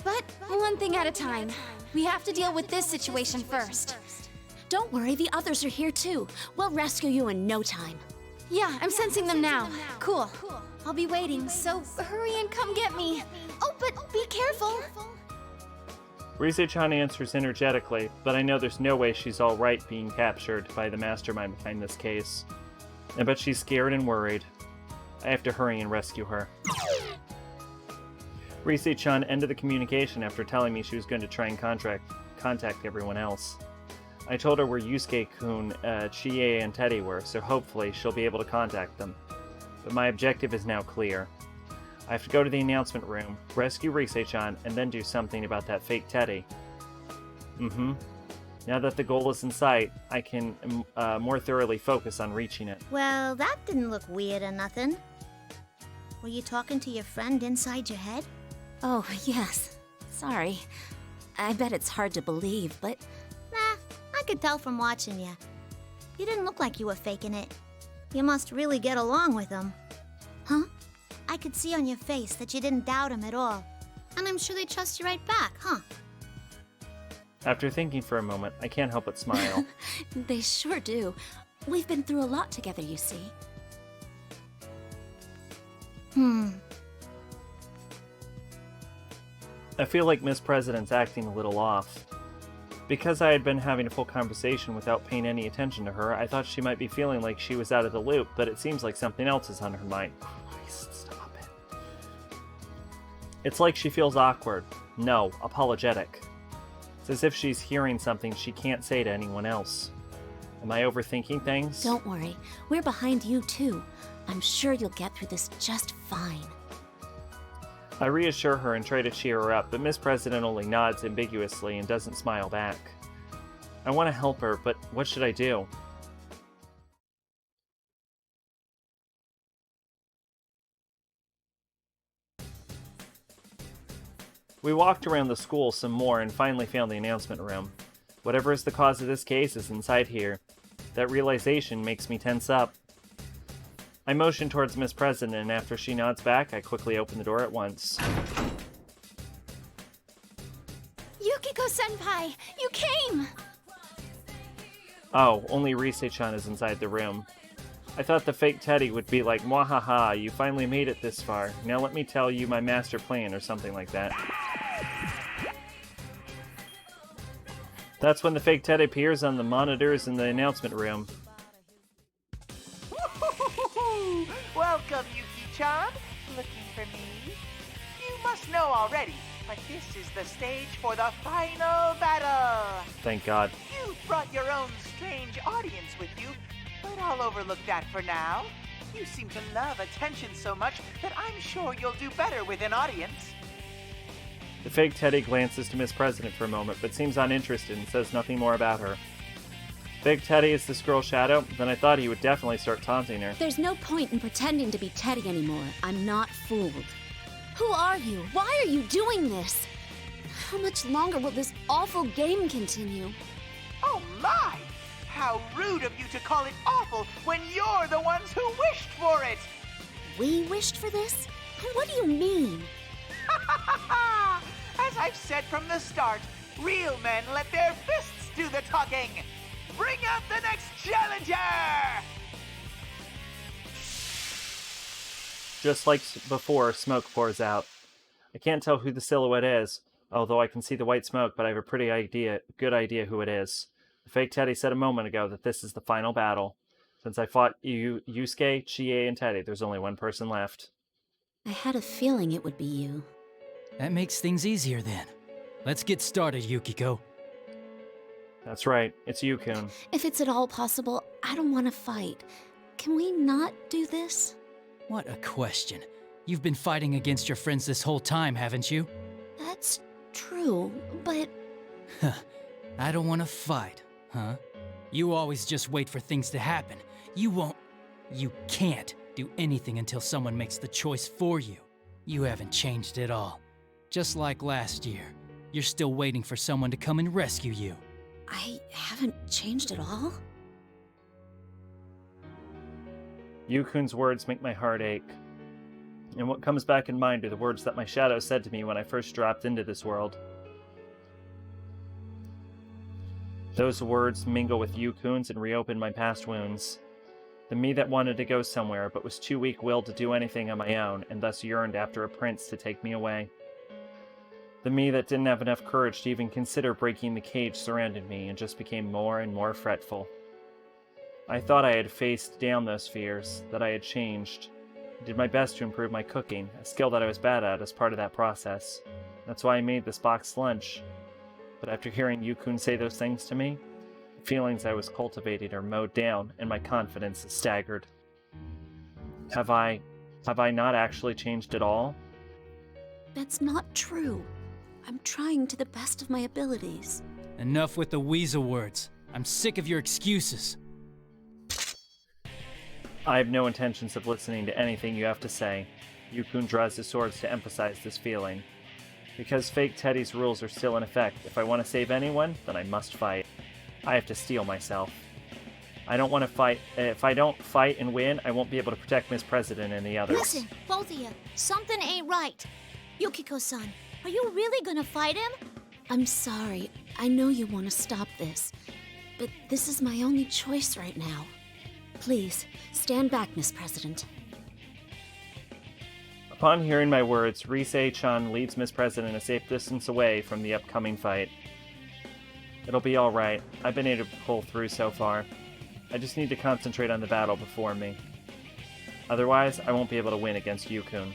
But one thing at a time. We have to deal with this situation first. Don't worry, the others are here too. We'll rescue you in no time. Yeah, I'm sensing them now. Cool. I'll be waiting, so hurry and come get me. Oh, but be careful. Rise-chan answers energetically, but I know there's no way she's alright being captured by the mastermind behind this case. I bet she's scared and worried. I have to hurry and rescue her. Rise-chan ended the communication after telling me she was going to try and contact everyone else. I told her where Yusuke-kun, Chie, and Teddy were, so hopefully she'll be able to contact them. But my objective is now clear. I have to go to the announcement room, rescue Rise-chan, and then do something about that fake Teddy. Now that the goal is in sight, I can more thoroughly focus on reaching it. Well, that didn't look weird or nothing. Were you talking to your friend inside your head? Oh, yes. Sorry. I bet it's hard to believe, but... Nah, I could tell from watching you. You didn't look like you were faking it. You must really get along with him. Huh? I could see on your face that you didn't doubt him at all. And I'm sure they trust you right back, huh? After thinking for a moment, I can't help but smile. They sure do. We've been through a lot together, you see. I feel like Miss President's acting a little off. Because I had been having a full conversation without paying any attention to her, I thought she might be feeling like she was out of the loop, but it seems like something else is on her mind. Christ, stop it. It's like she feels awkward. No, apologetic. It's as if she's hearing something she can't say to anyone else. Am I overthinking things? Don't worry. We're behind you, too. I'm sure you'll get through this just fine. I reassure her and try to cheer her up, but Miss President only nods ambiguously and doesn't smile back. I want to help her, but what should I do? We walked around the school some more and finally found the announcement room. Whatever is the cause of this case is inside here. That realization makes me tense up. I motion towards Miss President, and after she nods back, I quickly open the door at once. Yukiko-senpai, you came! Oh, only Rise-chan is inside the room. I thought the fake Teddy would be like, "Mwahaha, you finally made it this far. Now let me tell you my master plan," or something like that. That's when the fake Teddy appears on the monitors in the announcement room. Welcome, Yuki-chan. Looking for me? You must know already, but this is the stage for the final battle. Thank God. You brought your own strange audience with you, but I'll overlook that for now. You seem to love attention so much that I'm sure you'll do better with an audience. The fake Teddy glances to Miss President for a moment, but seems uninterested and says nothing more about her. Fake Teddy is this girl's shadow? Then I thought he would definitely start taunting her. There's no point in pretending to be Teddy anymore. I'm not fooled. Who are you? Why are you doing this? How much longer will this awful game continue? Oh my! How rude of you to call it awful when you're the ones who wished for it! We wished for this? What do you mean? As I've said from the start, real men let their fists do the talking! Bring out the next challenger! Just like before, smoke pours out. I can't tell who the silhouette is, although I can see the white smoke, but I have a good idea who it is. The fake Teddy said a moment ago that this is the final battle. Since I fought Yusuke, Chie, and Teddy, there's only one person left. I had a feeling it would be you. That makes things easier then. Let's get started, Yukiko. That's right, it's Yukun. If it's at all possible, I don't want to fight. Can we not do this? What a question. You've been fighting against your friends this whole time, haven't you? That's true, but... I don't want to fight, huh? You always just wait for things to happen. You can't do anything until someone makes the choice for you. You haven't changed at all. Just like last year, you're still waiting for someone to come and rescue you. I haven't changed at all? Yukun's words make my heart ache. And what comes back in mind are the words that my shadow said to me when I first dropped into this world. Those words mingle with Yukun's and reopen my past wounds. The me that wanted to go somewhere, but was too weak-willed to do anything on my own, and thus yearned after a prince to take me away. The me that didn't have enough courage to even consider breaking the cage surrounded me, and just became more and more fretful. I thought I had faced down those fears, that I had changed. I did my best to improve my cooking, a skill that I was bad at as part of that process. That's why I made this boxed lunch. But after hearing Yukun say those things to me, the feelings I was cultivating are mowed down, and my confidence is staggered. Have I not actually changed at all? That's not true. I'm trying to the best of my abilities. Enough with the weasel words. I'm sick of your excuses. I have no intentions of listening to anything you have to say. Yukun draws his swords to emphasize this feeling. Because fake Teddy's rules are still in effect, if I want to save anyone, then I must fight. I have to steel myself. I don't want to fight. If I don't fight and win, I won't be able to protect Miss President and the others. Listen, both of you, something ain't right. Yukiko-san, are you really gonna fight him? I'm sorry. I know you want to stop this. But this is my only choice right now. Please, stand back, Miss President. Upon hearing my words, Risei-chan leads Miss President a safe distance away from the upcoming fight. It'll be alright. I've been able to pull through so far. I just need to concentrate on the battle before me. Otherwise, I won't be able to win against Yukun.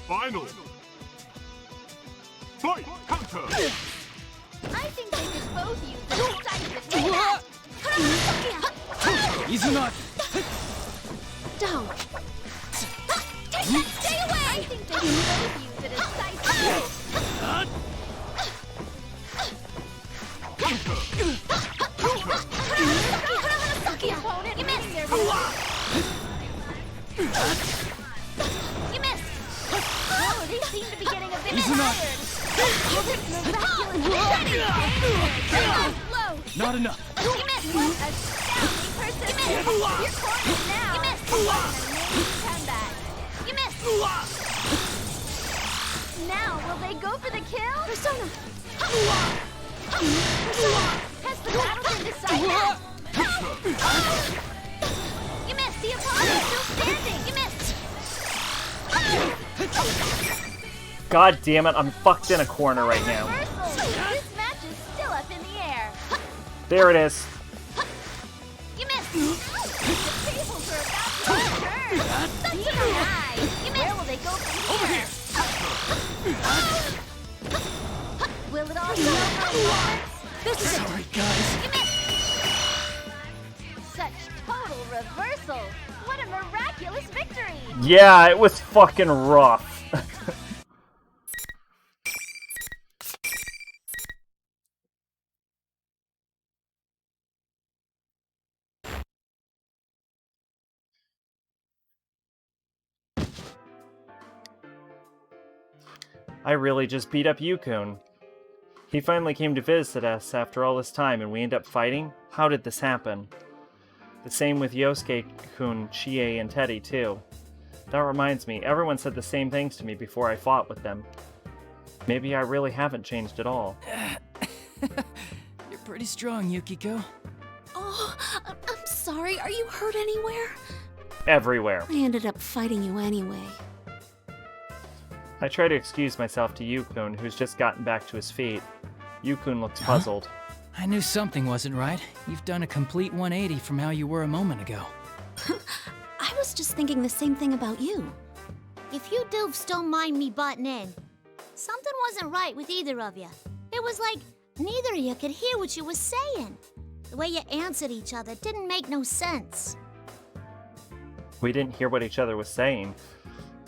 Final! Fight! Counter! I think they could both use the decisive Izuna! Down! Stay away! I think they could both use the decisive opponent. You missed! You missed! Oh, they seem to be getting a bit tired. Not enough. You missed! Astounding person! You missed! You're cornered now! You missed! What an amazing comeback! You missed! Now, will they go for the kill? Persona! Has the battle been decided? You missed! The opponent is still standing! You missed! God damn it, I'm fucked in a corner right now. This match is still up in the air. There it is. You missed! The tables are about to turn! Such a high! You missed! Where will they go from here? Will it all be over at once? Sorry, guys. You missed! Such total reversal! What a miraculous victory! Yeah, it was fucking rough. I really just beat up Yukun. He finally came to visit us after all this time and we end up fighting? How did this happen? The same with Yosuke-kun, Chie, and Teddy, too. That reminds me, everyone said the same things to me before I fought with them. Maybe I really haven't changed at all. You're pretty strong, Yukiko. Oh, I'm sorry. Are you hurt anywhere? Everywhere. I ended up fighting you anyway. I try to excuse myself to Yukun, who's just gotten back to his feet. Yukun looks puzzled. I knew something wasn't right. You've done a complete 180 from how you were a moment ago. I was just thinking the same thing about you. If you doofs don't mind me butting in, something wasn't right with either of you. It was like neither of you could hear what you was saying. The way you answered each other didn't make no sense. We didn't hear what each other was saying.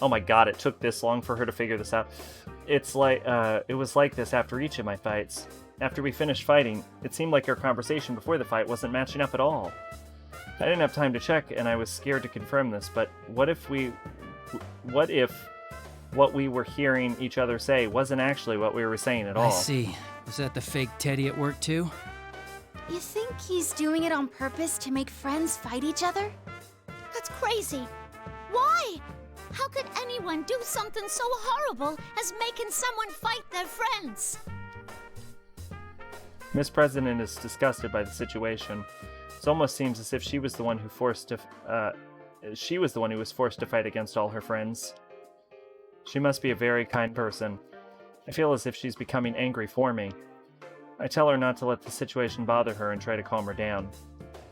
Oh my god, it took this long for her to figure this out. It's like, it was like this after each of my fights. After we finished fighting, it seemed like our conversation before the fight wasn't matching up at all. I didn't have time to check, and I was scared to confirm this, but what if what we were hearing each other say wasn't actually what we were saying at all? I see. Was that the fake Teddy at work too? You think he's doing it on purpose to make friends fight each other? That's crazy. Why? How could anyone do something so horrible as making someone fight their friends? Miss President is disgusted by the situation. It almost seems as if she was the one who was forced to fight against all her friends. She must be a very kind person. I feel as if she's becoming angry for me. I tell her not to let the situation bother her and try to calm her down.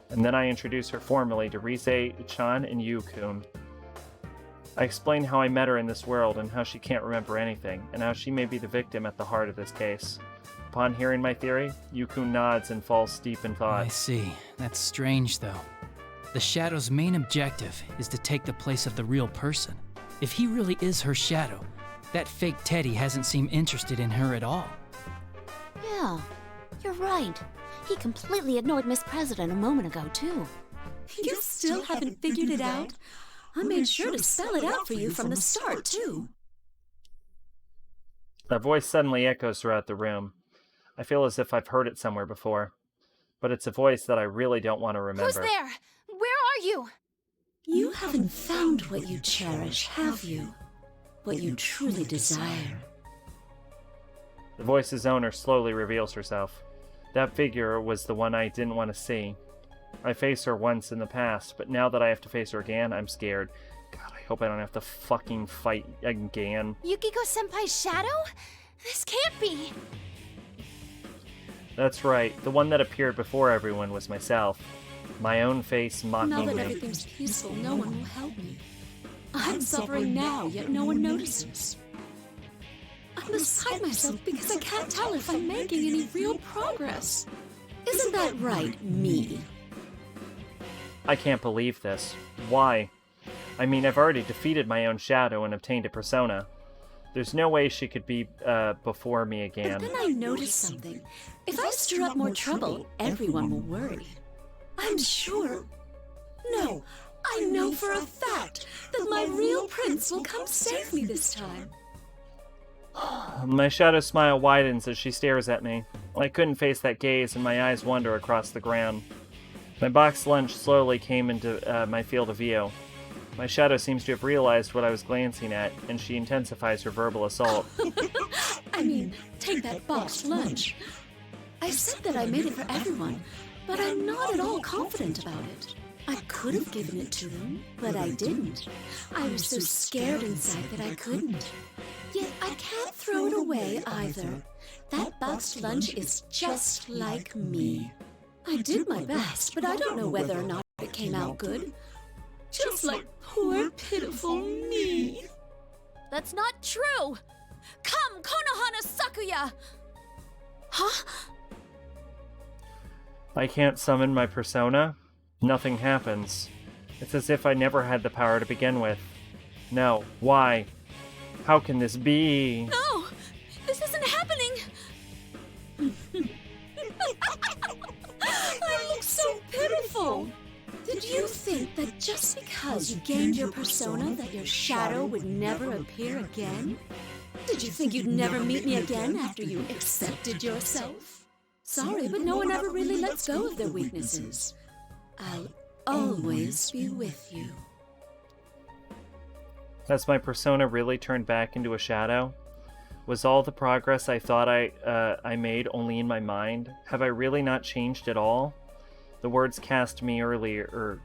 And then I introduce her formally to Rise-chan and Yu-kun. I explain how I met her in this world and how she can't remember anything, and how she may be the victim at the heart of this case. Upon hearing my theory, Yu-kun nods and falls deep in thought. I see. That's strange, though. The Shadow's main objective is to take the place of the real person. If he really is her Shadow, that fake Teddy hasn't seemed interested in her at all. Yeah, you're right. He completely ignored Miss President a moment ago, too. You still haven't figured it out? I made sure to spell it out for you from the start, too. That voice suddenly echoes throughout the room. I feel as if I've heard it somewhere before. But it's a voice that I really don't want to remember. Who's there? Where are you? You haven't found what you cherish, have you? What you truly desire. The voice's owner slowly reveals herself. That figure was the one I didn't want to see. I faced her once in the past, but now that I have to face her again, I'm scared. God, I hope I don't have to fucking fight again. Yukiko-senpai's shadow? This can't be! That's right, the one that appeared before everyone was myself. My own face mocking Now that me. everything's peaceful, no one will help me. I'm suffering now, yet no one notices. I'm beside myself because I can't tell if I'm making any real progress. Isn't that right, me? I can't believe this. Why? I mean, I've already defeated my own shadow and obtained a persona. There's no way she could be, before me again. But then I noticed something. If I stir up more trouble, everyone will worry. I'm sure. No, I know for a fact that my real prince will come save me this time. My shadow smile widens as she stares at me. I couldn't face that gaze, and my eyes wander across the ground. My box lunch slowly came into my field of view. My shadow seems to have realized what I was glancing at, and she intensifies her verbal assault. I mean, take that boxed lunch. I said that I made it for everyone, but I'm not at all confident about it. I could have given it to them, but I didn't. I was so scared inside that I couldn't. Yet I can't throw it away either. That boxed lunch is just like me. I did my best, but I don't know whether or not it came out good. Just like poor, pitiful me. That's not true! Come, Konohana Sakuya! Huh? I can't summon my persona. Nothing happens. It's as if I never had the power to begin with. No, why? How can this be? No! This isn't happening! I look so pitiful! Did you think that just because you gained your persona that your shadow would never appear again? Did you think you'd never meet me again after you accepted yourself? Sorry, but no one ever really lets go of their weaknesses. I'll always be with you. Has my persona really turned back into a shadow? Was all the progress I thought I made only in my mind? Have I really not changed at all? The words cast me earlier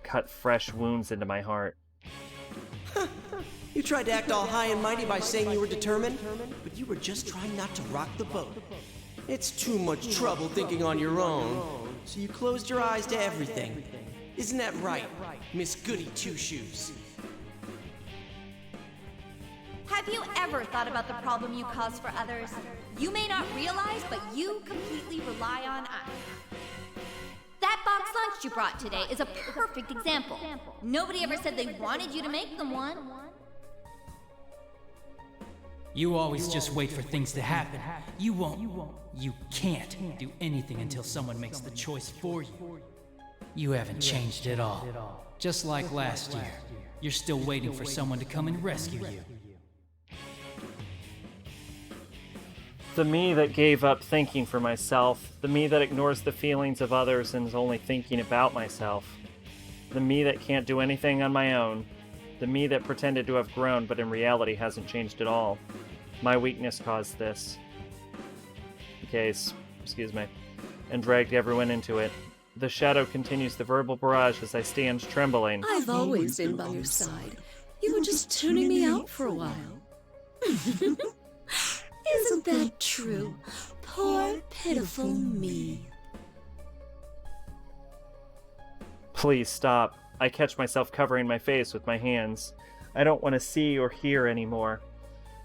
cut fresh wounds into my heart. You tried to act all high and mighty by saying you were determined, but you were just trying not to rock the boat. It's too much trouble thinking on your own, so you closed your eyes to everything. Isn't that right, Miss Goody Two-Shoes? Have you ever thought about the problem you cause for others? You may not realize, but you completely rely on us. That box lunch you brought today is a perfect example. Nobody ever said they wanted you to make them one. You always just wait for things to happen. You can't do anything until someone makes the choice for you. You haven't changed at all. Just like last year, you're still waiting for someone to come and rescue you. The me that gave up thinking for myself, the me that ignores the feelings of others and is only thinking about myself, the me that can't do anything on my own, The me that pretended to have grown, but in reality hasn't changed at all. My weakness caused this. Excuse me. And dragged everyone into it. The shadow continues the verbal barrage as I stand trembling. I've always been by your side. You were just tuning me out for a while. Isn't that true? Poor, pitiful me. Please stop. I catch myself covering my face with my hands. I don't want to see or hear anymore.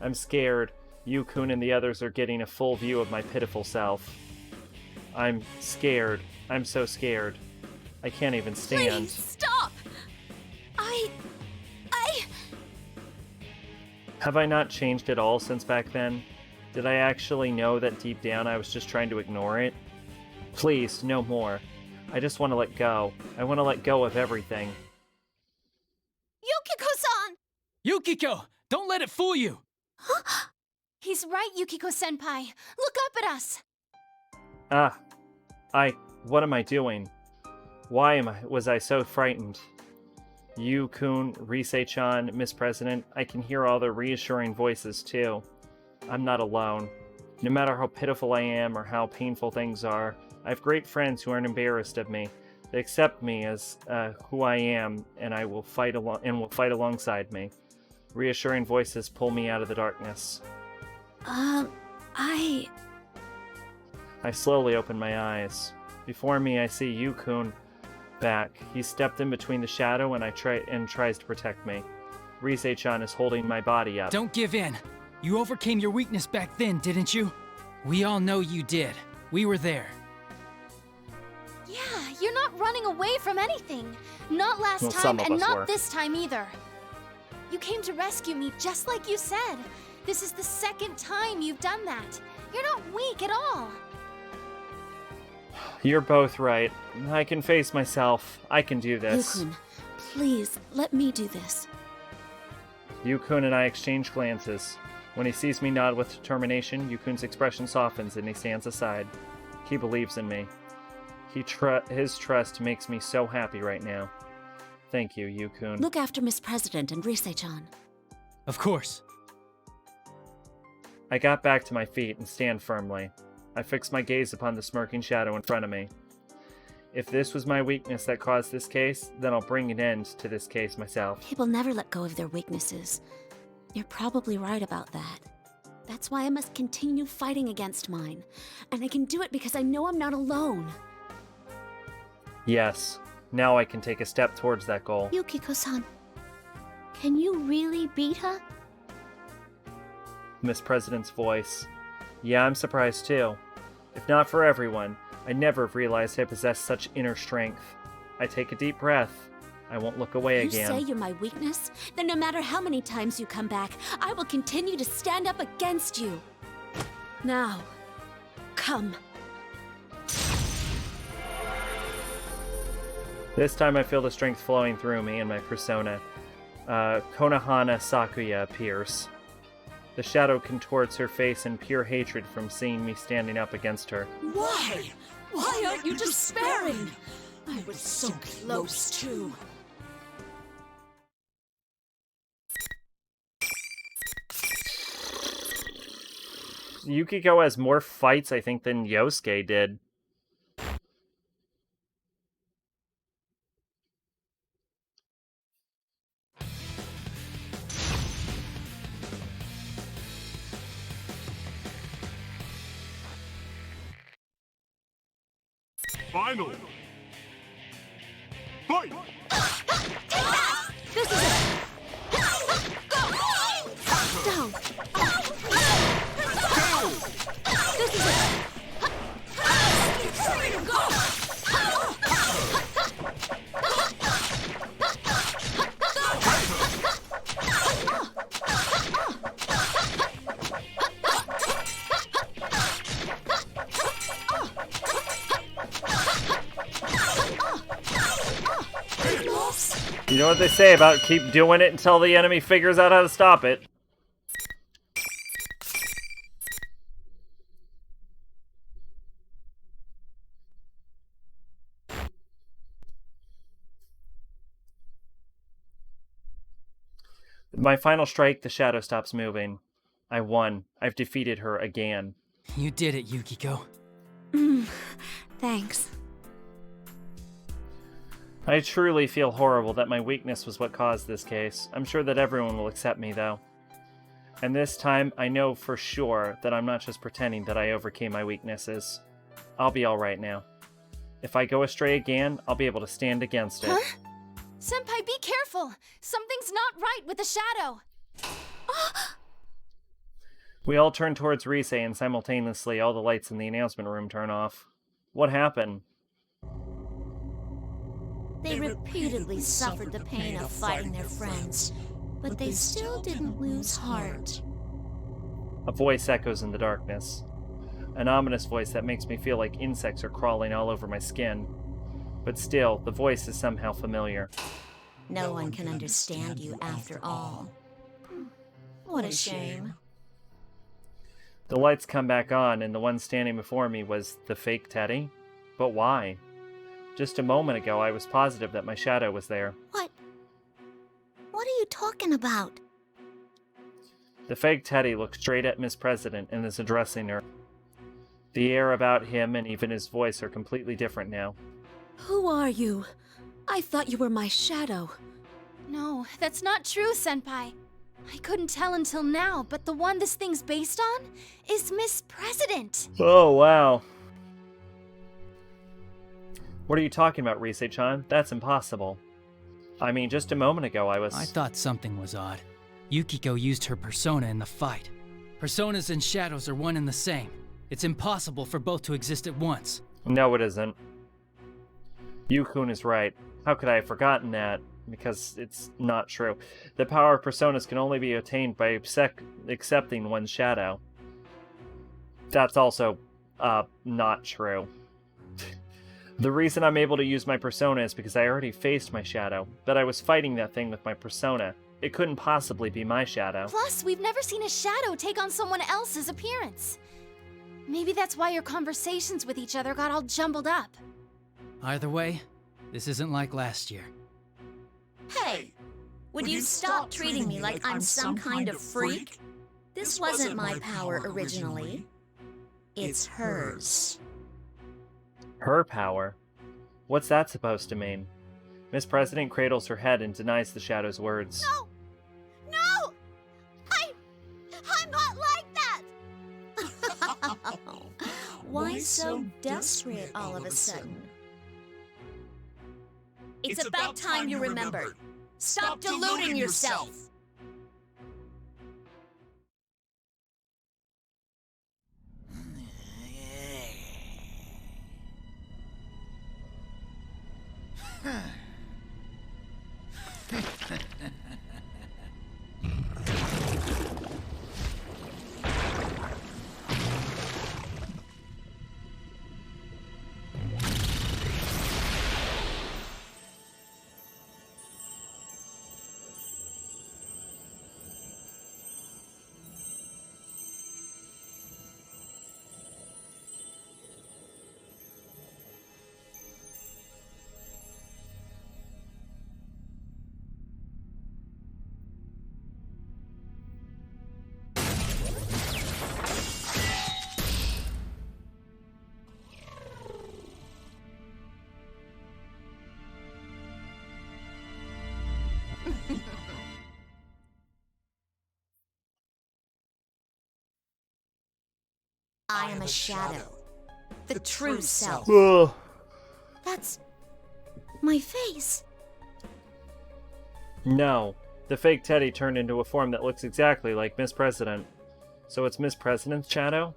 I'm scared. Yukun and the others are getting a full view of my pitiful self. I'm scared. I'm so scared. I can't even stand. Please, stop! Have I not changed at all since back then? Did I actually know that deep down I was just trying to ignore it? Please, no more. I just want to let go. I want to let go of everything. Yukiko-san! Yukiko! Don't let it fool you! He's right, Yukiko-senpai. Look up at us! What am I doing? Why was I so frightened? Kun, Rise-chan, Miss President, I can hear all their reassuring voices too. I'm not alone. No matter how pitiful I am or how painful things are, I have great friends who aren't embarrassed of me. They accept me as who I am, and will fight alongside me. Reassuring voices pull me out of the darkness. I slowly open my eyes. Before me, I see Yukun back. He stepped in between the shadow and tries to protect me. Rise-chan is holding my body up. Don't give in. You overcame your weakness back then, didn't you? We all know you did. We were there. Yeah, you're not running away from anything. Not last time, and not this time either. You came to rescue me just like you said. This is the second time you've done that. You're not weak at all. You're both right. I can face myself. I can do this. Yukun, please, let me do this. Yukun and I exchange glances. When he sees me nod with determination, Yukun's expression softens and he stands aside. He believes in me. His trust makes me so happy right now. Thank you, Yukun. Look after Miss President and Rise-chan. Of course. I got back to my feet and stand firmly. I fix my gaze upon the smirking shadow in front of me. If this was my weakness that caused this case, then I'll bring an end to this case myself. People never let go of their weaknesses. You're probably right about that. That's why I must continue fighting against mine. And I can do it because I know I'm not alone. Yes. Now I can take a step towards that goal. Yukiko-san, can you really beat her? Miss President's voice. Yeah, I'm surprised too. If not for everyone, I never have realized I possess such inner strength. I take a deep breath. I won't look away again. You say you're my weakness? Then no matter how many times you come back, I will continue to stand up against you. Now, come. This time I feel the strength flowing through me and my persona. Konohana Sakuya appears. The shadow contorts her face in pure hatred from seeing me standing up against her. Why? Why aren't you despairing? I was so close to. Yukiko has more fights, I think, than Yosuke did. Final. Fight! This is it! Down! This is it! You know what they say about keep doing it until the enemy figures out how to stop it. My final strike, the shadow stops moving. I won. I've defeated her again. You did it, Yukiko. Thanks. I truly feel horrible that my weakness was what caused this case. I'm sure that everyone will accept me, though. And this time, I know for sure that I'm not just pretending that I overcame my weaknesses. I'll be alright now. If I go astray again, I'll be able to stand against it. Huh? Senpai, be careful! Something's not right with the shadow! We all turn towards Rise, and simultaneously all the lights in the announcement room turn off. What happened? They repeatedly suffered the pain of fighting their friends, but they still didn't lose heart. A voice echoes in the darkness. An ominous voice that makes me feel like insects are crawling all over my skin. But still, the voice is somehow familiar. No one can understand you after all. What a shame. The lights come back on, and the one standing before me was the fake Teddy? But why? Just a moment ago, I was positive that my shadow was there. What? What are you talking about? The fake Teddy looks straight at Miss President and is addressing her. The air about him and even his voice are completely different now. Who are you? I thought you were my shadow. No, that's not true, Senpai. I couldn't tell until now, but the one this thing's based on is Miss President. Oh, wow. What are you talking about, Rise-chan? That's impossible. I mean, just a moment ago I thought something was odd. Yukiko used her persona in the fight. Personas and shadows are one and the same. It's impossible for both to exist at once. No, it isn't. Yu-kun is right. How could I have forgotten that? Because it's not true. The power of personas can only be attained by accepting one's shadow. That's also, not true. The reason I'm able to use my persona is because I already faced my shadow, but I was fighting that thing with my persona. It couldn't possibly be my shadow. Plus, we've never seen a shadow take on someone else's appearance. Maybe that's why your conversations with each other got all jumbled up. Either way, this isn't like last year. Hey! Would you stop treating me like I'm some kind of freak? This wasn't my power originally. It's hers. Her power? What's that supposed to mean? Miss President cradles her head and denies the shadow's words. No! No! I'm not like that! Why so desperate all of a sudden? It's about time you remembered. Stop deluding yourself! I am a shadow. The true self. Ugh. That's my face. No. The fake Teddy turned into a form that looks exactly like Miss President. So it's Miss President's shadow?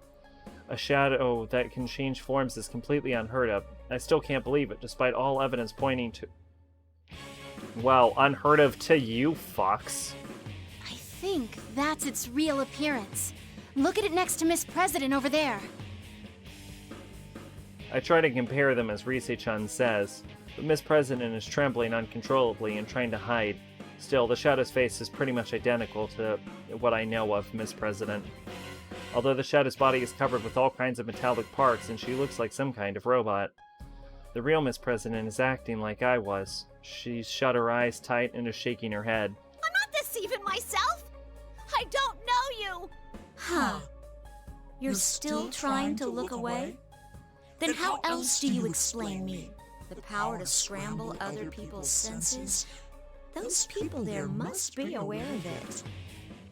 A shadow that can change forms is completely unheard of. I still can't believe it, despite all evidence pointing to... Well, unheard of to you, Fox. I think that's its real appearance. Look at it next to Miss President over there. I try to compare them as Rise-chan says, but Miss President is trembling uncontrollably and trying to hide. Still, the shadow's face is pretty much identical to what I know of Miss President. Although the shadow's body is covered with all kinds of metallic parts and she looks like some kind of robot. The real Miss President is acting like I was. She's shut her eyes tight and is shaking her head. I'm not the perceive it myself? I don't know you! Huh. You're still trying to look away? Then how else do you explain me? The power to scramble other people's senses? Those people there must be aware of it.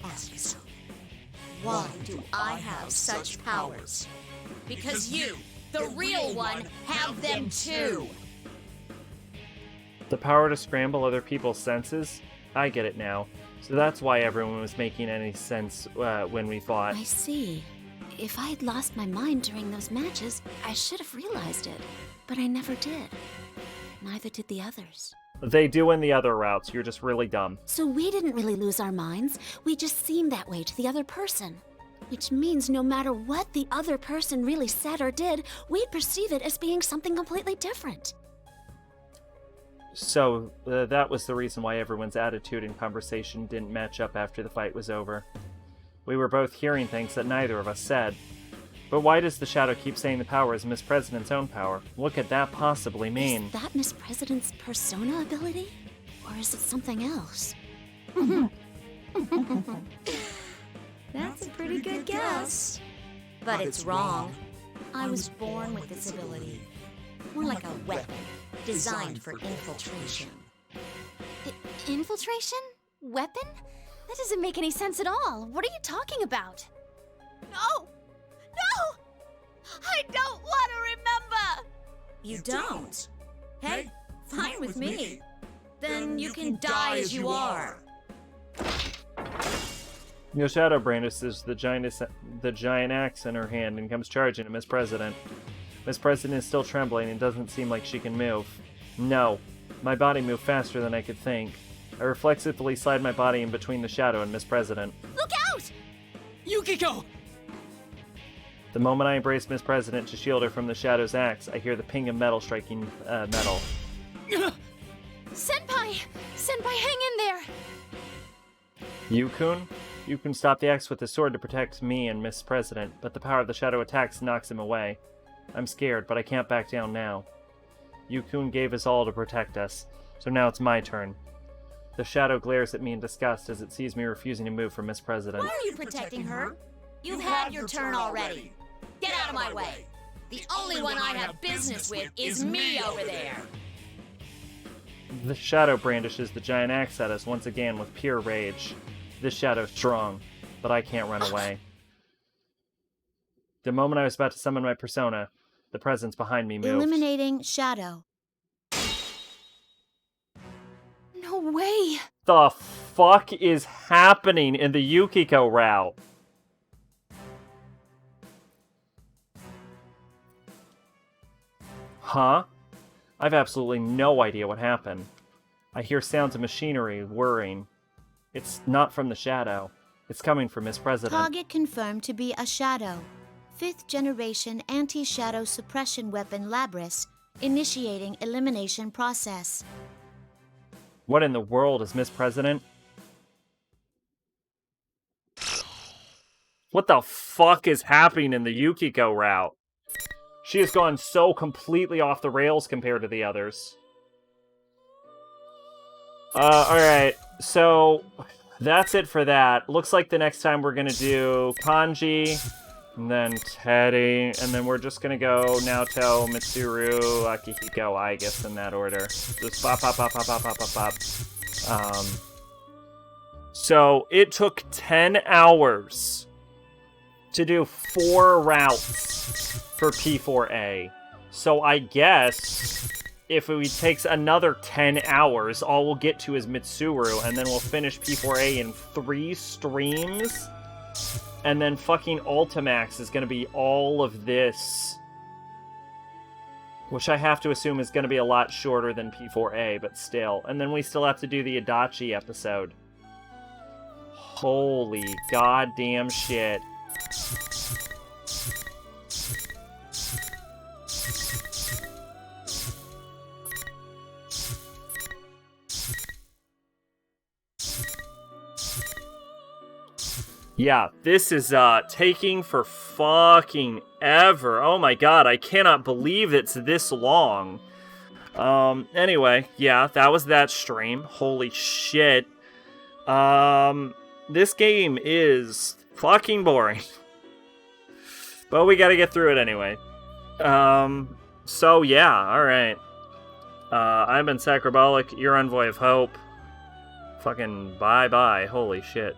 Ask yourself, why do I have such powers? Because you, the real one, have them too. The power to scramble other people's senses? I get it now. So that's why everyone was making any sense when we fought. I see. If I had lost my mind during those matches, I should have realized it. But I never did. Neither did the others. They do in the other routes. You're just really dumb. So we didn't really lose our minds. We just seemed that way to the other person. Which means no matter what the other person really said or did, we'd perceive it as being something completely different. So that was the reason why everyone's attitude and conversation didn't match up after the fight was over. We were both hearing things that neither of us said. But why does the Shadow keep saying the power is Miss President's own power? What could that possibly mean? Is that Miss President's persona ability? Or is it something else? That's a pretty good guess. But it's wrong. I was born with this ability. More like a weapon, designed for infiltration. Infiltration? Weapon? That doesn't make any sense at all. What are you talking about? No! No! I don't want to remember! You don't? Hey, fine with me. Then you can die as you are. The Shadow brandishes the giant axe in her hand and comes charging at Miss President. Miss President is still trembling and doesn't seem like she can move. No, my body moved faster than I could think. I reflexively slide my body in between the Shadow and Miss President. Look out! Yukiko! The moment I embrace Miss President to shield her from the Shadow's axe, I hear the ping of metal striking metal. Senpai! Senpai, hang in there! Yukun? Yukun stopped the axe with his sword to protect me and Miss President, but the power of the Shadow attacks knocks him away. I'm scared, but I can't back down now. Yukun gave his all to protect us, so now it's my turn. The Shadow glares at me in disgust as it sees me refusing to move from Miss President. Why are you protecting her? You've had your turn already. Get out of my way. The only one I have business with is me over there. The Shadow brandishes the giant axe at us once again with pure rage. This Shadow's strong, but I can't run away. The moment I was about to summon my persona, the presence behind me moved. Eliminating Shadow. No way! The fuck is happening in the Yukiko route? Huh? I've absolutely no idea what happened. I hear sounds of machinery whirring. It's not from the Shadow. It's coming from Miss President. Target confirmed to be a Shadow. 5th generation anti-shadow suppression weapon Labris, initiating elimination process. What in the world is Miss President? What the fuck is happening in the Yukiko route? She has gone so completely off the rails compared to the others. Alright, so that's it for that. Looks like the next time we're gonna do Kanji, and then Teddy, and then we're just gonna go Naoto, Mitsuru, Akihiko, I guess, in that order. Just bop, bop, bop, bop, bop, bop, bop, bop. So it took 10 hours to do 4 routes for P4A. So I guess if it takes another 10 hours, all we'll get to is Mitsuru, and then we'll finish P4A in 3 streams. And then fucking Ultimax is going to be all of this. Which I have to assume is going to be a lot shorter than P4A, but still. And then we still have to do the Adachi episode. Holy goddamn shit. Yeah, this is taking for fucking ever. Oh my god, I cannot believe it's this long. Anyway, yeah, that was that stream. Holy shit. This game is fucking boring. But we gotta get through it anyway. So yeah, alright. I've been Sacrobolic, your Envoy of Hope. Fucking bye-bye, holy shit.